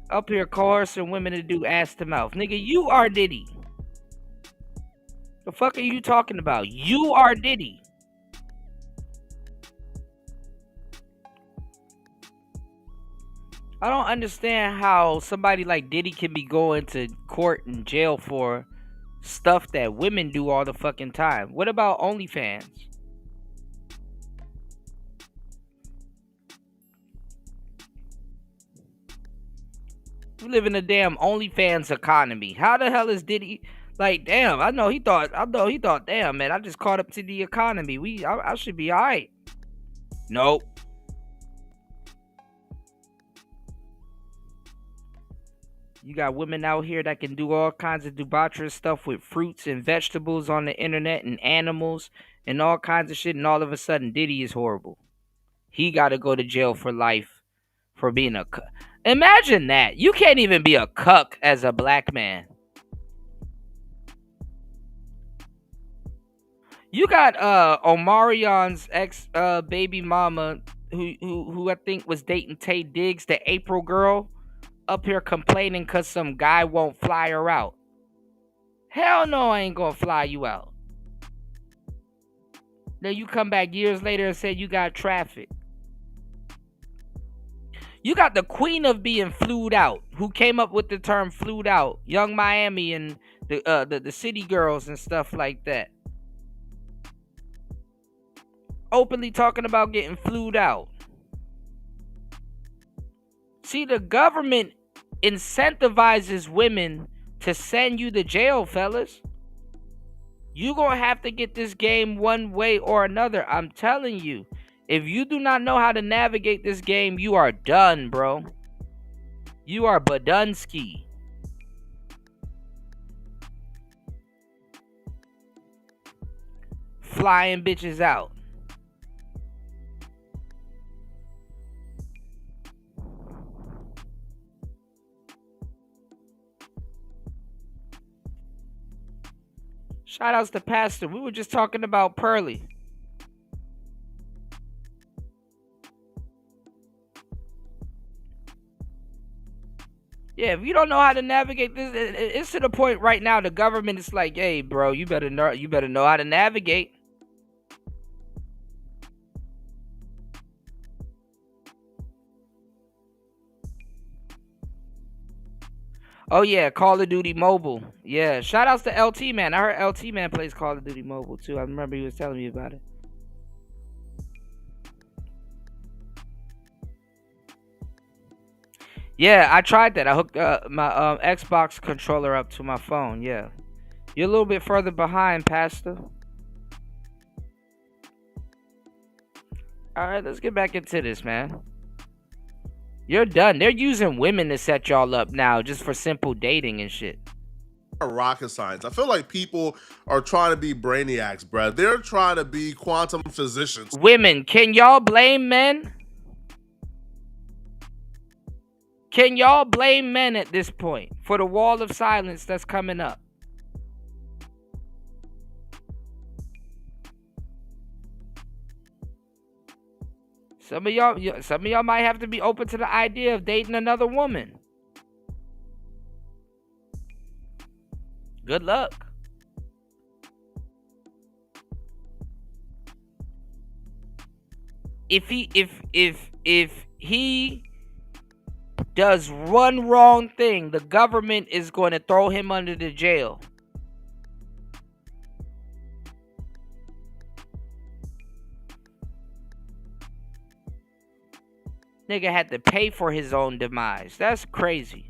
S6: Up here coercing women to do ass to mouth. Nigga, you are Diddy. The fuck are you talking about? You are Diddy. I don't understand how somebody like Diddy can be going to court and jail for stuff that women do all the fucking time. What about OnlyFans? We live in a damn OnlyFans economy. How the hell is Diddy? Like, damn, I know he thought, damn, man, I just caught up to the economy. I should be all right. Nope. You got women out here that can do all kinds of debaucherous stuff with fruits and vegetables on the internet and animals and all kinds of shit, and all of a sudden Diddy is horrible. He got to go to jail for life for being a cuck. Imagine that. You can't even be a cuck as a black man. You got Omarion's ex baby mama who I think was dating Tay Diggs, the April girl, up here complaining because some guy won't fly her out. Hell no, I ain't gonna fly you out. Then you come back years later and say you got traffic. You got the queen of being flued out, who came up with the term flued out, Young Miami and the city girls and stuff like that. Openly talking about getting flued out. See, the government incentivizes women to send you to jail, fellas. You gonna have to get this game one way or another. I'm telling you. If you do not know how to navigate this game, you are done, bro. You are Badunsky. Flying bitches out. Shout outs to Pastor. We were just talking about Pearly. Yeah, if you don't know how to navigate this, it's to the point right now the government is like, hey, bro, you better know how to navigate. Oh, yeah, Call of Duty Mobile. Yeah, shout outs to LT, man. I heard LT, man, plays Call of Duty Mobile, too. I remember he was telling me about it. Yeah, I tried that. I hooked my Xbox controller up to my phone, yeah. You're a little bit further behind, Pastor. All right, let's get back into this, man. You're done. They're using women to set y'all up now just for simple dating and shit.
S3: Rocket science. I feel like people are trying to be brainiacs, bruh. They're trying to be quantum physicians.
S6: Women, can y'all blame men? Can y'all blame men at this point for the wall of silence that's coming up? Some of y'all might have to be open to the idea of dating another woman. Good luck. If he does one wrong thing, the government is going to throw him under the jail. Nigga had to pay for his own demise. That's crazy.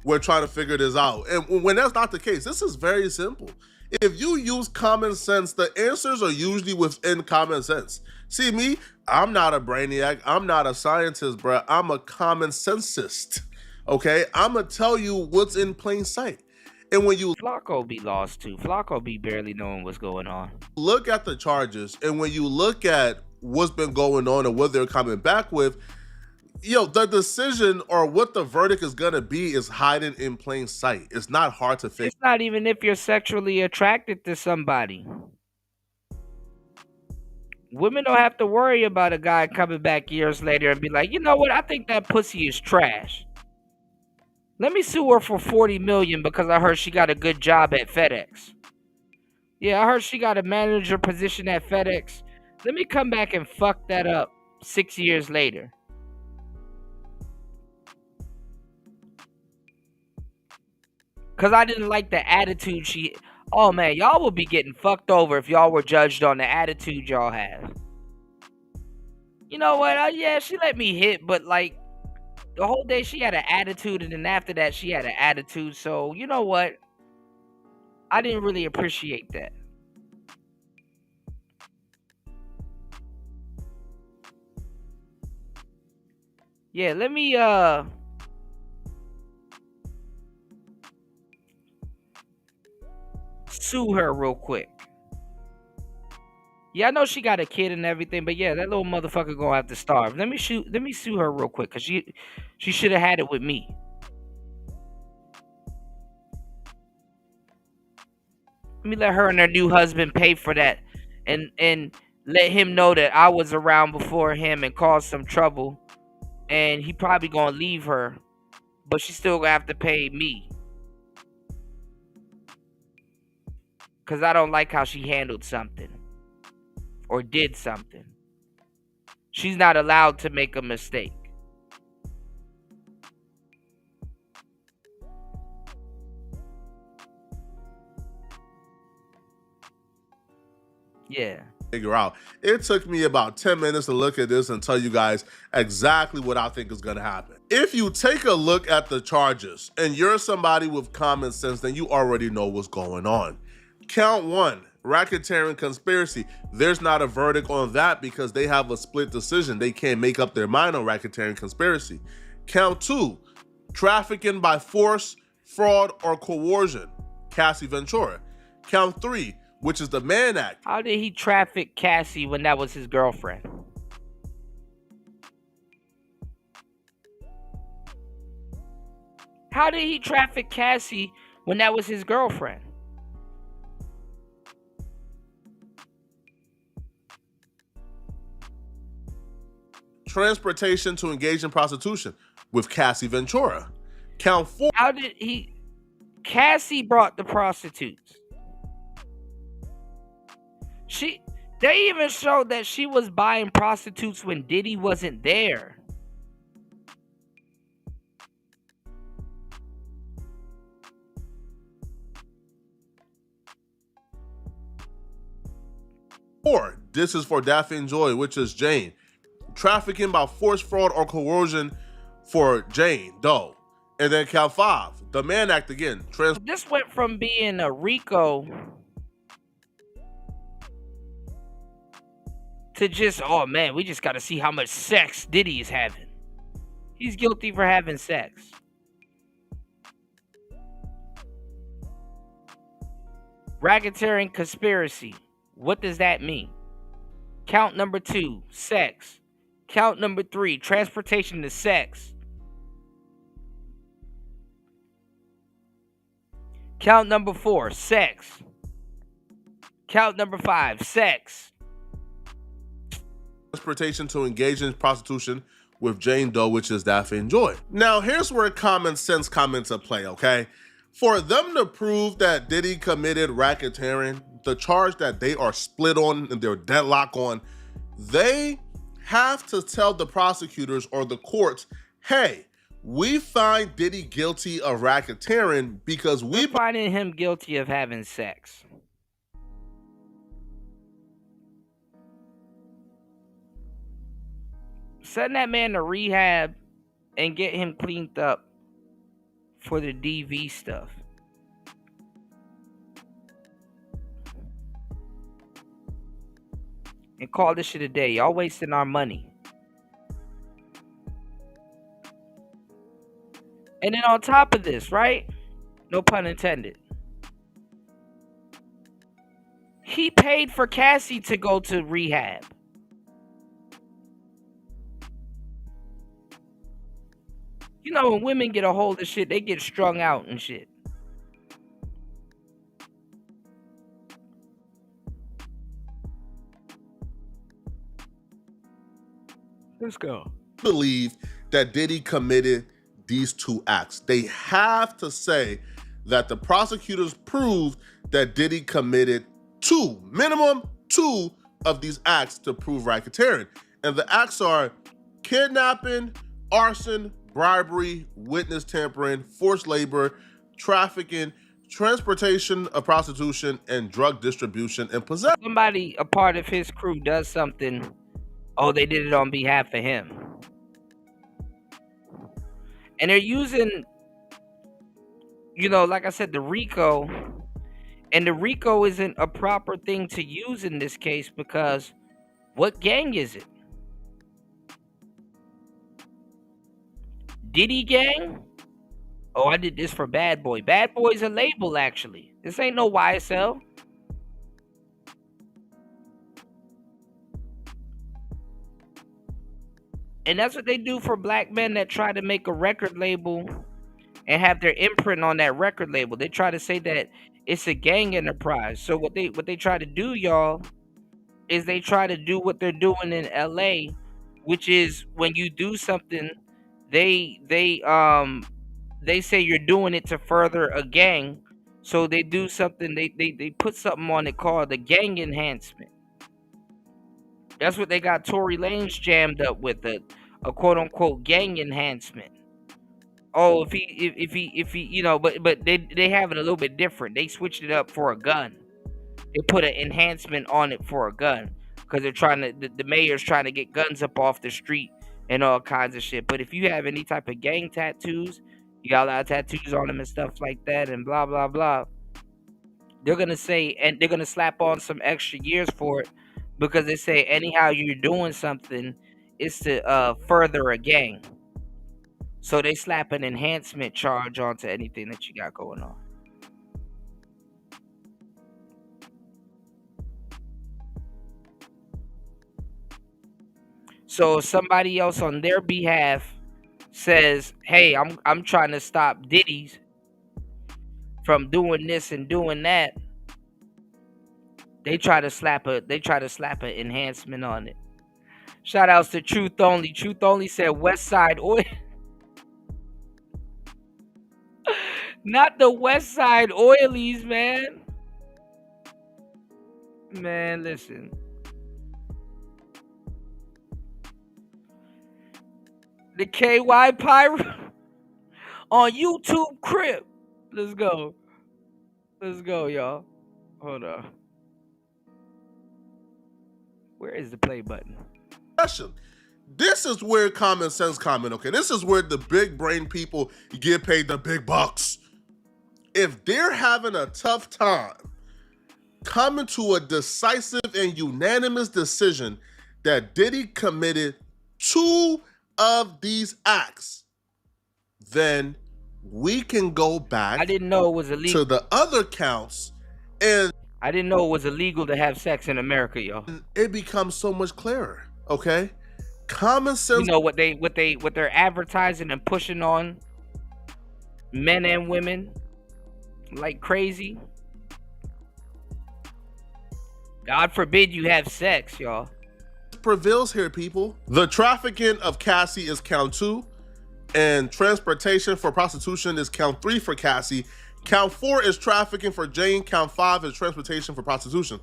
S3: We're trying to figure this out. And when that's not the case, this is very simple. If you use common sense, the answers are usually within common sense. See me, I'm not a brainiac. I'm not a scientist, bro. I'm a common sensist. Okay? I'm going to tell you what's in plain sight. And when you
S6: Flacco be lost too. Flacco be barely knowing what's going on.
S3: Look at the charges, and when you look at what's been going on and what they're coming back with, the decision or what the verdict is going to be is hiding in plain sight. It's not hard to figure.
S6: It's not even if you're sexually attracted to somebody. Women don't have to worry about a guy coming back years later and be like, you know what? I think that pussy is trash. Let me sue her for $40 million because I heard she got a good job at FedEx. Yeah, I heard she got a manager position at FedEx. Let me come back and fuck that up 6 years later. Because I didn't like the attitude she... Oh, man, y'all would be getting fucked over if y'all were judged on the attitude y'all have. You know what? Yeah, she let me hit, but, like, the whole day she had an attitude, and then after that she had an attitude. So, you know what? I didn't really appreciate that. Yeah, let me, sue her real quick. Yeah, I know she got a kid and everything, but yeah, that little motherfucker gonna have to starve. Let me sue her real quick, cause she should have had it with me. Let me let her and her new husband pay for that, and let him know that I was around before him and caused some trouble, and he probably gonna leave her, but she still gonna have to pay me. Because I don't like how she handled something. Or did something. She's not allowed to make a mistake. Yeah.
S3: Figure out. It took me about 10 minutes to look at this and tell you guys exactly what I think is going to happen. If you take a look at the charges and you're somebody with common sense, then you already know what's going on. Count 1, racketeering conspiracy. There's not a verdict on that because they have a split decision. They can't make up their mind on racketeering conspiracy. Count 2, trafficking by force, fraud, or coercion. Cassie Ventura. Count 3, which is the Mann Act.
S6: How did he traffic Cassie when that was his girlfriend? How did he traffic Cassie when that was his girlfriend?
S3: Transportation to engage in prostitution with Cassie Ventura. Count 4.
S6: How did he... Cassie brought the prostitutes. They even showed that she was buying prostitutes when Diddy wasn't there.
S3: Or this is for Daffy and Joy, which is Jane. Trafficking by force, fraud, or coercion for Jane Doe. And then count 5, the Mann Act again.
S6: This went from being a RICO to just, oh man, we just got to see how much sex Diddy is having. He's guilty for having sex. Racketeering conspiracy. What does that mean? Count number 2, sex. Count number 3, transportation to sex. Count number 4, sex. Count number 5, sex.
S3: Transportation to engage in prostitution with Jane Doe, which is Daphne Joy. Now, here's where common sense comes into play, okay? For them to prove that Diddy committed racketeering, the charge that they are split on and they're deadlock on, they have to tell the prosecutors or the courts, hey, we find Diddy guilty of racketeering because
S6: we're finding him guilty of having sex. Send that man to rehab and get him cleaned up for the DV stuff. And call this shit a day. Y'all wasting our money. And then on top of this, right? No pun intended. He paid for Cassie to go to rehab. You know, when women get a hold of shit, they get strung out and shit. Let's go.
S3: Believe that Diddy committed these 2 acts. They have to say that the prosecutors proved that Diddy committed minimum two of these acts to prove racketeering. And the acts are kidnapping, arson, bribery, witness tampering, forced labor, trafficking, transportation of prostitution, and drug distribution and possession.
S6: Somebody, a part of his crew, does something. Oh, they did it on behalf of him. And they're using, you know, like I said, the RICO. And the RICO isn't a proper thing to use in this case because what gang is it? Diddy gang? Oh, I did this for Bad Boy. Bad Boy's a label, actually. This ain't no YSL. And that's what they do for black men that try to make a record label and have their imprint on that record label. They try to say that it's a gang enterprise. So what they try to do, y'all, is they try to do what they're doing in LA, which is when you do something, they say you're doing it to further a gang. So they do something, they put something on it called the gang enhancement. That's what they got Tory Lanez jammed up with, a quote unquote gang enhancement. Oh, if he, you know, but they have it a little bit different. They switched it up for a gun. They put an enhancement on it for a gun because they're trying to, the mayor's trying to get guns up off the street and all kinds of shit. But if you have any type of gang tattoos, you got a lot of tattoos on them and stuff like that and blah, blah, blah. They're going to say, and they're going to slap on some extra years for it because they say anyhow you're doing something is to further a gang. So they slap an enhancement charge onto anything that you got going on. So if somebody else on their behalf says, "Hey, I'm trying to stop Diddy's from doing this and doing that," they try to slap an enhancement on it. Shout outs to Truth Only. Truth Only said West Side Oil. Not the West Side Oilies, man. Man, listen. The KY Pirate on YouTube Crib. Let's go. Let's go, y'all. Hold on. Where is the play button?
S3: This is where common sense comment, okay? This is where the big brain people get paid the big bucks. If they're having a tough time coming to a decisive and unanimous decision that Diddy committed 2 of these acts, then we can go back.
S6: I didn't know it was illegal
S3: to the other counts, and
S6: I didn't know it was illegal to have sex in America, yo.
S3: It becomes so much clearer. Okay, common sense.
S6: You know what they're advertising and pushing on men and women like crazy. God forbid you have sex, y'all.
S3: Prevails here, people. The trafficking of Cassie is count 2, and transportation for prostitution is count 3 for Cassie. Count 4 is trafficking for Jane. Count 5 is transportation for prostitution.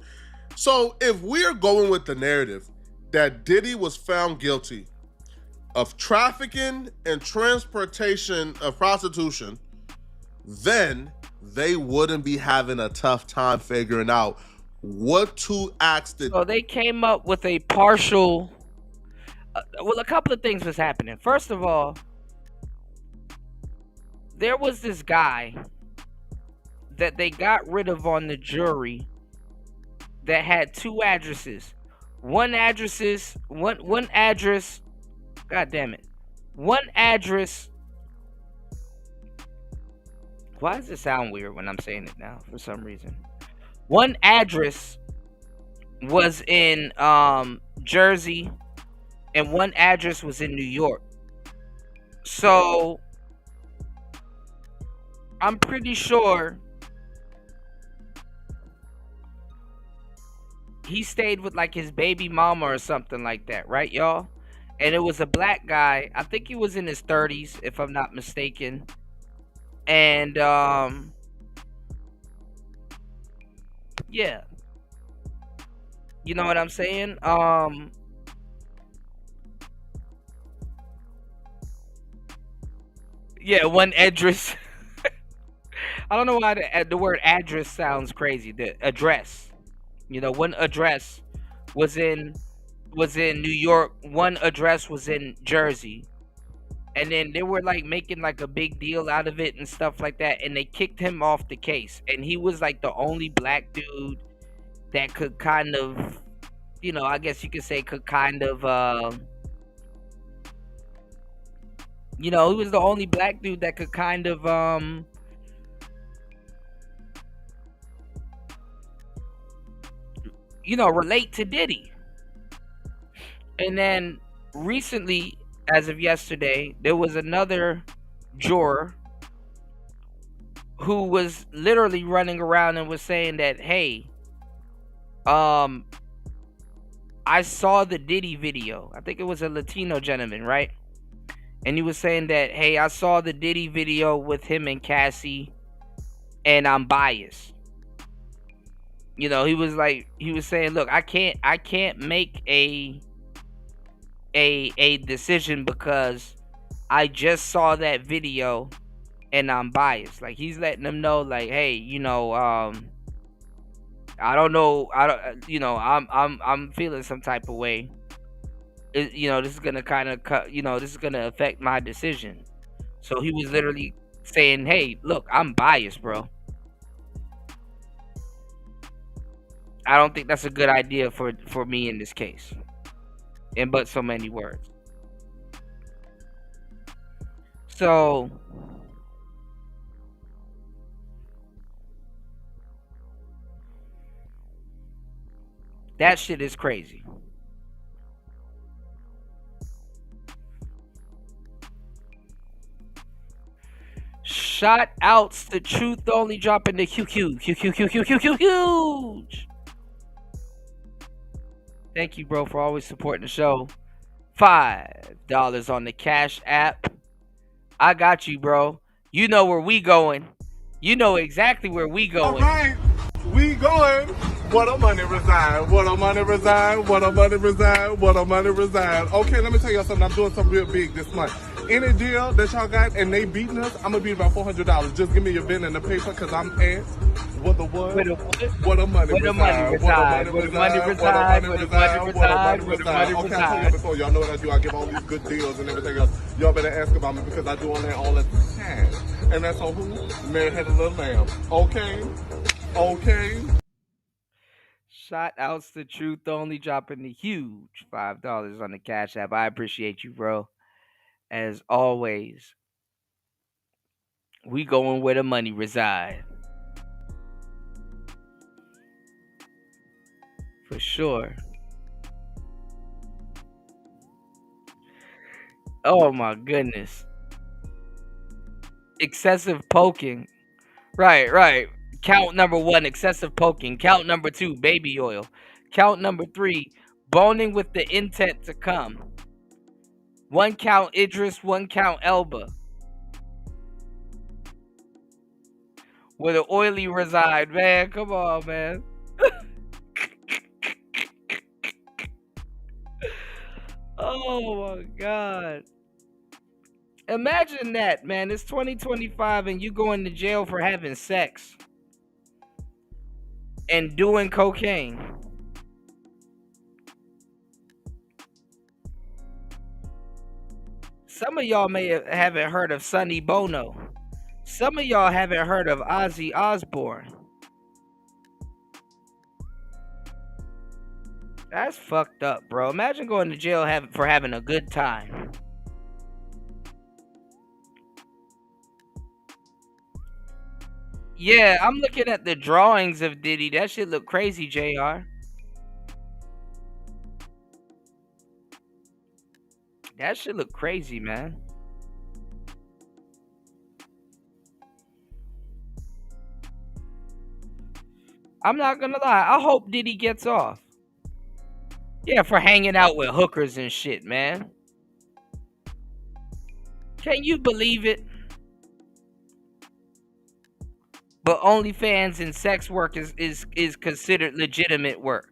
S3: So if we're going with the narrative that Diddy was found guilty of trafficking and transportation of prostitution, then they wouldn't be having a tough time figuring out what 2 acts did.
S6: So they came up with a partial. Well, a couple of things was happening. First of all, there was this guy that they got rid of on the jury that had 2 addresses. One address. God damn it. One address. Why does it sound weird when I'm saying it now? For some reason. One address was in Jersey, and one address was in New York. So I'm pretty sure he stayed with like his baby mama or something like that, right, y'all? And it was a black guy. I think he was in his 30s, if I'm not mistaken. And yeah. You know what I'm saying? Yeah, one address. I don't know why the word address sounds crazy. The address. You know, one address was in New York, one address was in Jersey. And then they were like making like a big deal out of it and stuff like that, and they kicked him off the case. And he was like the only black dude that could kind of, you know, I guess you could say could kind of you know, he was the only black dude that could kind of you know, relate to Diddy. And then recently, as of yesterday, there was another juror who was literally running around and was saying that, hey, I saw the Diddy video. I think it was a Latino gentleman, right? And he was saying that, hey, I saw the Diddy video with him and Cassie, and I'm biased. You know, he was saying, look, I can't make a decision because I just saw that video and I'm biased. Like, he's letting them know, like, hey, you know, I don't know, I'm feeling some type of way. You know, this is gonna kind of this is gonna affect my decision. So he was literally saying, hey, look, I'm biased, bro. I don't think that's a good idea for me in this case. In but so many words. So that shit is crazy. Shout outs to Truth Only dropping the huge. Thank you, bro, for always supporting the show. $5 on the Cash App. I got you, bro. You know where we going. You know exactly where we going.
S2: All right, we going. What a money reside. What a money reside. What a money reside. What a money reside. Okay, let me tell y'all something. I'm doing something real big this month. Any deal that y'all got and they beating us, I'm gonna be about $400. Just give me your pen and the paper, cause I'm asked. What the what? What a money reside. What a money reside. What a money reside. What a money reside. Okay, I told y'all before. Y'all know what I do. I give all these good deals and everything else. Y'all better ask about me because I do all that all the time. And that's on who? Mary Had a Little Lamb. Okay. Okay.
S6: Shout outs to Truth Only dropping the huge $5 on the Cash App. I appreciate you, bro. As always, we going where the money reside. For sure. Oh my goodness. Excessive poking. Right. Count number 1, excessive poking. Count number 2, baby oil. Count number 3, boning with the intent to come. 1 count Idris, 1 count Elba. Where the oily reside, man. Come on, man. Oh my God. Imagine that, man. It's 2025 and you going to jail for having sex and doing cocaine. Some of y'all haven't heard of Sonny Bono. Some of y'all haven't heard of Ozzy Osbourne. That's fucked up, bro. Imagine going to jail for having a good time. Yeah, I'm looking at the drawings of Diddy. That shit look crazy, JR. That shit look crazy, man. I'm not gonna lie. I hope Diddy gets off. Yeah, for hanging out with hookers and shit, man. Can you believe it? But OnlyFans and sex work is considered legitimate work.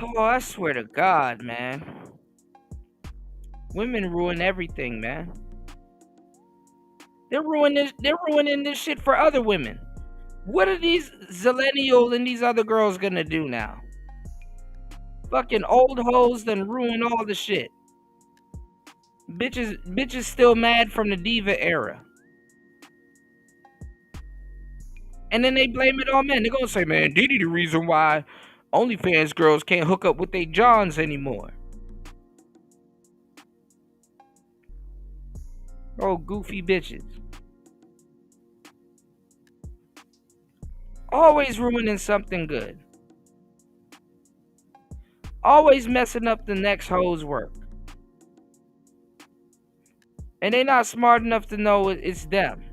S6: Oh, I swear to God, man. Women ruin everything, man. They're ruining this shit for other women. What are these Zillennial and these other girls gonna do now? Fucking old hoes done ruin all the shit. Bitches still mad from the diva era. And then they blame it on men. They're gonna say, man, Diddy the reason why OnlyFans girls can't hook up with their Johns anymore. Oh, goofy bitches. Always ruining something good. Always messing up the next hoe's work. And they not smart enough to know it's them.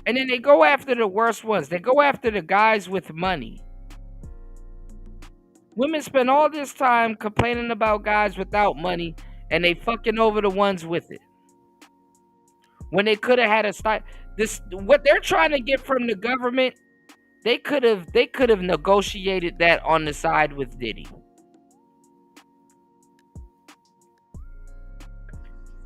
S6: And then they go after the worst ones. They go after the guys with money. Women spend all this time complaining about guys without money, and they fucking over the ones with it. When they could have had a style. What they're trying to get from the government, they could have negotiated that on the side with Diddy.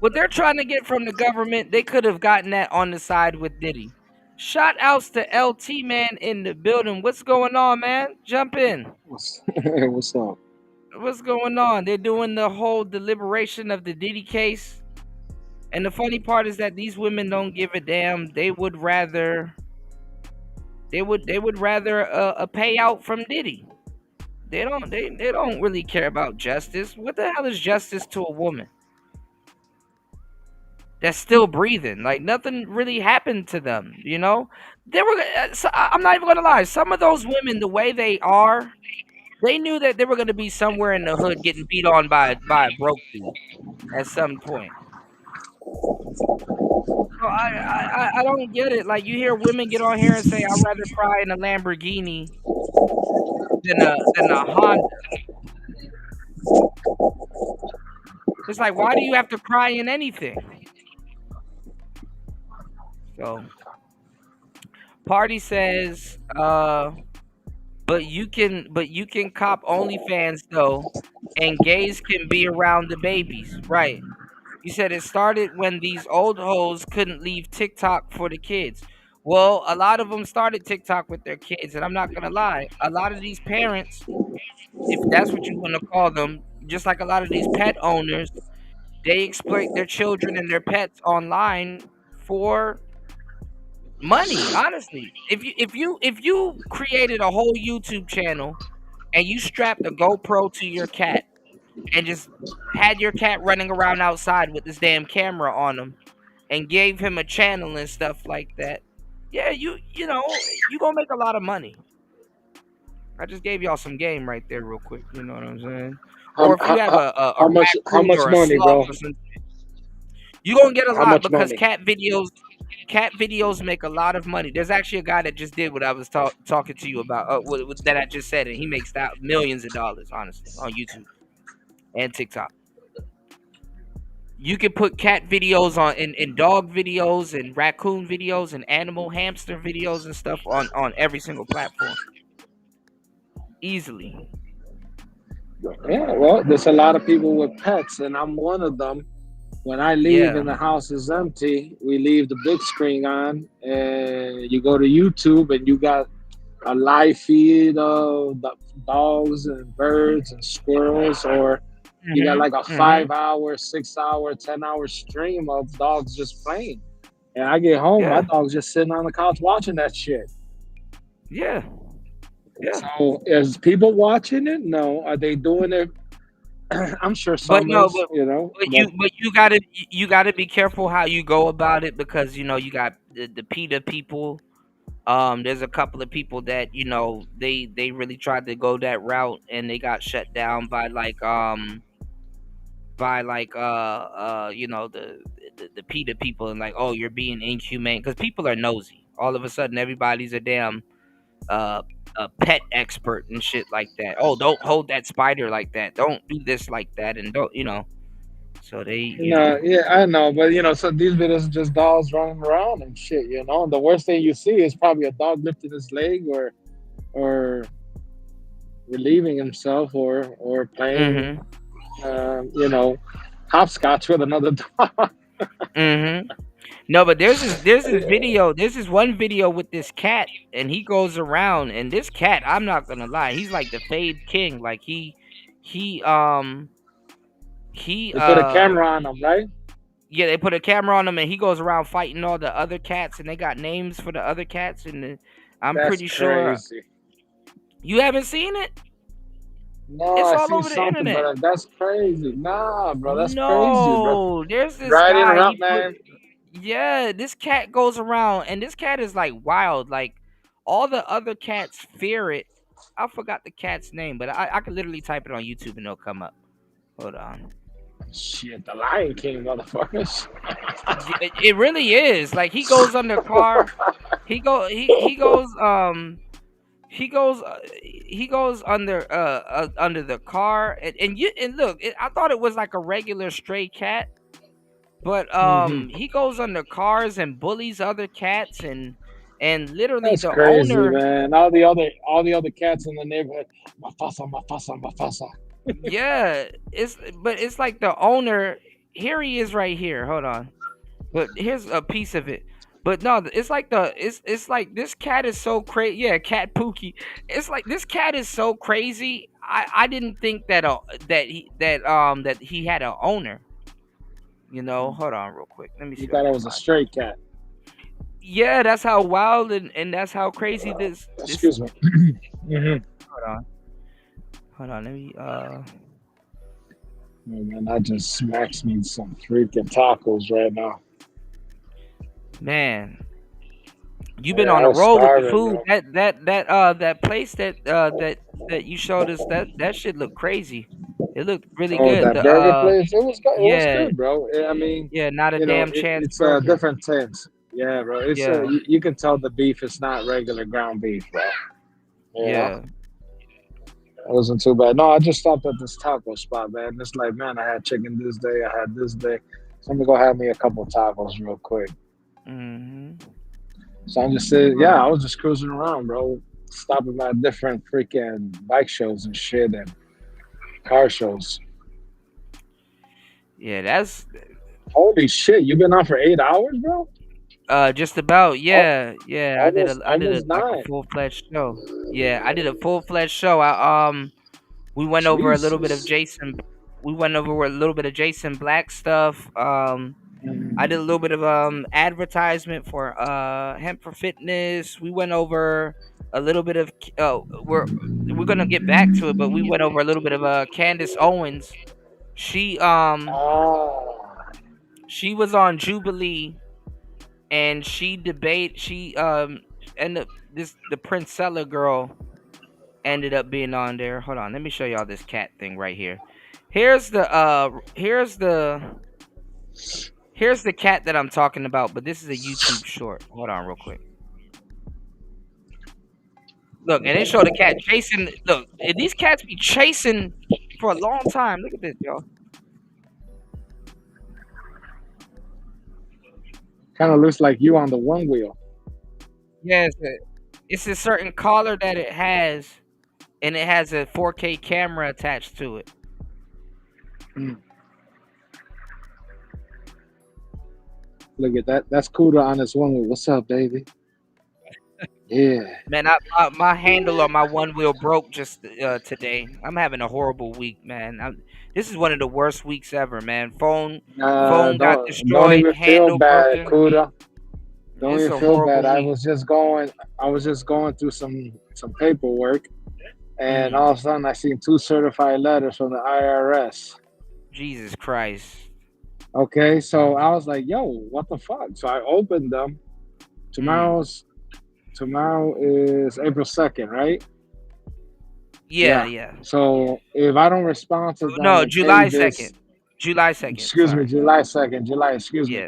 S6: What they're trying to get from the government, they could have gotten that on the side with Diddy. Shout outs to LT, man, in the building. What's going on, man? Jump in.
S11: What's up?
S6: What's going on? They're doing the whole deliberation of the Diddy case. And the funny part is that these women don't give a damn. They would rather a payout from Diddy. They don't really care about justice. What the hell is justice to a woman that's still breathing? Like, nothing really happened to them, you know? I'm not even gonna lie. Some of those women, the way they are, they knew that they were gonna be somewhere in the hood getting beat on by a broke dude at some point. So I don't get it. Like, you hear women get on here and say, I'd rather cry in a Lamborghini than a Honda. It's like, why do you have to cry in anything? So, Party says, but you can cop OnlyFans though, and gays can be around the babies, right? You said it started when these old hoes couldn't leave TikTok for the kids. Well, a lot of them started TikTok with their kids, and I'm not gonna lie, a lot of these parents, if that's what you want to call them, just like a lot of these pet owners, they exploit their children and their pets online for Money, honestly. If you created a whole YouTube channel and you strapped a GoPro to your cat and just had your cat running around outside with this damn camera on him and gave him a channel and stuff like that, yeah, you know, you gonna make a lot of money. I just gave y'all some game right there real quick, you know what I'm saying? Or if you have a
S7: how much
S6: raccoon or a
S7: money,
S6: sloth
S7: bro?
S6: or something, you gonna get a
S7: How
S6: lot
S7: much
S6: because
S7: money?
S6: cat videos make a lot of money. There's actually a guy that just did what I was talking to you about, that I just said, and he makes millions of dollars, honestly, on YouTube and TikTok. You can put cat videos on, and dog videos, and raccoon videos, and animal hamster videos and stuff on every single platform. Easily.
S7: Yeah, well, there's a lot of people with pets, and I'm one of them. When I leave
S6: Yeah.
S7: and the house is empty, we leave the big screen on, and you go to YouTube, and you got a live feed of the dogs and birds and squirrels, or you got like a 5-hour, 6-hour, 10-hour stream of dogs just playing. And I get home, my dog's just sitting on the couch watching that shit.
S6: Yeah.
S7: So is people watching it? No. Are they doing it? I'm sure some is, you know.
S6: But you gotta be careful how you go about it, because you know you got the PETA people. There's a couple of people that, you know, they really tried to go that route and they got shut down by you know, the PETA people, and like, oh, you're being inhumane, because people are nosy. All of a sudden, everybody's a damn a pet expert and shit like that. Oh, don't hold that spider like that. Don't do this like that, and don't, you know. So they, you know.
S7: Yeah, I know, but you know, so these videos are just dogs running around and shit, you know. And the worst thing you see is probably a dog lifting his leg or relieving himself or playing, you know, hopscotch with another dog.
S6: No, but there's this one video with this cat, and he goes around, and this cat, I'm not gonna lie, he's like the Fade King. Like he
S7: They put a camera on him, right?
S6: Yeah, they put a camera on him, and he goes around fighting all the other cats, and they got names for the other cats, and I'm
S7: That's
S6: pretty sure
S7: crazy.
S6: you haven't seen it.
S7: No,
S6: It's
S7: I
S6: all
S7: see
S6: over the
S7: something,
S6: internet.
S7: but that's crazy. Nah, bro, that's crazy,
S6: No,
S7: bro.
S6: there's this
S7: Right
S6: guy.
S7: interrupt, man.
S6: Yeah, this cat goes around, and this cat is like wild. Like all the other cats fear it. I forgot the cat's name, but I could literally type it on YouTube and it'll come up. Hold on.
S7: Shit, the Lion King, motherfuckers.
S6: It really is. Like he goes under car. He goes under the car, and look, I thought it was like a regular stray cat, but he goes under cars and bullies other cats, and literally
S7: That's
S6: the
S7: crazy,
S6: owner.
S7: man. All the other cats in the neighborhood, Mufasa.
S6: Yeah, it's like the owner. Here he is right here. Hold on, but here's a piece of it. But no, it's like it's like this cat is so crazy. Yeah, Cat Pookie. It's like this cat is so crazy. I didn't think that he had an owner. You know, hold on real quick. Let me see.
S7: You thought it was a stray cat.
S6: Yeah, that's how wild and that's how crazy this.
S7: Excuse me.
S6: Hold on. Let me.
S7: Oh, man, I just smacks me some freaking tacos right now.
S6: Man, you've been
S7: Yeah,
S6: on
S7: I
S6: a
S7: was
S6: roll with the
S7: starving,
S6: food.
S7: bro.
S6: That place that you showed us, that shit looked crazy. It looked really
S7: Oh,
S6: good.
S7: that
S6: The,
S7: burger place, it was good. It was
S6: yeah,
S7: good, bro. I mean,
S6: yeah, not a
S7: you know,
S6: damn chance.
S7: it's
S6: burger.
S7: different things. Yeah, bro. It's
S6: Yeah.
S7: you can tell the beef is not regular ground beef, bro. You know?
S6: Yeah.
S7: It wasn't too bad. No, I just stopped at this taco spot, man. It's like, man, I had chicken this day, I had this day. So I'm gonna go have me a couple tacos real quick. So I'm just sitting, I was just cruising around, bro, stopping at different freaking bike shows and shit and car shows.
S6: Yeah, that's
S7: Holy shit, you been on for 8 hours, bro?
S6: just about. Yeah, yeah. I did
S7: almost
S6: like a
S7: 9.
S6: full-fledged show. Yeah, I did a full-fledged show. We went over a little bit of
S7: Jesus.
S6: Jason. We went over a little bit of Jason Black stuff. I did a little bit of advertisement for Hemp for Fitness. We went over a little bit of we're gonna get back to it, but we went over a little bit of Candace Owens. She was on Jubilee, and she ended up the Princella girl ended up being on there. Hold on, let me show y'all this cat thing right here. Here's the cat that I'm talking about, but this is a YouTube short. Hold on real quick. Look, and they show the cat chasing. Look, and these cats be chasing for a long time. Look at this, y'all.
S7: Kind of looks like you on the one wheel.
S6: Yeah, it's a certain collar that it has, and it has a 4K camera attached to it.
S7: Look at that. That's Cuda on this one wheel. What's up, baby? Yeah.
S6: Man, my handle on my one wheel broke just today. I'm having a horrible week, man. This is one of the worst weeks ever, man. Phone got destroyed.
S7: Don't even
S6: handle
S7: feel bad,
S6: broken.
S7: Cuda. Don't even feel bad. I was just going through some paperwork, and all of a sudden I seen 2 certified letters from the IRS.
S6: Jesus Christ.
S7: Okay, so I was like, yo, what the fuck? So I opened them. Tomorrow is April 2nd, right?
S6: Yeah.
S7: So if I don't respond to them,
S6: no, July 2nd. July 2nd.
S7: Excuse me, July 2nd. Excuse me.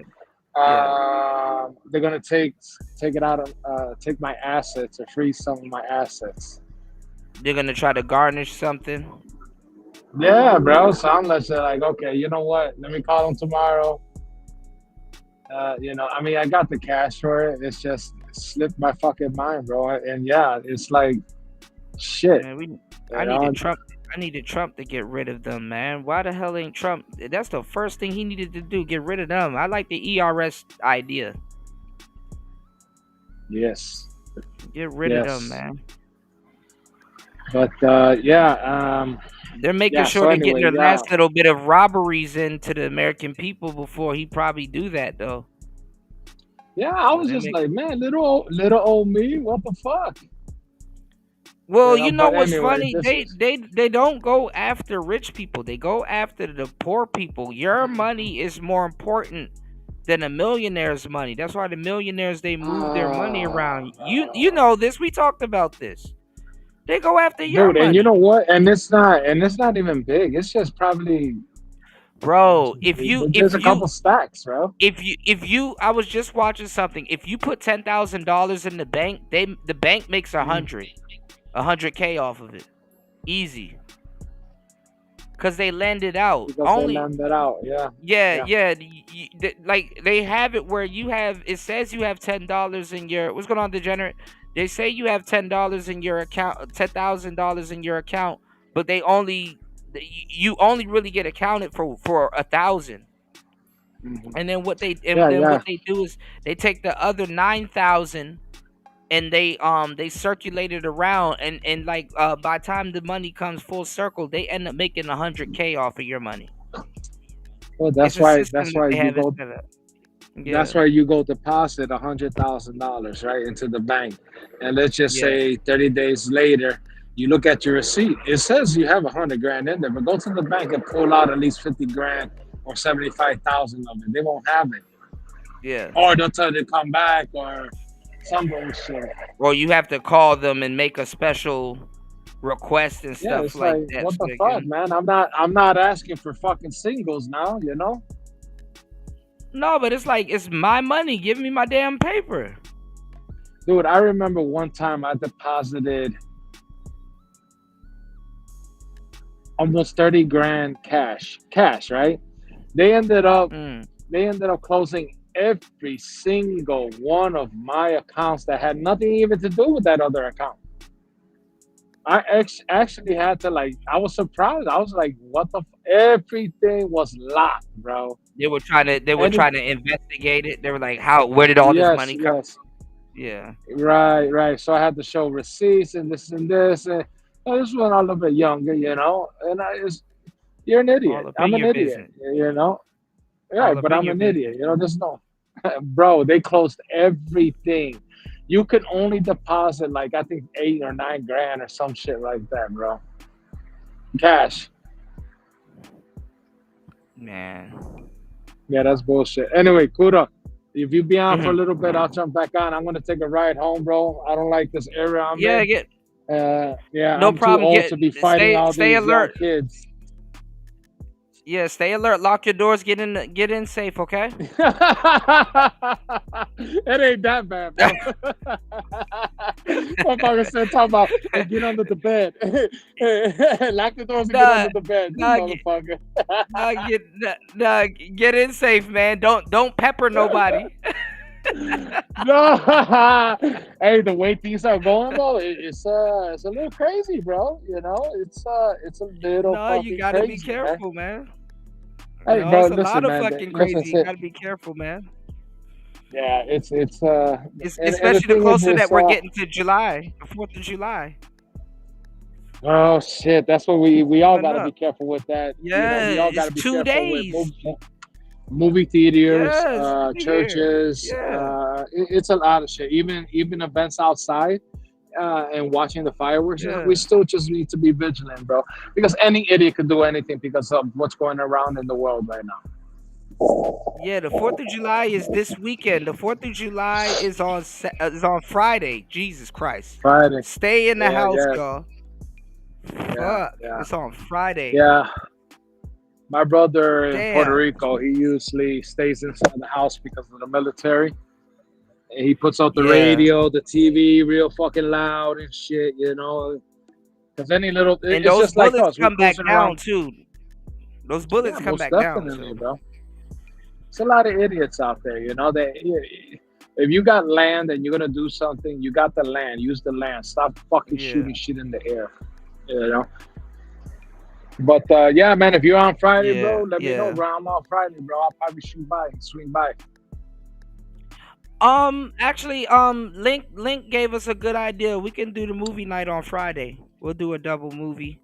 S7: They're gonna take it out of take my assets or freeze some of my assets.
S6: They're gonna try to garnish something.
S7: Yeah, bro. So I'm like, okay, you know what? Let me call them tomorrow. I got the cash for it. It's just slipped my fucking mind, bro. And yeah, it's like shit.
S6: Man, I needed Trump to get rid of them, man. Why the hell ain't Trump? That's the first thing he needed to do, get rid of them. I like the ERS idea.
S7: Yes.
S6: Get rid of them, man.
S7: But
S6: they're making sure they're getting their last little bit of robberies into the American people before he probably do that, though.
S7: Yeah, I was just like, man, little old me, what the fuck?
S6: Well, you know what's funny? They don't go after rich people. They go after the poor people. Your money is more important than a millionaire's money. That's why the millionaires, they move their money around. You know this. We talked about this. They go after your money.
S7: And you know what? And it's not even big. It's just probably,
S6: bro.
S7: There's a couple stacks, bro.
S6: I was just watching something. If you put $10,000 in the bank, the bank makes $100K off of it, easy. Cause they lend it out.
S7: They lend it out,
S6: yeah. Like they have it where it says you have $10 in your. What's going on, Degenerate? They say you have $10 in your account, $10,000 in your account, but you only really get accounted for 1,000. And then what they do is they take the other 9,000 and they circulate it around, and by the time the money comes full circle, they end up making $100K off of your money.
S7: Well, that's why you go. That's why you go deposit $100,000 right into the bank, and let's just say 30 days later, you look at your receipt. It says you have $100,000 in there, but go to the bank and pull out at least $50,000 or $75,000 of it. They won't have it.
S6: Yeah.
S7: Or they'll tell you to come back or some bullshit.
S6: Well, you have to call them and make a special request and stuff like that.
S7: What the fuck, man? I'm not asking for fucking singles now, you know?
S6: No, but it's like, it's my money. Give me my damn paper.
S7: Dude, I remember one time I deposited almost $30,000 cash, right? They ended up closing every single one of my accounts that had nothing even to do with that other account. I actually had to, I was surprised. I was like, what the everything was locked, bro.
S6: They were trying to investigate it. They were like, where did all this money come from? Yeah.
S7: Right. So I had to show receipts and this and this. And this one a little bit younger, you know. And you're an idiot. I'm an idiot, you know. Yeah, but I'm an idiot. You know, there's no, bro. They closed everything. You could only deposit like I think 8 or 9 grand or some shit like that, bro. Cash.
S6: Man.
S7: Yeah, that's bullshit. Anyway, Kuda, if you be on for a little bit, I'll jump back on. I'm gonna take a ride home, bro. I don't like this area I'm in. Yeah,
S6: no
S7: I'm
S6: problem.
S7: too old to be fighting all
S6: Stay
S7: these
S6: alert.
S7: kids.
S6: Yeah, stay alert. Lock your doors. Get in safe. Okay.
S7: It ain't that bad, bro. Motherfucker said talking about hey, get under the bed. Lock the doors and get under the bed, motherfucker.
S6: Get in safe, man. Don't pepper nobody.
S7: No, hey, the way things are going, bro, it's a little crazy, bro. You know, it's a little.
S6: No, you gotta
S7: crazy,
S6: be careful, man.
S7: Hey,
S6: No,
S7: bro,
S6: it's a
S7: listen,
S6: lot of
S7: man,
S6: fucking
S7: listen,
S6: crazy. You gotta be careful, man.
S7: Yeah, it's
S6: especially the closer that we're getting to July, the 4th of July.
S7: Oh shit, that's what we all gotta be careful with that.
S6: Yeah,
S7: we all gotta
S6: it's
S7: be
S6: 2
S7: careful
S6: days.
S7: with movie theaters,
S6: Yes,
S7: churches.
S6: yeah.
S7: It's a lot of shit. Even events outside and watching the fireworks.
S6: Yeah.
S7: We still just need to be vigilant, bro. Because any idiot could do anything because of what's going around in the world right now.
S6: Yeah, the 4th of July is this weekend. The 4th of July is on Friday. Jesus Christ.
S7: Friday.
S6: Stay in the house,
S7: yeah.
S6: y'all. Fuck. It's on Friday.
S7: Yeah. My brother in
S6: Damn.
S7: Puerto Rico, he usually stays inside the house because of the military. And he puts out the radio, the TV real fucking loud and shit, you know. Because any little...
S6: And
S7: it's
S6: those
S7: just like
S6: bullets
S7: us. We're
S6: come back
S7: cruising
S6: down,
S7: around.
S6: too. Those bullets come
S7: most
S6: back down.
S7: definitely,
S6: So.
S7: bro. It's a lot of idiots out there, you know. If you got land and you're going to do something, you got the land. Use the land. Stop fucking shooting shit in the air, you know. But, yeah, man, if you're on Friday, bro, let me know, bro. I'm on Friday, bro. I'll probably swing by.
S6: Actually, Link gave us a good idea. We can do the movie night on Friday. We'll do a double movie.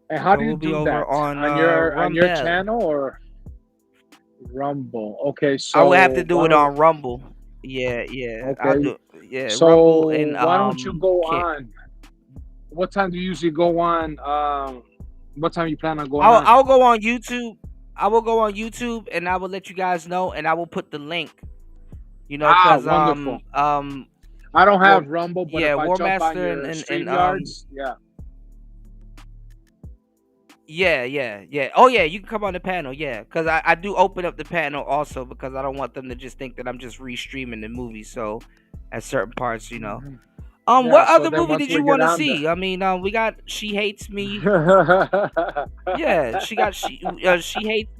S7: And how
S6: So
S7: do you
S6: we'll be
S7: do
S6: over
S7: that?
S6: on
S7: your
S6: Rumble.
S7: channel or Rumble? Okay, so
S6: I will have to do it on Rumble. Yeah.
S7: Okay.
S6: I'll do
S7: So
S6: Rumble and
S7: why don't you go
S6: Kick.
S7: on? What time do you usually go on? What time you plan on going on?
S6: I'll go on YouTube. I will go on YouTube and I will let you guys know and I will put the link. You know, because
S7: wonderful. I don't have Rumble, but if I
S6: War
S7: jump on
S6: Master
S7: your
S6: and
S7: StreamYards,
S6: Yeah. Oh yeah, you can come on the panel, because I do open up the panel also because I don't want them to just think that I'm just restreaming the movie. So at certain parts, you know.
S7: Yeah,
S6: what
S7: so
S6: other
S7: then
S6: movie
S7: once
S6: did
S7: we
S6: you
S7: get
S6: want to
S7: on
S6: see? I mean, we got She Hates Me. She hates.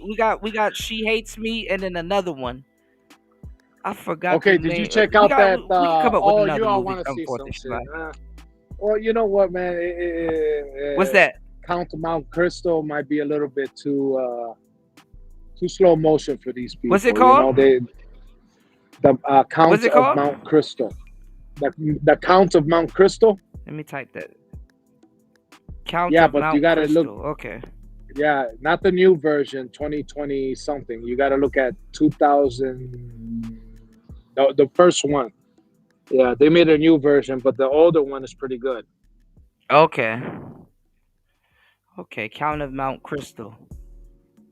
S6: We got She Hates Me, and then another one. I forgot.
S7: Okay,
S6: the
S7: did
S6: name.
S7: you check
S6: We
S7: out
S6: got-
S7: that?
S6: We can come up with another
S7: you all
S6: movie.
S7: want to see
S6: Fourth
S7: some
S6: of
S7: shit?
S6: July.
S7: Well, you know what, man?
S6: What's that?
S7: Count of Mount Crystal might be a little bit too slow motion for these people.
S6: What's it
S7: You
S6: called?
S7: know, the Count
S6: What's it
S7: of
S6: called?
S7: Mount Crystal. The Count of Mount Crystal.
S6: Let me type that. Count
S7: Yeah,
S6: of
S7: but
S6: Mount
S7: you gotta
S6: Crystal.
S7: look.
S6: Okay.
S7: Yeah, not the new version, 2020 something. You got to look at 2000. No, the first one. Yeah, they made a new version, but the older one is pretty good.
S6: Okay. Count of Mount Crystal.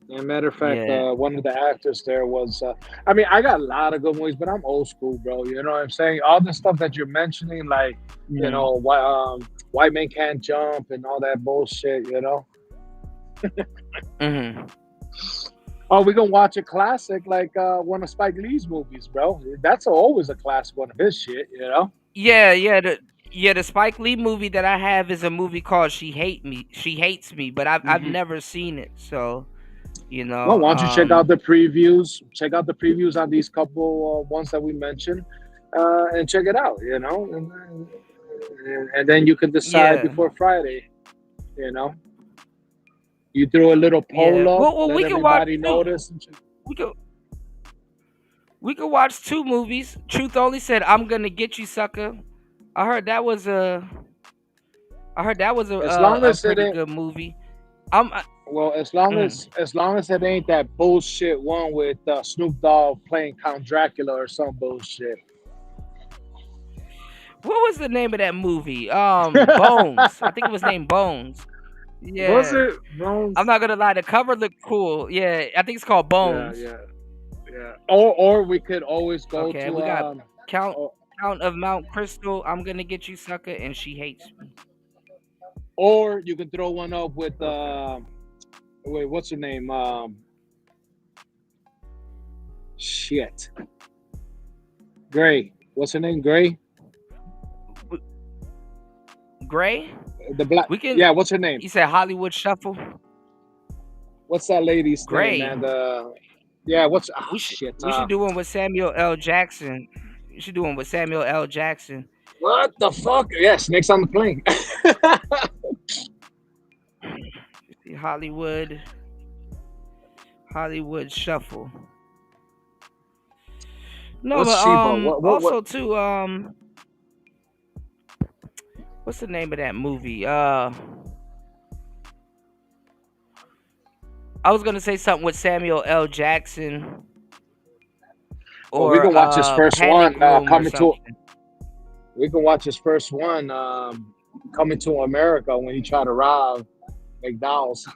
S7: And matter of fact,
S6: Yeah.
S7: one of the actors there was. I mean, I got a lot of good movies, but I'm old school, bro. You know what I'm saying? All the stuff that you're mentioning, like you know, White Man Can't Jump and all that bullshit. You know. Oh, we're gonna watch a classic like one of Spike Lee's movies, bro. That's always a classic one of his shit, you know.
S6: The Spike Lee movie that I have is a movie called She Hates Me, but I've never seen it, so you know.
S7: Well, why don't you check out the previews? Check out the previews on these couple ones that we mentioned, and check it out. You know, and then you can decide before Friday. You know. You throw a little poll up,
S6: Well,
S7: let
S6: we can watch
S7: everybody notice.
S6: We could watch two movies. Truth Only said, "I'm gonna get you, sucker." I heard that was a
S7: As long as it
S6: pretty
S7: ain't-
S6: good movie.
S7: Well, as long as it ain't that bullshit one with Snoop Dogg playing Count Dracula or some bullshit.
S6: What was the name of that movie? Bones. I think it was named Bones. Yeah.
S7: Was it Bones?
S6: I'm not gonna lie, the cover looked cool. Yeah, I think it's called Bones.
S7: Yeah. Or we could always go
S6: Okay,
S7: to
S6: we got Count of Mount Crystal. I'm gonna get you, sucker, and she hates me.
S7: or you can throw one up with wait, what's her name? Shit. Gray. What's her name? Gray?
S6: Gray?
S7: The black.
S6: We can.
S7: Yeah, what's her name?
S6: You said Hollywood Shuffle.
S7: What's that lady's
S6: Gray.
S7: name? And yeah, what's shit?
S6: We should do one with Samuel L. Jackson. You should do one with Samuel L. Jackson.
S7: What the fuck? Yeah, Snakes on the Plane.
S6: Hollywood Shuffle. No,
S7: What's
S6: but
S7: Sheba?
S6: also too what's the name of that movie? I was gonna say something with Samuel L. Jackson. Or
S7: we can watch his first
S6: Panic
S7: one
S6: Room or
S7: coming to.
S6: something.
S7: We can watch his first one coming to America when he tried to rob McDonald's.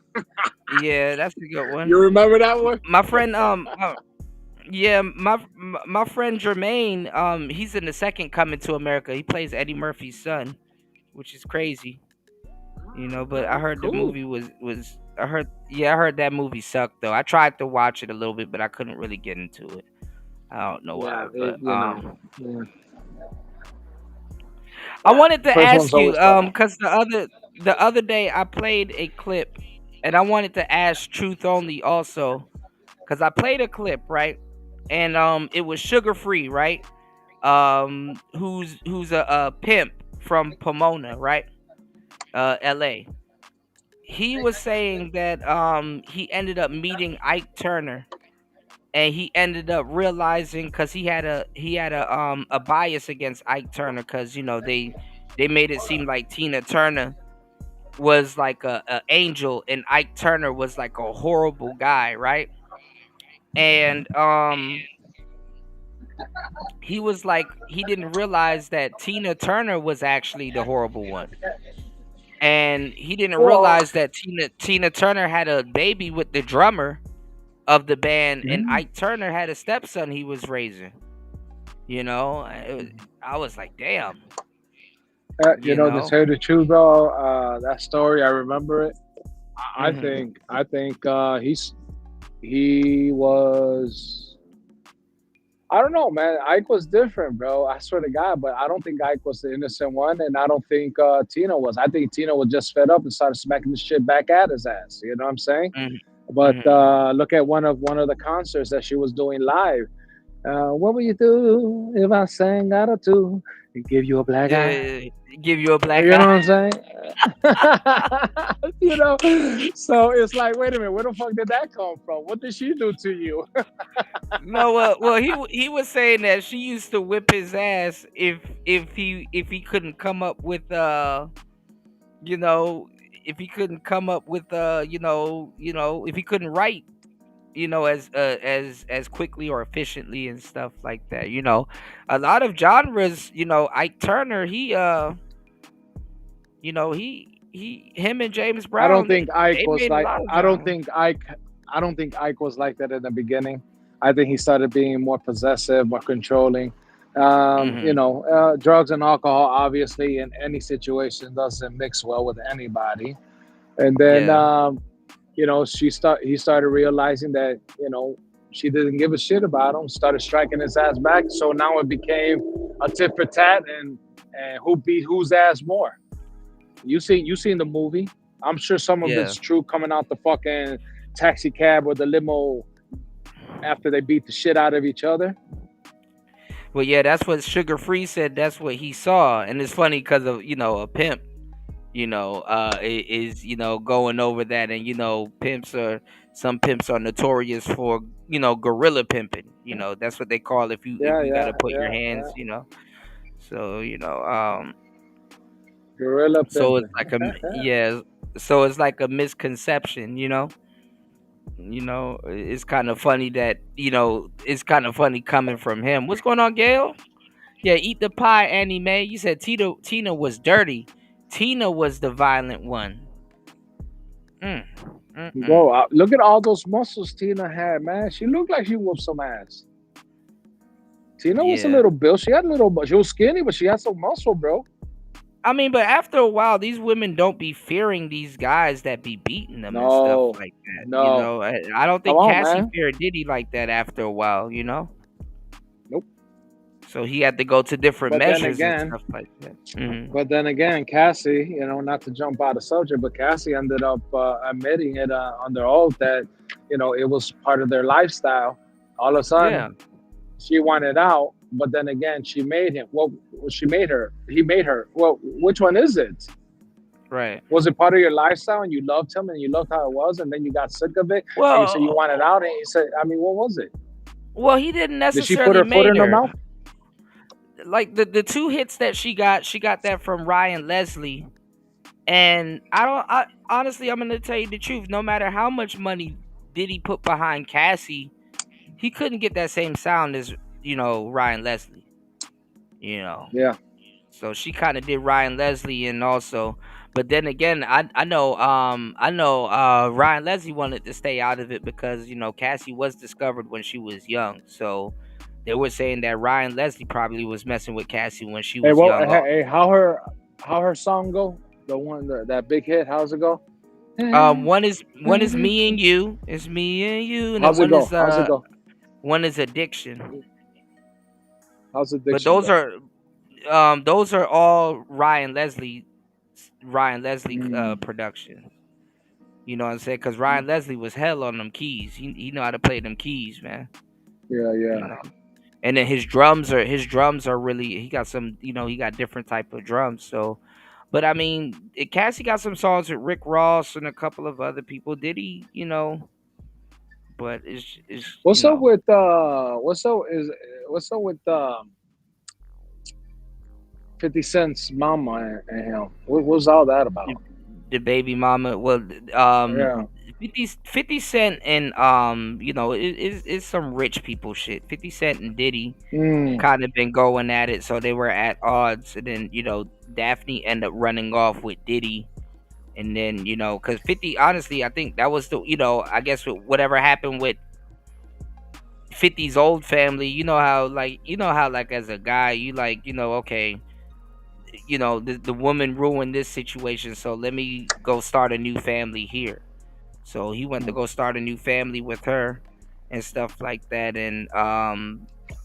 S6: Yeah, that's a good one.
S7: You remember that one?
S6: My friend, yeah, my friend Jermaine, he's in the second Coming to America. He plays Eddie Murphy's son, which is crazy, you know. But I heard the movie was I heard that movie sucked though. I tried to watch it a little bit, but I couldn't really get into it. I don't know why. But I wanted to ask you, because the other day I played a clip, and I wanted to ask Truth Only also, because I played a clip, right, and it was Sugar Free, right, who's a pimp from Pomona, right, L.A. He was saying that he ended up meeting Ike Turner, and he ended up realizing, because he had a bias against Ike Turner, because you know they made it seem like Tina Turner was like a angel and Ike Turner was like a horrible guy, right? And he was like, he didn't realize that Tina Turner was actually the horrible one, and he didn't realize that Tina Turner had a baby with the drummer of the band, and Ike Turner had a stepson he was raising. You know, I was like, damn.
S7: You know, to tell you the truth, bro, that story, I remember it. I think he was. I don't know, man. Ike was different, bro. I swear to God, but I don't think Ike was the innocent one, and I don't think Tina was. I think Tina was just fed up and started smacking the shit back at his ass. You know what I'm saying? But look at one of the concerts that she was doing live. What would you do if I sang out of two and give you a black eye?
S6: Give you a black eye.
S7: You know what I'm saying? You know, so it's like, wait a minute, where the fuck did that come from? What did she do to you?
S6: No, well, he was saying that she used to whip his ass if he couldn't come up with you know, if he couldn't come up with you know, if he couldn't write, you know, as quickly or efficiently and stuff like that. You know, a lot of genres, you know, Ike Turner, he you know, him and James Brown.
S7: I don't think Ike was
S6: made a
S7: like.
S6: lot of
S7: I don't
S6: genres.
S7: think Ike was like that in the beginning. I think he started being more possessive, more controlling. You know, drugs and alcohol, obviously, in any situation, doesn't mix well with anybody. And then, you know, he started realizing that, you know, she didn't give a shit about him. Started striking his ass back. So now it became a tit for tat, and who beat whose ass more. You seen the movie? I'm sure some of it's true, coming out the fucking taxi cab or the limo after they beat the shit out of each other.
S6: Well, yeah, that's what Sugar Free said. That's what he saw, and it's funny because of, you know, a pimp, you know, is, you know, going over that, and you know, some pimps are notorious for, you know, guerrilla pimping. You know, that's what they call if you gotta put your hands, you know. So you know,
S7: Gorilla
S6: so
S7: pimping.
S6: it's like so it's like a misconception, you know. It's kind of funny that it's kind of funny coming from him. What's going on, Gail? Yeah, eat the pie, Annie Mae. You said Tina was dirty. Tina was the violent one.
S7: Bro, look at all those muscles Tina had, man. She looked like she whooped some ass. Tina was a little built. She had a little, she was skinny, but she had some muscle, bro.
S6: I mean, but after a while, these women don't be fearing these guys that be beating them and stuff like that.
S7: No.
S6: I don't think Cassie feared Diddy like that after a while,
S7: Nope.
S6: So he had to go to different measures and stuff like that.
S7: But then again, Cassie, not to jump out of subject, but Cassie ended up admitting it under oath that, it was part of their lifestyle. All of a sudden, she wanted out. But then again, she made him. Well, she made her. He made her. Well, which one is it?
S6: Right.
S7: Was it part of your lifestyle and you loved him and you loved how it was and then you got sick of it?
S6: Well,
S7: and you said you wanted out and you said, what was it?
S6: Well, he didn't necessarily.
S7: Did she put her foot in her mouth?
S6: Like the 2 hits that she got that from Ryan Leslie. And honestly, I'm going to tell you the truth. No matter how much money Diddy put behind Cassie, he couldn't get that same sound as Ryan Leslie,
S7: Yeah.
S6: So she kind of did Ryan Leslie, and also, but then again, I know Ryan Leslie wanted to stay out of it because Cassie was discovered when she was young, so they were saying that Ryan Leslie probably was messing with Cassie when she was young.
S7: Hey, how her song go? The one that big hit, how's it go?
S6: One is Me and You. It's Me and You. And
S7: how's it go?
S6: One is Addiction.
S7: How's Addiction?
S6: But those are all Ryan Leslie production. You know what I'm saying? Because Ryan Leslie was hell on them keys. He know how to play them keys, man.
S7: Yeah.
S6: And then his drums are really, he got some, he got different type of drums. So, but I mean, Cassie got some songs with Rick Ross and a couple of other people. Did he, But it's
S7: what's up with 50 Cent's mama and him? What was all that about?
S6: The baby mama. Well, 50 Cent and it's some rich people shit. 50 Cent and Diddy kind of been going at it, so they were at odds, and then Daphne ended up running off with Diddy. And then, because 50, honestly, I think that was the, I guess whatever happened with 50's old family, you know how as a guy, you okay, the woman ruined this situation, so let me go start a new family here. So he went to go start a new family with her and stuff like that. And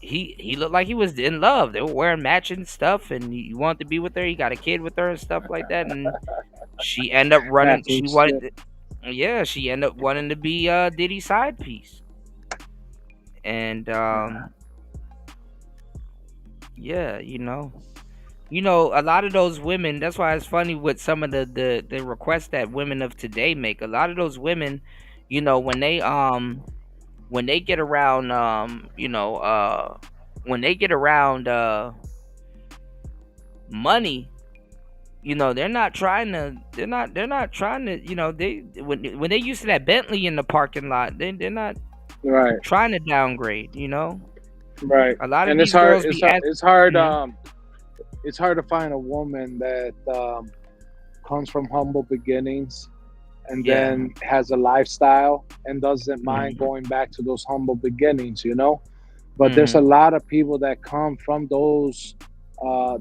S6: he looked like he was in love. They were wearing matching stuff, and he wanted to be with her. He got a kid with her and stuff like that. And she ended up running. She ended up wanting to be Diddy's side piece. And a lot of those women, that's why it's funny with some of the requests that women of today make. A lot of those women, when they get around money, they're not trying to when they used to that Bentley in the parking lot, they're not trying to downgrade,
S7: Right.
S6: A lot of
S7: and
S6: these
S7: it's hard.
S6: girls
S7: It's hard. It's hard to find a woman that comes from humble beginnings and then has a lifestyle and doesn't mind going back to those humble beginnings, But there's a lot of people that come from those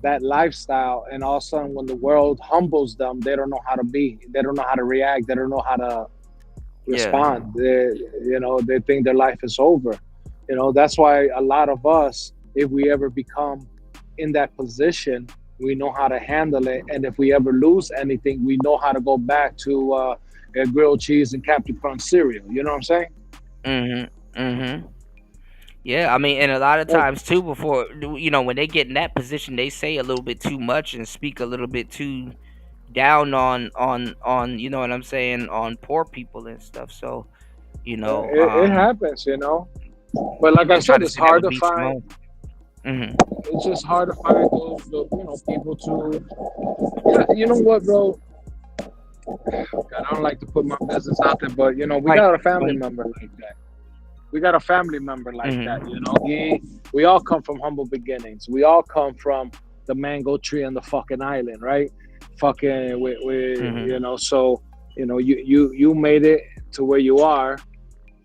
S7: that lifestyle, and all of a sudden when the world humbles them, they don't know how to be. They don't know how to react. They don't know how to respond. They think their life is over. That's why a lot of us, if we ever become in that position, we know how to handle it, and if we ever lose anything, we know how to go back to grilled cheese and Captain Crunch cereal. You know what I'm saying?
S6: Yeah, I mean, and a lot of times too, before when they get in that position, they say a little bit too much and speak a little bit too down on you know what I'm saying, on poor people and stuff. So
S7: it happens, But like I said, it's hard to find. It's just hard to find those people to. You know what, bro? I don't like to put my business out there, but we got a family member like that. We got a family member like that. We all come from humble beginnings. We all come from the mango tree and the fucking island, right? Fucking with so you made it to where you are.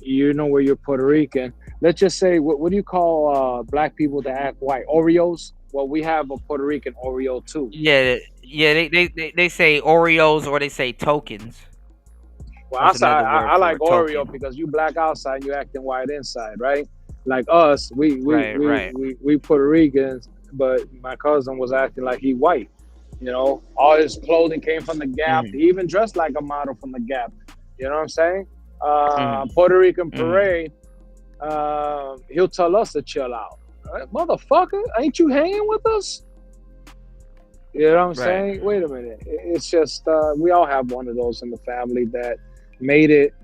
S7: Where you're Puerto Rican. Let's just say, what do you call black people that act white? Oreos? Well, we have a Puerto Rican Oreo too.
S6: Yeah. They say Oreos or they say tokens.
S7: Well, I like Oreo because you black outside and you acting white inside, right? Like us, we Puerto Ricans, but my cousin was acting like he white. All his clothing came from the Gap. He even dressed like a model from the Gap. You know what I'm saying? Puerto Rican Parade, he'll tell us to chill out. Right? Motherfucker, ain't you hanging with us? You know what I'm saying? Wait a minute. It's just, we all have one of those in the family that made it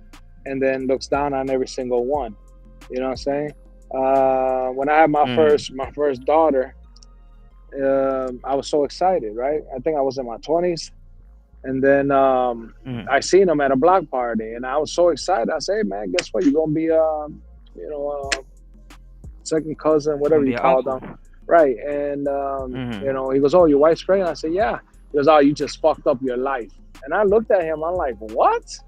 S7: and then looks down on every single one. You know what I'm saying? When I had my first daughter, I was so excited, right? I think I was in my 20s. And then I seen him at a block party, and I was so excited. I said, hey, man, guess what? You're going to be, second cousin, whatever you call them. Right. And, he goes, oh, your wife's pregnant? I said, yeah. He goes, oh, you just fucked up your life. And I looked at him. I'm like, what?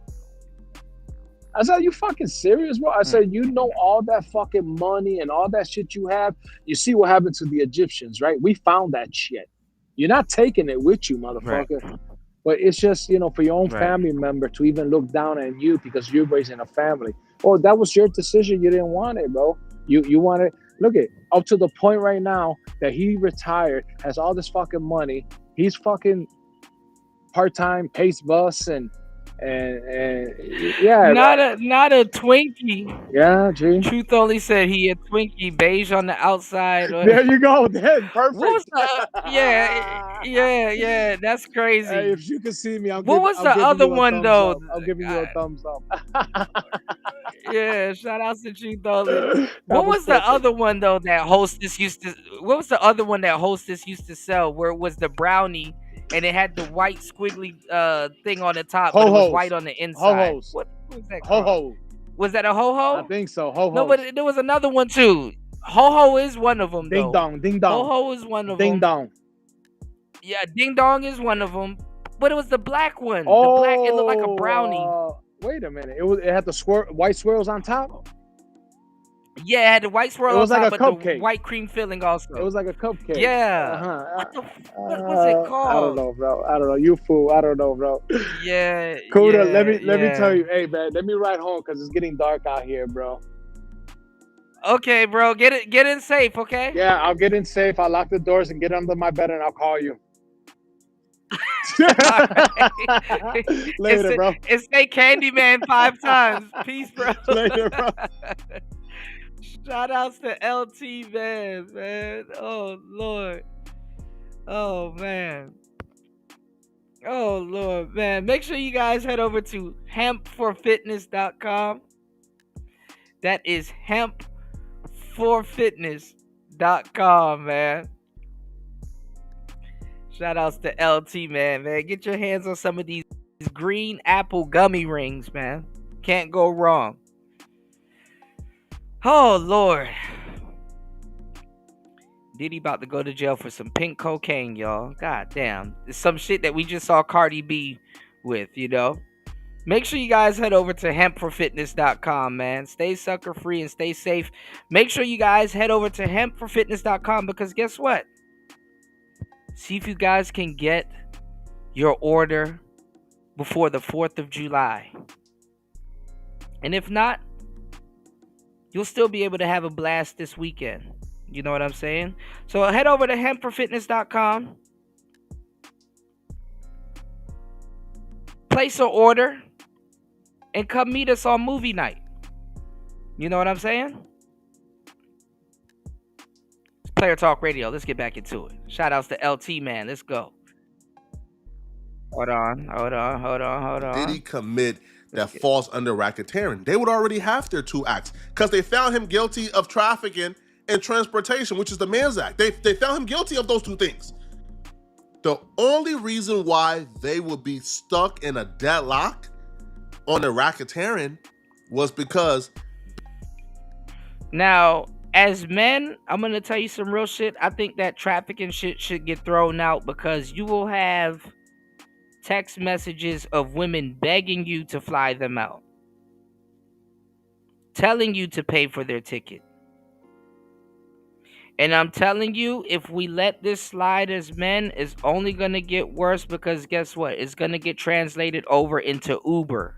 S7: I said, are you fucking serious, bro? I said, you know all that fucking money and all that shit you have? You see what happened to the Egyptians, right? We found that shit. You're not taking it with you, motherfucker. Right. But it's just, for your own family member to even look down at you because you're raising a family. Oh, that was your decision. You didn't want it, bro. You wanted, look at up to the point right now that he retired, has all this fucking money. He's fucking part-time, pays bus and yeah.
S6: Not a Twinkie.
S7: Yeah, G.
S6: Truth only said he a Twinkie, beige on the outside.
S7: There you go. Then perfect.
S6: What was yeah. That's crazy.
S7: Hey, if you can see me,
S6: what was the other one though?
S7: I'm giving you a thumbs up.
S6: Yeah, shout out to Truth only. What was the other one though that Hostess used to? What was the other one that Hostess used to sell? Where it was the brownie? And it had the white squiggly thing on the top, but it was white on the inside.
S7: Ho-hos.
S6: What was that called?
S7: Ho-ho.
S6: Was that a ho-ho?
S7: I think so. Ho-ho.
S6: No, but there was another one too. Ho-ho is one of them,
S7: Ding dong, ding dong.
S6: Ho-ho is one of
S7: them. Ding dong.
S6: Yeah, ding dong is one of them. But it was the black one. The black, it looked like a brownie.
S7: Wait a minute. It had the white swirls on top?
S6: Yeah, it had the white swirl
S7: on top. It was like a
S6: but
S7: cupcake.
S6: The white cream filling also.
S7: It was like a cupcake.
S6: Yeah. What was it called?
S7: I don't know, bro. I don't know. You fool. I don't know, bro.
S6: Yeah.
S7: Kuda, let me tell you. Hey, man, let me ride home because it's getting dark out here, bro.
S6: Okay, bro. Get in safe, okay?
S7: Yeah, I'll get in safe. I'll lock the doors and get under my bed and I'll call you. Later, bro.
S6: It's say Candyman 5 times. Peace, bro.
S7: Later, bro.
S6: Shout outs to LT man. Oh Lord. Oh man. Oh Lord, man. Make sure you guys head over to hempforfitness.com. That is hempforfitness.com, man. Shout outs to LT man. Get your hands on some of these green apple gummy rings, man. Can't go wrong. Oh, Lord. Diddy about to go to jail for some pink cocaine, y'all. God damn. It's some shit that we just saw Cardi B with, Make sure you guys head over to hempforfitness.com, man. Stay sucker free and stay safe. Make sure you guys head over to hempforfitness.com because guess what? See if you guys can get your order before the 4th of July. And if not, you'll still be able to have a blast this weekend. You know what I'm saying? So head over to hempforfitness.com. Place an order. And come meet us on movie night. You know what I'm saying? It's Player Talk Radio. Let's get back into it. Shout outs to LT, man. Let's go. Hold on.
S3: Did he commit that falls under racketeering? They would already have their 2 acts because they found him guilty of trafficking and transportation, which is the Man's Act. They found him guilty of those 2 things. The only reason why they would be stuck in a deadlock on the racketeering was because.
S6: Now, as men, I'm going to tell you some real shit. I think that trafficking shit should get thrown out because you will have text messages of women begging you to fly them out, telling you to pay for their ticket. And I'm telling you, if we let this slide as men, it's only going to get worse because guess what? It's going to get translated over into Uber.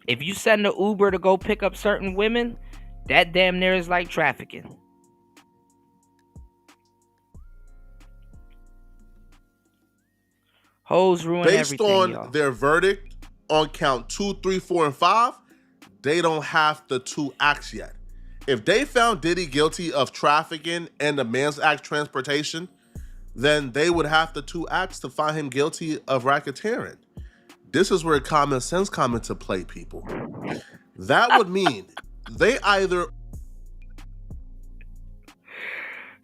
S6: If you send an Uber to go pick up certain women, that damn near is like trafficking. Hoes ruin everything,
S3: based on
S6: y'all.
S3: their verdict on count 2, 3, 4, and 5, they don't have the 2 acts yet. If they found Diddy guilty of trafficking and the Man's Act transportation, then they would have the 2 acts to find him guilty of racketeering. This is where common sense come into play, people. That would mean they either...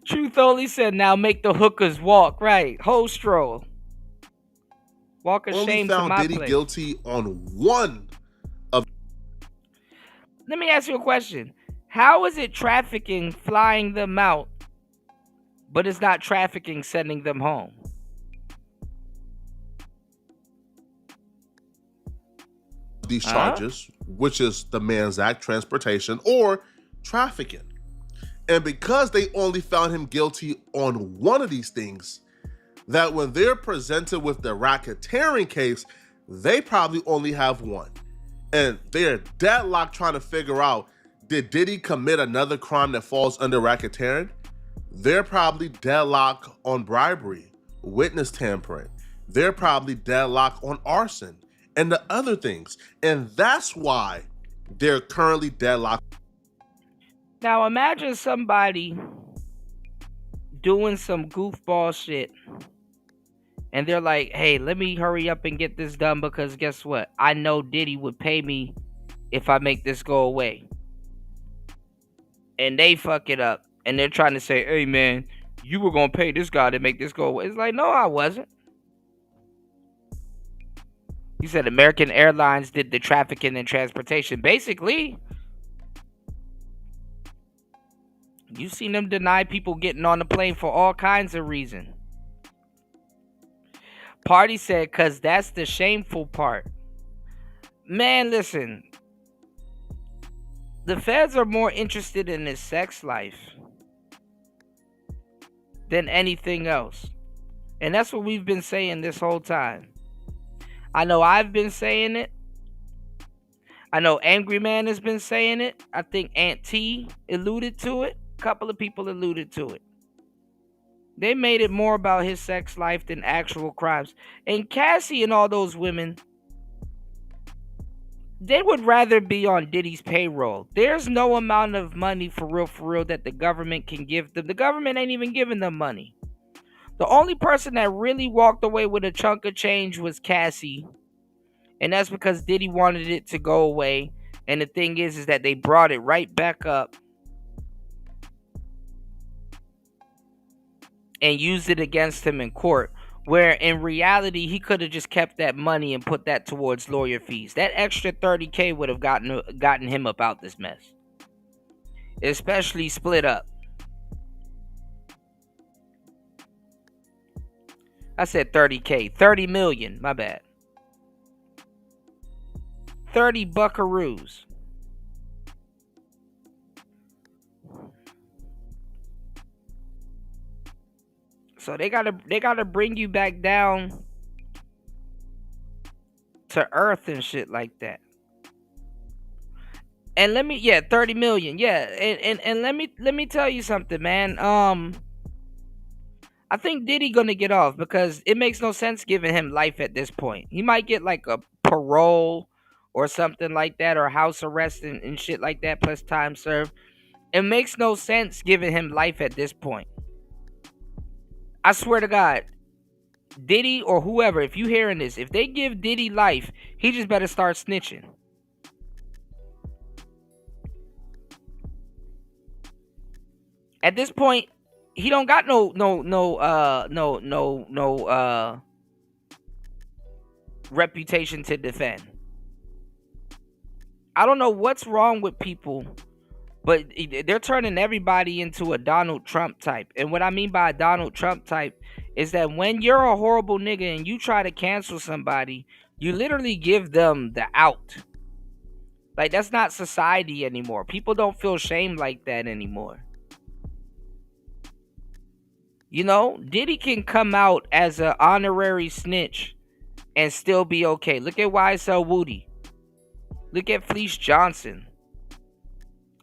S6: Truth only said, now make the hookers walk. Right. Ho stroll. Walk of
S3: only
S6: shame to
S3: found
S6: my
S3: Diddy
S6: place.
S3: guilty on 1 of...
S6: Let me ask you a question. How is it trafficking flying them out, but it's not trafficking sending them home?
S3: these charges, which is the Man's Act, transportation, or trafficking. And because they only found him guilty on one of these things, that when they're presented with the racketeering case, they probably only have one. And they're deadlocked trying to figure out, did Diddy commit another crime that falls under racketeering? They're probably deadlocked on bribery, witness tampering. They're probably deadlocked on arson and the other things. And that's why they're currently deadlocked.
S6: Now imagine somebody doing some goofball shit and they're like, hey, let me hurry up and get this done because guess what? I know Diddy would pay me if I make this go away. And they fuck it up. And they're trying to say, hey, man, you were going to pay this guy to make this go away. It's like, no, I wasn't. He said American Airlines did the trafficking and transportation. Basically, you've seen them deny people getting on the plane for all kinds of reasons. Party said, because that's the shameful part. Man, listen. The feds are more interested in his sex life than anything else. And that's what we've been saying this whole time. I know I've been saying it. I know Angry Man has been saying it. I think Aunt T alluded to it. A couple of people alluded to it. They made it more about his sex life than actual crimes. And Cassie and all those women, they would rather be on Diddy's payroll. There's no amount of money for real, that the government can give them. The government ain't even giving them money. The only person that really walked away with a chunk of change was Cassie. And that's because Diddy wanted it to go away. And the thing is that they brought it right back up and used it against him in court. Where in reality, he could have just kept that money and put that towards lawyer fees. That extra $30K would have gotten him up out this mess. Especially split up. I said 30K. 30 million. My bad. 30 buckaroos. So they gotta bring you back down to earth and shit like that. And 30 million. Yeah. And let me tell you something, man. I think Diddy gonna get off because it makes no sense giving him life at this point. He might get like a parole or something like that, or house arrest and shit like that, plus time served. It makes no sense giving him life at this point. I swear to God, Diddy or whoever, if you hearing this, if they give Diddy life, he just better start snitching. At this point, he don't got no reputation to defend. I don't know what's wrong with people, but they're turning everybody into a Donald Trump type. And what I mean by a Donald Trump type is that when you're a horrible nigga and you try to cancel somebody, you literally give them the out. Like, that's not society anymore. People don't feel shame like that anymore. You know, Diddy can come out as an honorary snitch and still be okay. Look at YSL Woody. Look at Fleece Johnson.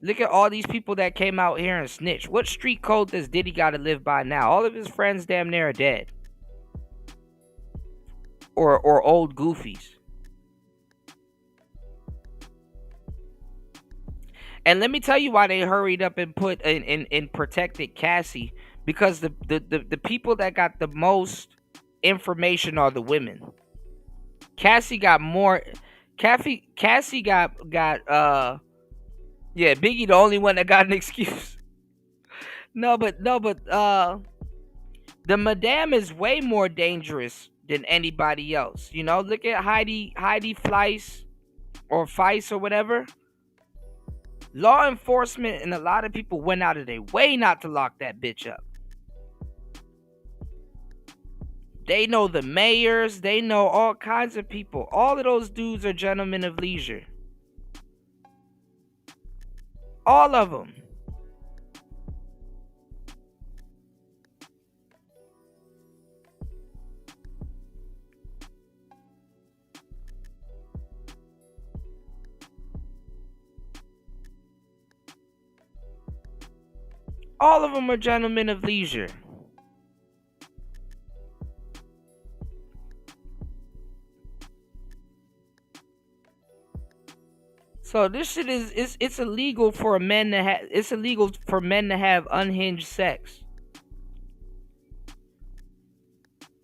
S6: Look at all these people that came out here and snitched. What street code does Diddy got to live by now? All of his friends damn near are dead. Or old goofies. And let me tell you why they hurried up and put in protected Cassie. Because the people that got the most information are the women. Cassie got more. Cassie got yeah, Biggie the only one that got an excuse. No, but the Madame is way more dangerous than anybody else. You know, look at Heidi Fleiss or Feiss or whatever. Law enforcement and a lot of people went out of their way not to lock that bitch up. They know the mayors. They know all kinds of people. All of those dudes are gentlemen of leisure. All of them. All of them are gentlemen of leisure. So this shit it's illegal for men to have. It's illegal for men to have unhinged sex,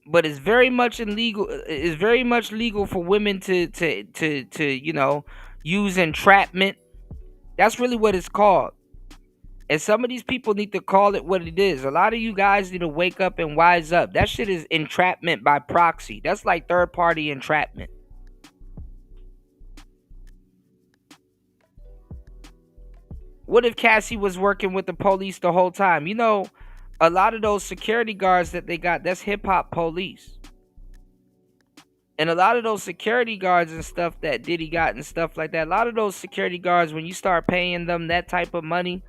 S6: but it's very much illegal. It's very much legal for women to you know, use entrapment. That's really what it's called. And some of these people need to call it what it is. A lot of you guys need to wake up and wise up. That shit is entrapment by proxy. That's like third party entrapment. What if Cassie was working with the police the whole time? You know, a lot of those security guards that they got, that's hip-hop police. And a lot of those security guards and stuff that Diddy got and stuff like that, a lot of those security guards, when you start paying them that type of money,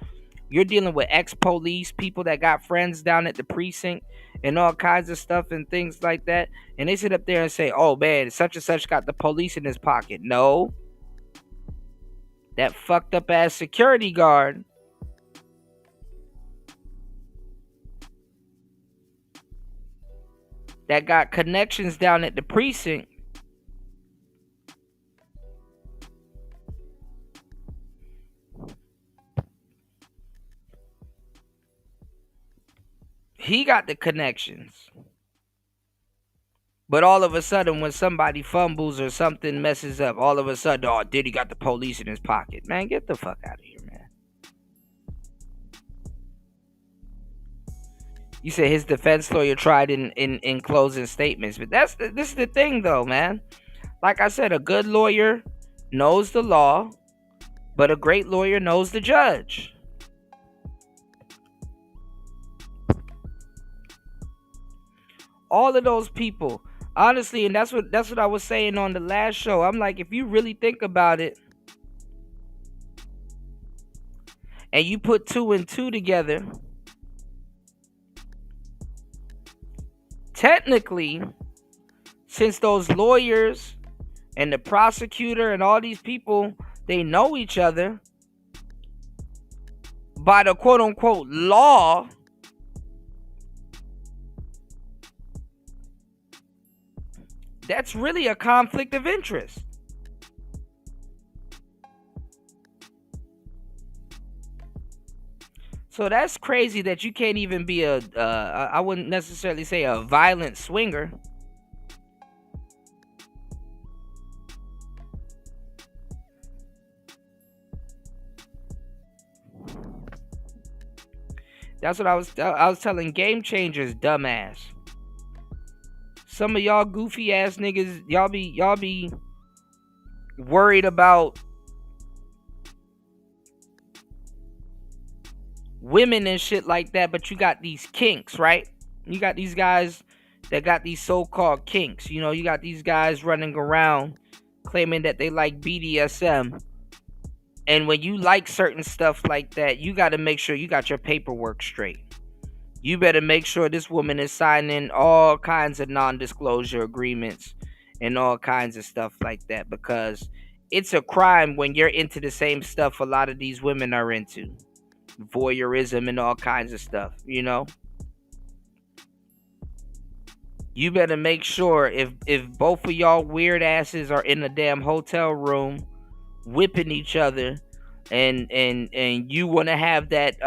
S6: you're dealing with ex-police, people that got friends down at the precinct and all kinds of stuff and things like that. And they sit up there and say, oh man, such and such got the police in his pocket. No. That fucked up ass security guard that got connections down at the precinct he got the connections. But all of a sudden, when somebody fumbles or something messes up, all of a sudden, oh, Diddy got the police in his pocket. Man, get the fuck out of here, man. You said his defense lawyer tried in closing statements. But this is the thing, though, man. Like I said, a good lawyer knows the law, but a great lawyer knows the judge. All of those people. Honestly, and that's what I was saying on the last show. I'm like, if you really think about it, and you put 2 and 2 together, technically, since those lawyers and the prosecutor and all these people, they know each other by the quote-unquote law, that's really a conflict of interest. So that's crazy that you can't even be I wouldn't necessarily say a violent swinger. That's what I was telling Game Changers, dumbass. Some of y'all goofy ass niggas, y'all be worried about women and shit like that, but you got these kinks, right? You got these guys that got these so-called kinks. You know, you got these guys running around claiming that they like BDSM. And when you like certain stuff like that, you got to make sure you got your paperwork straight. You better make sure this woman is signing all kinds of non-disclosure agreements and all kinds of stuff like that, because it's a crime when you're into the same stuff a lot of these women are into. Voyeurism and all kinds of stuff, you know? You better make sure if both of y'all weird asses are in a damn hotel room whipping each other and you want to have that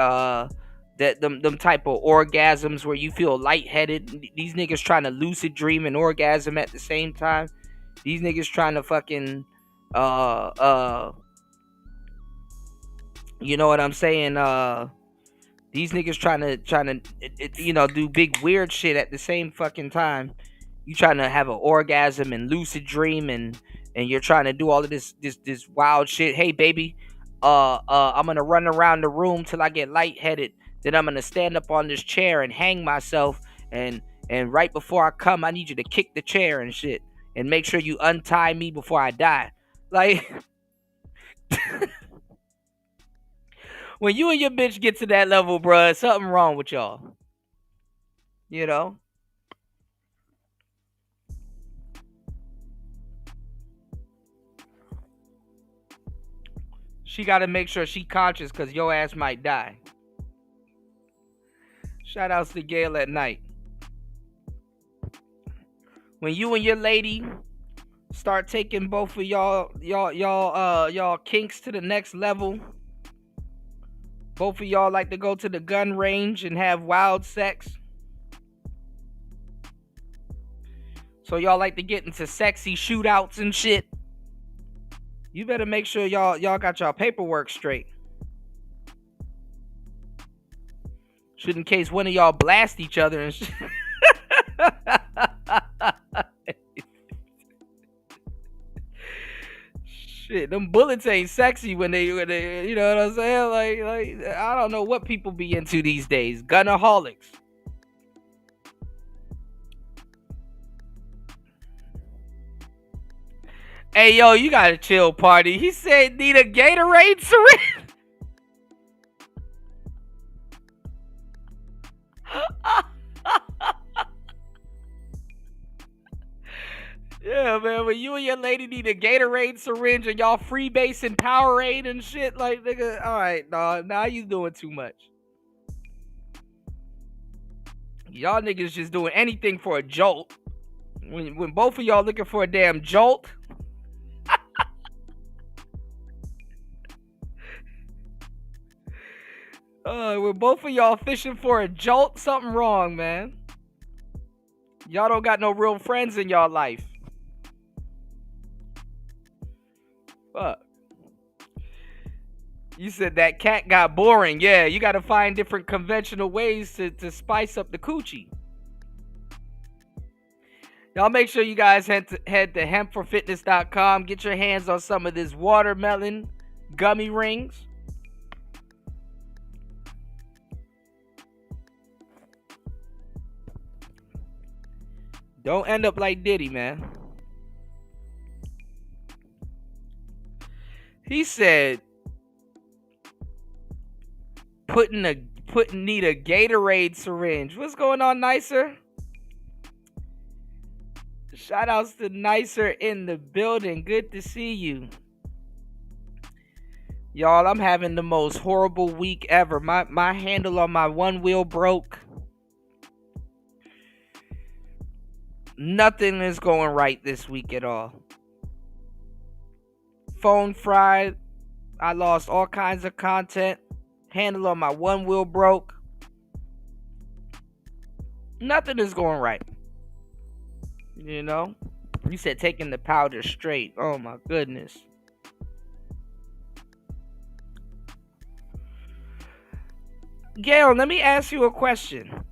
S6: them type of orgasms where you feel lightheaded. These niggas trying to lucid dream and orgasm at the same time. These niggas trying to fucking you know what I'm saying? These niggas trying to you know, do big weird shit at the same fucking time. You trying to have an orgasm and lucid dream and you're trying to do all of this wild shit. Hey baby, I'm gonna run around the room till I get lightheaded. Then I'm gonna stand up on this chair and hang myself. And right before I come, I need you to kick the chair and shit. And make sure you untie me before I die. Like, when you and your bitch get to that level, bruh, something wrong with y'all. You know? She got to make sure she conscious because your ass might die. Shout outs to Gail at night. When you and your lady start taking both of y'all kinks to the next level, both of y'all like to go to the gun range and have wild sex. So y'all like to get into sexy shootouts and shit. You better make sure y'all got y'all paperwork straight. Shit, in case one of y'all blast each other and shit. Shit, them bullets ain't sexy when they you know what I'm saying? Like I don't know what people be into these days. Gunaholics. Hey yo, you gotta chill, party. He said need a Gatorade syringe. Yeah, man, when you and your lady need a Gatorade syringe and y'all freebasing Powerade and shit, like, nigga, alright, nah, now you doing too much. Y'all niggas just doing anything for a jolt. When both of y'all looking for a damn jolt. When both of y'all fishing for a jolt, something wrong, man. Y'all don't got no real friends in y'all life. Fuck. You said that cat got boring. Yeah, you got to find different conventional ways to spice up the coochie. Y'all make sure you guys head to hempforfitness.com. Get your hands on some of this watermelon gummy rings. Don't end up like Diddy, man. He said need a Gatorade syringe. What's going on, Nicer? Shout outs to Nicer in the building. Good to see you. Y'all, I'm having the most horrible week ever. My handle on my one wheel broke. Nothing is going right this week at all. Phone fried. I lost all kinds of content. Handle on my one wheel broke. Nothing is going right. You know? You said taking the powder straight. Oh my goodness. Gail, let me ask you a question.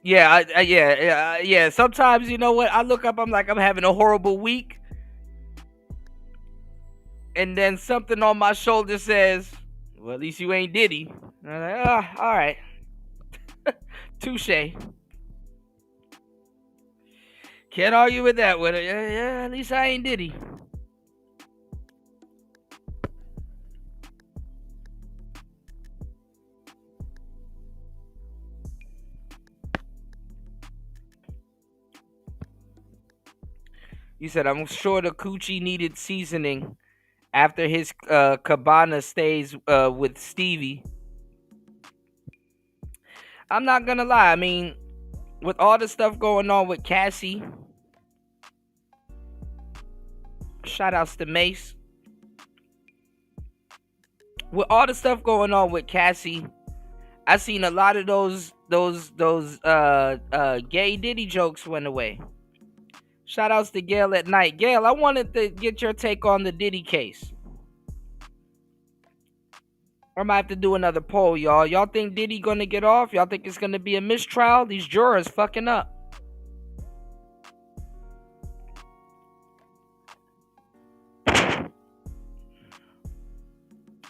S6: Yeah. Sometimes, you know what? I look up, I'm like, I'm having a horrible week. And then something on my shoulder says, well, at least you ain't Diddy. And I'm like, all right. Touche. Can't argue with that with it. Yeah, at least I ain't Diddy. You said, I'm sure the coochie needed seasoning after his cabana stays with Stevie. I'm not gonna lie. I mean, with all the stuff going on with Cassie, shout outs to Mace. With all the stuff going on with Cassie, I seen a lot of those gay Diddy jokes went away. Shout outs to Gail at night. Gail, I wanted to get your take on the Diddy case. I might have to do another poll, y'all. Y'all think Diddy gonna get off? Y'all think it's gonna be a mistrial? These jurors fucking up.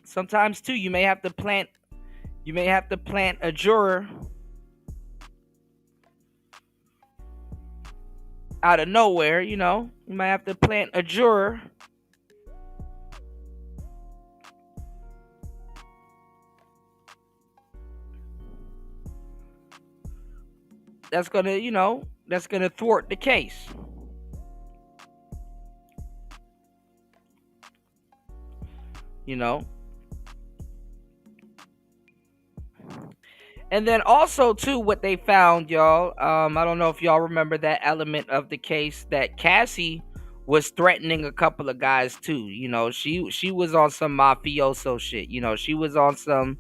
S6: Sometimes too, you may have to plant a juror out of nowhere, you know. You might have to plant a juror that's gonna thwart the case. You know. And then also too, what they found, y'all. I don't know if y'all remember that element of the case that Cassie was threatening a couple of guys too. You know, she was on some mafioso shit. You know, she was on some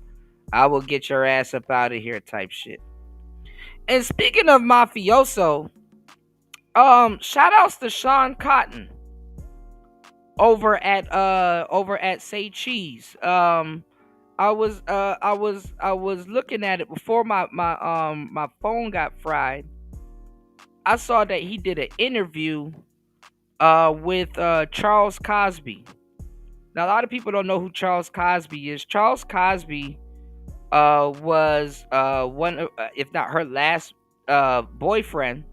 S6: "I will get your ass up out of here" type shit. And speaking of mafioso, shout outs to Sean Cotton over at Say Cheese. I was looking at it before my phone got fried. I saw that he did an interview with Charles Cosby. Now a lot of people don't know who Charles Cosby is. Charles Cosby was one of, if not her last boyfriend.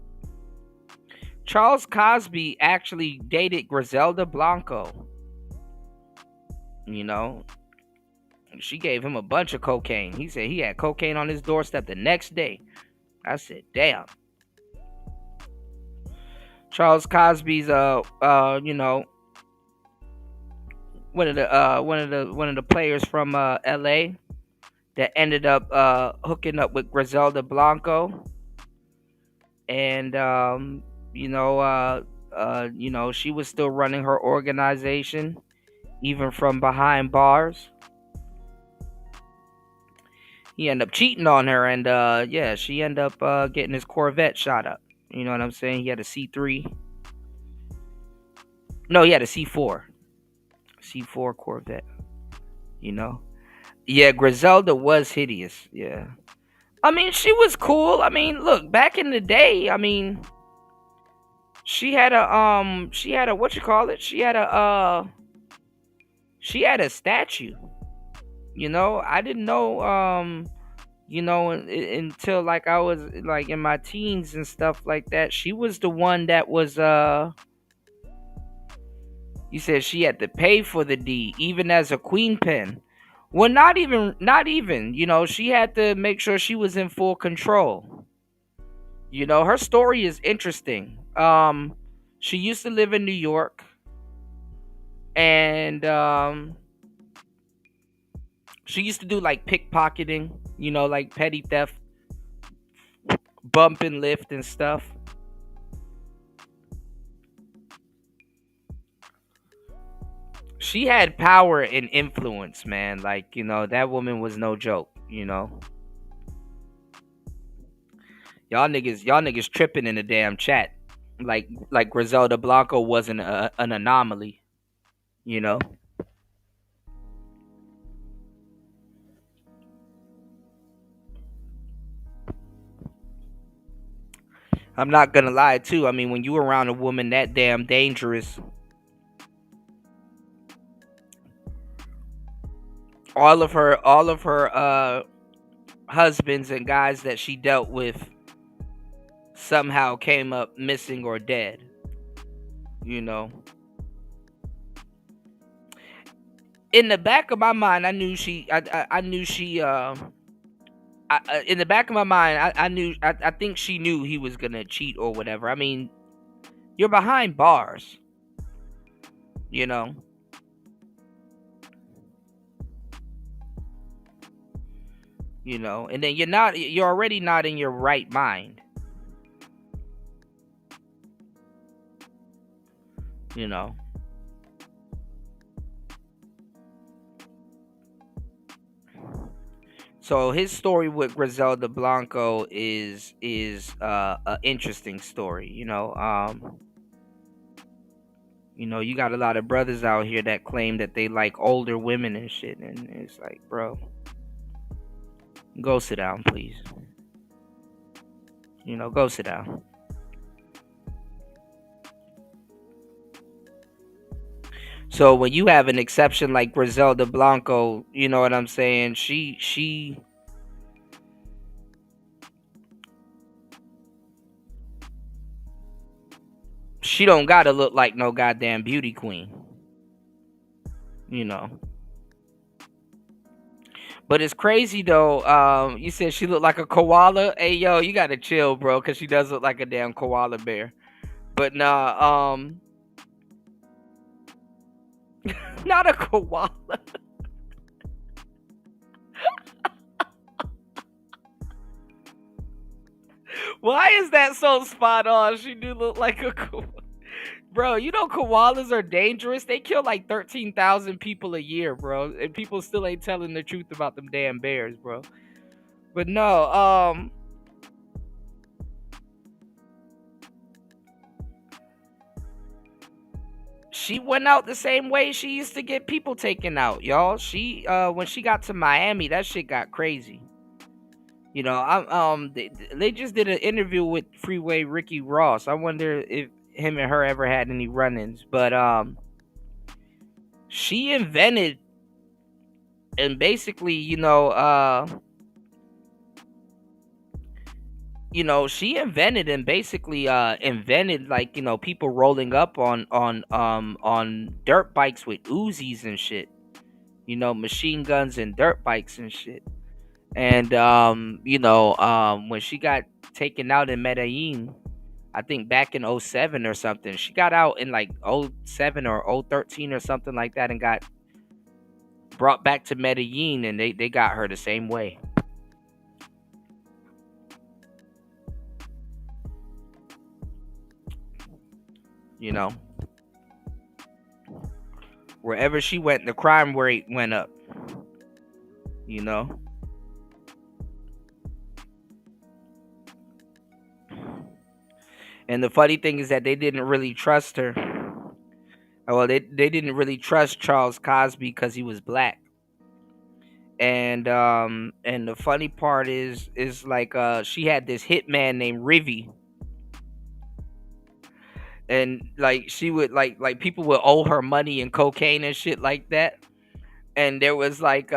S6: Charles Cosby actually dated Griselda Blanco. You know, she gave him a bunch of cocaine. He said he had cocaine on his doorstep the next day. I said, damn. Charles Cosby's you know, one of the players from LA that ended up hooking up with Griselda Blanco. And you know, she was still running her organization even from behind bars. He ended up cheating on her, and yeah, she ended up getting his Corvette shot up. You know what I'm saying? He had a C3. No, he had a C4. C4 Corvette. You know? Yeah, Griselda was hideous. Yeah. I mean, she was cool. I mean, look, back in the day, I mean, she had a what you call it? She had a statue. You know, I didn't know you know, until like I was like in my teens and stuff like that. She was the one that was you said she had to pay for the D even as a queen pin. Well, not even, you know, she had to make sure she was in full control. You know, her story is interesting. She used to live in New York, and she used to do like pickpocketing, you know, like petty theft, bump and lift and stuff. She had power and influence, man. Like, you know, that woman was no joke, you know. Y'all niggas tripping in the damn chat. Like Griselda Blanco wasn't an anomaly, you know. I'm not gonna lie too. I mean, when you around a woman that damn dangerous, all of her husbands and guys that she dealt with somehow came up missing or dead. You know. In the back of my mind, I knew she. In the back of my mind, I think she knew he was gonna cheat or whatever. I mean, you're behind bars, you know. You know, and then you're already not in your right mind. You know. So his story with Griselda Blanco is an interesting story, you know. You got a lot of brothers out here that claim that they like older women and shit, and it's like, bro, go sit down, please. You know, go sit down. So when you have an exception like Griselda Blanco, you know what I'm saying? She don't gotta look like no goddamn beauty queen. You know. But it's crazy though. You said she looked like a koala. Hey yo, you gotta chill, bro, because she does look like a damn koala bear. But nah, not a koala. Why is that so spot on? She do look like a koala. Bro, you know koalas are dangerous. They kill like 13,000 people a year, bro. And people still ain't telling the truth about them damn bears, bro. But no, she went out the same way she used to get people taken out, y'all. She when she got to Miami, that shit got crazy. You know, they just did an interview with Freeway Ricky Ross. I wonder if him and her ever had any run-ins, but she invented and basically, she invented and basically invented like, people rolling up on dirt bikes with Uzis and shit, machine guns and dirt bikes and shit. And when she got taken out in Medellin, I think back in 2007 or something, she got out in like 2007 or 2013 or something like that and got brought back to Medellin, and they got her the same way. You know, wherever she went, the crime rate went up. You know. And the funny thing is that they didn't really trust her. Well, they didn't really trust Charles Cosby because he was black. And the funny part is like she had this hitman named Rivy. And like she would like people would owe her money and cocaine and shit like that. And there was like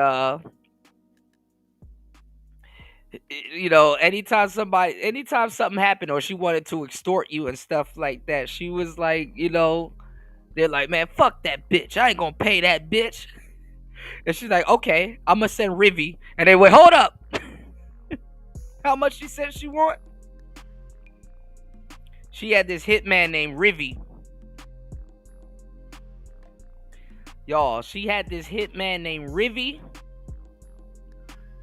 S6: anytime something happened or she wanted to extort you and stuff like that, she was like, they're like, man, fuck that bitch. I ain't gonna pay that bitch. And she's like, okay, I'm gonna send Rivy. And they went, hold up. How much she said she want? She had this hitman named Rivy. Y'all, she had this hitman named Rivy.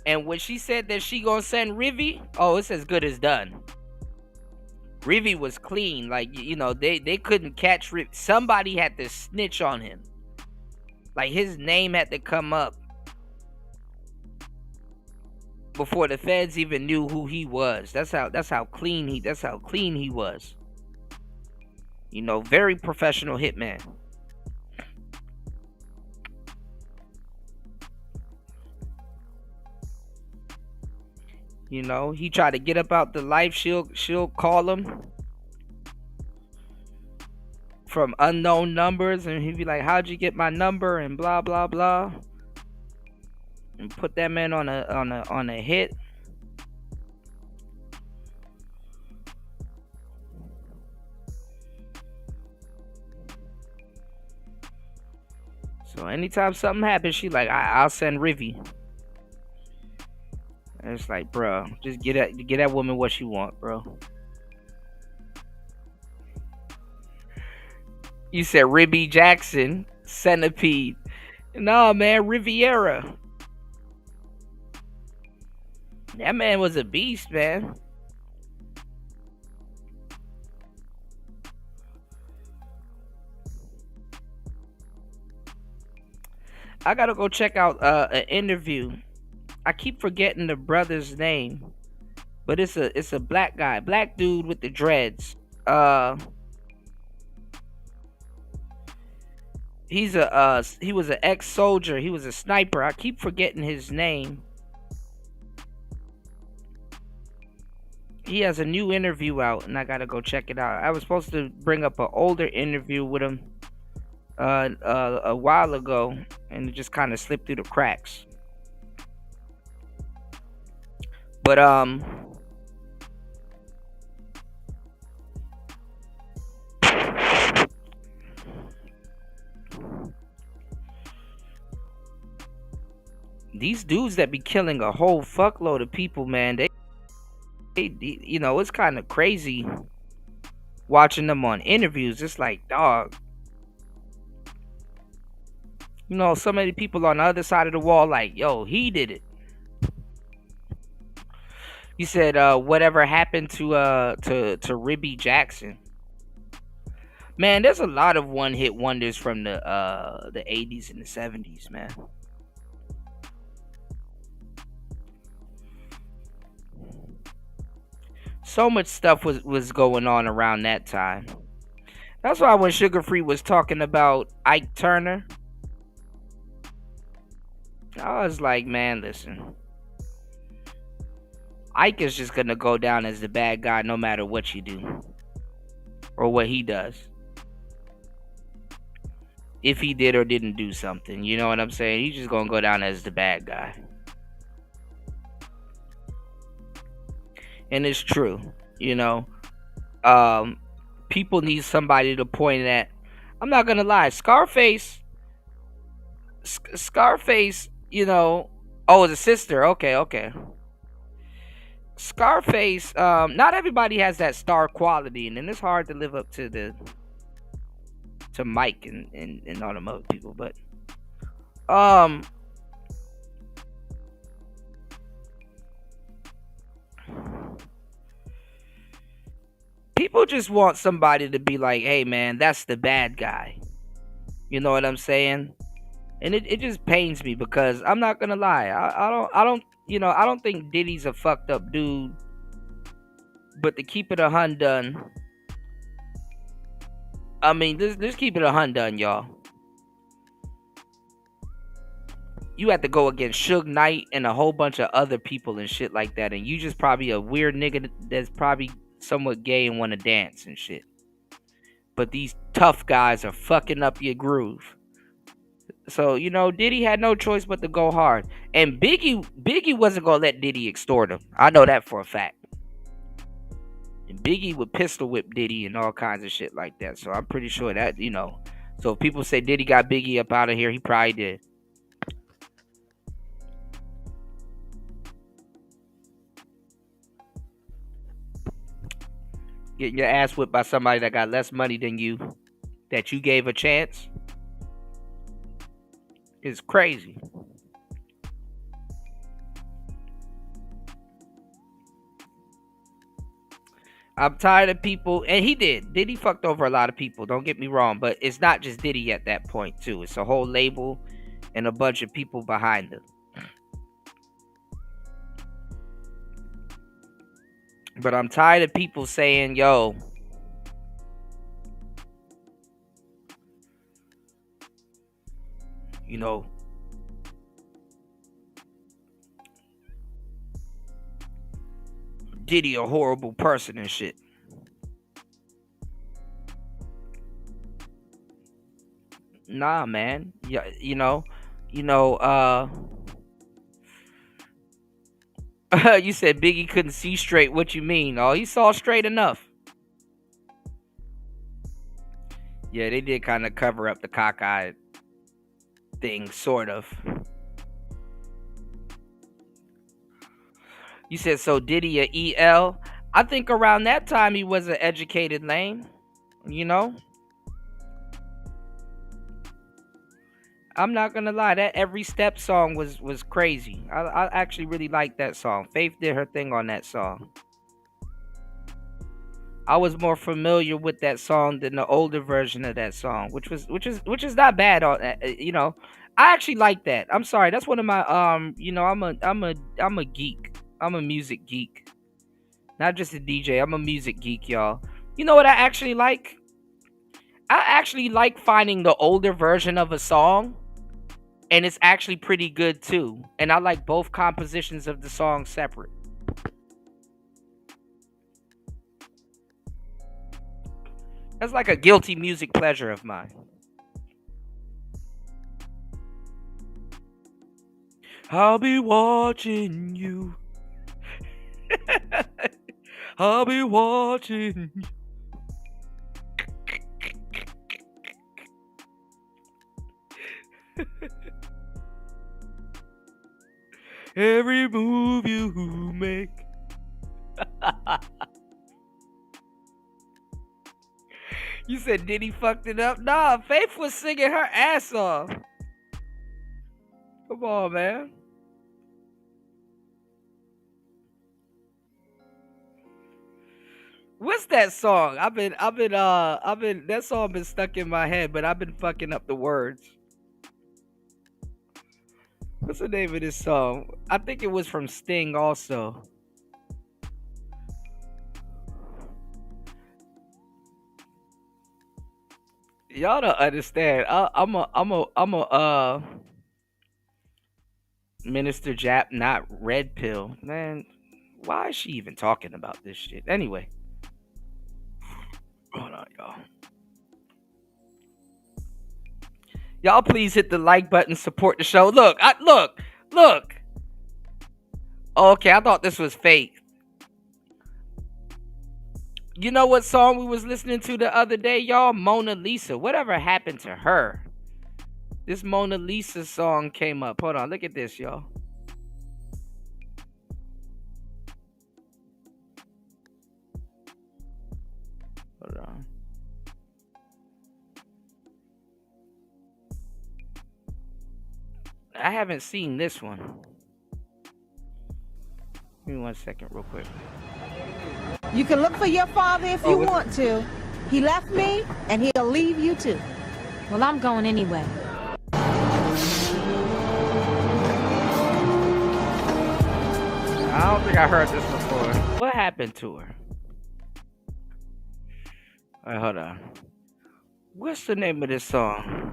S6: And when she said that she gonna send Rivy, oh, it's as good as done. Rivy was clean. Like, they couldn't catch Rivy. Somebody had to snitch on him. Like, his name had to come up before the feds even knew who he was. That's how clean he was. Very professional hitman. You know, he tried to get up out the life. She'll call him from unknown numbers, and he'd be like, "How'd you get my number?" and blah blah blah, and put that man on a hit. So anytime something happens, she like, I'll send Rivy. And it's like, bro, just get that woman what she want, bro. You said Ribby Jackson, Centipede. No, man, Riviera. That man was a beast, man. I gotta go check out an interview. I keep forgetting the brother's name, but it's a black guy, black dude with the dreads. He was an ex-soldier. He was a sniper. I keep forgetting his name. He has a new interview out, and I gotta go check it out. I was supposed to bring up an older interview with him a while ago, and it just kind of slipped through the cracks. But these dudes that be killing a whole fuckload of people, man, they you know, it's kind of crazy watching them on interviews. It's like, dog, you know, so many people on the other side of the wall like, yo, he did it. You said whatever happened to Ribby Jackson. Man, there's a lot of one-hit wonders from the 80s and the 70s, man. So much stuff was going on around that time. That's why when Sugar Free was talking about Ike Turner, I was like, man, listen. Ike is just gonna go down as the bad guy no matter what you do. Or what he does. If he did or didn't do something. You know what I'm saying? He's just gonna go down as the bad guy. And it's true. You know. People need somebody to point at. I'm not gonna lie. Scarface, you know. Oh, the sister. Okay. Scarface, not everybody has that star quality, and then it's hard to live up to Mike and all them other people, but people just want somebody to be like, hey man, that's the bad guy. You know what I'm saying? And it just pains me because I'm not gonna lie, I don't you know, I don't think Diddy's a fucked up dude. But to keep it 100, I mean, let's keep it 100, y'all. You have to go against Suge Knight and a whole bunch of other people and shit like that. And you just probably a weird nigga that's probably somewhat gay and want to dance and shit. But these tough guys are fucking up your groove. So, you know, Diddy had no choice but to go hard. And Biggie wasn't going to let Diddy extort him. I know that for a fact. And Biggie would pistol whip Diddy and all kinds of shit like that. So I'm pretty sure that, you know. So if people say Diddy got Biggie up out of here, he probably did. Getting your ass whipped by somebody that got less money than you, that you gave a chance, is crazy. I'm tired of people, and he did. Diddy fucked over a lot of people, don't get me wrong, but it's not just Diddy at that point, too. It's a whole label and a bunch of people behind him. But I'm tired of people saying, yo, you know, Diddy a horrible person and shit. Nah, man. Yeah, you know, you said Biggie couldn't see straight. What you mean? Oh, he saw straight enough. Yeah, they did kind of cover up the cockeyed thing, sort of. You said, so Diddy a EL? I think around that time he was an educated lame, you know? I'm not gonna lie, that Every Step song was crazy. I actually really liked that song. Faith did her thing on that song. I was more familiar with that song than the older version of that song, which is not bad. You know, I actually like that. I'm sorry, that's one of my you know, I'm a geek. I'm a music geek, not just a DJ. I'm a music geek, y'all. You know what I actually like? I actually like finding the older version of a song, and it's actually pretty good too. And I like both compositions of the song separate. That's like a guilty music pleasure of mine. I'll be watching you. I'll be watching you. Every move you make. You said Diddy fucked it up? Nah, Faith was singing her ass off. Come on, man. What's that song? That song been stuck in my head, but I've been fucking up the words. What's the name of this song? I think it was from Sting also. Y'all don't understand. I'm a Minister Jap, not Red Pill. Man, why is she even talking about this shit? Anyway. Hold on, y'all. Y'all please hit the like button, support the show. Look. Okay, I thought this was fake. You know what song we was listening to the other day, y'all? Mona Lisa. Whatever happened to her? This Mona Lisa song came up. Hold on, look at this, y'all. Hold on. I haven't seen this one. Give me 1 second real quick.
S20: You can look for your father if you want to. He left me, and he'll leave you too.
S21: Well, I'm going anyway.
S6: I don't think I heard this before. What happened to her? All right, hold on. What's the name of this song?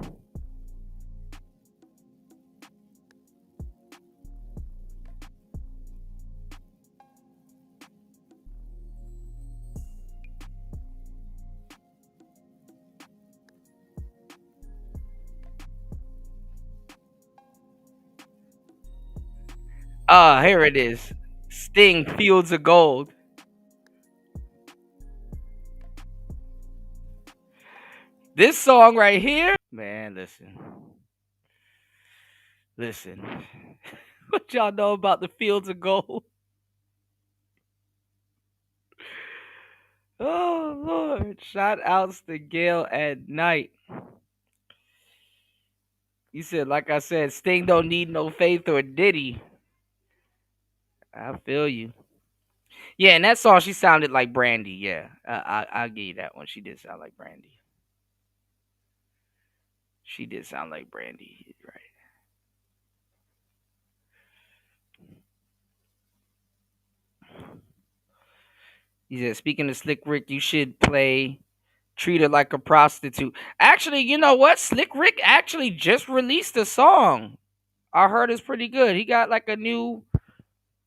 S6: Here it is. Sting, Fields of Gold. This song right here, man, listen. What y'all know about the Fields of Gold? Oh, Lord. Shout outs to Gail at Night. He said, like I said, Sting don't need no Faith or Diddy. I feel you. Yeah, and that song, she sounded like Brandy. Yeah, I'll give you that one. She did sound like Brandy. She did sound like Brandy, right? He said, speaking of Slick Rick, you should play Treat Her Like a Prostitute. Actually, you know what? Slick Rick actually just released a song. I heard it's pretty good. He got like a new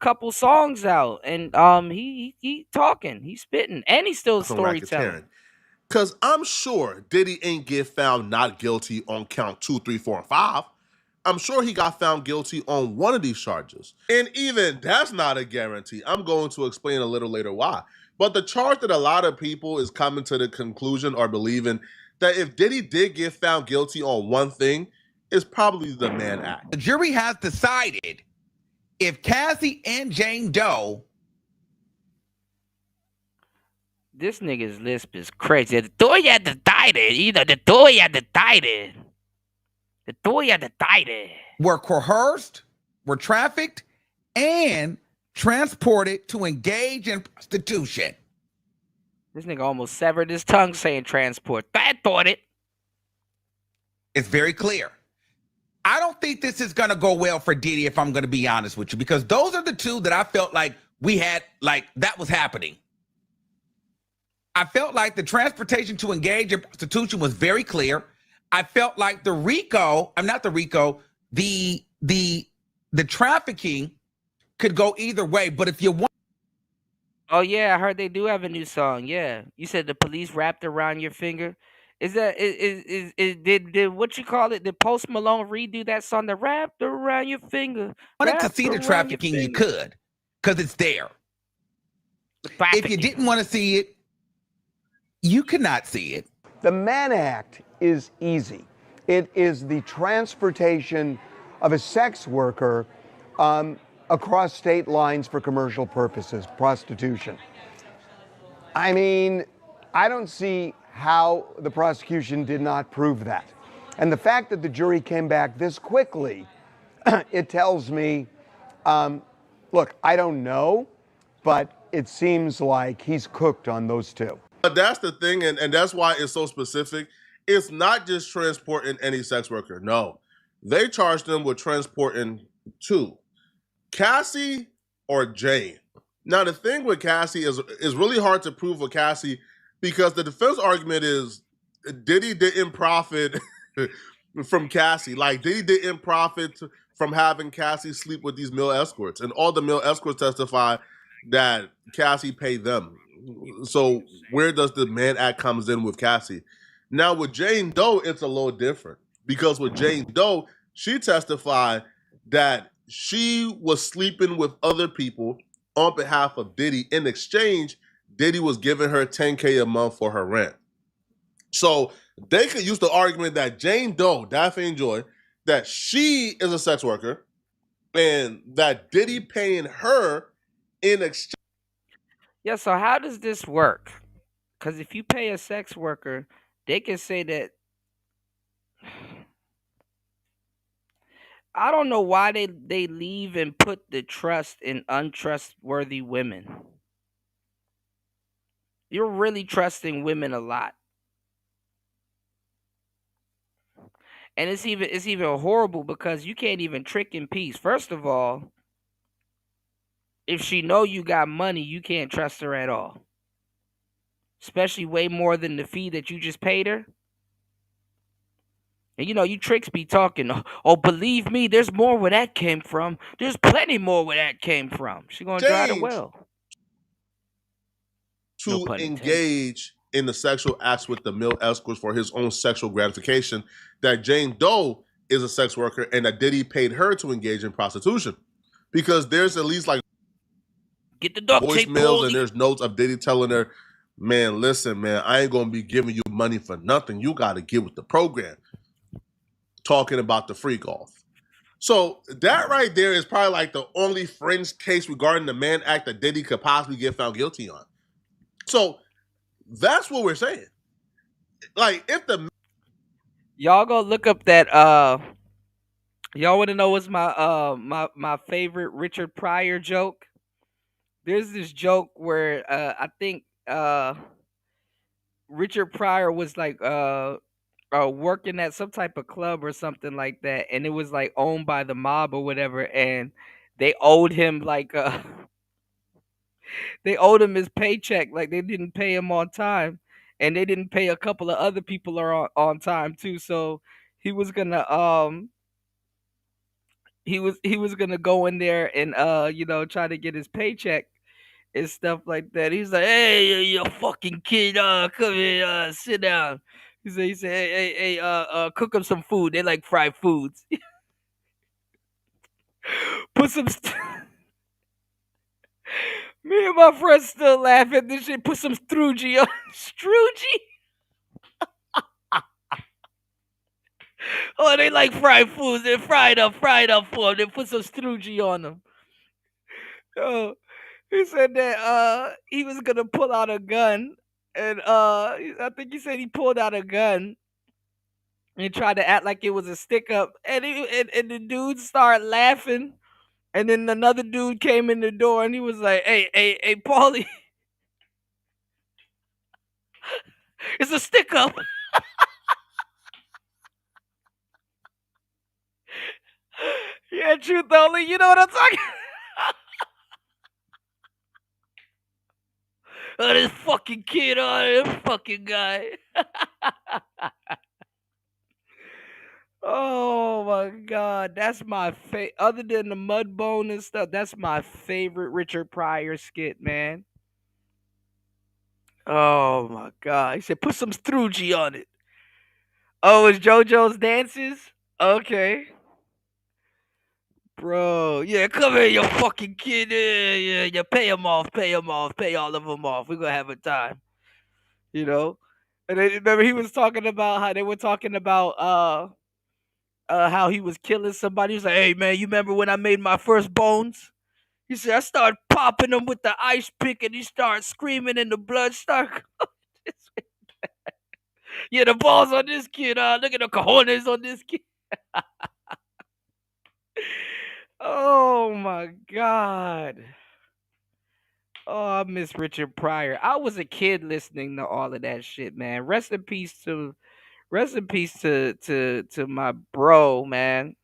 S6: couple songs out, and he talking, he's spitting, and he's still
S3: From
S6: storytelling.
S3: racketeering. Because I'm sure Diddy ain't get found not guilty on count 2, 3, 4, and 5. I'm sure he got found guilty on one of these charges. And even that's not a guarantee. I'm going to explain a little later why. But the charge that a lot of people is coming to the conclusion or believing that if Diddy did get found guilty on one thing, it's probably the Mann Act.
S8: The jury has decided if Cassie and Jane Doe.
S6: This nigga's lisp is crazy. The two had decided, the two had decided. The two had decided.
S8: Were coerced, were trafficked, and transported to engage in prostitution.
S6: This nigga almost severed his tongue saying transport. I thought it.
S8: It's very clear. I don't think this is going to go well for Diddy, if I'm going to be honest with you, because those are the two that I felt like we had, like, that was happening. I felt like the transportation to engage in prostitution was very clear. I felt like the trafficking could go either way. But if you want.
S6: Oh, yeah, I heard they do have a new song. Yeah. You said the police wrapped around your finger. Is that did what you call it? Did Post Malone redo that song, the wrapped around your finger?
S8: Wanted to see the trafficking, you could, because it's there. If you didn't want to see it, you could not see it.
S9: The Mann Act is easy. It is the transportation of a sex worker across state lines for commercial purposes, prostitution. I mean, I don't see how the prosecution did not prove that. And the fact that the jury came back this quickly, it tells me, look, I don't know, but it seems like he's cooked on those two.
S3: But that's the thing, and that's why it's so specific. It's not just transporting any sex worker. No, they charged them with transporting two, Cassie or Jane. Now, the thing with Cassie is really hard to prove with Cassie because the defense argument is Diddy didn't profit from Cassie. Like, Diddy didn't profit from having Cassie sleep with these male escorts. And all the male escorts testify that Cassie paid them. So where does the Mann Act comes in with Cassie? Now with Jane Doe, it's a little different because with Jane Doe, she testified that she was sleeping with other people on behalf of Diddy. In exchange, Diddy was giving her $10K a month for her rent. So they could use the argument that Jane Doe, Daphne Joy, that she is a sex worker and that Diddy paying her in exchange.
S6: Yeah, so how does this work? Because if you pay a sex worker, they can say that. I don't know why they leave and put the trust in untrustworthy women. You're really trusting women a lot. And it's even horrible because you can't even trick in peace. First of all, if she know you got money, you can't trust her at all. Especially way more than the fee that you just paid her. And you tricks be talking, oh, believe me, there's more where that came from. There's plenty more where that came from. She gonna dry the well.
S3: To engage in the sexual acts with the male escorts for his own sexual gratification, that Jane Doe is a sex worker and that Diddy paid her to engage in prostitution. Because there's at least like
S6: get the duct tape
S3: voicemails and there's notes of Diddy telling her, man, listen, man, I ain't gonna be giving you money for nothing. You gotta get with the program. Talking about the free golf. So that right there is probably like the only fringe case regarding the Mann Act that Diddy could possibly get found guilty on. So that's what we're saying. Like, if the
S6: y'all go look up that y'all want to know what's my my favorite Richard Pryor joke? There's this joke where I think Richard Pryor was like working at some type of club or something like that, and it was like owned by the mob or whatever, and they owed him like they owed him his paycheck, like they didn't pay him on time, and they didn't pay a couple of other people on time too. So he was gonna he was gonna go in there and try to get his paycheck and stuff like that. He's like, "Hey, you fucking kid, come here, sit down." He said, "Hey, cook up some food. They like fried foods. Put some." Me and my friends still laugh at this shit. Put some Stroogy on. Stroogy? Oh, they like fried foods. They're fried up for them. They put some Stroogy on them. Oh, he said that he was gonna pull out a gun, and I think he said he pulled out a gun and tried to act like it was a stick up, and the dude started laughing, and then another dude came in the door and he was like, "Hey, Paulie, it's a stick up." Yeah, truth only. You know what I'm talking? Oh, this fucking kid, this fucking guy. Oh my God, that's my other than the Mudbone and stuff, that's my favorite Richard Pryor skit, man. Oh my God, he said put some Stroogy on it. Oh, it's JoJo's dances? Okay. Bro, yeah, come here, you fucking kid. Yeah, pay him off, pay all of them off. We're gonna have a time, you know. And then, remember, he was talking about how they were talking about how he was killing somebody. He was like, "Hey man, you remember when I made my first bones?" He said, "I started popping them with the ice pick, and he started screaming, and the blood started." Yeah, the balls on this kid. Look at the cojones on this kid. Oh my God. Oh, I miss Richard Pryor. I was a kid listening to all of that shit, man. Rest in peace to my bro, man.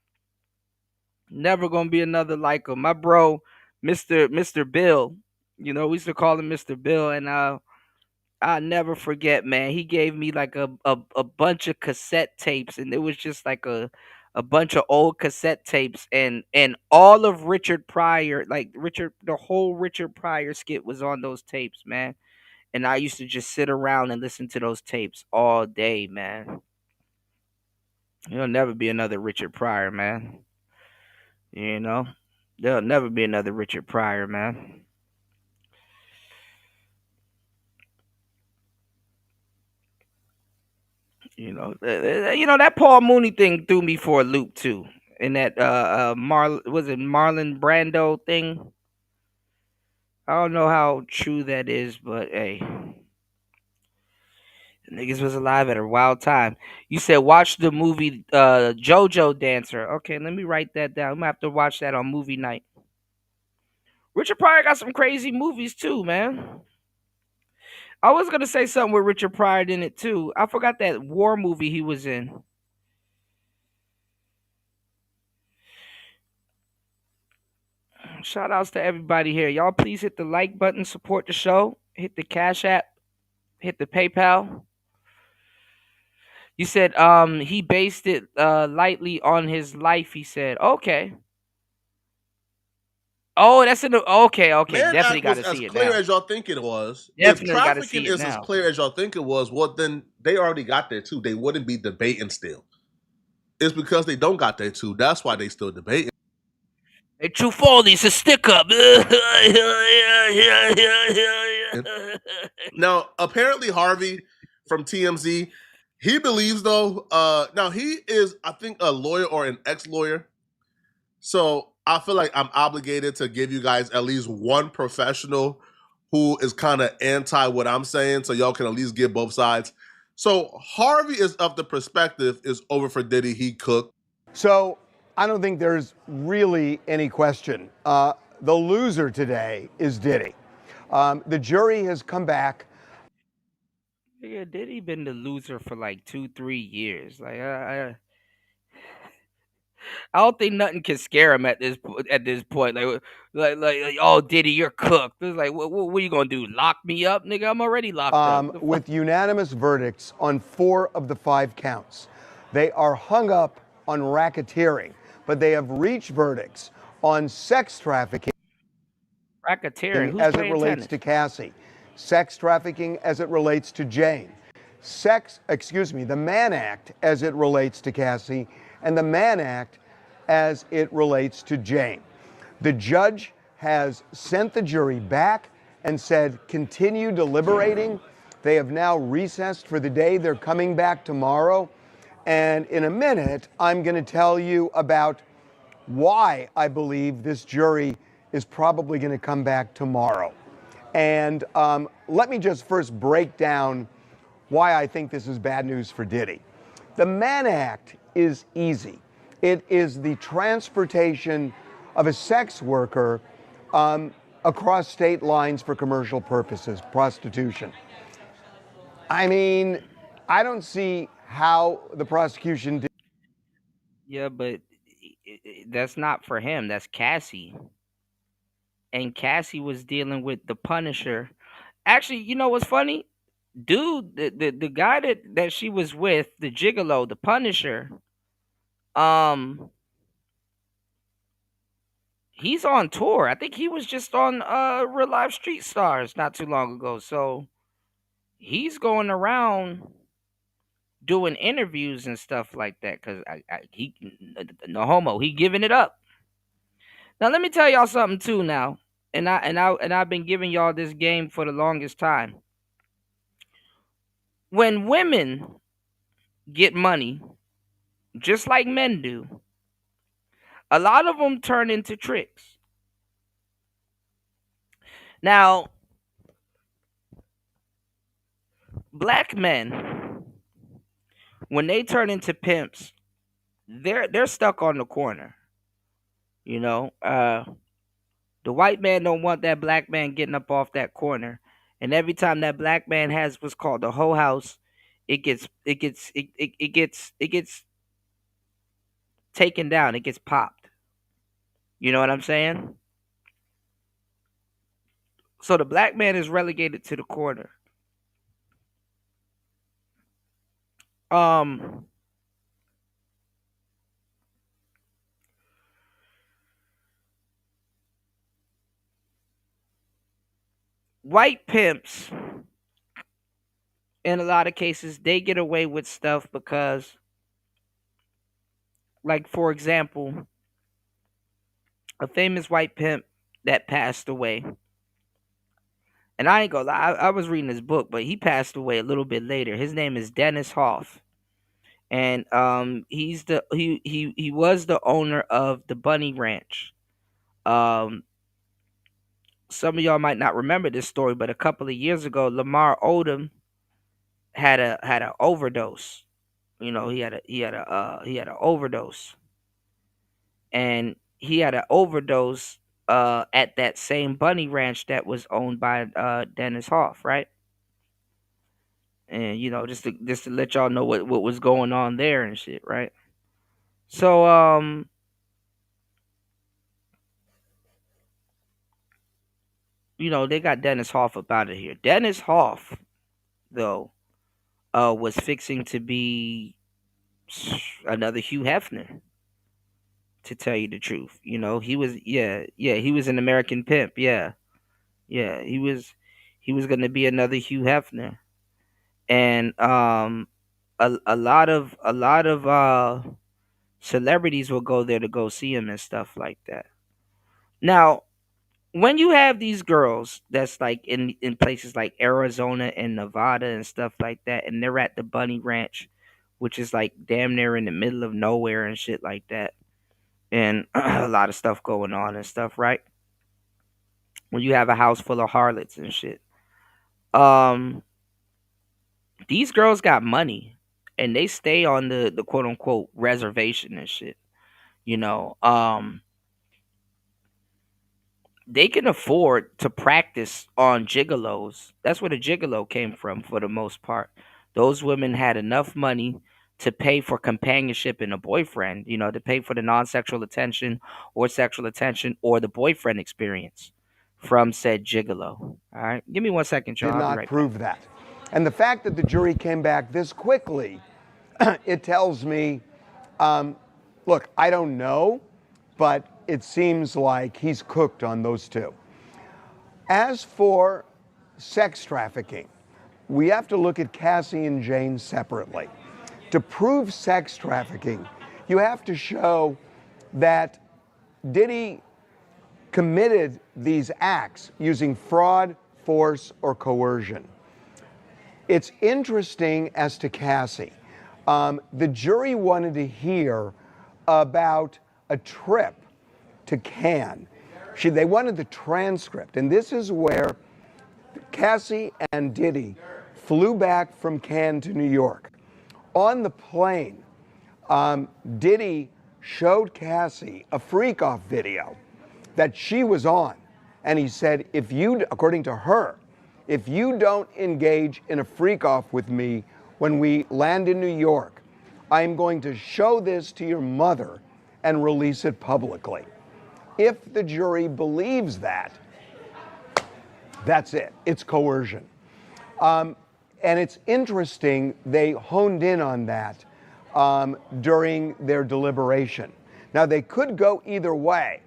S6: Never gonna be another like him. My bro, Mr. Bill. We used to call him Mr. Bill, and I'll never forget, man. He gave me like a bunch of cassette tapes, and it was just like a bunch of old cassette tapes, and all of Richard Pryor, like the whole Richard Pryor skit was on those tapes, man. And I used to just sit around and listen to those tapes all day, man. There'll never be another Richard Pryor, man. There'll never be another Richard Pryor, man. That Paul Mooney thing threw me for a loop too. And that was it Marlon Brando thing? I don't know how true that is, but hey, the niggas was alive at a wild time. You said watch the movie JoJo Dancer. Okay, let me write that down. I'm gonna have to watch that on movie night. Richard Pryor got some crazy movies too, man. I was gonna say something with Richard Pryor in it too. I forgot that war movie he was in. Shout outs to everybody here. Y'all please hit the like button, support the show, hit the Cash App, hit the PayPal. You said he based it lightly on his life, he said. Okay. Oh, that's in the okay.
S3: Man
S6: Definitely
S3: Act
S6: got
S3: was
S6: to
S3: as
S6: see it
S3: clear
S6: now.
S3: as y'all think it was.
S6: Definitely
S3: If
S6: gotta see
S3: trafficking
S6: it
S3: is as
S6: now.
S3: clear as y'all think it was, well, then they already got there too. They wouldn't be debating still. It's because they don't got there too. That's why they still debating.
S6: Hey, True Foley's a stick up.
S3: Now, apparently Harvey from TMZ, he believes though. Now he is, I think, a lawyer or an ex-lawyer. So I feel like I'm obligated to give you guys at least one professional who is kind of anti what I'm saying, so y'all can at least get both sides. So Harvey is of the perspective is over for Diddy. He cooked.
S9: So I don't think there's really any question. The loser today is Diddy. The jury has come back.
S6: Yeah, Diddy been the loser for like 2-3 years. Like I don't think nothing can scare him at this point. Like oh Diddy, you're cooked. It's like what are you gonna do? Lock me up, nigga? I'm already locked up.
S9: With unanimous verdicts on 4 of the 5 counts. They are hung up on racketeering. but they have reached verdicts on sex trafficking
S6: Racketeering. Who's
S9: as it
S6: playing
S9: relates
S6: tennis?
S9: to Cassie, sex trafficking as it relates to Jane, the Mann Act as it relates to Cassie, and the Mann Act as it relates to Jane. The judge has sent the jury back and said, continue deliberating. They have now recessed for the day. They're coming back tomorrow. And in a minute, I'm going to tell you about why I believe this jury is probably going to come back tomorrow. And let me just first break down why I think this is bad news for Diddy. The Mann Act is easy. It is the transportation of a sex worker across state lines for commercial purposes, prostitution. I mean, I don't see how the prosecution did.
S6: Yeah, but that's not for him. That's Cassie. And Cassie was dealing with the Punisher. Actually, you know what's funny? Dude, the guy that she was with, the gigolo, the Punisher, he's on tour. I think he was just on Real Life Street Stars not too long ago. So he's going around doing interviews and stuff like that because he no homo. He giving it up. Now let me tell y'all something too. Now, and I've been giving y'all this game for the longest time. When women get money, just like men do, a lot of them turn into tricks. Now, black men, when they turn into pimps, they're stuck on the corner. You know, the white man don't want that black man getting up off that corner, and every time that black man has what's called the whole house, it gets taken down. It gets popped. You know what I'm saying? So the black man is relegated to the corner. White pimps, in a lot of cases, they get away with stuff because, like, for example, a famous white pimp that passed away, and I ain't gonna lie, I was reading his book, but he passed away a little bit later. His name is Dennis Hoff, and he was the owner of the Bunny Ranch. Some of y'all might not remember this story, but a couple of years ago, Lamar Odom had an overdose. You know, he had an overdose, and he had an overdose at that same Bunny Ranch that was owned by Dennis Hoff, right? And you know, just to let y'all know what was going on there and shit, right? So you know, they got Dennis Hoff up out of here. Dennis Hoff, though, was fixing to be another Hugh Hefner, to tell you the truth. You know, he was he was an American pimp. Yeah, he was gonna be another Hugh Hefner. And a lot of celebrities will go there to go see him and stuff like that. Now, when you have these girls that's like in places like Arizona and Nevada and stuff like that, and they're at the Bunny Ranch, which is like damn near in the middle of nowhere and shit like that, and a lot of stuff going on and stuff, right? When you have a house full of harlots and shit, these girls got money, and they stay on the quote unquote reservation and shit. You know, they can afford to practice on gigolos. That's where the gigolo came from for the most part. Those women had enough money to pay for companionship and a boyfriend, you know, to pay for the non-sexual attention or sexual attention or the boyfriend experience from said gigolo. All right. Give me 1 second, John.
S9: Did not prove that. And the fact that the jury came back this quickly, it tells me Look, I don't know, but it seems like he's cooked on those two. As for sex trafficking, we have to look at Cassie and Jane separately. To prove sex trafficking, you have to show that Diddy committed these acts using fraud, force, or coercion. It's interesting as to Cassie. The jury wanted to hear about a trip to Cannes. They wanted the transcript, and this is where Cassie and Diddy flew back from Cannes to New York. On the plane, Diddy showed Cassie a freak-off video that she was on, and he said, according to her, if you don't engage in a freak-off with me when we land in New York, I'm going to show this to your mother and release it publicly. If the jury believes that, that's it. It's coercion. And it's interesting, they honed in on that during their deliberation. Now, they could go either way,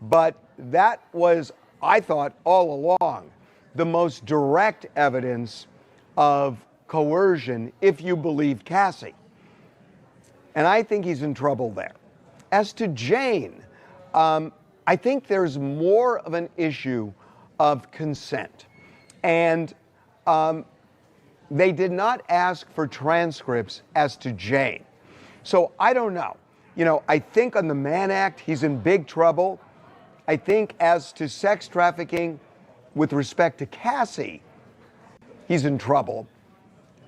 S9: but that was, I thought, all along, the most direct evidence of coercion if you believe Cassie. And I think he's in trouble there. As to Jane, I think there's more of an issue of consent. And they did not ask for transcripts as to Jane. So I don't know. I think on the Mann Act, he's in big trouble. I think as to sex trafficking, with respect to Cassie, he's in trouble.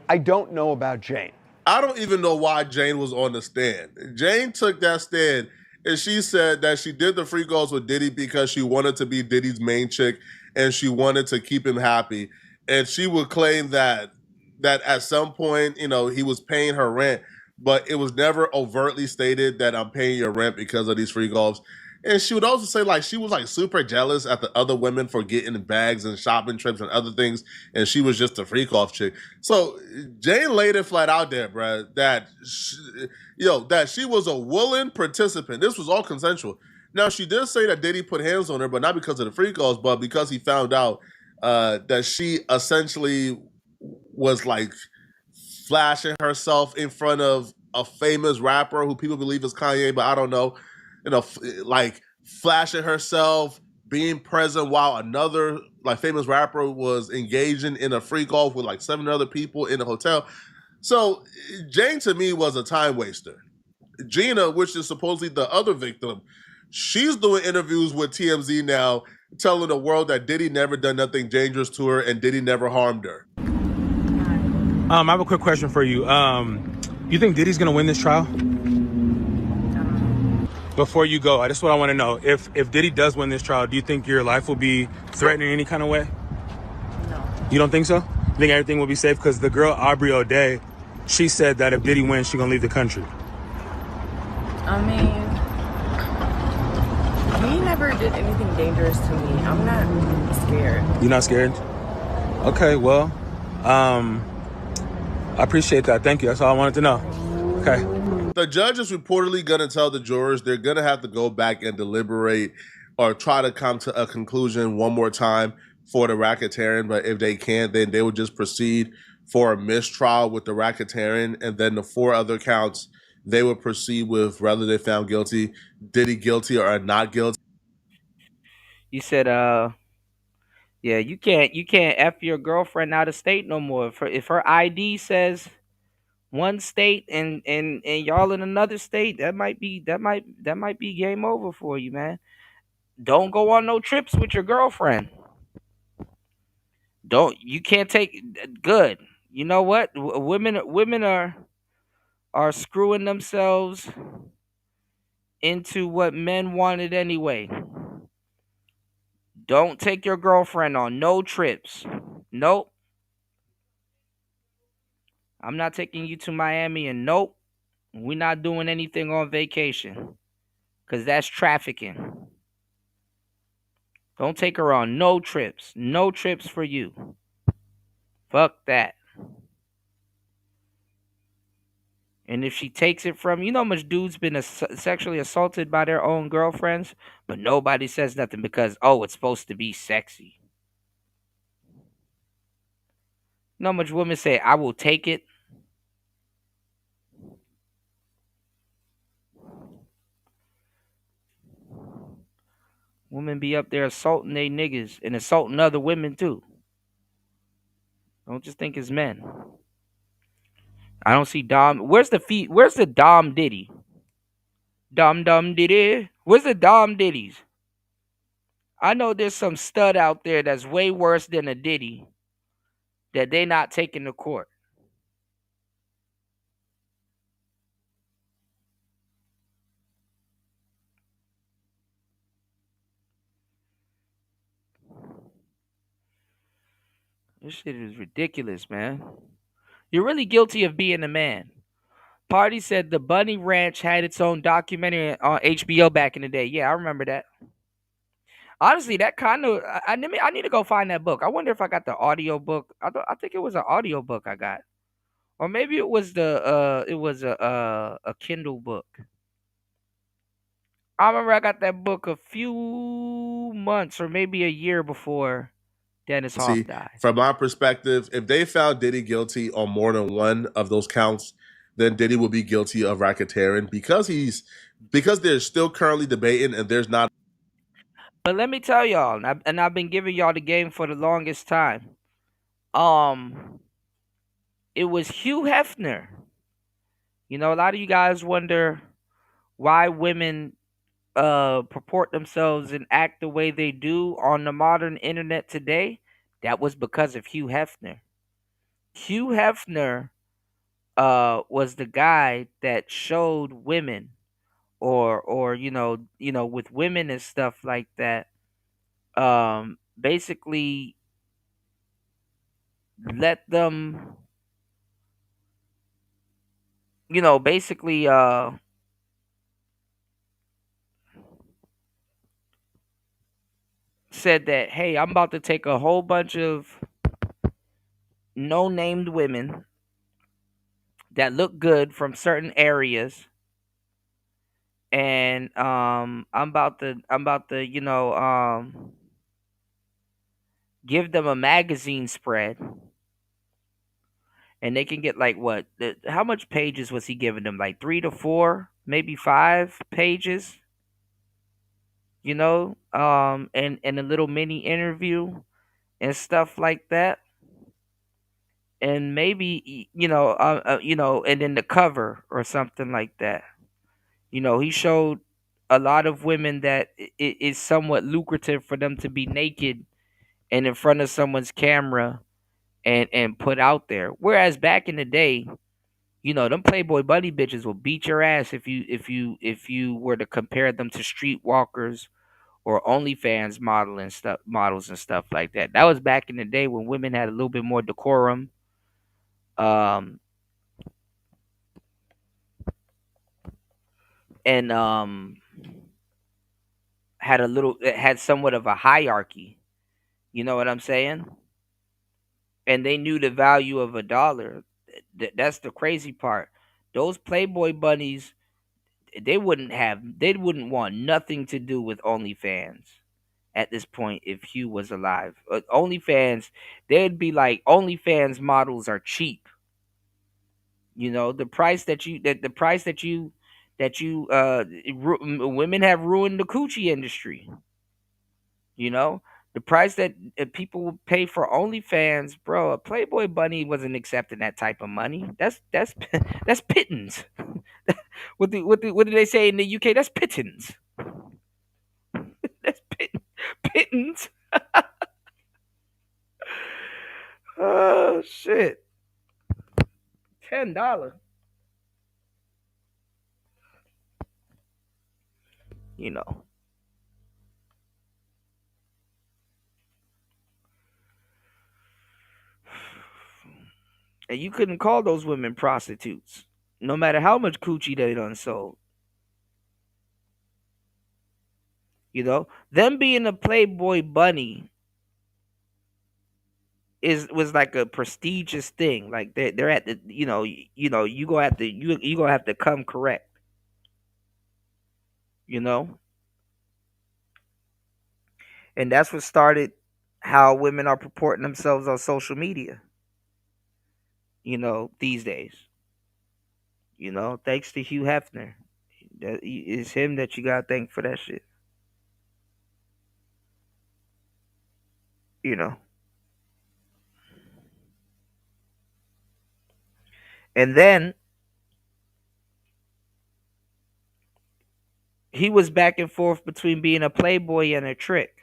S9: I don't know about Jane.
S3: I don't even know why Jane was on the stand. Jane took that stand and she said that she did the free goals with Diddy because she wanted to be Diddy's main chick and she wanted to keep him happy. And she would claim that at some point, he was paying her rent, but it was never overtly stated that I'm paying your rent because of these free golfs. And she would also say she was super jealous at the other women for getting bags and shopping trips and other things, and she was just a freak off chick. So Jane laid it flat out there, bro, that she was a willing participant. This was all consensual. Now she did say that Diddy put hands on her, but not because of the free calls, but because he found out that she essentially was flashing herself in front of a famous rapper who people believe is Kanye, but I don't know. Flashing herself, being present while another famous rapper was engaging in a free golf with 7 other people in a hotel. So Jane to me was a time waster. Gina, which is supposedly the other victim, she's doing interviews with TMZ now, telling the world that Diddy never done nothing dangerous to her and Diddy never harmed her.
S5: I have a quick question for you. You think Diddy's gonna win this trial? Before you go, that's what I want to know. If Diddy does win this trial, do you think your life will be threatened in any kind of way? No. You don't think so? You think everything will be safe? Because the girl Aubrey O'Day, she said that if Diddy wins, she's gonna leave the country.
S22: I mean, he never did anything dangerous to me. I'm not scared.
S5: You're not scared? Okay, well, I appreciate that. Thank you. That's all I wanted to know. Okay.
S3: The judge is reportedly going to tell the jurors they're going to have to go back and deliberate or try to come to a conclusion one more time for the racketeering. But if they can't, then they would just proceed for a mistrial with the racketeering. And then the 4 other counts, they would proceed with whether they found guilty, Diddy guilty or not guilty.
S6: You said, yeah, you can't F your girlfriend out of state no more. If her ID says one state and y'all in another state, that might be game over for you, man. Don't go on no trips with your girlfriend. You can't take good. You know what? Women are screwing themselves into what men wanted anyway. Don't take your girlfriend on no trips. Nope. I'm not taking you to Miami, and nope, we're not doing anything on vacation, because that's trafficking. Don't take her on no trips. No trips for you. Fuck that. And if she takes it from, you know how much dudes been sexually assaulted by their own girlfriends, but nobody says nothing because, oh, it's supposed to be sexy. You know how much women say, I will take it. Women be up there assaulting they niggas and assaulting other women too. Don't just think it's men. I don't see Dom. Where's the Dom Diddy? Dom Diddy. Where's the Dom Diddies? I know there's some stud out there that's way worse than a Diddy that they not taking to court. This shit is ridiculous, man. You're really guilty of being a man. Party said the Bunny Ranch had its own documentary on HBO back in the day. Yeah, I remember that. Honestly, that kind of I need to go find that book. I wonder if I got the audio book. I think it was an audio book I got, or maybe it was a Kindle book. I remember I got that book a few months or maybe a year before Dennis Hoff died.
S3: From my perspective, if they found Diddy guilty on more than one of those counts, then Diddy will be guilty of racketeering because they're still currently debating and there's not.
S6: But let me tell y'all, and I've been giving y'all the game for the longest time. It was Hugh Hefner. You know, a lot of you guys wonder why women purport themselves and act the way they do on the modern internet today. That was because of Hugh Hefner. Hugh Hefner was the guy that showed women or you know with women and stuff like that, basically let them, said that, hey, I'm about to take a whole bunch of no-named women that look good from certain areas, and I'm about to give them a magazine spread, and they can get like what? How much pages was he giving them? Like 3 to 4, maybe 5 pages. And a little mini interview and stuff like that, and maybe and then the cover or something like that. He showed a lot of women that it is somewhat lucrative for them to be naked and in front of someone's camera and put out there. Whereas back in the day, them Playboy bunny bitches will beat your ass if you were to compare them to streetwalkers or OnlyFans models and stuff like that. That was back in the day when women had a little bit more decorum. And had somewhat of a hierarchy. You know what I'm saying? And they knew the value of $1. That's the crazy part. Those Playboy bunnies, they wouldn't want nothing to do with OnlyFans at this point if Hugh was alive. OnlyFans, they'd be like, OnlyFans models are cheap. The price that women have ruined the coochie industry. The price that people would pay for OnlyFans, bro. A Playboy bunny wasn't accepting that type of money. That's pittance. What do they say in the UK? That's pittance. That's pittance. Oh shit. $10. And you couldn't call those women prostitutes, no matter how much coochie they done sold. Them being a Playboy bunny was like a prestigious thing. Like they're at the you gonna have to you gonna have to come correct. You know, and that's what started how women are purporting themselves on social media. These days. Thanks to Hugh Hefner. It's him that you gotta thank for that shit. You know. And then he was back and forth between being a playboy and a trick.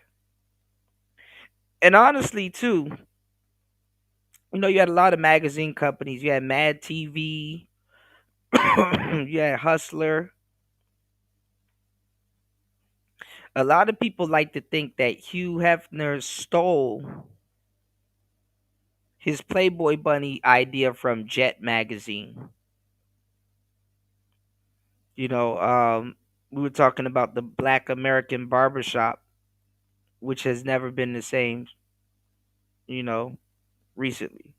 S6: And honestly, too, you had a lot of magazine companies. You had Mad TV, you had Hustler. A lot of people like to think that Hugh Hefner stole his Playboy Bunny idea from Jet magazine. We were talking about the Black American Barbershop, which has never been the same, recently.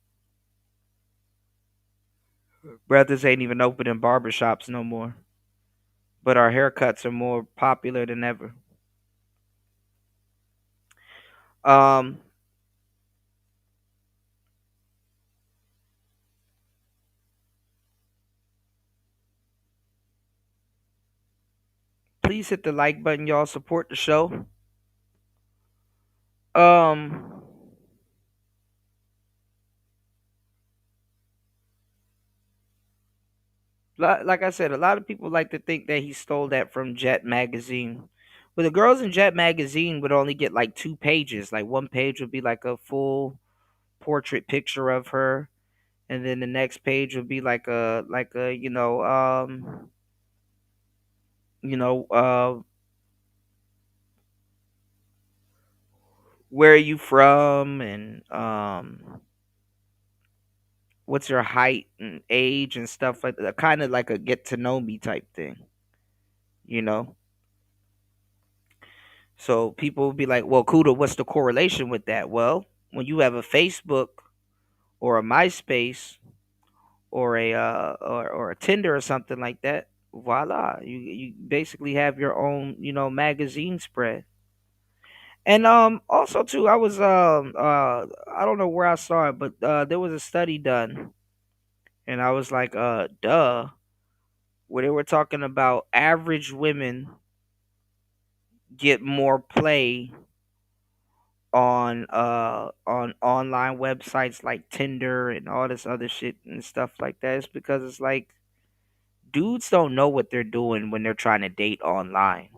S6: Brothers ain't even opening barbershops no more. But our haircuts are more popular than ever. Please hit the like button, y'all. Support the show. Like I said, a lot of people like to think that he stole that from Jet magazine. But the girls in Jet magazine would only get like 2 pages. Like one page would be like a full portrait picture of her, and then the next page would be like a where are you from, and what's your height and age and stuff like that. Kind of like a get to know me type thing, you know. So people will be like, well, Kuda, what's the correlation with that? Well, when you have a Facebook or a MySpace or a Tinder or something like that, voila, you basically have your own, magazine spread. And also too, I was I don't know where I saw it, but there was a study done, and I was like, duh, where they were talking about average women get more play on online websites like Tinder and all this other shit and stuff like that. It's because it's like dudes don't know what they're doing when they're trying to date online.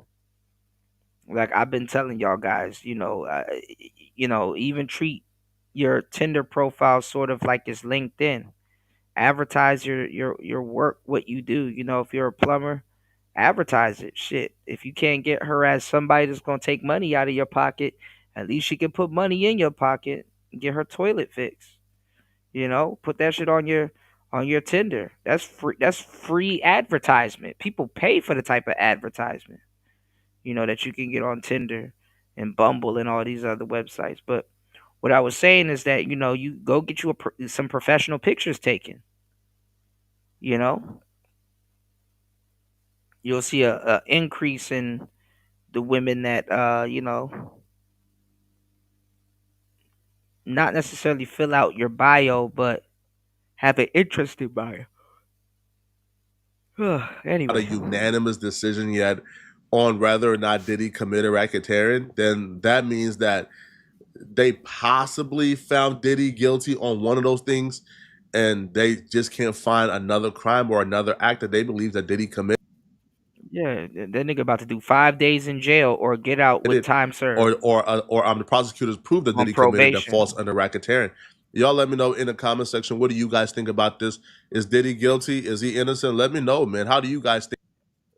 S6: Like I've been telling y'all guys, even treat your Tinder profile sort of like it's LinkedIn. Advertise your work, what you do. If you're a plumber, advertise it. Shit, if you can't get her as somebody that's gonna take money out of your pocket, at least she can put money in your pocket and get her toilet fixed. Put that shit on your Tinder. That's free. That's free advertisement. People pay for the type of advertisement, that you can get on Tinder and Bumble and all these other websites. But what I was saying is that you go get you some professional pictures taken. You'll see a increase in the women that not necessarily fill out your bio, but have an interesting bio. Anyway,
S3: not a unanimous decision yet on whether or not Diddy committed racketeering, then that means that they possibly found Diddy guilty on one of those things, and they just can't find another crime or another act that they believe that Diddy committed.
S6: Yeah, that nigga about to do 5 days in jail or get out with time served.
S3: Or the prosecutors prove that Diddy committed that false under racketeering. Y'all let me know in the comment section. What do you guys think about this? Is Diddy guilty? Is he innocent? Let me know, man. How do you guys think?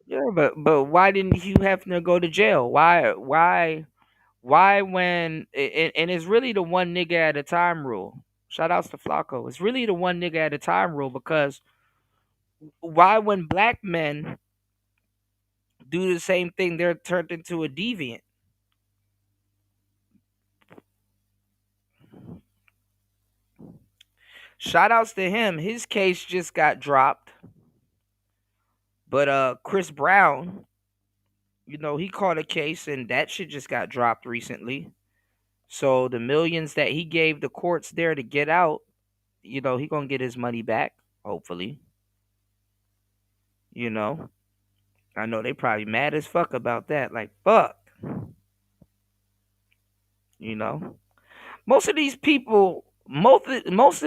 S6: Yeah, but why didn't Hugh Hefner go to jail? Why when and it's really the one nigga at a time rule. Shout outs to Flacco. It's really the one nigga at a time rule, because why when black men do the same thing, they're turned into a deviant? shout outs to him. His case just got dropped. But Chris Brown, he caught a case and that shit just got dropped recently. So the millions that he gave the courts there to get out, he gonna get his money back, hopefully. I know they probably mad as fuck about that. Like, fuck. Most of these people, Nice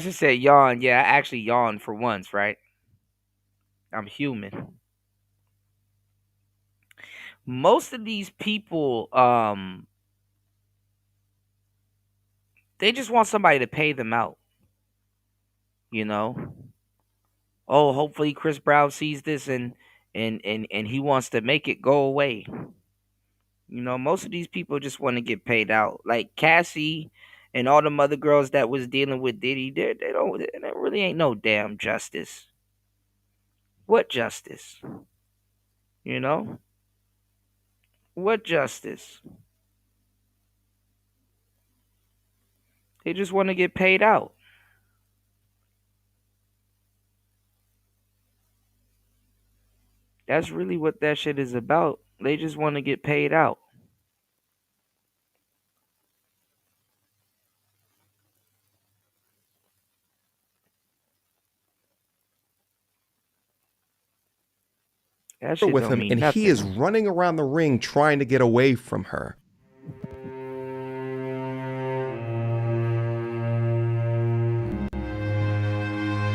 S6: to say yawn. Yeah, I actually yawned for once, right? I'm human. Most of these people, they just want somebody to pay them out. Oh, hopefully Chris Brown sees this and he wants to make it go away. Most of these people just want to get paid out. Like Cassie and all them other girls that was dealing with Diddy, there really ain't no damn justice. What justice? What justice? They just want to get paid out. That's really what that shit is about. They just want to get paid out. That shit
S1: with
S6: don't
S1: him,
S6: mean
S1: and
S6: nothing.
S1: he is running around the ring trying to get away from her.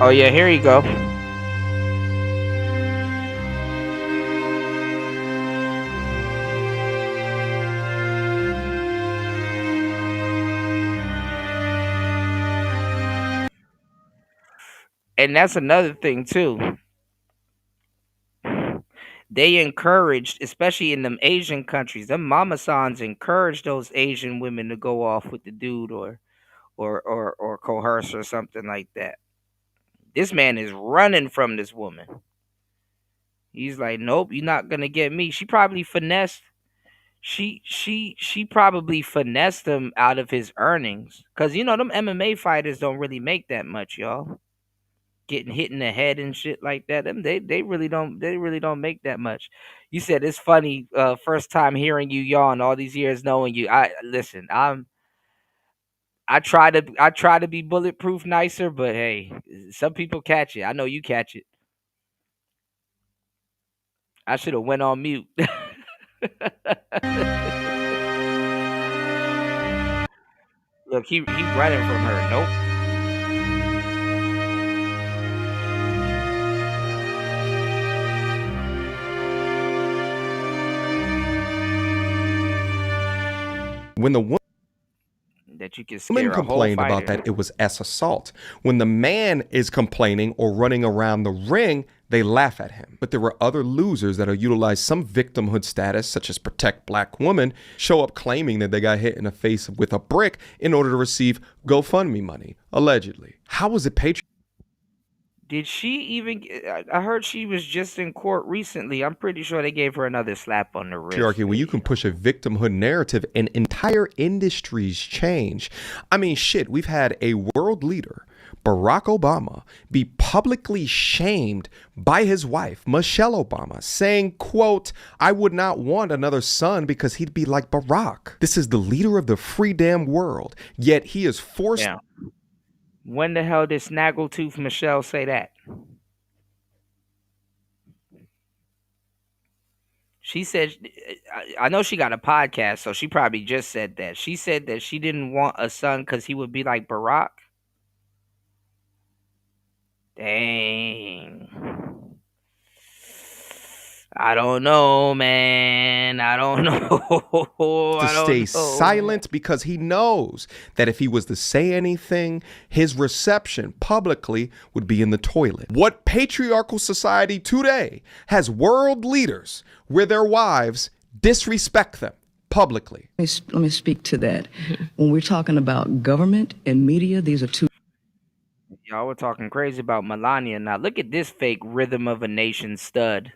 S6: Oh yeah, here you go. And that's another thing too. They encouraged, especially in them Asian countries, them mama sans encourage those Asian women to go off with the dude or coerce or something like that. This man is running from this woman. He's like, nope, you're not gonna get me. She probably finessed. She probably finessed him out of his earnings, cause them MMA fighters don't really make that much, y'all. Getting hit in the head and shit like that. They really don't make that much. You said it's funny. First time hearing you yawn, all these years knowing you. I try to be bulletproof nicer, but hey, some people catch it. I know you catch it. I should have went on mute. Look, he running from her. Nope.
S1: When the woman
S6: that you can scare
S1: complained about that, it was as assault. When the man is complaining or running around the ring, they laugh at him. But there were other losers that utilize some victimhood status, such as protect black women, show up claiming that they got hit in the face with a brick in order to receive GoFundMe money, allegedly. How was it patriotic?
S6: Did she even? I heard she was just in court recently. I'm pretty sure they gave her another slap on the wrist.
S1: Patriarchy, where you can push a victimhood narrative and entire industries change. I mean, shit, we've had a world leader, Barack Obama, be publicly shamed by his wife, Michelle Obama, saying, quote, I would not want another son because he'd be like Barack. This is the leader of the free damn world, yet he is forced...
S6: Yeah. When the hell did Snaggletooth Michelle say that? She said, I know she got a podcast, so she probably just said that. She said that she didn't want a son because he would be like Barack. Dang. I don't know, man. I don't know.
S1: To stay silent because he knows that if he was to say anything, his reception publicly would be in the toilet. What patriarchal society today has world leaders where their wives disrespect them publicly?
S4: Let me speak to that. When we're talking about government and media, these are two.
S6: Y'all were talking crazy about Melania. Now look at this fake Rhythm of a Nation stud.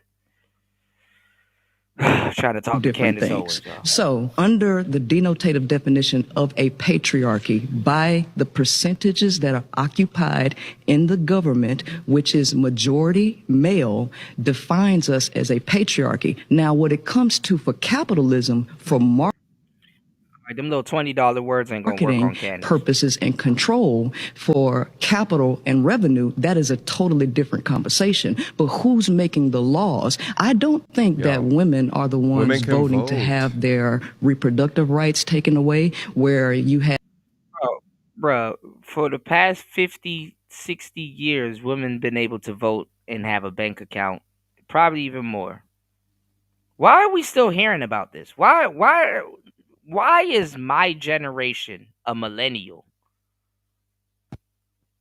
S6: Trying to talk to
S4: different
S6: Candace
S4: things.
S6: Owens, y'all.
S4: So, under the denotative definition of a patriarchy, by the percentages that are occupied in the government, which is majority male, defines us as a patriarchy. Now, what it comes to for capitalism, for
S6: Like, them little $20 words ain't gonna work
S4: marketing
S6: on Candace.
S4: purposes and control for capital and revenue, that is a totally different conversation. But who's making the laws? I don't think that women are the
S1: Women
S4: ones
S1: can
S4: voting to
S1: vote.
S4: have their reproductive rights taken away, where you have
S6: Bro, for the past 50, 60 years, women been able to vote and have a bank account. Probably even more. Why are we still hearing about this? Why is my generation a millennial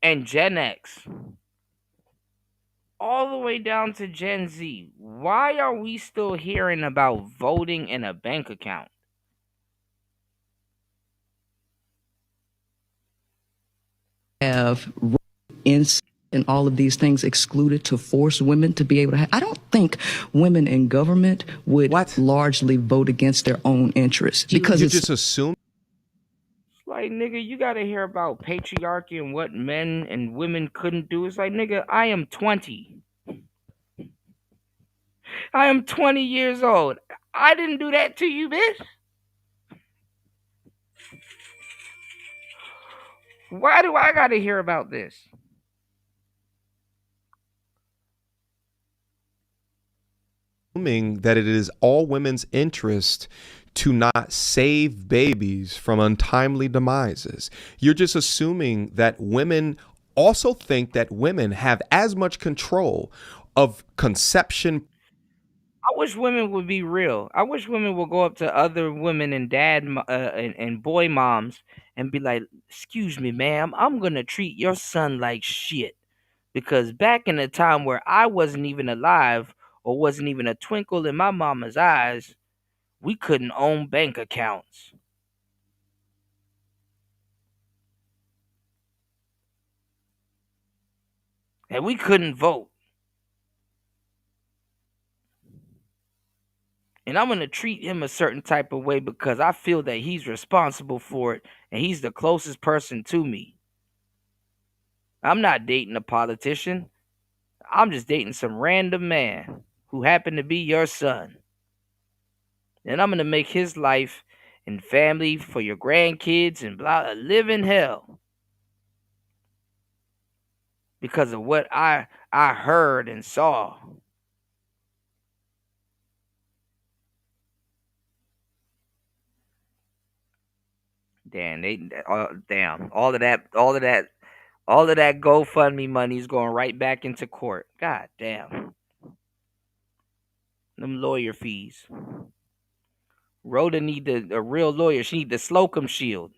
S6: and Gen X all the way down to Gen Z? Why are we still hearing about voting in a bank account?
S4: have incest and all of these things excluded to force women to be able to have. I don't think women in government would largely vote against their own interests because
S1: you
S4: it's
S1: just assume.
S6: Like, nigga, you gotta hear about patriarchy and what men and women couldn't do. It's like, nigga, I am 20. I am 20 years old. I didn't do that to you, bitch. Why do I gotta hear about this?
S1: Assuming that it is all women's interest to not save babies from untimely demises. You're just assuming that women also think that women have as much control of conception.
S6: I wish women would be real. I wish women would go up to other women and and boy moms and be like, "Excuse me, ma'am, I'm gonna treat your son like shit." Because back in the time where I wasn't even alive or wasn't even a twinkle in my mama's eyes, we couldn't own bank accounts. And we couldn't vote. And I'm going to treat him a certain type of way because I feel that he's responsible for it and he's the closest person to me. I'm not dating a politician. I'm just dating some random man who happened to be your son. And I'm going to make his life and family for your grandkids and blah live in hell. Because of what I heard and saw. Damn, all of that GoFundMe money is going right back into court. God damn. Them lawyer fees. Rhoda need a real lawyer. She need the Slocum Shield.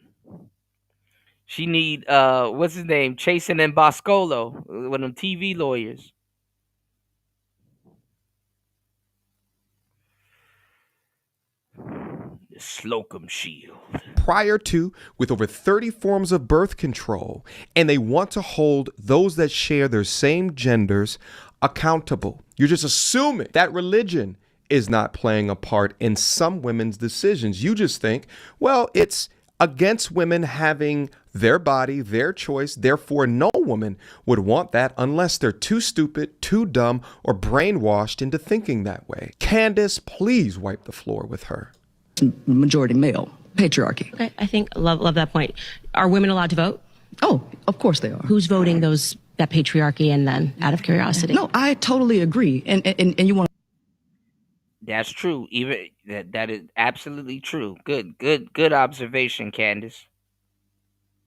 S6: She need what's his name? Chasen and Boscolo, one of them TV lawyers. The Slocum Shield.
S1: Prior to, with over 30 forms of birth control, and they want to hold those that share their same genders accountable. You're just assuming that religion is not playing a part in some women's decisions. You just think, well, it's against women having their body, their choice. Therefore, no woman would want that unless they're too stupid, too dumb, or brainwashed into thinking that way. Candace, please wipe the floor with her.
S4: Majority male. Patriarchy.
S10: Okay, I think love that point. Are women allowed to vote?
S4: Oh, of course they are.
S10: Who's voting that patriarchy and then out of curiosity?
S4: No, I totally agree. And you want
S6: That's true. Even that is absolutely true. Good observation, Candace.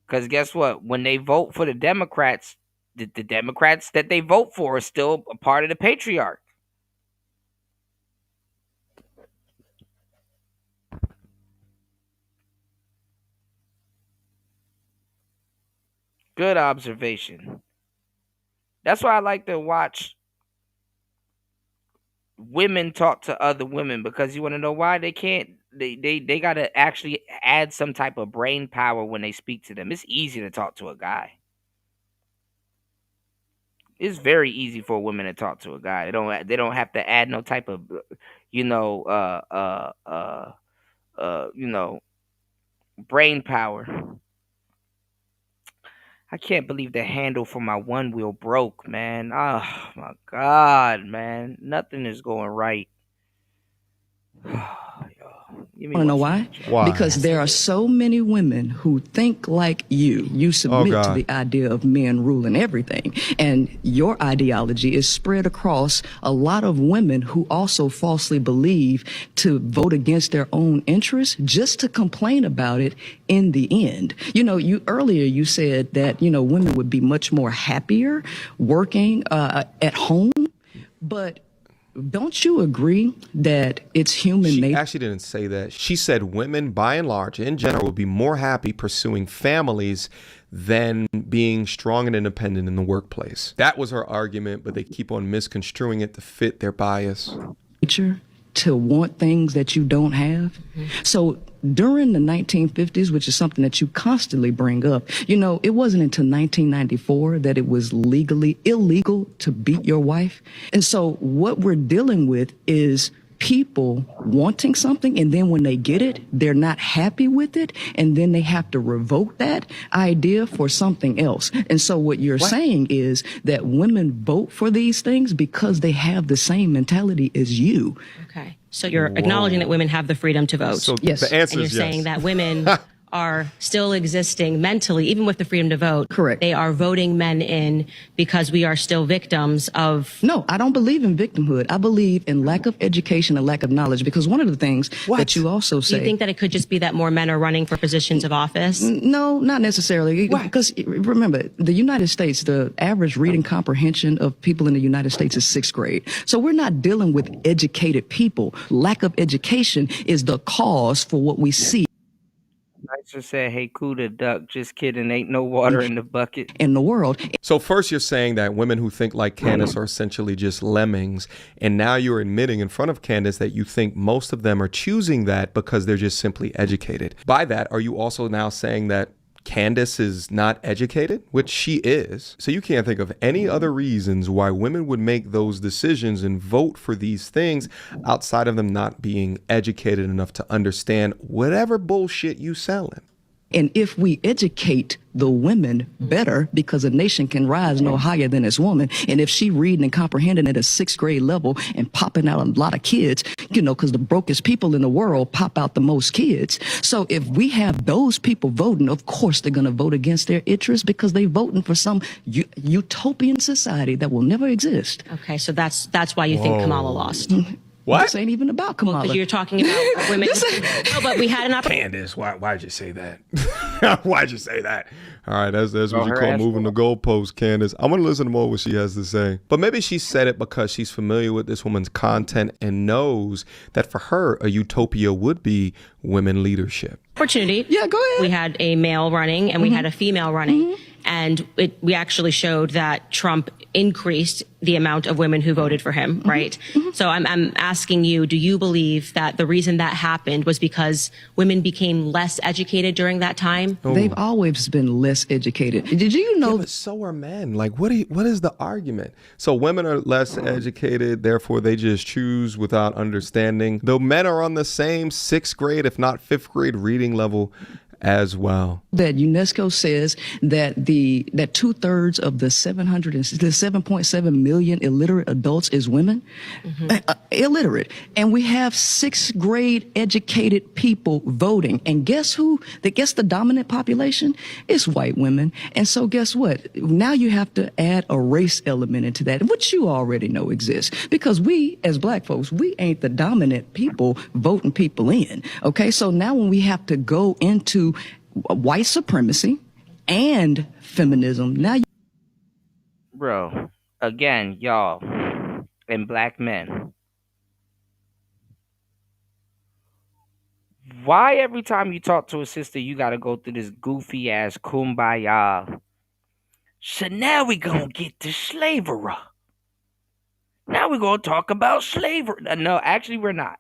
S6: Because guess what? When they vote for the Democrats, the Democrats that they vote for are still a part of the patriarch. Good observation. That's why I like to watch women talk to other women, because you want to know why they can't. They got to actually add some type of brain power when they speak to them. It's easy to talk to a guy. It's very easy for a woman to talk to a guy. They don't have to add no type of, you know, you know, brain power. I can't believe the handle for my one wheel broke, man. Oh my God, man. Nothing is going right.
S4: You want to know why? Because there are so many women who think like you. You submit to the idea of men ruling everything. And your ideology is spread across a lot of women who also falsely believe to vote against their own interests just to complain about it in the end. You know, earlier you said that, you know, women would be much more happier working at home, but don't you agree that it's human nature?
S1: She actually didn't say that. She said women, by and large, in general, would be more happy pursuing families than being strong and independent in the workplace. That was her argument, but they keep on misconstruing it to fit their bias.
S4: To want things that you don't have. So during the 1950s, which is something that you constantly bring up, you know, it wasn't until 1994 that it was legally illegal to beat your wife. And so what we're dealing with is people wanting something, and then when they get it, they're not happy with it, and then they have to revoke that idea for something else. And so what you're saying is that women vote for these things because they have the same mentality as you.
S10: Okay. So you're acknowledging that women have the freedom to vote.
S1: So yes. The answer
S10: and you're
S1: is yes.
S10: saying that women are still existing mentally, even with the freedom to vote.
S4: Correct.
S10: They are voting men in because we are still victims of...
S4: No, I don't believe in victimhood. I believe in lack of education and lack of knowledge, because one of the things that you also say...
S10: Do you think that it could just be that more men are running for positions of office?
S4: No, not necessarily. Because remember, the United States, the average reading comprehension of people in the United States is 6th grade. So we're not dealing with educated people. Lack of education is the cause for what we see.
S6: Nicer said, "Hey, Kuda, duck. Just kidding. Ain't no water in the bucket."
S4: In the world.
S1: So first you're saying that women who think like Candace are essentially just lemmings. And now you're admitting in front of Candace that you think most of them are choosing that because they're just simply educated. By that, are you also now saying that Candace is not educated, which she is? So you can't think of any other reasons why women would make those decisions and vote for these things outside of them not being educated enough to understand whatever bullshit you selling.
S4: And if we educate the women better, because a nation can rise no higher than its woman. And if she reading and comprehending at a 6th grade level and popping out a lot of kids, you know, because the brokest people in the world pop out the most kids. So if we have those people voting, of course they're going to vote against their interests because they're voting for some utopian society that will never exist.
S10: Okay, so that's why you think Kamala lost.
S1: What?
S4: This ain't even about Kamala.
S10: Because you're talking about women. No, but we had an opportunity.
S1: Candace, why'd you say that? Why'd you say that? All right, that's what you call moving the goalpost, Candace. I want to listen to more what she has to say. But maybe she said it because she's familiar with this woman's content and knows that for her, a utopia would be women leadership.
S10: Opportunity.
S4: Yeah, go ahead.
S10: We had a male running and we had a female running. And we actually showed that Trump increased the amount of women who voted for him, right? So I'm asking you, do you believe that the reason that happened was because women became less educated during that time?
S4: They've always been less educated. Did you know?
S1: Yeah, but so are men. Like, what is the argument? So women are less educated, therefore they just choose without understanding. Though men are on the same 6th grade, if not 5th grade reading level as well.
S4: That UNESCO says that that 2/3 of the 7.7 million illiterate adults is women, illiterate, and we have 6th grade educated people voting. And guess who? Guess the dominant population is white women. And so guess what? Now you have to add a race element into that, which you already know exists, because we as black folks, we ain't the dominant people voting people in. Okay, so now when we have to go into white supremacy and feminism, now
S6: Bro, again, y'all, and black men, why every time you talk to a sister you gotta go through this goofy ass kumbaya? So now we gonna get to slavery. Now we're gonna talk about slavery. No, actually we're not.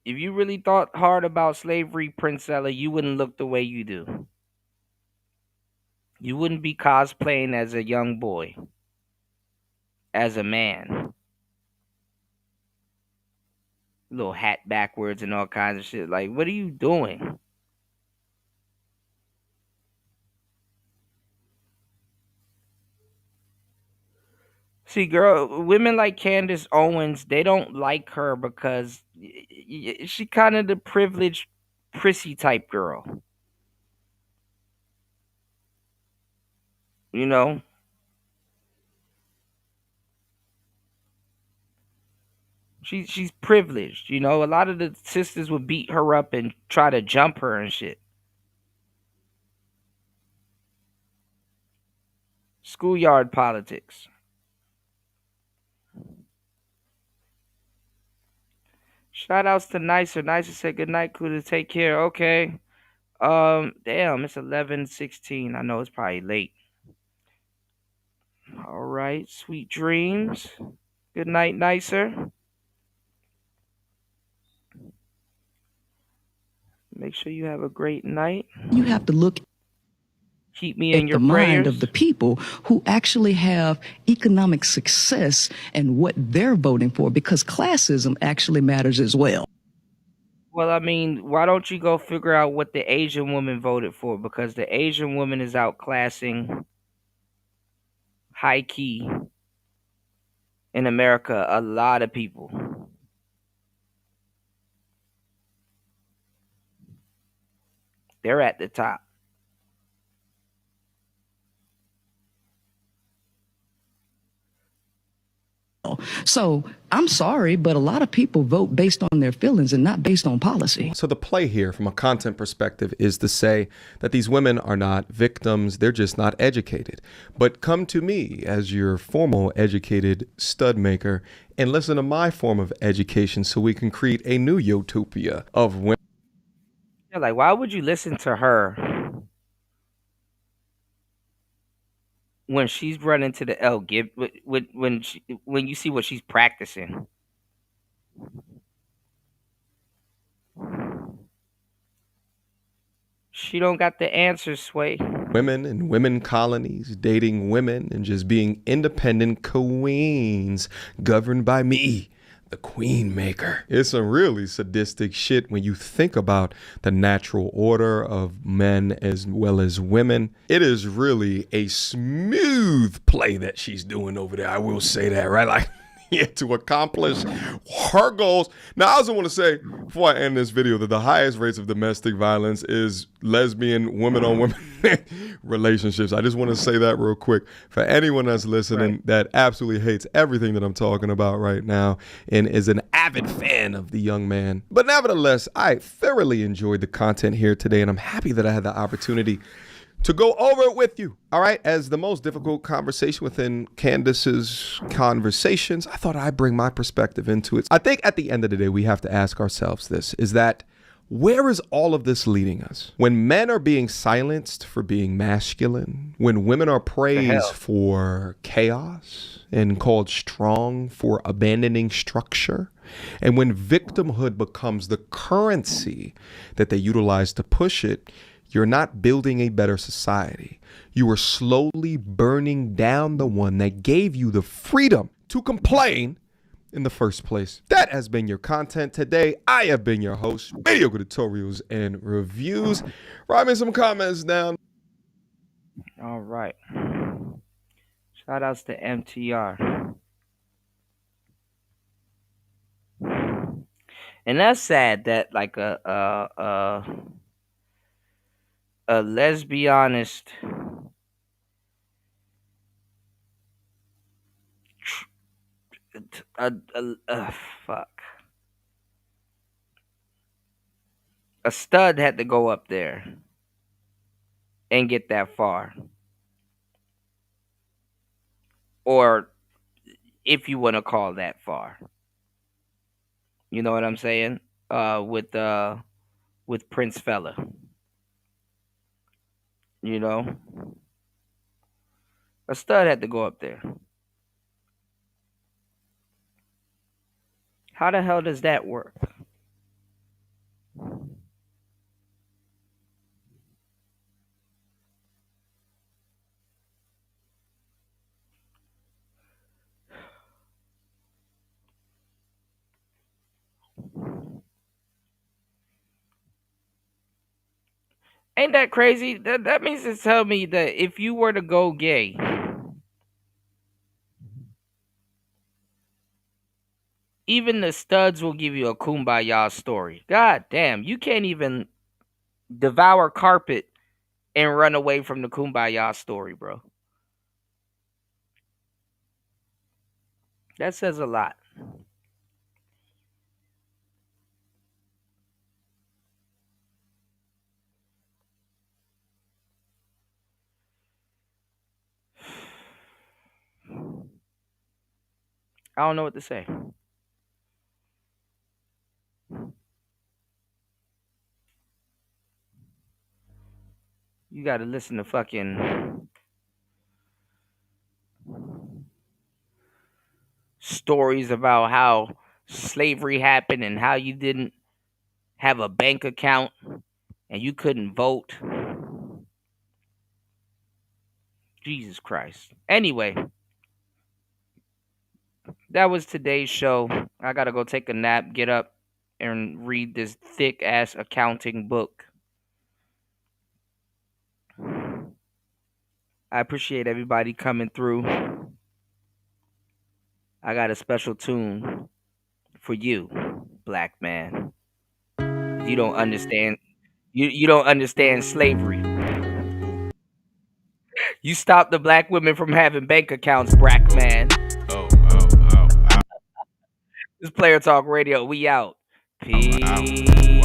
S6: If you really thought hard about slavery, Princella, you wouldn't look the way you do. You wouldn't be cosplaying as a young boy, as a man. Little hat backwards and all kinds of shit. Like, what are you doing? See, girl, women like Candace Owens, they don't like her because she kind of the privileged, prissy type girl. You know? She's privileged, you know. A lot of the sisters would beat her up and try to jump her and shit. Schoolyard politics. Shout outs to Nicer. Nicer said good night, Kuda. Take care. Okay. Damn, it's 11:16. I know it's probably late. All right. Sweet dreams. Good night, Nicer. Make sure you have a great night.
S4: You have to look
S6: Keep me in
S4: at
S6: your
S4: the
S6: prayers.
S4: mind of the people who actually have economic success and what they're voting for, because classism actually matters as well.
S6: Well, I mean, why don't you go figure out what the Asian woman voted for? Because the Asian woman is outclassing high key in America a lot of people. They're at the top.
S4: So I'm sorry, but a lot of people vote based on their feelings and not based on policy.
S1: So the play here from a content perspective is to say that these women are not victims, they're just not educated. But come to me as your formal educated stud maker and listen to my form of education so we can create a new utopia of women.
S6: Yeah, like, why would you listen to her when she's running to the L Gib when you see what she's practicing? She don't got the answers, Sway.
S1: Women and women colonies, dating women and just being independent queens governed by me, the queen maker. It's some really sadistic shit when you think about the natural order of men as well as women. It is really a smooth play that she's doing over there. I will say that, right? Like, yeah, to accomplish her goals. Now, I also want to say, before I end this video, that the highest rates of domestic violence is lesbian, women-on-women relationships. I just want to say that real quick for anyone that's listening that absolutely hates everything that I'm talking about right now and is an avid fan of the young man. But nevertheless, I thoroughly enjoyed the content here today, and I'm happy that I had the opportunity to go over it with you, all right? As the most difficult conversation within Candace's conversations, I thought I'd bring my perspective into it. I think at the end of the day, we have to ask ourselves this, is that where is all of this leading us? When men are being silenced for being masculine, when women are praised for chaos and called strong for abandoning structure, and when victimhood becomes the currency that they utilize to push it, you're not building a better society. You are slowly burning down the one that gave you the freedom to complain in the first place. That has been your content today. I have been your host, Mediocre Tutorials and Reviews. Write me some comments down.
S6: All right. Shout outs to MTR. And that's sad that like a lesbianist fuck. A stud had to go up there and get that far. Or if you want to call that far. You know what I'm saying? With Prince Fella. You know? A stud had to go up there. How the hell does that work? Ain't that crazy? That means to tell me that if you were to go gay, even the studs will give you a kumbaya story. God damn, you can't even devour carpet and run away from the kumbaya story, bro. That says a lot. I don't know what to say. You got to listen to fucking stories about how slavery happened and how you didn't have a bank account and you couldn't vote. Jesus Christ. Anyway, that was today's show. I got to go take a nap, get up, and read this thick-ass accounting book. I appreciate everybody coming through. I got a special tune for you, black man. You don't understand. You don't understand slavery. You stopped the black women from having bank accounts, black man.
S12: Oh.
S6: This Player Talk Radio. We out. Peace.